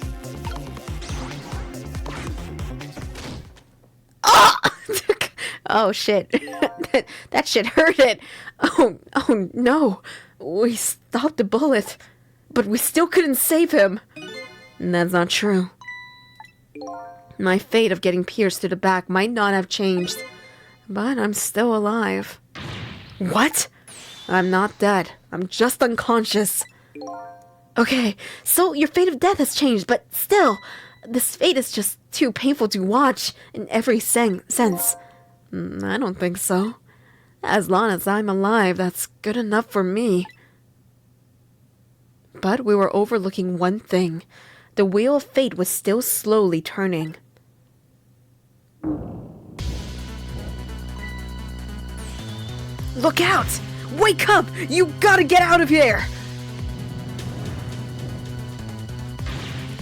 Oh! Oh shit. that shit hurt it. Oh no. We stopped the bullet. But we still couldn't save him. That's not true. My fate of getting pierced to the back might not have changed, but I'm still alive. What? I'm not dead. I'm just unconscious. Okay, so your fate of death has changed, but still, this fate is just too painful to watch in every sense. I don't think so. As long as I'm alive, that's good enough for me. But we were overlooking one thing. The wheel of fate was still slowly turning. Look out! Wake up! You gotta get out of here!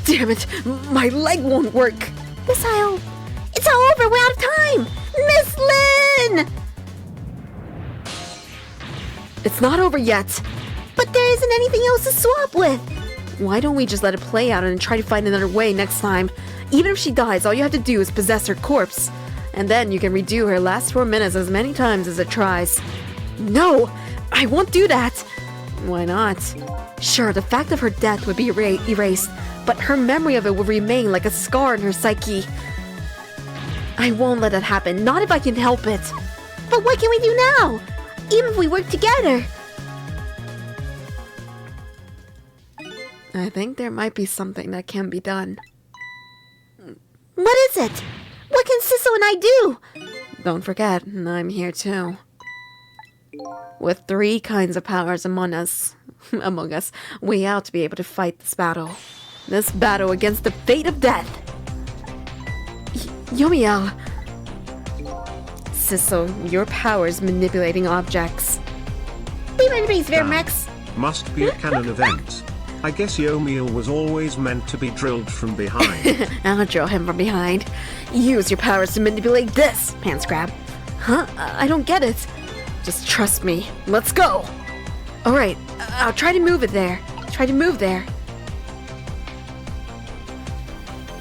Damn it! My leg won't work! Missile! It's all over! We're out of time! Miss Lynn! It's not over yet! But there isn't anything else to swap with! Why don't we just let it play out and try to find another way next time? Even if she dies, all you have to do is possess her corpse. And then you can redo her last 4 minutes as many times as it tries. No! I won't do that! Why not? Sure, the fact of her death would be erased, but her memory of it will remain like a scar in her psyche. I won't let that happen, not if I can help it. But what can we do now? Even if we work together? I think there might be something that can be done. What is it? What can Sisso and I do? Don't forget, I'm here too. With 3 kinds of powers among us, we ought to be able to fight this battle. This battle against the fate of death. Yomiel. Sisso, your powers manipulating objects. Must be a canon event. I guess Yomiel was always meant to be drilled from behind. I'll drill him from behind. Use your powers to manipulate this, Pants Grab. Huh? I don't get it. Just trust me. Let's go. Alright, I'll try to move it there. Try to move there.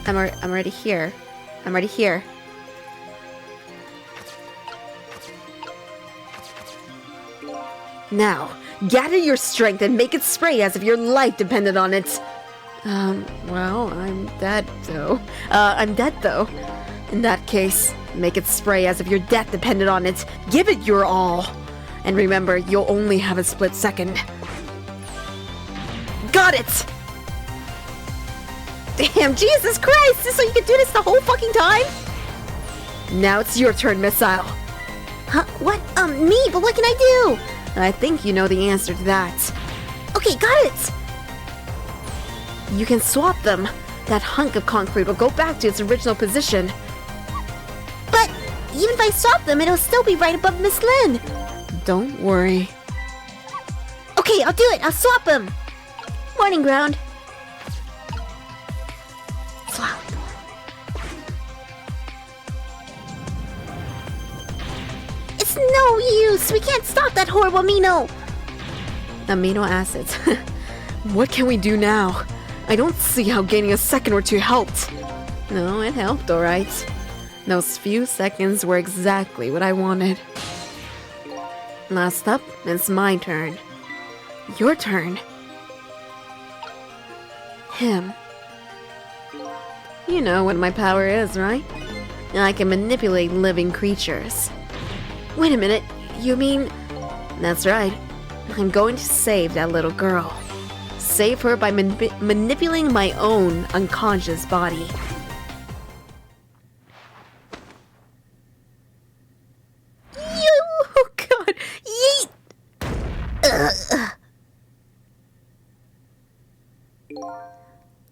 I'm already here. I'm already here. Now, gather your strength and make it spray as if your life depended on it. Well, I'm dead, though. In that case, make it spray as if your death depended on it. Give it your all. And remember, you'll only have a split second. Got it! Damn, Jesus Christ! So you can do this the whole fucking time? Now it's your turn, Missile. Huh? What? Me? But what can I do? I think you know the answer to that. Okay, got it! You can swap them. That hunk of concrete will go back to its original position. But even if I swap them, it'll still be right above Miss Lynn. Don't worry. Okay, I'll do it. I'll swap them. Morning ground. Swap. It's no use. We can't stop that horrible amino. Amino acids. What can we do now? I don't see how gaining a second or two helped. No, it helped, alright. Those few seconds were exactly what I wanted. Last up, it's my turn. Your turn. Him. You know what my power is, right? I can manipulate living creatures. Wait a minute, you mean... That's right. I'm going to save that little girl. Save her by manipulating my own unconscious body. Oh god! Yeet!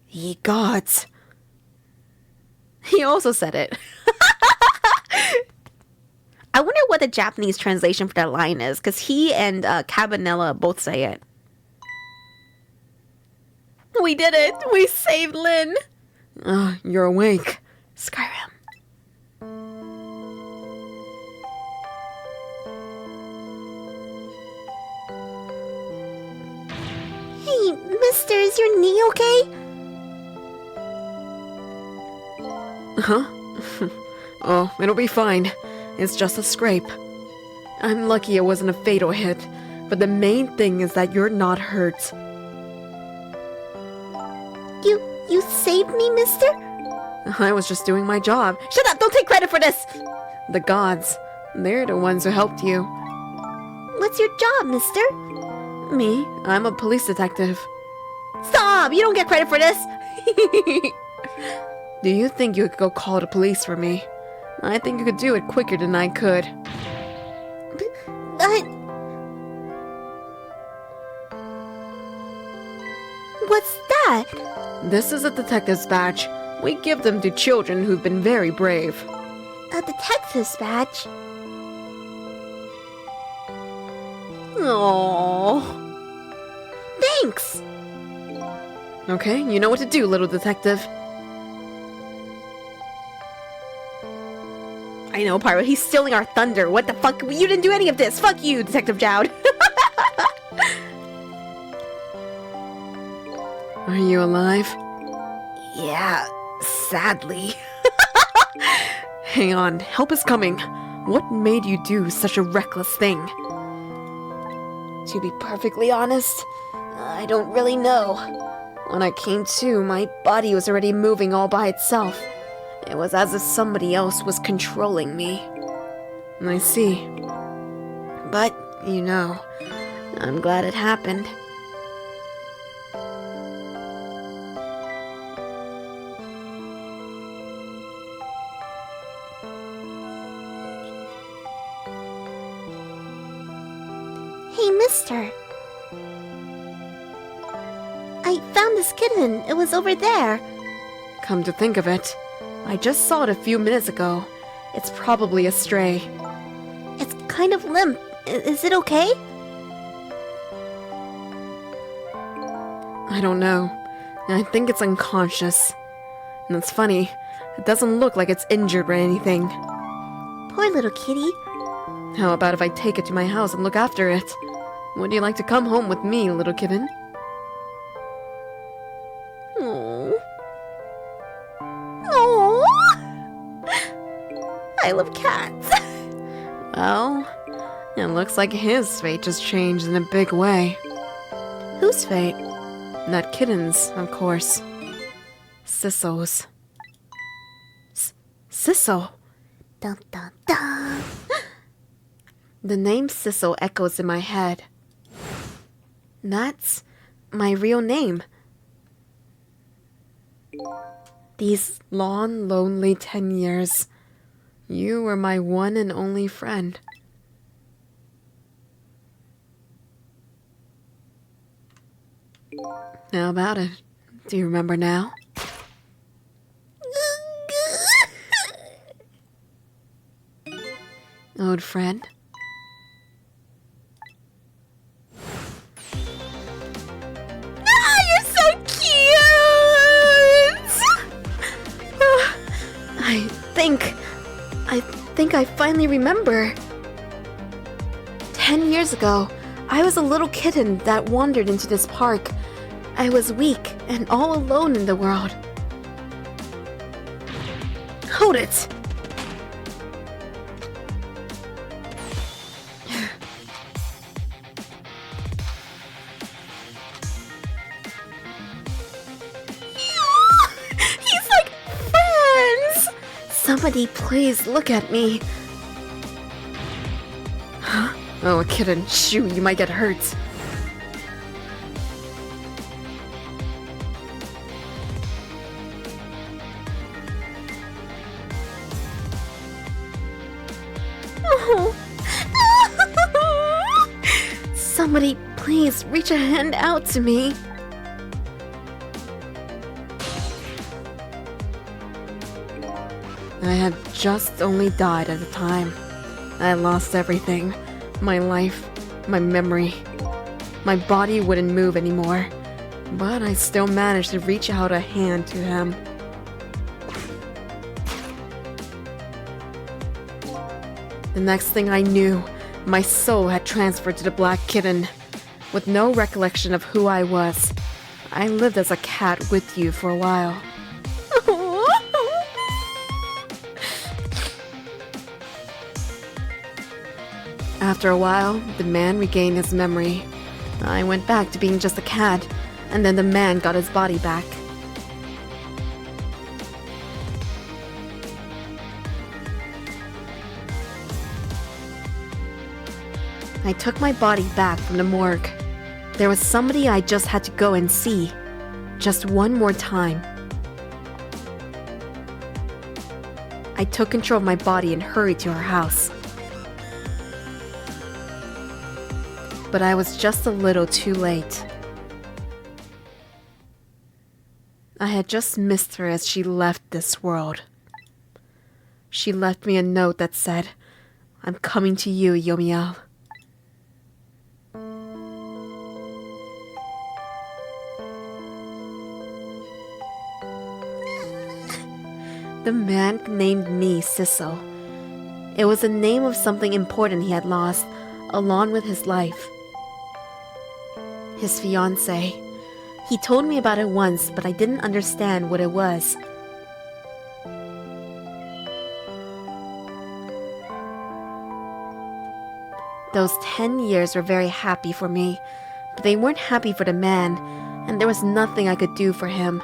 Ye gods. He also said it. I wonder what the Japanese translation for that line is, because he and Cabanella both say it. We did it! We saved Lynn! You're awake. Skyrim. Hey, mister, is your knee okay? Huh? Oh, it'll be fine. It's just a scrape. I'm lucky it wasn't a fatal hit, but the main thing is that you're not hurt. You saved me, mister? I was just doing my job. Shut up! Don't take credit for this! The gods, they're the ones who helped you. What's your job, mister? Me? I'm a police detective. Stop! You don't get credit for this! Do you think you could go call the police for me? I think you could do it quicker than I could. But... What's that? This is a detective's badge. We give them to children who've been very brave. A detective's badge? Aww. Thanks! Okay, you know what to do, little detective. I know, Pyro. He's stealing our thunder. What the fuck? You didn't do any of this. Fuck you, Detective Jowd. Are you alive? Yeah, sadly. Hang on, help is coming. What made you do such a reckless thing? To be perfectly honest, I don't really know. When I came to, my body was already moving all by itself. It was as if somebody else was controlling me. I see. But, you know, I'm glad it happened. Hey, mister. I found this kitten. It was over there. Come to think of it, I just saw it a few minutes ago. It's probably a stray. It's kind of limp. Is it okay? I don't know. I think it's unconscious. And it's funny, it doesn't look like it's injured or anything. Poor little kitty. How about if I take it to my house and look after it? Would you like to come home with me, little kitten? Aww. Aww. I love cats. Well, it looks like his fate just changed in a big way. Whose fate? That kitten's, of course. Sisso's. Sisso? Dun dun dun. The name Sisso echoes in my head. That's my real name. These long, lonely 10 years, you were my one and only friend. How about it? Do you remember now? Old friend? You're so cute! I think I finally remember. 10 years ago, I was a little kitten that wandered into this park. I was weak and all alone in the world. Hold it! He's like friends! Somebody please look at me. Huh? Oh, a kitten. Shoo, you might get hurt. Oh. Somebody please reach a hand out to me. I had just only died at the time. I lost everything. My life, my memory. My body wouldn't move anymore. But I still managed to reach out a hand to him. The next thing I knew, my soul had transferred to the black kitten. With no recollection of who I was, I lived as a cat with you for a while. After a while, the man regained his memory. I went back to being just a cat, and then the man got his body back. I took my body back from the morgue. There was somebody I just had to go and see. Just one more time. I took control of my body and hurried to her house. But I was just a little too late. I had just missed her as she left this world. She left me a note that said, "I'm coming to you, Yomiya." The man named me Sissel. It was the name of something important he had lost, along with his life. His fiancée. He told me about it once, but I didn't understand what it was. Those 10 years were very happy for me, but they weren't happy for the man, and there was nothing I could do for him.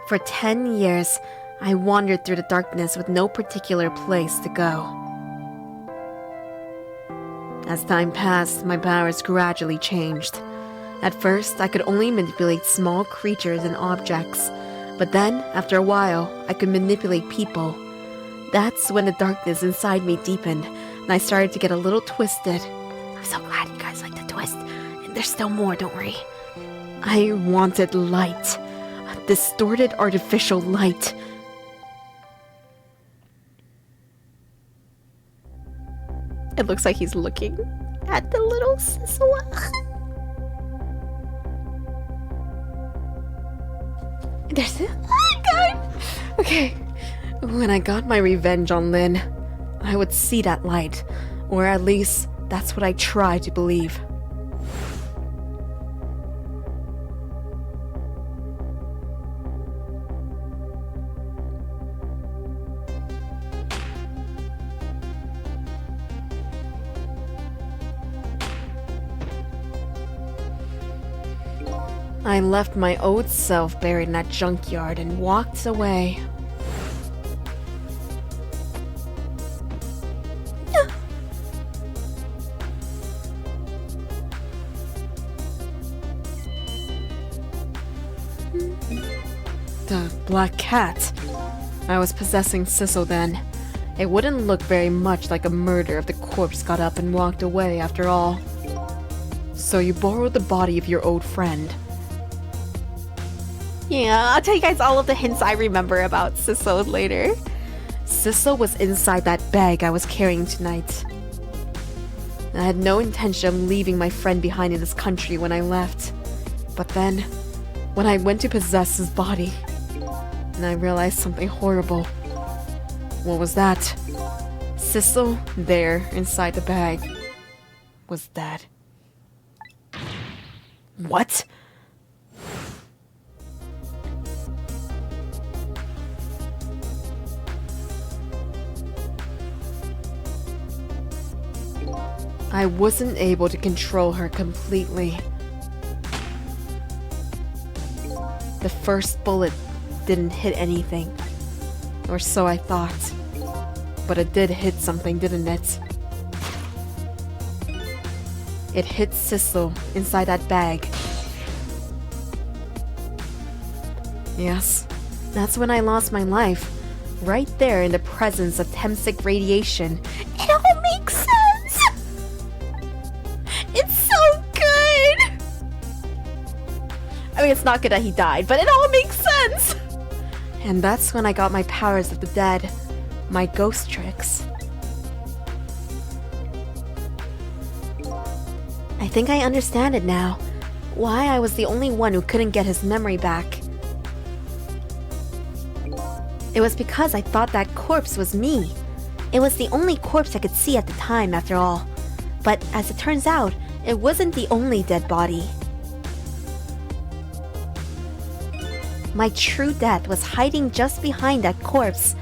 For 10 years, I wandered through the darkness with no particular place to go. As time passed, my powers gradually changed. At first, I could only manipulate small creatures and objects, but then, after a while, I could manipulate people. That's when the darkness inside me deepened, and I started to get a little twisted. I'm so glad you guys like the twist. And there's still more, don't worry. I wanted light. Distorted artificial light. It looks like he's looking at the little Sissel. There's it. Oh God. Okay. When I got my revenge on Lin, I would see that light, or at least that's what I try to believe. I left my old self buried in that junkyard and walked away. The black cat. I was possessing Sissel then. It wouldn't look very much like a murder if the corpse got up and walked away after all. So you borrowed the body of your old friend. Yeah, I'll tell you guys all of the hints I remember about Sissel later. Sissel was inside that bag I was carrying tonight. I had no intention of leaving my friend behind in this country when I left. But then, when I went to possess his body, and I realized something horrible. What was that? Sissel, there, inside the bag, was dead. What? I wasn't able to control her completely. The first bullet didn't hit anything, or so I thought. But it did hit something, didn't it? It hit Sissel inside that bag. Yes, that's when I lost my life. Right there in the presence of Temsic radiation. It all makes sense! It's so good! I mean, it's not good that he died, but it all makes sense! And that's when I got my powers of the dead. My ghost tricks. I think I understand it now. Why I was the only one who couldn't get his memory back. It was because I thought that corpse was me. It was the only corpse I could see at the time, after all. But as it turns out, it wasn't the only dead body. My true death was hiding just behind that corpse.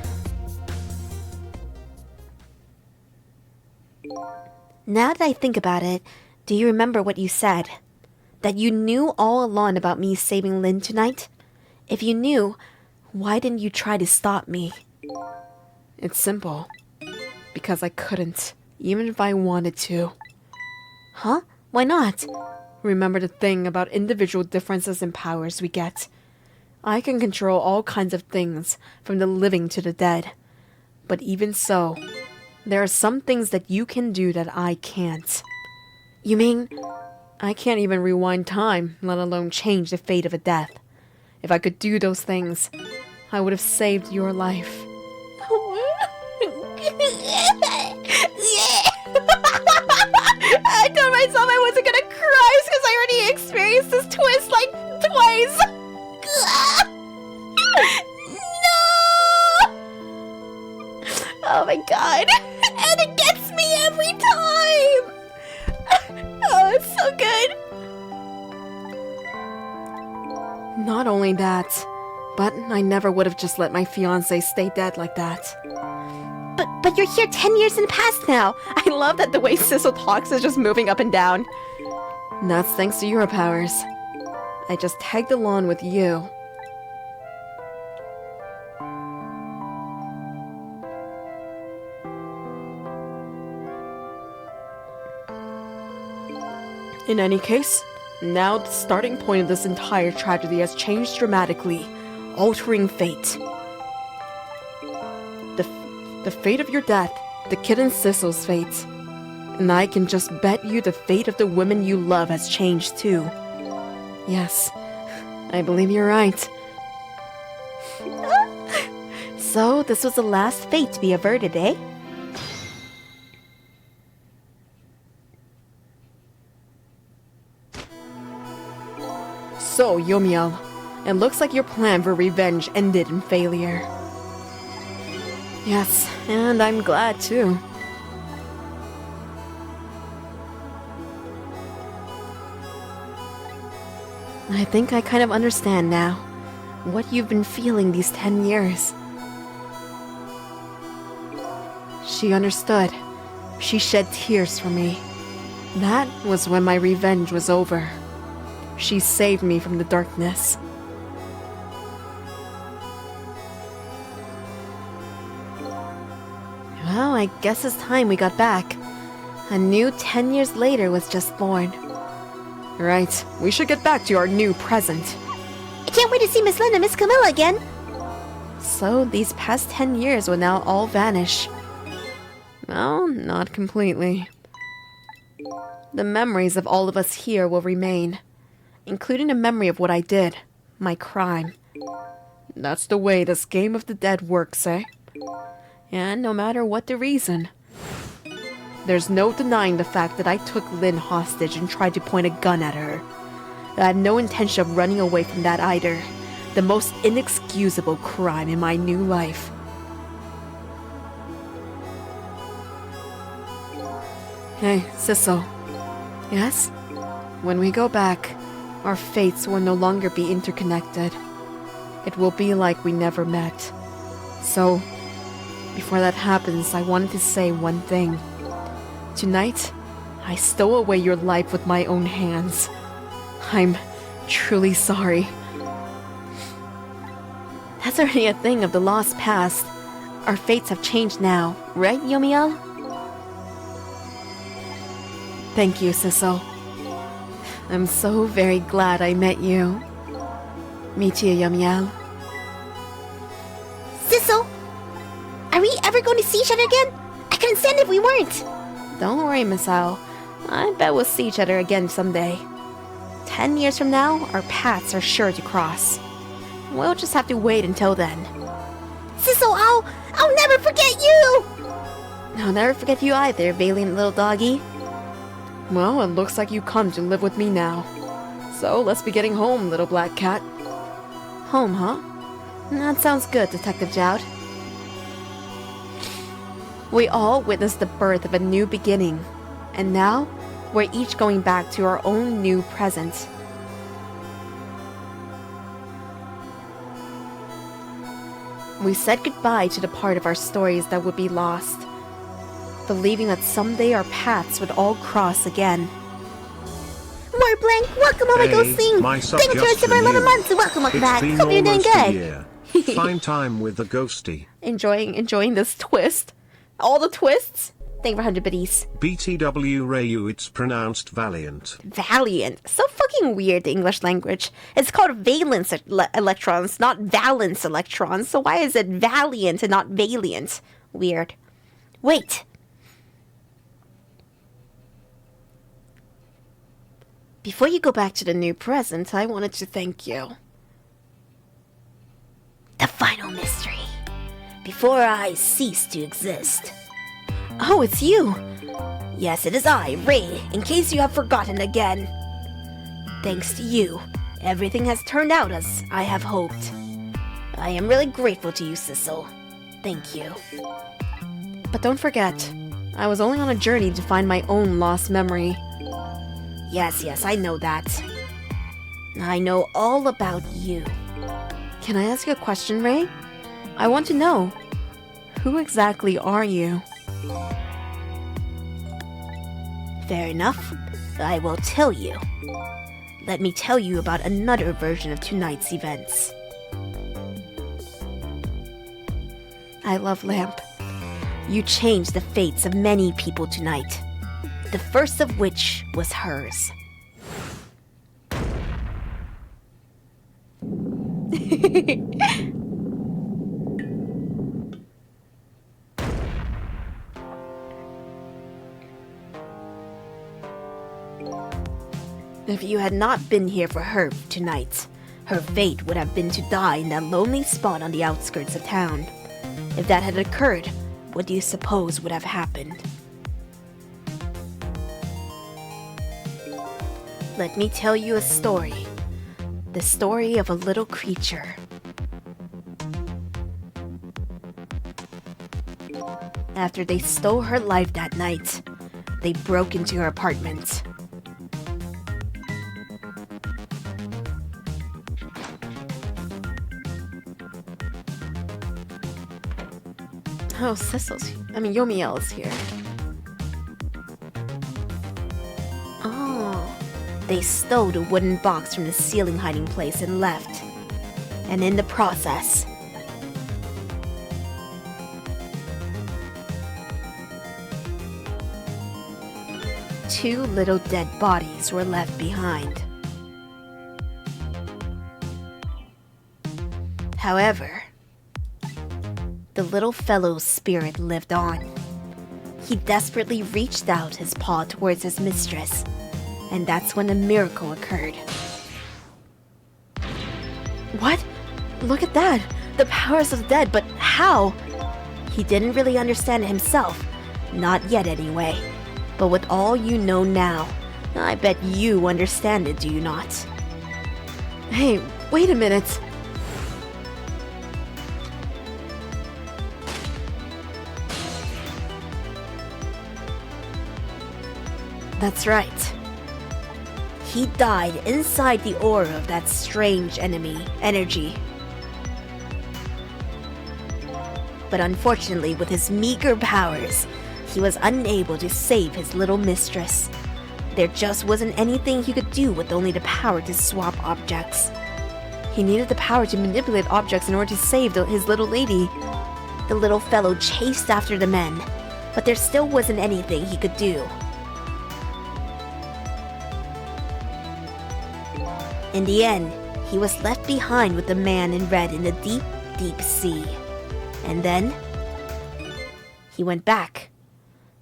Now that I think about it, do you remember what you said? That you knew all along about me saving Lin tonight? If you knew, why didn't you try to stop me? It's simple. Because I couldn't, even if I wanted to. Huh? Why not? Remember the thing about individual differences in powers we get. I can control all kinds of things, from the living to the dead. But even so, there are some things that you can do that I can't. You mean... I can't even rewind time, let alone change the fate of a death. If I could do those things, I would have saved your life. I told myself I wasn't gonna cry because I already experienced this twist like twice. No! Oh my god. And it gets me every time. Oh, it's so good. Not only that, but I never would have just let my fiancé stay dead like that. But you're here 10 years in the past now. I love that the way Sissel talks is just moving up and down. That's thanks to your powers. I just tagged along with you. In any case, now the starting point of this entire tragedy has changed dramatically, altering fate. The fate of your death, the kitten Sissel's fate. And I can just bet you the fate of the women you love has changed too. Yes, I believe you're right. So, this was the last fate to be averted, eh? So, Yomiel, it looks like your plan for revenge ended in failure. Yes, and I'm glad too. I think I kind of understand now what you've been feeling these 10 years. She understood. She shed tears for me. That was when my revenge was over. She saved me from the darkness. Well, I guess it's time we got back. A new 10 years later was just born. Right, we should get back to our new present. I can't wait to see Miss Lynn and Miss Camilla again. So, these past 10 years will now all vanish. Well, not completely. The memories of all of us here will remain, including the memory of what I did, my crime. That's the way this game of the dead works, eh? And no matter what the reason, there's no denying the fact that I took Lynn hostage and tried to point a gun at her. I had no intention of running away from that either. The most inexcusable crime in my new life. Hey, Sissel. Yes? When we go back, our fates will no longer be interconnected. It will be like we never met. So, before that happens, I wanted to say one thing. Tonight, I stole away your life with my own hands. I'm truly sorry. That's already a thing of the lost past. Our fates have changed now, right, Yomiel? Thank you, Sissel. I'm so very glad I met you. Me too, Yomiel. Sissel! Are we ever going to see each other again? I couldn't stand it if we weren't. Don't worry, Miss Owl. I bet we'll see each other again someday. 10 years from now, our paths are sure to cross. We'll just have to wait until then. Sissel, I'll never forget you! I'll never forget you either, valiant little doggy. Well, it looks like you come to live with me now. So let's be getting home, little black cat. Home, huh? That sounds good, Detective Jout. We all witnessed the birth of a new beginning, and now we're each going back to our own new present. We said goodbye to the part of our stories that would be lost, believing that someday our paths would all cross again. More Blank, welcome on my Ghostlings! my Thank you for our 11 months, welcome back! Hope you're doing good! Fine time with the ghosty. Enjoying this twist. All the twists. Thank you for 100 biddies. BTW Reiyu, it's pronounced valiant. Valiant. So fucking weird, the English language. It's called valence electrons, not valence electrons. So why is it valiant and not valiant? Weird. Wait. Before you go back to the new present, I wanted to thank you. The final mystery. Before I cease to exist. Oh, it's you! Yes, it is I, Ray, in case you have forgotten again. Thanks to you, everything has turned out as I have hoped. I am really grateful to you, Sissel. Thank you. But don't forget, I was only on a journey to find my own lost memory. Yes, I know that. I know all about you. Can I ask you a question, Ray? I want to know, who exactly are you? Fair enough. I will tell you. Let me tell you about another version of tonight's events. I love Lamp. You changed the fates of many people tonight. The first of which was hers. If you had not been here for her tonight, her fate would have been to die in that lonely spot on the outskirts of town. If that had occurred, what do you suppose would have happened? Let me tell you a story. The story of a little creature. After they stole her life that night, they broke into her apartment. Oh, Yomiel's here. Oh, they stole the wooden box from the ceiling hiding place and left. And in the process, two little dead bodies were left behind. However, the little fellow's spirit lived on. He desperately reached out his paw towards his mistress, and that's when a miracle occurred. What? Look at that! The powers of the dead, but how? He didn't really understand it himself. Not yet, anyway. But with all you know now, I bet you understand it, do you not? Hey, wait a minute. That's right. He died inside the aura of that strange energy. But unfortunately, with his meager powers, he was unable to save his little mistress. There just wasn't anything he could do with only the power to swap objects. He needed the power to manipulate objects in order to save his little lady. The little fellow chased after the men, but there still wasn't anything he could do. In the end, he was left behind with the man in red in the deep, deep sea. And then, he went back.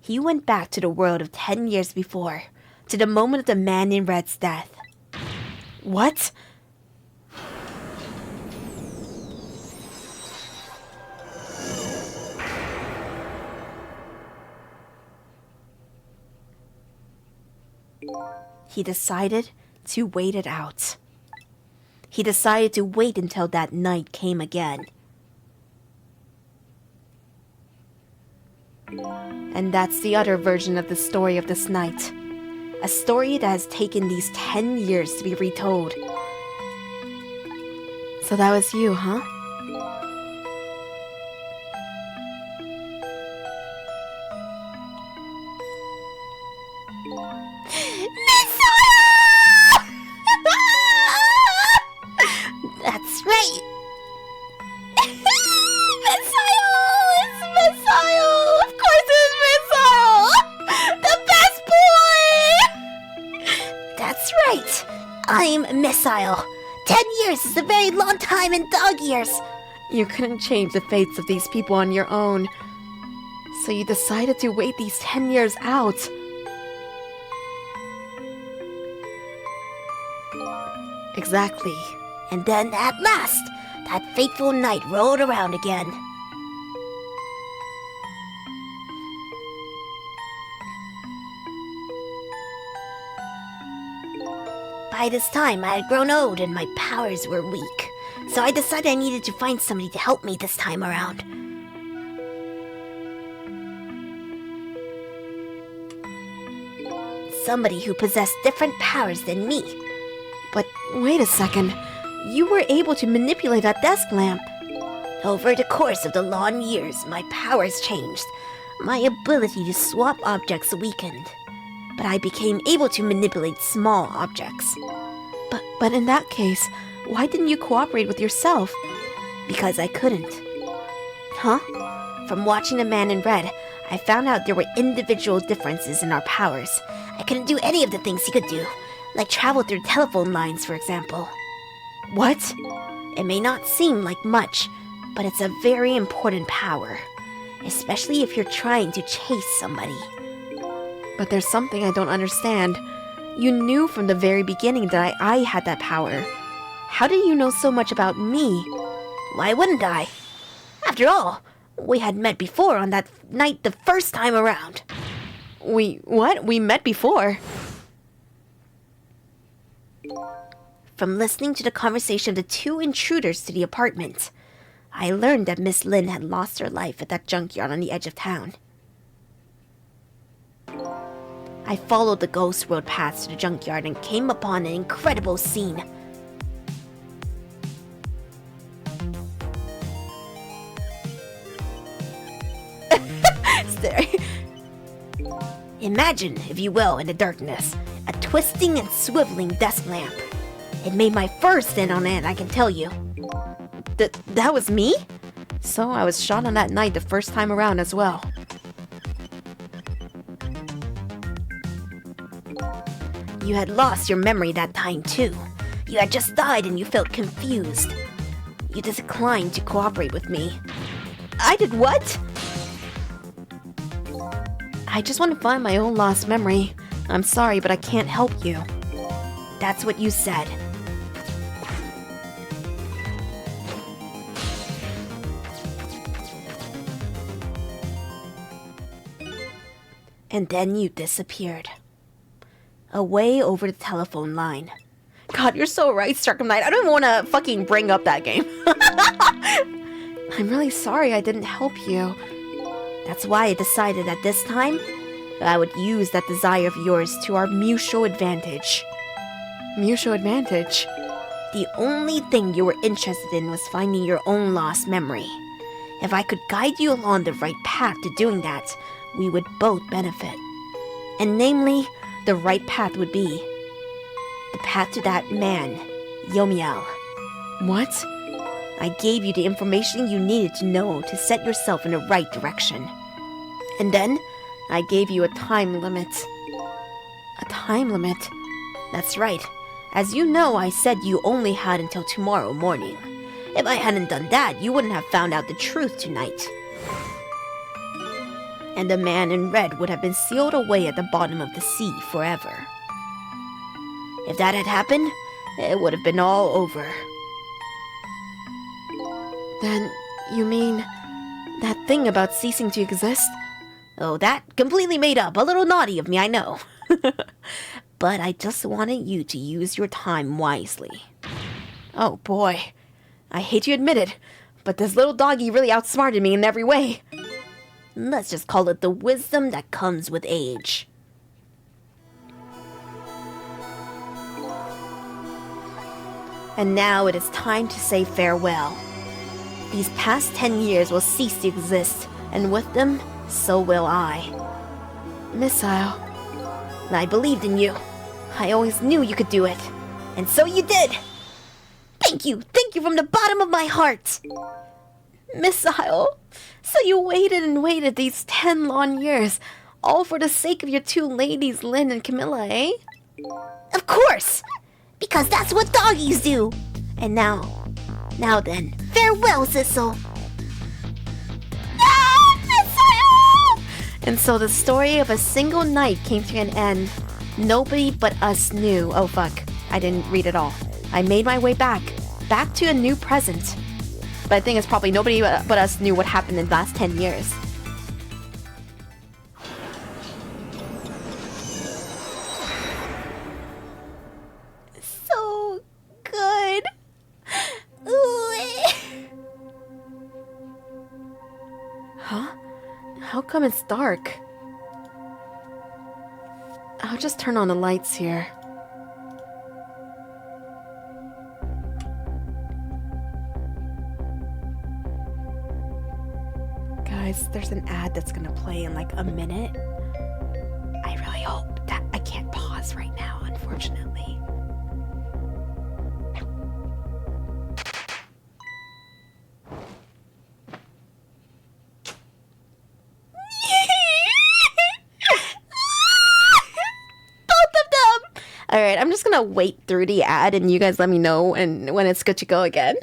He went back to the world of 10 years before, to the moment of the man in red's death. What? He decided to wait it out. He decided to wait until that night came again. And that's the other version of the story of this night. A story that has taken these 10 years to be retold. So that was you, huh? That's right! Isle. 10 years is a very long time in dog years. You couldn't change the fates of these people on your own. So you decided to wait these 10 years out. Exactly. And then, at last, that fateful night rolled around again. By this time, I had grown old and my powers were weak. So I decided I needed to find somebody to help me this time around. Somebody who possessed different powers than me. But wait a second. You were able to manipulate that desk lamp. Over the course of the long years, my powers changed. My ability to swap objects weakened. But I became able to manipulate small objects. But in that case, why didn't you cooperate with yourself? Because I couldn't. Huh? From watching the man in red, I found out there were individual differences in our powers. I couldn't do any of the things he could do, like travel through telephone lines, for example. What? It may not seem like much, but it's a very important power, especially if you're trying to chase somebody. But there's something I don't understand. You knew from the very beginning that I had that power. How did you know so much about me? Why wouldn't I? After all, we had met before on that night the first time around. What? We met before? From listening to the conversation of the two intruders to the apartment, I learned that Miss Lin had lost her life at that junkyard on the edge of town. I followed the ghost road path to the junkyard and came upon an incredible scene. Imagine, if you will, in the darkness, a twisting and swiveling desk lamp. It made my fur stand on end, I can tell you. That was me? So I was shot on that night the first time around as well. You had lost your memory that time too. You had just died and you felt confused. You declined to cooperate with me. I did what? I just want to find my own lost memory. I'm sorry, but I can't help you. That's what you said. And then you disappeared. Away over the telephone line. God, you're so right, Starkham Knight. I don't want to fucking bring up that game. I'm really sorry I didn't help you. That's why I decided at this time that I would use that desire of yours to our mutual advantage. Mutual advantage? The only thing you were interested in was finding your own lost memory. If I could guide you along the right path to doing that, we would both benefit. And namely, the right path would be the path to that man, Yomiao. What? I gave you the information you needed to know to set yourself in the right direction. And then, I gave you a time limit. A time limit? That's right. As you know, I said you only had until tomorrow morning. If I hadn't done that, you wouldn't have found out the truth tonight. And the man in red would have been sealed away at the bottom of the sea forever. If that had happened, it would have been all over. Then, you mean that thing about ceasing to exist? Oh, that completely made up. A little naughty of me, I know. But I just wanted you to use your time wisely. Oh boy. I hate to admit it, but this little doggy really outsmarted me in every way. Let's just call it the wisdom that comes with age. And now it is time to say farewell. These past 10 years will cease to exist, and with them, so will I. Missile. I believed in you. I always knew you could do it. And so you did! Thank you from the bottom of my heart! Missile. So you waited and waited these 10 long years, all for the sake of your two ladies, Lynn and Camilla, eh? Of course! because that's what doggies do. And now then, farewell, Sissel. And so the story of a single night came to an end. Nobody but us knew. Oh fuck, I didn't read it all. I made my way back to a new present. But I think it's probably nobody but us knew what happened in the last 10 years. So good. Huh? How come it's dark? I'll just turn on the lights here. Guys, there's an ad that's gonna play in like a minute. I really hope that I can't pause right now, unfortunately. Alright, I'm just gonna wait through the ad and you guys let me know and when it's good to go again.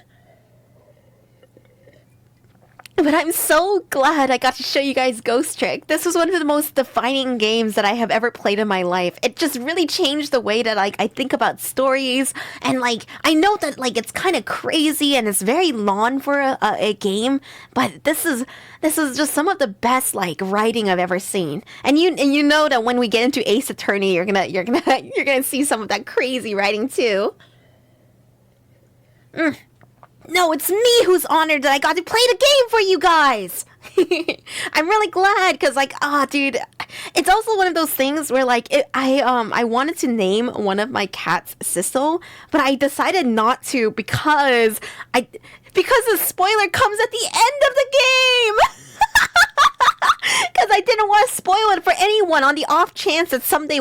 But I'm so glad I got to show you guys Ghost Trick. This was one of the most defining games that I have ever played in my life. It just really changed the way that I think about stories. And I know that it's kind of crazy and it's very long for a game, but this is just some of the best writing I've ever seen. And you know that when we get into Ace Attorney, you're gonna see some of that crazy writing too. No, it's me who's honored that I got to play the game for you guys. I'm really glad because dude, it's also one of those things where I wanted to name one of my cats Sissel, but I decided not to because the spoiler comes at the end of the game. Because I didn't want to spoil it for anyone on the off chance that someday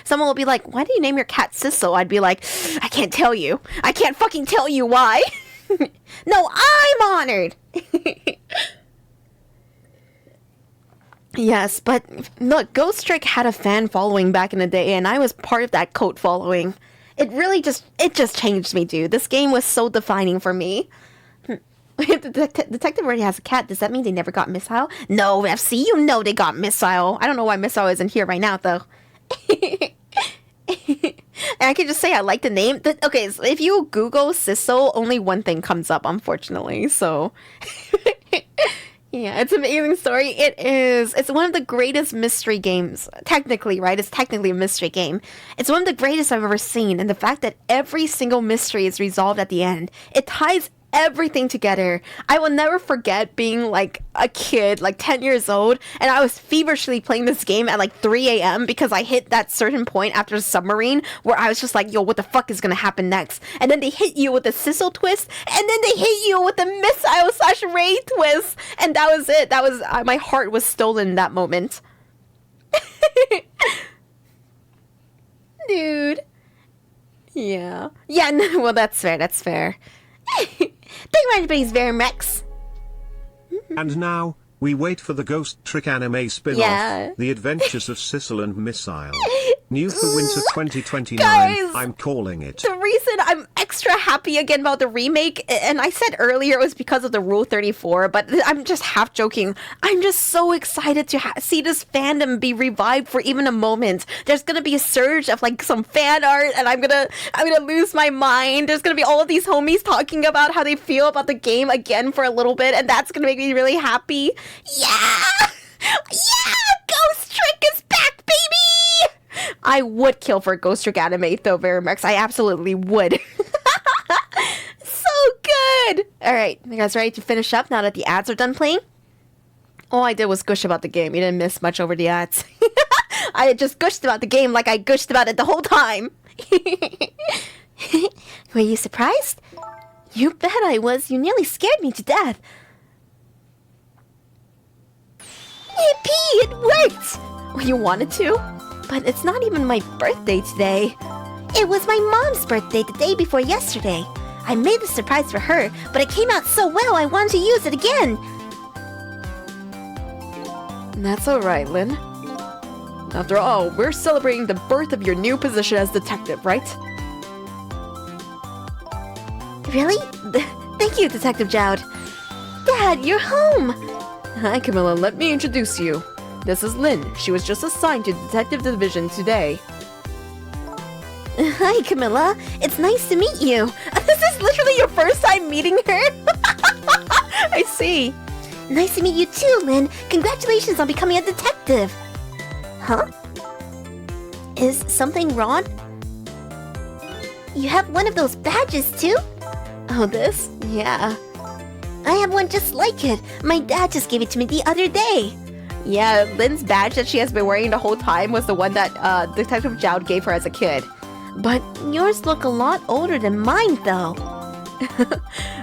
someone will be like, why do you name your cat Sissel? I'd be like, I can't tell you. I can't fucking tell you why. No, I'm honored. Yes, but look, Ghost Trick had a fan following back in the day, and I was part of that cult following. It just changed me, dude. This game was so defining for me. If the detective already has a cat, does that mean they never got Missile? No, FC, you know they got Missile. I don't know why Missile isn't here right now, though. And I can just say I like the name. Okay, so if you Google Sissel, only one thing comes up, unfortunately. So, yeah, it's an amazing story. It is. It's one of the greatest mystery games. Technically, right? It's technically a mystery game. It's one of the greatest I've ever seen. And the fact that every single mystery is resolved at the end, it ties everything together. I will never forget being a kid, 10 years old, and I was feverishly playing this game at 3 a.m. because I hit that certain point after the submarine where I was just like, yo, what the fuck is gonna happen next? And then they hit you with the Sissel twist, and then they hit you with the Missile/Ray twist, and that was it. That was my heart was stolen in that moment. Dude. Yeah. Yeah, no, well, that's fair. Thank you, everybody's very much. And now, we wait for the Ghost Trick anime spin-off, Yeah. The Adventures of Sissel and Missile. New for winter 2029, Guys! I'm calling it. The reason I'm extra happy again about the remake, and I said earlier it was because of the Rule 34, but I'm just half joking. I'm just so excited to see this fandom be revived for even a moment. There's gonna be a surge of some fan art, and I'm gonna lose my mind. There's gonna be all of these homies talking about how they feel about the game again for a little bit, and that's gonna make me really happy. Yeah! Yeah! Ghost Trick is back, baby! I would kill for a Ghost Trick anime, though, very much. I absolutely would. So good! Alright, you guys ready to finish up now that the ads are done playing? All I did was gush about the game. You didn't miss much over the ads. I just gushed about the game like I gushed about it the whole time. Were you surprised? You bet I was. You nearly scared me to death. Yippee! It worked! Well, you wanted to? But it's not even my birthday today. It was my mom's birthday the day before yesterday. I made the surprise for her, but it came out so well I wanted to use it again. That's alright, Lynn. After all, we're celebrating the birth of your new position as detective, right? Really? Thank you, Detective Jowd. Dad, you're home! Hi, Camilla. Let me introduce you. This is Lynn. She was just assigned to Detective Division today. Hi, Camilla. It's nice to meet you. This is literally your first time meeting her? I see. Nice to meet you too, Lynn. Congratulations on becoming a detective. Huh? Is something wrong? You have one of those badges too? Oh, this? Yeah. I have one just like it. My dad just gave it to me the other day. Yeah, Lynn's badge that she has been wearing the whole time was the one that Detective Jowd gave her as a kid. But yours look a lot older than mine, though.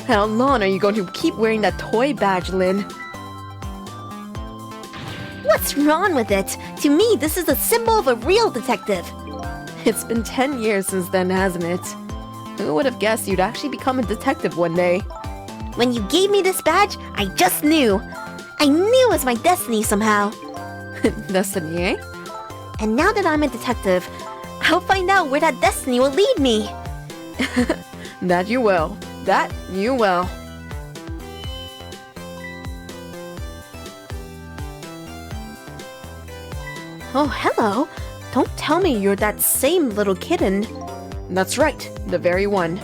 How long are you going to keep wearing that toy badge, Lynn? What's wrong with it? To me, this is a symbol of a real detective. It's been 10 years since then, hasn't it? Who would have guessed you'd actually become a detective one day? When you gave me this badge, I just knew. I knew it was my destiny somehow. Destiny, eh? And now that I'm a detective, I'll find out where that destiny will lead me. That you will. That you will. Oh, hello. Don't tell me you're that same little kitten. That's right, the very one.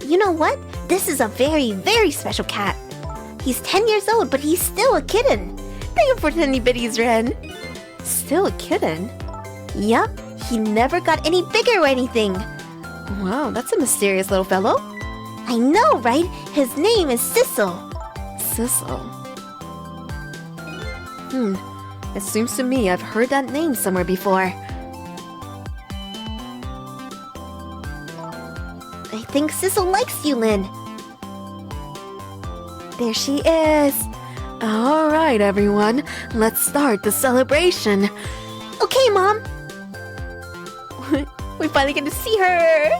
You know what? This is a very, very special cat. He's 10 years old, but he's still a kitten. Thank you for tiny bitties, Ren. Still a kitten? Yup, he never got any bigger or anything. Wow, that's a mysterious little fellow. I know, right? His name is Sissel. Sissel. It seems to me I've heard that name somewhere before. I think Sissel likes you, Lynn. There she is. All right, everyone. Let's start the celebration. Okay, Mom. We finally get to see her.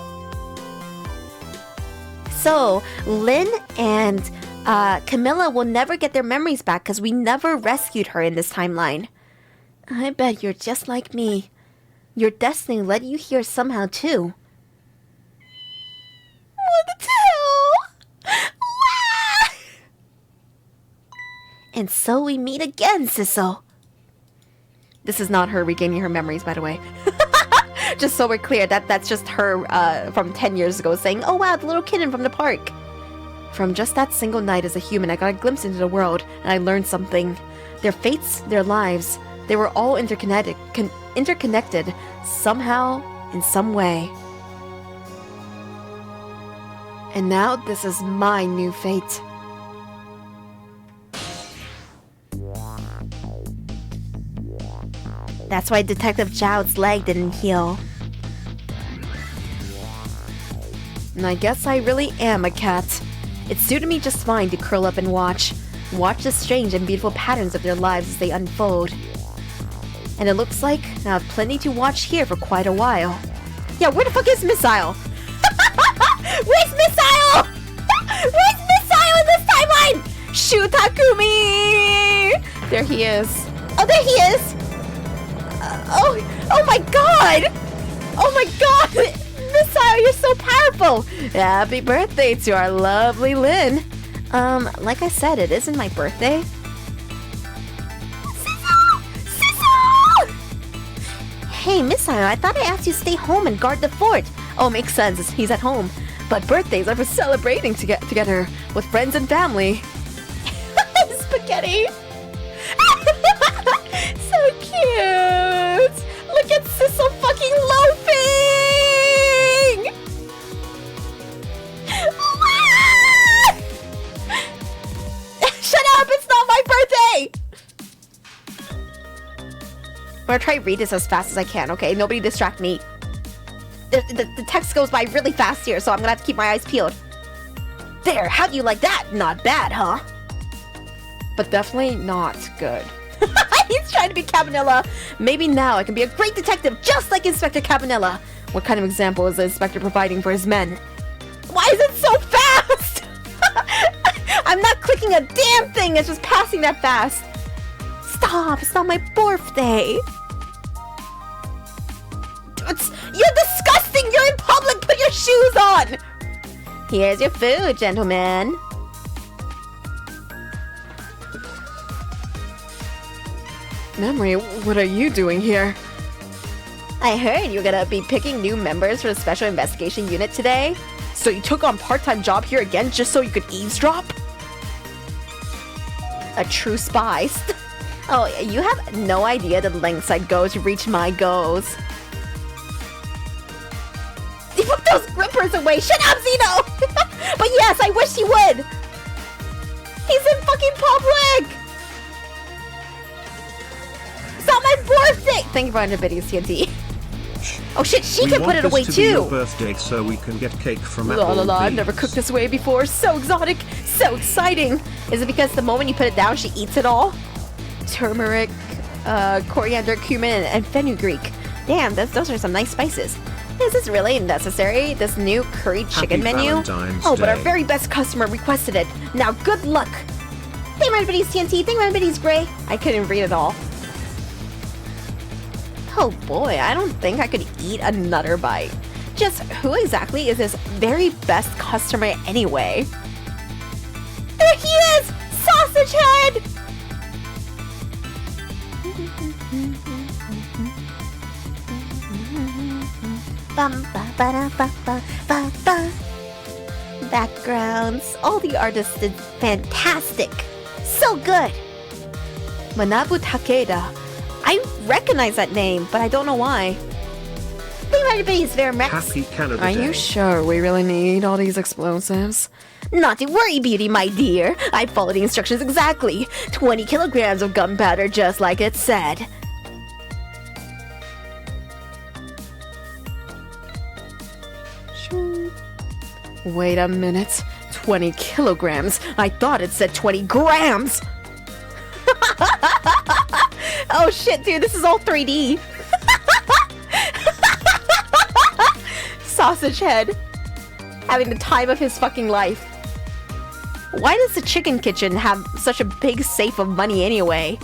So, Lynn and Camilla will never get their memories back because we never rescued her in this timeline. I bet you're just like me. Your destiny led you here somehow, too. What the hell? And so we meet again, Sissel. This is not her regaining her memories, by the way. Just so we're clear, that's just her from 10 years ago saying, oh wow, the little kitten from the park. From just that single night as a human, I got a glimpse into the world, and I learned something. Their fates, their lives, they were all interconnected somehow, in some way. And now this is my new fate. That's why Detective Jowd's leg didn't heal. And I guess I really am a cat. It suited me just fine to curl up and watch the strange and beautiful patterns of their lives as they unfold. And it looks like I have plenty to watch here for quite a while. Yeah, where the fuck is Missile? Where's Missile? Where's Missile in this timeline? Shoot Takumi! There he is. Oh, there he is! Oh my god! Oh my god! Missile, you're so powerful! Happy birthday to our lovely Lynn. Like I said, it isn't my birthday. Sissel! Hey, Missile, I thought I asked you to stay home and guard the fort. Oh, makes sense. He's at home. But birthdays are for celebrating together with friends and family. Spaghetti! So cute! Look at Sissel fucking loafing! Shut up! It's not my birthday! I'm gonna try to read this as fast as I can, okay? Nobody distract me. The text goes by really fast here, so I'm gonna have to keep my eyes peeled. There, how do you like that? Not bad, huh? But definitely not good. He's trying to be Cabanilla. Maybe now I can be a great detective just like Inspector Cabanilla. What kind of example is the inspector providing for his men? Why is it so fast? I'm not clicking a damn thing. It's just passing that fast. Stop. It's not my birthday. You're disgusting. You're in public. Put your shoes on. Here's your food, gentlemen. Memory, what are you doing here? I heard you're gonna be picking new members for the Special Investigation Unit today. So you took on part-time job here again just so you could eavesdrop? A true spy. Oh, you have no idea the lengths I'd go to reach my goals. He put those grippers away! Shut up, Zeno! But yes, I wish he would! He's in fucking public! It's not my birthday! Thank you for 100 videos, TNT. Oh shit, she can put it away too! too! Your birthday so we can get cake from La la la, I've Applebee's. never cooked this way before. So exotic, so exciting. Is it because the moment you put it down, she eats it all? Turmeric, coriander, cumin, and fenugreek. Damn, those are some nice spices. Is this really necessary? This new curry chicken Happy menu? Valentine's Oh, but our Day. very best customer requested it. Now, good luck. Thank my buddies TNT. Thank my buddies Gray. I couldn't read it all. Oh boy, I don't think I could eat another bite. Just who exactly is this very best customer anyway? There he is! Sausage Head! Backgrounds. All the artists did fantastic. So good. Manabu Takeda. I recognize that name, but I don't know why. Think everybody's very Rex. Happy Canada Are Day. you sure we really need all these explosives? Not to worry, Beauty, my dear. I followed the instructions exactly. 20 kilograms of gunpowder, just like it said. Wait a minute. 20 kilograms. I thought it said 20 grams. Oh shit, dude, this is all 3D. Sausage Head. Having the time of his fucking life. Why does the chicken kitchen have such a big safe of money anyway?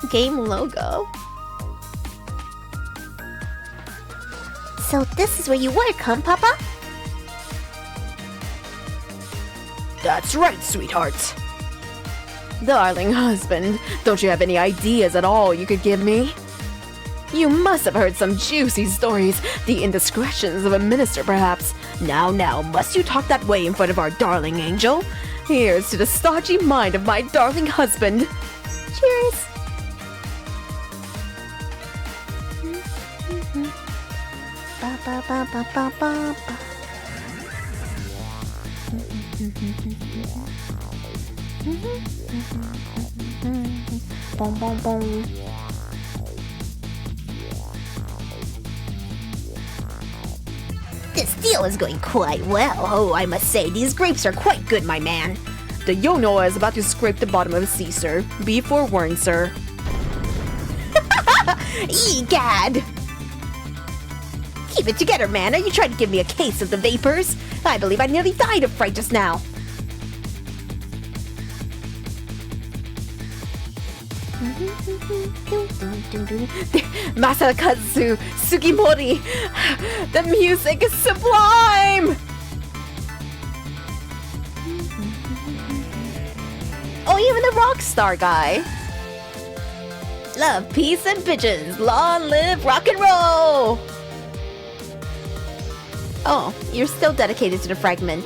Game logo. So this is where you work, huh, Papa? That's right, sweetheart. Darling husband, don't you have any ideas at all you could give me? You must have heard some juicy stories, the indiscretions of a minister perhaps. Now, must you talk that way in front of our darling angel? Here's to the stodgy mind of my darling husband. Cheers. Ba, ba, ba, ba, ba, ba, ba. Boom, boom, boom. This deal is going quite well. Oh, I must say, these grapes are quite good, my man. The Yonoa is about to scrape the bottom of the sea, sir. Be forewarned, sir. Egad! Keep it together, man. Are you trying to give me a case of the vapors? I believe I nearly died of fright just now. Masakazu Sugimori! The music is sublime! Oh, even the rock star guy. Love, peace, and bitches. Long live rock and roll! Oh, you're still dedicated to the fragment.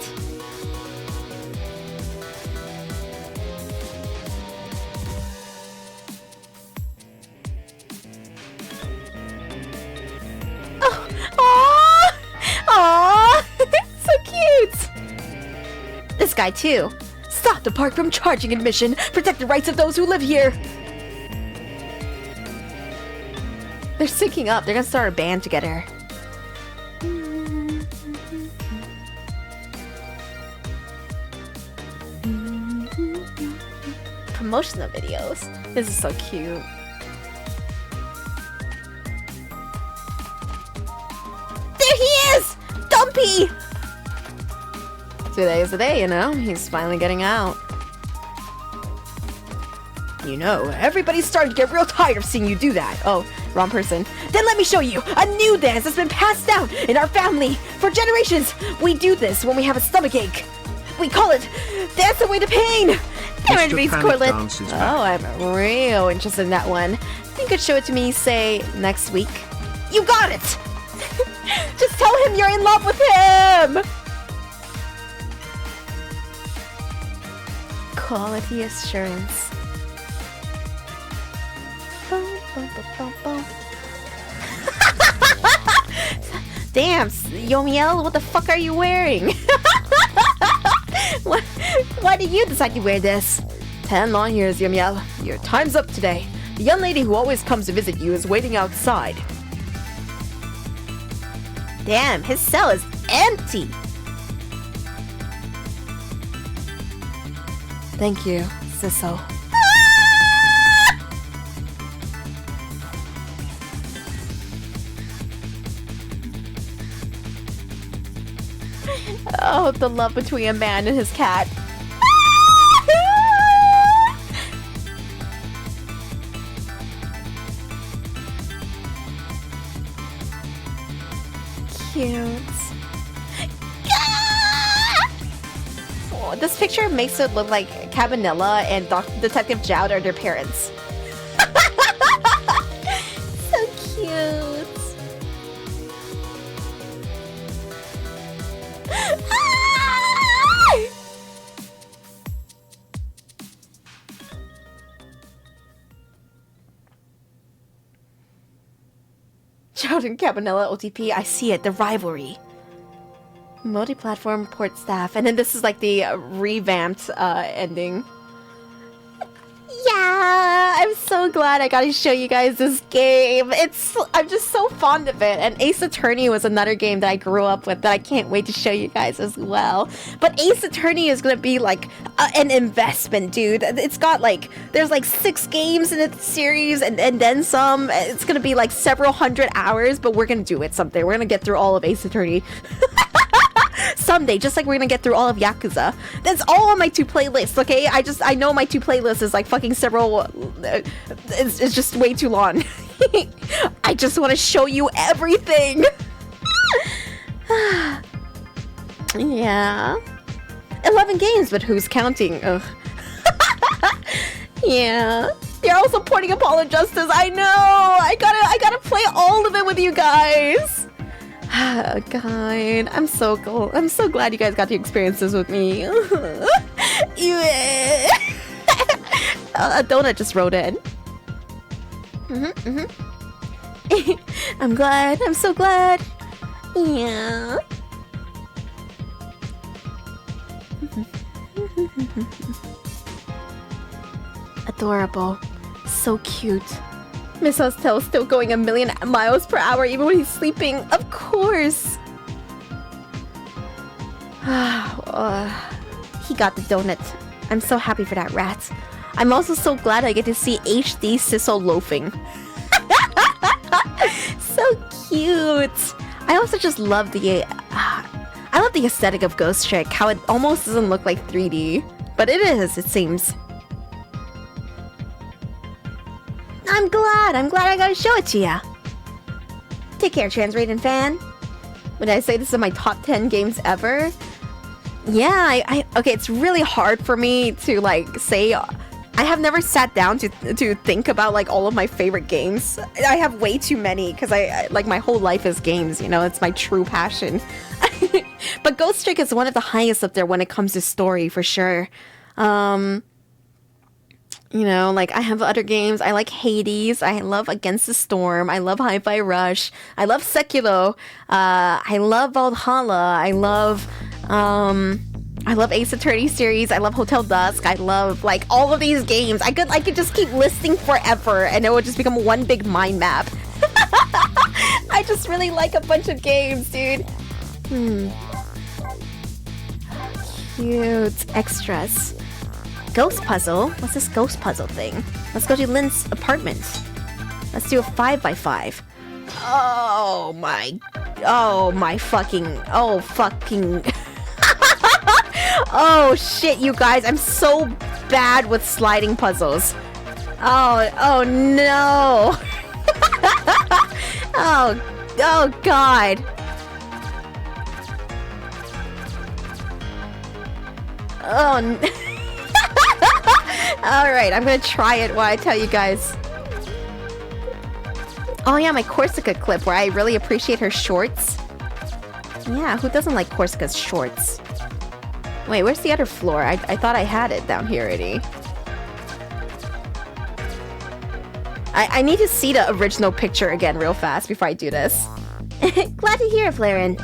Oh, aww, so cute. This guy too. Stop the park from charging admission! Protect the rights of those who live here! They're syncing up. They're gonna start a band together. Promotional videos. This is so cute. There he is! Dumpy! Today is the day, you know? He's finally getting out. You know, everybody's starting to get real tired of seeing you do that. Oh, wrong person. Then let me show you a new dance that's been passed down in our family for generations. We do this when we have a stomachache. We call it Dance Away the Pain. Mr. Panic Dance is back. Oh, I'm real interested in that one. You could show it to me, say, next week. You got it! Just tell him you're in love with him! Quality assurance. Damn, Yomiel, what the fuck are you wearing? Why did you decide to wear this? 10 long years, Yomiel. Your time's up today. The young lady who always comes to visit you is waiting outside. Damn, his cell is empty. Thank you, Sisso. Oh, the love between a man and his cat. Cute. Oh, this picture makes it look like Cabanilla and Detective Jowd are their parents. So cute. Jowd and Cabanilla OTP, I see it, the rivalry. Multi-platform port staff, and then this is like the revamped ending. Yeah, I'm so glad I got to show you guys this game. I'm just so fond of it. And Ace Attorney was another game that I grew up with that I can't wait to show you guys as well. But Ace Attorney is gonna be like an investment, dude. It's got like, there's like 6 games in the series and then some. It's gonna be like several hundred hours, but we're gonna do it someday. We're gonna get through all of Ace Attorney. Someday, just like we're gonna get through all of Yakuza. That's all on my 2 playlists, okay? I know my 2 playlists is like fucking several... it's just way too long. I just want to show you everything! Yeah. 11 games, but who's counting? Ugh. Yeah. You're also porting Apollo Justice, I know! I gotta play all of it with you guys! Oh, God, I'm so glad you guys got to experience this with me. A donut just wrote in. I'm glad. I'm so glad. Yeah. Adorable. So cute. Miss Hostel's still going 1,000,000 miles per hour even when he's sleeping. Of course. He got the donut. I'm so happy for that rat. I'm also so glad I get to see HD Sisso loafing. So cute. I also just love the aesthetic of Ghost Trick. How it almost doesn't look like 3D, but it is, it seems. I'm glad I got to show it to ya. Take care, Transrated fan. When I say this is my top 10 games ever, yeah, okay, it's really hard for me to like say. I have never sat down to think about like all of my favorite games. I have way too many because I like my whole life is games. You know, it's my true passion. But Ghost Trick is one of the highest up there when it comes to story for sure. You know, like, I have other games. I like Hades. I love Against the Storm. I love Hi-Fi Rush. I love Sekiro. I love Valhalla. I love Ace Attorney series. I love Hotel Dusk. I love, like, all of these games. I could just keep listing forever, and it would just become one big mind map. I just really like a bunch of games, dude. Cute. Extras. Ghost puzzle? What's this ghost puzzle thing? Let's go to Lynn's apartment. Let's do a 5x5. Oh fucking. Oh shit, you guys. I'm so bad with sliding puzzles. Oh no! Oh god! Alright, I'm gonna try it while I tell you guys. Oh yeah, my Corsica clip where I really appreciate her shorts. Yeah, who doesn't like Corsica's shorts? Wait, where's the other floor? I thought I had it down here already. I need to see the original picture again real fast before I do this. Glad to hear it, Flaren.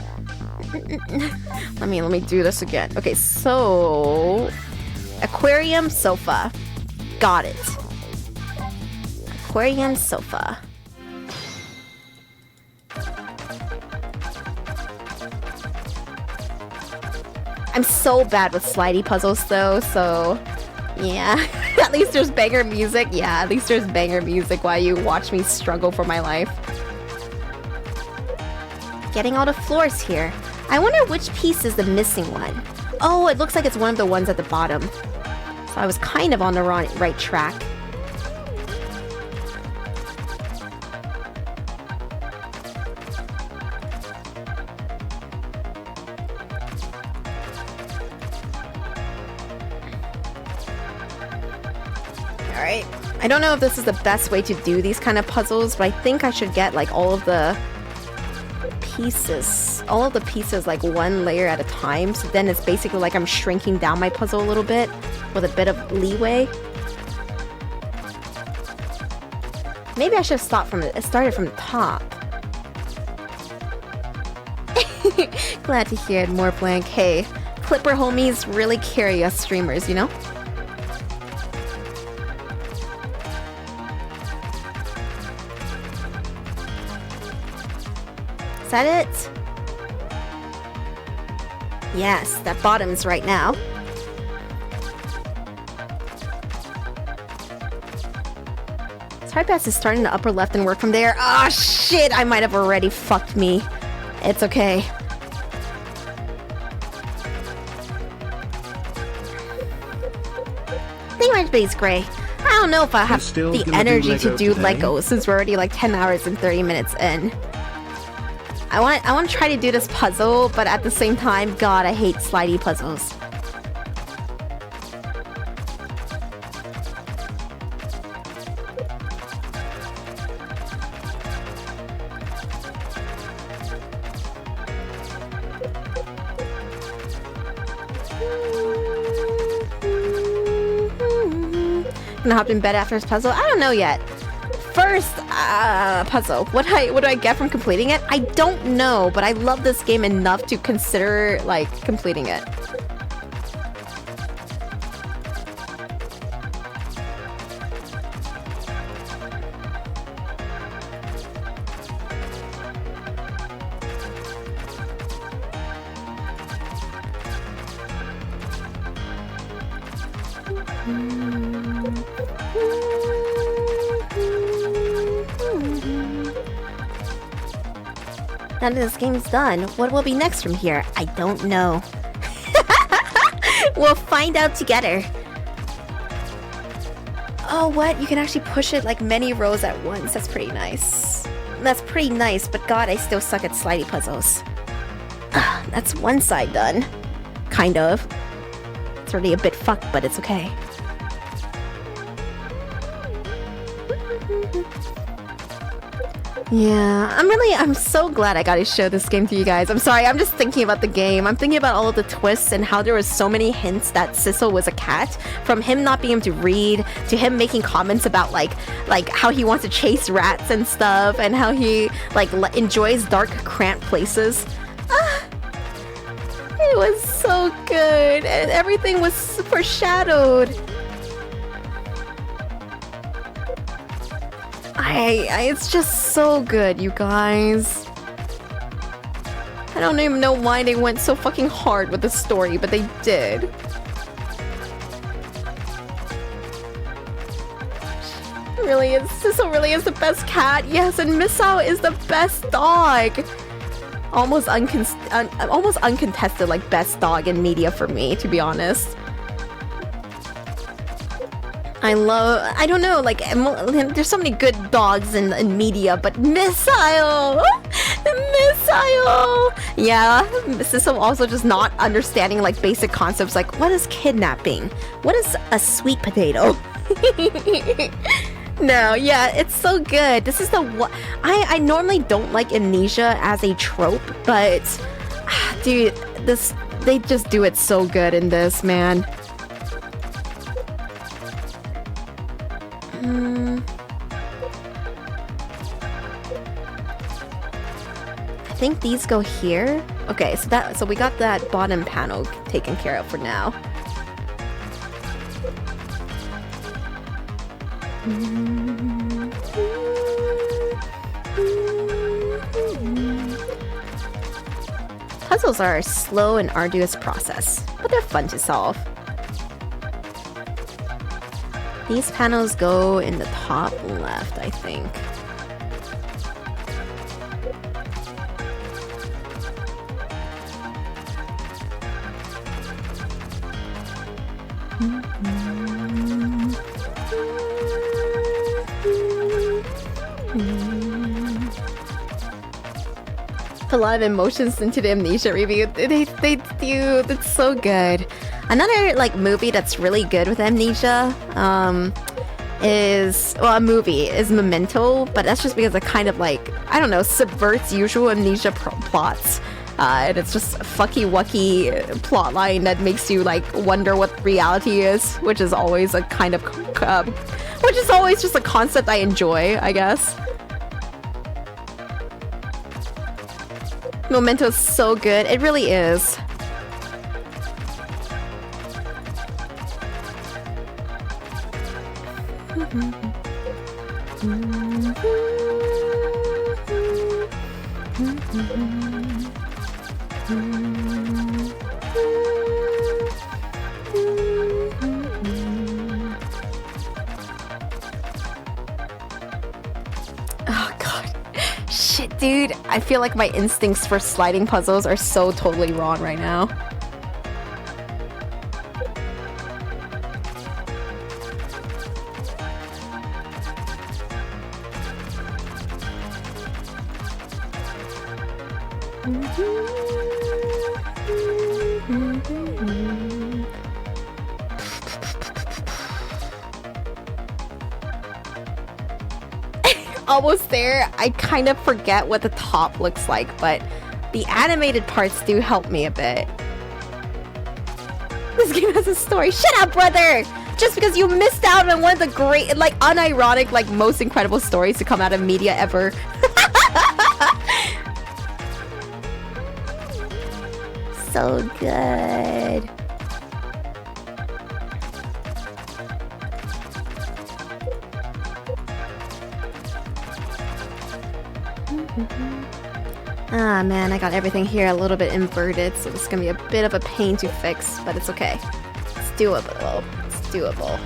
Let me do this again. Okay, so... aquarium sofa. Got it. Aquarium sofa. I'm so bad with slidey puzzles though, so... yeah. At least there's banger music. Yeah, at least there's banger music while you watch me struggle for my life. Getting all the floors here. I wonder which piece is the missing one. Oh, it looks like it's one of the ones at the bottom. So I was kind of on the right track. Alright. I don't know if this is the best way to do these kind of puzzles, but I think I should get like all of the pieces like one layer at a time, so then it's basically like I'm shrinking down my puzzle a little bit with a bit of leeway. Maybe I should have started from the top. Glad to hear it, more blank. Hey, Clipper homies really carry us streamers, you know? Is that it? Yes, that bottom's right now. Typepass is starting the upper left and work from there. Ah, shit! I might have already fucked me. It's okay. Thingamajig's gray. I don't know if I have the energy to do Lego since we're already like 10 hours and 30 minutes in. I want to try to do this puzzle, but at the same time, God, I hate slidey puzzles. Gonna hop in bed after this puzzle? I don't know yet. First puzzle. What do I get from completing it? I don't know, but I love this game enough to consider like completing it. Now that this game's done, what will be next from here? I don't know. We'll find out together. Oh, what? You can actually push it like many rows at once. That's pretty nice. That's pretty nice, but God, I still suck at slidey puzzles. That's one side done. Kind of. It's already a bit fucked, but it's okay. Yeah, I'm so glad I got to show this game to you guys. I'm sorry, I'm just thinking about the game. I'm thinking about all of the twists and how there was so many hints that Sissel was a cat. From him not being able to read, to him making comments about like how he wants to chase rats and stuff, and how he like enjoys dark, cramped places. It was so good, and everything was foreshadowed. It's just so good, you guys. I don't even know why they went so fucking hard with the story, but they did. Really is. Sissel really is the best cat. Yes, and Misao is the best dog. Almost uncontested, like, best dog in media for me, to be honest. I don't know, like, there's so many good dogs in media, but Missile! Missile! Yeah, System also just not understanding, like, basic concepts, like, what is kidnapping? What is a sweet potato? No, yeah, it's so good. This is the one... I normally don't like amnesia as a trope, but... dude, they just do it so good in this, man. I think these go here. Okay, so we got that bottom panel taken care of for now. Puzzles are a slow and arduous process, but they're fun to solve. These panels go in the top left, I think. A lot of emotions into the amnesia review. They do. That's so good. Another like movie that's really good with amnesia is a movie is Memento, but that's just because it kind of like, I don't know, subverts usual amnesia plots. And it's just a fucky wucky plot line that makes you like wonder what reality is, which is always a kind of which is always just a concept I enjoy, I guess. Memento is so good. It really is. Oh god. Shit, dude. I feel like my instincts for sliding puzzles are so totally wrong right now. Almost there. I kind of forget what the top looks like, but the animated parts do help me a bit. This game has a story. Shut up, brother! Just because you missed out on one of the great, like, unironic, like, most incredible stories to come out of media ever. So good. Ah man, I got everything here a little bit inverted, so this is gonna be a bit of a pain to fix, but it's okay. It's doable. It's doable.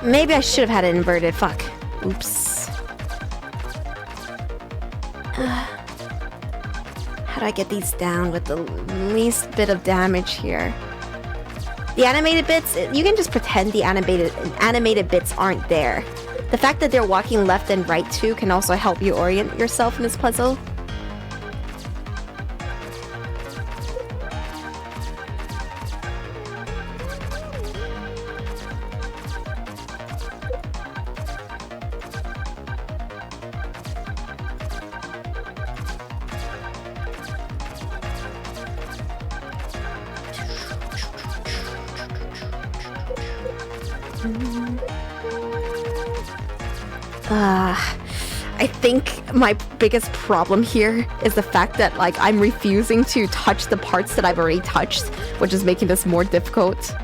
Maybe I should have had it inverted. Fuck. Oops. How do I get these down with the least bit of damage here? The animated bits, you can just pretend the animated bits aren't there. The fact that they're walking left and right too can also help you orient yourself in this puzzle. I think my biggest problem here is the fact that like I'm refusing to touch the parts that I've already touched, which is making this more difficult.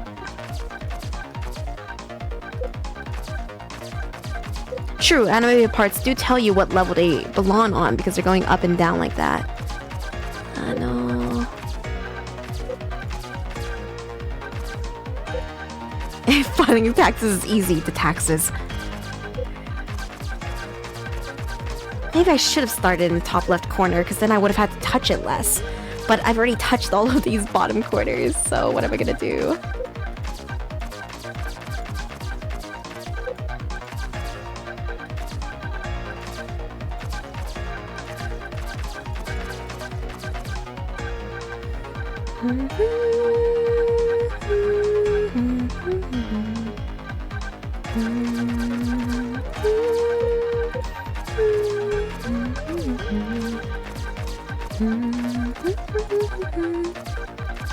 True, animated parts do tell you what level they belong on because they're going up and down like that. No. Finding taxes is easy, the taxes. Maybe I should have started in the top left corner because then I would have had to touch it less. But I've already touched all of these bottom corners, so what am I gonna do?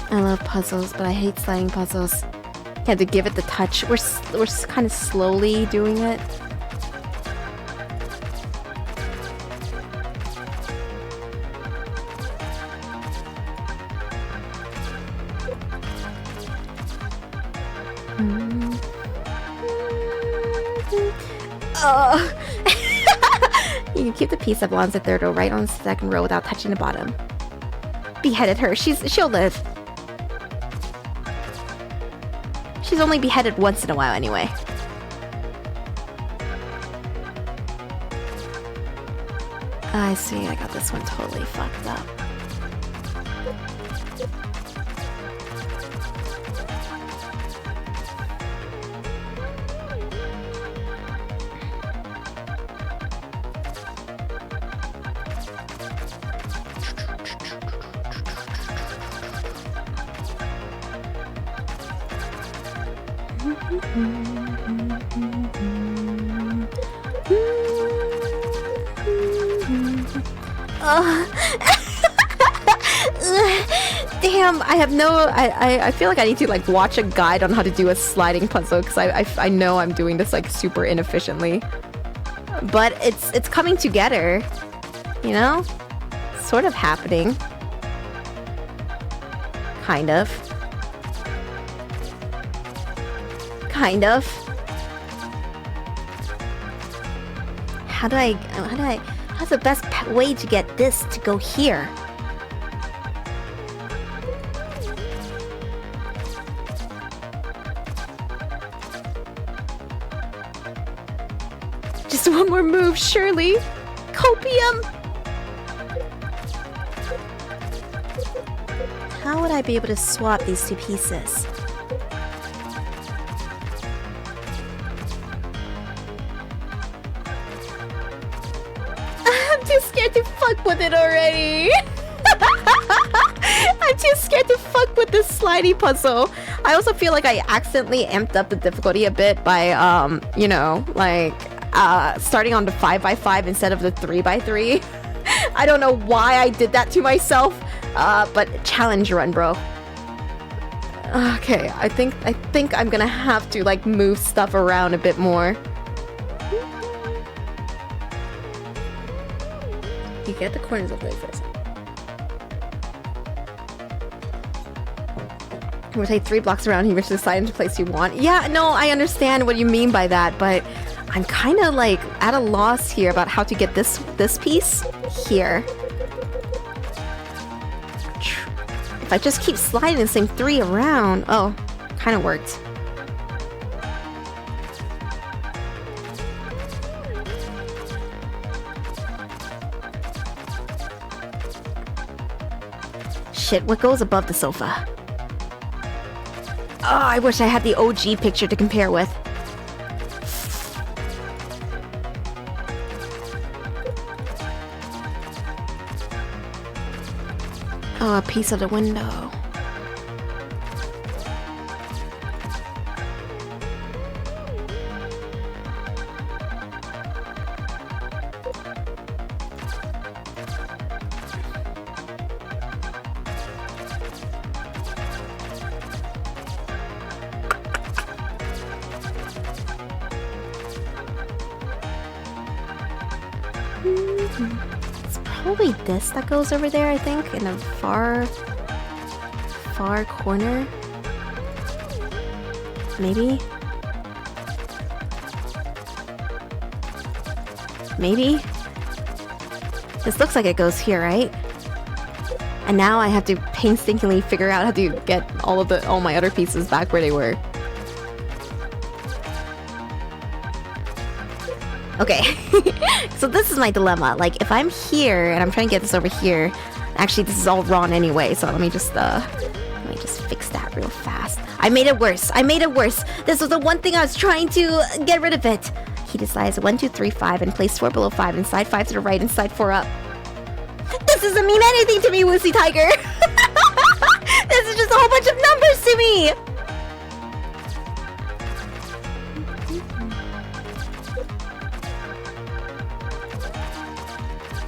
I love puzzles, but I hate sliding puzzles. You have to give it the touch. We're kind of slowly doing it. Oh. You can keep the piece that belongs to third row right on the second row without touching the bottom. Beheaded her. She'll live. She's only beheaded once in a while anyway. I see, I got this one totally fucked up. Damn, I have no... I feel like I need to like watch a guide on how to do a sliding puzzle because I know I'm doing this like super inefficiently. But it's coming together, you know? Sort of happening. Kind of. Kind of. How's the best way to get this to go here? Just one more move, surely. Copium! How would I be able to swap these two pieces? I'm too scared to fuck with it already. I'm too scared to fuck with this slidey puzzle. I also feel like I accidentally amped up the difficulty a bit by, you know, like, starting on the 5x5 instead of the 3x3. I don't know why I did that to myself, but challenge run, bro. Okay, I think I'm gonna have to like move stuff around a bit more. You get the corners of the first. Rotate 3 blocks around, you wish to decide into place you want. Yeah, no, I understand what you mean by that, but I'm kind of like at a loss here about how to get this piece here. If I just keep sliding the same 3 around, oh, kind of worked. Shit, what goes above the sofa? Oh, I wish I had the OG picture to compare with. Oh, a piece of the window. It's probably this that goes over there, I think, in the far corner. Maybe? Maybe? This looks like it goes here, right? And now I have to painstakingly figure out how to get all my other pieces back where they were. Okay, so this is my dilemma. Like, if I'm here and I'm trying to get this over here, Actually, this is all wrong anyway, so let me just fix that real fast. I made it worse. I made it worse. This was the one thing I was trying to get rid of it. He decides 1, 2, 3, 5, and place 4 below 5, and slide 5 to the right, and slide 4 up. This doesn't mean anything to me, Woosie Tiger. This is just a whole bunch of numbers to me.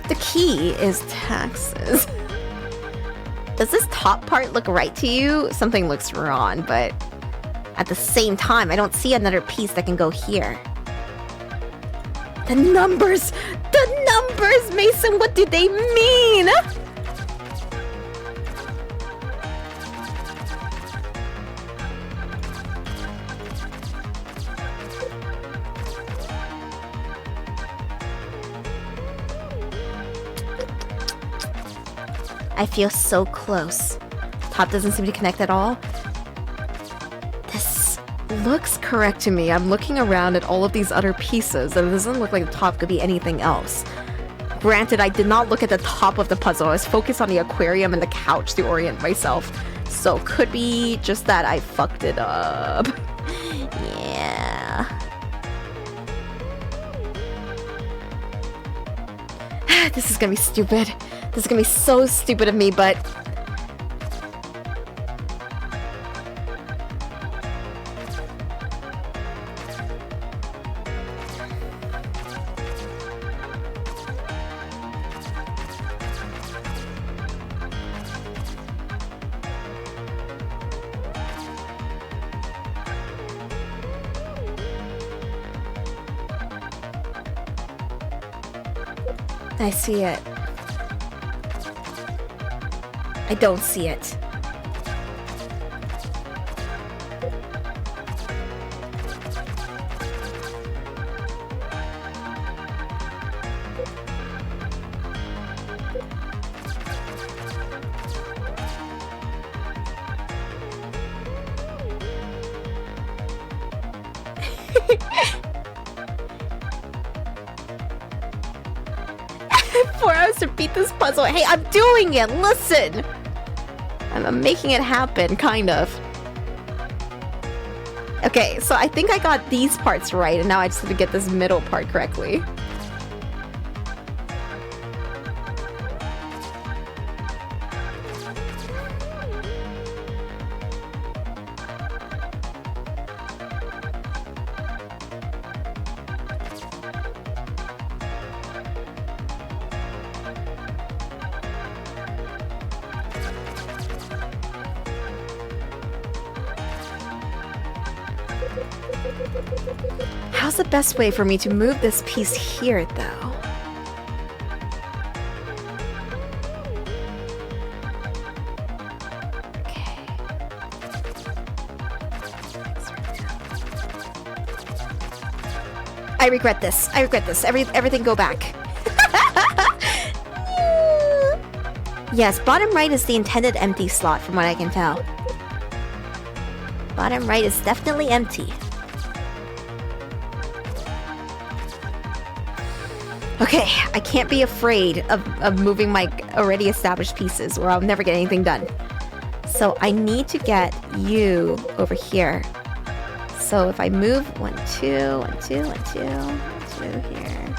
The key is taxes. Does this top part look right to you? Something looks wrong, but at the same time, I don't see another piece that can go here. The numbers! The numbers, Mason! What do they mean? I feel so close. Top doesn't seem to connect at all. This looks correct to me. I'm looking around at all of these other pieces, and it doesn't look like the top could be anything else. Granted, I did not look at the top of the puzzle. I was focused on the aquarium and the couch to orient myself. So could be just that I fucked it up. Yeah. This is gonna be stupid. This is gonna be so stupid of me, but... I see it. I don't see it. To beat this puzzle. Hey, I'm doing it! Listen! I'm making it happen, kind of. Okay, so I think I got these parts right, and now I just have to get this middle part correctly. How's the best way for me to move this piece here, though? Okay. I regret this. I regret this. Everything go back. Yes, bottom right is the intended empty slot, from what I can tell. Bottom right is definitely empty. Okay, I can't be afraid of moving my already established pieces, or I'll never get anything done. So I need to get you over here. So if I move 1, 2, 1, 2, 1, 2, 1, 2 here.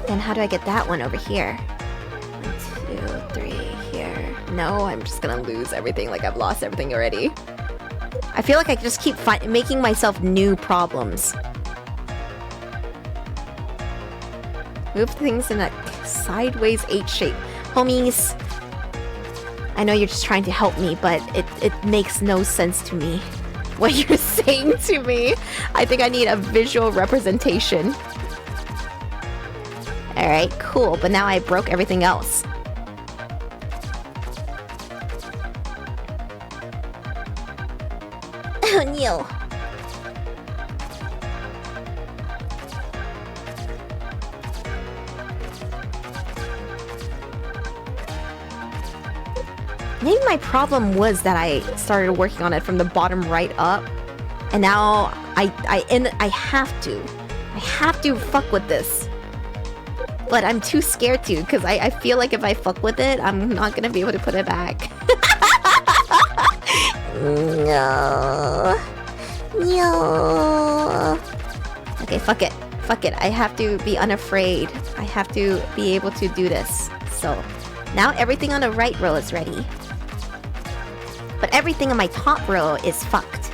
Then how do I get that one over here? 1, 2, 3 here. No, I'm just gonna lose everything, like I've lost everything already. I feel like I just keep making myself new problems. Move things in a sideways H shape. Homies, I know you're just trying to help me, but it makes no sense to me what you're saying to me. I think I need a visual representation. Alright, cool, but now I broke everything else. Oh, Neil. Maybe my problem was that I started working on it from the bottom right up. And now I have to fuck with this. But I'm too scared to, because I feel like if I fuck with it, I'm not gonna be able to put it back. No. No. Okay, fuck it. Fuck it. I have to be unafraid. I have to be able to do this. So, now everything on the right row is ready. But everything on my top row is fucked.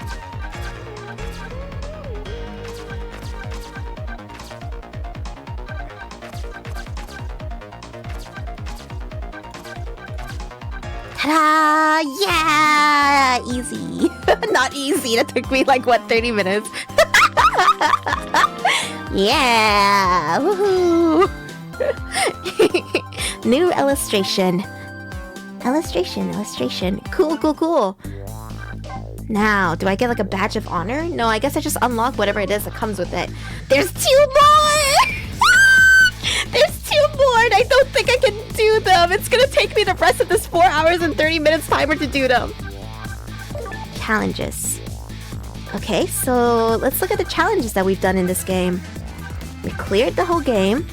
Ta-da! Yeah! Easy. Not easy. That took me like, what, 30 minutes? Yeah! Woohoo! New illustration. Illustration. Cool. Now, do I get like a badge of honor? No, I guess I just unlock whatever it is that comes with it. There's 2 more! There's 2 more and I don't think I can do them. It's gonna take me the rest of this 4 hours and 30 minutes timer to do them. Challenges. Okay, so let's look at the challenges that we've done in this game. We cleared the whole game.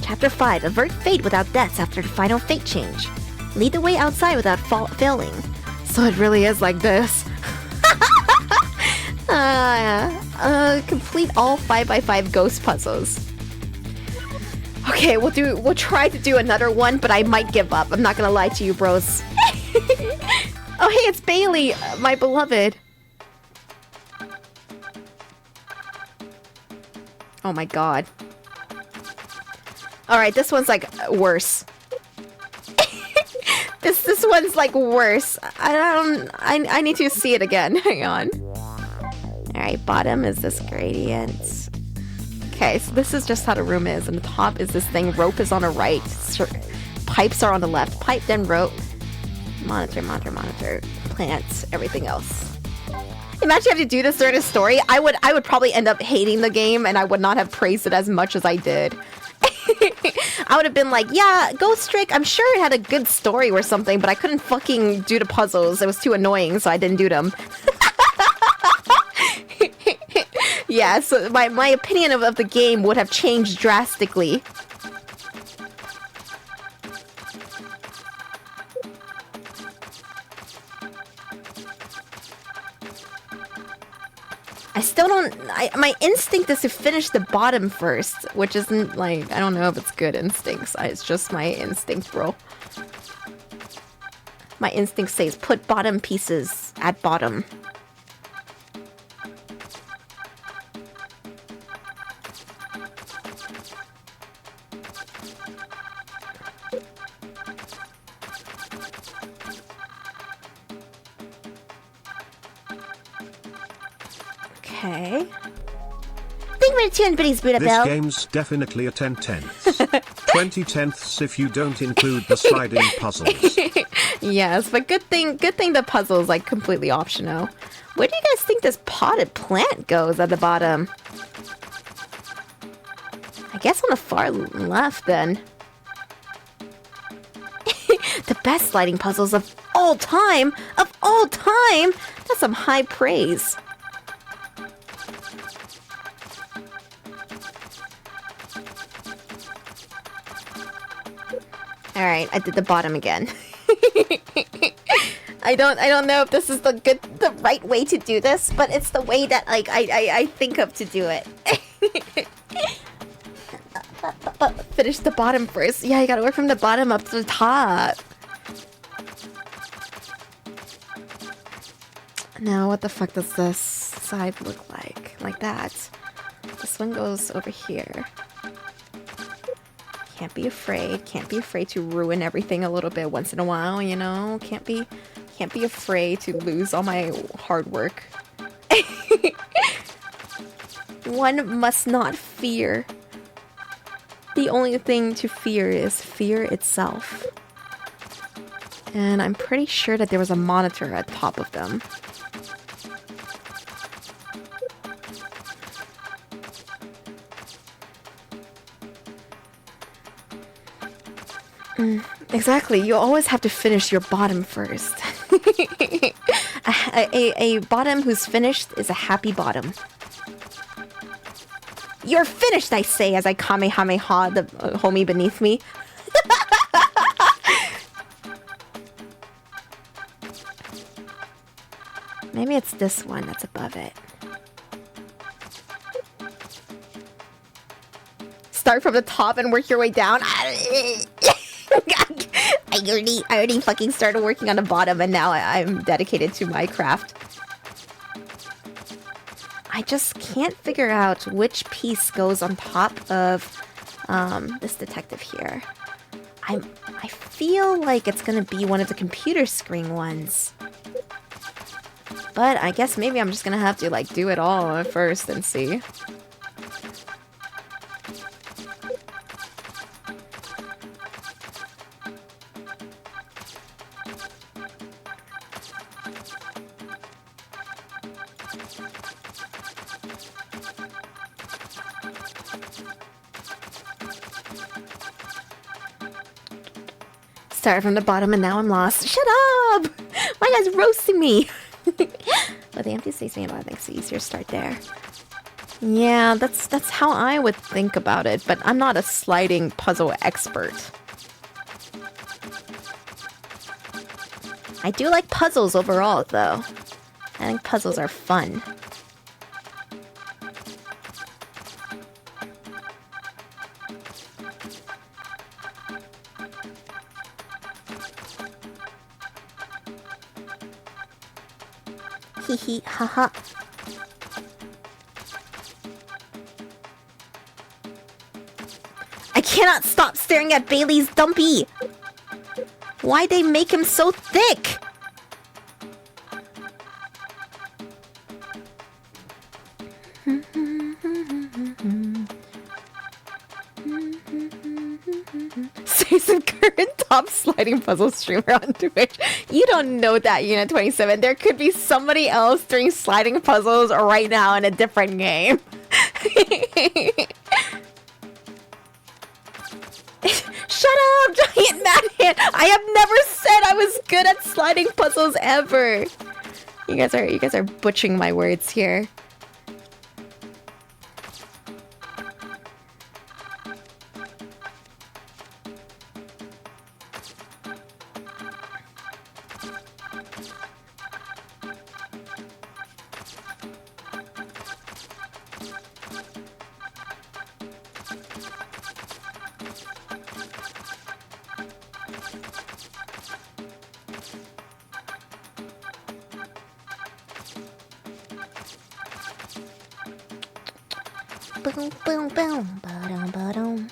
Chapter 5. Avert fate without deaths after the final fate change. Lead the way outside without failing. So it really is like this. Complete all 5x5 ghost puzzles. Okay, we'll try to do another one, but I might give up. I'm not gonna lie to you, bros. Oh, hey, it's Bailey, my beloved. Oh my god. Alright, this one's like worse. This one's like worse. I need to see it again. Hang on. Alright, bottom is this gradient. Okay, so this is just how the room is. And the top is this thing. Rope is on the right. Pipes are on the left. Pipe, then rope. Monitor. Plants, everything else. Imagine having to do this during a story. I would probably end up hating the game and I would not have praised it as much as I did. I would have been like, yeah, Ghost Trick, I'm sure it had a good story or something, but I couldn't fucking do the puzzles. It was too annoying, so I didn't do them. Yeah, so my opinion of the game would have changed drastically. I still don't... my instinct is to finish the bottom first, which isn't, like... I don't know if it's good instincts. It's just my instinct, bro. My instinct says put bottom pieces at bottom. Okay. Think about it, 2 biddies, Buddha Bell. This game's definitely a 10 tenths. 20 tenths if you don't include the sliding puzzles. Yes, but good thing the puzzle is like completely optional. Where do you guys think this potted plant goes at the bottom? I guess on the far left then. The best sliding puzzles of all time! Of all time! That's some high praise. All right, I did the bottom again. I don't know if this is the right way to do this, but it's the way that like I think of to do it. But finish the bottom first. Yeah, you gotta work from the bottom up to the top. Now, what the fuck does this side look like? Like that. This one goes over here. Can't be afraid. Can't be afraid to ruin everything a little bit once in a while, you know? Can't be afraid to lose all my hard work. One must not fear. The only thing to fear is fear itself. And I'm pretty sure that there was a monitor at the top of them. Exactly, you always have to finish your bottom first. a bottom who's finished is a happy bottom. You're finished, I say, as I kamehameha the homie beneath me. Maybe it's this one that's above it. Start from the top and work your way down. I already fucking started working on the bottom, and now I'm dedicated to my craft. I just can't figure out which piece goes on top of this detective here. I feel like it's gonna be one of the computer screen ones. But I guess maybe I'm just gonna have to like do it all at first and see. Started from the bottom and now I'm lost. Shut up! My guy's roasting me! But the empty space being about makes it easier to start there. Yeah, that's how I would think about it, but I'm not a sliding puzzle expert. I do like puzzles overall, though. I think puzzles are fun. Hee haha. I cannot stop staring at Bailey's dumpy. Why'd they make him so thick? Say some current top sliding puzzle streamer on Twitch. You don't know that, Unit 27. There could be somebody else doing sliding puzzles right now in a different game. Shut up, giant madman! I have never said I was good at sliding puzzles ever. You guys are butchering my words here. Boom, boom, boom, ba-dum, ba-dum.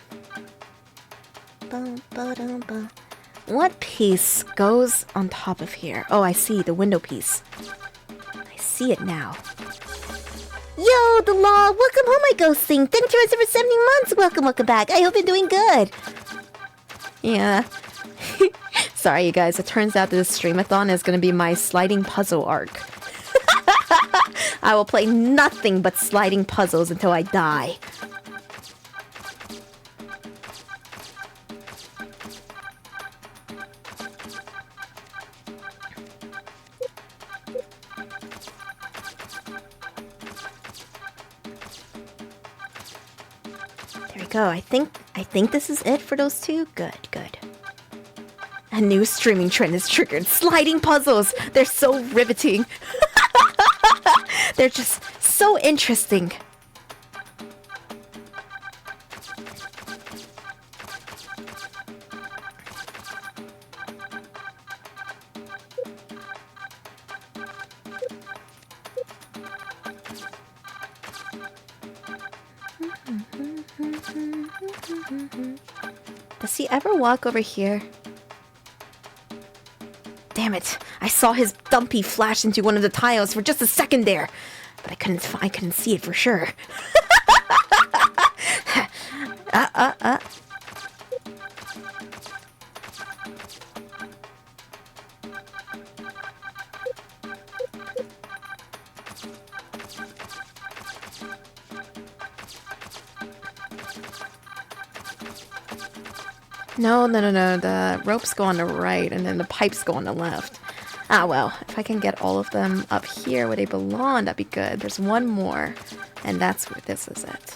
Boom, ba-dum, ba. What piece goes on top of here? Oh, I see, the window piece. I see it now. Yo, the law! Welcome home, my ghostling! Thank you for 70 months! Welcome back! I hope you're doing good! Yeah. Sorry, you guys. It turns out that this streamathon is gonna be my sliding puzzle arc. I will play nothing but sliding puzzles until I die. There we go. I think this is it for those two. Good. A new streaming trend is triggered. Sliding puzzles. They're so riveting. They're just so interesting. Does he ever walk over here? Damn it! I saw his dumpy flash into one of the tiles for just a second there, but I couldn't see it for sure. No, no, no, no. The ropes go on the right, and then the pipes go on the left. Ah, well, if I can get all of them up here where they belong, that'd be good. There's one more, and that's where this is it.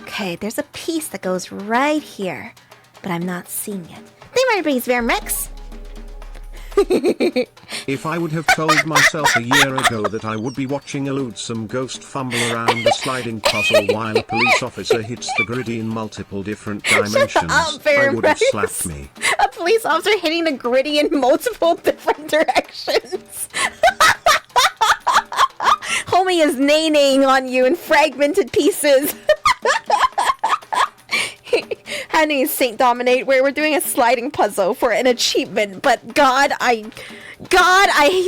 Okay, there's a piece that goes right here, but I'm not seeing it. They might be very mix. If I would have told myself a year ago that I would be watching a loathsome ghost fumble around a sliding puzzle while a police officer hits the griddy in multiple different dimensions, I would have slapped me. A police officer hitting the griddy in multiple different directions. Homie is nay-naying on you in fragmented pieces. Handing Saint Dominate, where we're doing a sliding puzzle for an achievement, but God, I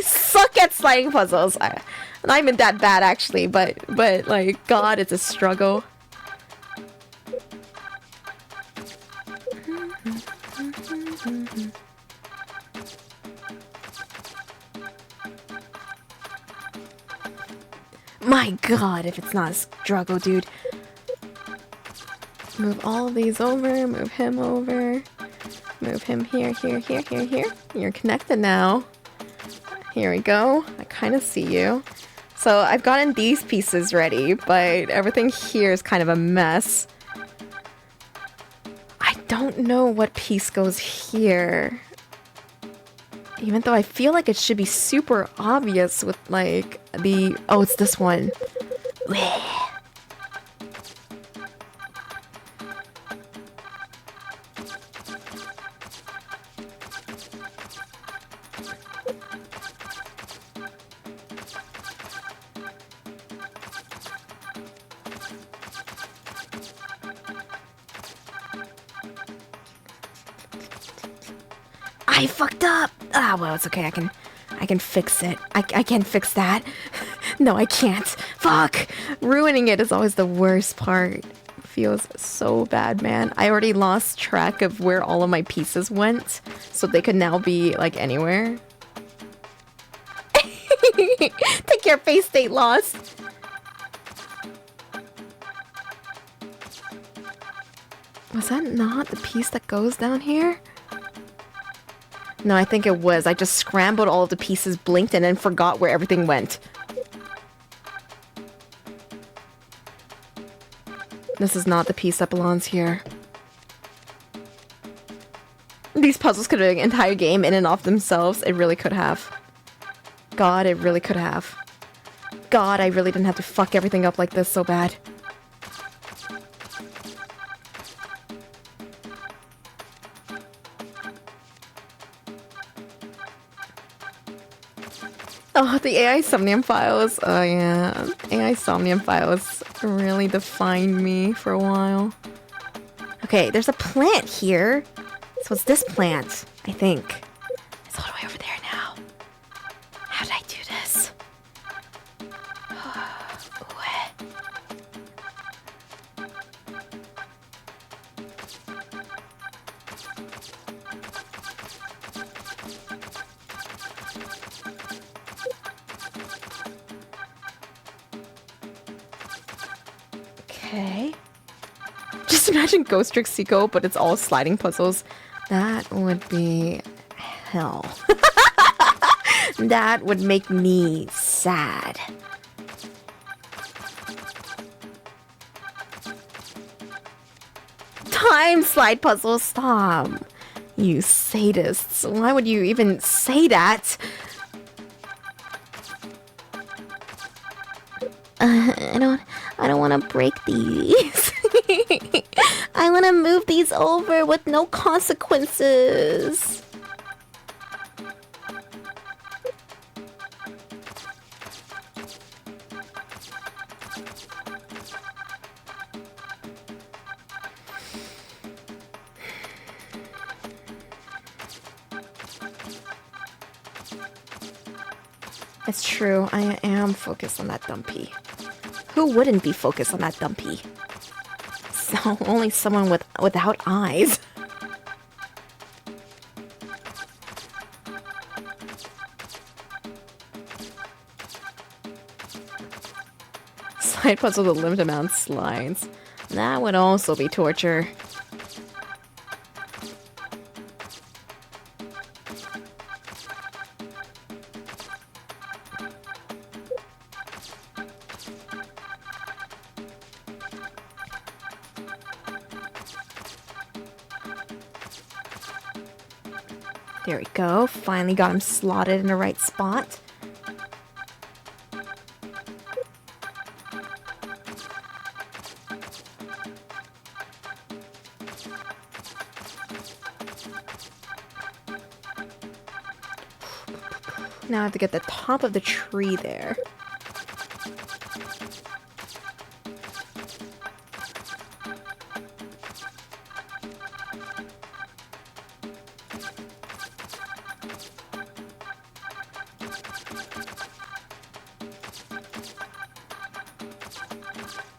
suck at sliding puzzles. I'm not even that bad actually, but like, God, it's a struggle. My God, if it's not a struggle, dude. Move all of these over, move him over, move him here, here, here, here, here. You're connected now. Here we go. I kind of see you. So I've gotten these pieces ready, but everything here is kind of a mess. I don't know what piece goes here. Even though I feel like it should be super obvious with like the... Oh, it's this one. I fucked up! Ah, well, it's okay. I can fix it. I can fix that. No, I can't. Fuck! Ruining it is always the worst part. Feels so bad, man. I already lost track of where all of my pieces went, so they could now be, like, anywhere. Take your face state loss. Was that not the piece that goes down here? No, I think it was. I just scrambled all of the pieces, blinked, and then forgot where everything went. This is not the piece that belongs here. These puzzles could have been an entire game in and of themselves. It really could have. God, it really could have. God, I really didn't have to fuck everything up like this so bad. Oh, the AI Somnium files. Oh, yeah. AI Somnium files really defined me for a while. Okay, there's a plant here. So it's this plant, I think. It's all the way over there now. How did I do this? Okay. Just imagine Ghost Trick Seiko, but it's all sliding puzzles. That would be hell. That would make me sad. Time slide puzzles, stop. You sadists. Why would you even say that? I don't want to break these. I want to move these over with no consequences. It's true, I am focused on that dumpy. Who wouldn't be focused on that dumpy? So, only someone without eyes. Slide puzzle with limited amount of slides. That would also be torture. There we go. Finally got him slotted in the right spot. Now I have to get the top of the tree there.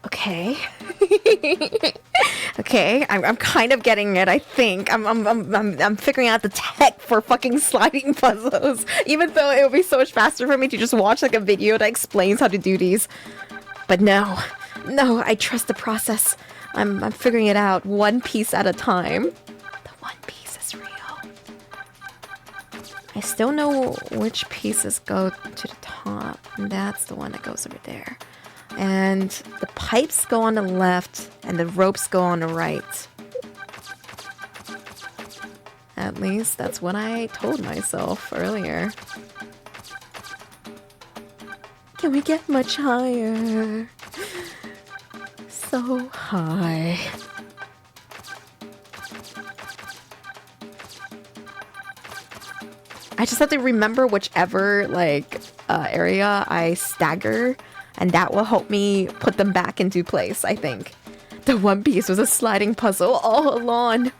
Okay. Okay, I'm kind of getting it. I think I'm figuring out the tech for fucking sliding puzzles. Even though it would be so much faster for me to just watch like a video that explains how to do these. But no, I trust the process. I'm figuring it out one piece at a time. The one piece is real. I still know which pieces go to the top. And that's the one that goes over there. And the pipes go on the left, and the ropes go on the right. At least that's what I told myself earlier. Can we get much higher? So high. I just have to remember whichever, like, area I stagger. And that will help me put them back into place, I think. The One Piece was a sliding puzzle all along.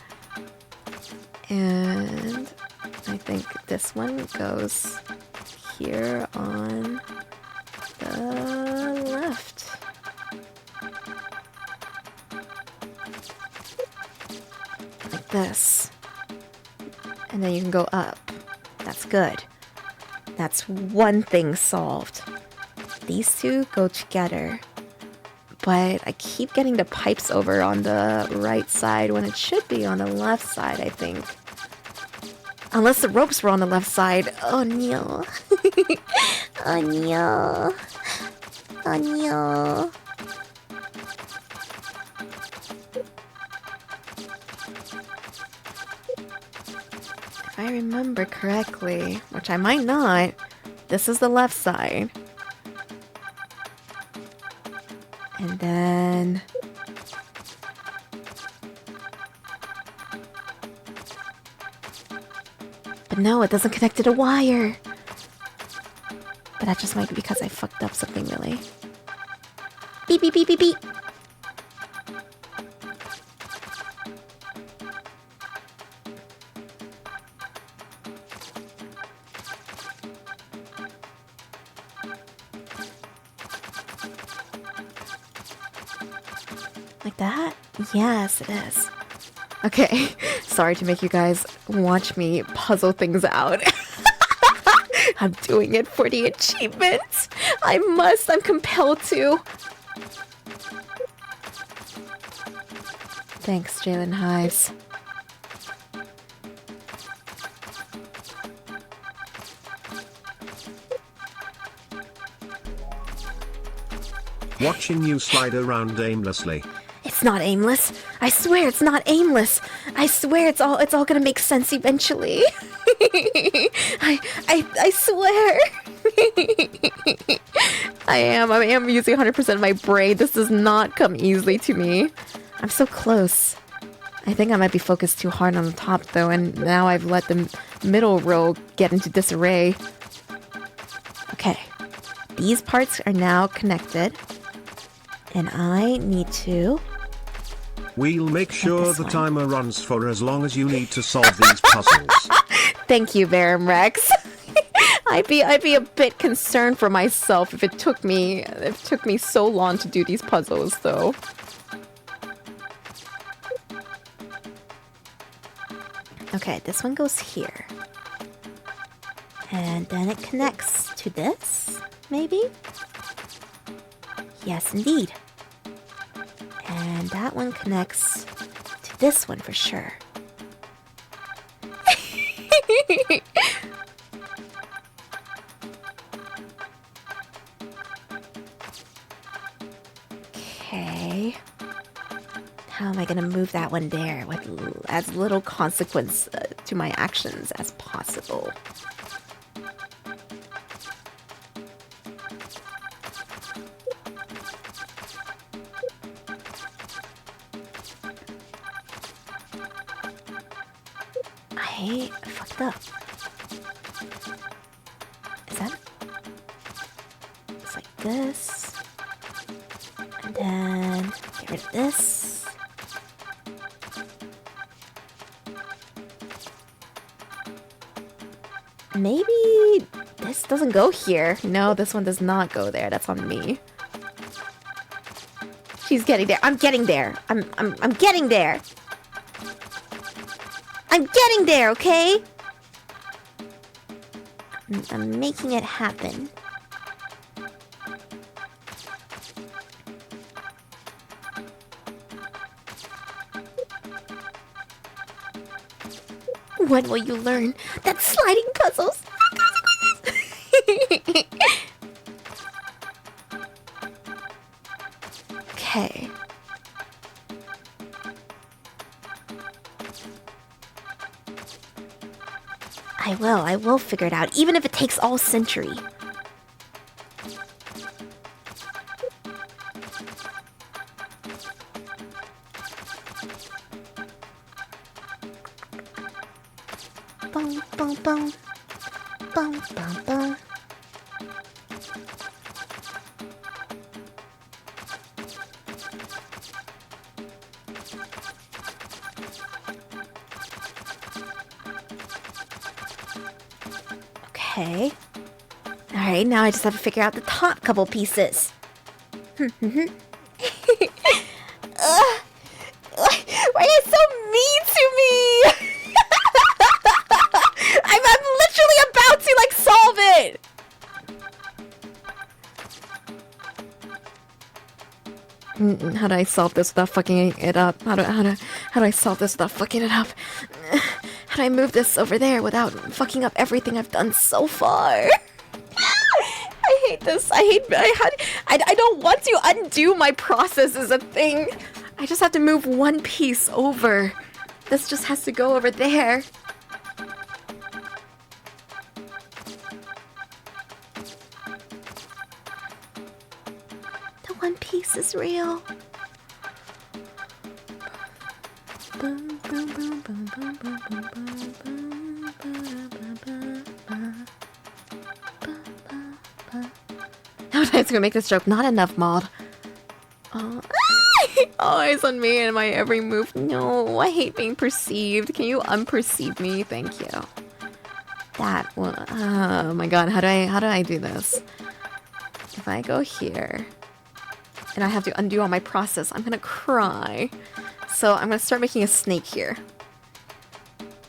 And I think this one goes here on the left. Like this. And then you can go up. That's good. That's one thing solved. These two go together, but I keep getting the pipes over on the right side when it should be on the left side, I think. Unless the ropes were on the left side. Oh no. Oh no. Oh no. If I remember correctly, which I might not, this is the left side. And then... But no, it doesn't connect to the wire. But that just might be because I fucked up something really. Beep, beep, beep, beep, beep. Like that? Yes, it is. Okay, sorry to make you guys watch me puzzle things out. I'm doing it for the achievement. I'm compelled to. Thanks, Jalen Hives. Watching you slide around aimlessly. It's not aimless. I swear it's not aimless. I swear it's all gonna make sense eventually. I swear. I am using 100% of my brain. This does not come easily to me. I'm so close. I think I might be focused too hard on the top though, and now I've let the middle row get into disarray. Okay. These parts are now connected. And I need to... We'll make sure the timer runs for as long as you need to solve these puzzles. Thank you, Baron Rex. I'd be a bit concerned for myself if it took me so long to do these puzzles, though. Okay, this one goes here. And then it connects to this, maybe? Yes, indeed. And that one connects to this one for sure. Okay. How am I gonna move that one there with as little consequence to my actions as possible? I fucked up. Is that? It's like this. And then get rid of this. Maybe this doesn't go here. No, this one does not go there. That's on me. She's getting there. I'm getting there. I'm getting there. I'm getting there, okay? I'm making it happen. When will you learn that sliding puzzles? Okay. I will figure it out, even if it takes all century. Boom, boom, boom. Boom, boom, boom. Okay. Alright, now I just have to figure out the top couple pieces. Why are you so mean to me? I'm literally about to like solve it. How do I solve this without fucking it up? How do I solve this without fucking it up? How do I move this over there without fucking up everything I've done so far? I hate this. I don't want to undo my process is a thing. I just have to move one piece over. This just has to go over there. The one piece is real. It's gonna make this joke not enough, mod. Oh. Always on me and my every move. No, I hate being perceived. Can you unperceive me? Thank you. That one. Oh my god, how do I do this? If I go here and I have to undo all my process, I'm gonna cry. So I'm gonna start making a snake here.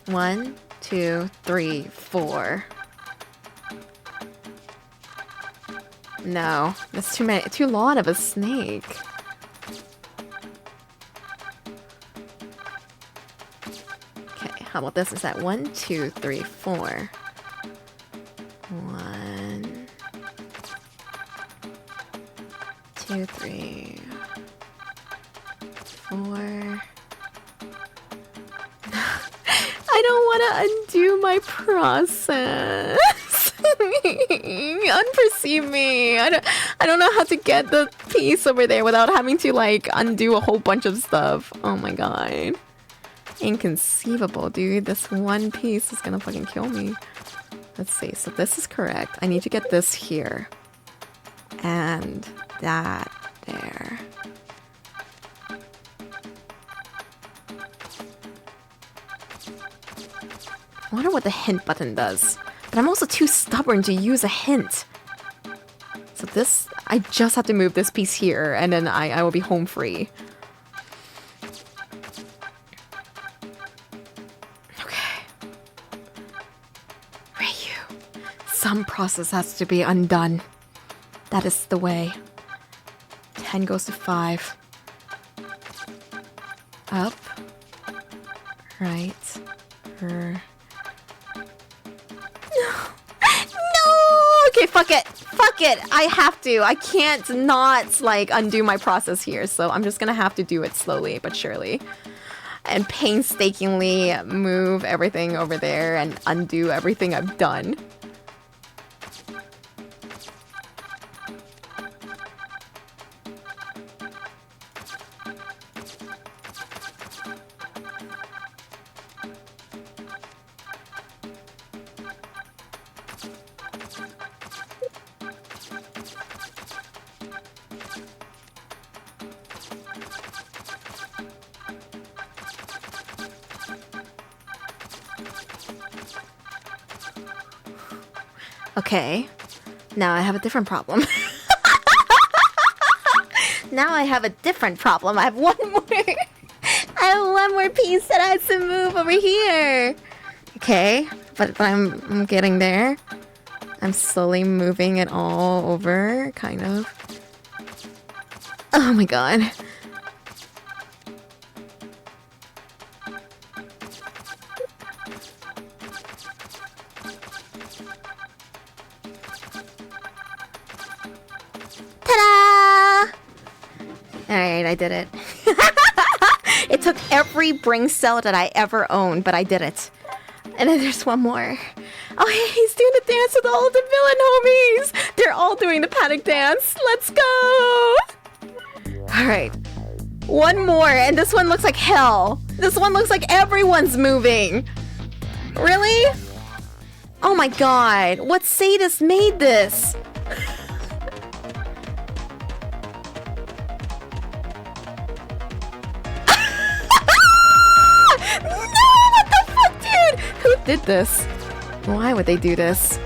1, 2, 3, 4. No, that's too long of a snake. Okay, how about this? Is that 1, 2, 3, 4? 1, 2, 3, 4. I don't want to undo my process. Unperceive me. I don't know how to get the piece over there without having to like undo a whole bunch of stuff. Oh my god. Inconceivable, dude. This one piece is gonna fucking kill me. Let's see. So this is correct. I need to get this here. And that there. I wonder what the hint button does. but I'm also too stubborn to use a hint. So this, I just have to move this piece here, and then I will be home free. Okay. Reiyu. Some process has to be undone. That is the way. 10 goes to 5. Up. Right. Her. No! Okay, fuck it. Fuck it. I have to. I can't not, like, undo my process here. So I'm just gonna have to do it slowly but surely. And painstakingly move everything over there and undo everything I've done. Okay, now I have a different problem. Now I have a different problem. I have one more. I have one more piece that I have to move over here. Okay, but I'm getting there. I'm slowly moving it all over, kind of. Oh my god. Alright, I did it. It took every brain cell that I ever owned, but I did it. And then there's one more. Oh, hey, he's doing the dance with all the villain homies! They're all doing the panic dance. Let's go! Alright. One more, and this one looks like hell. This one looks like everyone's moving. Really? Oh my god. What sadist made this? Who did this? Why would they do this?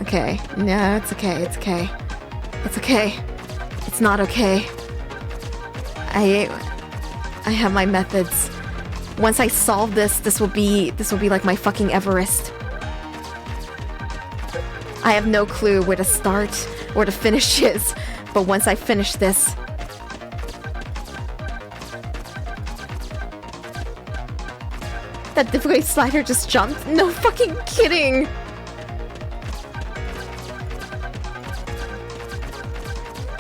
Okay, no, it's okay, it's okay. It's okay. It's not okay. I have my methods. Once I solve this, this will be like my fucking Everest. I have no clue where to start or to finish is, but once I finish this, that difficulty slider just jumped? No fucking kidding!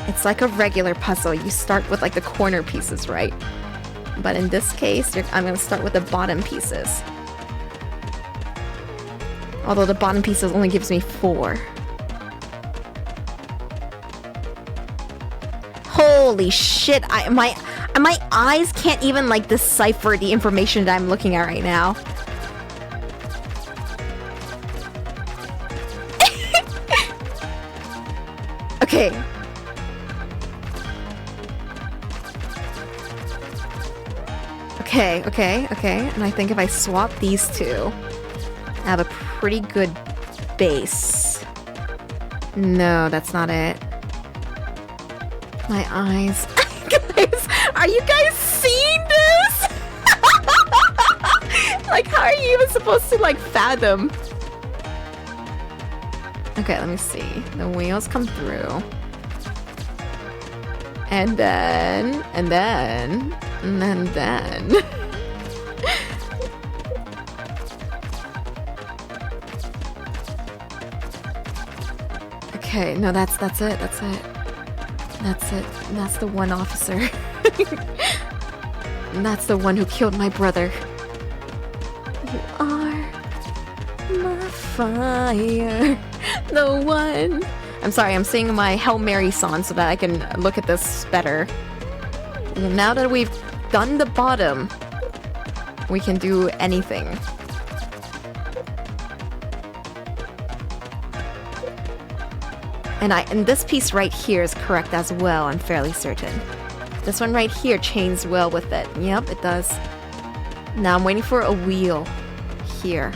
It's like a regular puzzle. You start with like the corner pieces, right? But in this case, I'm gonna start with the bottom pieces. Although the bottom pieces only gives me 4. Holy shit! My eyes can't even like decipher the information that I'm looking at right now. Okay. Okay. And I think if I swap these two, I have a pretty good base. No, that's not it. My eyes. Guys, are you guys seeing this? Like, how are you even supposed to, like, fathom? Okay, let me see. The wheels come through. And then... Okay, no, that's it. That's the one officer. That's the one who killed my brother. You are my fire. The one. I'm sorry, I'm singing my Hail Mary song so that I can look at this better. Now that we've done the bottom, we can do anything. And this piece right here is correct as well, I'm fairly certain. This one right here chains well with it. Yep, it does. Now I'm waiting for a wheel here.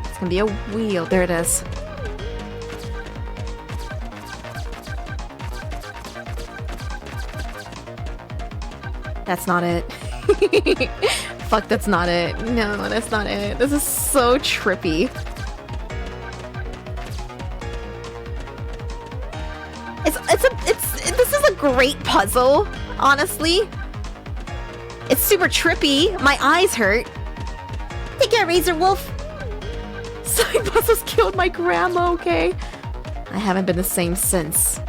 It's gonna be a wheel. There it is. That's not it. Fuck, that's not it. No, that's not it. This is so trippy. This is a great puzzle, honestly. It's super trippy. My eyes hurt. Take care, Razor Wolf. Side puzzles killed my grandma, okay? I haven't been the same since.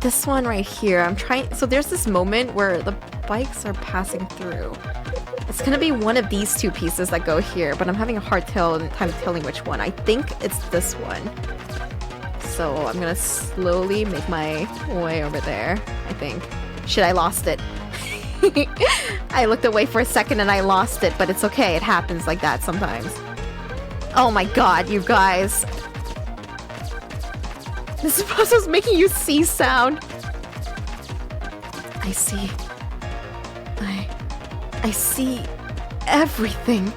This one right here, I'm trying. So there's this moment where the bikes are passing through. It's gonna be one of these two pieces that go here, but I'm having a hard time telling which one. I think it's this one. So I'm gonna slowly make my way over there, I think. Shit, I lost it. I looked away for a second and I lost it, but it's okay. It happens like that sometimes. Oh my god, you guys. This puzzle's making you see sound. I see. I see everything.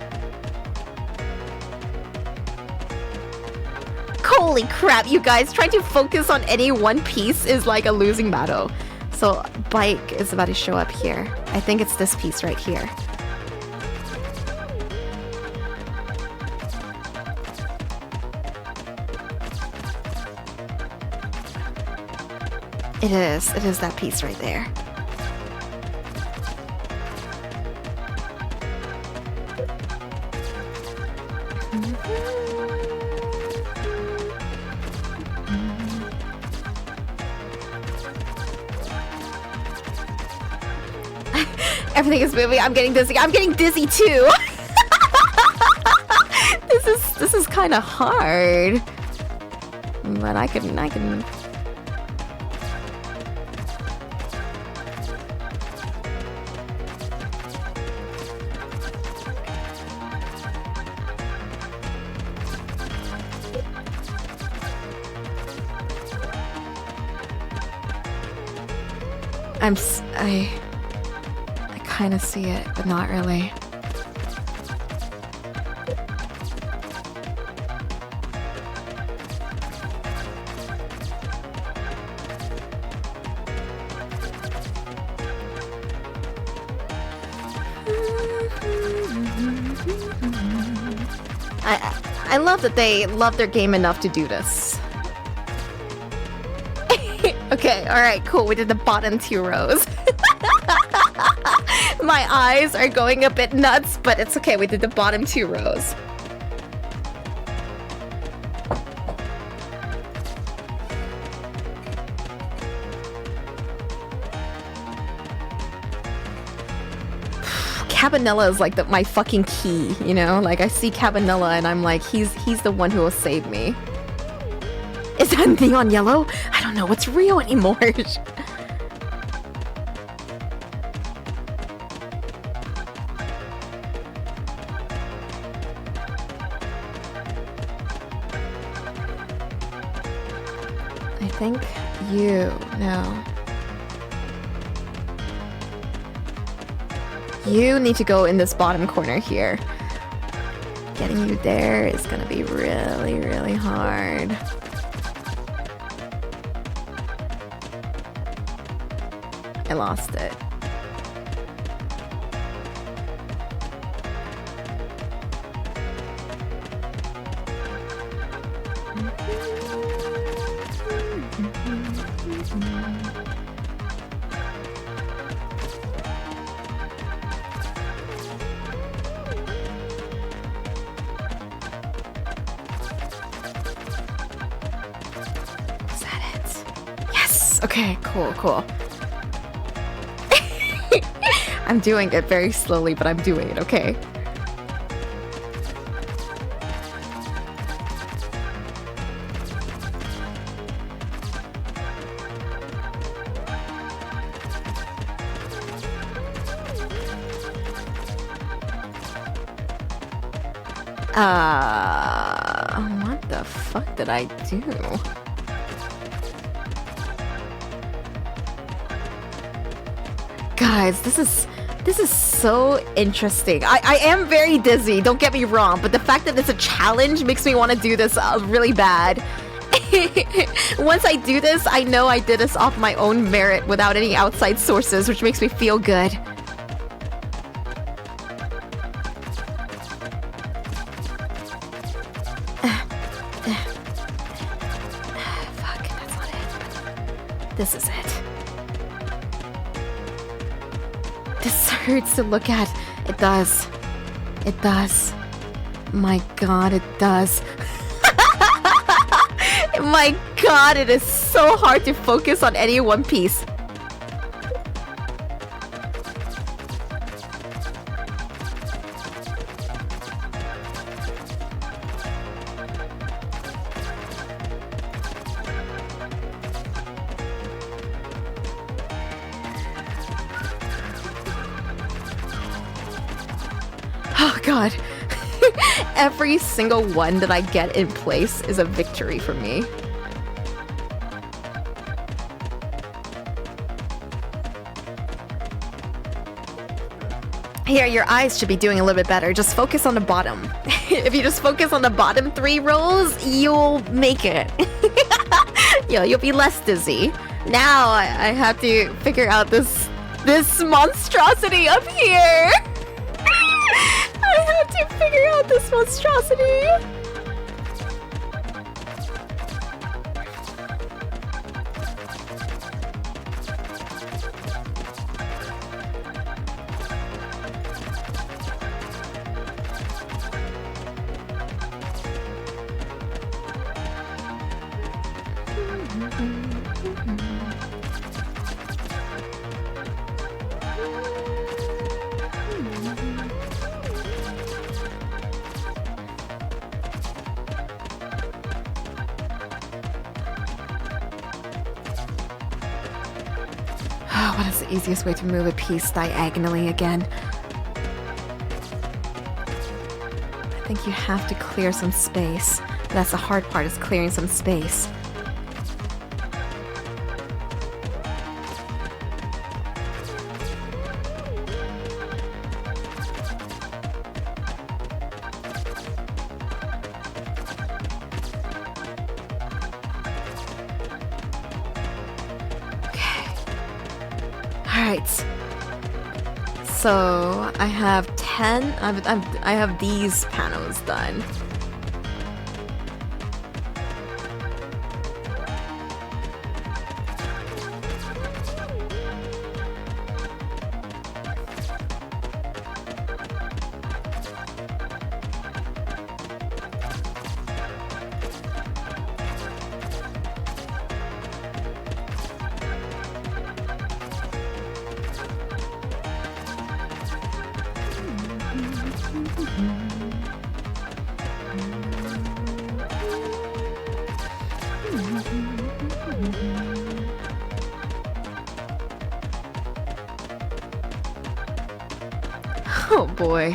Holy crap, you guys. Trying to focus on any one piece is like a losing battle. So, bike is about to show up here. I think it's this piece right here. It is that piece right there. Everything is moving. I'm getting dizzy. I'm getting dizzy too. This is kind of hard. But I can I kind of see it, but not really. I love that they love their game enough to do this. Okay, alright, cool. We did the bottom 2 rows. My eyes are going a bit nuts, but it's okay. We did the bottom 2 rows. Cabanella is like my fucking key, you know? Like, I see Cabanella and I'm like, he's the one who will save me. Is that neon yellow? I don't know what's real anymore. I think you know. You need to go in this bottom corner here. Getting you there is gonna be really, really hard. I lost it. this. Okay, cool. I'm doing it very slowly, but I'm doing it, okay? What the fuck did I do? Guys, this is so interesting. I am very dizzy, don't get me wrong, but the fact that it's a challenge makes me want to do this really bad. Once I do this, I know I did this off my own merit without any outside sources, which makes me feel good. Fuck, that's not it. This is it. This hurts to look at. It does. It does. My god, it does. My god, it is so hard to focus on any one piece. Oh god. Every single one that I get in place is a victory for me. Here, your eyes should be doing a little bit better. Just focus on the bottom. If you just focus on the bottom 3 rows, you'll make it. You'll be less dizzy. Now I have to figure out this monstrosity up here. I have to figure out this monstrosity. What is the easiest way to move a piece diagonally again? I think you have to clear some space. That's the hard part, is clearing some space. Alright. So I have 10. I have these panels done. Oh boy.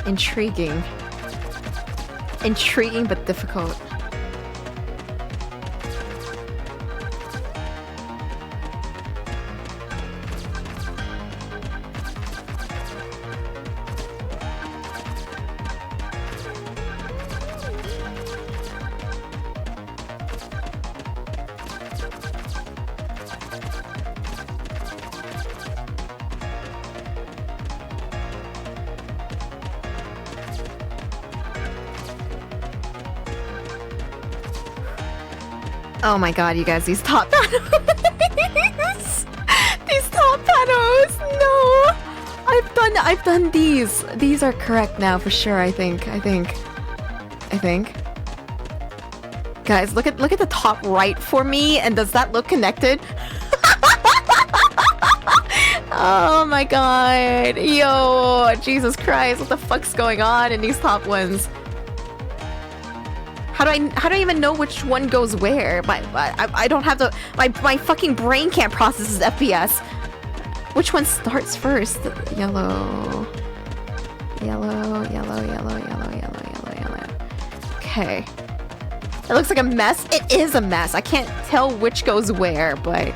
Intriguing. Intriguing but difficult. Oh my god, you guys, these top panels! These top panels! No! I've done these. These are correct now for sure, I think. Guys, look at the top right for me, and does that look connected? Oh my god. Yo, Jesus Christ, what the fuck's going on in these top ones? How do I even know which one goes where? I don't have the my fucking brain can't process this FPS. Which one starts first? Yellow. Yellow, yellow, yellow, yellow, yellow, yellow, yellow. Okay. It looks like a mess. It is a mess. I can't tell which goes where, but...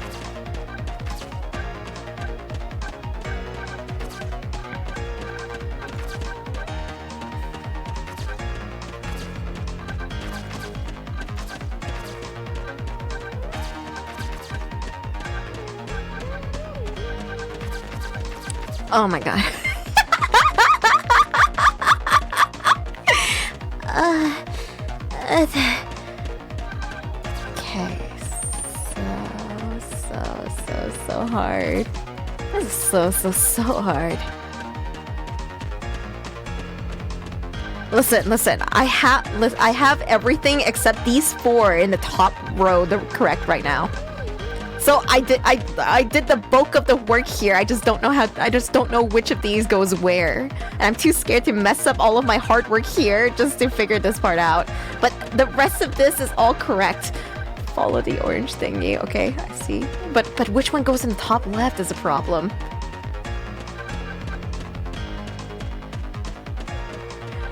Oh my god. Okay, so hard. This is so hard. Listen. I have everything except these 4 in the top row. They're correct right now. So I did the bulk of the work here. I just don't know which of these goes where. And I'm too scared to mess up all of my hard work here just to figure this part out. But the rest of this is all correct. Follow the orange thingy. Okay, I see. But which one goes in the top left is a problem.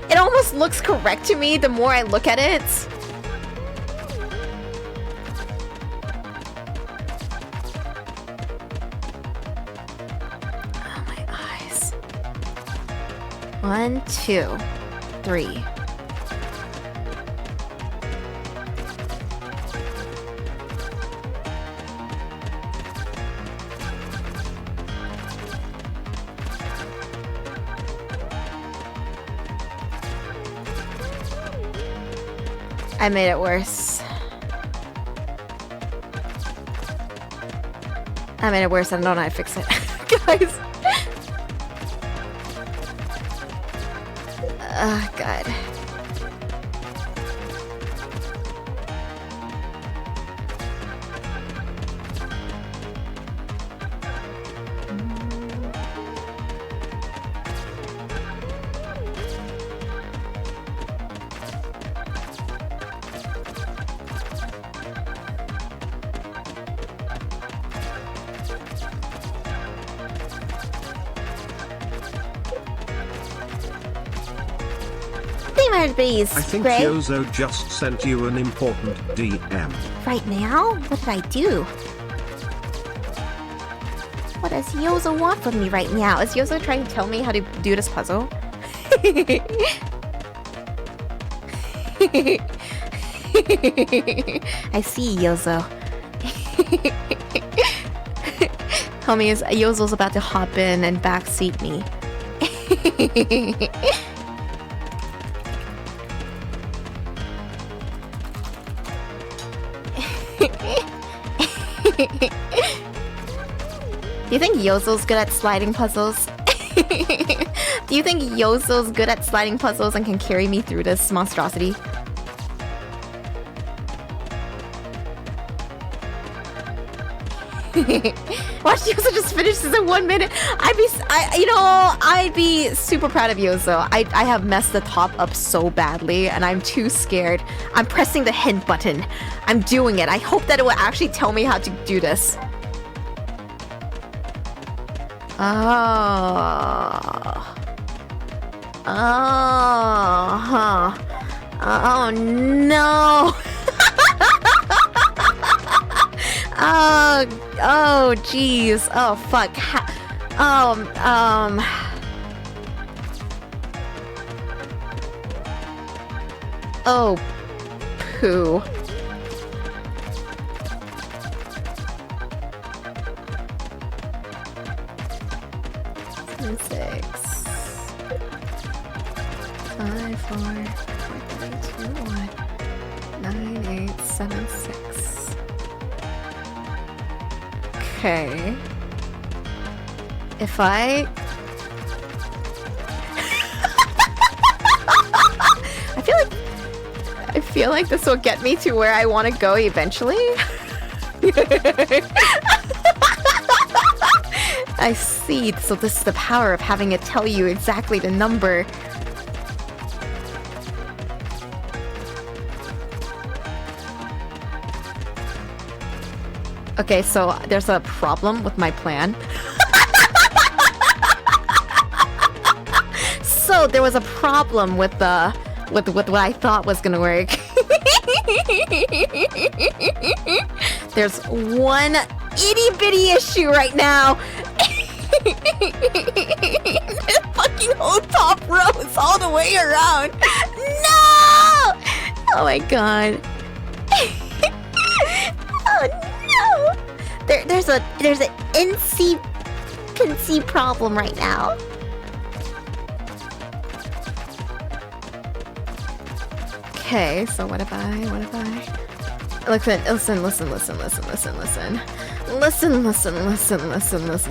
It almost looks correct to me the more I look at it. Oh, my eyes. 1, 2, 3. I made it worse. I made it worse. I don't know how to fix it. Guys. Oh, God. I think Yozo just sent you an important DM. Right now? What did I do? What does Yozo want from me right now? Is Yozo trying to tell me how to do this puzzle? I see, Yozo. Homies, Yozo's about to hop in and backseat me. Do you think Yozo's good at sliding puzzles? Do you think Yozo's good at sliding puzzles and can carry me through this monstrosity? Watch Yozo just finish this in 1 minute. I'd be super proud of Yozo. I have messed the top up so badly and I'm too scared. I'm pressing the hint button. I'm doing it. I hope that it will actually tell me how to do this. Oh no. Oh jeez. Oh fuck. Oh poo. Six. 5, 4, 3, 2, 1. 9, 8, 7, 6. Okay. If I feel like this will get me to where I want to go eventually. I see. So this is the power of having it tell you exactly the number. Okay, so there's a problem with my plan. So there was a problem with what I thought was gonna work. There's one itty bitty issue right now. The fucking whole top row is all the way around. No! Oh my god. Oh no! There's an NC problem right now. Okay, so what if I... Listen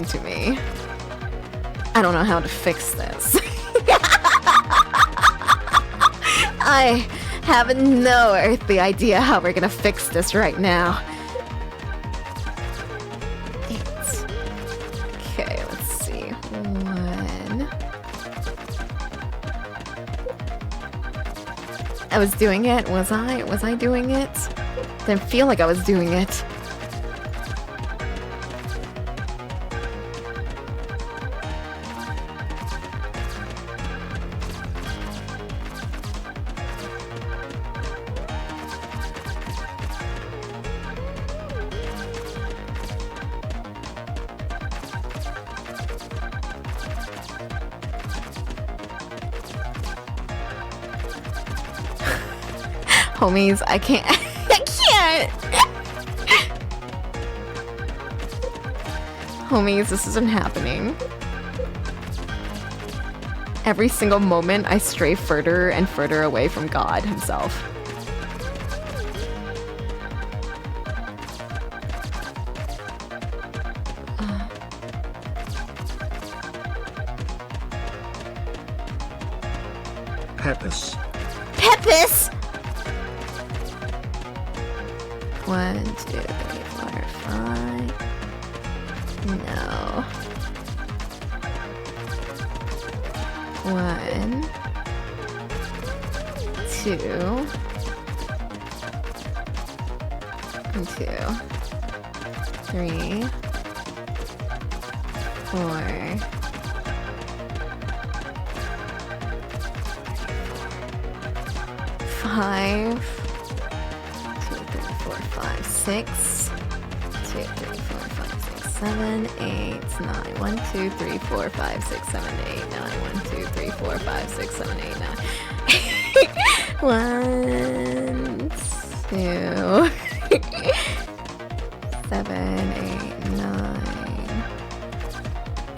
to me. I don't know how to fix this. I have no earthly idea how we're gonna fix this right now. Okay, let's see. 1. I was doing it, was I? Was I doing it? Didn't feel like I was doing it. Homies, I can't. I can't! Homies, this isn't happening. Every single moment, I stray further and further away from God himself. Pepis. Pepis! 1, 2, 3, 4, 5. No. 1, 2, 3, 4. 5. 6, 2, 3, 4, 5, 6, 7, 8, 9. 1, 2, 3, 4, 5, 6, 7, 8, 9. 1, 2, 3, 4, 5, 6, 7, 8, 9. 1, 2, 7, 8, 9.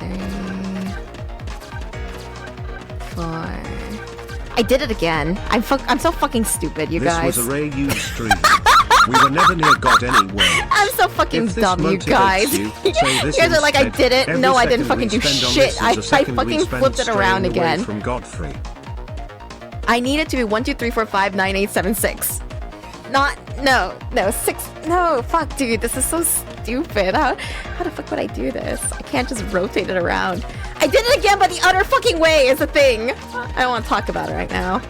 3, 4. I did it again. I'm so fucking stupid, you guys. This was a Reiyu stream. We were never near God anyway. I'm so fucking dumb, you guys. You guys are like, I did it. No, I didn't fucking do shit. I fucking flipped it around again. From Godfrey. I need it to be 1, 2, 3, 4, 5, 9, 8, 7, 6. No, 6. No, fuck, dude. This is so stupid. How the fuck would I do this? I can't just rotate it around. I did it again, but the other fucking way is a thing. I don't want to talk about it right now.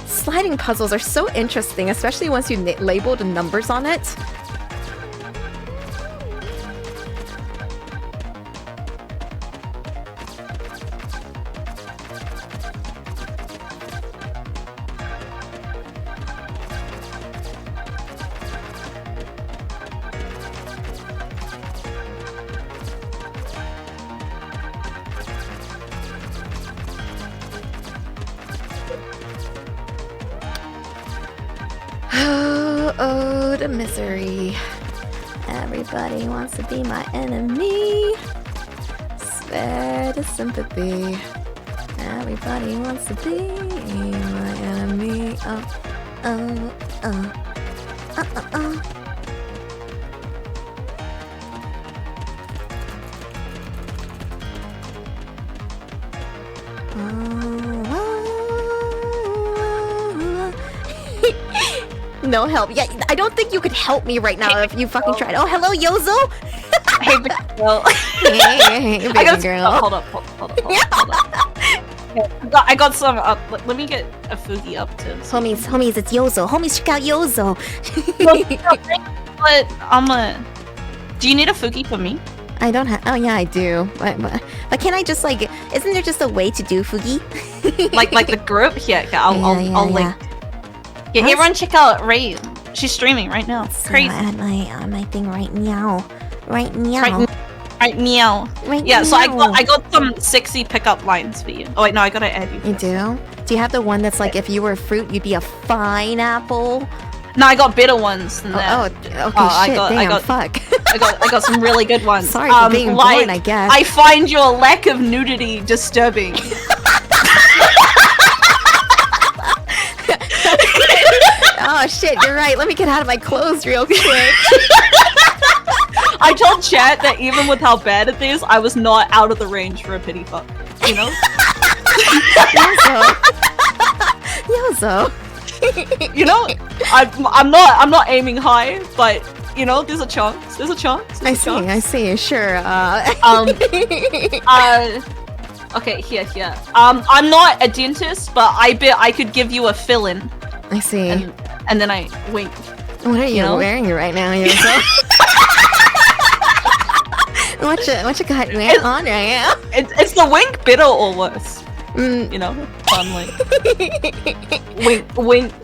Sliding puzzles are so interesting, especially once you label the numbers on it. Oh, the misery. Everybody wants to be my enemy. Spare the sympathy. Everybody wants to be my enemy. No help. Yeah, I don't think you could help me right now if you fucking tried. Oh, hello, Yozo. Hey, big girl. Hey, baby I got girl. hold up. Yeah, I got some. Let me get a Fugi up to. Homies, it's Yozo. Homies, check out Yozo. But do you need a Fugi for me? I don't have. Oh yeah, I do. But can I just like? Isn't there just a way to do Fugi? like the group? Yeah, I'll link. Yeah, everyone check out Reiyu. She's streaming right now. Crazy. I had my thing right now. Right now. Right, meow. Right yeah, so meow. I got some sexy pickup lines for you. Oh wait, no, I gotta add you. You do? Do you have the one that's like if you were a fruit, you'd be a fine apple? No, I got better ones than that. Oh, okay, shit, damn, fuck. I got some really good ones. Sorry for being born, I guess. I find your lack of nudity disturbing. Oh shit, you're right. Let me get out of my clothes real quick. I told chat that even with how bad it is, I was not out of the range for a pity fuck. You know? Yozo. You know, I'm not aiming high, but you know, there's a chance. I see. Sure. Okay, here. I'm not a dentist, but I bet I could give you a fill-in. I see. And then I wink. What are you wearing right now, Yozo? what you got wearing on right now? It's the wink better or worse? You know, I'm like wink.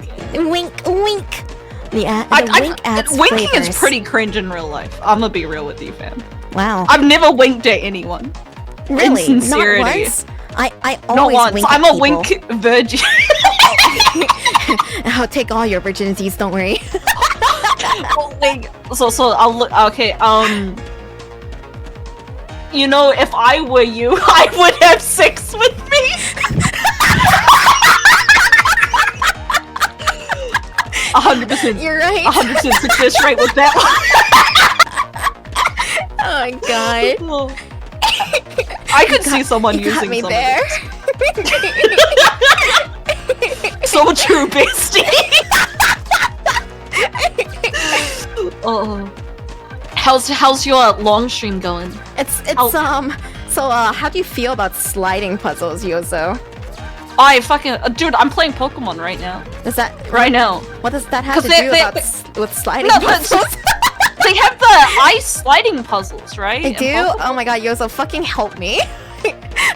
Yeah, wink adds winking flavors. is pretty cringe in real life. I'm gonna be real with you, fam. Wow. I've never winked at anyone. Really? In sincerity. Not once? I always Not once. wink I'm at a people. wink virgin. I'll take all your virginities, don't worry. Oh, wait. So I'll look. Okay. You know, if I were you, I would have sex with me. 100%. You're right. 100% success rate with that one. Oh my god. I could see someone you using got me some there. So true, bestie. Oh. How's your long stream going? It's so how do you feel about sliding puzzles, Yozo? I fucking dude, I'm playing Pokemon right now. Does that right now? What does that have to do with sliding puzzles? They have the ice sliding puzzles, right? They do? Oh my god, Yozo, fucking help me.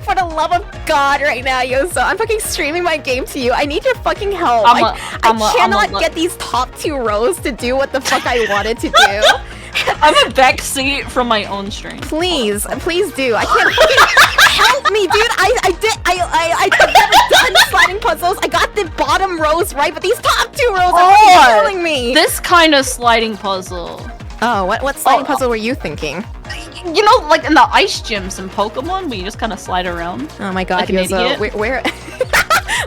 For the love of God right now, Yozo. I'm fucking streaming my game to you. I need your fucking help. I cannot get these top 2 rows to do what the fuck I wanted to do. I'm a backseat from my own stream. Please do. I can't fucking help me, dude. I've never done sliding puzzles. I got the bottom rows right, but these top 2 rows are fucking killing me. This kind of sliding puzzle. Oh, what sliding puzzle were you thinking? You know, like in the ice gyms in Pokemon, where you just kind of slide around. Oh my god, like Yozo,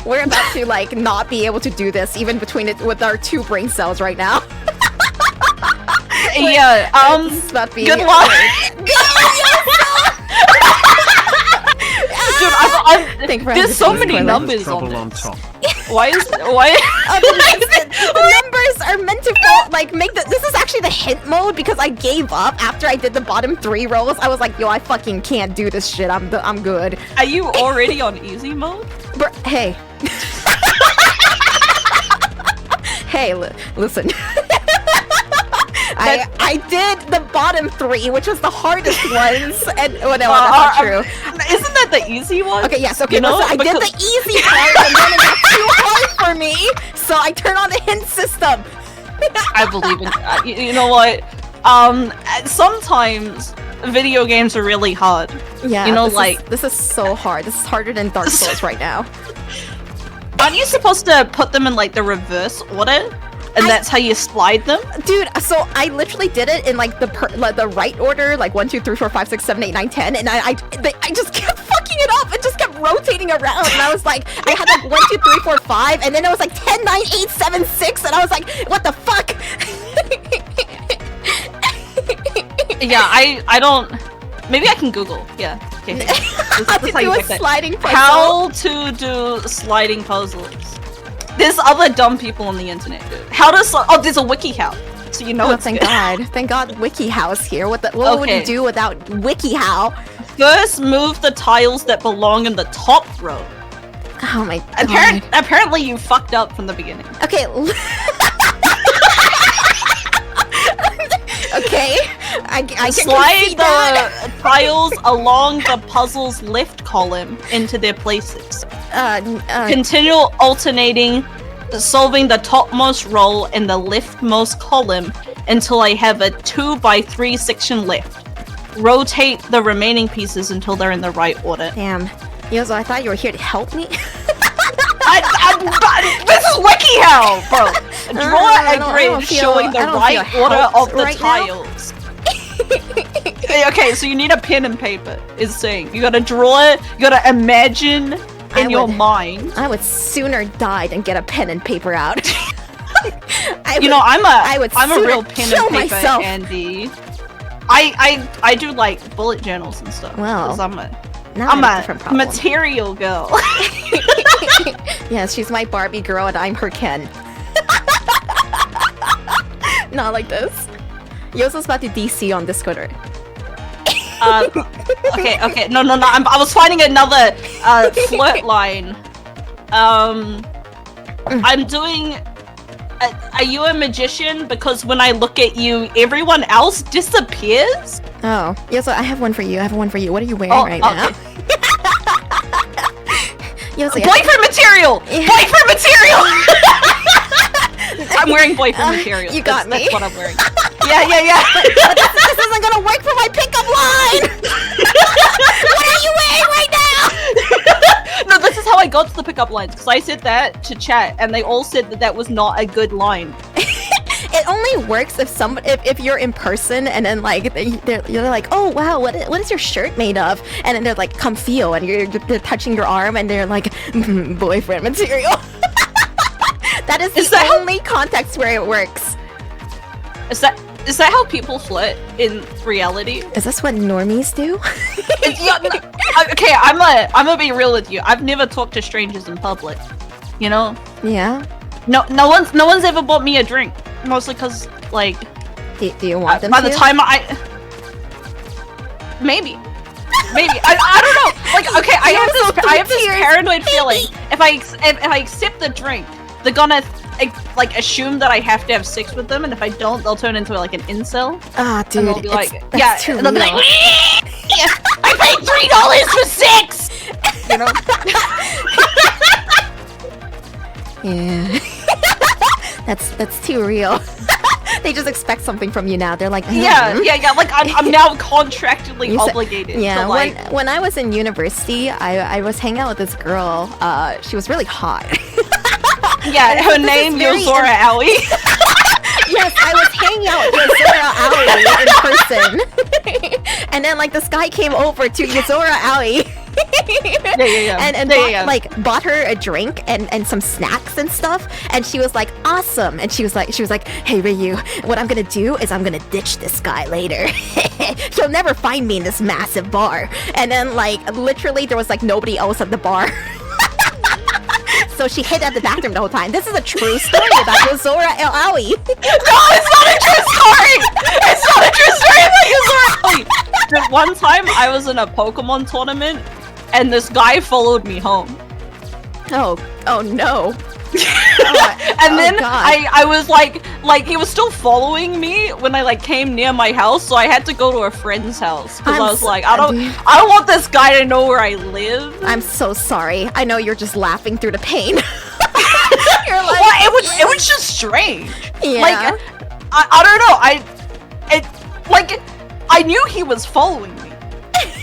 we're about to like not be able to do this even between it with our 2 brain cells right now. Yeah. Good luck. Dude, there's so many numbers on this. Why? The numbers are meant to make this is actually the hint mode because I gave up after I did the bottom 3 rows. I was like, yo, I fucking can't do this shit. I'm good. Are you already on easy mode? Hey. Hey, listen. I did the bottom 3, which was the hardest ones, and that's not true. Isn't that the easy one? Okay, yes, okay. You know? Listen, I did the easy part, and then it got too hard for me, so I turned on the hint system. I believe in that. You know what? Sometimes video games are really hard. Yeah, you know, this is so hard. This is harder than Dark Souls right now. Aren't you supposed to put them in like the reverse order? And that's how you slide them? Dude, so I literally did it in like the right order, like 1, 2, 3, 4, 5, 6, 7, 8, 9, 10, and I just kept fucking it up. It just kept rotating around, and I was like, I had like 1, 2, 3, 4, 5, and then it was like 10, 9, 8, 7, 6, and I was like, what the fuck? Yeah, I don't. Maybe I can Google. Yeah. Okay. How to do a sliding puzzle. How to do sliding puzzles. there's other dumb people on the internet, dude. How does there's a WikiHow, so you know Oh, it's thank good. God. Thank God WikiHow's here. What would you Okay. do without WikiHow? First, move the tiles that belong in the top row. Oh my God. Apparently, you fucked up from the beginning. Okay. Okay. I can Slide concede that. the tiles along the puzzle's left column into their places. Continue alternating, solving the topmost row in the leftmost column until I have a 2x3 section left. Rotate the remaining pieces until they're in the right order. Damn. Yozo, I thought you were here to help me. This is WikiHow, bro. Draw I a don't grid feel- showing the I don't right feel order helped of the right now. tiles. Okay, so you need a pen and paper. Is saying you gotta draw it. You gotta imagine in your mind. I would sooner die than get a pen and paper out. I'm a sooner real pen kill and paper myself. Andy. I do like bullet journals and stuff. Well, 'cause I'm now a I have a different problem. material girl. Yes, she's my Barbie girl and I'm her Ken. Not like this. Yozo's about to DC on Discord. Right? Okay, no. I was finding another flirt line. I'm doing. Are you a magician? Because when I look at you, everyone else disappears. Oh, Yozo, I have one for you. What are you wearing Oh, right okay. now? Yozo, Boyfriend material! Yeah. Boyfriend material! I'm wearing boyfriend material. You got me. That's what I'm wearing. Yeah. But this isn't gonna work for my pickup line. What are you wearing right now? No, this is how I got to the pickup lines, because I said that to chat, and they all said that was not a good line. It only works if you're in person and then like you're like, oh wow, what is your shirt made of? And then they're like, come feel, and they're touching your arm and they're like, boyfriend material. That is the only context where it works. Is that how people flirt in reality? Is this what normies do? Okay, I'm gonna be real with you. I've never talked to strangers in public. You know? Yeah. No one's ever bought me a drink. Mostly because, like, Do you want them by to? the time maybe I don't know. Like, okay, I have this paranoid feeling. If I accept the drink, they're gonna like assume that I have to have sex with them, and if I don't, they'll turn into like an incel. Ah, And dude, they'll be like, that's too and they'll be real. like, I paid $3 for sex. You know? Yeah. That's too real. They just expect something from you now. They're like, Yeah. Like I'm now contractually obligated. Yeah. To, like, when I was in university, I was hanging out with this girl. She was really hot. yeah, her name Yozora Aoi. Yes, I was hanging out with Yozora Aoi in person, and then like this guy came over to Yozora Aoi. Yeah. And bought her a drink and some snacks and stuff, and she was like, awesome. And she was like, hey Reiyu, what I'm gonna do is I'm gonna ditch this guy later. He'll never find me in this massive bar. And then like literally there was like nobody else at the bar. So she hid at the bathroom the whole time. This is a true story about Yozora Aoi. No, it's not a true story! It's not a true story about Yozora Aoi! The one time I was in a Pokemon tournament, and this guy followed me home. Oh no. And then God. I was like he was still following me when I like came near my house, so I had to go to a friend's house because I was like, I don't want this guy to know where I live. I'm so sorry. I know you're just laughing through the pain. You're like, Well, it was just strange. Yeah. Like I don't know. I knew he was following me.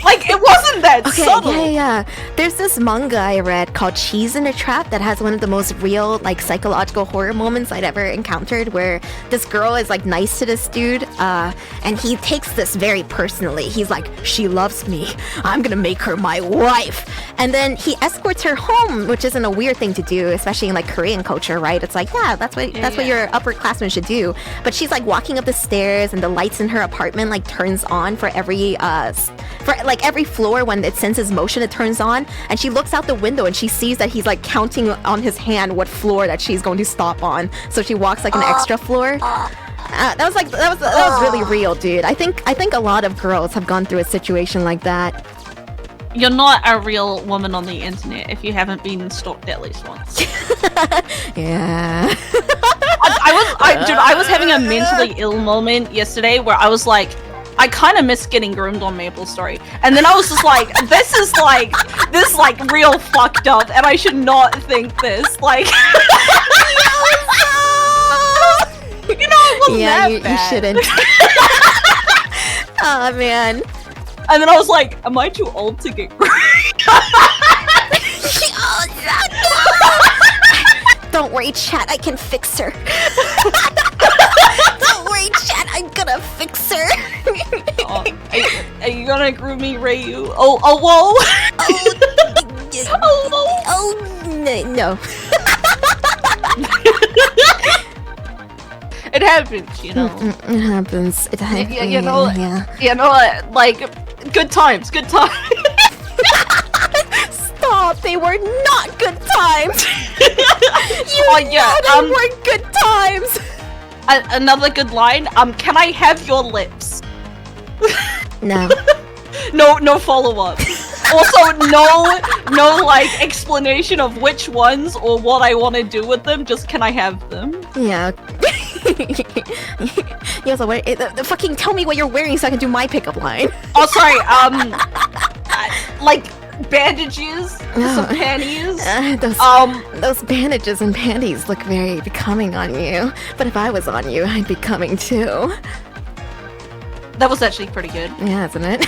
Like, it wasn't that okay, subtle. yeah. There's this manga I read called Cheese in a Trap that has one of the most real, like, psychological horror moments I'd ever encountered, where this girl is, like, nice to this dude, and he takes this very personally. He's like, she loves me. I'm gonna make her my wife. And then he escorts her home, which isn't a weird thing to do, especially in, like, Korean culture, right? It's like, yeah, that's what your upperclassmen should do. But she's, like, walking up the stairs, and the lights in her apartment, like, turns on for every For like every floor, when it senses motion, it turns on, and she looks out the window and she sees that he's like counting on his hand what floor that she's going to stop on. So she walks like an extra floor. That was really real, dude. I think a lot of girls have gone through a situation like that. You're not a real woman on the internet if you haven't been stalked at least once. Yeah. I was having a mentally ill moment yesterday where I was like, I kind of miss getting groomed on MapleStory, and then I was just like, this is like real fucked up, and I should not think this. Like, you know, it wasn't that bad. You shouldn't. Oh man. And then I was like, am I too old to get groomed? Don't worry, chat. I can fix her. Don't worry, chat. I'm gonna fix her. Are you gonna groom me, Reiyu? Oh, whoa! No. It happens, you know. It happens. It happens. You know. Yeah. You know what? Like, good times. Good times. Stop! They were not good times. They weren't good times. Another good line. Can I have your lips? No. No follow-up. Also, no like explanation of which ones or what I want to do with them. Just can I have them? Yeah. You also wear fucking tell me what you're wearing so I can do my pickup line. Oh, sorry. Like bandages, some panties. Those bandages and panties look very becoming on you. But if I was on you, I'd be coming too. That was actually pretty good. Yeah, isn't it?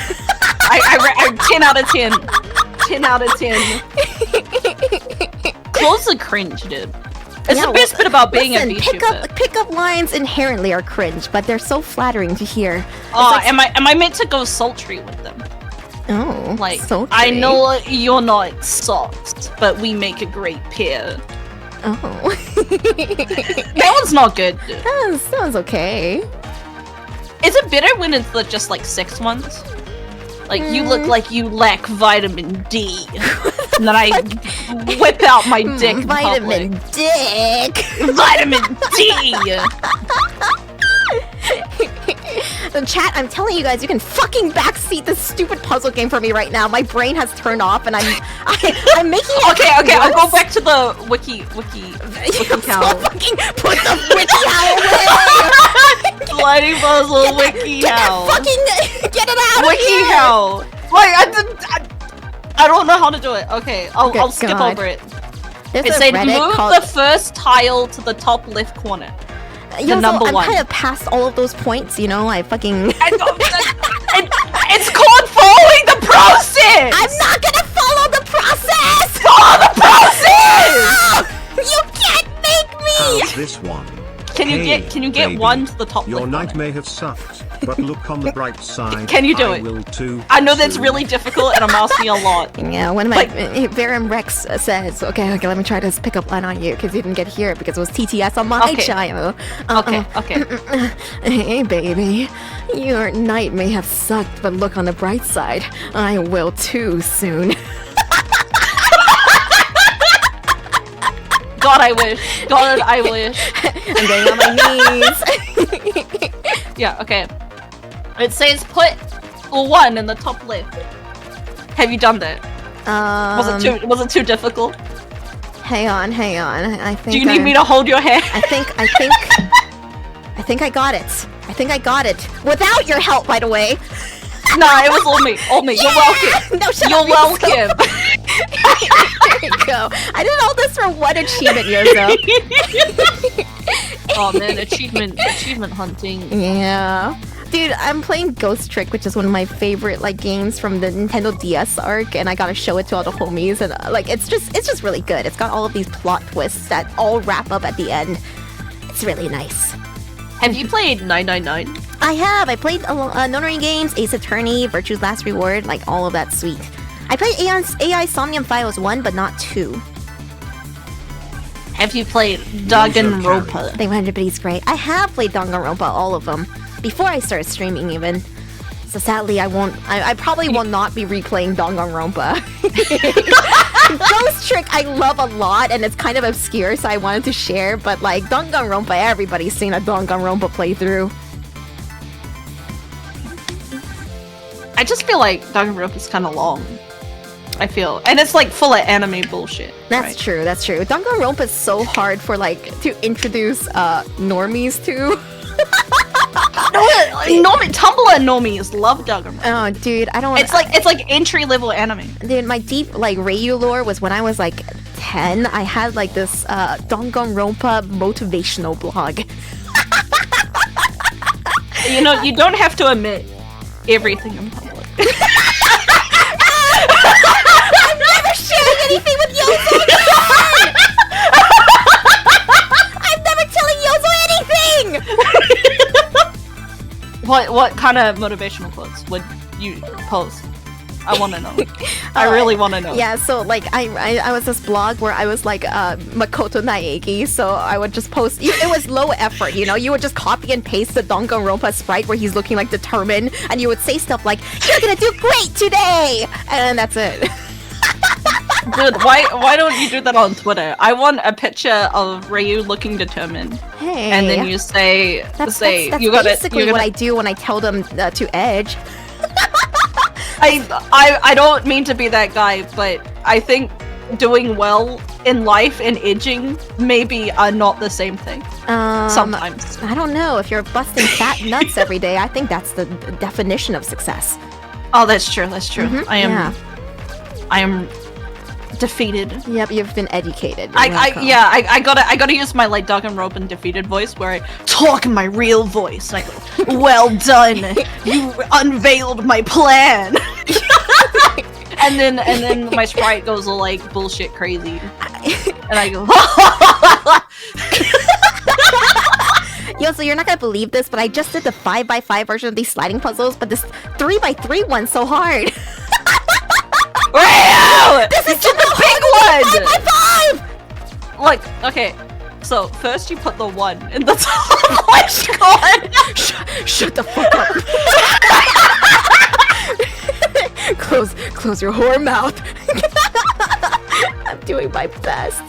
I 10 out of 10. 10 out of 10. Clothes are cringe, dude. It's the best bit about being a VTuber. Pickup lines inherently are cringe, but they're so flattering to hear. Am I meant to go sultry with them? Oh, like sultry. I know you're not soft, but we make a great pair. Oh, that one's not good. Dude. That sounds okay. Is it better when it's just like 6 months? Like you look like you lack vitamin D, and then I whip out my dick. Vitamin dick. Vitamin D. So chat, I'm telling you guys, you can fucking backseat this stupid puzzle game for me right now. My brain has turned off, and I'm making it. Okay, I'll go back to the wiki cow. Fucking put the wiki cow away. Bloody puzzle wiki cow. Fucking get it out. Wiki cow. Like I don't know how to do it. Okay, I'll skip over it. It said move the first tile to the top left corner. I'm kind of past all of those points, you know. I fucking. It's called following the process. I'm not gonna follow the process. Follow the process. No! You can't make me. How's this one? Can you get baby, one to the top? Your night may have sucked, but look on the bright side. Can you do it? I will too. I know that's really difficult, and I'm asking a lot. Yeah, one of my Verum Rex says, okay, let me try this pickup line on you because you didn't get here because it was TTS on my channel. Okay. Hey, baby, your night may have sucked, but look on the bright side. I will too soon. God, I wish. God, I wish. I'm getting on my knees. Yeah, okay. It says put 1 in the top left. Have you done that? Was it too difficult? Hang on. I think. Do you need me to hold your hand? I think I got it. I think I got it. Without your help, by the way. Nah, it was all me. Yeah! You're welcome. No, shut You're up, welcome. There you go. I did all this for one achievement, Yozo. Oh man, achievement hunting. Yeah. Dude, I'm playing Ghost Trick, which is one of my favorite games from the Nintendo DS arc, and I gotta show it to all the homies, and it's just really good. It's got all of these plot twists that all wrap up at the end. It's really nice. Have you played 999? I have. I played Nonary Games, Ace Attorney, Virtue's Last Reward, all of that sweet. I played AI Somnium Files 1, but not 2. Have you played Danganronpa? They went to Beast Great. I have played Danganronpa, all of them, before I started streaming even. so sadly I won't. I probably will not be replaying Danganronpa. Ghost Trick I love a lot, and it's kind of obscure, so I wanted to share. But like Danganronpa, everybody's seen a Danganronpa playthrough. I just feel like Danganronpa is kind of long. I feel, and it's like full of anime bullshit. That's right? true. That's true. Danganronpa is so hard for like to introduce normies to. Tumblr and normies love Danganronpa. Oh, dude, I don't. It's like entry level anime. Dude, my deep like Reiyu lore was when I was like 10. I had like this Danganronpa motivational blog. You know, you don't have to admit everything in public. I'm never sharing anything with Yozo again! I'm never telling Yozo anything! What kind of motivational quotes would you post? I want to know. I really want to know. Yeah, so like I was this blog where I was like Makoto Naegi, so I would just post. It was low effort, you know. You would just copy and paste the Danganronpa sprite where he's looking like determined, and you would say stuff like, "You're gonna do great today," and that's it. Dude, why don't you do that on Twitter? I want a picture of Reiyu looking determined. Hey, and then you say that's you got basically what I do when I tell them to edge. I don't mean to be that guy, but I think doing well in life and edging maybe are not the same thing. Sometimes. I don't know. If you're busting fat nuts every day, I think that's the definition of success. Oh, that's true. That's true. Mm-hmm. I am defeated. Yep, you've been educated. I gotta use my like Danganronpa and defeated voice where I talk in my real voice. Like, well done, you unveiled my plan. and then my sprite goes all like bullshit crazy, and I go. Yo, so you're not gonna believe this, but I just did the 5x5 version of these sliding puzzles, but this 3x3 one's so hard. Reiyu! This is the big one! 5x5! Like, okay, so first you put the 1 in the top left corner. Shut the fuck up. Close your whore mouth. I'm doing my best.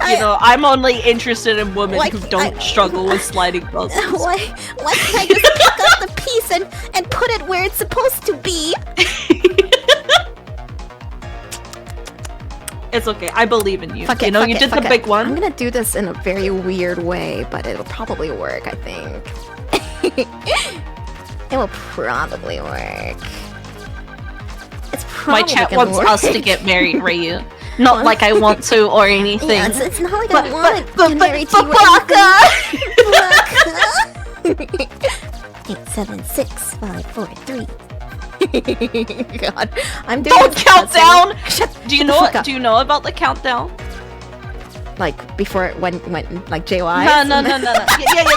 You know, I'm only interested in women who don't struggle with sliding puzzles. Why can't I just pick up the piece and put it where it's supposed to be? It's okay. I believe in you. Fuck you it, know, fuck you it, did the fuck big it. one. I'm gonna do this in a very weird way, but it'll probably work, I think. It will probably work. It's probably My chat gonna wants work. us to get married, Reiyu. Not like I want to or anything. Yeah, it's not like I want to get married to you. Baka! 876-543. God, I'm doing. Don't count down. Do you know? fuck up. Do you know about the countdown? Like before it went like JOI. No. Yeah,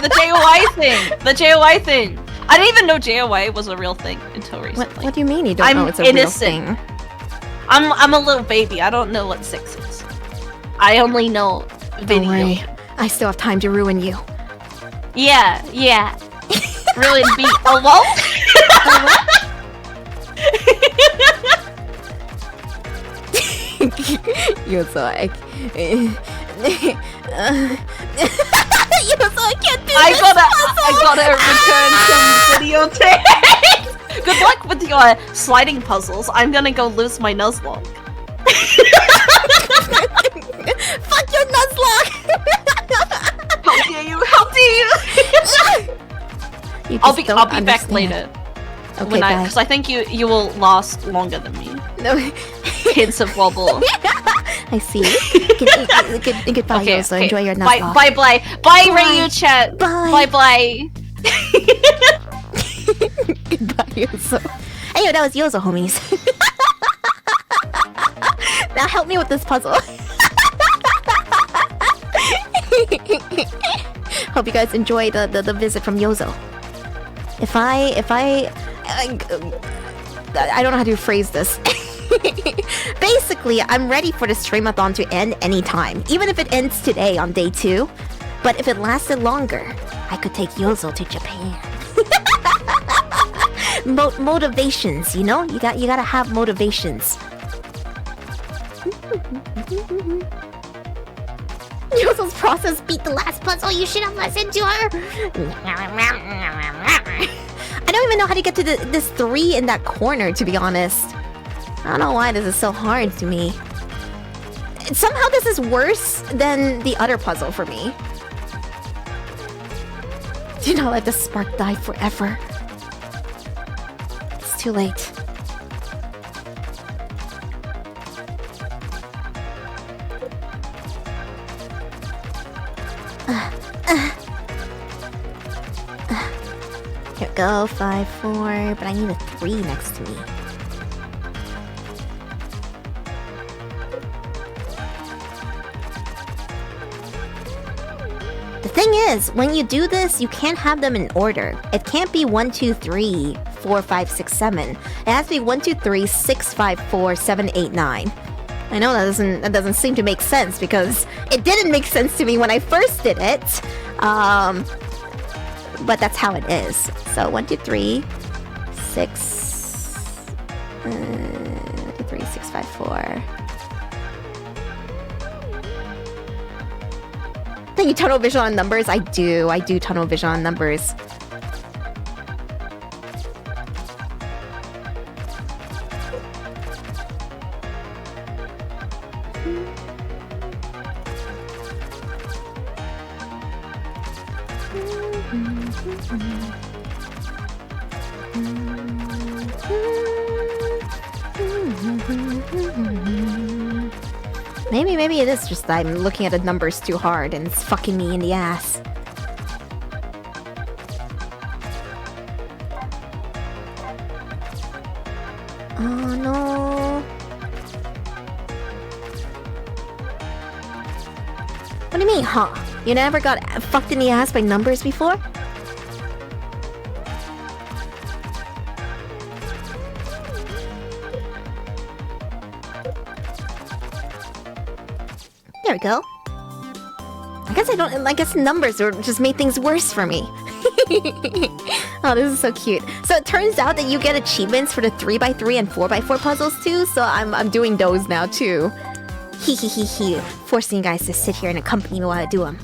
the JOI thing. The JOI thing. I didn't even know JOI was a real thing until recently. What do you mean you don't I'm know it's a innocent. real thing? I'm a little baby. I don't know what 6 is. I only know video. Don't worry. I still have time to ruin you. Yeah. Ruin me. Oh, well? You're so like. You're so I can't do I this gotta return some videotapes. Good luck with your sliding puzzles. I'm gonna go lose my Nuzlocke. Fuck your Nuzlocke! How dare you? How dare you? You I'll just be don't back understand. later. Okay, bye. Because I think you will last longer than me. No. Hints of wobble. I see. Goodbye, Okay, Yoso. okay. Enjoy your Bye, Nuzlocke. bye, bye, bye, Reiyu chat. Bye. Bye. Goodbye, Yoso. Anyway, that was Yoso, homies. Now help me with this puzzle. Hope you guys enjoy the visit from Yoso. I don't know how to phrase this. Basically, I'm ready for the streamathon to end anytime, even if it ends today on day 2. But if it lasted longer, I could take Yoso to Japan. motivations, you know? You gotta have motivations. Yozo's process beat the last puzzle. You should have listened to her. I don't even know how to get to this 3 in that corner, to be honest. I don't know why this is so hard to me. Somehow this is worse than the other puzzle for me. Do not let the spark die forever. It's too late. Here we go, 5, 4, but I need a 3 next to me. The thing is, when you do this, you can't have them in order. It can't be 1, 2, 3, 4, 5, 6, 7. It has to be 1, 2, 3, 6, 5, 4, 7, 8, 9. I know that doesn't seem to make sense because it didn't make sense to me when I first did it. But that's how it is. So 1, 2, 3, 6, 1, 2, 3, 6, 5, 4. Think you tunnel vision on numbers? I do tunnel vision on numbers. Maybe it is just that I'm looking at the numbers too hard and it's fucking me in the ass. Oh no. What do you mean, huh? You never got fucked in the ass by numbers before? There we go. I guess numbers just made things worse for me. Oh, this is so cute. So it turns out that you get achievements for the 3x3 and 4x4 puzzles too, so I'm doing those now too. Hee hee hee hee. Forcing you guys to sit here and accompany me while I do them.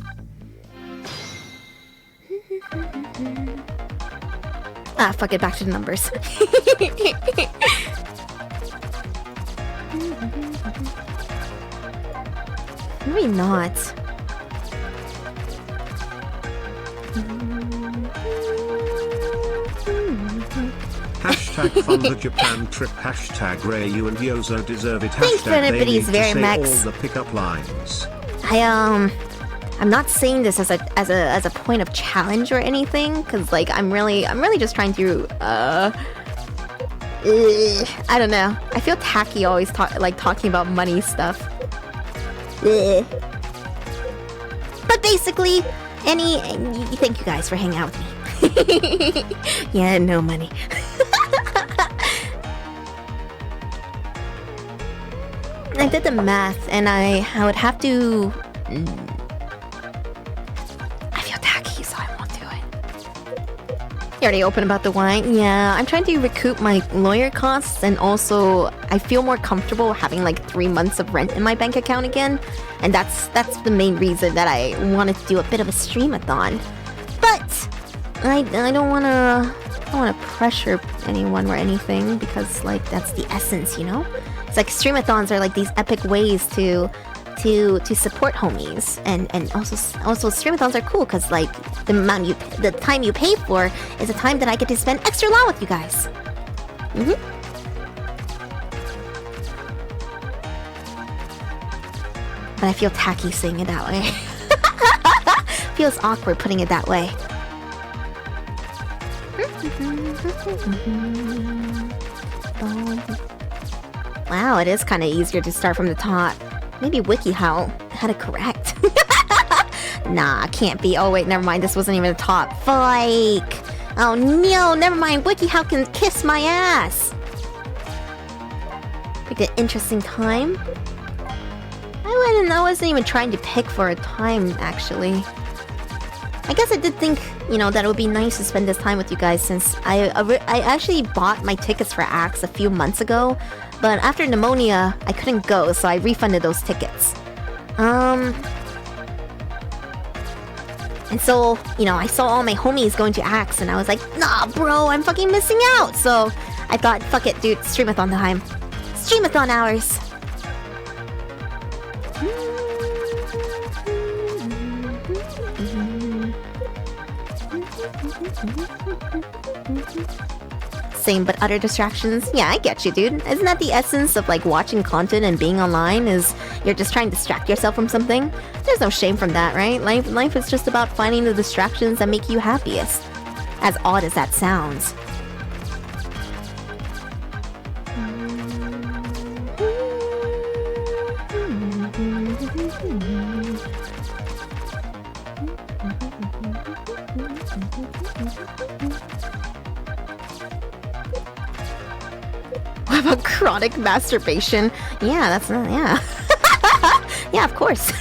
Ah, fuck it, back to the numbers. Maybe not. Hashtag fund the Japan trip. Hashtag Reiyu and Yozo deserve it. Thanks for Hashtag they everybody's need very to say max. all the pickup lines. I'm not saying this as a point of challenge or anything, cause like I'm really just trying to I don't know. I feel tacky always talking about money stuff. But basically, thank you guys for hanging out with me. Yeah, no money. I did the math, and I would have to. I feel tacky, so I won't do it. You already open about the wine? Yeah, I'm trying to recoup my lawyer costs, and also I feel more comfortable having like 3 months of rent in my bank account again, and that's the main reason that I wanted to do a bit of a streamathon. But I don't wanna pressure anyone or anything, because like that's the essence, you know? It's like streamathons are like these epic ways to support homies, and also streamathons are cool because like the time you pay for is the time that I get to spend extra long with you guys. But I feel tacky saying it that way. Feels awkward putting it that way. Wow, it is kind of easier to start from the top. Maybe WikiHow had it correct. Nah, can't be. Oh wait, never mind. This wasn't even the top. Fake. Oh no, never mind. WikiHow can kiss my ass. Like an interesting time. I wasn't even trying to pick for a time, actually. I guess I did think you know, that it would be nice to spend this time with you guys since I actually bought my tickets for AX a few months ago, but after pneumonia, I couldn't go, so I refunded those tickets. And so, you know, I saw all my homies going to AX, and I was like, nah, bro, I'm fucking missing out. So I thought, fuck it, dude, streamathon time. Streamathon hours. Same but utter distractions. Yeah, I get you, dude. Isn't that the essence of like watching content and being online? Is you're just trying to distract yourself from something? There's no shame from that, right? Life is just about finding the distractions that make you happiest. As odd as that sounds. What about chronic masturbation? Yeah, that's not, yeah. Yeah, of course.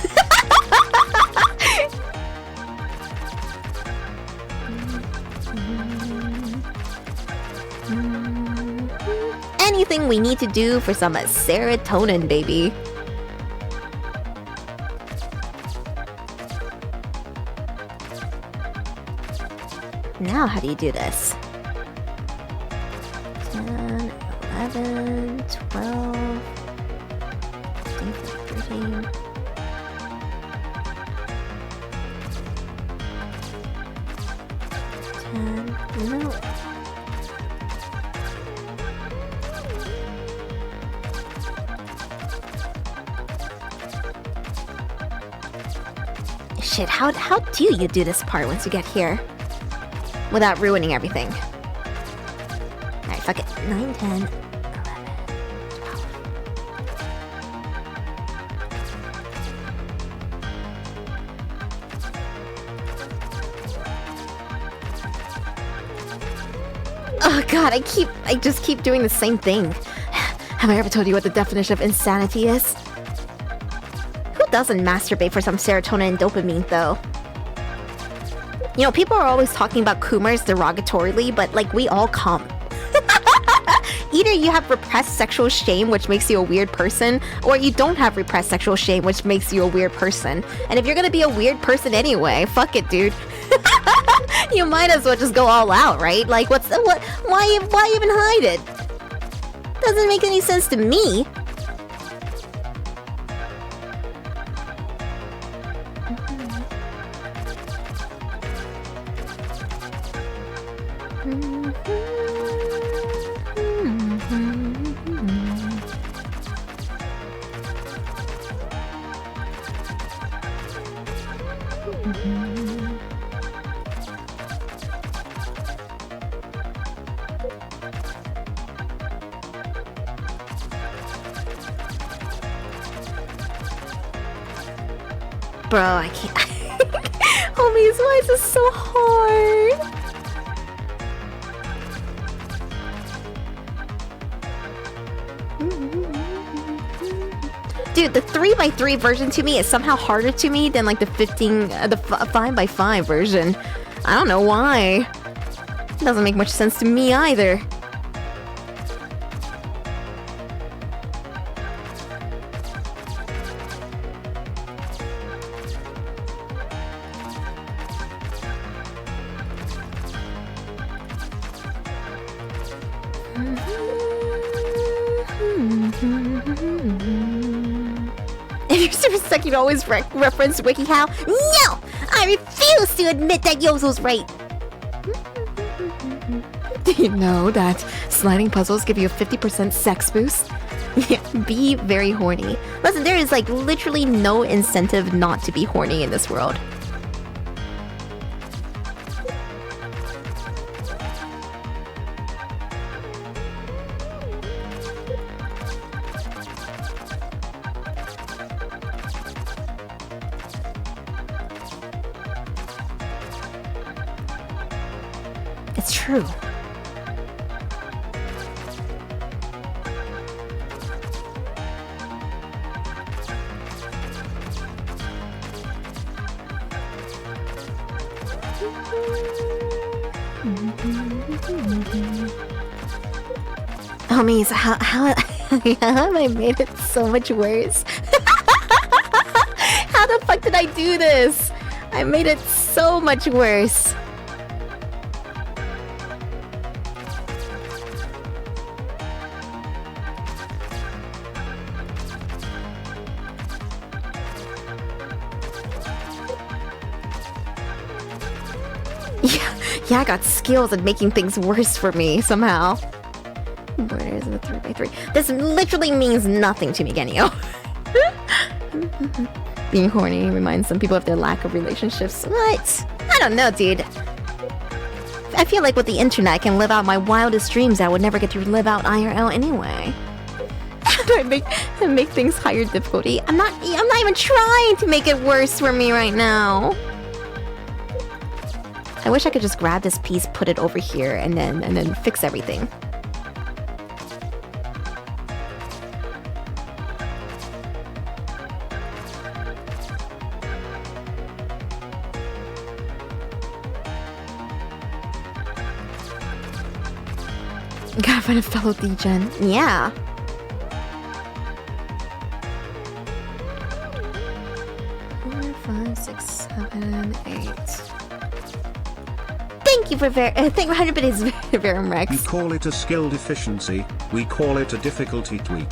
Anything we need to do for some serotonin, baby. Now, how do you do this? 10, 11, 12, 13. No. Shit, how do you do this part once you get here? Without ruining everything. Alright, fuck it. 9, 10, 11, 12. Oh god, I just keep doing the same thing. Have I ever told you what the definition of insanity is? Who doesn't masturbate for some serotonin and dopamine, though? You know, people are always talking about Kumars derogatorily, but like, we all come. Either you have repressed sexual shame, which makes you a weird person, or you don't have repressed sexual shame, which makes you a weird person. And if you're gonna be a weird person anyway, fuck it, dude. You might as well just go all out, right? Like, why even hide it? Doesn't make any sense to me. Bro, I can't. Homies, why is this so hard? Dude, the 3x3 version to me is somehow harder to me than like the 5x5 version. I don't know why. It doesn't make much sense to me either. If you're super stuck, you'd always reference WikiHow. No! I refuse to admit that Yozo's right! Do you know that sliding puzzles give you a 50% sex boost? Yeah, be very horny. Listen, there is like literally no incentive not to be horny in this world. It's true. Homies, how have I made it so much worse? How the fuck did I do this? I made it so much worse. Yeah, I got skills at making things worse for me somehow. Where's the 3x3? This literally means nothing to me, Genio. Being horny reminds some people of their lack of relationships. What? I don't know, dude. I feel like with the internet, I can live out my wildest dreams I would never get to live out IRL anyway. How do I make things higher difficulty? I'm not even trying to make it worse for me right now. I wish I could just grab this piece, put it over here, and then fix everything. Gotta find a fellow D-Gen. Yeah. Four, 5, 6, 7, 8. Thank you for 100 bits, Verum Rex. You call it a skill deficiency, we call it a difficulty tweak.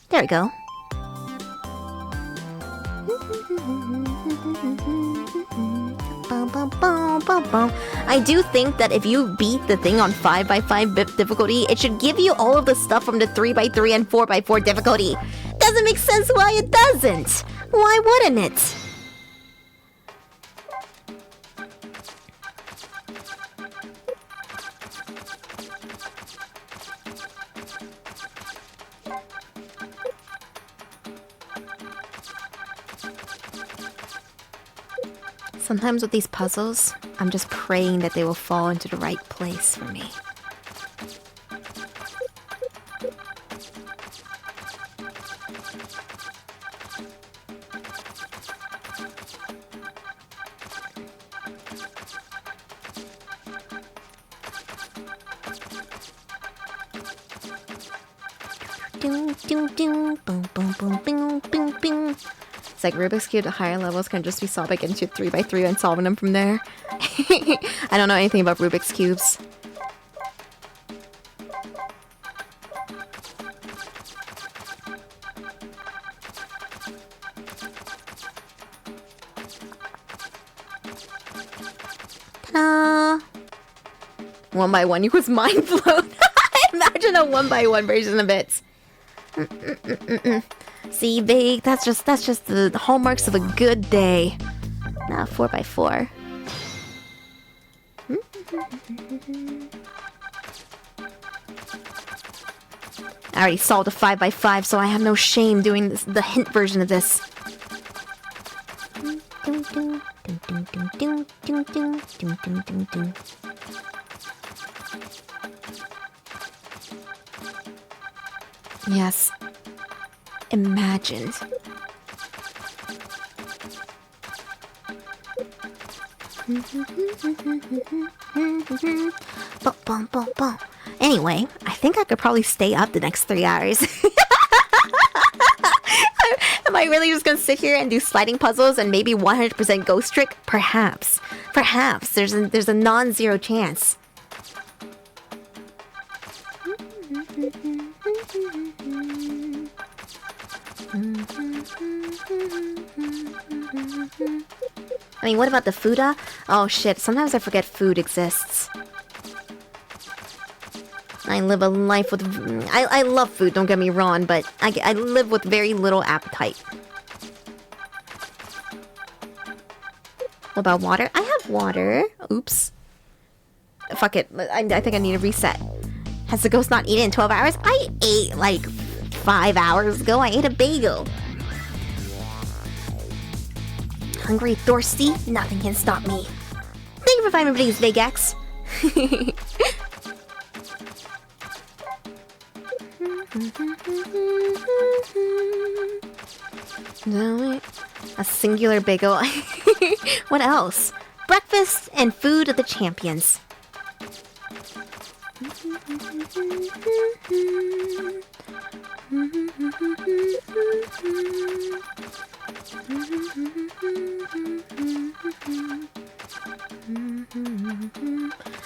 There we go. I do think that if you beat the thing on 5x5 difficulty, it should give you all of the stuff from the 3x3 and 4x4 difficulty. Doesn't make sense why it doesn't. Why wouldn't it? Sometimes with these puzzles, I'm just praying that they will fall into the right place for me. Ding, ding, ding, boom, boom, boom, bing, bing, bing. It's like Rubik's Cube at higher levels can just be solved by getting to 3x3 and solving them from there. I don't know anything about Rubik's Cubes. Ta-da! 1x1 equals mind blown. Imagine a 1x1 version of it. See, babe, that's just the hallmarks of a good day. Not 4x4. I already solved a 5x5, so I have no shame doing this, the hint version of this. Yes. Imagined. Anyway, I think I could probably stay up the next 3 hours. Am I really just gonna sit here and do sliding puzzles and maybe 100% ghost trick? Perhaps. Perhaps. There's a non-zero chance. I mean, what about the Fuda? Oh shit, sometimes I forget food exists. I live a life with... I love food, don't get me wrong, but I live with very little appetite. What about water? I have water. Oops. Fuck it, I think I need a reset. Has the ghost not eaten in 12 hours? I ate like 5 hours ago. I ate a bagel. Hungry, thirsty, nothing can stop me. Thank you for 5 minutes, Vegax. A singular bagel. What else? Breakfast and food of the champions.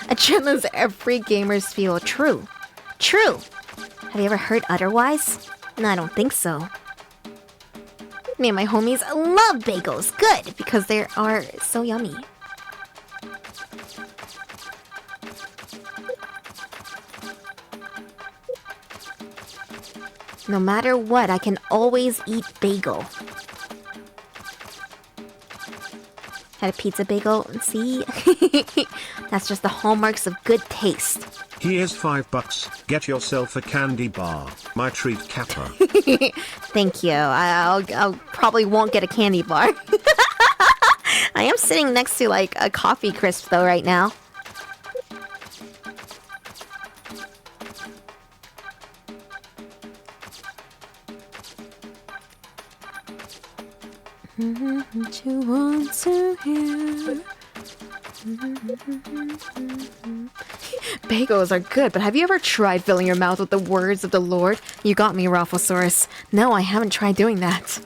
Adrenaline's every gamer's feel. True. True. Have you ever heard otherwise? No, I don't think so. Me and my homies love bagels. Good, because they are so yummy. No matter what, I can always eat bagel. Had a pizza bagel. See? That's just the hallmarks of good taste. Here's $5. Get yourself a candy bar. My treat, Kappa. Thank you. I'll probably won't get a candy bar. I am sitting next to like a coffee crisp though right now. What you want to hear? Bagels are good, but have you ever tried filling your mouth with the words of the Lord? You got me, Rafflesaurus. No, I haven't tried doing that.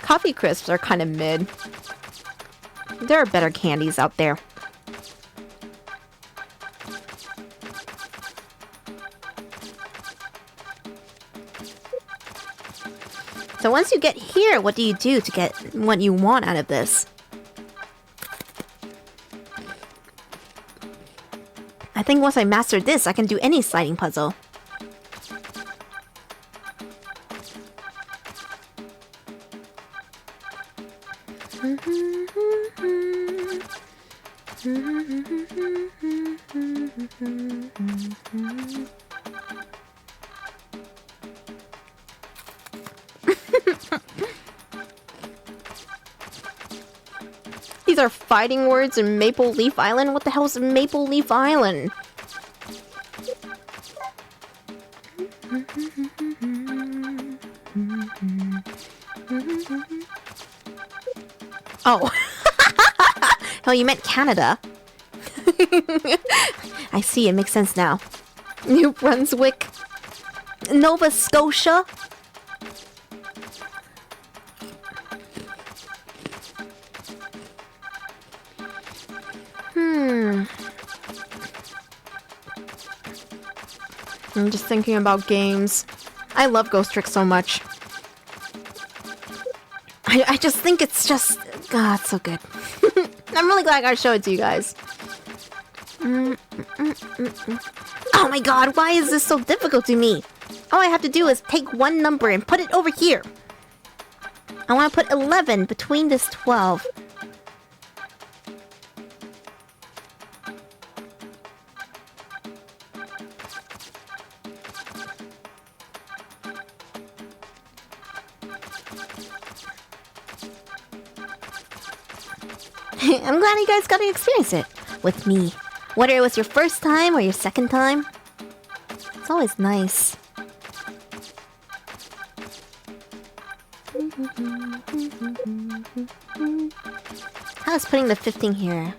Coffee crisps are kind of mid. There are better candies out there. So once you get here, what do you do to get what you want out of this? I think once I master this, I can do any sliding puzzle. These are fighting words in Maple Leaf Island? What the hell is Maple Leaf Island? Oh. Oh, you meant Canada. I see, it makes sense now. New Brunswick. Nova Scotia. I'm just thinking about games. I love Ghost Trick so much. I just think it's just... God, it's so good. I'm really glad I got to show it to you guys. Oh my god, why is this so difficult to me? All I have to do is take one number and put it over here. I want to put 11 between this 12. I'm glad you guys got to experience it with me. Whether it was your first time or your second time, it's always nice. How does putting the 15 here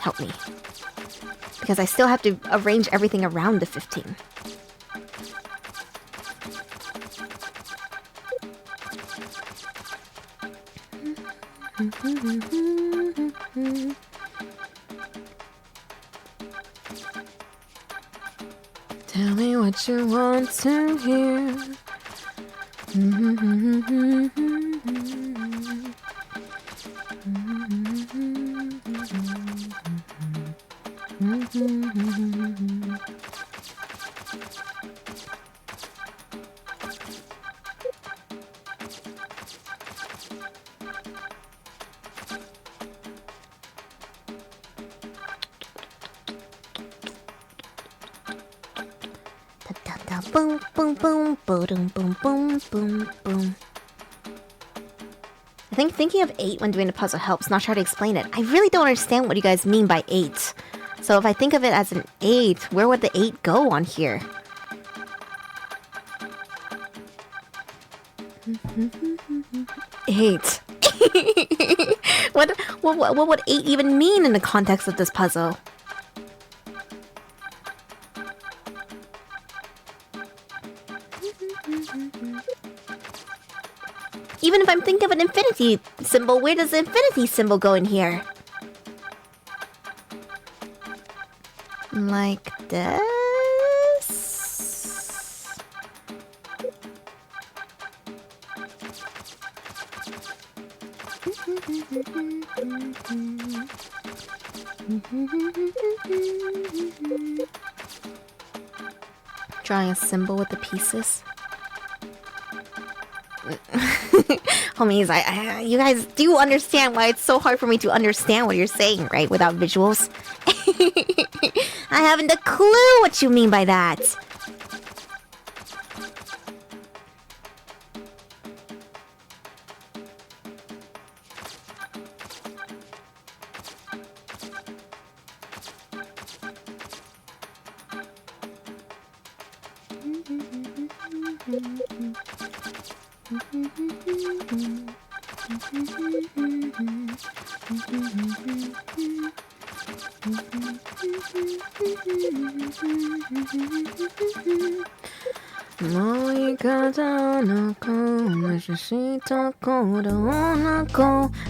help me? Because I still have to arrange everything around the 15. Tell me what you want to hear. Boom, boom, boom, boom, boom, boom, boom, boom. I think thinking of 8 when doing a puzzle helps. Not sure how to explain it. I really don't understand what you guys mean by 8. So if I think of it as an 8, where would the 8 go on here? Eight. What would 8 even mean in the context of this puzzle? Even if I'm thinking of an infinity symbol, where does the infinity symbol go in here? Like this? Drawing a symbol with the pieces. Homies, you guys do understand why it's so hard for me to understand what you're saying, right? Without visuals. I haven't a clue what you mean by that.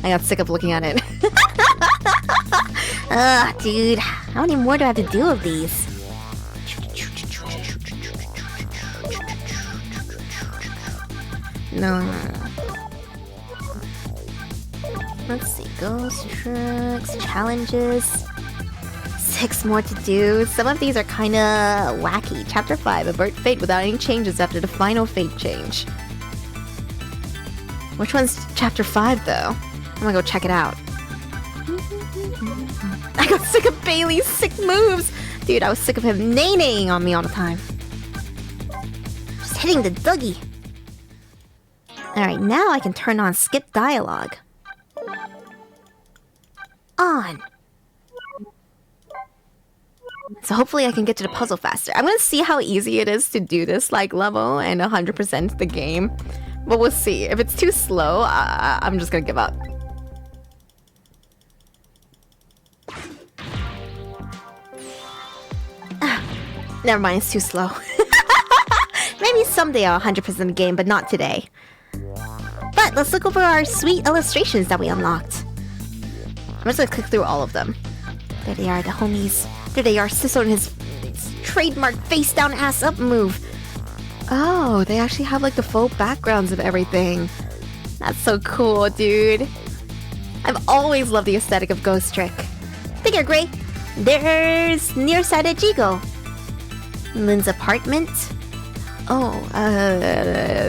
I got sick of looking at it. Ugh, dude. How many more do I have to do of these? No. Let's see. Ghost tricks, challenges. 6 more to do. Some of these are kinda wacky. Chapter 5, avert fate without any changes after the final fate change. Which one's chapter 5 though? I'm gonna go check it out. I got sick of Bailey's sick moves! Dude, I was sick of him nay-naying on me all the time. Just hitting the Dougie. Alright, now I can turn on skip dialogue. On. So hopefully I can get to the puzzle faster. I'm gonna see how easy it is to do this like level and 100% the game. But we'll see. If it's too slow, I'm just gonna give up. Never mind, it's too slow. Maybe someday I'll 100% the game, but not today. But let's look over our sweet illustrations that we unlocked. I'm just gonna click through all of them. There they are, the homies. There they are, Sisso and his trademark face down ass up move. Oh, they actually have like the faux backgrounds of everything. That's so cool, dude. I've always loved the aesthetic of Ghost Trick. Think you're great. There's nearsighted Jigo. Lynn's apartment. Oh,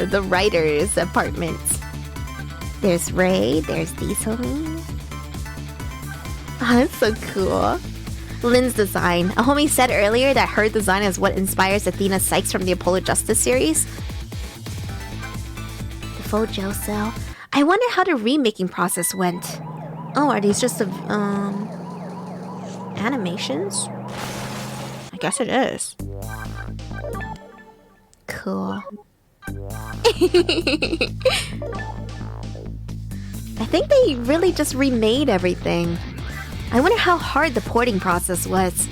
the writer's apartment. There's Ray, there's these homies. Oh, that's so cool. Lynn's design. A homie said earlier that her design is what inspires Athena Sykes from the Apollo Justice series. The faux gel cell. I wonder how the remaking process went. Oh, are these just the animations? I guess it is. Cool. I think they really just remade everything. I wonder how hard the porting process was.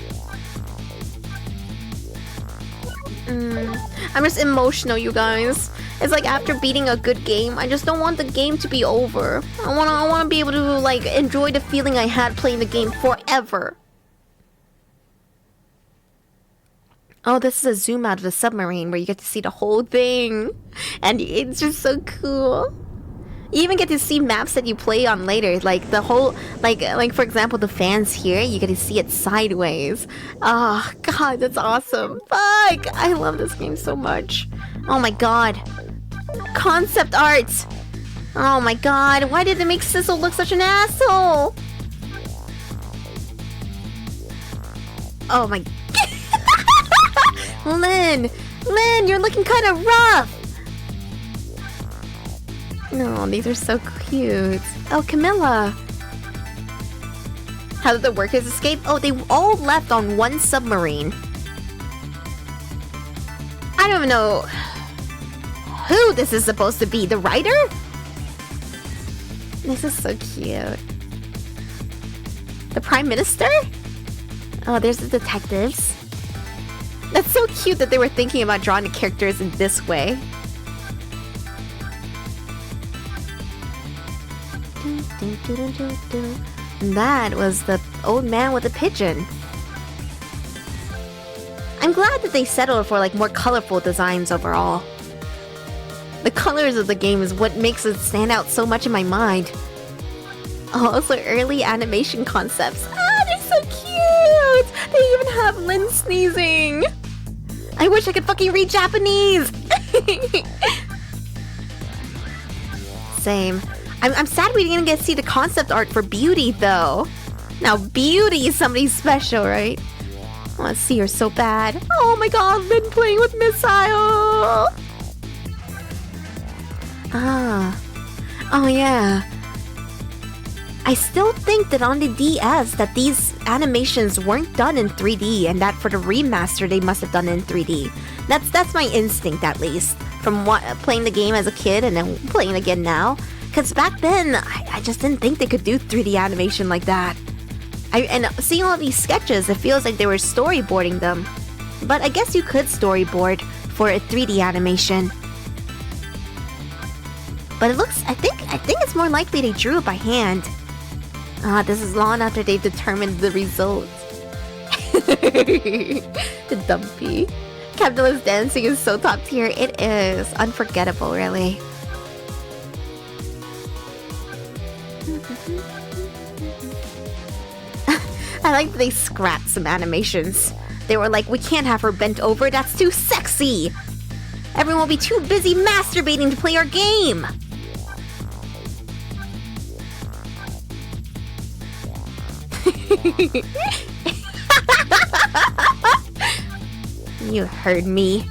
I'm just emotional, you guys. It's like after beating a good game, I just don't want the game to be over. I wanna be able to like enjoy the feeling I had playing the game forever. Oh, this is a zoom out of the submarine where you get to see the whole thing. And it's just so cool. You even get to see maps that you play on later, like the whole, like for example, the fans here, you get to see it sideways. Oh, God, that's awesome. Fuck, I love this game so much. Oh my God. Concept art. Oh my God, why did they make Sissel look such an asshole? Oh my... Lynn, you're looking kind of rough. No, these are so cute. Oh, Camilla. How did the workers escape? Oh, they all left on one submarine. I don't even know who this is supposed to be. The writer? This is so cute. The Prime Minister? Oh, there's the detectives. That's so cute that they were thinking about drawing the characters in this way. That was the old man with the pigeon. I'm glad that they settled for like more colorful designs overall. The colors of the game is what makes it stand out so much in my mind. Oh, also early animation concepts. Ah, they're so cute! They even have Lynn sneezing. I wish I could fucking read Japanese! Same. I'm sad we didn't get to see the concept art for Beauty, though. Now, Beauty is somebody special, right? I want to see her so bad. Oh my god, I've been playing with Missile! Ah. Oh, yeah. I still think that on the DS that these animations weren't done in 3D and that for the remaster they must have done it in 3D. That's my instinct, at least. From playing the game as a kid and then playing it again now. Because back then, I just didn't think they could do 3D animation like that. And seeing all these sketches, it feels like they were storyboarding them. But I guess you could storyboard for a 3D animation. But it looks, I think it's more likely they drew it by hand. Ah, this is long after they've determined the results. The dumpy. Capitalist dancing is so top tier. It is unforgettable, really. I like that they scrapped some animations. They were like, we can't have her bent over, that's too sexy! Everyone will be too busy masturbating to play our game! You heard me.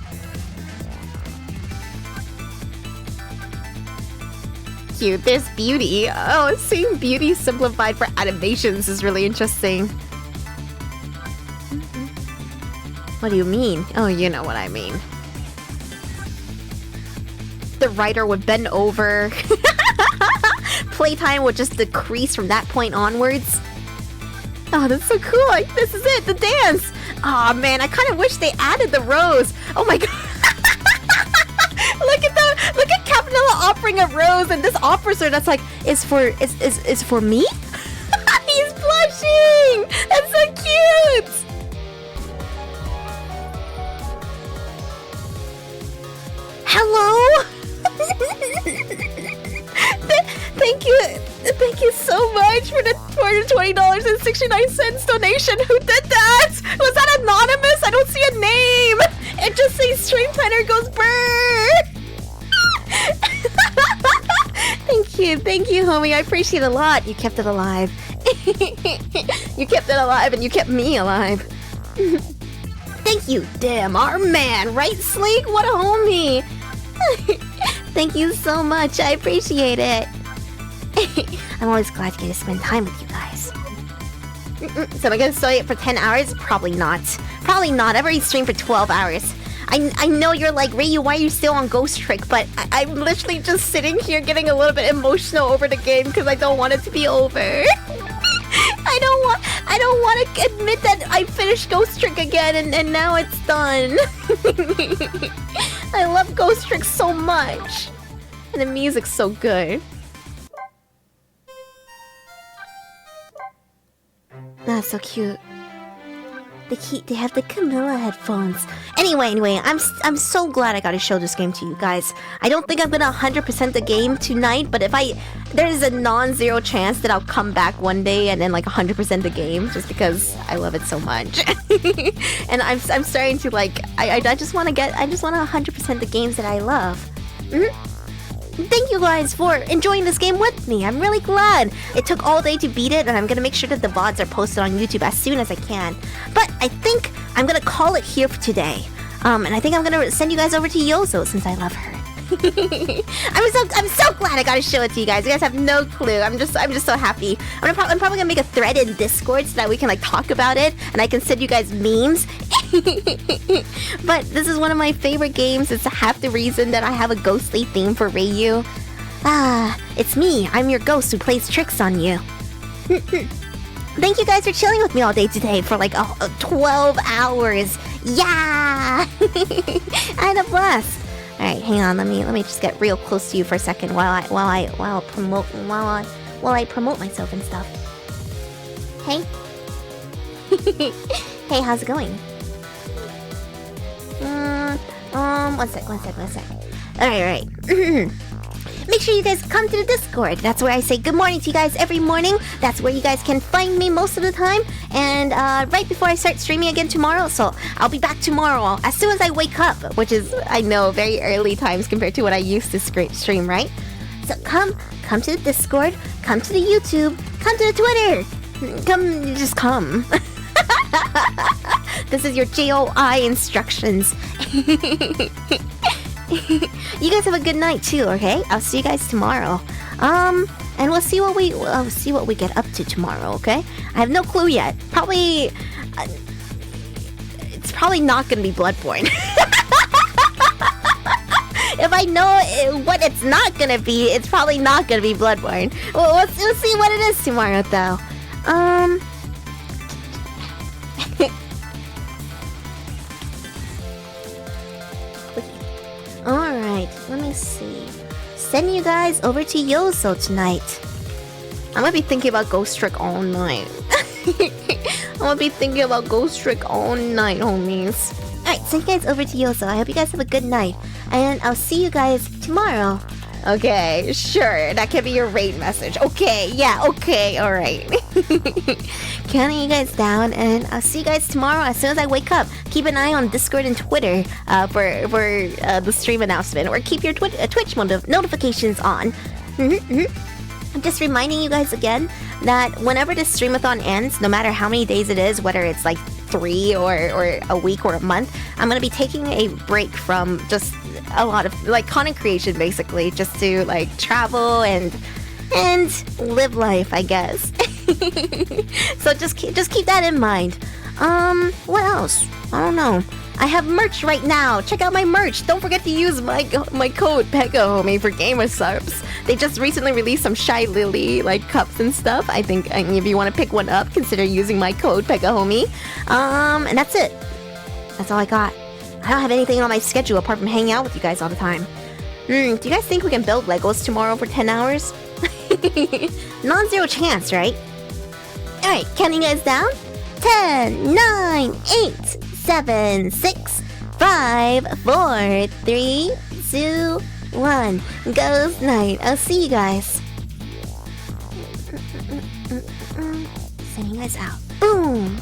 Cute, there's Beauty. Oh, seeing Beauty simplified for animations is really interesting. What do you mean? Oh, you know what I mean. The writer would bend over. Playtime would just decrease from that point onwards. Oh, that's so cool. Like, this is it, the dance. Aw, man, I kind of wish they added the rose. Oh my god. Look at Campanella offering a rose and this officer that's like, is for me? He's blushing. That's so cute. Hello? Thank you so much for the $20.69 donation. Who did that? Was that anonymous? I don't see a name. It just says Stream Planner goes brrr. Thank you, homie. I appreciate it a lot. You kept it alive. You kept it alive and you kept me alive. Thank you, damn, our man, right, Sleek? What a homie. Thank you so much. I appreciate it. I'm always glad to get to spend time with you guys. So am I gonna stay it for 10 hours? Probably not. Probably not. I've already streamed for 12 hours. I know you're like, Reiyu, why are you still on Ghost Trick? But I'm literally just sitting here getting a little bit emotional over the game because I don't want it to be over. I don't want to admit that I finished Ghost Trick again and now it's done. I love Ghost Trick so much. And the music's so good. That's so cute. They have the Camilla headphones. Anyway, I'm so glad I got to show this game to you guys. I don't think I'm gonna 100% the game tonight, but there's a non-zero chance that I'll come back one day and then like 100% the game just because I love it so much. And I'm starting to like I just want to 100% the games that I love. Thank you guys for enjoying this game with me. I'm really glad. It took all day to beat it, and I'm gonna make sure that the VODs are posted on YouTube as soon as I can. But I think I'm gonna call it here for today. And I think I'm gonna send you guys over to Yozo since I love her. I'm so glad I got to show it to you guys. You guys have no clue. I'm just so happy. I'm probably gonna make a thread in Discord so that we can like talk about it, and I can send you guys memes. But this is one of my favorite games. It's half the reason that I have a ghostly theme for Reiyu. It's me. I'm your ghost who plays tricks on you. Thank you guys for chilling with me all day today for like 12 hours. Yeah, I had a blast. All right, hang on. Let me just get real close to you for a second while I promote myself and stuff. Hey, hey, how's it going? One sec. All right. Make sure you guys come to the Discord. That's where I say good morning to you guys every morning. That's where you guys can find me most of the time. And right before I start streaming again tomorrow. So I'll be back tomorrow as soon as I wake up, which is, I know, very early times compared to what I used to stream, right? So come to the Discord, come to the YouTube, come to the Twitter. Just come. This is your JOI instructions. You guys have a good night too, okay? I'll see you guys tomorrow. And we'll see what we get up to tomorrow, okay? I have no clue yet. Probably it's probably not gonna be Bloodborne. If I know what it's not gonna be, it's probably not gonna be Bloodborne. Well, we'll see what it is tomorrow, though. Alright, let me see. Send you guys over to Yoso tonight. I'm gonna be thinking about Ghost Trick all night. Homies. Alright, send you guys over to Yoso. I hope you guys have a good night. And I'll see you guys tomorrow. Okay, sure. That can be your raid message. Okay, yeah, okay, alright. Counting you guys down, and I'll see you guys tomorrow as soon as I wake up. Keep an eye on Discord and Twitter for the stream announcement, or keep your Twitch notifications on. I'm just reminding you guys again that whenever this streamathon ends, no matter how many days it is, whether it's like 3 or a week or a month, I'm gonna be taking a break from just a lot of like content creation, basically, just to like travel and live life, I guess. So just keep that in mind. What else? I don't know. I have merch right now. Check out my merch. Don't forget to use my code PEGAHOMIE for gamer subs. They just recently released some Shy Lily like cups and stuff. I think if you want to pick one up, consider using my code PEGAHOMIE. And that's it. That's all I got. I don't have anything on my schedule apart from hanging out with you guys all the time. Do you guys think we can build Legos tomorrow for 10 hours? Non-zero chance, right? Alright, counting you guys down. 10, 9, 8, 7, 6, 5, 4, 3, 2, 1. Ghost night. I'll see you guys. Sending you guys out. Boom.